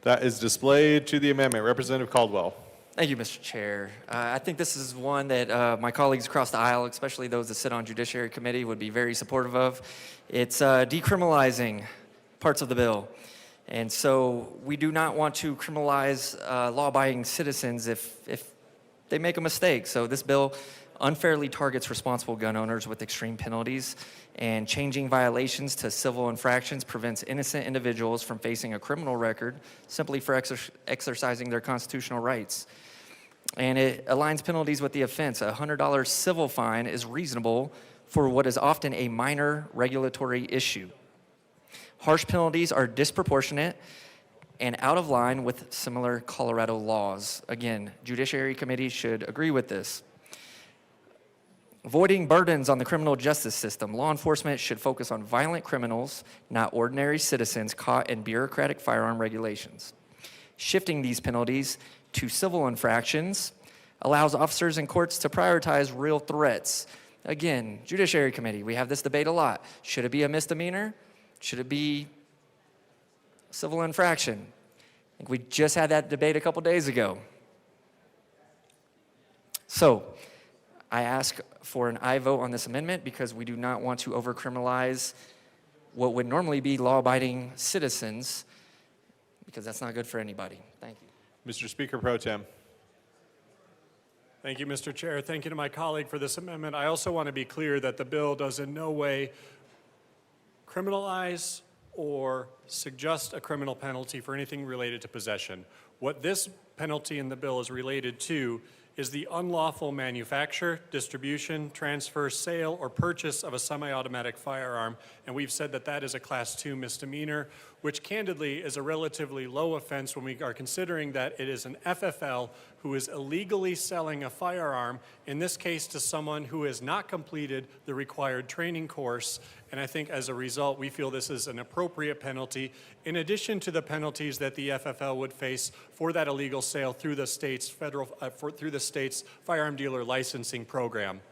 That is displayed to the amendment. Representative Caldwell. Thank you, Mr. Chair. I think this is one that my colleagues across the aisle, especially those that sit on Judiciary Committee, would be very supportive of. It's decriminalizing parts of the bill. And so we do not want to criminalize law-abiding citizens if they make a mistake. So this bill unfairly targets responsible gun owners with extreme penalties, and changing violations to civil infractions prevents innocent individuals from facing a criminal record simply for exercising their constitutional rights. And it aligns penalties with the offense. A $100 civil fine is reasonable for what is often a minor regulatory issue. Harsh penalties are disproportionate and out of line with similar Colorado laws. Again, Judiciary Committee should agree with this. Avoiding burdens on the criminal justice system. Law enforcement should focus on violent criminals, not ordinary citizens caught in bureaucratic firearm regulations. Shifting these penalties to civil infractions allows officers and courts to prioritize real threats. Again, Judiciary Committee, we have this debate a lot. Should it be a misdemeanor? Should it be civil infraction? I think we just had that debate a couple days ago. So, I ask for an aye vote on this amendment because we do not want to overcriminalize what would normally be law-abiding citizens, because that's not good for anybody. Thank you. Mr. Speaker Pro Tem. Thank you, Mr. Chair. Thank you to my colleague for this amendment. I also want to be clear that the bill does in no way criminalize or suggest a criminal penalty for anything related to possession. What this penalty in the bill is related to is the unlawful manufacture, distribution, transfer, sale, or purchase of a semi-automatic firearm. And we've said that that is a Class 2 misdemeanor, which candidly is a relatively low offense when we are considering that it is an FFL who is illegally selling a firearm, in this case to someone who has not completed the required training course. And I think as a result, we feel this is an appropriate penalty, in addition to the penalties that the FFL would face for that illegal sale through the state's through the state's firearm dealer licensing program.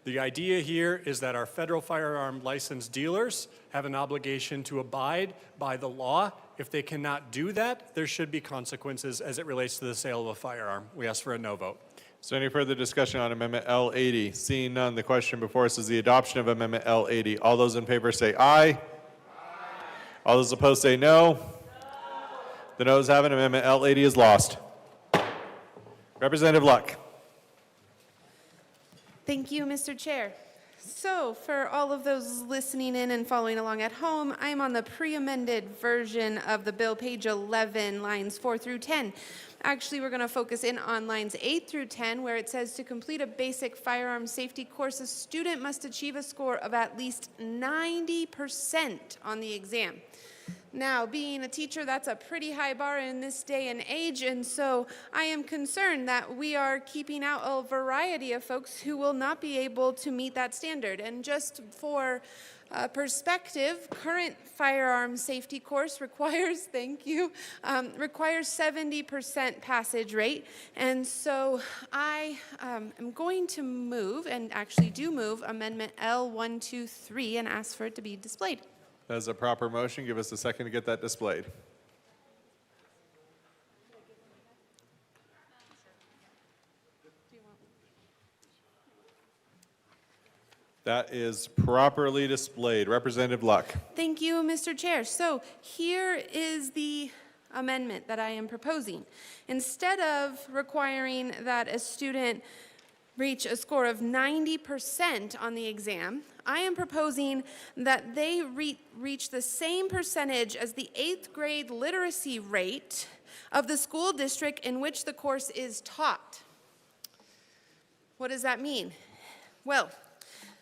The idea here is that our federal firearm licensed dealers have an obligation to abide by the law. If they cannot do that, there should be consequences as it relates to the sale of a firearm. We ask for a no vote. Is there any further discussion on Amendment L80? Seeing none, the question before us is the adoption of Amendment L80. All those in favor say aye. Aye. All those opposed say no. The noes have it. Amendment L80 is lost. Representative Luck. Thank you, Mr. Chair. So, for all of those listening in and following along at home, I'm on the pre-amended version of the bill, page 11, lines 4 through 10. Actually, we're going to focus in on lines 8 through 10, where it says to complete a basic firearm safety course, a student must achieve a score of at least 90% on the exam. Now, being a teacher, that's a pretty high bar in this day and age, and so I am concerned that we are keeping out a variety of folks who will not be able to meet that standard. And just for perspective, current firearm safety course requires, requires 70% passage rate. And so I am going to move, and actually do move, Amendment L123 and ask for it to be displayed. That is a proper motion. Give us a second to get that displayed. That is properly displayed. Representative Luck. Thank you, Mr. Chair. So here is the amendment that I am proposing. Instead of requiring that a student reach a score of 90% on the exam, I am proposing that they reach the same percentage as the 8th grade literacy rate of the school district in which the course is taught. What does that mean? Well,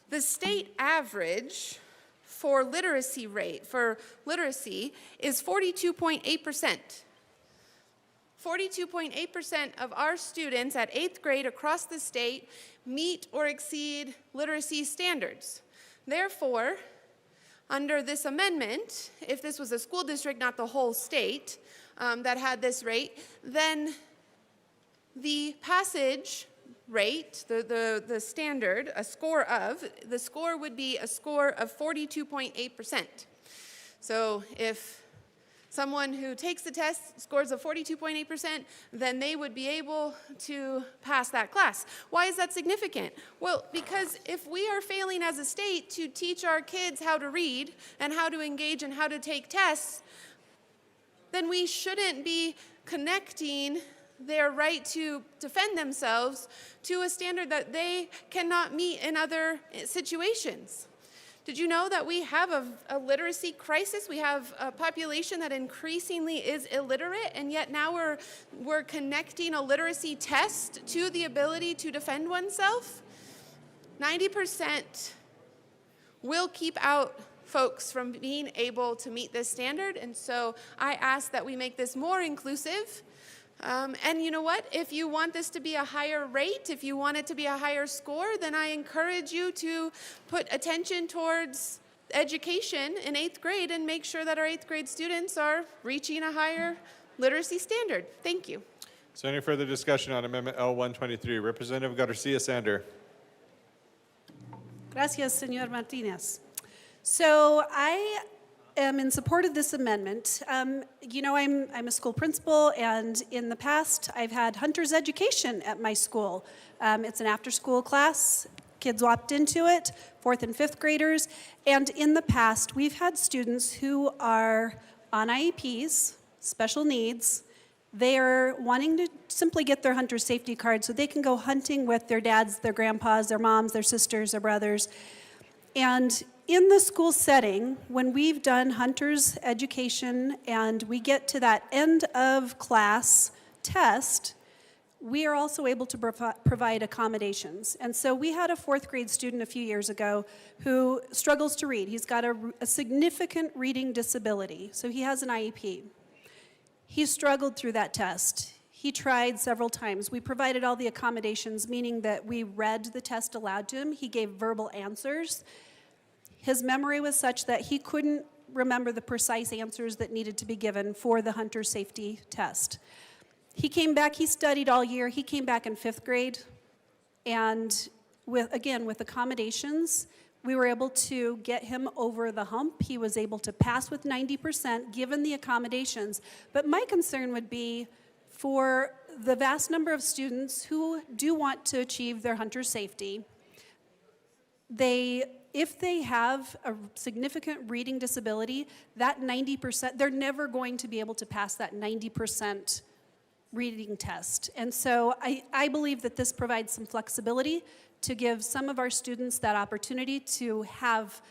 the state average for literacy rate, for literacy, is 42.8%. 42.8% of our students at 8th grade across the state meet or exceed literacy standards. Therefore, under this amendment, if this was a school district, not the whole state, that had this rate, then the passage rate, the standard, the score would be a score of 42.8%. So if someone who takes the test scores a 42.8%, then they would be able to pass that class. Why is that significant? Well, because if we are failing as a state to teach our kids how to read and how to engage and how to take tests, then we shouldn't be connecting their right to defend themselves to a standard that they cannot meet in other situations. Did you know that we have a literacy crisis? We have a population that increasingly is illiterate, and yet now we're connecting a literacy test to the ability to defend oneself? 90% will keep out folks from being able to meet this standard, and so I ask that we make this more inclusive. And you know what? If you want this to be a higher rate, if you want it to be a higher score, then I encourage you to put attention towards education in 8th grade and make sure that our 8th grade students are reaching a higher literacy standard. Thank you. Is there any further discussion on Amendment L123? Representative Garcia-Sander. Gracias, Señor Martinez. So I am in support of this amendment. You know, I'm a school principal, and in the past, I've had hunter's education at my school. It's an after-school class. Kids opt into it, 4th and 5th graders. And in the past, we've had students who are on IEPs, special needs. They are wanting to simply get their hunter safety card so they can go hunting with their dads, their grandpas, their moms, their sisters, their brothers. And in the school setting, when we've done hunter's education and we get to that end of class test, we are also able to provide accommodations. And so we had a 4th grade student a few years ago who struggles to read. He's got a significant reading disability, so he has an IEP. He struggled through that test. He tried several times. We provided all the accommodations, meaning that we read the test aloud to him. He gave verbal answers. His memory was such that he couldn't remember the precise answers that needed to be given for the hunter safety test. He came back, he studied all year. He came back in 5th grade, and with accommodations, we were able to get him over the hump. He was able to pass with 90% given the accommodations. But my concern would be for the vast number of students who do want to achieve their hunter safety. If they have a significant reading disability, that 90%, they're never going to be able to pass that 90% reading test. And so I believe that this provides some flexibility to give some of our students that opportunity to have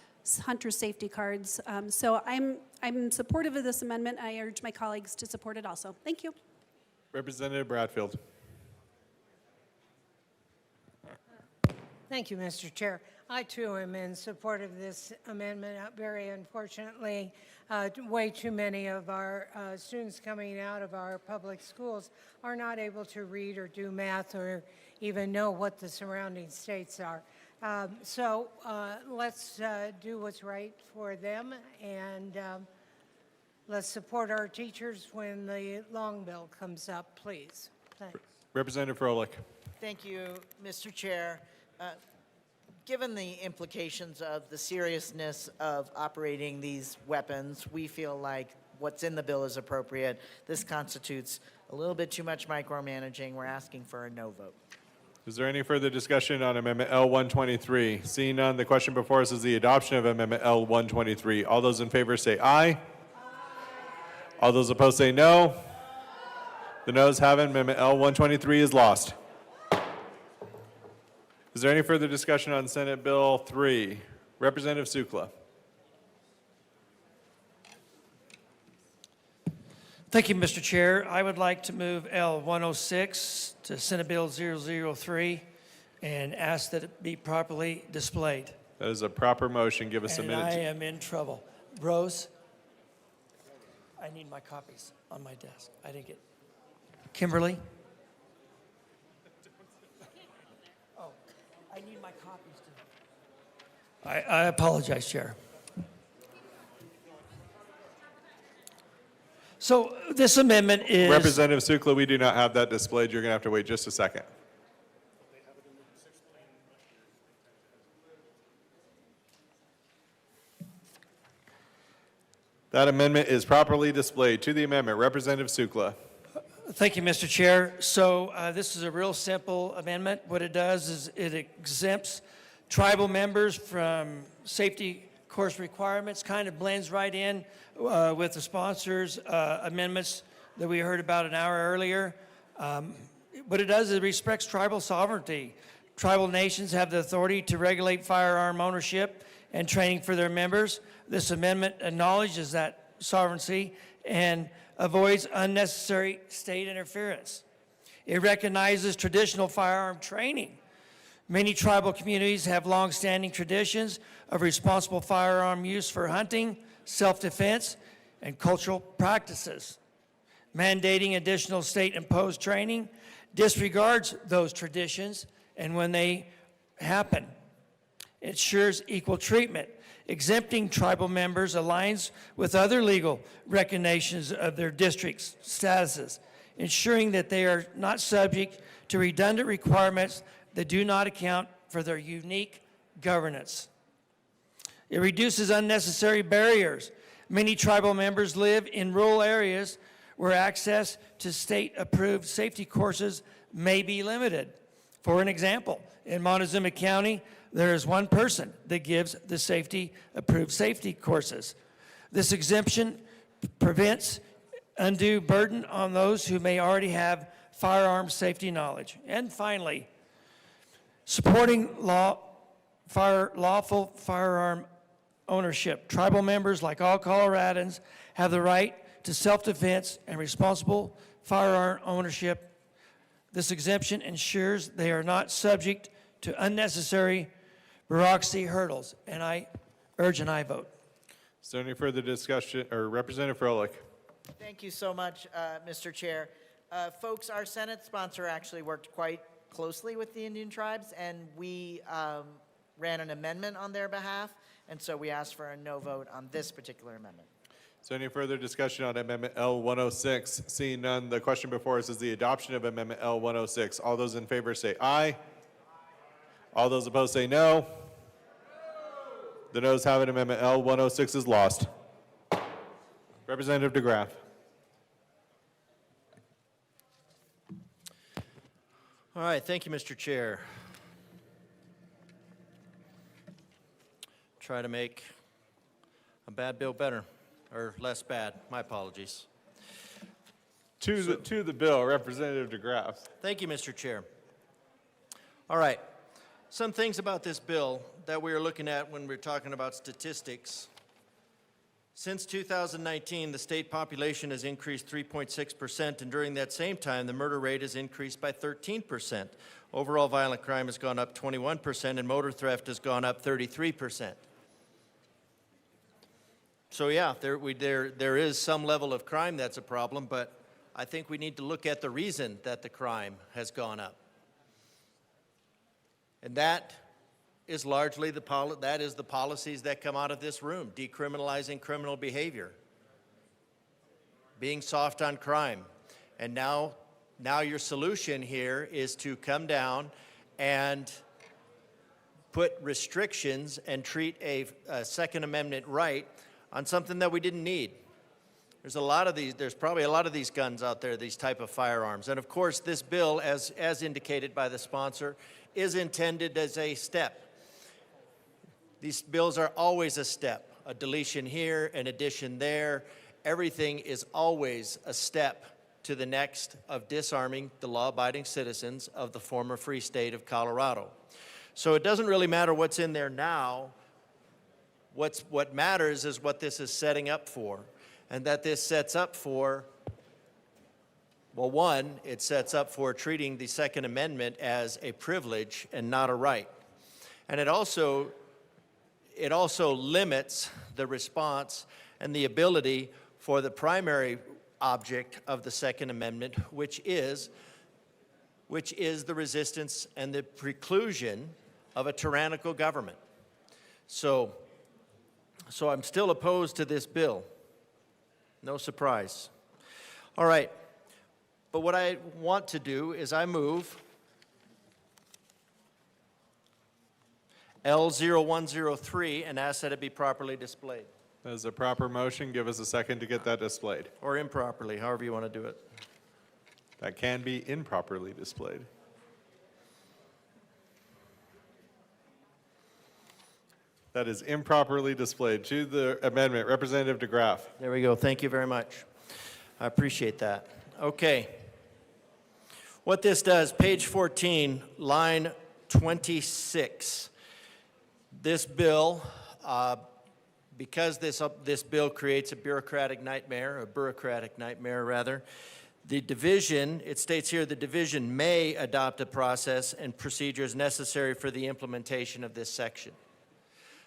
hunter safety cards. So I'm supportive of this amendment. I urge my colleagues to support it also. Thank you. Representative Bradfield. Thank you, Mr. Chair. I too am in support of this amendment. Very unfortunately, way too many of our students coming out of our public schools are not able to read or do math or even know what the surrounding states are. So let's do what's right for them, and let's support our teachers when the long bill comes up, please. Thanks. Representative Froelich. Thank you, Mr. Chair. Given the implications of the seriousness of operating these weapons, we feel like what's in the bill is appropriate. This constitutes a little bit too much micromanaging. We're asking for a no vote. Is there any further discussion on Amendment L123? Seeing none, the question before us is the adoption of Amendment L123. All those in favor say aye. All those opposed say no. The noes have it. Amendment L123 is lost. Is there any further discussion on Senate Bill 3? Representative Sukla. Thank you, Mr. Chair. I would like to move L106 to Senate Bill 003 and ask that it be properly displayed. That is a proper motion. Give us a And minute. I am in trouble. Rose, I need my copies on my desk. I didn't get. Kimberly? Oh, I need my copies too. I apologize, Chair. So this amendment is... Representative Sukla, we do not have that displayed. You're going to have to wait just a second. That amendment is properly displayed. To the amendment, Representative Sukla. Thank you, Mr. Chair. So this is a real simple amendment. What it does is it exempts tribal members from safety course requirements, kind of blends right in with the sponsors' amendments that we heard about an hour earlier. What it does is it respects tribal sovereignty. Tribal nations have the authority to regulate firearm ownership and training for their members. This amendment acknowledges that sovereignty and avoids unnecessary state interference. It recognizes traditional firearm training. Many tribal communities have long-standing traditions of responsible firearm use for hunting, self-defense, and cultural practices. Mandating additional state-imposed training disregards those traditions, and when they happen, it ensures equal treatment. Exempting tribal members aligns with other legal recognitions of their district's statuses, ensuring that they are not subject to redundant requirements that do not account for their unique governance. It reduces unnecessary barriers. Many tribal members live in rural areas where access to state-approved safety courses may be limited. For an example, in Montezuma County, there is one person that gives the approved safety courses. This exemption prevents undue burden on those who may already have firearm safety knowledge. And finally, supporting lawful firearm ownership. Tribal members, like all Coloradans, have the right to self-defense and responsible firearm ownership. This exemption ensures they are not subject to unnecessary bureaucracy hurdles, and I urge an aye vote. Is there any further discussion? Or Representative Froelich. Thank you so much, Mr. Chair. Folks, our Senate sponsor actually worked quite closely with the Indian tribes, and we ran an amendment on their behalf, and so we asked for a no vote on this particular amendment. Is there any further discussion on Amendment L106? Seeing none, the question before us is the adoption of Amendment L106. All those in favor say aye. All those opposed say no. The noes have it. Amendment L106 is lost. Representative DeGraff. All right, thank you, Mr. Chair. Try to make a bad bill better, or less bad. My apologies. To the bill, Representative DeGraff. Thank you, Mr. Chair. All right, some things about this bill that we are looking at when we're talking about statistics. Since 2019, the state population has increased 3.6%, and during that same time, the murder rate has increased by 13%. Overall violent crime has gone up 21%, and motor theft has gone up 33%. So yeah, there is some level of crime that's a problem, but I think we need to look at the reason that the crime has gone up. And that is largely the policies that come out of this room, decriminalizing criminal behavior, being soft on crime. And now your solution here is to come down and put restrictions and treat a Second Amendment right on something that we didn't need. There's probably a lot of these guns out there, these type of firearms. And of course, this bill, as indicated by the sponsor, is intended as a step. These bills are always a step, a deletion here, an addition there. Everything is always a step to the next of disarming the law-abiding citizens of the former free state of Colorado. So it doesn't really matter what's in there now. What matters is what this is setting up for, and that this sets up for, well, one, it sets up for treating the Second Amendment as a privilege and not a right. And it also limits the response and the ability for the primary object of the Second Amendment, which is the resistance and the preclusion of a tyrannical government. So I'm still opposed to this bill. No surprise. All right. But what I want to do is I move L0103 and ask that it be properly displayed. That is a proper motion. Give us a second to get that displayed. Or improperly, however you want to do it. That can be improperly displayed. That is improperly displayed. To the amendment, Representative DeGraff. There we go. Thank you very much. I appreciate that. Okay. What this does, page 14, line 26. This bill, because this bill creates a bureaucratic nightmare rather, the division, it states here, the division may adopt a process and procedures necessary for the implementation of this section.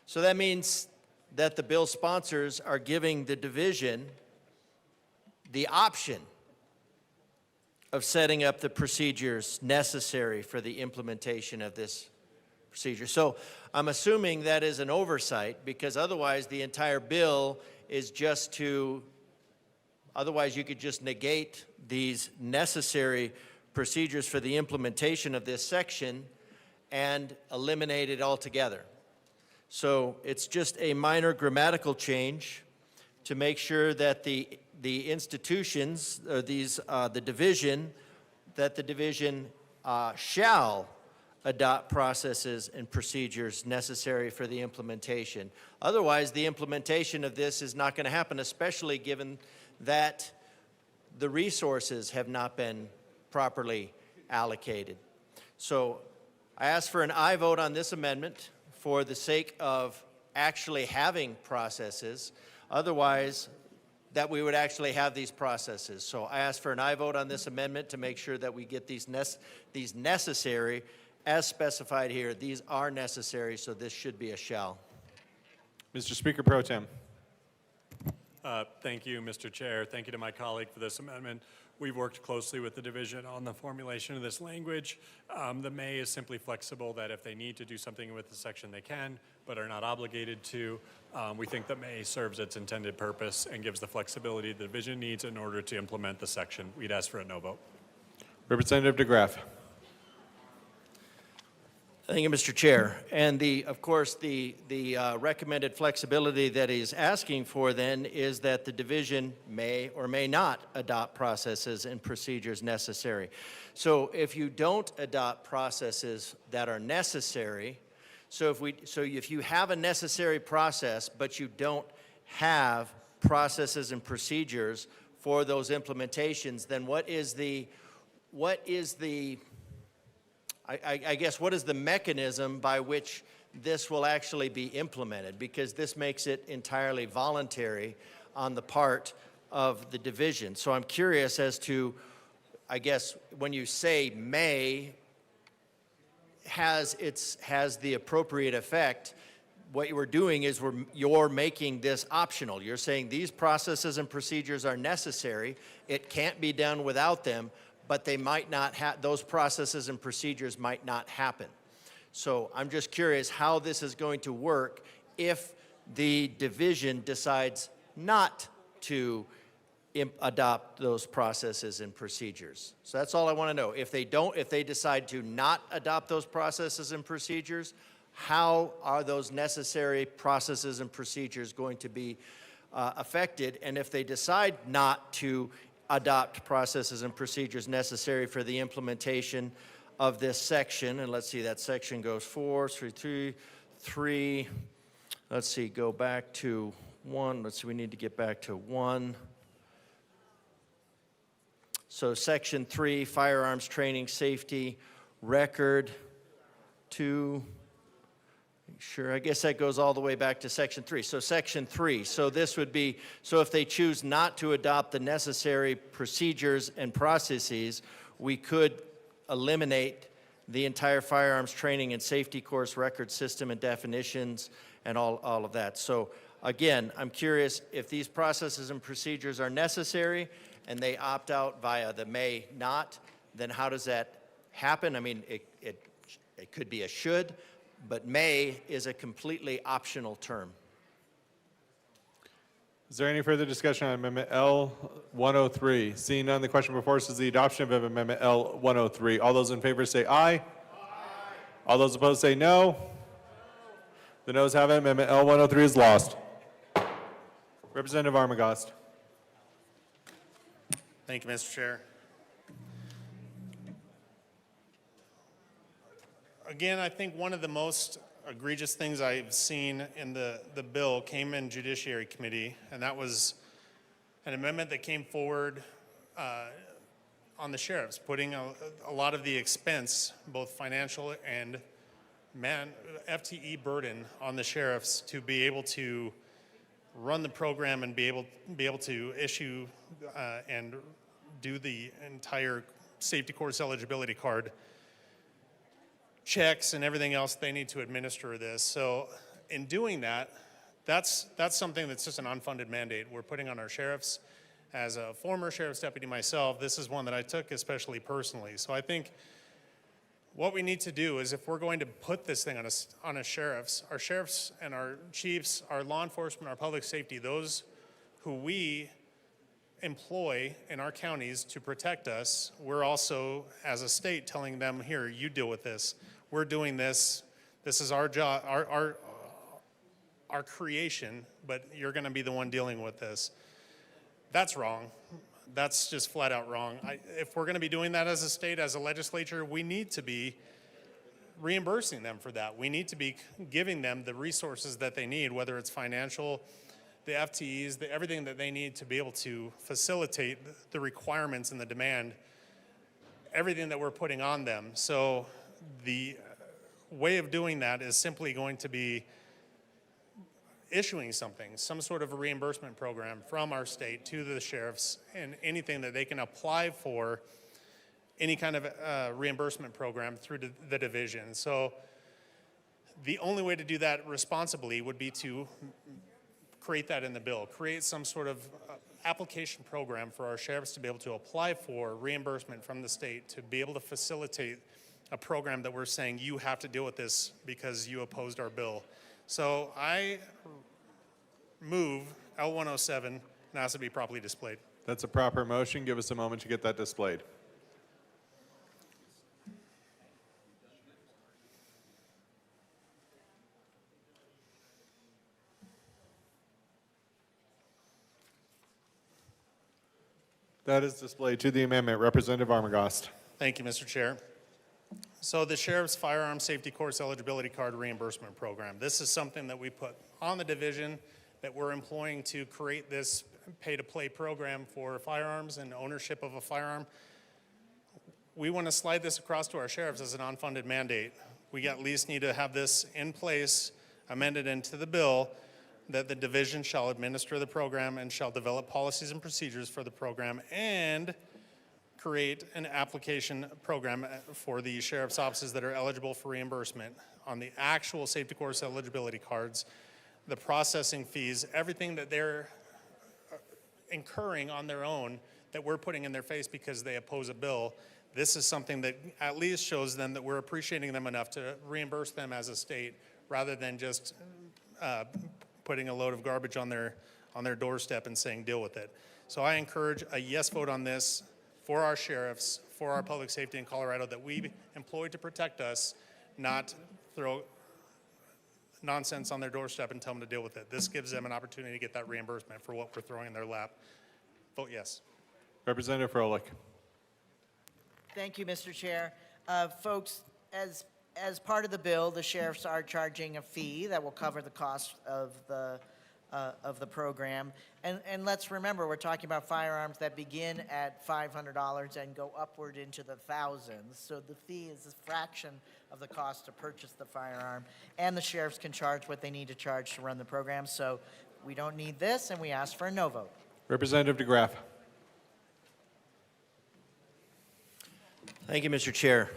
So that means that the bill sponsors are giving the division the option of setting up the procedures necessary for the implementation of this procedure. So I'm assuming that is an oversight, because otherwise the entire bill is just to, otherwise you could just negate these necessary procedures for the implementation of this section and eliminate it altogether. So it's just a minor grammatical change to make sure that the institutions, or the division shall adopt processes and procedures necessary for the implementation. Otherwise, the implementation of this is not going to happen, especially given that the resources have not been properly allocated. So I ask for an aye vote on this amendment for the sake of actually having processes. Otherwise, that we would actually have these processes. So I ask for an aye vote on this amendment to make sure that we get these necessary, as specified here. These are necessary, so this should be a shall. Mr. Speaker Pro Tem. Thank you, Mr. Chair. Thank you to my colleague for this amendment. We've worked closely with the division on the formulation of this language. The may is simply flexible, that if they need to do something with the section, they can, but are not obligated to. We think that may serves its intended purpose and gives the flexibility the division needs in order to implement the section. We'd ask for a no vote. Representative DeGraff. Thank you, Mr. Chair. And of course, the recommended flexibility that he's asking for then is that the division may or may not adopt processes and procedures necessary. So if you don't adopt processes that are necessary, so if you have a necessary process, but you don't have processes and procedures for those implementations, then what is the mechanism by which this will actually be implemented? Because this makes it entirely voluntary on the part of the division. So I'm curious as to, I guess, when you say may, has the appropriate effect. What you were doing is you're making this optional. You're saying these processes and procedures are necessary. It can't be done without them, but they might not those processes and procedures might not happen. So I'm just curious how this is going to work if the division decides not to adopt those processes and procedures. So that's all I want to know. If they decide to not adopt those processes and procedures, how are those necessary processes and procedures going to be affected? And if they decide not to adopt processes and procedures necessary for the implementation of this section, and let's see, that section goes 4, 3, let's see, go back to 1, let's see, we need to get back to 1. So section 3, firearms training, safety, record, 2, sure, I guess that goes all the way back to section 3. So section 3, so this would be, so if they choose not to adopt the necessary procedures and processes, we could eliminate the entire firearms training and safety course record system and definitions and all of that. So again, I'm curious if these processes and procedures are necessary and they opt out via the may not, then how does that happen? I mean, it could be a should, but may is a completely optional term. Is there any further discussion on Amendment L103? Seeing none, the question before us is the adoption of Amendment L103. All those in favor say aye. Aye. All those opposed say no. The noes have it. Amendment L103 is lost. Representative Armagost. Thank you, Mr. Chair. Again, I think one of the most egregious things I've seen in the bill came in Judiciary Committee, and that was an amendment that came forward on the sheriffs, putting a lot of the expense, both financial and FTE burden on the sheriffs to be able to run the program and be able to issue and do the entire safety course eligibility card checks and everything else they need to administer this. So in doing that, that's something that's just an unfunded mandate we're putting on our sheriffs. As a former sheriff's deputy myself, this is one that I took especially personally. So I think what we need to do is, if we're going to put this thing on our sheriffs and our chiefs, our law enforcement, our public safety, those who we employ in our counties to protect us, we're also, as a state, telling them, here, you deal with this. We're doing this. This is our job, our creation, but you're going to be the one dealing with this. That's wrong. That's just flat out wrong. If we're going to be doing that as a state, as a legislature, we need to be reimbursing them for that. We need to be giving them the resources that they need, whether it's financial, the FTEs, everything that they need to be able to facilitate the requirements and the demand, everything that we're putting on them. So the way of doing that is simply going to be issuing something, some sort of a reimbursement program from our state to the sheriffs, and anything that they can apply for, any kind of reimbursement program through the division. So the only way to do that responsibly would be to create that in the bill, create some sort of application program for our sheriffs to be able to apply for reimbursement from the state, to be able to facilitate a program that we're saying you have to deal with this because you opposed our bill. So I move L107 and ask to be properly displayed. That's a proper motion. Give us a moment to get that displayed. That is displayed to the amendment. Representative Armagost. Thank you, Mr. Chair. So the Sheriff's Firearm Safety Course Eligibility Card Reimbursement Program. This is something that we put on the division that we're employing to create this pay-to-play program for firearms and ownership of a firearm. We want to slide this across to our sheriffs as an unfunded mandate. We at least need to have this in place, amended into the bill, that the division shall administer the program and shall develop policies and procedures for the program and create an application program for the sheriff's offices that are eligible for reimbursement on the actual safety course eligibility cards, the processing fees, everything that they're incurring on their own that we're putting in their face because they oppose a bill. This is something that at least shows them that we're appreciating them enough to reimburse them as a state rather than just putting a load of garbage on their doorstep and saying deal with it. So I encourage a yes vote on this for our sheriffs, for our public safety in Colorado that we employ to protect us, not throw nonsense on their doorstep and tell them to deal with it. This gives them an opportunity to get that reimbursement for what we're throwing in their lap. Vote yes. Representative Froelich. Thank you, Mr. Chair. Folks, as part of the bill, the sheriffs are charging a fee that will cover the cost of the program. And let's remember, we're talking about firearms that begin at $500 and go upward into the thousands. So the fee is a fraction of the cost to purchase the firearm. And the sheriffs can charge what they need to charge to run the program. So we don't need this, and we ask for a no vote. Representative DeGraff. Thank you, Mr. Chair.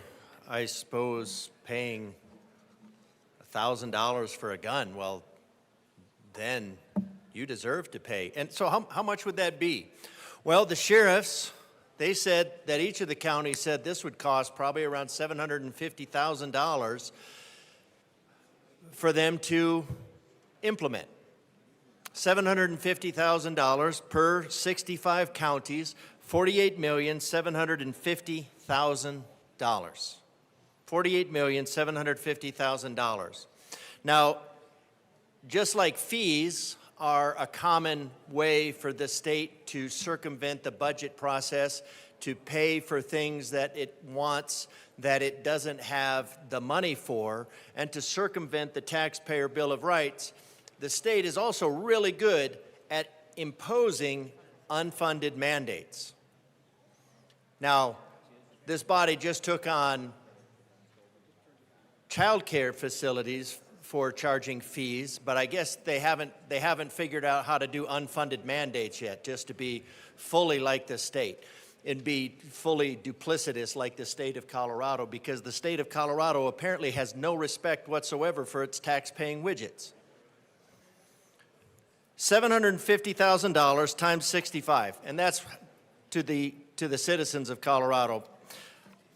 I suppose paying $1,000 for a gun, well, then you deserve to pay. And so how much would that be? Well, the sheriffs, they said that each of the counties said this would cost probably around $750,000 for them to implement. $750,000 per 65 counties, $48,750,000. $48,750,000. Now, just like fees are a common way for the state to circumvent the budget process, to pay for things that it wants that it doesn't have the money for, and to circumvent the taxpayer Bill of Rights, the state is also really good at imposing unfunded mandates. Now, this body just took on child care facilities for charging fees, but I guess they haven't figured out how to do unfunded mandates yet, just to be fully like the state and be fully duplicitous like the state of Colorado, because the state of Colorado apparently has no respect whatsoever for its tax-paying widgets. $750,000 times 65, and that's to the citizens of Colorado.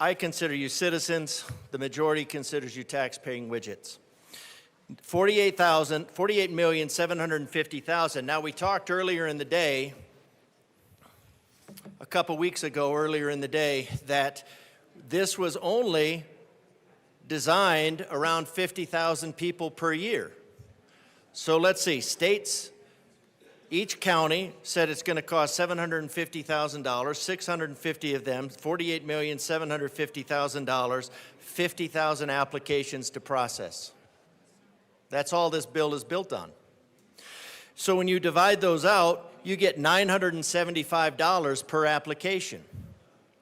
I consider you citizens, the majority considers you tax-paying widgets. $48,750,000. Now, we talked earlier in the day, a couple weeks ago earlier in the day, that this was only designed around 50,000 people per year. So let's see, states, each county said it's going to cost $750,000, 650 of them, $48,750,000, 50,000 applications to process. That's all this bill is built on. So when you divide those out, you get $975 per application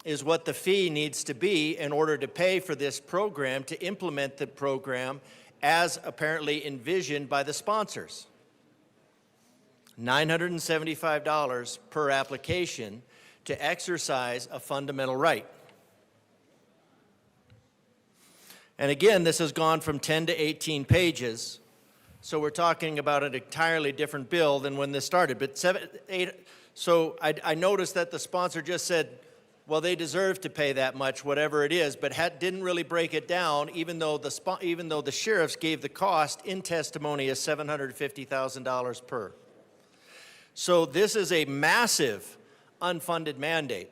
is what the fee needs to be in order to pay for this program, to implement the program as apparently envisioned by the sponsors. $975 per application to exercise a fundamental right. And again, this has gone from 10 to 18 pages, so we're talking about an entirely different bill than when this started. But so I noticed that the sponsor just said, well, they deserve to pay that much, whatever it is, but didn't really break it down, even though the sheriffs gave the cost in testimony as $750,000 per. So this is a massive unfunded mandate.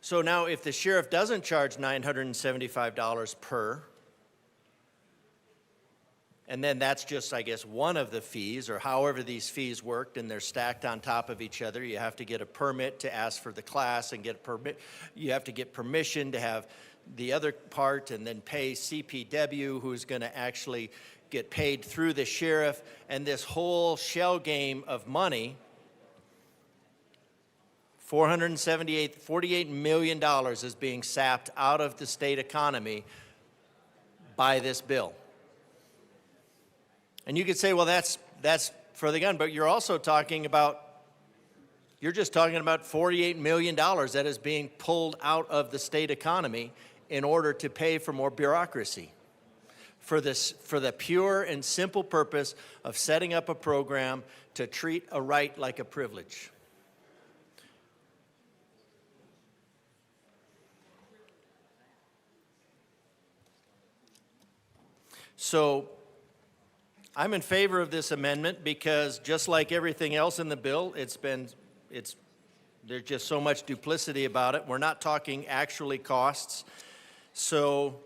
So now if the sheriff doesn't charge $975 per, And then that's just, I guess, one of the fees, or however these fees worked, and they're stacked on top of each other. You have to get a permit to ask for the class and get permit. You have to get permission to have the other part, and then pay CPW, who's going to actually get paid through the sheriff, and this whole shell game of money. $48 million is being sapped out of the state economy by this bill. And you could say, well, that's for the gun, but you're also talking about, you're just talking about $48 million that is being pulled out of the state economy in order to pay for more bureaucracy. For the pure and simple purpose of setting up a program to treat a right like a privilege. So I'm in favor of this amendment because just like everything else in the bill, there's just so much duplicity about it. We're not talking actually costs. So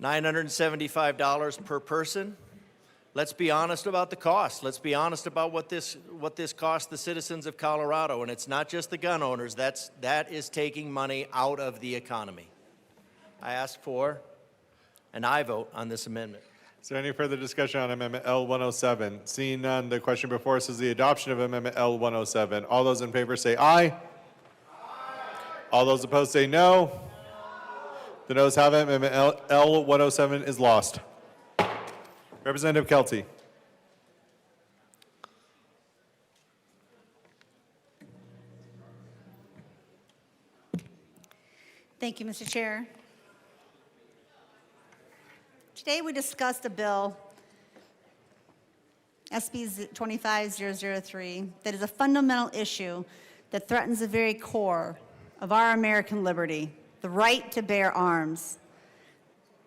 $975 per person. Let's be honest about the cost. Let's be honest about what this costs the citizens of Colorado. And it's not just the gun owners. That is taking money out of the economy. I ask for an aye vote on this amendment. Is there any further discussion on Amendment L107? Seeing none, the question before us is the adoption of Amendment L107. All those in favor say aye. Aye. All those opposed say no. The noes have it. Amendment L107 is lost. Representative Kelty. Thank you, Mr. Chair. Today we discussed a bill, SB25-003, that is a fundamental issue that threatens the very core of our American liberty, the right to bear arms.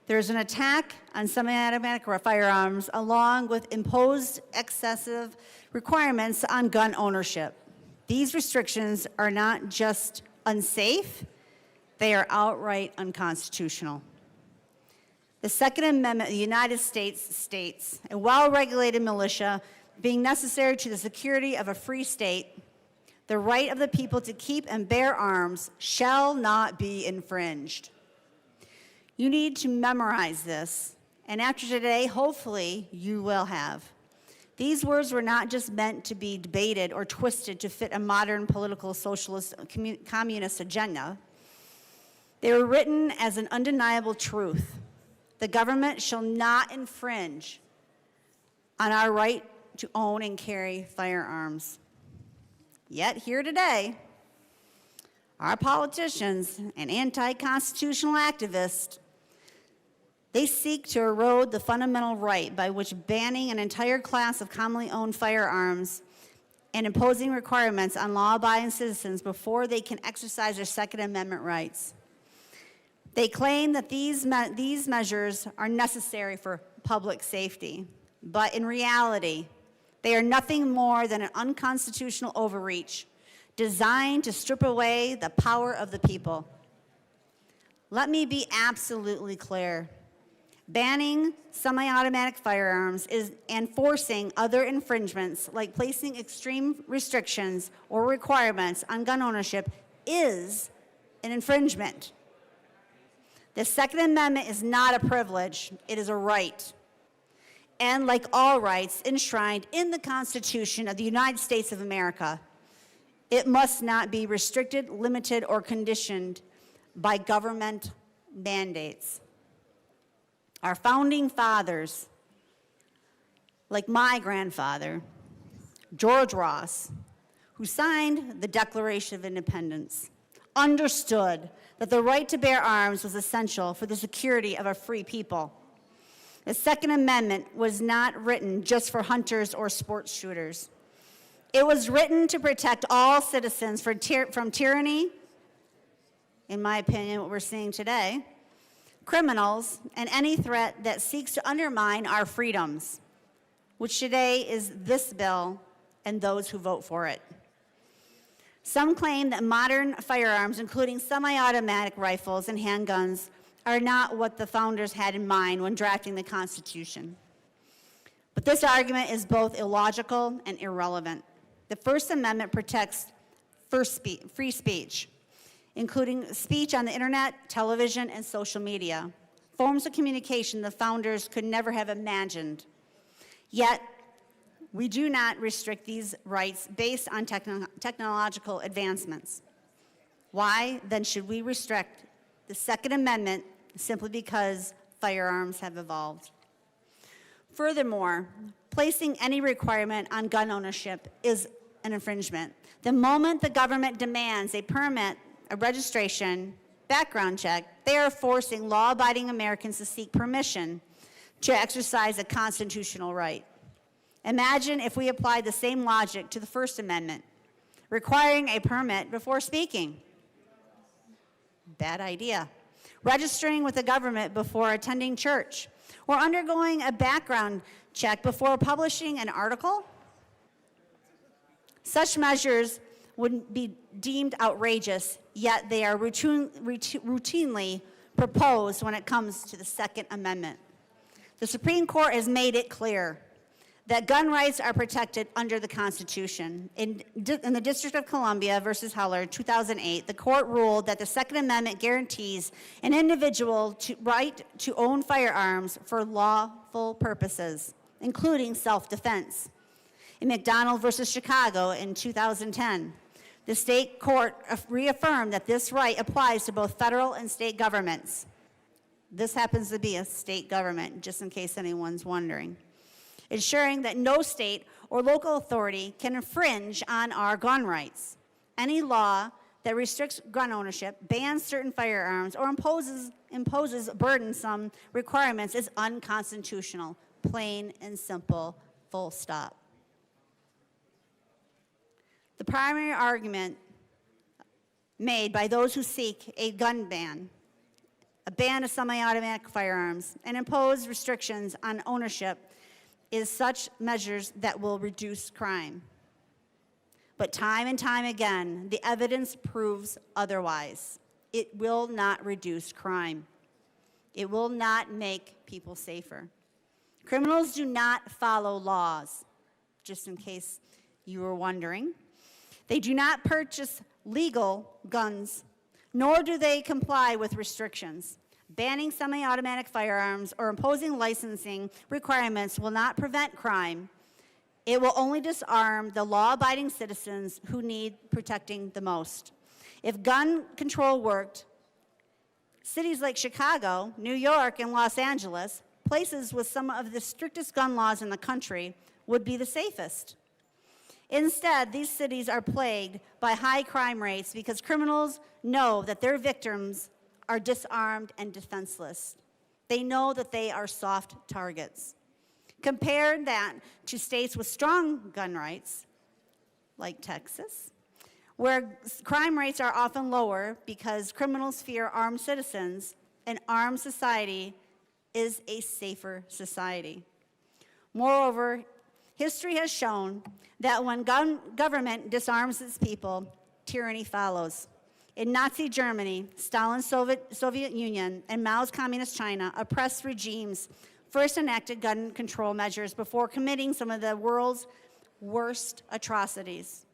There is an attack on semi-automatic firearms along with imposed excessive requirements on gun ownership. These restrictions are not just unsafe, they are outright unconstitutional. The Second Amendment of the United States states, a well-regulated militia being necessary to the security of a free state, the right of the people to keep and bear arms shall not be infringed. You need to memorize this, and after today, hopefully, you will have. These words were not just meant to be debated or twisted to fit a modern political socialist communist agenda. They were written as an undeniable truth. The government shall not infringe on our right to own and carry firearms. Yet here today, our politicians and anti-constitutional activists, they seek to erode the fundamental right by which banning an entire class of commonly owned firearms and imposing requirements on law-abiding citizens before they can exercise their Second Amendment rights. They claim that these measures are necessary for public safety, but in reality, they are nothing more than an unconstitutional overreach designed to strip away the power of the people. Let me be absolutely clear. Banning semi-automatic firearms is enforcing other infringements like placing extreme restrictions or requirements on gun ownership is an infringement. The Second Amendment is not a privilege, it is a right. And like all rights enshrined in the Constitution of the United States of America, it must not be restricted, limited, or conditioned by government mandates. Our founding fathers, like my grandfather, George Ross, who signed the Declaration of Independence, understood that the right to bear arms was essential for the security of a free people. The Second Amendment was not written just for hunters or sports shooters. It was written to protect all citizens from tyranny, in my opinion, what we're seeing today, criminals, and any threat that seeks to undermine our freedoms, which today is this bill and those who vote for it. Some claim that modern firearms, including semi-automatic rifles and handguns, are not what the founders had in mind when drafting the Constitution. But this argument is both illogical and irrelevant. The First Amendment protects free speech, including speech on the internet, television, and social media, forms of communication the founders could never have imagined. Yet, we do not restrict these rights based on technological advancements. Why, then, should we restrict the Second Amendment simply because firearms have evolved? Furthermore, placing any requirement on gun ownership is an infringement. The moment the government demands a permit, a registration, background check, they are forcing law-abiding Americans to seek permission to exercise a constitutional right. Imagine if we applied the same logic to the First Amendment, requiring a permit before speaking. Bad idea. Registering with the government before attending church, or undergoing a background check before publishing an article. Such measures would be deemed outrageous, yet they are routinely proposed when it comes to the Second Amendment. The Supreme Court has made it clear that gun rights are protected under the Constitution. In the District of Columbia versus Heller, 2008, the court ruled that the Second Amendment guarantees an individual right to own firearms for lawful purposes, including self-defense. In McDonald versus Chicago in 2010, the state court reaffirmed that this right applies to both federal and state governments. This happens to be a state government, just in case anyone's wondering, ensuring that no state or local authority can infringe on our gun rights. Any law that restricts gun ownership, bans certain firearms, or imposes burdensome requirements is unconstitutional, plain and simple, full stop. The primary argument made by those who seek a gun ban, a ban of semi-automatic firearms, and impose restrictions on ownership is such measures that will reduce crime. But time and time again, the evidence proves otherwise. It will not reduce crime. It will not make people safer. Criminals do not follow laws, just in case you were wondering. They do not purchase legal guns, nor do they comply with restrictions. Banning semi-automatic firearms or imposing licensing requirements will not prevent crime. It will only disarm the law-abiding citizens who need protecting the most. If gun control worked, cities like Chicago, New York, and Los Angeles, places with some of the strictest gun laws in the country, would be the safest. Instead, these cities are plagued by high crime rates because criminals know that their victims are disarmed and defenseless. They know that they are soft targets. Compare that to states with strong gun rights, like Texas, where crime rates are often lower because criminals fear armed citizens. An armed society is a safer society. Moreover, history has shown that when government disarms its people, tyranny follows. In Nazi Germany, Stalin's Soviet Union, and Mao's Communist China, oppressed regimes first enacted gun control measures before committing some of the world's worst atrocities.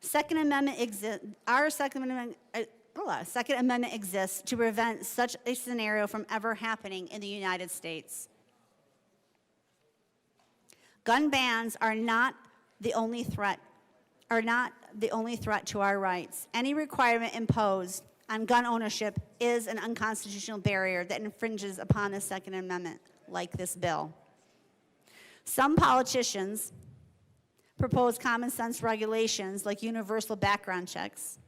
Our Second Amendment exists to prevent such a scenario from ever happening in the United States. Gun bans are not the only threat to our rights. Any requirement imposed on gun ownership is an unconstitutional barrier that infringes upon the Second Amendment, like this bill. Some politicians propose common sense regulations like universal background checks.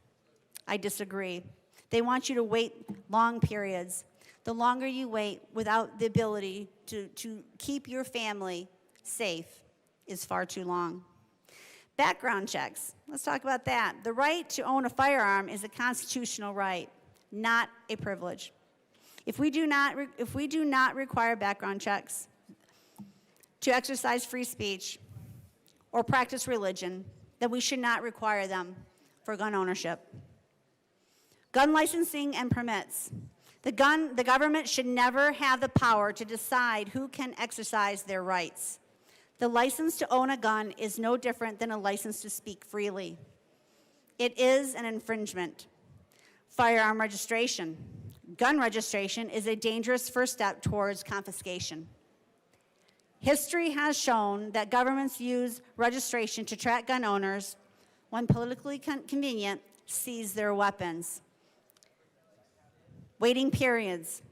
I disagree. They want you to wait long periods. The longer you wait without the ability to keep your family safe is far too long. Background checks. Let's talk about that. The right to own a firearm is a constitutional right, not a privilege. If we do not require background checks to exercise free speech or practice religion, then we should not require them for gun ownership. Gun licensing and permits. The government should never have the power to decide who can exercise their rights. The license to own a gun is no different than a license to speak freely. It is an infringement. Firearm registration. Gun registration is a dangerous first step towards confiscation. History has shown that governments use registration to track gun owners when politically convenient, seize their weapons. Waiting periods.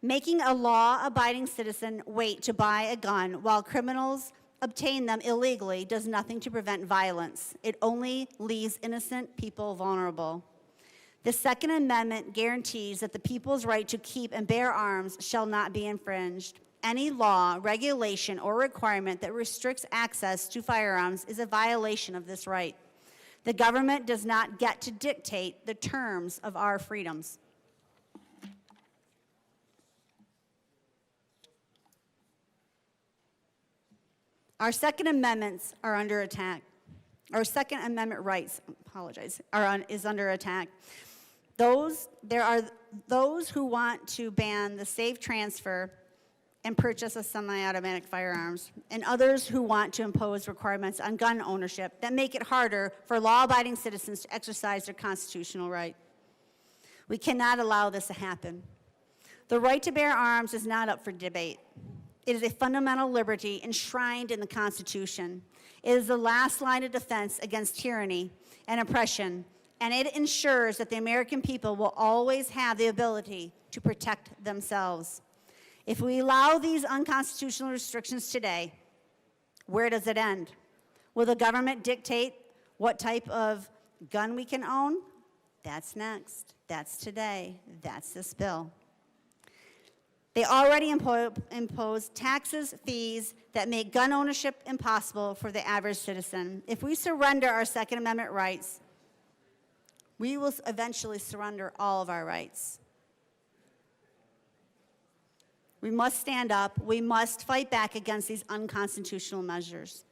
Making a law-abiding citizen wait to buy a gun while criminals obtain them illegally does nothing to prevent violence. It only leaves innocent people vulnerable. The Second Amendment guarantees that the people's right to keep and bear arms shall not be infringed. Any law, regulation, or requirement that restricts access to firearms is a violation of this right. The government does not get to dictate the terms of our freedoms. Our Second Amendments are under attack. Our Second Amendment rights, is under attack. There are those who want to ban the safe transfer and purchase of semi-automatic firearms, and others who want to impose requirements on gun ownership that make it harder for law-abiding citizens to exercise their constitutional right. We cannot allow this to happen. The right to bear arms is not up for debate. It is a fundamental liberty enshrined in the Constitution. It is the last line of defense against tyranny and oppression, and it ensures that the American people will always have the ability to protect themselves. If we allow these unconstitutional restrictions today, where does it end? Will the government dictate what type of gun we can own? That's next. That's today. That's this bill. They already impose taxes, fees that make gun ownership impossible for the average citizen. If we surrender our Second Amendment rights, we will eventually surrender all of our rights. We must stand up. We must fight back against these unconstitutional measures.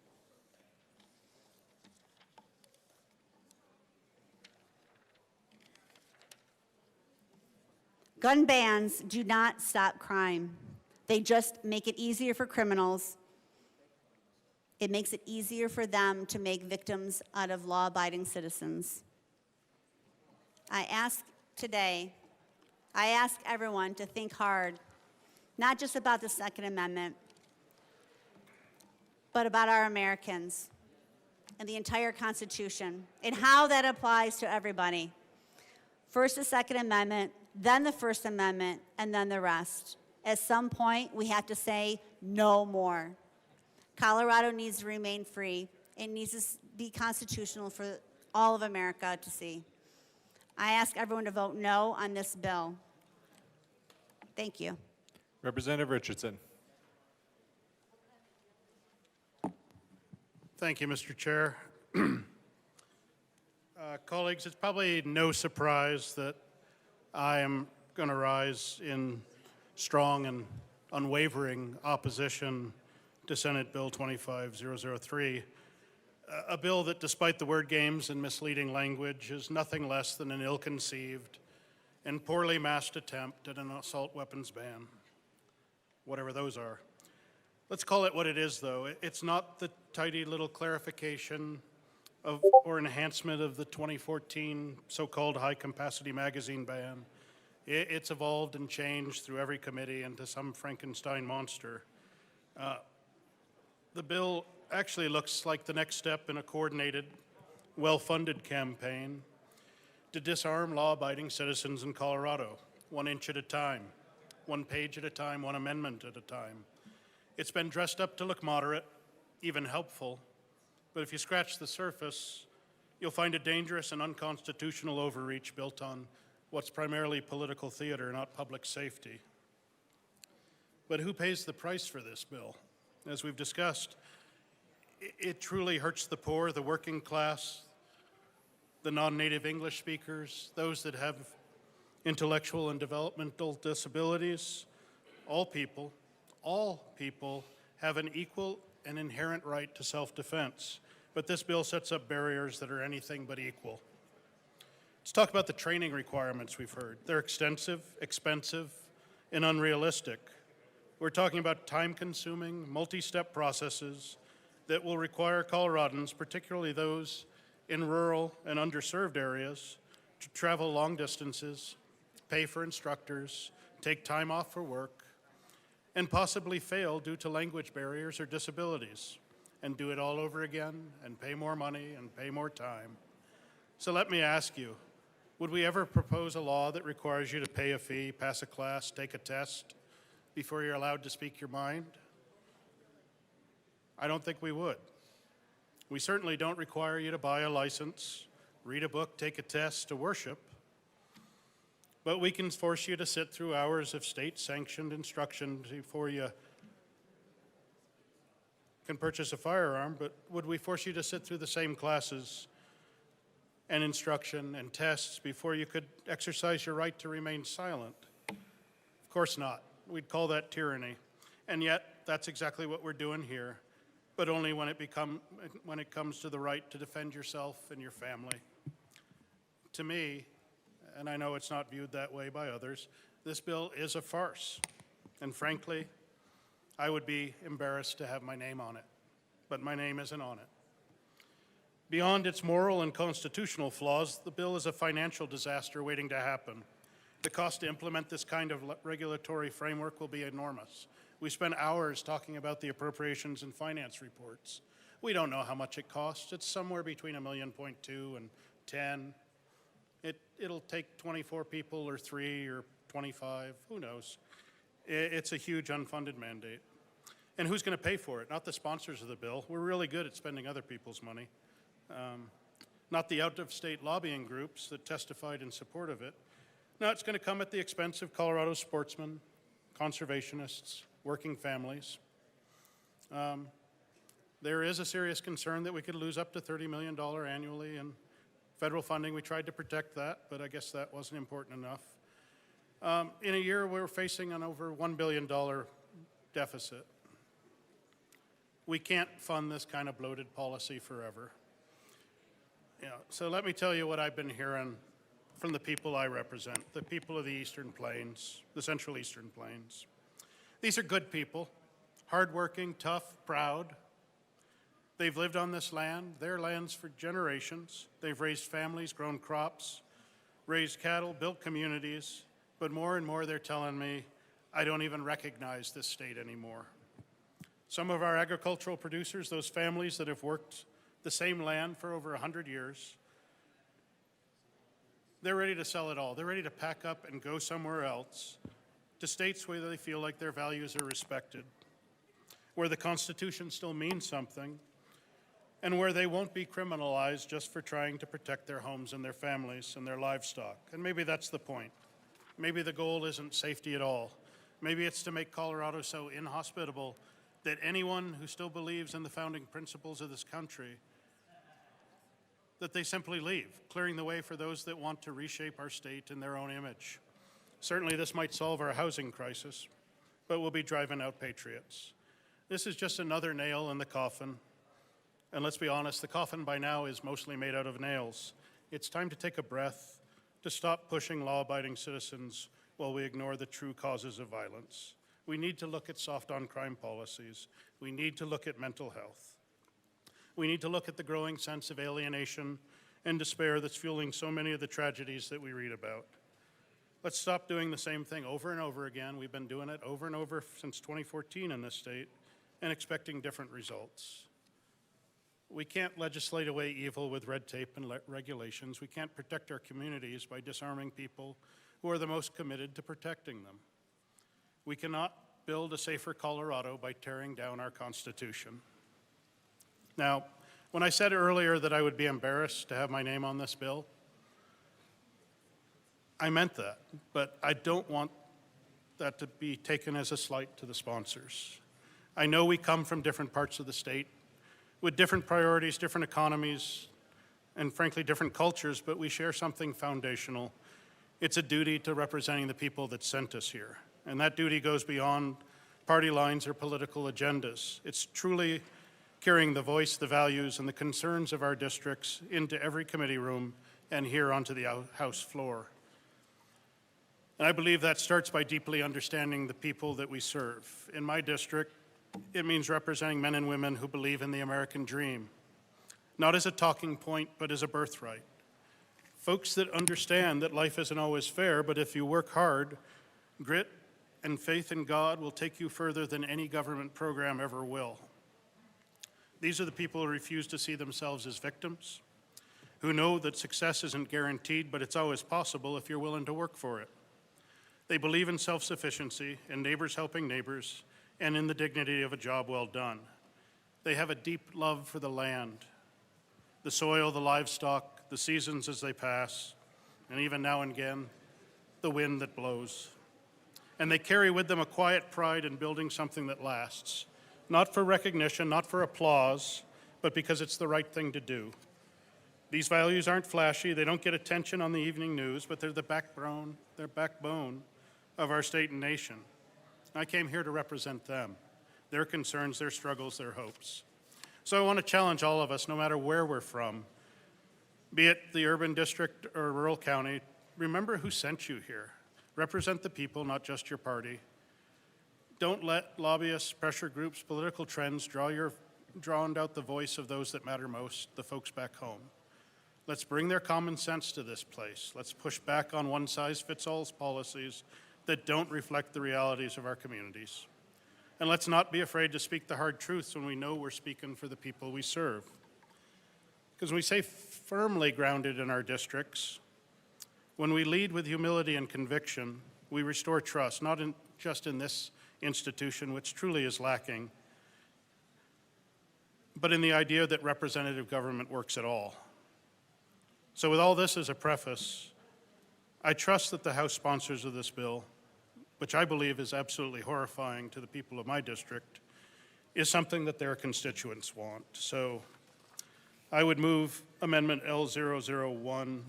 Gun bans do not stop crime. They just make it easier for criminals. It makes it easier for them to make victims out of law-abiding citizens. I ask everyone to think hard, not just about the Second Amendment, but about our Americans and the entire Constitution and how that applies to everybody. First the Second Amendment, then the First Amendment, and then the rest. At some point, we have to say no more. Colorado needs to remain free. It needs to be constitutional for all of America to see. I ask everyone to vote no on this bill. Thank you. Representative Richardson. Thank you, Mr. Chair. Colleagues, it's probably no surprise that I am going to rise in strong and unwavering opposition to Senate Bill 25-003, a bill that, despite the word games and misleading language, is nothing less than an ill-conceived and poorly masked attempt at an assault weapons ban, whatever those are. Let's call it what it is, though. It's not the tidy little clarification of or enhancement of the 2014 so-called high-capacity magazine ban. It's evolved and changed through every committee into some Frankenstein monster. The bill actually looks like the next step in a coordinated, well-funded campaign to disarm law-abiding citizens in Colorado, 1 inch at a time, 1 page at a time, 1 amendment at a time. It's been dressed up to look moderate, even helpful, but if you scratch the surface, you'll find a dangerous and unconstitutional overreach built on what's primarily political theater, not public safety. But who pays the price for this bill? As we've discussed, it truly hurts the poor, the working class, the non-native English speakers, those that have intellectual and developmental disabilities. All people have an equal and inherent right to self-defense, but this bill sets up barriers that are anything but equal. Let's talk about the training requirements we've heard. They're extensive, expensive, and unrealistic. We're talking about time-consuming, multi-step processes that will require Coloradans, particularly those in rural and underserved areas, to travel long distances, pay for instructors, take time off for work, and possibly fail due to language barriers or disabilities, and do it all over again, and pay more money, and pay more time. So let me ask you, would we ever propose a law that requires you to pay a fee, pass a class, take a test before you're allowed to speak your mind? I don't think we would. We certainly don't require you to buy a license, read a book, take a test to worship, but we can force you to sit through hours of state-sanctioned instruction before you can purchase a firearm. But would we force you to sit through the same classes and instruction and tests before you could exercise your right to remain silent? Of course not. We'd call that tyranny. And yet, that's exactly what we're doing here, but only when it comes to the right to defend yourself and your family. To me, and I know it's not viewed that way by others, this bill is a farce. And frankly, I would be embarrassed to have my name on it, but my name isn't on it. Beyond its moral and constitutional flaws, the bill is a financial disaster waiting to happen. The cost to implement this kind of regulatory framework will be enormous. We spent hours talking about the appropriations and finance reports. We don't know how much it costs. It's somewhere between $1.2 million and 10. It'll take 24 people or 3 or 25, who knows. It's a huge unfunded mandate. And who's going to pay for it? Not the sponsors of the bill. We're really good at spending other people's money. Not the out-of-state lobbying groups that testified in support of it. No, it's going to come at the expense of Colorado sportsmen, conservationists, working families. There is a serious concern that we could lose up to $30 million annually in federal funding. We tried to protect that, but I guess that wasn't important enough. In a year, we're facing an over $1 billion deficit. We can't fund this kind of bloated policy forever. So let me tell you what I've been hearing from the people I represent, the people of the Eastern Plains, the Central Eastern Plains. These are good people, hardworking, tough, proud. They've lived on this land, their lands, for generations. They've raised families, grown crops, raised cattle, built communities, but more and more they're telling me, I don't even recognize this state anymore. Some of our agricultural producers, those families that have worked the same land for over 100 years, they're ready to sell it all. They're ready to pack up and go somewhere else, to states where they feel like their values are respected, where the Constitution still means something, and where they won't be criminalized just for trying to protect their homes and their families and their livestock. And maybe that's the point. Maybe the goal isn't safety at all. Maybe it's to make Colorado so inhospitable that anyone who still believes in the founding principles of this country, that they simply leave, clearing the way for those that want to reshape our state in their own image. Certainly this might solve our housing crisis, but we'll be driving out patriots. This is just another nail in the coffin. And let's be honest, the coffin by now is mostly made out of nails. It's time to take a breath, to stop pushing law-abiding citizens while we ignore the true causes of violence. We need to look at soft on-crime policies. We need to look at mental health. We need to look at the growing sense of alienation and despair that's fueling so many of the tragedies that we read about. Let's stop doing the same thing over and over again. We've been doing it over and over since 2014 in this state and expecting different results. We can't legislate away evil with red tape and regulations. We can't protect our communities by disarming people who are the most committed to protecting them. We cannot build a safer Colorado by tearing down our Constitution. Now, when I said earlier that I would be embarrassed to have my name on this bill, I meant that, but I don't want that to be taken as a slight to the sponsors. I know we come from different parts of the state with different priorities, different economies, and frankly, different cultures, but we share something foundational. It's a duty to representing the people that sent us here. And that duty goes beyond party lines or political agendas. It's truly carrying the voice, the values, and the concerns of our districts into every committee room, and here onto the House floor. And I believe that starts by deeply understanding the people that we serve. In my district, it means representing men and women who believe in the American dream, not as a talking point, but as a birthright. Folks that understand that life isn't always fair, but if you work hard, grit and faith in God will take you further than any government program ever will. These are the people who refuse to see themselves as victims, who know that success isn't guaranteed, but it's always possible if you're willing to work for it. They believe in self-sufficiency, in neighbors helping neighbors, and in the dignity of a job well done. They have a deep love for the land, the soil, the livestock, the seasons as they pass, and even now and again, the wind that blows. And they carry with them a quiet pride in building something that lasts, not for recognition, not for applause, but because it's the right thing to do. These values aren't flashy, they don't get attention on the evening news, but they're the backbone of our state and nation. I came here to represent them, their concerns, their struggles, their hopes. So I want to challenge all of us, no matter where we're from, be it the urban district or rural county, remember who sent you here. Represent the people, not just your party. Don't let lobbyists, pressure groups, political trends drown out the voice of those that matter most, the folks back home. Let's bring their common sense to this place. Let's push back on one-size-fits-all policies that don't reflect the realities of our communities. And let's not be afraid to speak the hard truths when we know we're speaking for the people we serve. Because when we say firmly grounded in our districts, when we lead with humility and conviction, we restore trust, not just in this institution, which truly is lacking, but in the idea that representative government works at all. So with all this as a preface, I trust that the House sponsors of this bill, which I believe is absolutely horrifying to the people of my district, is something that their constituents want. So I would move Amendment L100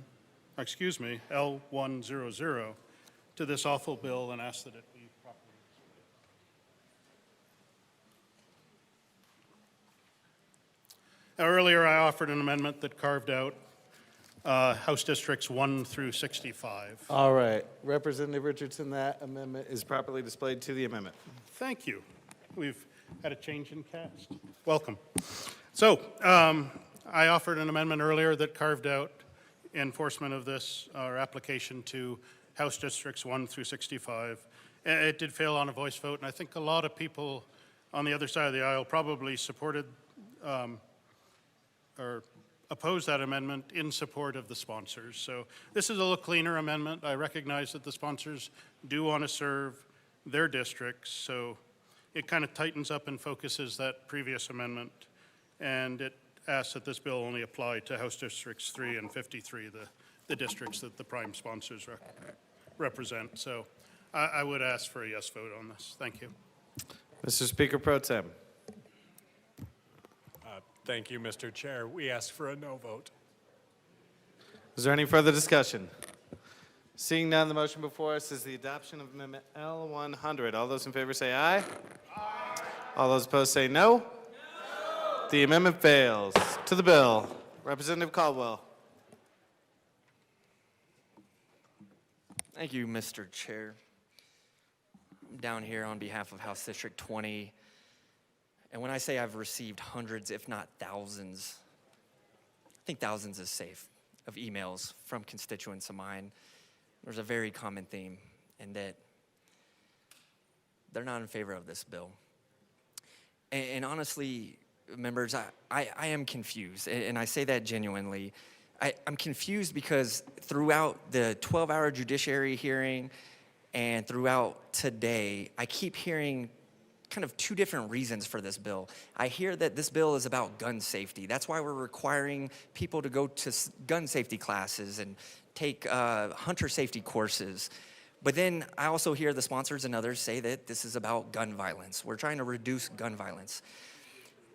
to this awful bill and ask that it be properly. Now, earlier I offered an amendment that carved out House Districts 1 through 65. All right. Representative Richardson, that amendment is properly displayed to the amendment. Thank you. We've had a change in cast. Welcome. So I offered an amendment earlier that carved out enforcement of this, our application to House Districts 1 through 65. It did fail on a voice vote, and I think a lot of people on the other side of the aisle probably supported or oppose that amendment in support of the sponsors. So this is a little cleaner amendment. I recognize that the sponsors do want to serve their districts, so it kind of tightens up and focuses that previous amendment, and it asks that this bill only apply to House Districts 3 and 53, the districts that the prime sponsors represent. So I would ask for a yes vote on this. Thank you. Mr. Speaker Pro Tem. Thank you, Mr. Chair. We ask for a no vote. Is there any further discussion? Seeing none, the motion before us is the adoption of Amendment L100. All those in favor say aye. Aye. All those opposed say no. No. The amendment fails. To the bill, Representative Caldwell. Thank you, Mr. Chair. I'm down here on behalf of House District 20. And when I say I've received hundreds, if not thousands, I think thousands is safe, of emails from constituents of mine, there's a very common theme in that they're not in favor of this bill. And honestly, members, I am confused, and I say that genuinely. I'm confused because throughout the 12-hour judiciary hearing and throughout today, I keep hearing kind of two different reasons for this bill. I hear that this bill is about gun safety. That's why we're requiring people to go to gun safety classes and take hunter safety courses. But then I also hear the sponsors and others say that this is about gun violence. We're trying to reduce gun violence.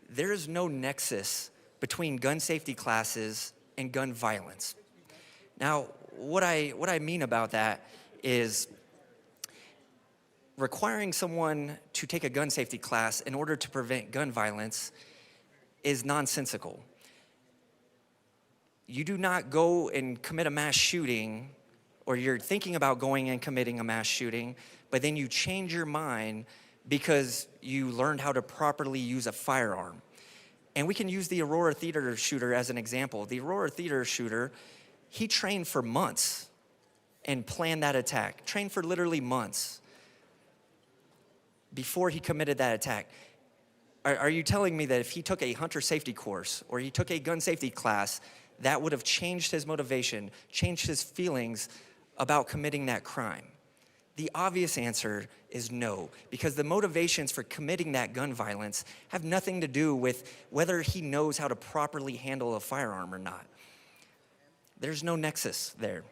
There is no nexus between gun safety classes and gun violence. Now, what I mean about that is requiring someone to take a gun safety class in order to prevent gun violence is nonsensical. you do not go and commit a mass shooting, or you're thinking about going and committing a mass shooting, but then you change your mind because you learned how to properly use a firearm. And we can use the Aurora Theater shooter as an example. The Aurora Theater shooter, he trained for months and planned that attack, trained for literally months before he committed that attack. Are you telling me that if he took a hunter safety course or he took a gun safety class, that would have changed his motivation, changed his feelings about committing that crime? The obvious answer is no, because the motivations for committing that gun violence have nothing to do with whether he knows how to properly handle a firearm or not. There's no nexus there.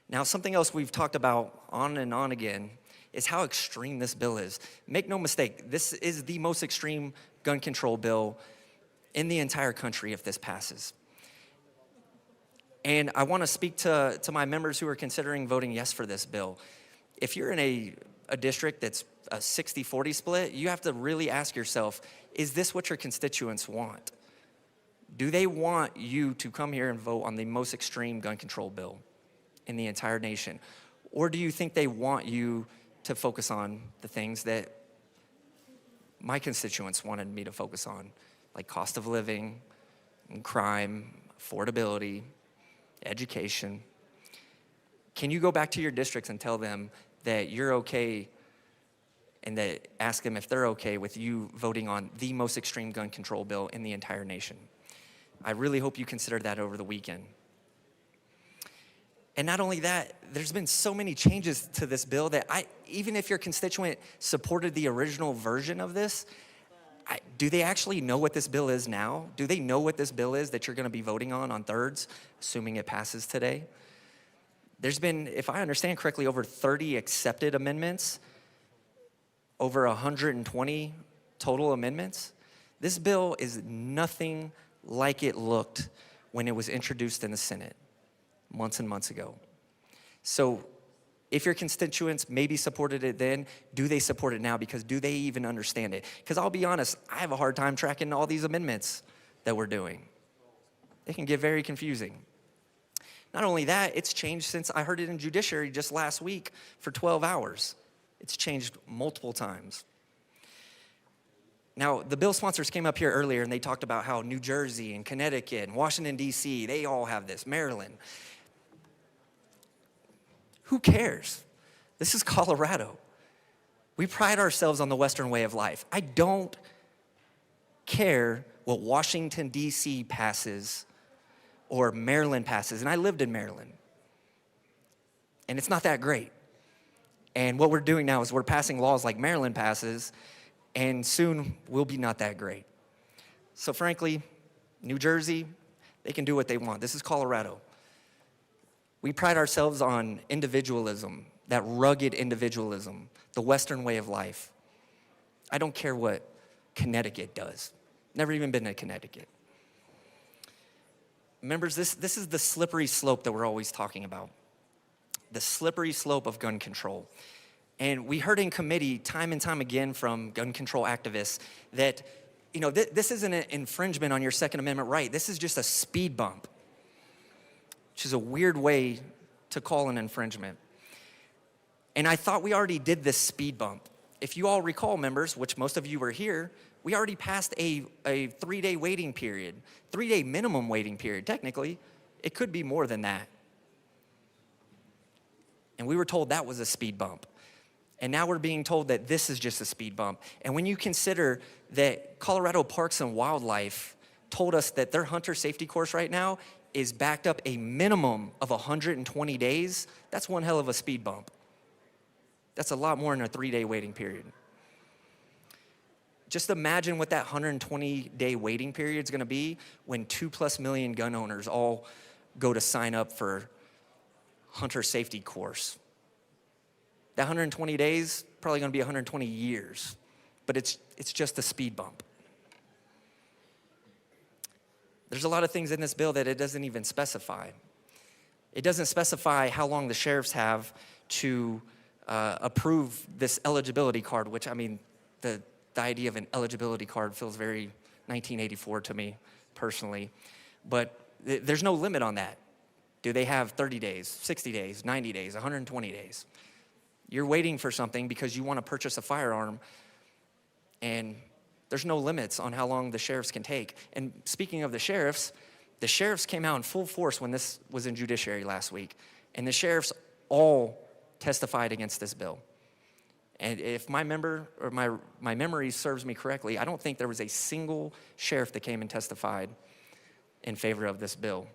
Now, something else we've talked about on and on again is how extreme this bill is. Make no mistake, this is the most extreme gun control bill in the entire country if this passes. And I want to speak to my members who are considering voting yes for this bill. If you're in a district that's a 60-40 split, you have to really ask yourself, is this what your constituents want? Do they want you to come here and vote on the most extreme gun control bill in the entire nation? Or do you think they want you to focus on the things that my constituents wanted me to focus on, like cost of living, and crime, affordability, education? Can you go back to your districts and tell them that you're okay, and that ask them if they're okay with you voting on the most extreme gun control bill in the entire nation? I really hope you consider that over the weekend. And not only that, there's been so many changes to this bill that even if your constituent supported the original version of this, do they actually know what this bill is now? Do they know what this bill is that you're going to be voting on thirds, assuming it passes today? There's been, if I understand correctly, over 30 accepted amendments, over 120 total amendments. This bill is nothing like it looked when it was introduced in the Senate months and months ago. So if your constituents maybe supported it then, do they support it now? Because do they even understand it? Because I'll be honest, I have a hard time tracking all these amendments that we're doing. They can get very confusing. Not only that, it's changed since I heard it in judiciary just last week for 12 hours. It's changed multiple times. Now, the bill sponsors came up here earlier and they talked about how New Jersey and Connecticut and Washington, D.C., they all have this, Maryland. Who cares? This is Colorado. We pride ourselves on the Western way of life. I don't care what Washington, D.C. passes or Maryland passes. And I lived in Maryland. And it's not that great. And what we're doing now is we're passing laws like Maryland passes, and soon we'll be not that great. So frankly, New Jersey, they can do what they want. This is Colorado. We pride ourselves on individualism, that rugged individualism, the Western way of life. I don't care what Connecticut does. Never even been to Connecticut. Members, this is the slippery slope that we're always talking about. The slippery slope of gun control. And we heard in committee time and time again from gun control activists that, this isn't an infringement on your Second Amendment right. This is just a speed bump, which is a weird way to call an infringement. And I thought we already did this speed bump. If you all recall, members, which most of you were here, we already passed a 3-day waiting period, 3-day minimum waiting period. Technically, it could be more than that. And we were told that was a speed bump. And now we're being told that this is just a speed bump. And when you consider that Colorado Parks and Wildlife told us that their hunter safety course right now is backed up a minimum of 120 days, that's one hell of a speed bump. That's a lot more than a 3-day waiting period. Just imagine what that 120-day waiting period is going to be when 2+ million gun owners all go to sign up for hunter safety course. That 120 days, probably going to be 120 years, but it's just a speed bump. There's a lot of things in this bill that it doesn't even specify. It doesn't specify how long the sheriffs have to approve this eligibility card, which, the idea of an eligibility card feels very 1984 to me, personally. But There's no limit on that. Do they have 30 days, 60 days, 90 days, 120 days? You're waiting for something because you want to purchase a firearm, and there's no limits on how long the sheriffs can take. And speaking of the sheriffs came out in full force when this was in judiciary last week, and the sheriffs all testified against this bill. And if my memory serves me correctly, I don't think there was a single sheriff that came and testified in favor of this bill.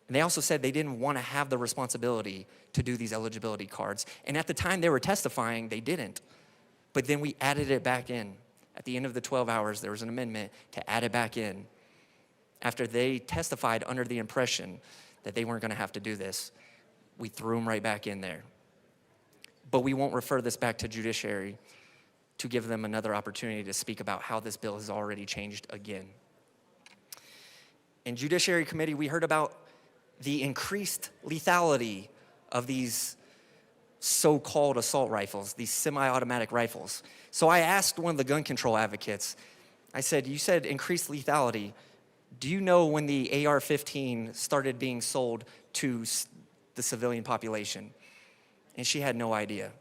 And they also said they didn't want to have the responsibility to do these eligibility cards. And at the time they were testifying, they didn't. But then we added it back in. At the end of the 12 hours, there was an amendment to add it back in. After they testified under the impression that they weren't going to have to do this, we threw them right back in there. But we won't refer this back to judiciary to give them another opportunity to speak about how this bill has already changed again. In Judiciary Committee, we heard about the increased lethality of these so-called assault rifles, these semi-automatic rifles. So I asked one of the gun control advocates, I said, you said increased lethality. Do you know when the AR-15 started being sold to the civilian population? And she had no idea.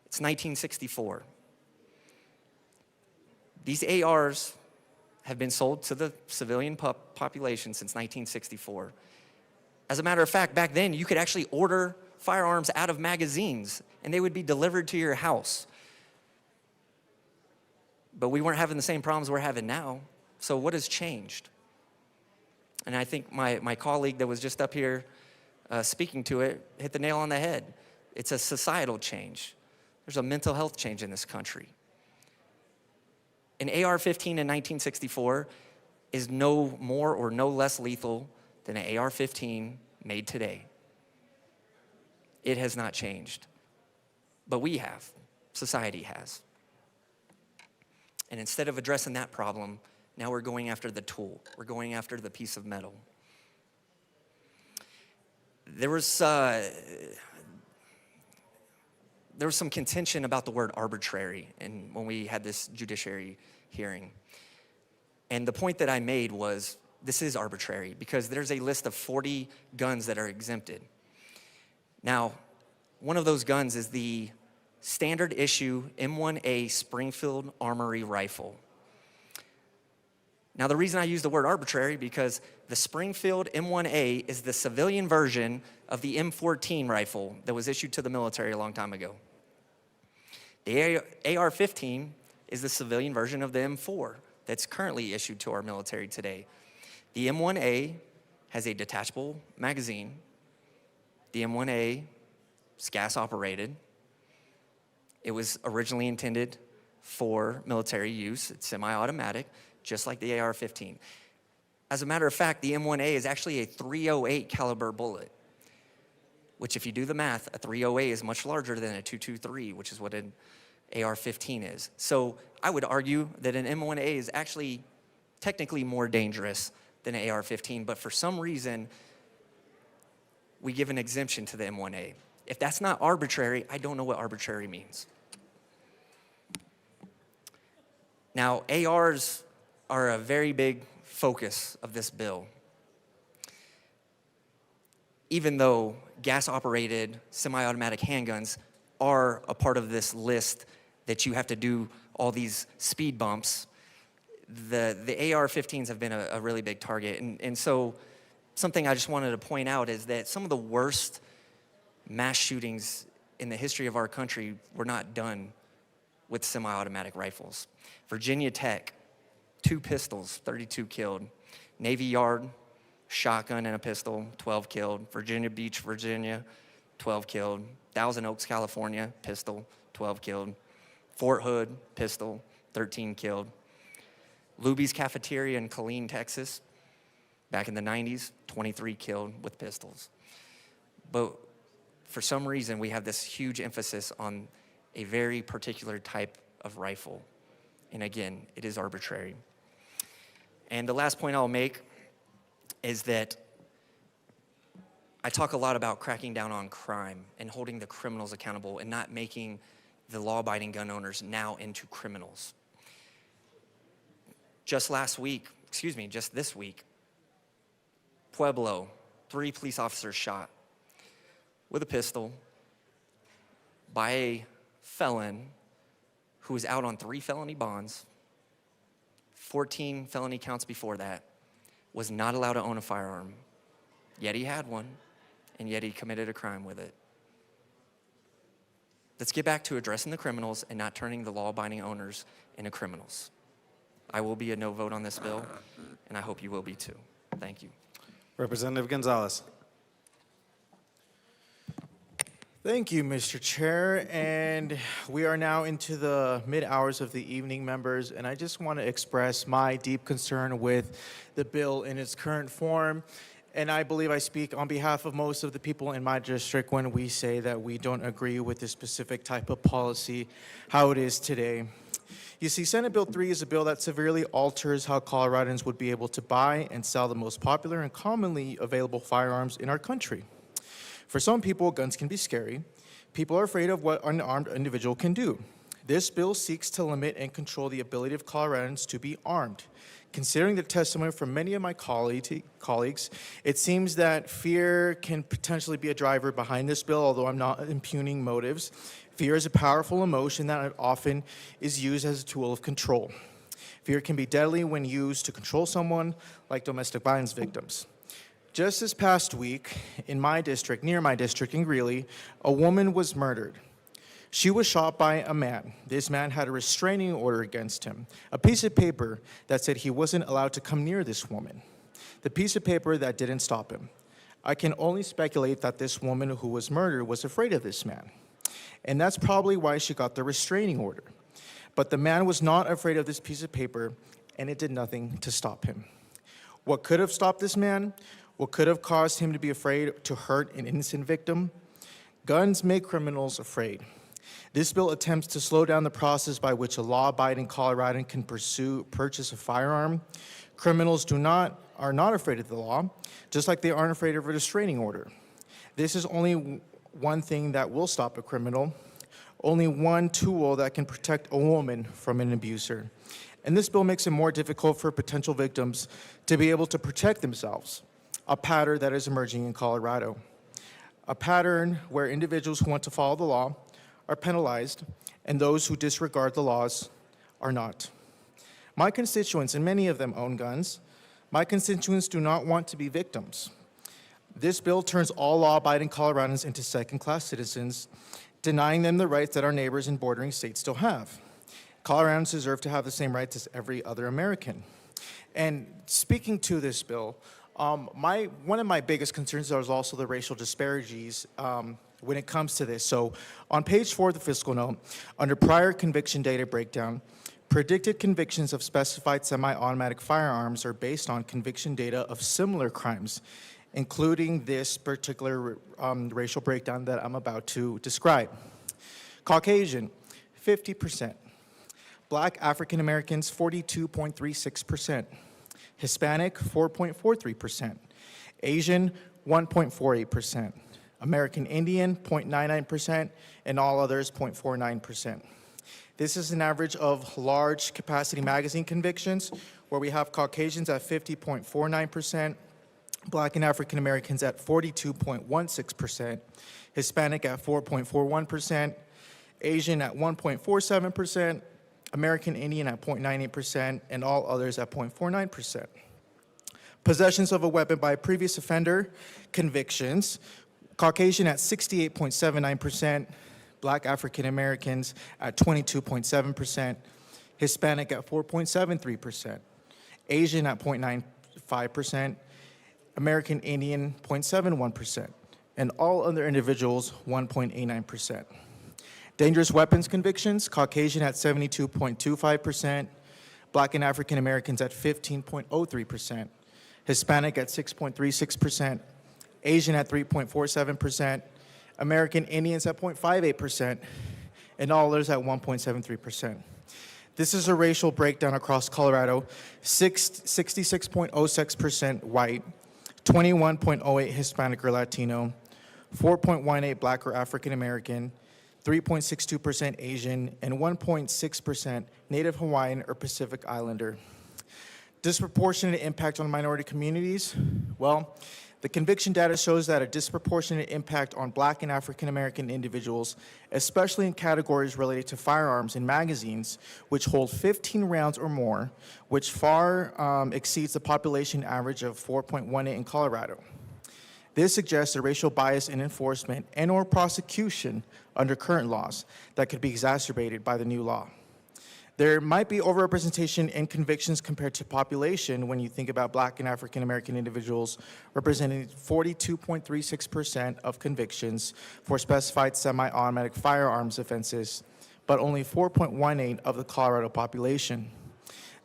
It's 1964. These ARs have been sold to the civilian population since 1964. As a matter of fact, back then, you could actually order firearms out of magazines, and they would be delivered to your house. But we weren't having the same problems we're having now. So what has changed? And I think my colleague that was just up here speaking to it hit the nail on the head. It's a societal change. There's a mental health change in this country. An AR-15 in 1964 is no more or no less lethal than an AR-15 made today. It has not changed. But we have. Society has. And instead of addressing that problem, now we're going after the tool. We're going after the piece of metal. There was some contention about the word arbitrary when we had this judiciary hearing. And the point that I made was, this is arbitrary because there's a list of 40 guns that are exempted. Now, one of those guns is the standard issue M1A Springfield Armory rifle. Now, the reason I use the word arbitrary because the Springfield M1A is the civilian version of the M14 rifle that was issued to the military a long time ago. The AR-15 is the civilian version of the M4 that's currently issued to our military today. The M1A has a detachable magazine. The M1A is gas operated. It was originally intended for military use. It's semi-automatic, just like the AR-15. As a matter of fact, the M1A is actually a .308 caliber bullet, which if you do the math, a .308 is much larger than a .223, which is what an AR-15 is. So I would argue that an M1A is actually technically more dangerous than an AR-15, but for some reason, we give an exemption to the M1A. If that's not arbitrary, I don't know what arbitrary means. Now, ARs are a very big focus of this bill. Even though gas-operated semi-automatic handguns are a part of this list that you have to do all these speed bumps, the AR-15s have been a really big target. And so something I just wanted to point out is that some of the worst mass shootings in the history of our country were not done with semi-automatic rifles. Virginia Tech, 2 pistols, 32 killed. Navy Yard, shotgun and a pistol, 12 killed. Virginia Beach, Virginia, 12 killed. Thousand Oaks, California, pistol, 12 killed. Fort Hood, pistol, 13 killed. Luby's Cafeteria in Killeen, Texas, back in the 90s, 23 killed with pistols. But for some reason, we have this huge emphasis on a very particular type of rifle. And again, it is arbitrary. And the last point I'll make is that I talk a lot about cracking down on crime and holding the criminals accountable and not making the law-abiding gun owners now into criminals. Just this week, Pueblo, 3 police officers shot with a pistol by a felon who was out on 3 felony bonds, 14 felony counts before that, was not allowed to own a firearm, yet he had one, and yet he committed a crime with it. Let's get back to addressing the criminals and not turning the law-abiding owners into criminals. I will be a no vote on this bill, and I hope you will be too. Thank you. Representative Gonzalez. Thank you, Mr. Chair. And we are now into the mid-hours of the evening, members, and I just want to express my deep concern with the bill in its current form. And I believe I speak on behalf of most of the people in my district when we say that we don't agree with this specific type of policy, how it is today. You see, Senate Bill 3 is a bill that severely alters how Coloradans would be able to buy and sell the most popular and commonly available firearms in our country. For some people, guns can be scary. People are afraid of what an armed individual can do. This bill seeks to limit and control the ability of Coloradans to be armed. Considering the testimony from many of my colleagues, it seems that fear can potentially be a driver behind this bill, although I'm not impugning motives. Fear is a powerful emotion that often is used as a tool of control. Fear can be deadly when used to control someone, like domestic violence victims. Just this past week, in my district, near my district in Greeley, a woman was murdered. She was shot by a man. This man had a restraining order against him, a piece of paper that said he wasn't allowed to come near this woman. The piece of paper that didn't stop him. I can only speculate that this woman who was murdered was afraid of this man. And that's probably why she got the restraining order. But the man was not afraid of this piece of paper, and it did nothing to stop him. What could have stopped this man? What could have caused him to be afraid to hurt an innocent victim? Guns make criminals afraid. This bill attempts to slow down the process by which a law-abiding Coloradan can purchase a firearm. Criminals are not afraid of the law, just like they aren't afraid of a restraining order. This is only one thing that will stop a criminal, only one tool that can protect a woman from an abuser. And this bill makes it more difficult for potential victims to be able to protect themselves, a pattern that is emerging in Colorado. A pattern where individuals who want to follow the law are penalized, and those who disregard the laws are not. My constituents, and many of them own guns, my constituents do not want to be victims. This bill turns all law-abiding Coloradans into second-class citizens, denying them the rights that our neighbors in bordering states still have. Coloradans deserve to have the same rights as every other American. And speaking to this bill, one of my biggest concerns is also the racial disparities when it comes to this. So on page 4 of the fiscal note, under prior conviction data breakdown, predicted convictions of specified semi-automatic firearms are based on conviction data of similar crimes, including this particular racial breakdown that I'm about to describe. Caucasian, 50%. Black African Americans, 42.36%. Hispanic, 4.43%. Asian, 1.48%. American Indian, 0.99%, and all others, 0.49%. This is an average of large capacity magazine convictions, where we have Caucasians at 50.49%, Black and African Americans at 42.16%, Hispanic at 4.41%, Asian at 1.47%, American Indian at 0.98%, and all others at 0.49%. Possessions of a weapon by a previous offender, convictions, Caucasian at 68.79%, Black African Americans at 22.7%, Hispanic at 4.73%, Asian at 0.95%, American Indian 0.71%, and all other individuals 1.89%. Dangerous weapons convictions, Caucasian at 72.25%, Black and African Americans at 15.03%, Hispanic at 6.36%, Asian at 3.47%, American Indians at 0.58%, and all others at 1.73%. This is a racial breakdown across Colorado: 66.06% white, 21.08 Hispanic or Latino, 4.18 Black or African American, 3.62% Asian, and 1.6% Native Hawaiian or Pacific Islander. Disproportionate impact on minority communities. Well, the conviction data shows that a disproportionate impact on Black and African American individuals, especially in categories related to firearms and magazines, which hold 15 rounds or more, which far exceeds the population average of 4.18 in Colorado. This suggests a racial bias in enforcement and or prosecution under current laws that could be exacerbated by the new law. There might be overrepresentation in convictions compared to population when you think about Black and African American individuals representing 42.36% of convictions for specified semi-automatic firearms offenses, but only 4.18% of the Colorado population.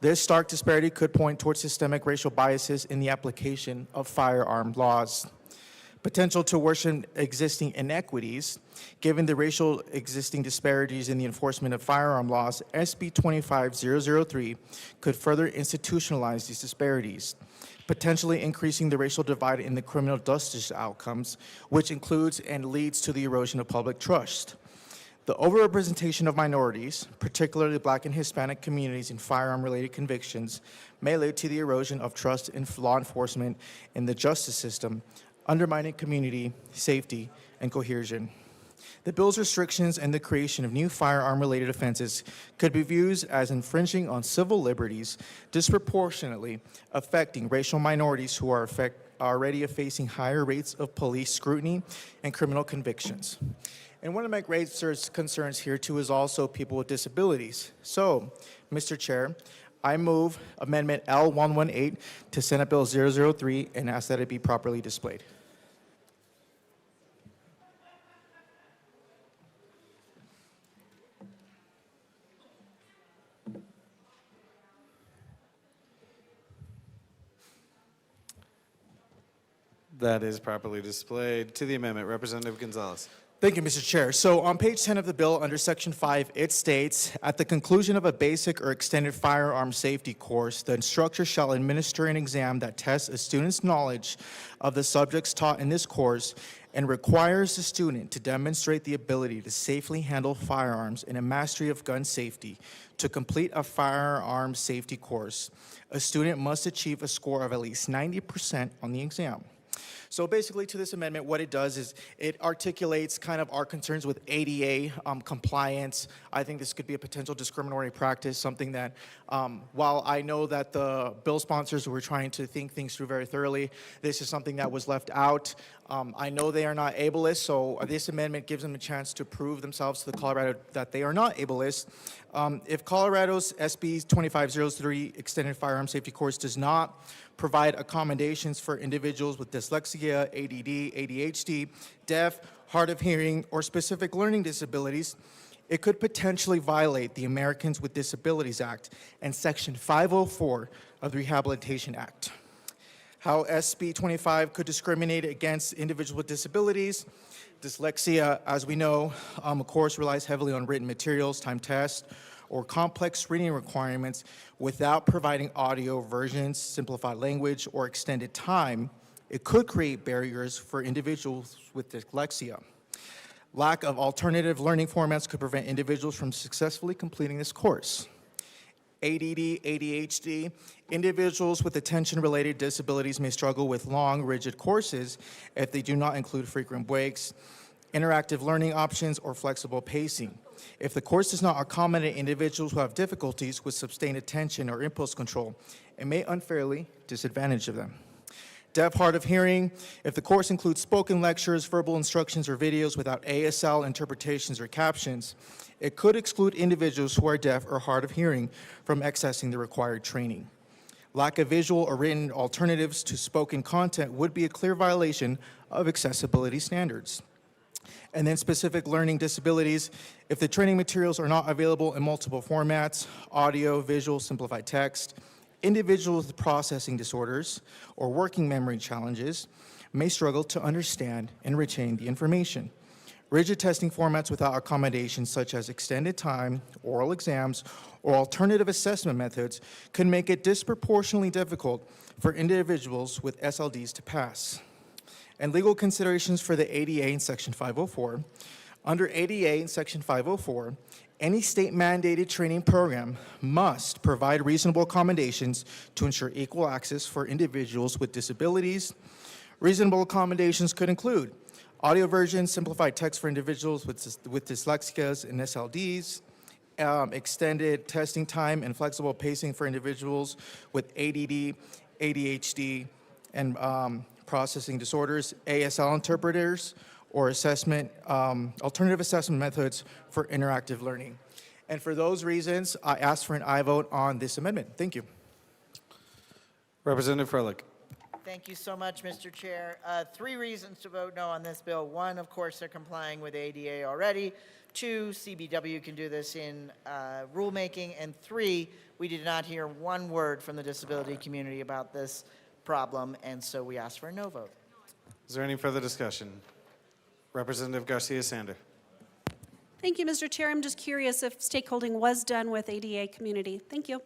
This stark disparity could point towards systemic racial biases in the application of firearm laws. Potential to worsen existing inequities. Given the racial existing disparities in the enforcement of firearm laws, SB25-003 could further institutionalize these disparities, potentially increasing the racial divide in the criminal justice outcomes, which includes and leads to the erosion of public trust. The overrepresentation of minorities, particularly Black and Hispanic communities in firearm-related convictions, may lead to the erosion of trust in law enforcement and the justice system, undermining community safety and cohesion. The bill's restrictions and the creation of new firearm-related offenses could be viewed as infringing on civil liberties, disproportionately affecting racial minorities who are already facing higher rates of police scrutiny and criminal convictions. And one of my great concerns here too is also people with disabilities. So, Mr. Chair, I move Amendment L118 to Senate Bill 003 and ask that it be properly displayed. That is properly displayed. To the amendment, Representative Gonzalez. Thank you, Mr. Chair. So on page 10 of the bill, under Section 5, it states, at the conclusion of a basic or extended firearm safety course, the instructor shall administer an exam that tests a student's knowledge of the subjects taught in this course and requires the student to demonstrate the ability to safely handle firearms and a mastery of gun safety. To complete a firearm safety course, a student must achieve a score of at least 90% on the exam. So basically to this amendment, what it does is it articulates kind of our concerns with ADA compliance. I think this could be a potential discriminatory practice, something that while I know that the bill sponsors were trying to think things through very thoroughly, this is something that was left out. I know they are not ableist, so this amendment gives them a chance to prove themselves to the Colorado that they are not ableist. If Colorado's SB25-003 extended firearm safety course does not provide accommodations for individuals with dyslexia, ADD, ADHD, deaf, hard of hearing, or specific learning disabilities, it could potentially violate the Americans with Disabilities Act and Section 504 of the Rehabilitation Act. How SB 25 could discriminate against individuals with disabilities. Dyslexia, as we know, of course, relies heavily on written materials, time tests, or complex reading requirements without providing audio versions, simplified language, or extended time. It could create barriers for individuals with dyslexia. Lack of alternative learning formats could prevent individuals from successfully completing this course. ADD, ADHD, individuals with attention-related disabilities may struggle with long, rigid courses if they do not include frequent breaks, interactive learning options, or flexible pacing. If the course does not accommodate individuals who have difficulties with sustained attention or impulse control, it may unfairly disadvantage them. Deaf, hard of hearing, if the course includes spoken lectures, verbal instructions, or videos without ASL interpretations or captions, it could exclude individuals who are deaf or hard of hearing from accessing the required training. Lack of visual or written alternatives to spoken content would be a clear violation of accessibility standards. And then specific learning disabilities, if the training materials are not available in multiple formats, audio, visual, simplified text, individuals with processing disorders or working memory challenges may struggle to understand and retain the information. Rigid testing formats without accommodations such as extended time, oral exams, or alternative assessment methods could make it disproportionately difficult for individuals with SLDs to pass. And legal considerations for the ADA in Section 504. Under ADA in Section 504, Any state-mandated training program must provide reasonable accommodations to ensure equal access for individuals with disabilities. Reasonable accommodations could include audio versions, simplified text for individuals with dyslexias and SLDs, extended testing time and flexible pacing for individuals with ADD, ADHD, and processing disorders, ASL interpreters, or alternative assessment methods for interactive learning. And for those reasons, I ask for an aye vote on this amendment. Thank you. Representative Froelich. Thank you so much, Mr. Chair. 3 reasons to vote no on this bill. 1, of course, they're complying with ADA already. 2, CBW can do this in rulemaking. And 3, we did not hear one word from the disability community about this problem, and so we ask for a no vote. Is there any further discussion? Representative Garcia-Sander. Thank you, Mr. Chair. I'm just curious if stakeholding was done with ADA community. Thank you.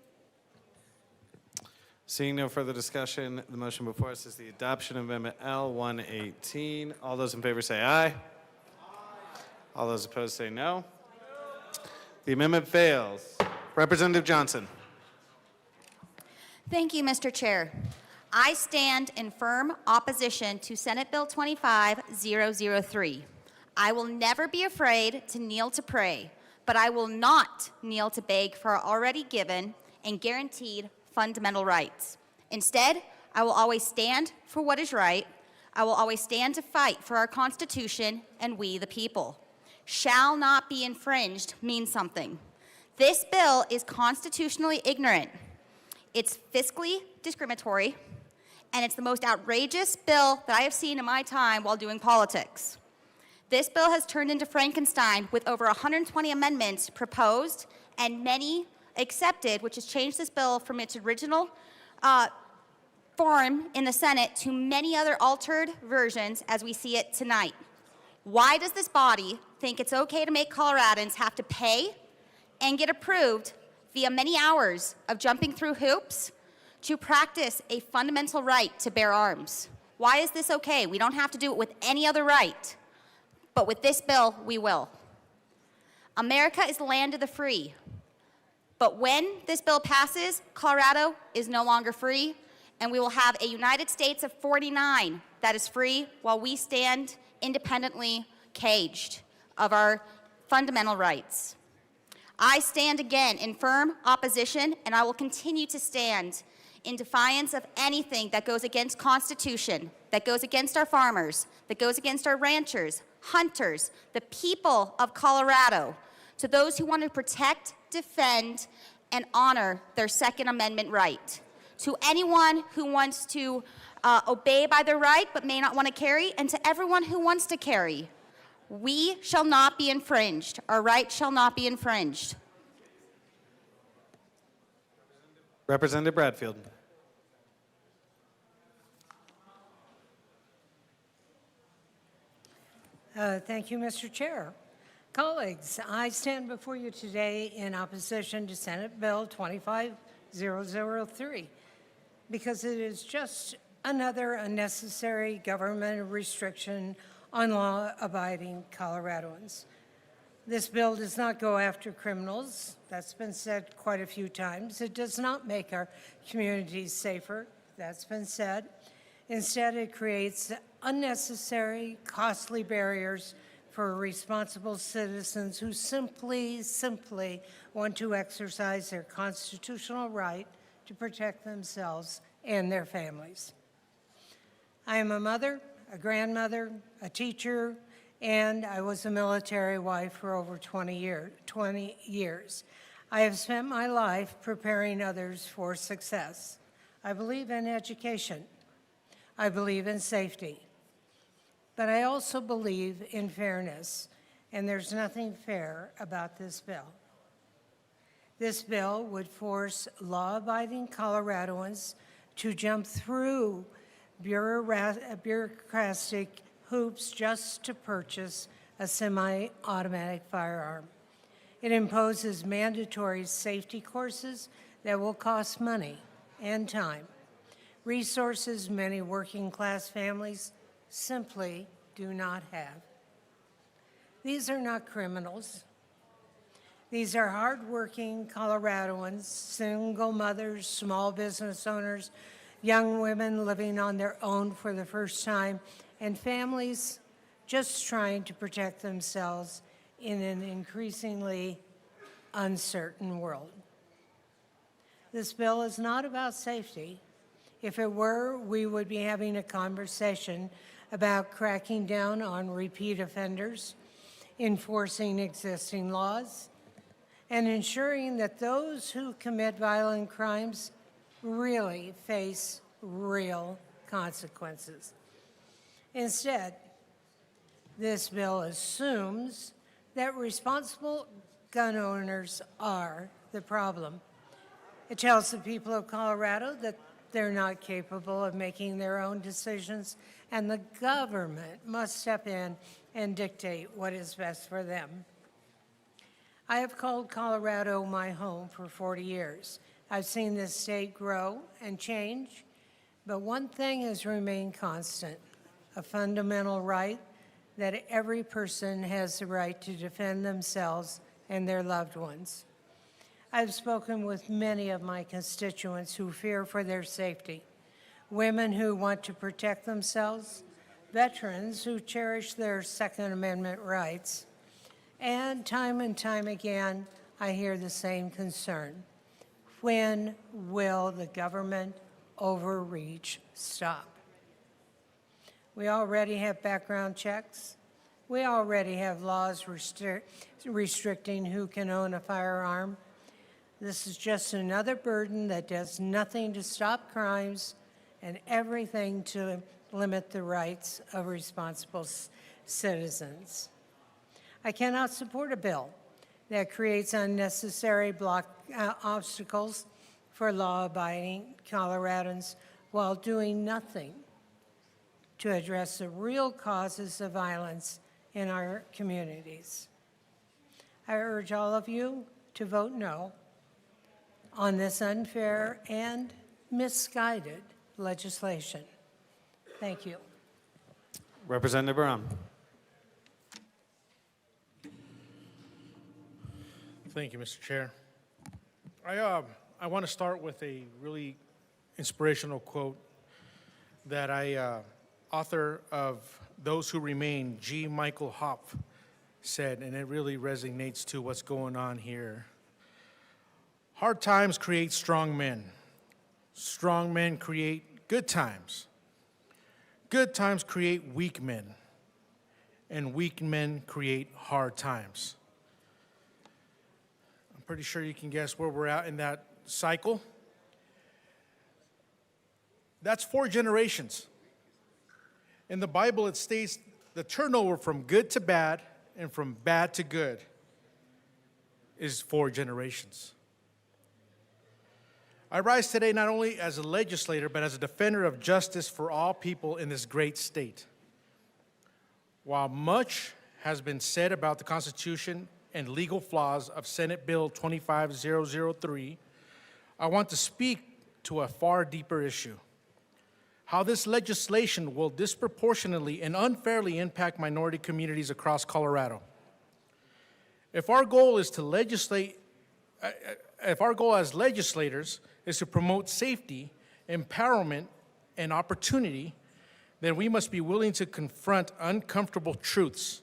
Seeing no further discussion, the motion before us is the adoption of Amendment L118. All those in favor say aye. All those opposed say no. The amendment fails. Representative Johnson. Thank you, Mr. Chair. I stand in firm opposition to Senate Bill 25-003. I will never be afraid to kneel to pray, but I will not kneel to beg for our already given and guaranteed fundamental rights. Instead, I will always stand for what is right. I will always stand to fight for our Constitution and we the people. Shall not be infringed means something. This bill is constitutionally ignorant. It's fiscally discriminatory, and it's the most outrageous bill that I have seen in my time while doing politics. This bill has turned into Frankenstein with over 120 amendments proposed and many accepted, which has changed this bill from its original form in the Senate to many other altered versions as we see it tonight. Why does this body think it's okay to make Coloradans have to pay and get approved via many hours of jumping through hoops to practice a fundamental right to bear arms? Why is this okay? We don't have to do it with any other right, but with this bill, we will. America is the land of the free, but when this bill passes, Colorado is no longer free, and we will have a United States of 49 that is free while we stand independently caged of our fundamental rights. I stand again in firm opposition, and I will continue to stand in defiance of anything that goes against Constitution, that goes against our farmers, that goes against our ranchers, hunters, the people of Colorado, to those who want to protect, defend, and honor their Second Amendment right. To anyone who wants to obey by their right but may not want to carry, and to everyone who wants to carry, we shall not be infringed. Our rights shall not be infringed. Representative Bradfield. Thank you, Mr. Chair. Colleagues, I stand before you today in opposition to Senate Bill 25-003 because it is just another unnecessary government restriction on law-abiding Coloradoans. This bill does not go after criminals. That's been said quite a few times. It does not make our communities safer. That's been said. Instead, it creates unnecessary, costly barriers for responsible citizens who simply want to exercise their constitutional right to protect themselves and their families. I am a mother, a grandmother, a teacher, and I was a military wife for over 20 years. I have spent my life preparing others for success. I believe in education. I believe in safety. But I also believe in fairness, and there's nothing fair about this bill. This bill would force law-abiding Coloradoans to jump through bureaucratic hoops just to purchase a semi-automatic firearm. It imposes mandatory safety courses that will cost money and time, resources many working-class families simply do not have. These are not criminals. These are hardworking Coloradoans, single mothers, small business owners, young women living on their own for the first time, and families just trying to protect themselves in an increasingly uncertain world. This bill is not about safety. If it were, we would be having a conversation about cracking down on repeat offenders, enforcing existing laws, and ensuring that those who commit violent crimes really face real consequences. Instead, this bill assumes that responsible gun owners are the problem. It tells the people of Colorado that they're not capable of making their own decisions, and the government must step in and dictate what is best for them. I have called Colorado my home for 40 years. I've seen this state grow and change, but one thing has remained constant, a fundamental right that every person has the right to defend themselves and their loved ones. I've spoken with many of my constituents who fear for their safety, women who want to protect themselves, veterans who cherish their Second Amendment rights, and time again, I hear the same concern. When will the government overreach stop? We already have background checks. We already have laws restricting who can own a firearm. This is just another burden that does nothing to stop crimes and everything to limit the rights of responsible citizens. I cannot support a bill that creates unnecessary obstacles for law-abiding Coloradans while doing nothing to address the real causes of violence in our communities. I urge all of you to vote no on this unfair and misguided legislation. Thank you. Representative Brown. Thank you, Mr. Chair. I want to start with a really inspirational quote that author of Those Who Remain, G. Michael Hopf, said, and it really resonates to what's going on here. Hard times create strong men. Strong men create good times. Good times create weak men. And weak men create hard times. I'm pretty sure you can guess where we're at in that cycle. That's 4 generations. In the Bible, it states the turnover from good to bad and from bad to good is 4 generations. I rise today not only as a legislator, but as a defender of justice for all people in this great state. While much has been said about the Constitution and legal flaws of Senate Bill 25-003, I want to speak to a far deeper issue: how this legislation will disproportionately and unfairly impact minority communities across Colorado. If our goal as legislators is to promote safety, empowerment, and opportunity, then we must be willing to confront uncomfortable truths.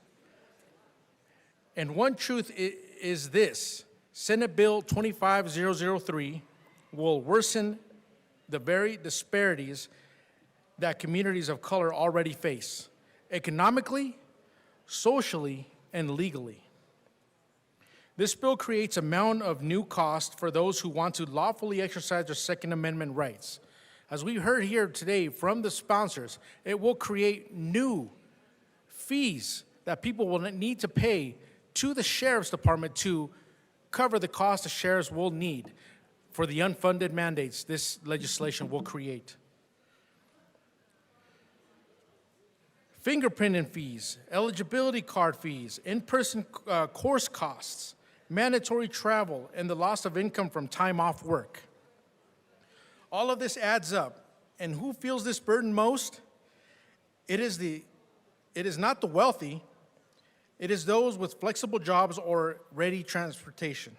And one truth is this: Senate Bill 25-003 will worsen the very disparities that communities of color already face, economically, socially, and legally. This bill creates a mountain of new costs for those who want to lawfully exercise their Second Amendment rights. As we heard here today from the sponsors, it will create new fees that people will need to pay to the Sheriff's Department to cover the cost the sheriffs will need for the unfunded mandates this legislation will create. Fingerprinting fees, eligibility card fees, in-person course costs, mandatory travel, and the loss of income from time off work. All of this adds up, and who feels this burden most? It is not the wealthy, It is those with flexible jobs or ready transportation.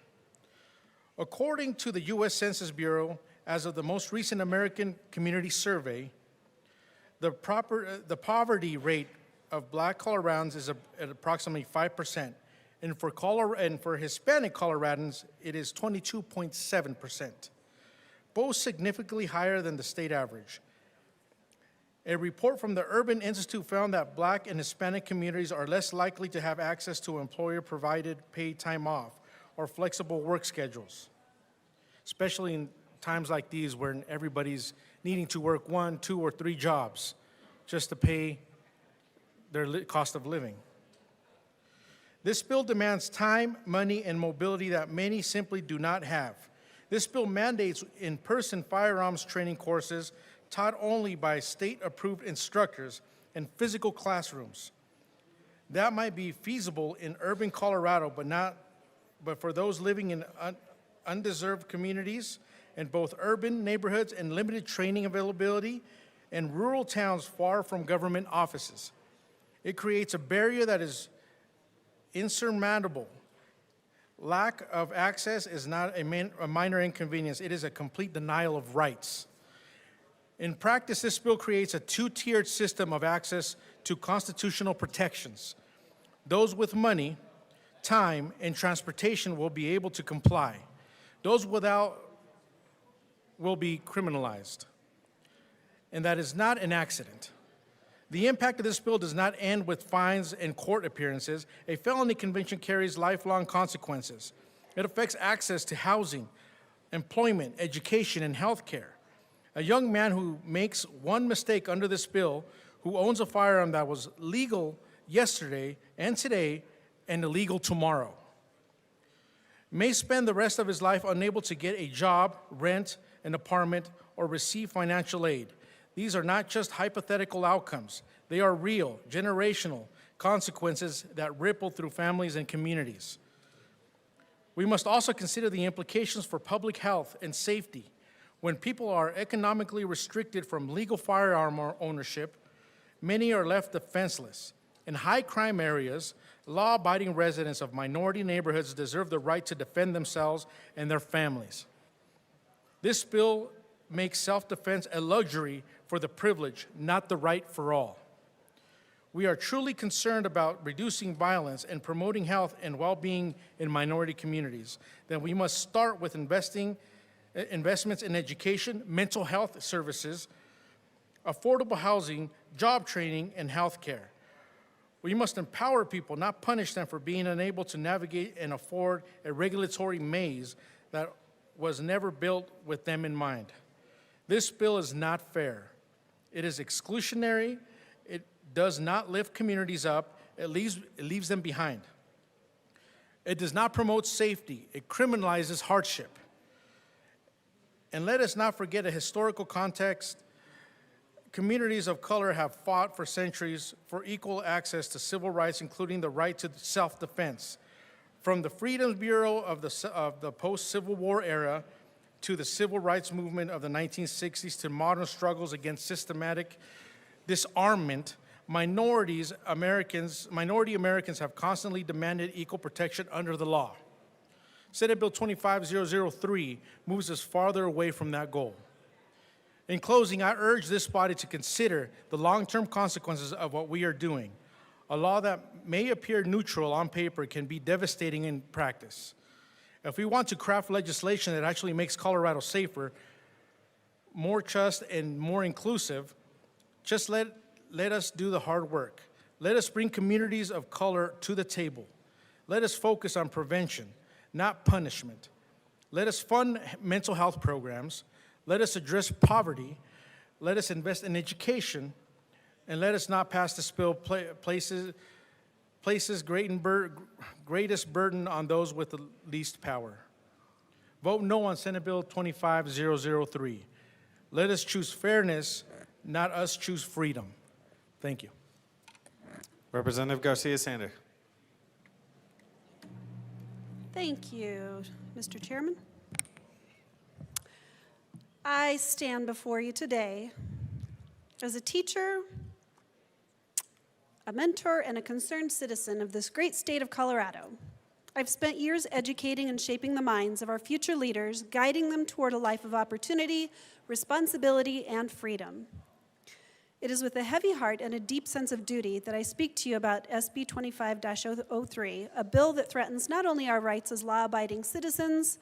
According to the U.S. Census Bureau, as of the most recent American Community Survey, the poverty rate of Black Coloradans is at approximately 5%, and for Hispanic Coloradans, it is 22.7%, both significantly higher than the state average. A report from the Urban Institute found that Black and Hispanic communities are less likely to have access to employer-provided paid time off or flexible work schedules, especially in times like these when everybody's needing to work 1, 2, or 3 jobs just to pay their cost of living. This bill demands time, money, and mobility that many simply do not have. This bill mandates in-person firearms training courses taught only by state-approved instructors in physical classrooms. That might be feasible in urban Colorado, but for those living in undeserved communities in both urban neighborhoods and limited training availability and rural towns far from government offices. It creates a barrier that is insurmountable. Lack of access is not a minor inconvenience. It is a complete denial of rights. In practice, this bill creates a 2-tiered system of access to constitutional protections. Those with money, time, and transportation will be able to comply. Those without will be criminalized. And that is not an accident. The impact of this bill does not end with fines and court appearances. A felony conviction carries lifelong consequences. It affects access to housing, employment, education, and health care. A young man who makes one mistake under this bill, who owns a firearm that was legal yesterday and today and illegal tomorrow, may spend the rest of his life unable to get a job, rent an apartment, or receive financial aid. These are not just hypothetical outcomes. They are real, generational consequences that ripple through families and communities. We must also consider the implications for public health and safety. When people are economically restricted from legal firearm ownership, many are left defenseless. In high crime areas, law-abiding residents of minority neighborhoods deserve the right to defend themselves and their families. This bill makes self-defense a luxury for the privileged, not the right for all. We are truly concerned about reducing violence and promoting health and well-being in minority communities. Then we must start with investments in education, mental health services, affordable housing, job training, and health care. We must empower people, not punish them for being unable to navigate and afford a regulatory maze that was never built with them in mind. This bill is not fair. It is exclusionary. It does not lift communities up. It leaves them behind. It does not promote safety. It criminalizes hardship. And let us not forget a historical context. Communities of color have fought for centuries for equal access to civil rights, including the right to self-defense. From the Freedom Bureau of the post-Civil War era to the civil rights movement of the 1960s to modern struggles against systematic disarmament, minority Americans have constantly demanded equal protection under the law. Senate Bill 25-003 moves us farther away from that goal. In closing, I urge this body to consider the long-term consequences of what we are doing. A law that may appear neutral on paper can be devastating in practice. If we want to craft legislation that actually makes Colorado safer, more just, and more inclusive, just let us do the hard work. Let us bring communities of color to the table. Let us focus on prevention, not punishment. Let us fund mental health programs. Let us address poverty. Let us invest in education. And let us not pass this bill places greatest burden on those with the least power. Vote no on Senate Bill 25-003. Let us choose fairness, not us choose freedom. Thank you. Representative Garcia-Sander. Thank you, Mr. Chairman. I stand before you today as a teacher, a mentor, and a concerned citizen of this great state of Colorado. I've spent years educating and shaping the minds of our future leaders, guiding them toward a life of opportunity, responsibility, and freedom. It is with a heavy heart and a deep sense of duty that I speak to you about SB25-003, a bill that threatens not only our rights as law-abiding citizens,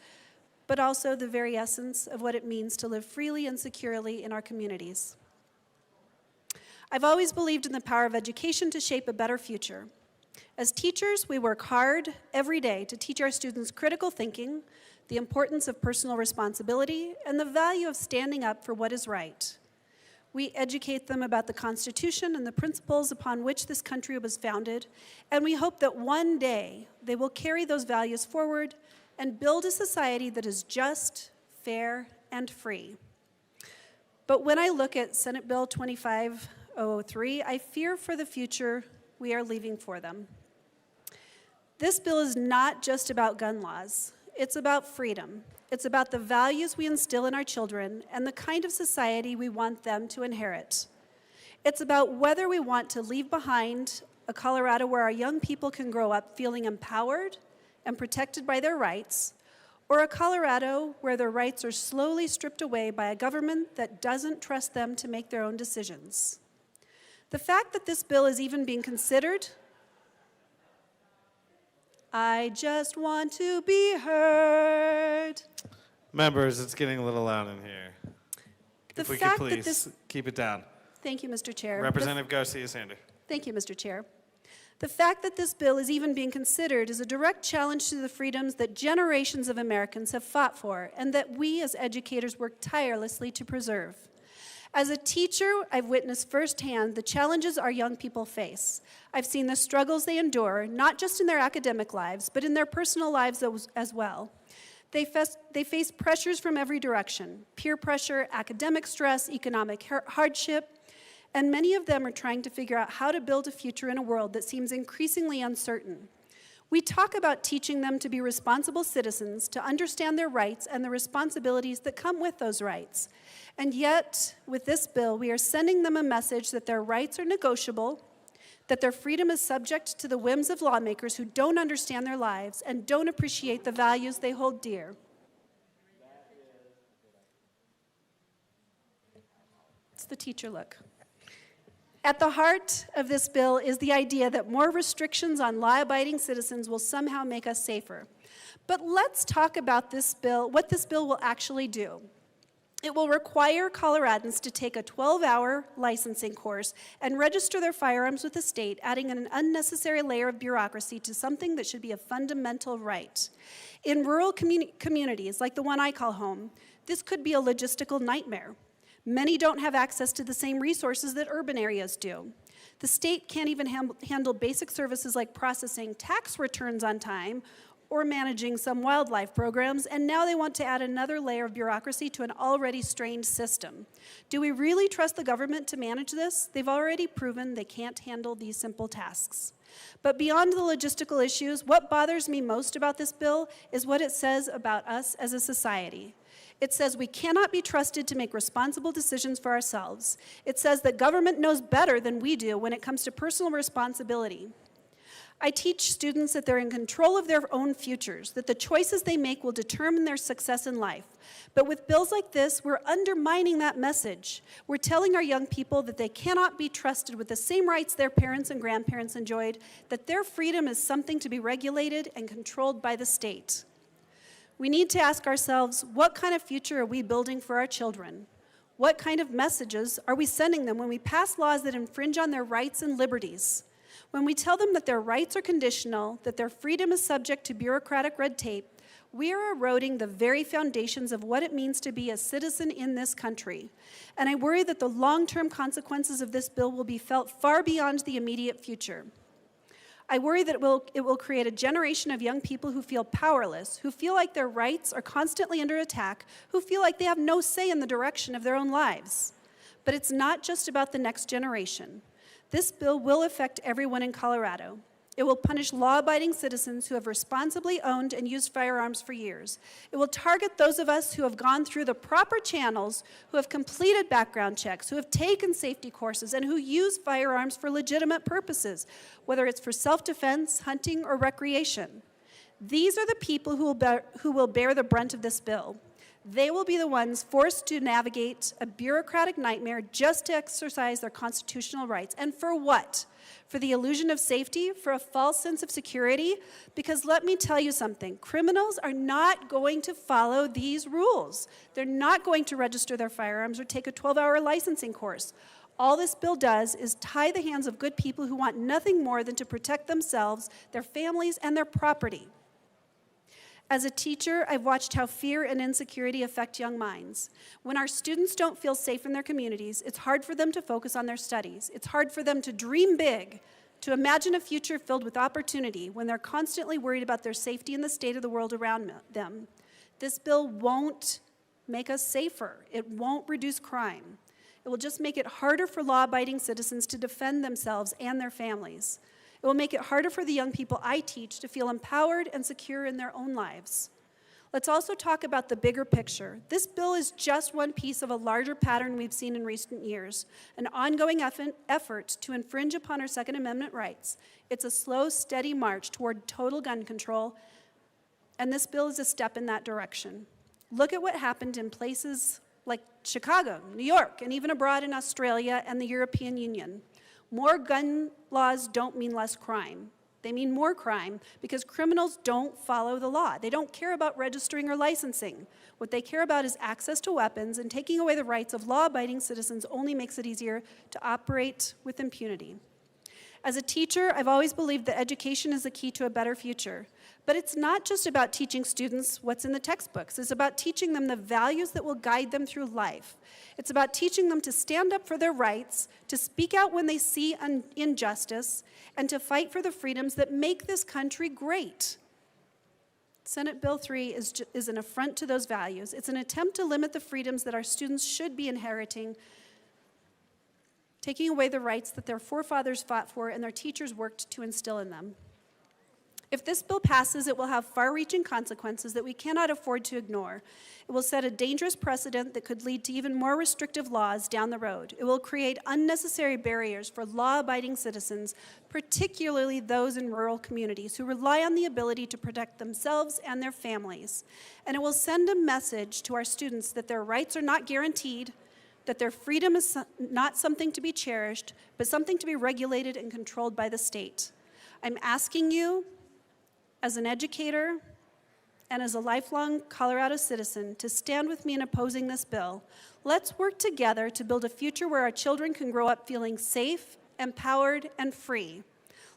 but also the very essence of what it means to live freely and securely in our communities. I've always believed in the power of education to shape a better future. As teachers, we work hard every day to teach our students critical thinking, the importance of personal responsibility, and the value of standing up for what is right. We educate them about the Constitution and the principles upon which this country was founded, and we hope that one day they will carry those values forward and build a society that is just, fair, and free. But when I look at Senate Bill 25-003, I fear for the future we are leaving for them. This bill is not just about gun laws. It's about freedom. It's about the values we instill in our children and the kind of society we want them to inherit. It's about whether we want to leave behind a Colorado where our young people can grow up feeling empowered and protected by their rights, or a Colorado where their rights are slowly stripped away by a government that doesn't trust them to make their own decisions. The fact that this bill is even being considered, I just want to be heard. Members, it's getting a little loud in here. The If we could fact that please this- keep it down. Thank you, Mr. Chair. Representative Garcia-Sander. Thank you, Mr. Chair. The fact that this bill is even being considered is a direct challenge to the freedoms that generations of Americans have fought for and that we as educators work tirelessly to preserve. As a teacher, I've witnessed firsthand the challenges our young people face. I've seen the struggles they endure, not just in their academic lives, but in their personal lives as well. They face pressures from every direction: peer pressure, academic stress, economic hardship, and many of them are trying to figure out how to build a future in a world that seems increasingly uncertain. We talk about teaching them to be responsible citizens, to understand their rights and the responsibilities that come with those rights. And yet, with this bill, we are sending them a message that their rights are negotiable, that their freedom is subject to the whims of lawmakers who don't understand their lives and don't appreciate the values they hold dear. It's the teacher look. At the heart of this bill is the idea that more restrictions on law-abiding citizens will somehow make us safer. But let's talk about this bill, what this bill will actually do. It will require Coloradans to take a 12-hour licensing course and register their firearms with the state, adding an unnecessary layer of bureaucracy to something that should be a fundamental right. In rural communities, like the one I call home, this could be a logistical nightmare. Many don't have access to the same resources that urban areas do. The state can't even handle basic services like processing tax returns on time or managing some wildlife programs, and now they want to add another layer of bureaucracy to an already strained system. Do we really trust the government to manage this? They've already proven they can't handle these simple tasks. But beyond the logistical issues, what bothers me most about this bill is what it says about us as a society. It says we cannot be trusted to make responsible decisions for ourselves. It says that government knows better than we do when it comes to personal responsibility. I teach students that they're in control of their own futures, that the choices they make will determine their success in life. But with bills like this, we're undermining that message. We're telling our young people that they cannot be trusted with the same rights their parents and grandparents enjoyed, that their freedom is something to be regulated and controlled by the state. We need to ask ourselves, what kind of future are we building for our children? What kind of messages are we sending them when we pass laws that infringe on their rights and liberties? When we tell them that their rights are conditional, that their freedom is subject to bureaucratic red tape, we are eroding the very foundations of what it means to be a citizen in this country. And I worry that the long-term consequences of this bill will be felt far beyond the immediate future. I worry that it will create a generation of young people who feel powerless, who feel like their rights are constantly under attack, who feel like they have no say in the direction of their own lives. But it's not just about the next generation. This bill will affect everyone in Colorado. It will punish law-abiding citizens who have responsibly owned and used firearms for years. It will target those of us who have gone through the proper channels, who have completed background checks, who have taken safety courses, and who use firearms for legitimate purposes, whether it's for self-defense, hunting, or recreation. These are the people who will bear the brunt of this bill. They will be the ones forced to navigate a bureaucratic nightmare just to exercise their constitutional rights. And for what? For the illusion of safety? For a false sense of security? Because let me tell you something, criminals are not going to follow these rules. They're not going to register their firearms or take a 12-hour licensing course. All this bill does is tie the hands of good people who want nothing more than to protect themselves, their families, and their property. As a teacher, I've watched how fear and insecurity affect young minds. When our students don't feel safe in their communities, it's hard for them to focus on their studies. It's hard for them to dream big, to imagine a future filled with opportunity when they're constantly worried about their safety and the state of the world around them. This bill won't make us safer. It won't reduce crime. It will just make it harder for law-abiding citizens to defend themselves and their families. It will make it harder for the young people I teach to feel empowered and secure in their own lives. Let's also talk about the bigger picture. This bill is just one piece of a larger pattern we've seen in recent years, an ongoing effort to infringe upon our Second Amendment rights. It's a slow, steady march toward total gun control, and this bill is a step in that direction. Look at what happened in places like Chicago, New York, and even abroad in Australia and the European Union. More gun laws don't mean less crime. They mean more crime because criminals don't follow the law. They don't care about registering or licensing. What they care about is access to weapons, and taking away the rights of law-abiding citizens only makes it easier to operate with impunity. As a teacher, I've always believed that education is the key to a better future. But it's not just about teaching students what's in the textbooks. It's about teaching them the values that will guide them through life. It's about teaching them to stand up for their rights, to speak out when they see injustice, and to fight for the freedoms that make this country great. Senate Bill 3 is an affront to those values. It's an attempt to limit the freedoms that our students should be inheriting, taking away the rights that their forefathers fought for and their teachers worked to instill in them. If this bill passes, it will have far-reaching consequences that we cannot afford to ignore. It will set a dangerous precedent that could lead to even more restrictive laws down the road. It will create unnecessary barriers for law-abiding citizens, particularly those in rural communities who rely on the ability to protect themselves and their families. And it will send a message to our students that their rights are not guaranteed, that their freedom is not something to be cherished, but something to be regulated and controlled by the state. I'm asking you, as an educator and as a lifelong Colorado citizen, to stand with me in opposing this bill. Let's work together to build a future where our children can grow up feeling safe, empowered, and free.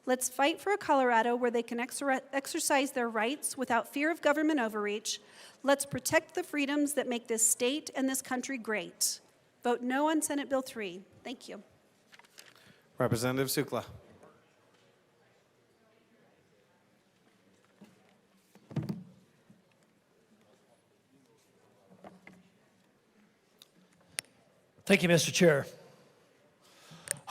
Let's fight for a Colorado where they can exercise their rights without fear of government overreach. Let's protect the freedoms that make this state and this country great. Vote no on Senate Bill 3. Thank you. Representative Sukla. Thank you, Mr. Chair.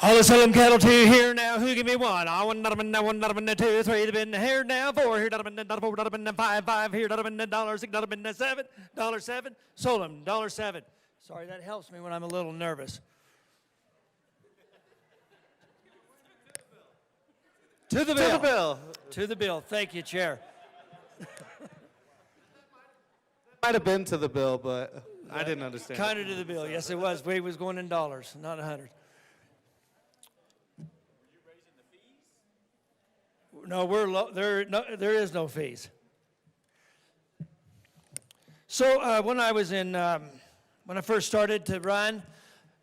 All the Salem cattle to here now, who give me one? I want not a minute, one, not a minute, two, three, the been here now, four, here, not a minute, not a four, not a minute, five, here, not a minute, $6, not a minute, $7, Solem, $7. Sorry, that helps me when I'm a little nervous. To the bill. To the bill. To the bill. Thank you, Chair. Might have been to the bill, but I didn't understand. Kind of to the bill. Yes, it was. We was going in dollars, not 100. No, we're low. There is no fees. So when I was in, when I first started to run,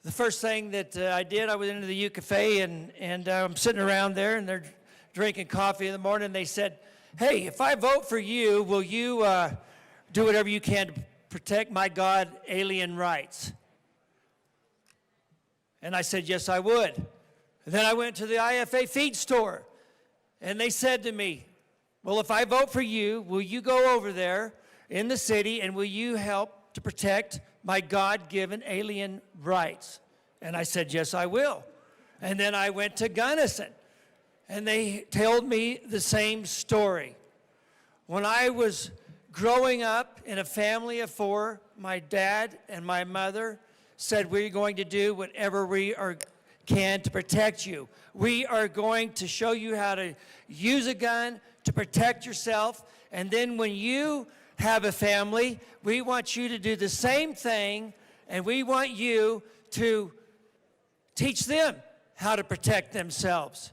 the first thing that I did, I went into the U Cafe and I'm sitting around there and they're drinking coffee in the morning. And they said, "Hey, if I vote for you, will you do whatever you can to protect my God alien rights?" And I said, "Yes, I would." And then I went to the IFA feed store. And they said to me, "Well, if I vote for you, will you go over there in the city and will you help to protect my God-given alien rights?" And I said, "Yes, I will." And then I went to Gunnison. and they told me the same story. When I was growing up in a family of 4, my dad and my mother said, we're going to do whatever we can to protect you. We are going to show you how to use a gun to protect yourself, and then when you have a family, we want you to do the same thing, and we want you to teach them how to protect themselves.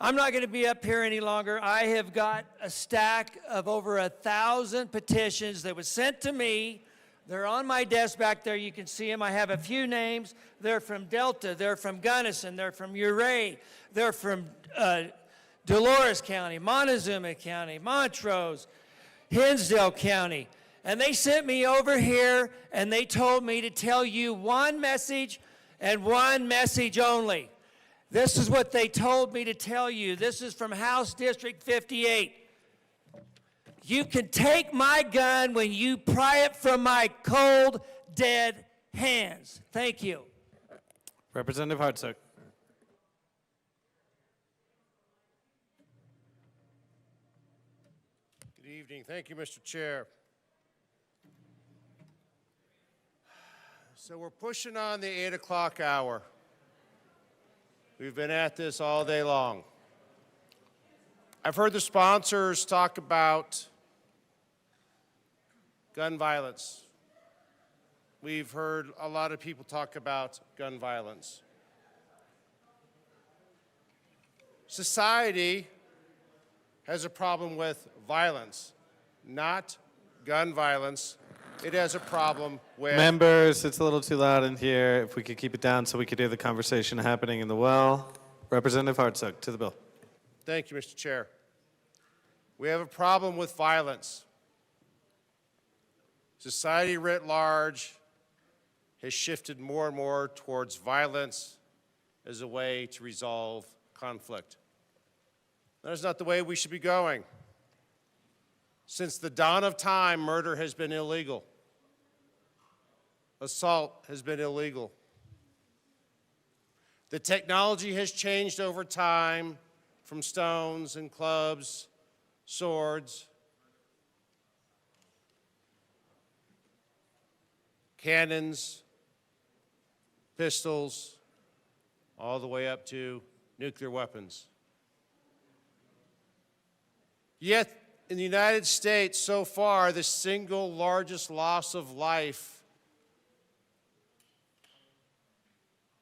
I'm not going to be up here any longer. I have got a stack of over 1,000 petitions that was sent to me. They're on my desk back there. You can see them. I have a few names. They're from Delta. They're from Gunnison. They're from Ouray. They're from Dolores County, Montezuma County, Montrose, Hinsdale County. And they sent me over here, and they told me to tell you one message and one message only. This is what they told me to tell you. This is from House District 58. You can take my gun when you pry it from my cold, dead hands. Thank you. Representative Hartsook. Good evening. Thank you, Mr. Chair. So we're pushing on the 8 o'clock hour. We've been at this all day long. I've heard the sponsors talk about gun violence. We've heard a lot of people talk about gun violence. Society has a problem with violence, not gun violence. It has a problem with... Members, it's a little too loud in here. If we could keep it down so we could hear the conversation happening in the well. Representative Hartsook, to the bill. Thank you, Mr. Chair. We have a problem with violence. Society writ large has shifted more and more towards violence as a way to resolve conflict. That is not the way we should be going. Since the dawn of time, murder has been illegal. Assault has been illegal. The technology has changed over time from stones and clubs, swords, cannons, pistols, all the way up to nuclear weapons. Yet, in the United States, so far, the single largest loss of life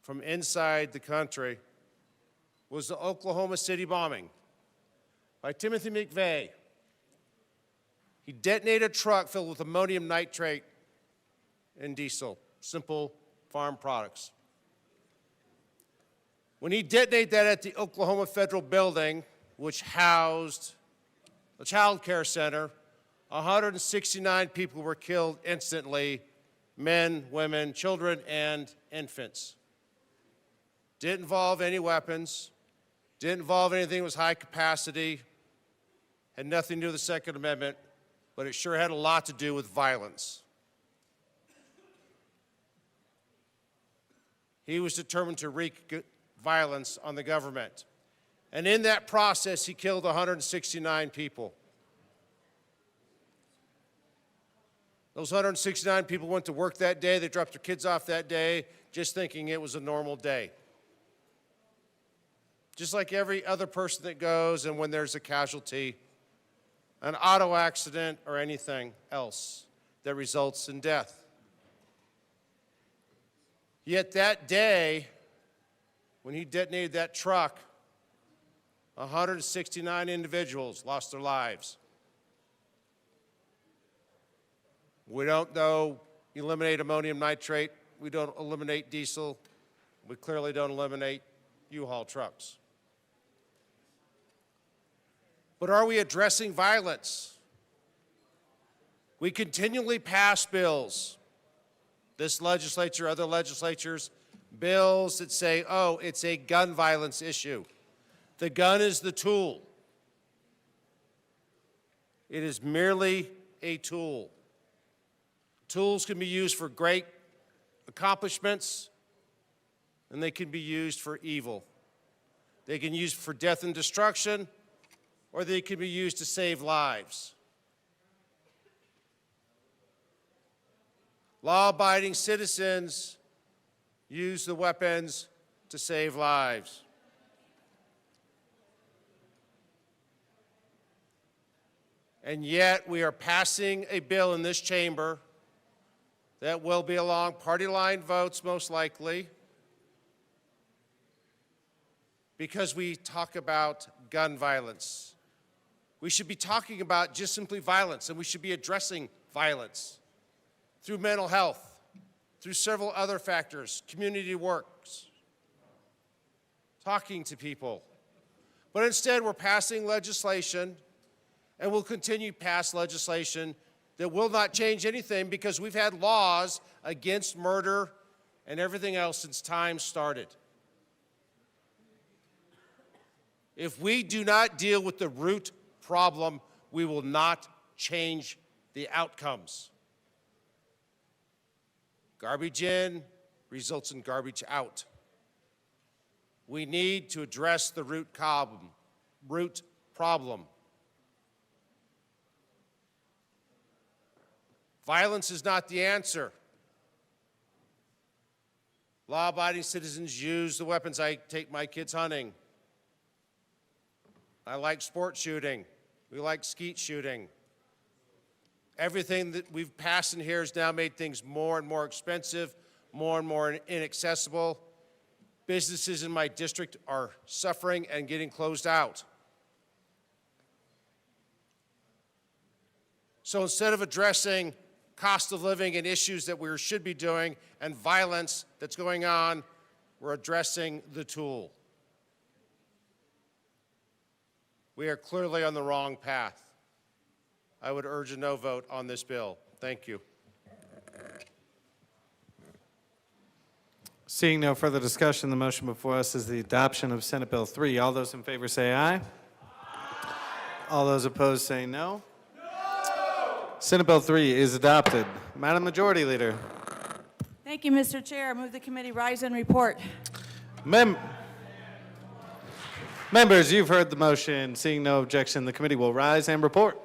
from inside the country was the Oklahoma City bombing by Timothy McVeigh. He detonated a truck filled with ammonium nitrate and diesel, simple farm products. When he detonated that at the Oklahoma Federal Building, which housed a child care center, 169 people were killed instantly, men, women, children, and infants. Didn't involve any weapons, didn't involve anything that was high capacity, had nothing to do with the Second Amendment, but it sure had a lot to do with violence. He was determined to wreak violence on the government. And in that process, he killed 169 people. Those 169 people went to work that day. They dropped their kids off that day, just thinking it was a normal day. Just like every other person that goes, and when there's a casualty, an auto accident, or anything else that results in death. Yet that day, when he detonated that truck, 169 individuals lost their lives. We don't eliminate ammonium nitrate. We don't eliminate diesel. We clearly don't eliminate U-Haul trucks. But are we addressing violence? We continually pass bills, this legislature, other legislatures, bills that say, oh, it's a gun violence issue. The gun is the tool. It is merely a tool. Tools can be used for great accomplishments, and they can be used for evil. They can be used for death and destruction, or they can be used to save lives. Law-abiding citizens use the weapons to save lives. And yet we are passing a bill in this chamber that will be along party line votes most likely, because we talk about gun violence. We should be talking about just simply violence, and we should be addressing violence through mental health, through several other factors, community works, talking to people. But instead, we're passing legislation, and we'll continue to pass legislation that will not change anything, because we've had laws against murder and everything else since time started. If we do not deal with the root problem, we will not change the outcomes. Garbage in results in garbage out. We need to address the root problem. Violence is not the answer. Law-abiding citizens use the weapons. I take my kids hunting. I like sport shooting. We like skeet shooting. Everything that we've passed in here has now made things more and more expensive, more and more inaccessible. Businesses in my district are suffering and getting closed out. So instead of addressing cost of living and issues that we should be doing and violence that's going on, we're addressing the tool. We are clearly on the wrong path. I would urge a no vote on this bill. Thank you. Seeing no further discussion, the motion before us is the adoption of Senate Bill 3. All those in favor say aye. Aye. All those opposed say no. Senate Bill 3 is adopted. Madam Majority Leader. Thank you, Mr. Chair. I move the committee rise and report. Members, you've heard the motion. Seeing no objection, the committee will rise and report.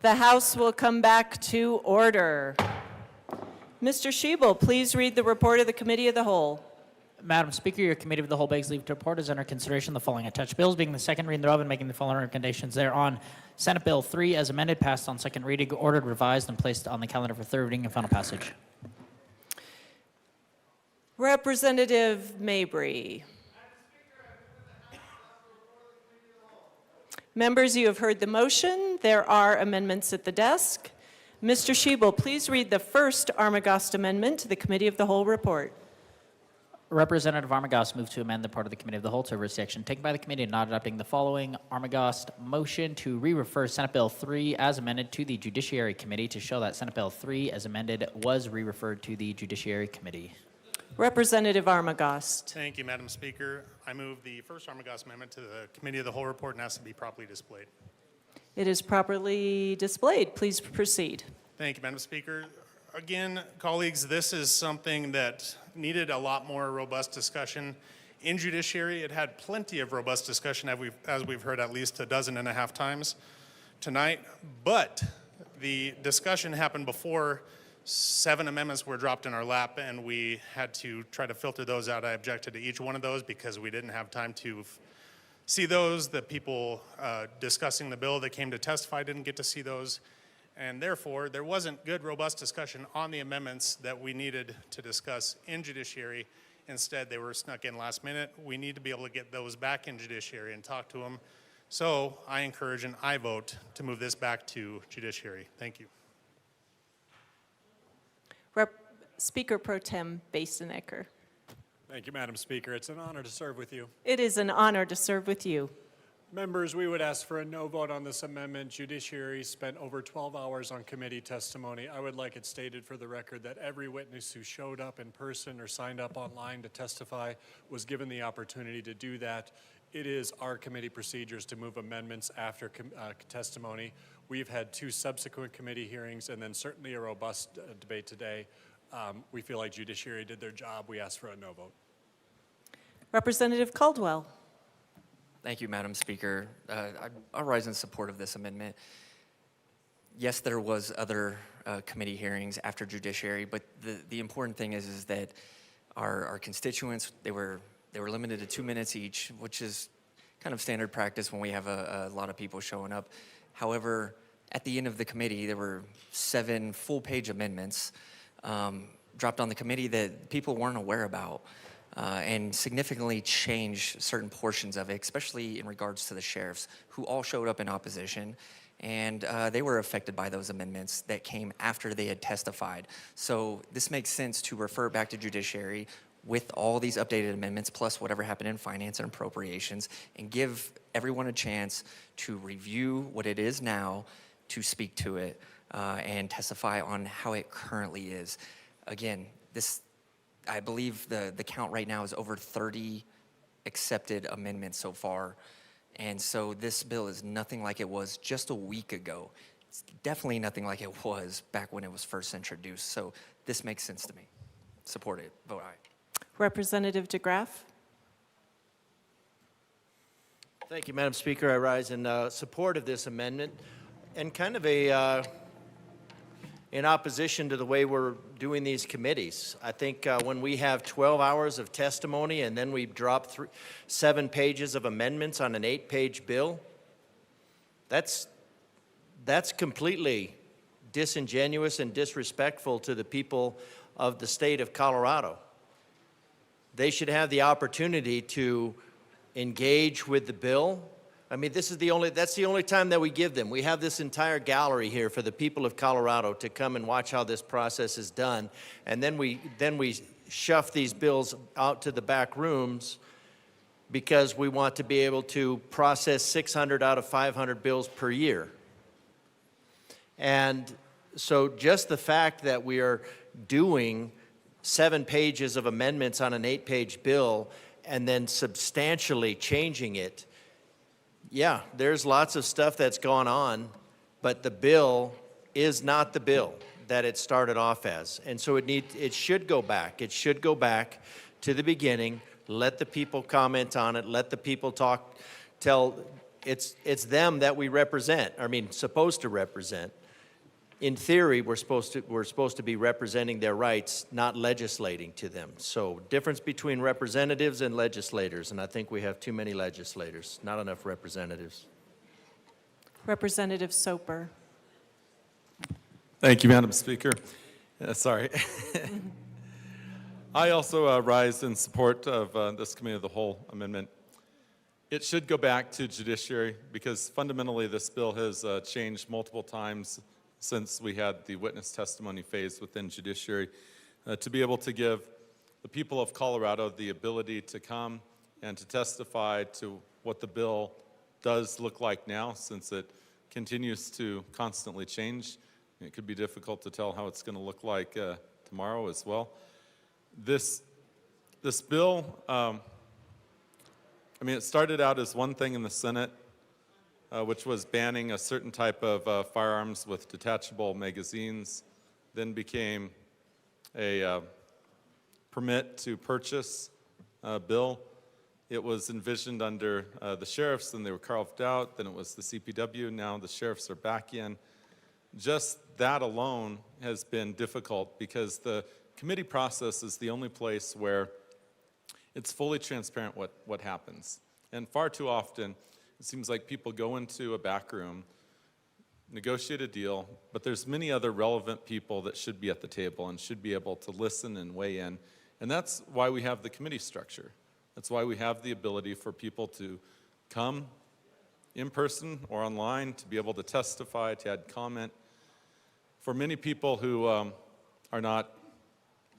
The House will come back to order. Mr. Schiebel, please read the report of the Committee of the Whole. Madam Speaker, your Committee of the Whole begs leave to report is under consideration the following attached bills, being the second reading thereof and making the following recommendations thereon. Senate Bill 3 as amended, passed on second reading, ordered, revised, and placed on the calendar for third reading and final passage. Representative Mabry. Members, you have heard the motion. There are amendments at the desk. Mr. Schiebel, please read the first Armagost amendment to the Committee of the Whole report. Representative Armagost moved to amend the part of the Committee of the Whole to reverse the action taken by the committee and not adopting the following Armagost motion to re-refer Senate Bill 3 as amended to the Judiciary Committee to show that Senate Bill 3 as amended was re-referred to the Judiciary Committee. Representative Armagost. Thank you, Madam Speaker. I move the first Armagost amendment to the Committee of the Whole report and ask to be properly displayed. It is properly displayed. Please proceed. Thank you, Madam Speaker. Again, colleagues, this is something that needed a lot more robust discussion. In judiciary, it had plenty of robust discussion, as we've heard at least 12.5 times tonight. But the discussion happened before 7 amendments were dropped in our lap, and we had to try to filter those out. I objected to each one of those because we didn't have time to see those. The people discussing the bill that came to testify didn't get to see those. And therefore, there wasn't good, robust discussion on the amendments that we needed to discuss in judiciary. Instead, they were snuck in last minute. We need to be able to get those back in judiciary and talk to them. So I encourage and I vote to move this back to judiciary. Thank you. Speaker Pro Tem Basenecker. Thank you, Madam Speaker. It's an honor to serve with you. It is an honor to serve with you. Members, we would ask for a no vote on this amendment. Judiciary spent over 12 hours on committee testimony. I would like it stated for the record that every witness who showed up in person or signed up online to testify was given the opportunity to do that. It is our committee procedures to move amendments after testimony. We've had 2 subsequent committee hearings and then certainly a robust debate today. We feel like judiciary did their job. We ask for a no vote. Representative Caldwell. Thank you, Madam Speaker. I'll rise in support of this amendment. Yes, there was other committee hearings after judiciary, but the important thing is that our constituents, they were limited to 2 minutes each, which is kind of standard practice when we have a lot of people showing up. However, at the end of the committee, there were 7 full-page amendments dropped on the committee that people weren't aware about. And significantly change certain portions of it, especially in regards to the sheriffs, who all showed up in opposition, and they were affected by those amendments that came after they had testified. So this makes sense to refer back to judiciary with all these updated amendments, plus whatever happened in finance and appropriations, and give everyone a chance to review what it is now, to speak to it, and testify on how it currently is. Again, I believe the count right now is over 30 accepted amendments so far. And so this bill is nothing like it was just a week ago. It's definitely nothing like it was back when it was first introduced. So this makes sense to me. Support it. Vote aye. Representative DeGraff. Thank you, Madam Speaker. I rise in support of this amendment and kind of in opposition to the way we're doing these committees. I think when we have 12 hours of testimony and then we drop 7 pages of amendments on an 8-page bill, that's completely disingenuous and disrespectful to the people of the state of Colorado. They should have the opportunity to engage with the bill. I mean, that's the only time that we give them. We have this entire gallery here for the people of Colorado to come and watch how this process is done. And then we shove these bills out to the back rooms because we want to be able to process 600 out of 500 bills per year. And so just the fact that we are doing 7 pages of amendments on an 8-page bill and then substantially changing it, yeah, there's lots of stuff that's gone on, but the bill is not the bill that it started off as. And so it should go back. It should go back to the beginning. Let the people comment on it. Let the people tell it's them that we represent, supposed to represent. In theory, we're supposed to be representing their rights, not legislating to them. So difference between representatives and legislators, and I think we have too many legislators, not enough representatives. Representative Soper. Thank you, Madam Speaker. Sorry. I also rise in support of this Committee of the Whole amendment. It should go back to judiciary because fundamentally this bill has changed multiple times since we had the witness testimony phase within judiciary, to be able to give the people of Colorado the ability to come and to testify to what the bill does look like now, since it continues to constantly change. It could be difficult to tell how it's going to look like tomorrow as well. This bill, it started out as one thing in the Senate, which was banning a certain type of firearms with detachable magazines, then became a permit to purchase bill. It was envisioned under the sheriffs, then they were carved out, then it was the CPW, now the sheriffs are back in. Just that alone has been difficult because the committee process is the only place where it's fully transparent what happens. And far too often, it seems like people go into a back room, negotiate a deal, but there's many other relevant people that should be at the table and should be able to listen and weigh in. And that's why we have the committee structure. That's why we have the ability for people to come in person or online, to be able to testify, to add comment. For many people who are not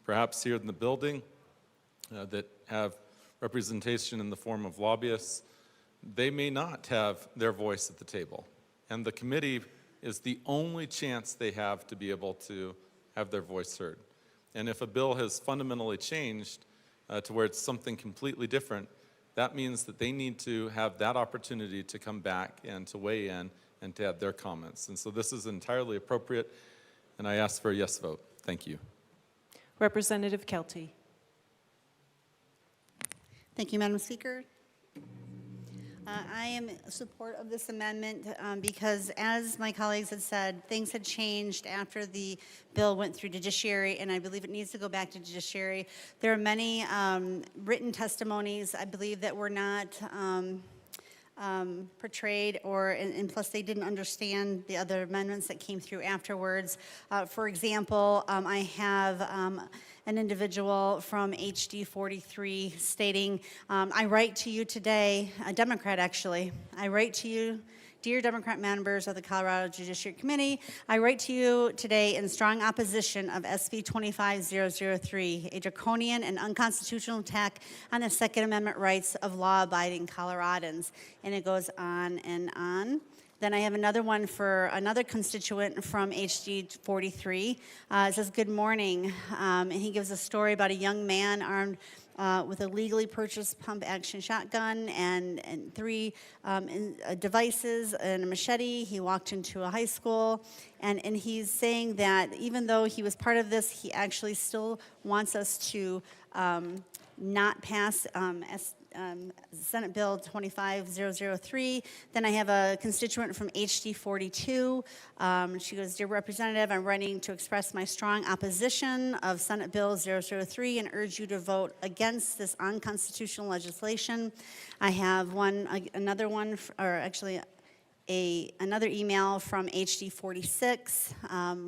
perhaps here in the building, that have representation in the form of lobbyists, they may not have their voice at the table. And the committee is the only chance they have to be able to have their voice heard. And if a bill has fundamentally changed to where it's something completely different, that means that they need to have that opportunity to come back and to weigh in and to add their comments. And so this is entirely appropriate, and I ask for a yes vote. Thank you. Representative Kelty. Thank you, Madam Speaker. I am in support of this amendment because, as my colleagues had said, things had changed after the bill went through judiciary, and I believe it needs to go back to judiciary. There are many written testimonies, I believe, that were not portrayed, and plus they didn't understand the other amendments that came through afterwards. For example, I have an individual from HD 43 stating, I write to you today, a Democrat actually, I write to you, dear Democrat members of the Colorado Judiciary Committee, I write to you today in strong opposition of SB25-003, a draconian and unconstitutional attack on the Second Amendment rights of law-abiding Coloradans. And it goes on and on. Then I have another one for another constituent from HD 43. It says, good morning. And he gives a story about a young man armed with a legally purchased pump-action shotgun and three devices and a machete. He walked into a high school, and he's saying that even though he was part of this, he actually still wants us to not pass Senate Bill 25-003. Then I have a constituent from HD 42. She goes, dear Representative, I'm writing to express my strong opposition of Senate Bill 003 and urge you to vote against this unconstitutional legislation. I have another email from HD 46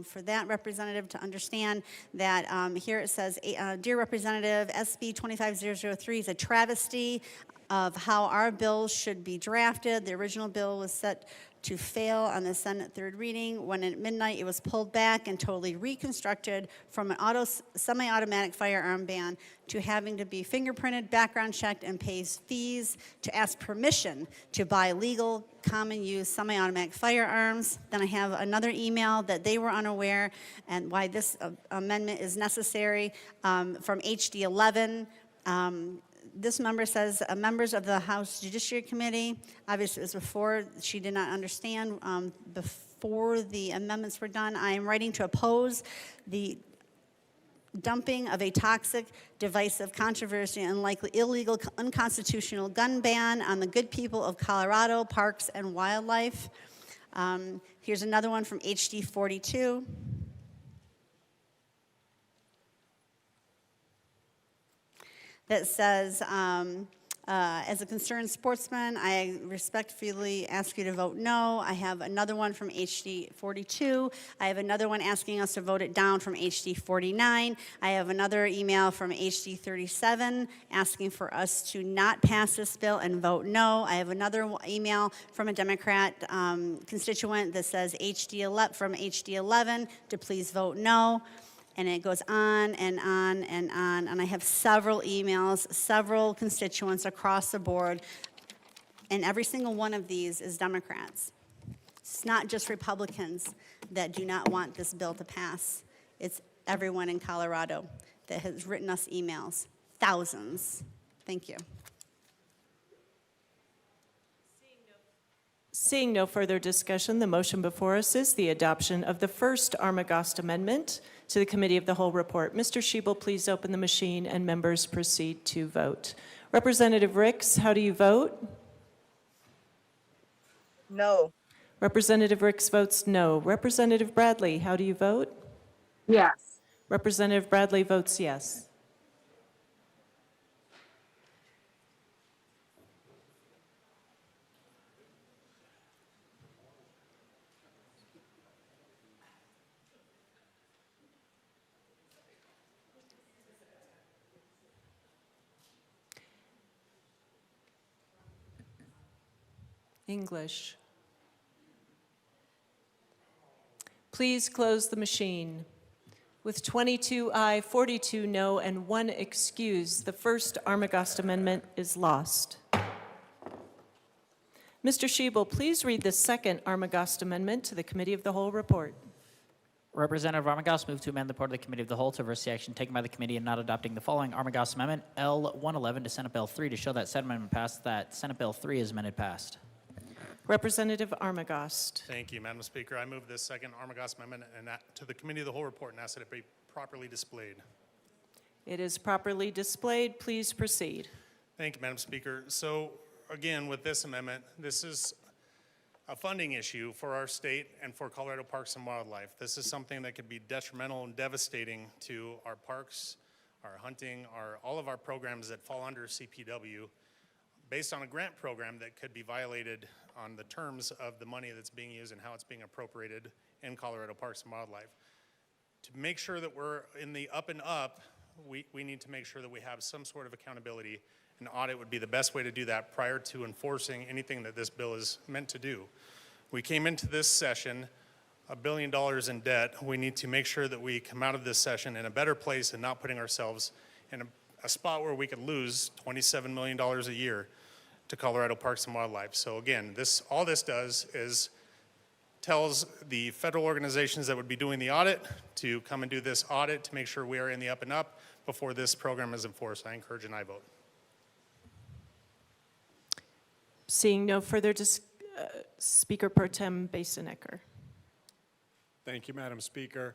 for that representative to understand that here it says, dear Representative, SB 25-003 is a travesty of how our bill should be drafted. The original bill was set to fail on the Senate third reading. When at midnight it was pulled back and totally reconstructed from an semi-automatic firearm ban to having to be fingerprinted, background checked, and pay fees to ask permission to buy legal, common use semi-automatic firearms. Then I have another email that they were unaware and why this amendment is necessary from HD 11. This member says, members of the House Judiciary Committee, obviously it was before, she did not understand before the amendments were done. I am writing to oppose the dumping of a toxic, divisive, controversial, and likely illegal, unconstitutional gun ban on the good people of Colorado, parks, and wildlife. Here's another one from HD 42. That says, as a concerned sportsman, I respectfully ask you to vote no. I have another one from HD 42. I have another one asking us to vote it down from HD 49. I have another email from HD 37 asking for us to not pass this bill and vote no. I have another email from a Democrat constituent that says from HD 11 to please vote no. And it goes on and on and on. And I have several emails, several constituents across the board. And every single one of these is Democrats. It's not just Republicans that do not want this bill to pass. It's everyone in Colorado that has written us emails. Thousands. Thank you. Seeing no further discussion, the motion before us is the adoption of the first Armagost Amendment to the Committee of the Whole report. Mr. Schiebel, please open the machine and members proceed to vote. Representative Ricks, how do you vote? No. Representative Ricks votes no. Representative Bradley, how do you vote? Yes. Representative Bradley votes yes. English. Please close the machine. With 22 aye, 42 no, and 1 excuse, the first Armagost Amendment is lost. Mr. Schiebel, please read the second Armagost Amendment to the Committee of the Whole report. Representative Armagost move to amend the report of the Committee of the Whole to reverse the action taken by the committee in not adopting the following Armagost Amendment L111 to Senate Bill 3 to show that said amendment passed, that Senate Bill 3 is amended passed. Representative Armagost. Thank you, Madam Speaker. I move this second Armagost Amendment and to the Committee of the Whole report and ask that it be properly displayed. It is properly displayed. Please proceed. Thank you, Madam Speaker. So again, with this amendment, this is a funding issue for our state and for Colorado Parks and Wildlife. This is something that could be detrimental and devastating to our parks, our hunting, all of our programs that fall under CPW, based on a grant program that could be violated on the terms of the money that's being used and how it's being appropriated in Colorado Parks and Wildlife. To make sure that we're in the up and up, we need to make sure that we have some sort of accountability. An audit would be the best way to do that prior to enforcing anything that this bill is meant to do. We came into this session $1 billion in debt. We need to make sure that we come out of this session in a better place and not putting ourselves in a spot where we could lose $27 million a year to Colorado Parks and Wildlife. So again, all this does is tells the federal organizations that would be doing the audit to come and do this audit to make sure we are in the up and up before this program is enforced. I encourage an aye vote. Seeing no further Speaker Pro Tem Basenecker. Thank you, Madam Speaker.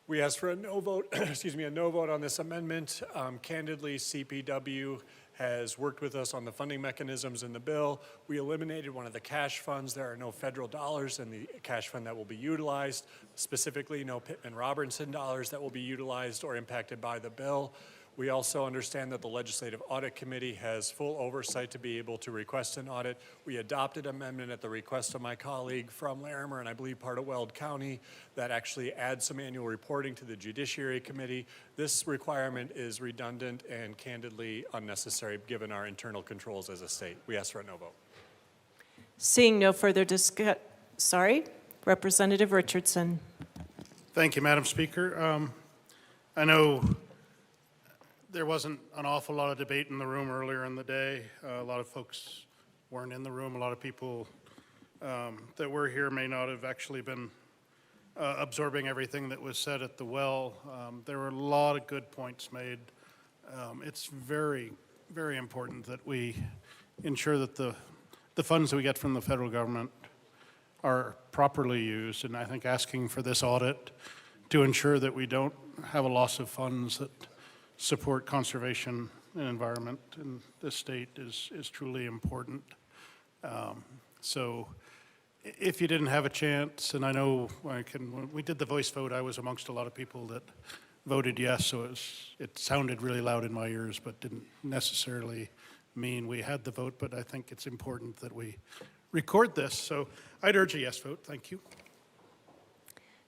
We asked for a no vote, a no vote on this amendment. Candidly, CPW has worked with us on the funding mechanisms in the bill. We eliminated one of the cash funds. There are no federal dollars in the cash fund that will be utilized, specifically no Pittman-Robertson dollars that will be utilized or impacted by the bill. We also understand that the Legislative Audit Committee has full oversight to be able to request an audit. We adopted an amendment at the request of my colleague from Larimer and I believe part of Weld County that actually adds some annual reporting to the Judiciary Committee. This requirement is redundant and candidly unnecessary given our internal controls as a state. We ask for a no vote. Seeing no further Representative Richardson. Thank you, Madam Speaker. I know there wasn't an awful lot of debate in the room earlier in the day. A lot of folks weren't in the room. A lot of people that were here may not have actually been absorbing everything that was said at the well. There were a lot of good points made. It's very, very important that we ensure that the funds that we get from the federal government are properly used. And I think asking for this audit to ensure that we don't have a loss of funds that support conservation and environment in this state is truly important. So if you didn't have a chance, and I know when we did the voice vote, I was amongst a lot of people that voted yes, so it sounded really loud in my ears, but didn't necessarily mean we had the vote, but I think it's important that we record this. So I'd urge a yes vote. Thank you.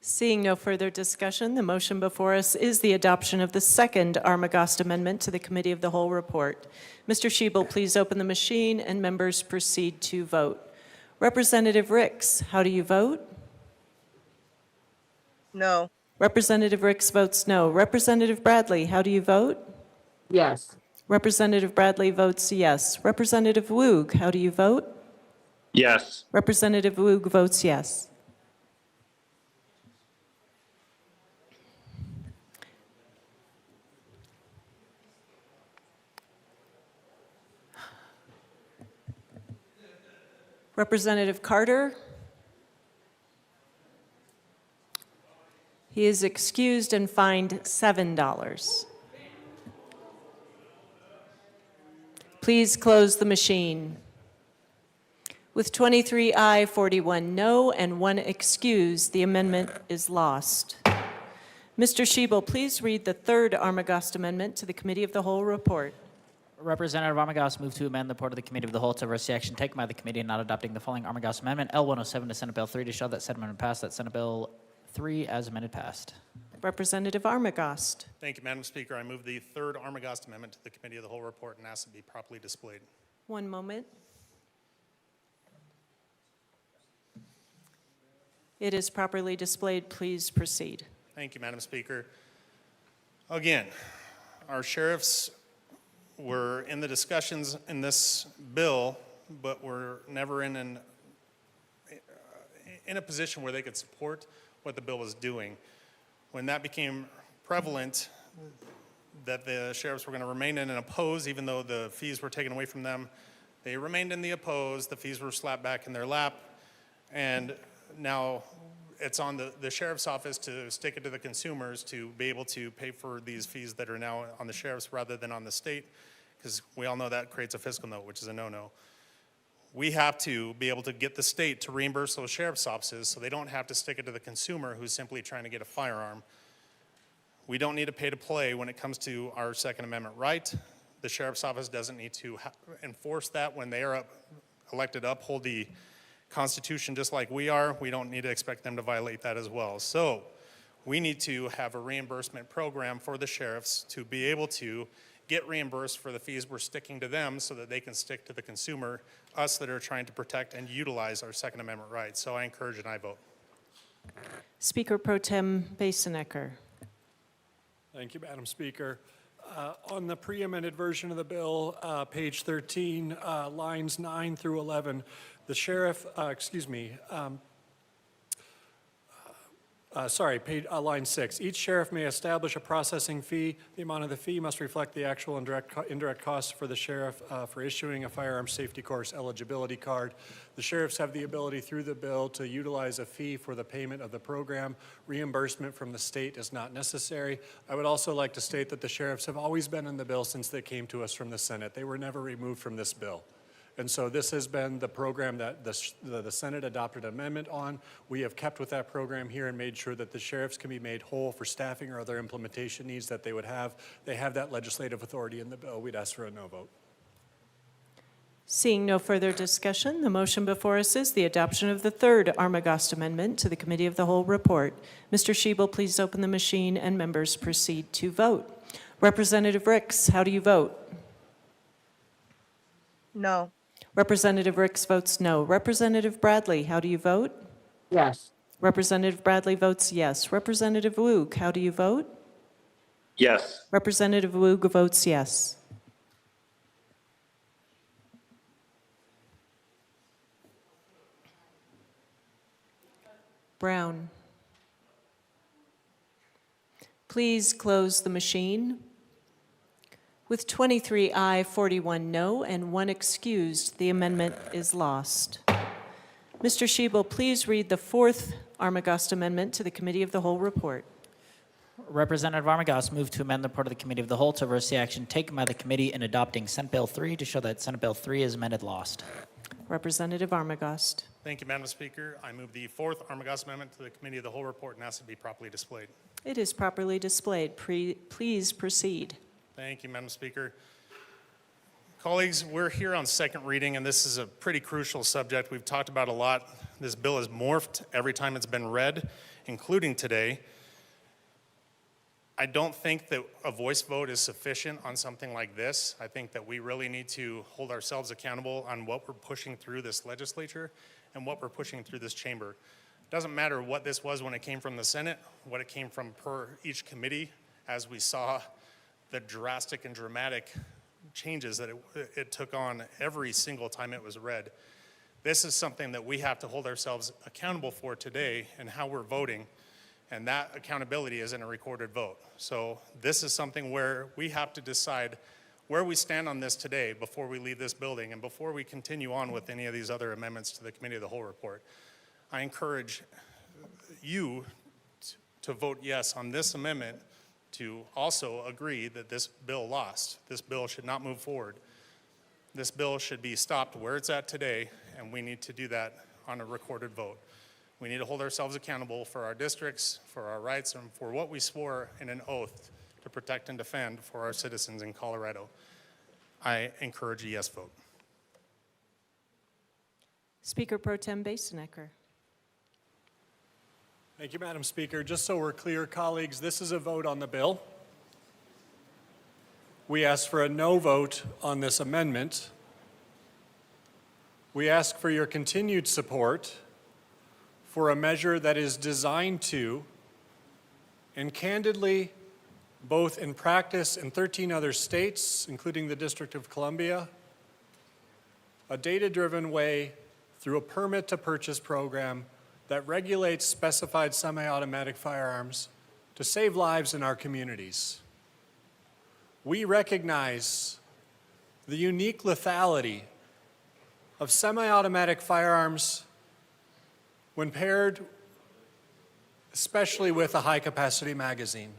Seeing no further discussion, the motion before us is the adoption of the second Armagost Amendment to the Committee of the Whole report. Mr. Schiebel, please open the machine and members proceed to vote. Representative Ricks, how do you vote? No. Representative Ricks votes no. Representative Bradley, how do you vote? Yes. Representative Bradley votes yes. Representative Woog, how do you vote? Yes. Representative Woog votes yes. Representative Carter? He is excused and fined $7. Please close the machine. With 23 aye, 41 no, and 1 excuse, the amendment is lost. Mr. Schiebel, please read the third Armagost Amendment to the Committee of the Whole report. Representative Armagost move to amend the report of the Committee of the Whole to reverse the action taken by the committee in not adopting the following Armagost Amendment L107 to Senate Bill 3 to show that said amendment passed, that Senate Bill 3 as amended passed. Representative Armagost. Thank you, Madam Speaker. I move the third Armagost Amendment to the Committee of the Whole report and ask it be properly displayed. One moment. It is properly displayed. Please proceed. Thank you, Madam Speaker. Again, our sheriffs were in the discussions in this bill, but were never in a position where they could support what the bill was doing. When that became prevalent, that the sheriffs were going to remain in and oppose, even though the fees were taken away from them, they remained in the oppose, the fees were slapped back in their lap, and now it's on the sheriff's office to stick it to the consumers to be able to pay for these fees that are now on the sheriffs rather than on the state, because we all know that creates a fiscal note, which is a no-no. We have to be able to get the state to reimburse those sheriff's offices so they don't have to stick it to the consumer who's simply trying to get a firearm. We don't need to pay to play when it comes to our Second Amendment right. The sheriff's office doesn't need to enforce that when they are elected to uphold the Constitution just like we are. We don't need to expect them to violate that as well. So we need to have a reimbursement program for the sheriffs to be able to get reimbursed for the fees we're sticking to them so that they can stick to the consumer, us that are trying to protect and utilize our Second Amendment rights. So I encourage and I vote. Speaker Pro Tem Basenecker. Thank you, Madam Speaker. On the pre-amended version of the bill, page 13, lines 9 through 11, the sheriff, line 6. Each sheriff may establish a processing fee. The amount of the fee must reflect the actual indirect costs for the sheriff for issuing a firearm safety course eligibility card. The sheriffs have the ability through the bill to utilize a fee for the payment of the program. Reimbursement from the state is not necessary. I would also like to state that the sheriffs have always been in the bill since they came to us from the Senate. They were never removed from this bill. And so this has been the program that the Senate adopted an amendment on. We have kept with that program here and made sure that the sheriffs can be made whole for staffing or other implementation needs that they would have. They have that legislative authority in the bill. We'd ask for a no vote. Seeing no further discussion, the motion before us is the adoption of the third Armagost Amendment to the Committee of the Whole report. Mr. Schiebel, please open the machine and members proceed to vote. Representative Ricks, how do you vote? No. Representative Ricks votes no. Representative Bradley, how do you vote? Yes. Representative Bradley votes yes. Representative Woog, how do you vote? Yes. Representative Woog votes yes. Brown. Please close the machine. With 23 aye, 41 no, and 1 excused, the amendment is lost. Mr. Schiebel, please read the fourth Armagost Amendment to the Committee of the Whole report. Representative Armagost moved to amend the report of the Committee of the Whole to reverse the action taken by the committee in adopting Senate Bill 3 to show that Senate Bill 3 is amended lost. Representative Armagost. Thank you, Madam Speaker. I move the fourth Armagost Amendment to the Committee of the Whole report and ask it be properly displayed. It is properly displayed. Please proceed. Thank you, Madam Speaker. Colleagues, we're here on second reading, and this is a pretty crucial subject. We've talked about a lot. This bill has morphed every time it's been read, including today. I don't think that a voice vote is sufficient on something like this. I think that we really need to hold ourselves accountable on what we're pushing through this legislature and what we're pushing through this chamber. It doesn't matter what this was when it came from the Senate, what it came from per each committee, as we saw the drastic and dramatic changes that it took on every single time it was read. This is something that we have to hold ourselves accountable for today and how we're voting. And that accountability is in a recorded vote. So this is something where we have to decide where we stand on this today before we leave this building and before we continue on with any of these other amendments to the Committee of the Whole report. I encourage you to vote yes on this amendment, to also agree that this bill lost. This bill should not move forward. This bill should be stopped where it's at today, and we need to do that on a recorded vote. We need to hold ourselves accountable for our districts, for our rights, and for what we swore in an oath to protect and defend for our citizens in Colorado. I encourage a yes vote. Speaker Pro Tem Basenecker. Thank you, Madam Speaker. Just so we're clear, colleagues, this is a vote on the bill. We ask for a no vote on this amendment. We ask for your continued support for a measure that is designed to, and candidly, both in practice in 13 other states, including the District of Columbia, a data-driven way through a permit-to-purchase program that regulates specified semi-automatic firearms to save lives in our communities. We recognize the unique lethality of semi-automatic firearms when paired especially with a high-capacity magazine.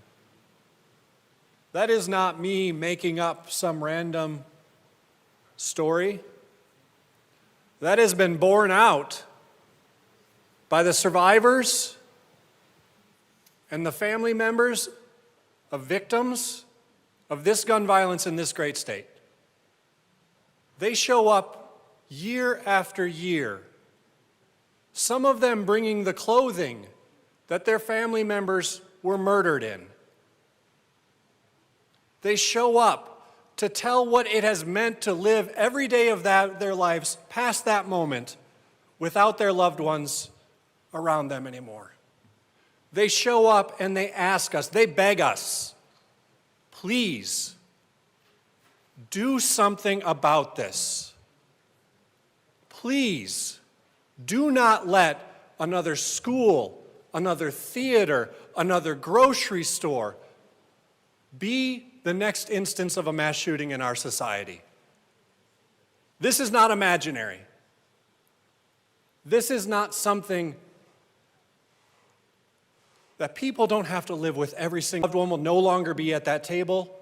That is not me making up some random story. That has been borne out by the survivors and the family members of victims of this gun violence in this great state. They show up year after year, some of them bringing the clothing that their family members were murdered in. They show up to tell what it has meant to live every day of their lives past that moment without their loved ones around them anymore. They show up and they ask us, they beg us, please do something about this. Please do not let another school, another theater, another grocery store be the next instance of a mass shooting in our society. This is not imaginary. This is not something that people don't have to live with every single loved one will no longer be at that table,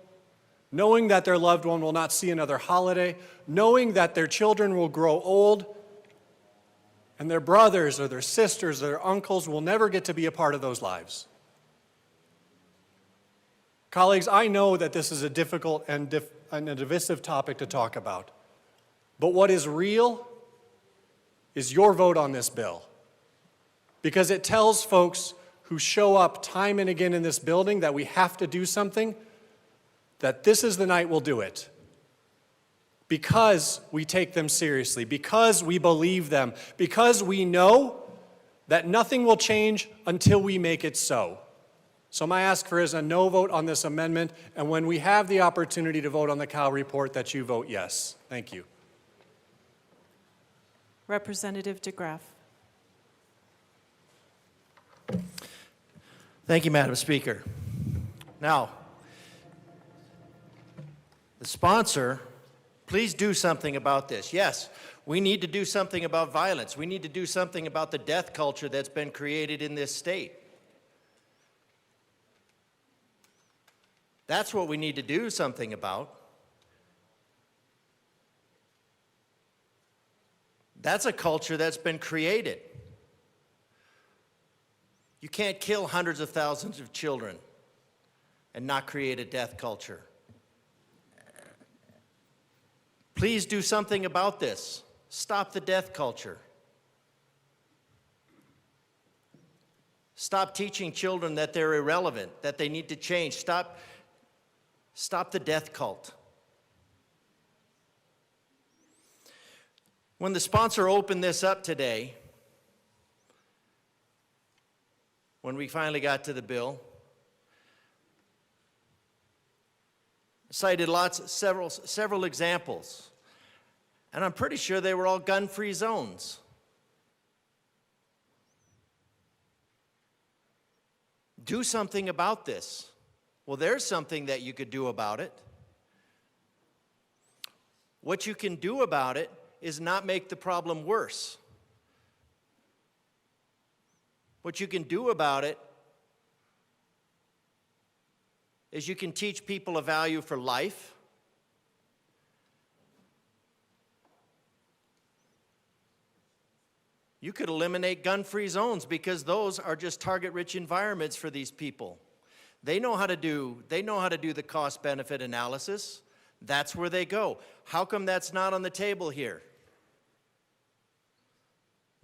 knowing that their loved one will not see another holiday, knowing that their children will grow old, and their brothers or their sisters or their uncles will never get to be a part of those lives. Colleagues, I know that this is a difficult and a divisive topic to talk about, but what is real is your vote on this bill, because it tells folks who show up time and again in this building that we have to do something, that this is the night we'll do it. Because we take them seriously, because we believe them, because we know that nothing will change until we make it so. So my ask for is a no vote on this amendment, and when we have the opportunity to vote on the Cal report, that you vote yes. Thank you. Representative DeGraff. Thank you, Madam Speaker. Now, the sponsor, please do something about this. Yes, we need to do something about violence. We need to do something about the death culture that's been created in this state. That's what we need to do something about. That's a culture that's been created. You can't kill hundreds of thousands of children and not create a death culture. Please do something about this. Stop the death culture. Stop teaching children that they're irrelevant, that they need to change. Stop the death cult. When the sponsor opened this up today, when we finally got to the bill, cited several examples, and I'm pretty sure they were all gun-free zones. Do something about this. Well, there's something that you could do about it. What you can do about it is not make the problem worse. What you can do about it is you can teach people a value for life. You could eliminate gun-free zones because those are just target-rich environments for these people. They know how to do the cost-benefit analysis. That's where they go. How come that's not on the table here?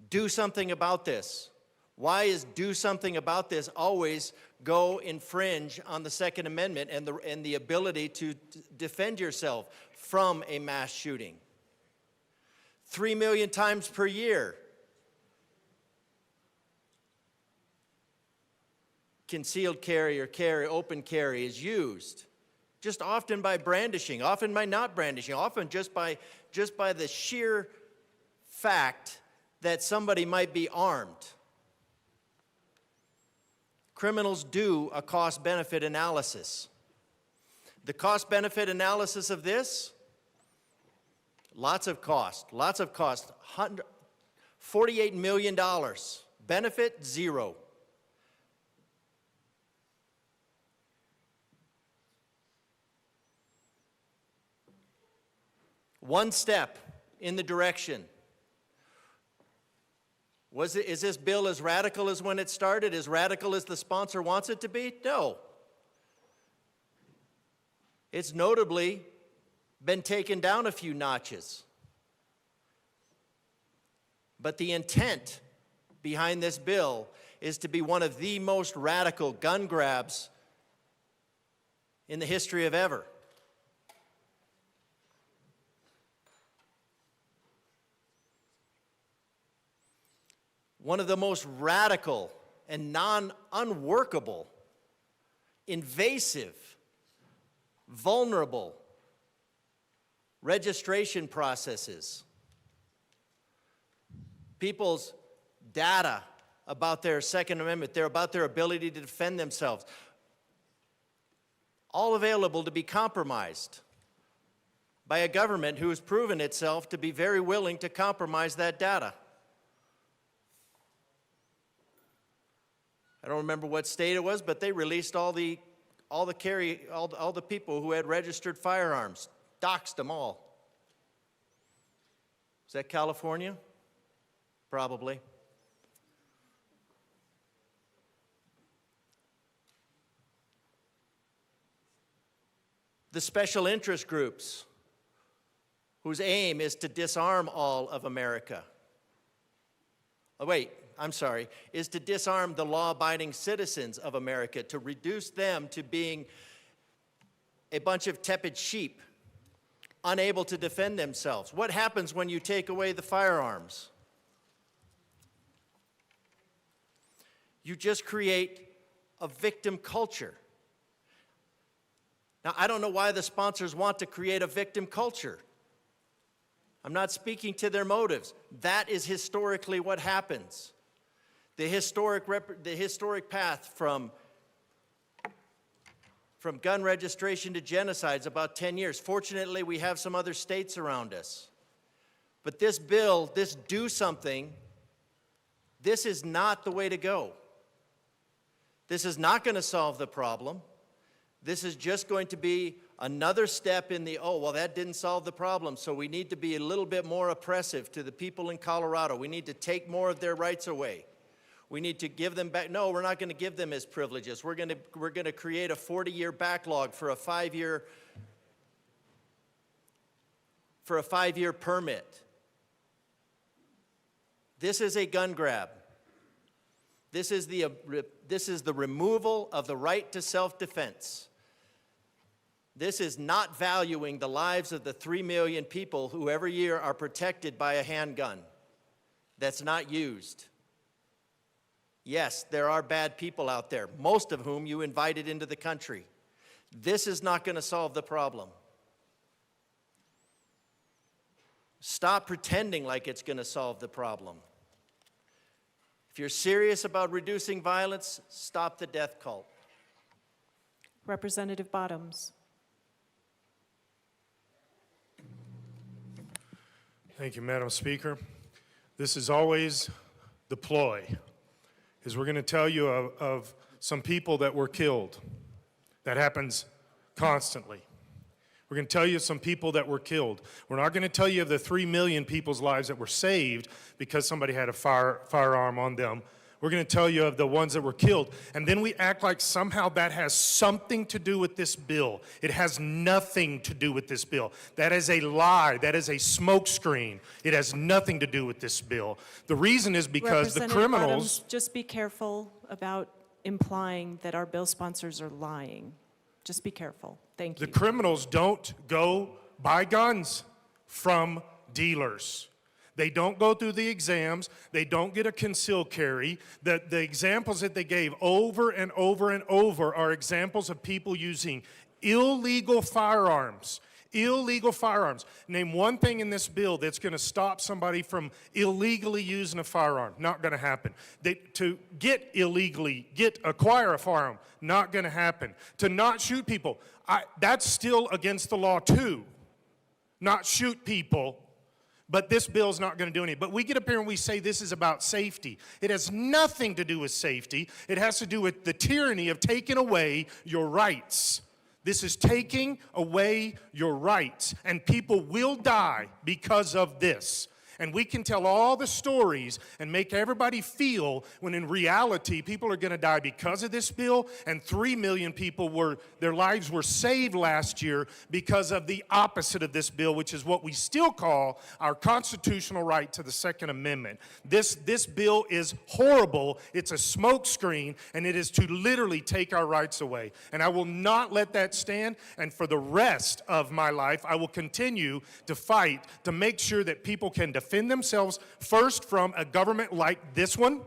Do something about this. Why is do something about this always go infringe on the Second Amendment and the ability to defend yourself from a mass shooting? 3 million times per year. Concealed carry or open carry is used, just often by brandishing, often by not brandishing, often just by the sheer fact that somebody might be armed. Criminals do a cost-benefit analysis. The cost-benefit analysis of this, lots of cost, $48 million. Benefit, zero. One step in the direction. Is this bill as radical as when it started, as radical as the sponsor wants it to be? No. It's notably been taken down a few notches. But the intent behind this bill is to be one of the most radical gun grabs in the history of ever. One of the most radical and unworkable, invasive, vulnerable registration processes. People's data about their Second Amendment, about their ability to defend themselves, all available to be compromised by a government who has proven itself to be very willing to compromise that data. I don't remember what state it was, but they released all the people who had registered firearms, doxed them all. Is that California? Probably. The special interest groups, whose aim is to disarm all of America. Is to disarm the law-abiding citizens of America, to reduce them to being a bunch of tepid sheep, unable to defend themselves. What happens when you take away the firearms? You just create a victim culture. Now, I don't know why the sponsors want to create a victim culture. I'm not speaking to their motives. That is historically what happens. The historic path from gun registration to genocide is about 10 years. Fortunately, we have some other states around us. But this bill, this do something, this is not the way to go. This is not going to solve the problem. This is just going to be another step in the, oh, well, that didn't solve the problem, so we need to be a little bit more oppressive to the people in Colorado. We need to take more of their rights away. We need to give them back. No, we're not going to give them as privileges. We're going to create a 40-year backlog for a 5-year permit. This is a gun grab. This is the removal of the right to self-defense. This is not valuing the lives of the 3 million people who every year are protected by a handgun that's not used. Yes, there are bad people out there, most of whom you invited into the country. This is not going to solve the problem. Stop pretending like it's going to solve the problem. If you're serious about reducing violence, stop the death cult. Representative Bottoms. Thank you, Madam Speaker. This is always the ploy, is we're going to tell you of some people that were killed. That happens constantly. We're going to tell you of some people that were killed. We're not going to tell you of the 3 million people's lives that were saved because somebody had a firearm on them. We're going to tell you of the ones that were killed. And then we act like somehow that has something to do with this bill. It has nothing to do with this bill. That is a lie. That is a smokescreen. It has nothing to do with this bill. The reason is because the Representative criminals... Bottoms, just be careful about implying that our bill sponsors are lying. Just be careful. Thank you. The criminals don't go buy guns from dealers. They don't go through the exams. They don't get a concealed carry. The examples that they gave over and over and over are examples of people using illegal firearms. Illegal firearms. Name one thing in this bill that's going to stop somebody from illegally using a firearm. Not going to happen. To acquire a firearm. Not going to happen. To not shoot people. That's still against the law too. Not shoot people. But this bill's not going to do anything. But we get up here and we say this is about safety. It has nothing to do with safety. It has to do with the tyranny of taking away your rights. This is taking away your rights. And people will die because of this. And we can tell all the stories and make everybody feel when in reality people are going to die because of this bill, and 3 million people their lives were saved last year because of the opposite of this bill, which is what we still call our constitutional right to the Second Amendment. This bill is horrible. It's a smokescreen, and it is to literally take our rights away. And I will not let that stand, and for the rest of my life, I will continue to fight to make sure that people can defend themselves, first from a government like this one,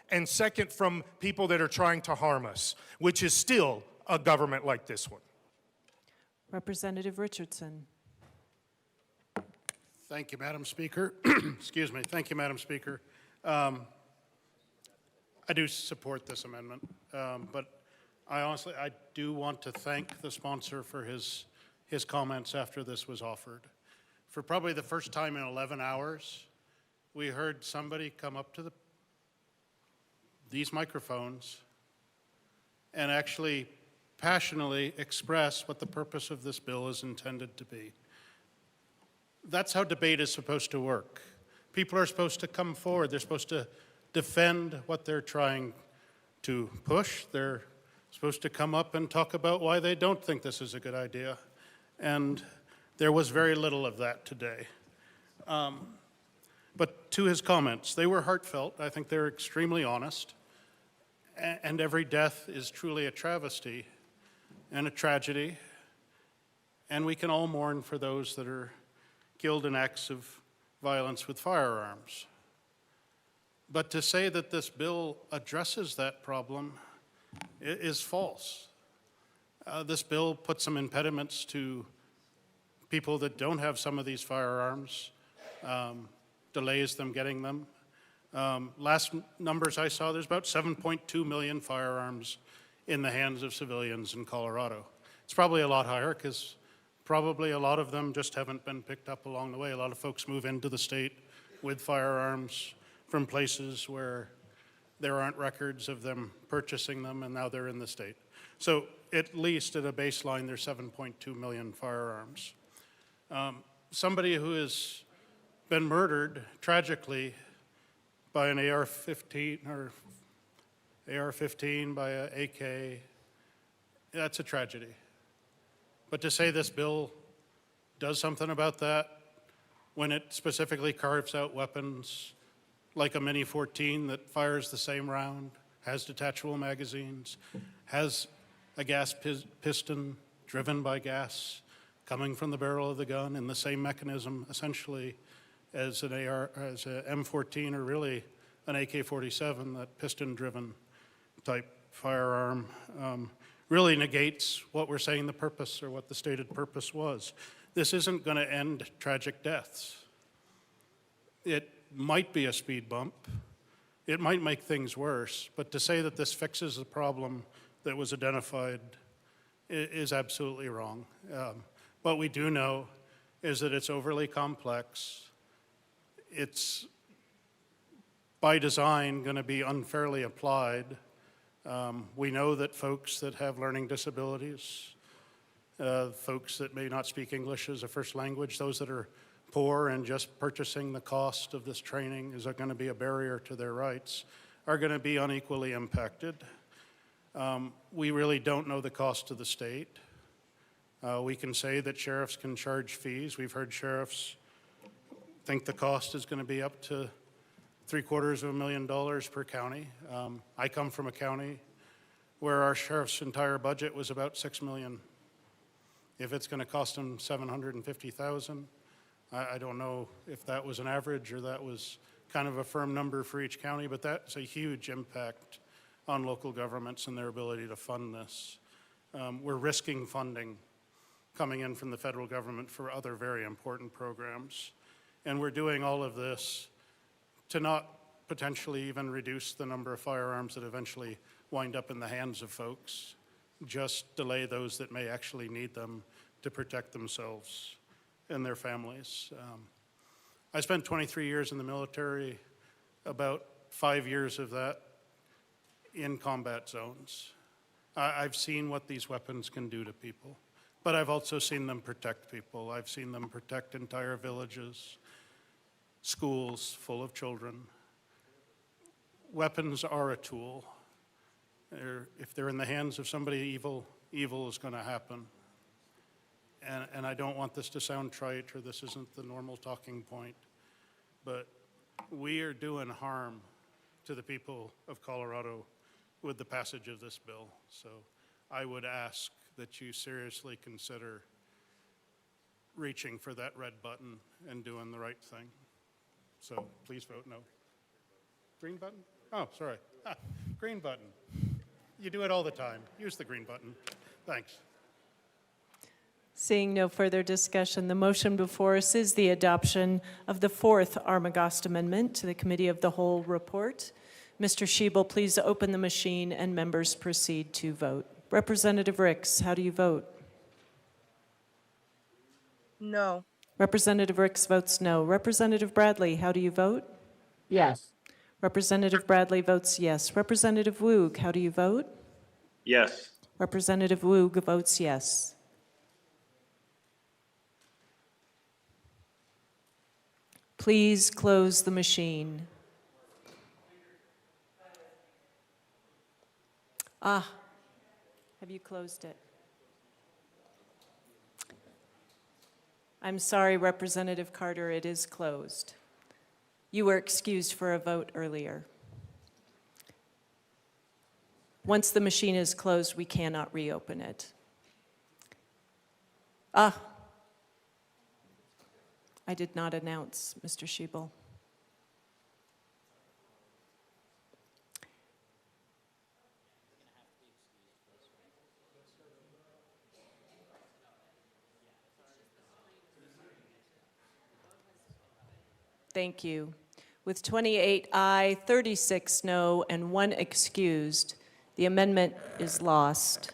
and second from people that are trying to harm us, which is still a government like this one. Representative Richardson. Thank you, Madam Speaker. Excuse me. Thank you, Madam Speaker. I do support this amendment, but I do want to thank the sponsor for his comments after this was offered. For probably the first time in 11 hours, we heard somebody come up to these microphones and actually passionately express what the purpose of this bill is intended to be. That's how debate is supposed to work. People are supposed to come forward. They're supposed to defend what they're trying to push. They're supposed to come up and talk about why they don't think this is a good idea. And there was very little of that today. But to his comments, they were heartfelt. I think they're extremely honest. And every death is truly a travesty and a tragedy. And we can all mourn for those that are killed in acts of violence with firearms. But to say that this bill addresses that problem is false. This bill puts some impediments to people that don't have some of these firearms, delays them getting them. Last numbers I saw, there's about 7.2 million firearms in the hands of civilians in Colorado. It's probably a lot higher because probably a lot of them just haven't been picked up along the way. A lot of folks move into the state with firearms from places where there aren't records of them purchasing them, and now they're in the state. So at least at a baseline, there's 7.2 million firearms. Somebody who has been murdered tragically by an AR-15 or AR-15 by a AK, that's a tragedy. But to say this bill does something about that when it specifically carves out weapons like a Mini-14 that fires the same round, has detachable magazines, has a gas piston driven by gas coming from the barrel of the gun in the same mechanism essentially as an as a M14 or really an AK-47, that piston-driven type firearm, really negates what we're saying the purpose or what the stated purpose was. This isn't going to end tragic deaths. It might be a speed bump. It might make things worse, but to say that this fixes the problem that was identified is absolutely wrong. What we do know is that it's overly complex. It's by design going to be unfairly applied. We know that folks that have learning disabilities, folks that may not speak English as a first language, those that are poor and just purchasing the cost of this training is going to be a barrier to their rights, are going to be unequally impacted. We really don't know the cost to the state. We can say that sheriffs can charge fees. We've heard sheriffs think the cost is going to be up to $750,000 per county. I come from a county where our sheriff's entire budget was about $6 million. If it's going to cost them $750,000, I don't know if that was an average or that was kind of a firm number for each county, but that's a huge impact on local governments and their ability to fund this. We're risking funding coming in from the federal government for other very important programs. And we're doing all of this to not potentially even reduce the number of firearms that eventually wind up in the hands of folks, just delay those that may actually need them to protect themselves and their families. I spent 23 years in the military, about 5 years of that in combat zones. I've seen what these weapons can do to people, but I've also seen them protect people. I've seen them protect entire villages, schools full of children. Weapons are a tool. If they're in the hands of somebody evil, evil is going to happen. And I don't want this to sound trite or this isn't the normal talking point, but we are doing harm to the people of Colorado with the passage of this bill. So I would ask that you seriously consider reaching for that red button and doing the right thing. So please vote no. Green button? Oh, sorry. Green button. You do it all the time. Use the green button. Thanks. Seeing no further discussion, the motion before us is the adoption of the fourth Armagost Amendment to the Committee of the Whole report. Mr. Schiebel, please open the machine and members proceed to vote. Representative Ricks, how do you vote? No. Representative Ricks votes no. Representative Bradley, how do you vote? Yes. Representative Bradley votes yes. Representative Woog, how do you vote? Yes. Representative Woog votes yes. Please close the machine. Have you closed it? I'm sorry, Representative Carter, it is closed. You were excused for a vote earlier. Once the machine is closed, we cannot reopen it. I did not announce, Mr. Schiebel. Thank you. With 28 aye, 36 no, and 1 excused, the amendment is lost.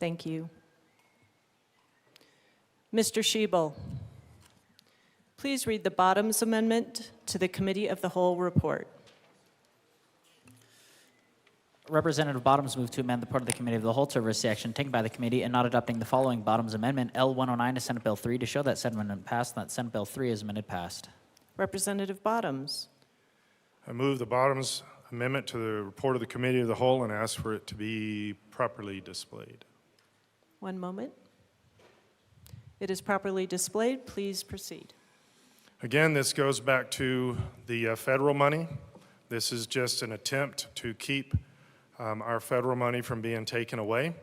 Thank you. Mr. Schiebel, Please read the Bottoms Amendment to the Committee of the Whole report. Representative Bottoms moved to amend the part of the Committee of the Whole to reverse the action taken by the committee and not adopting the following Bottoms Amendment L109 to Senate Bill 3 to show that said amendment passed and that Senate Bill 3 is amended passed. Representative Bottoms. I move the Bottoms Amendment to the report of the Committee of the Whole and ask for it to be properly displayed. One moment. It is properly displayed. Please proceed. Again, this goes back to the federal money. This is just an attempt to keep our federal money from being taken away.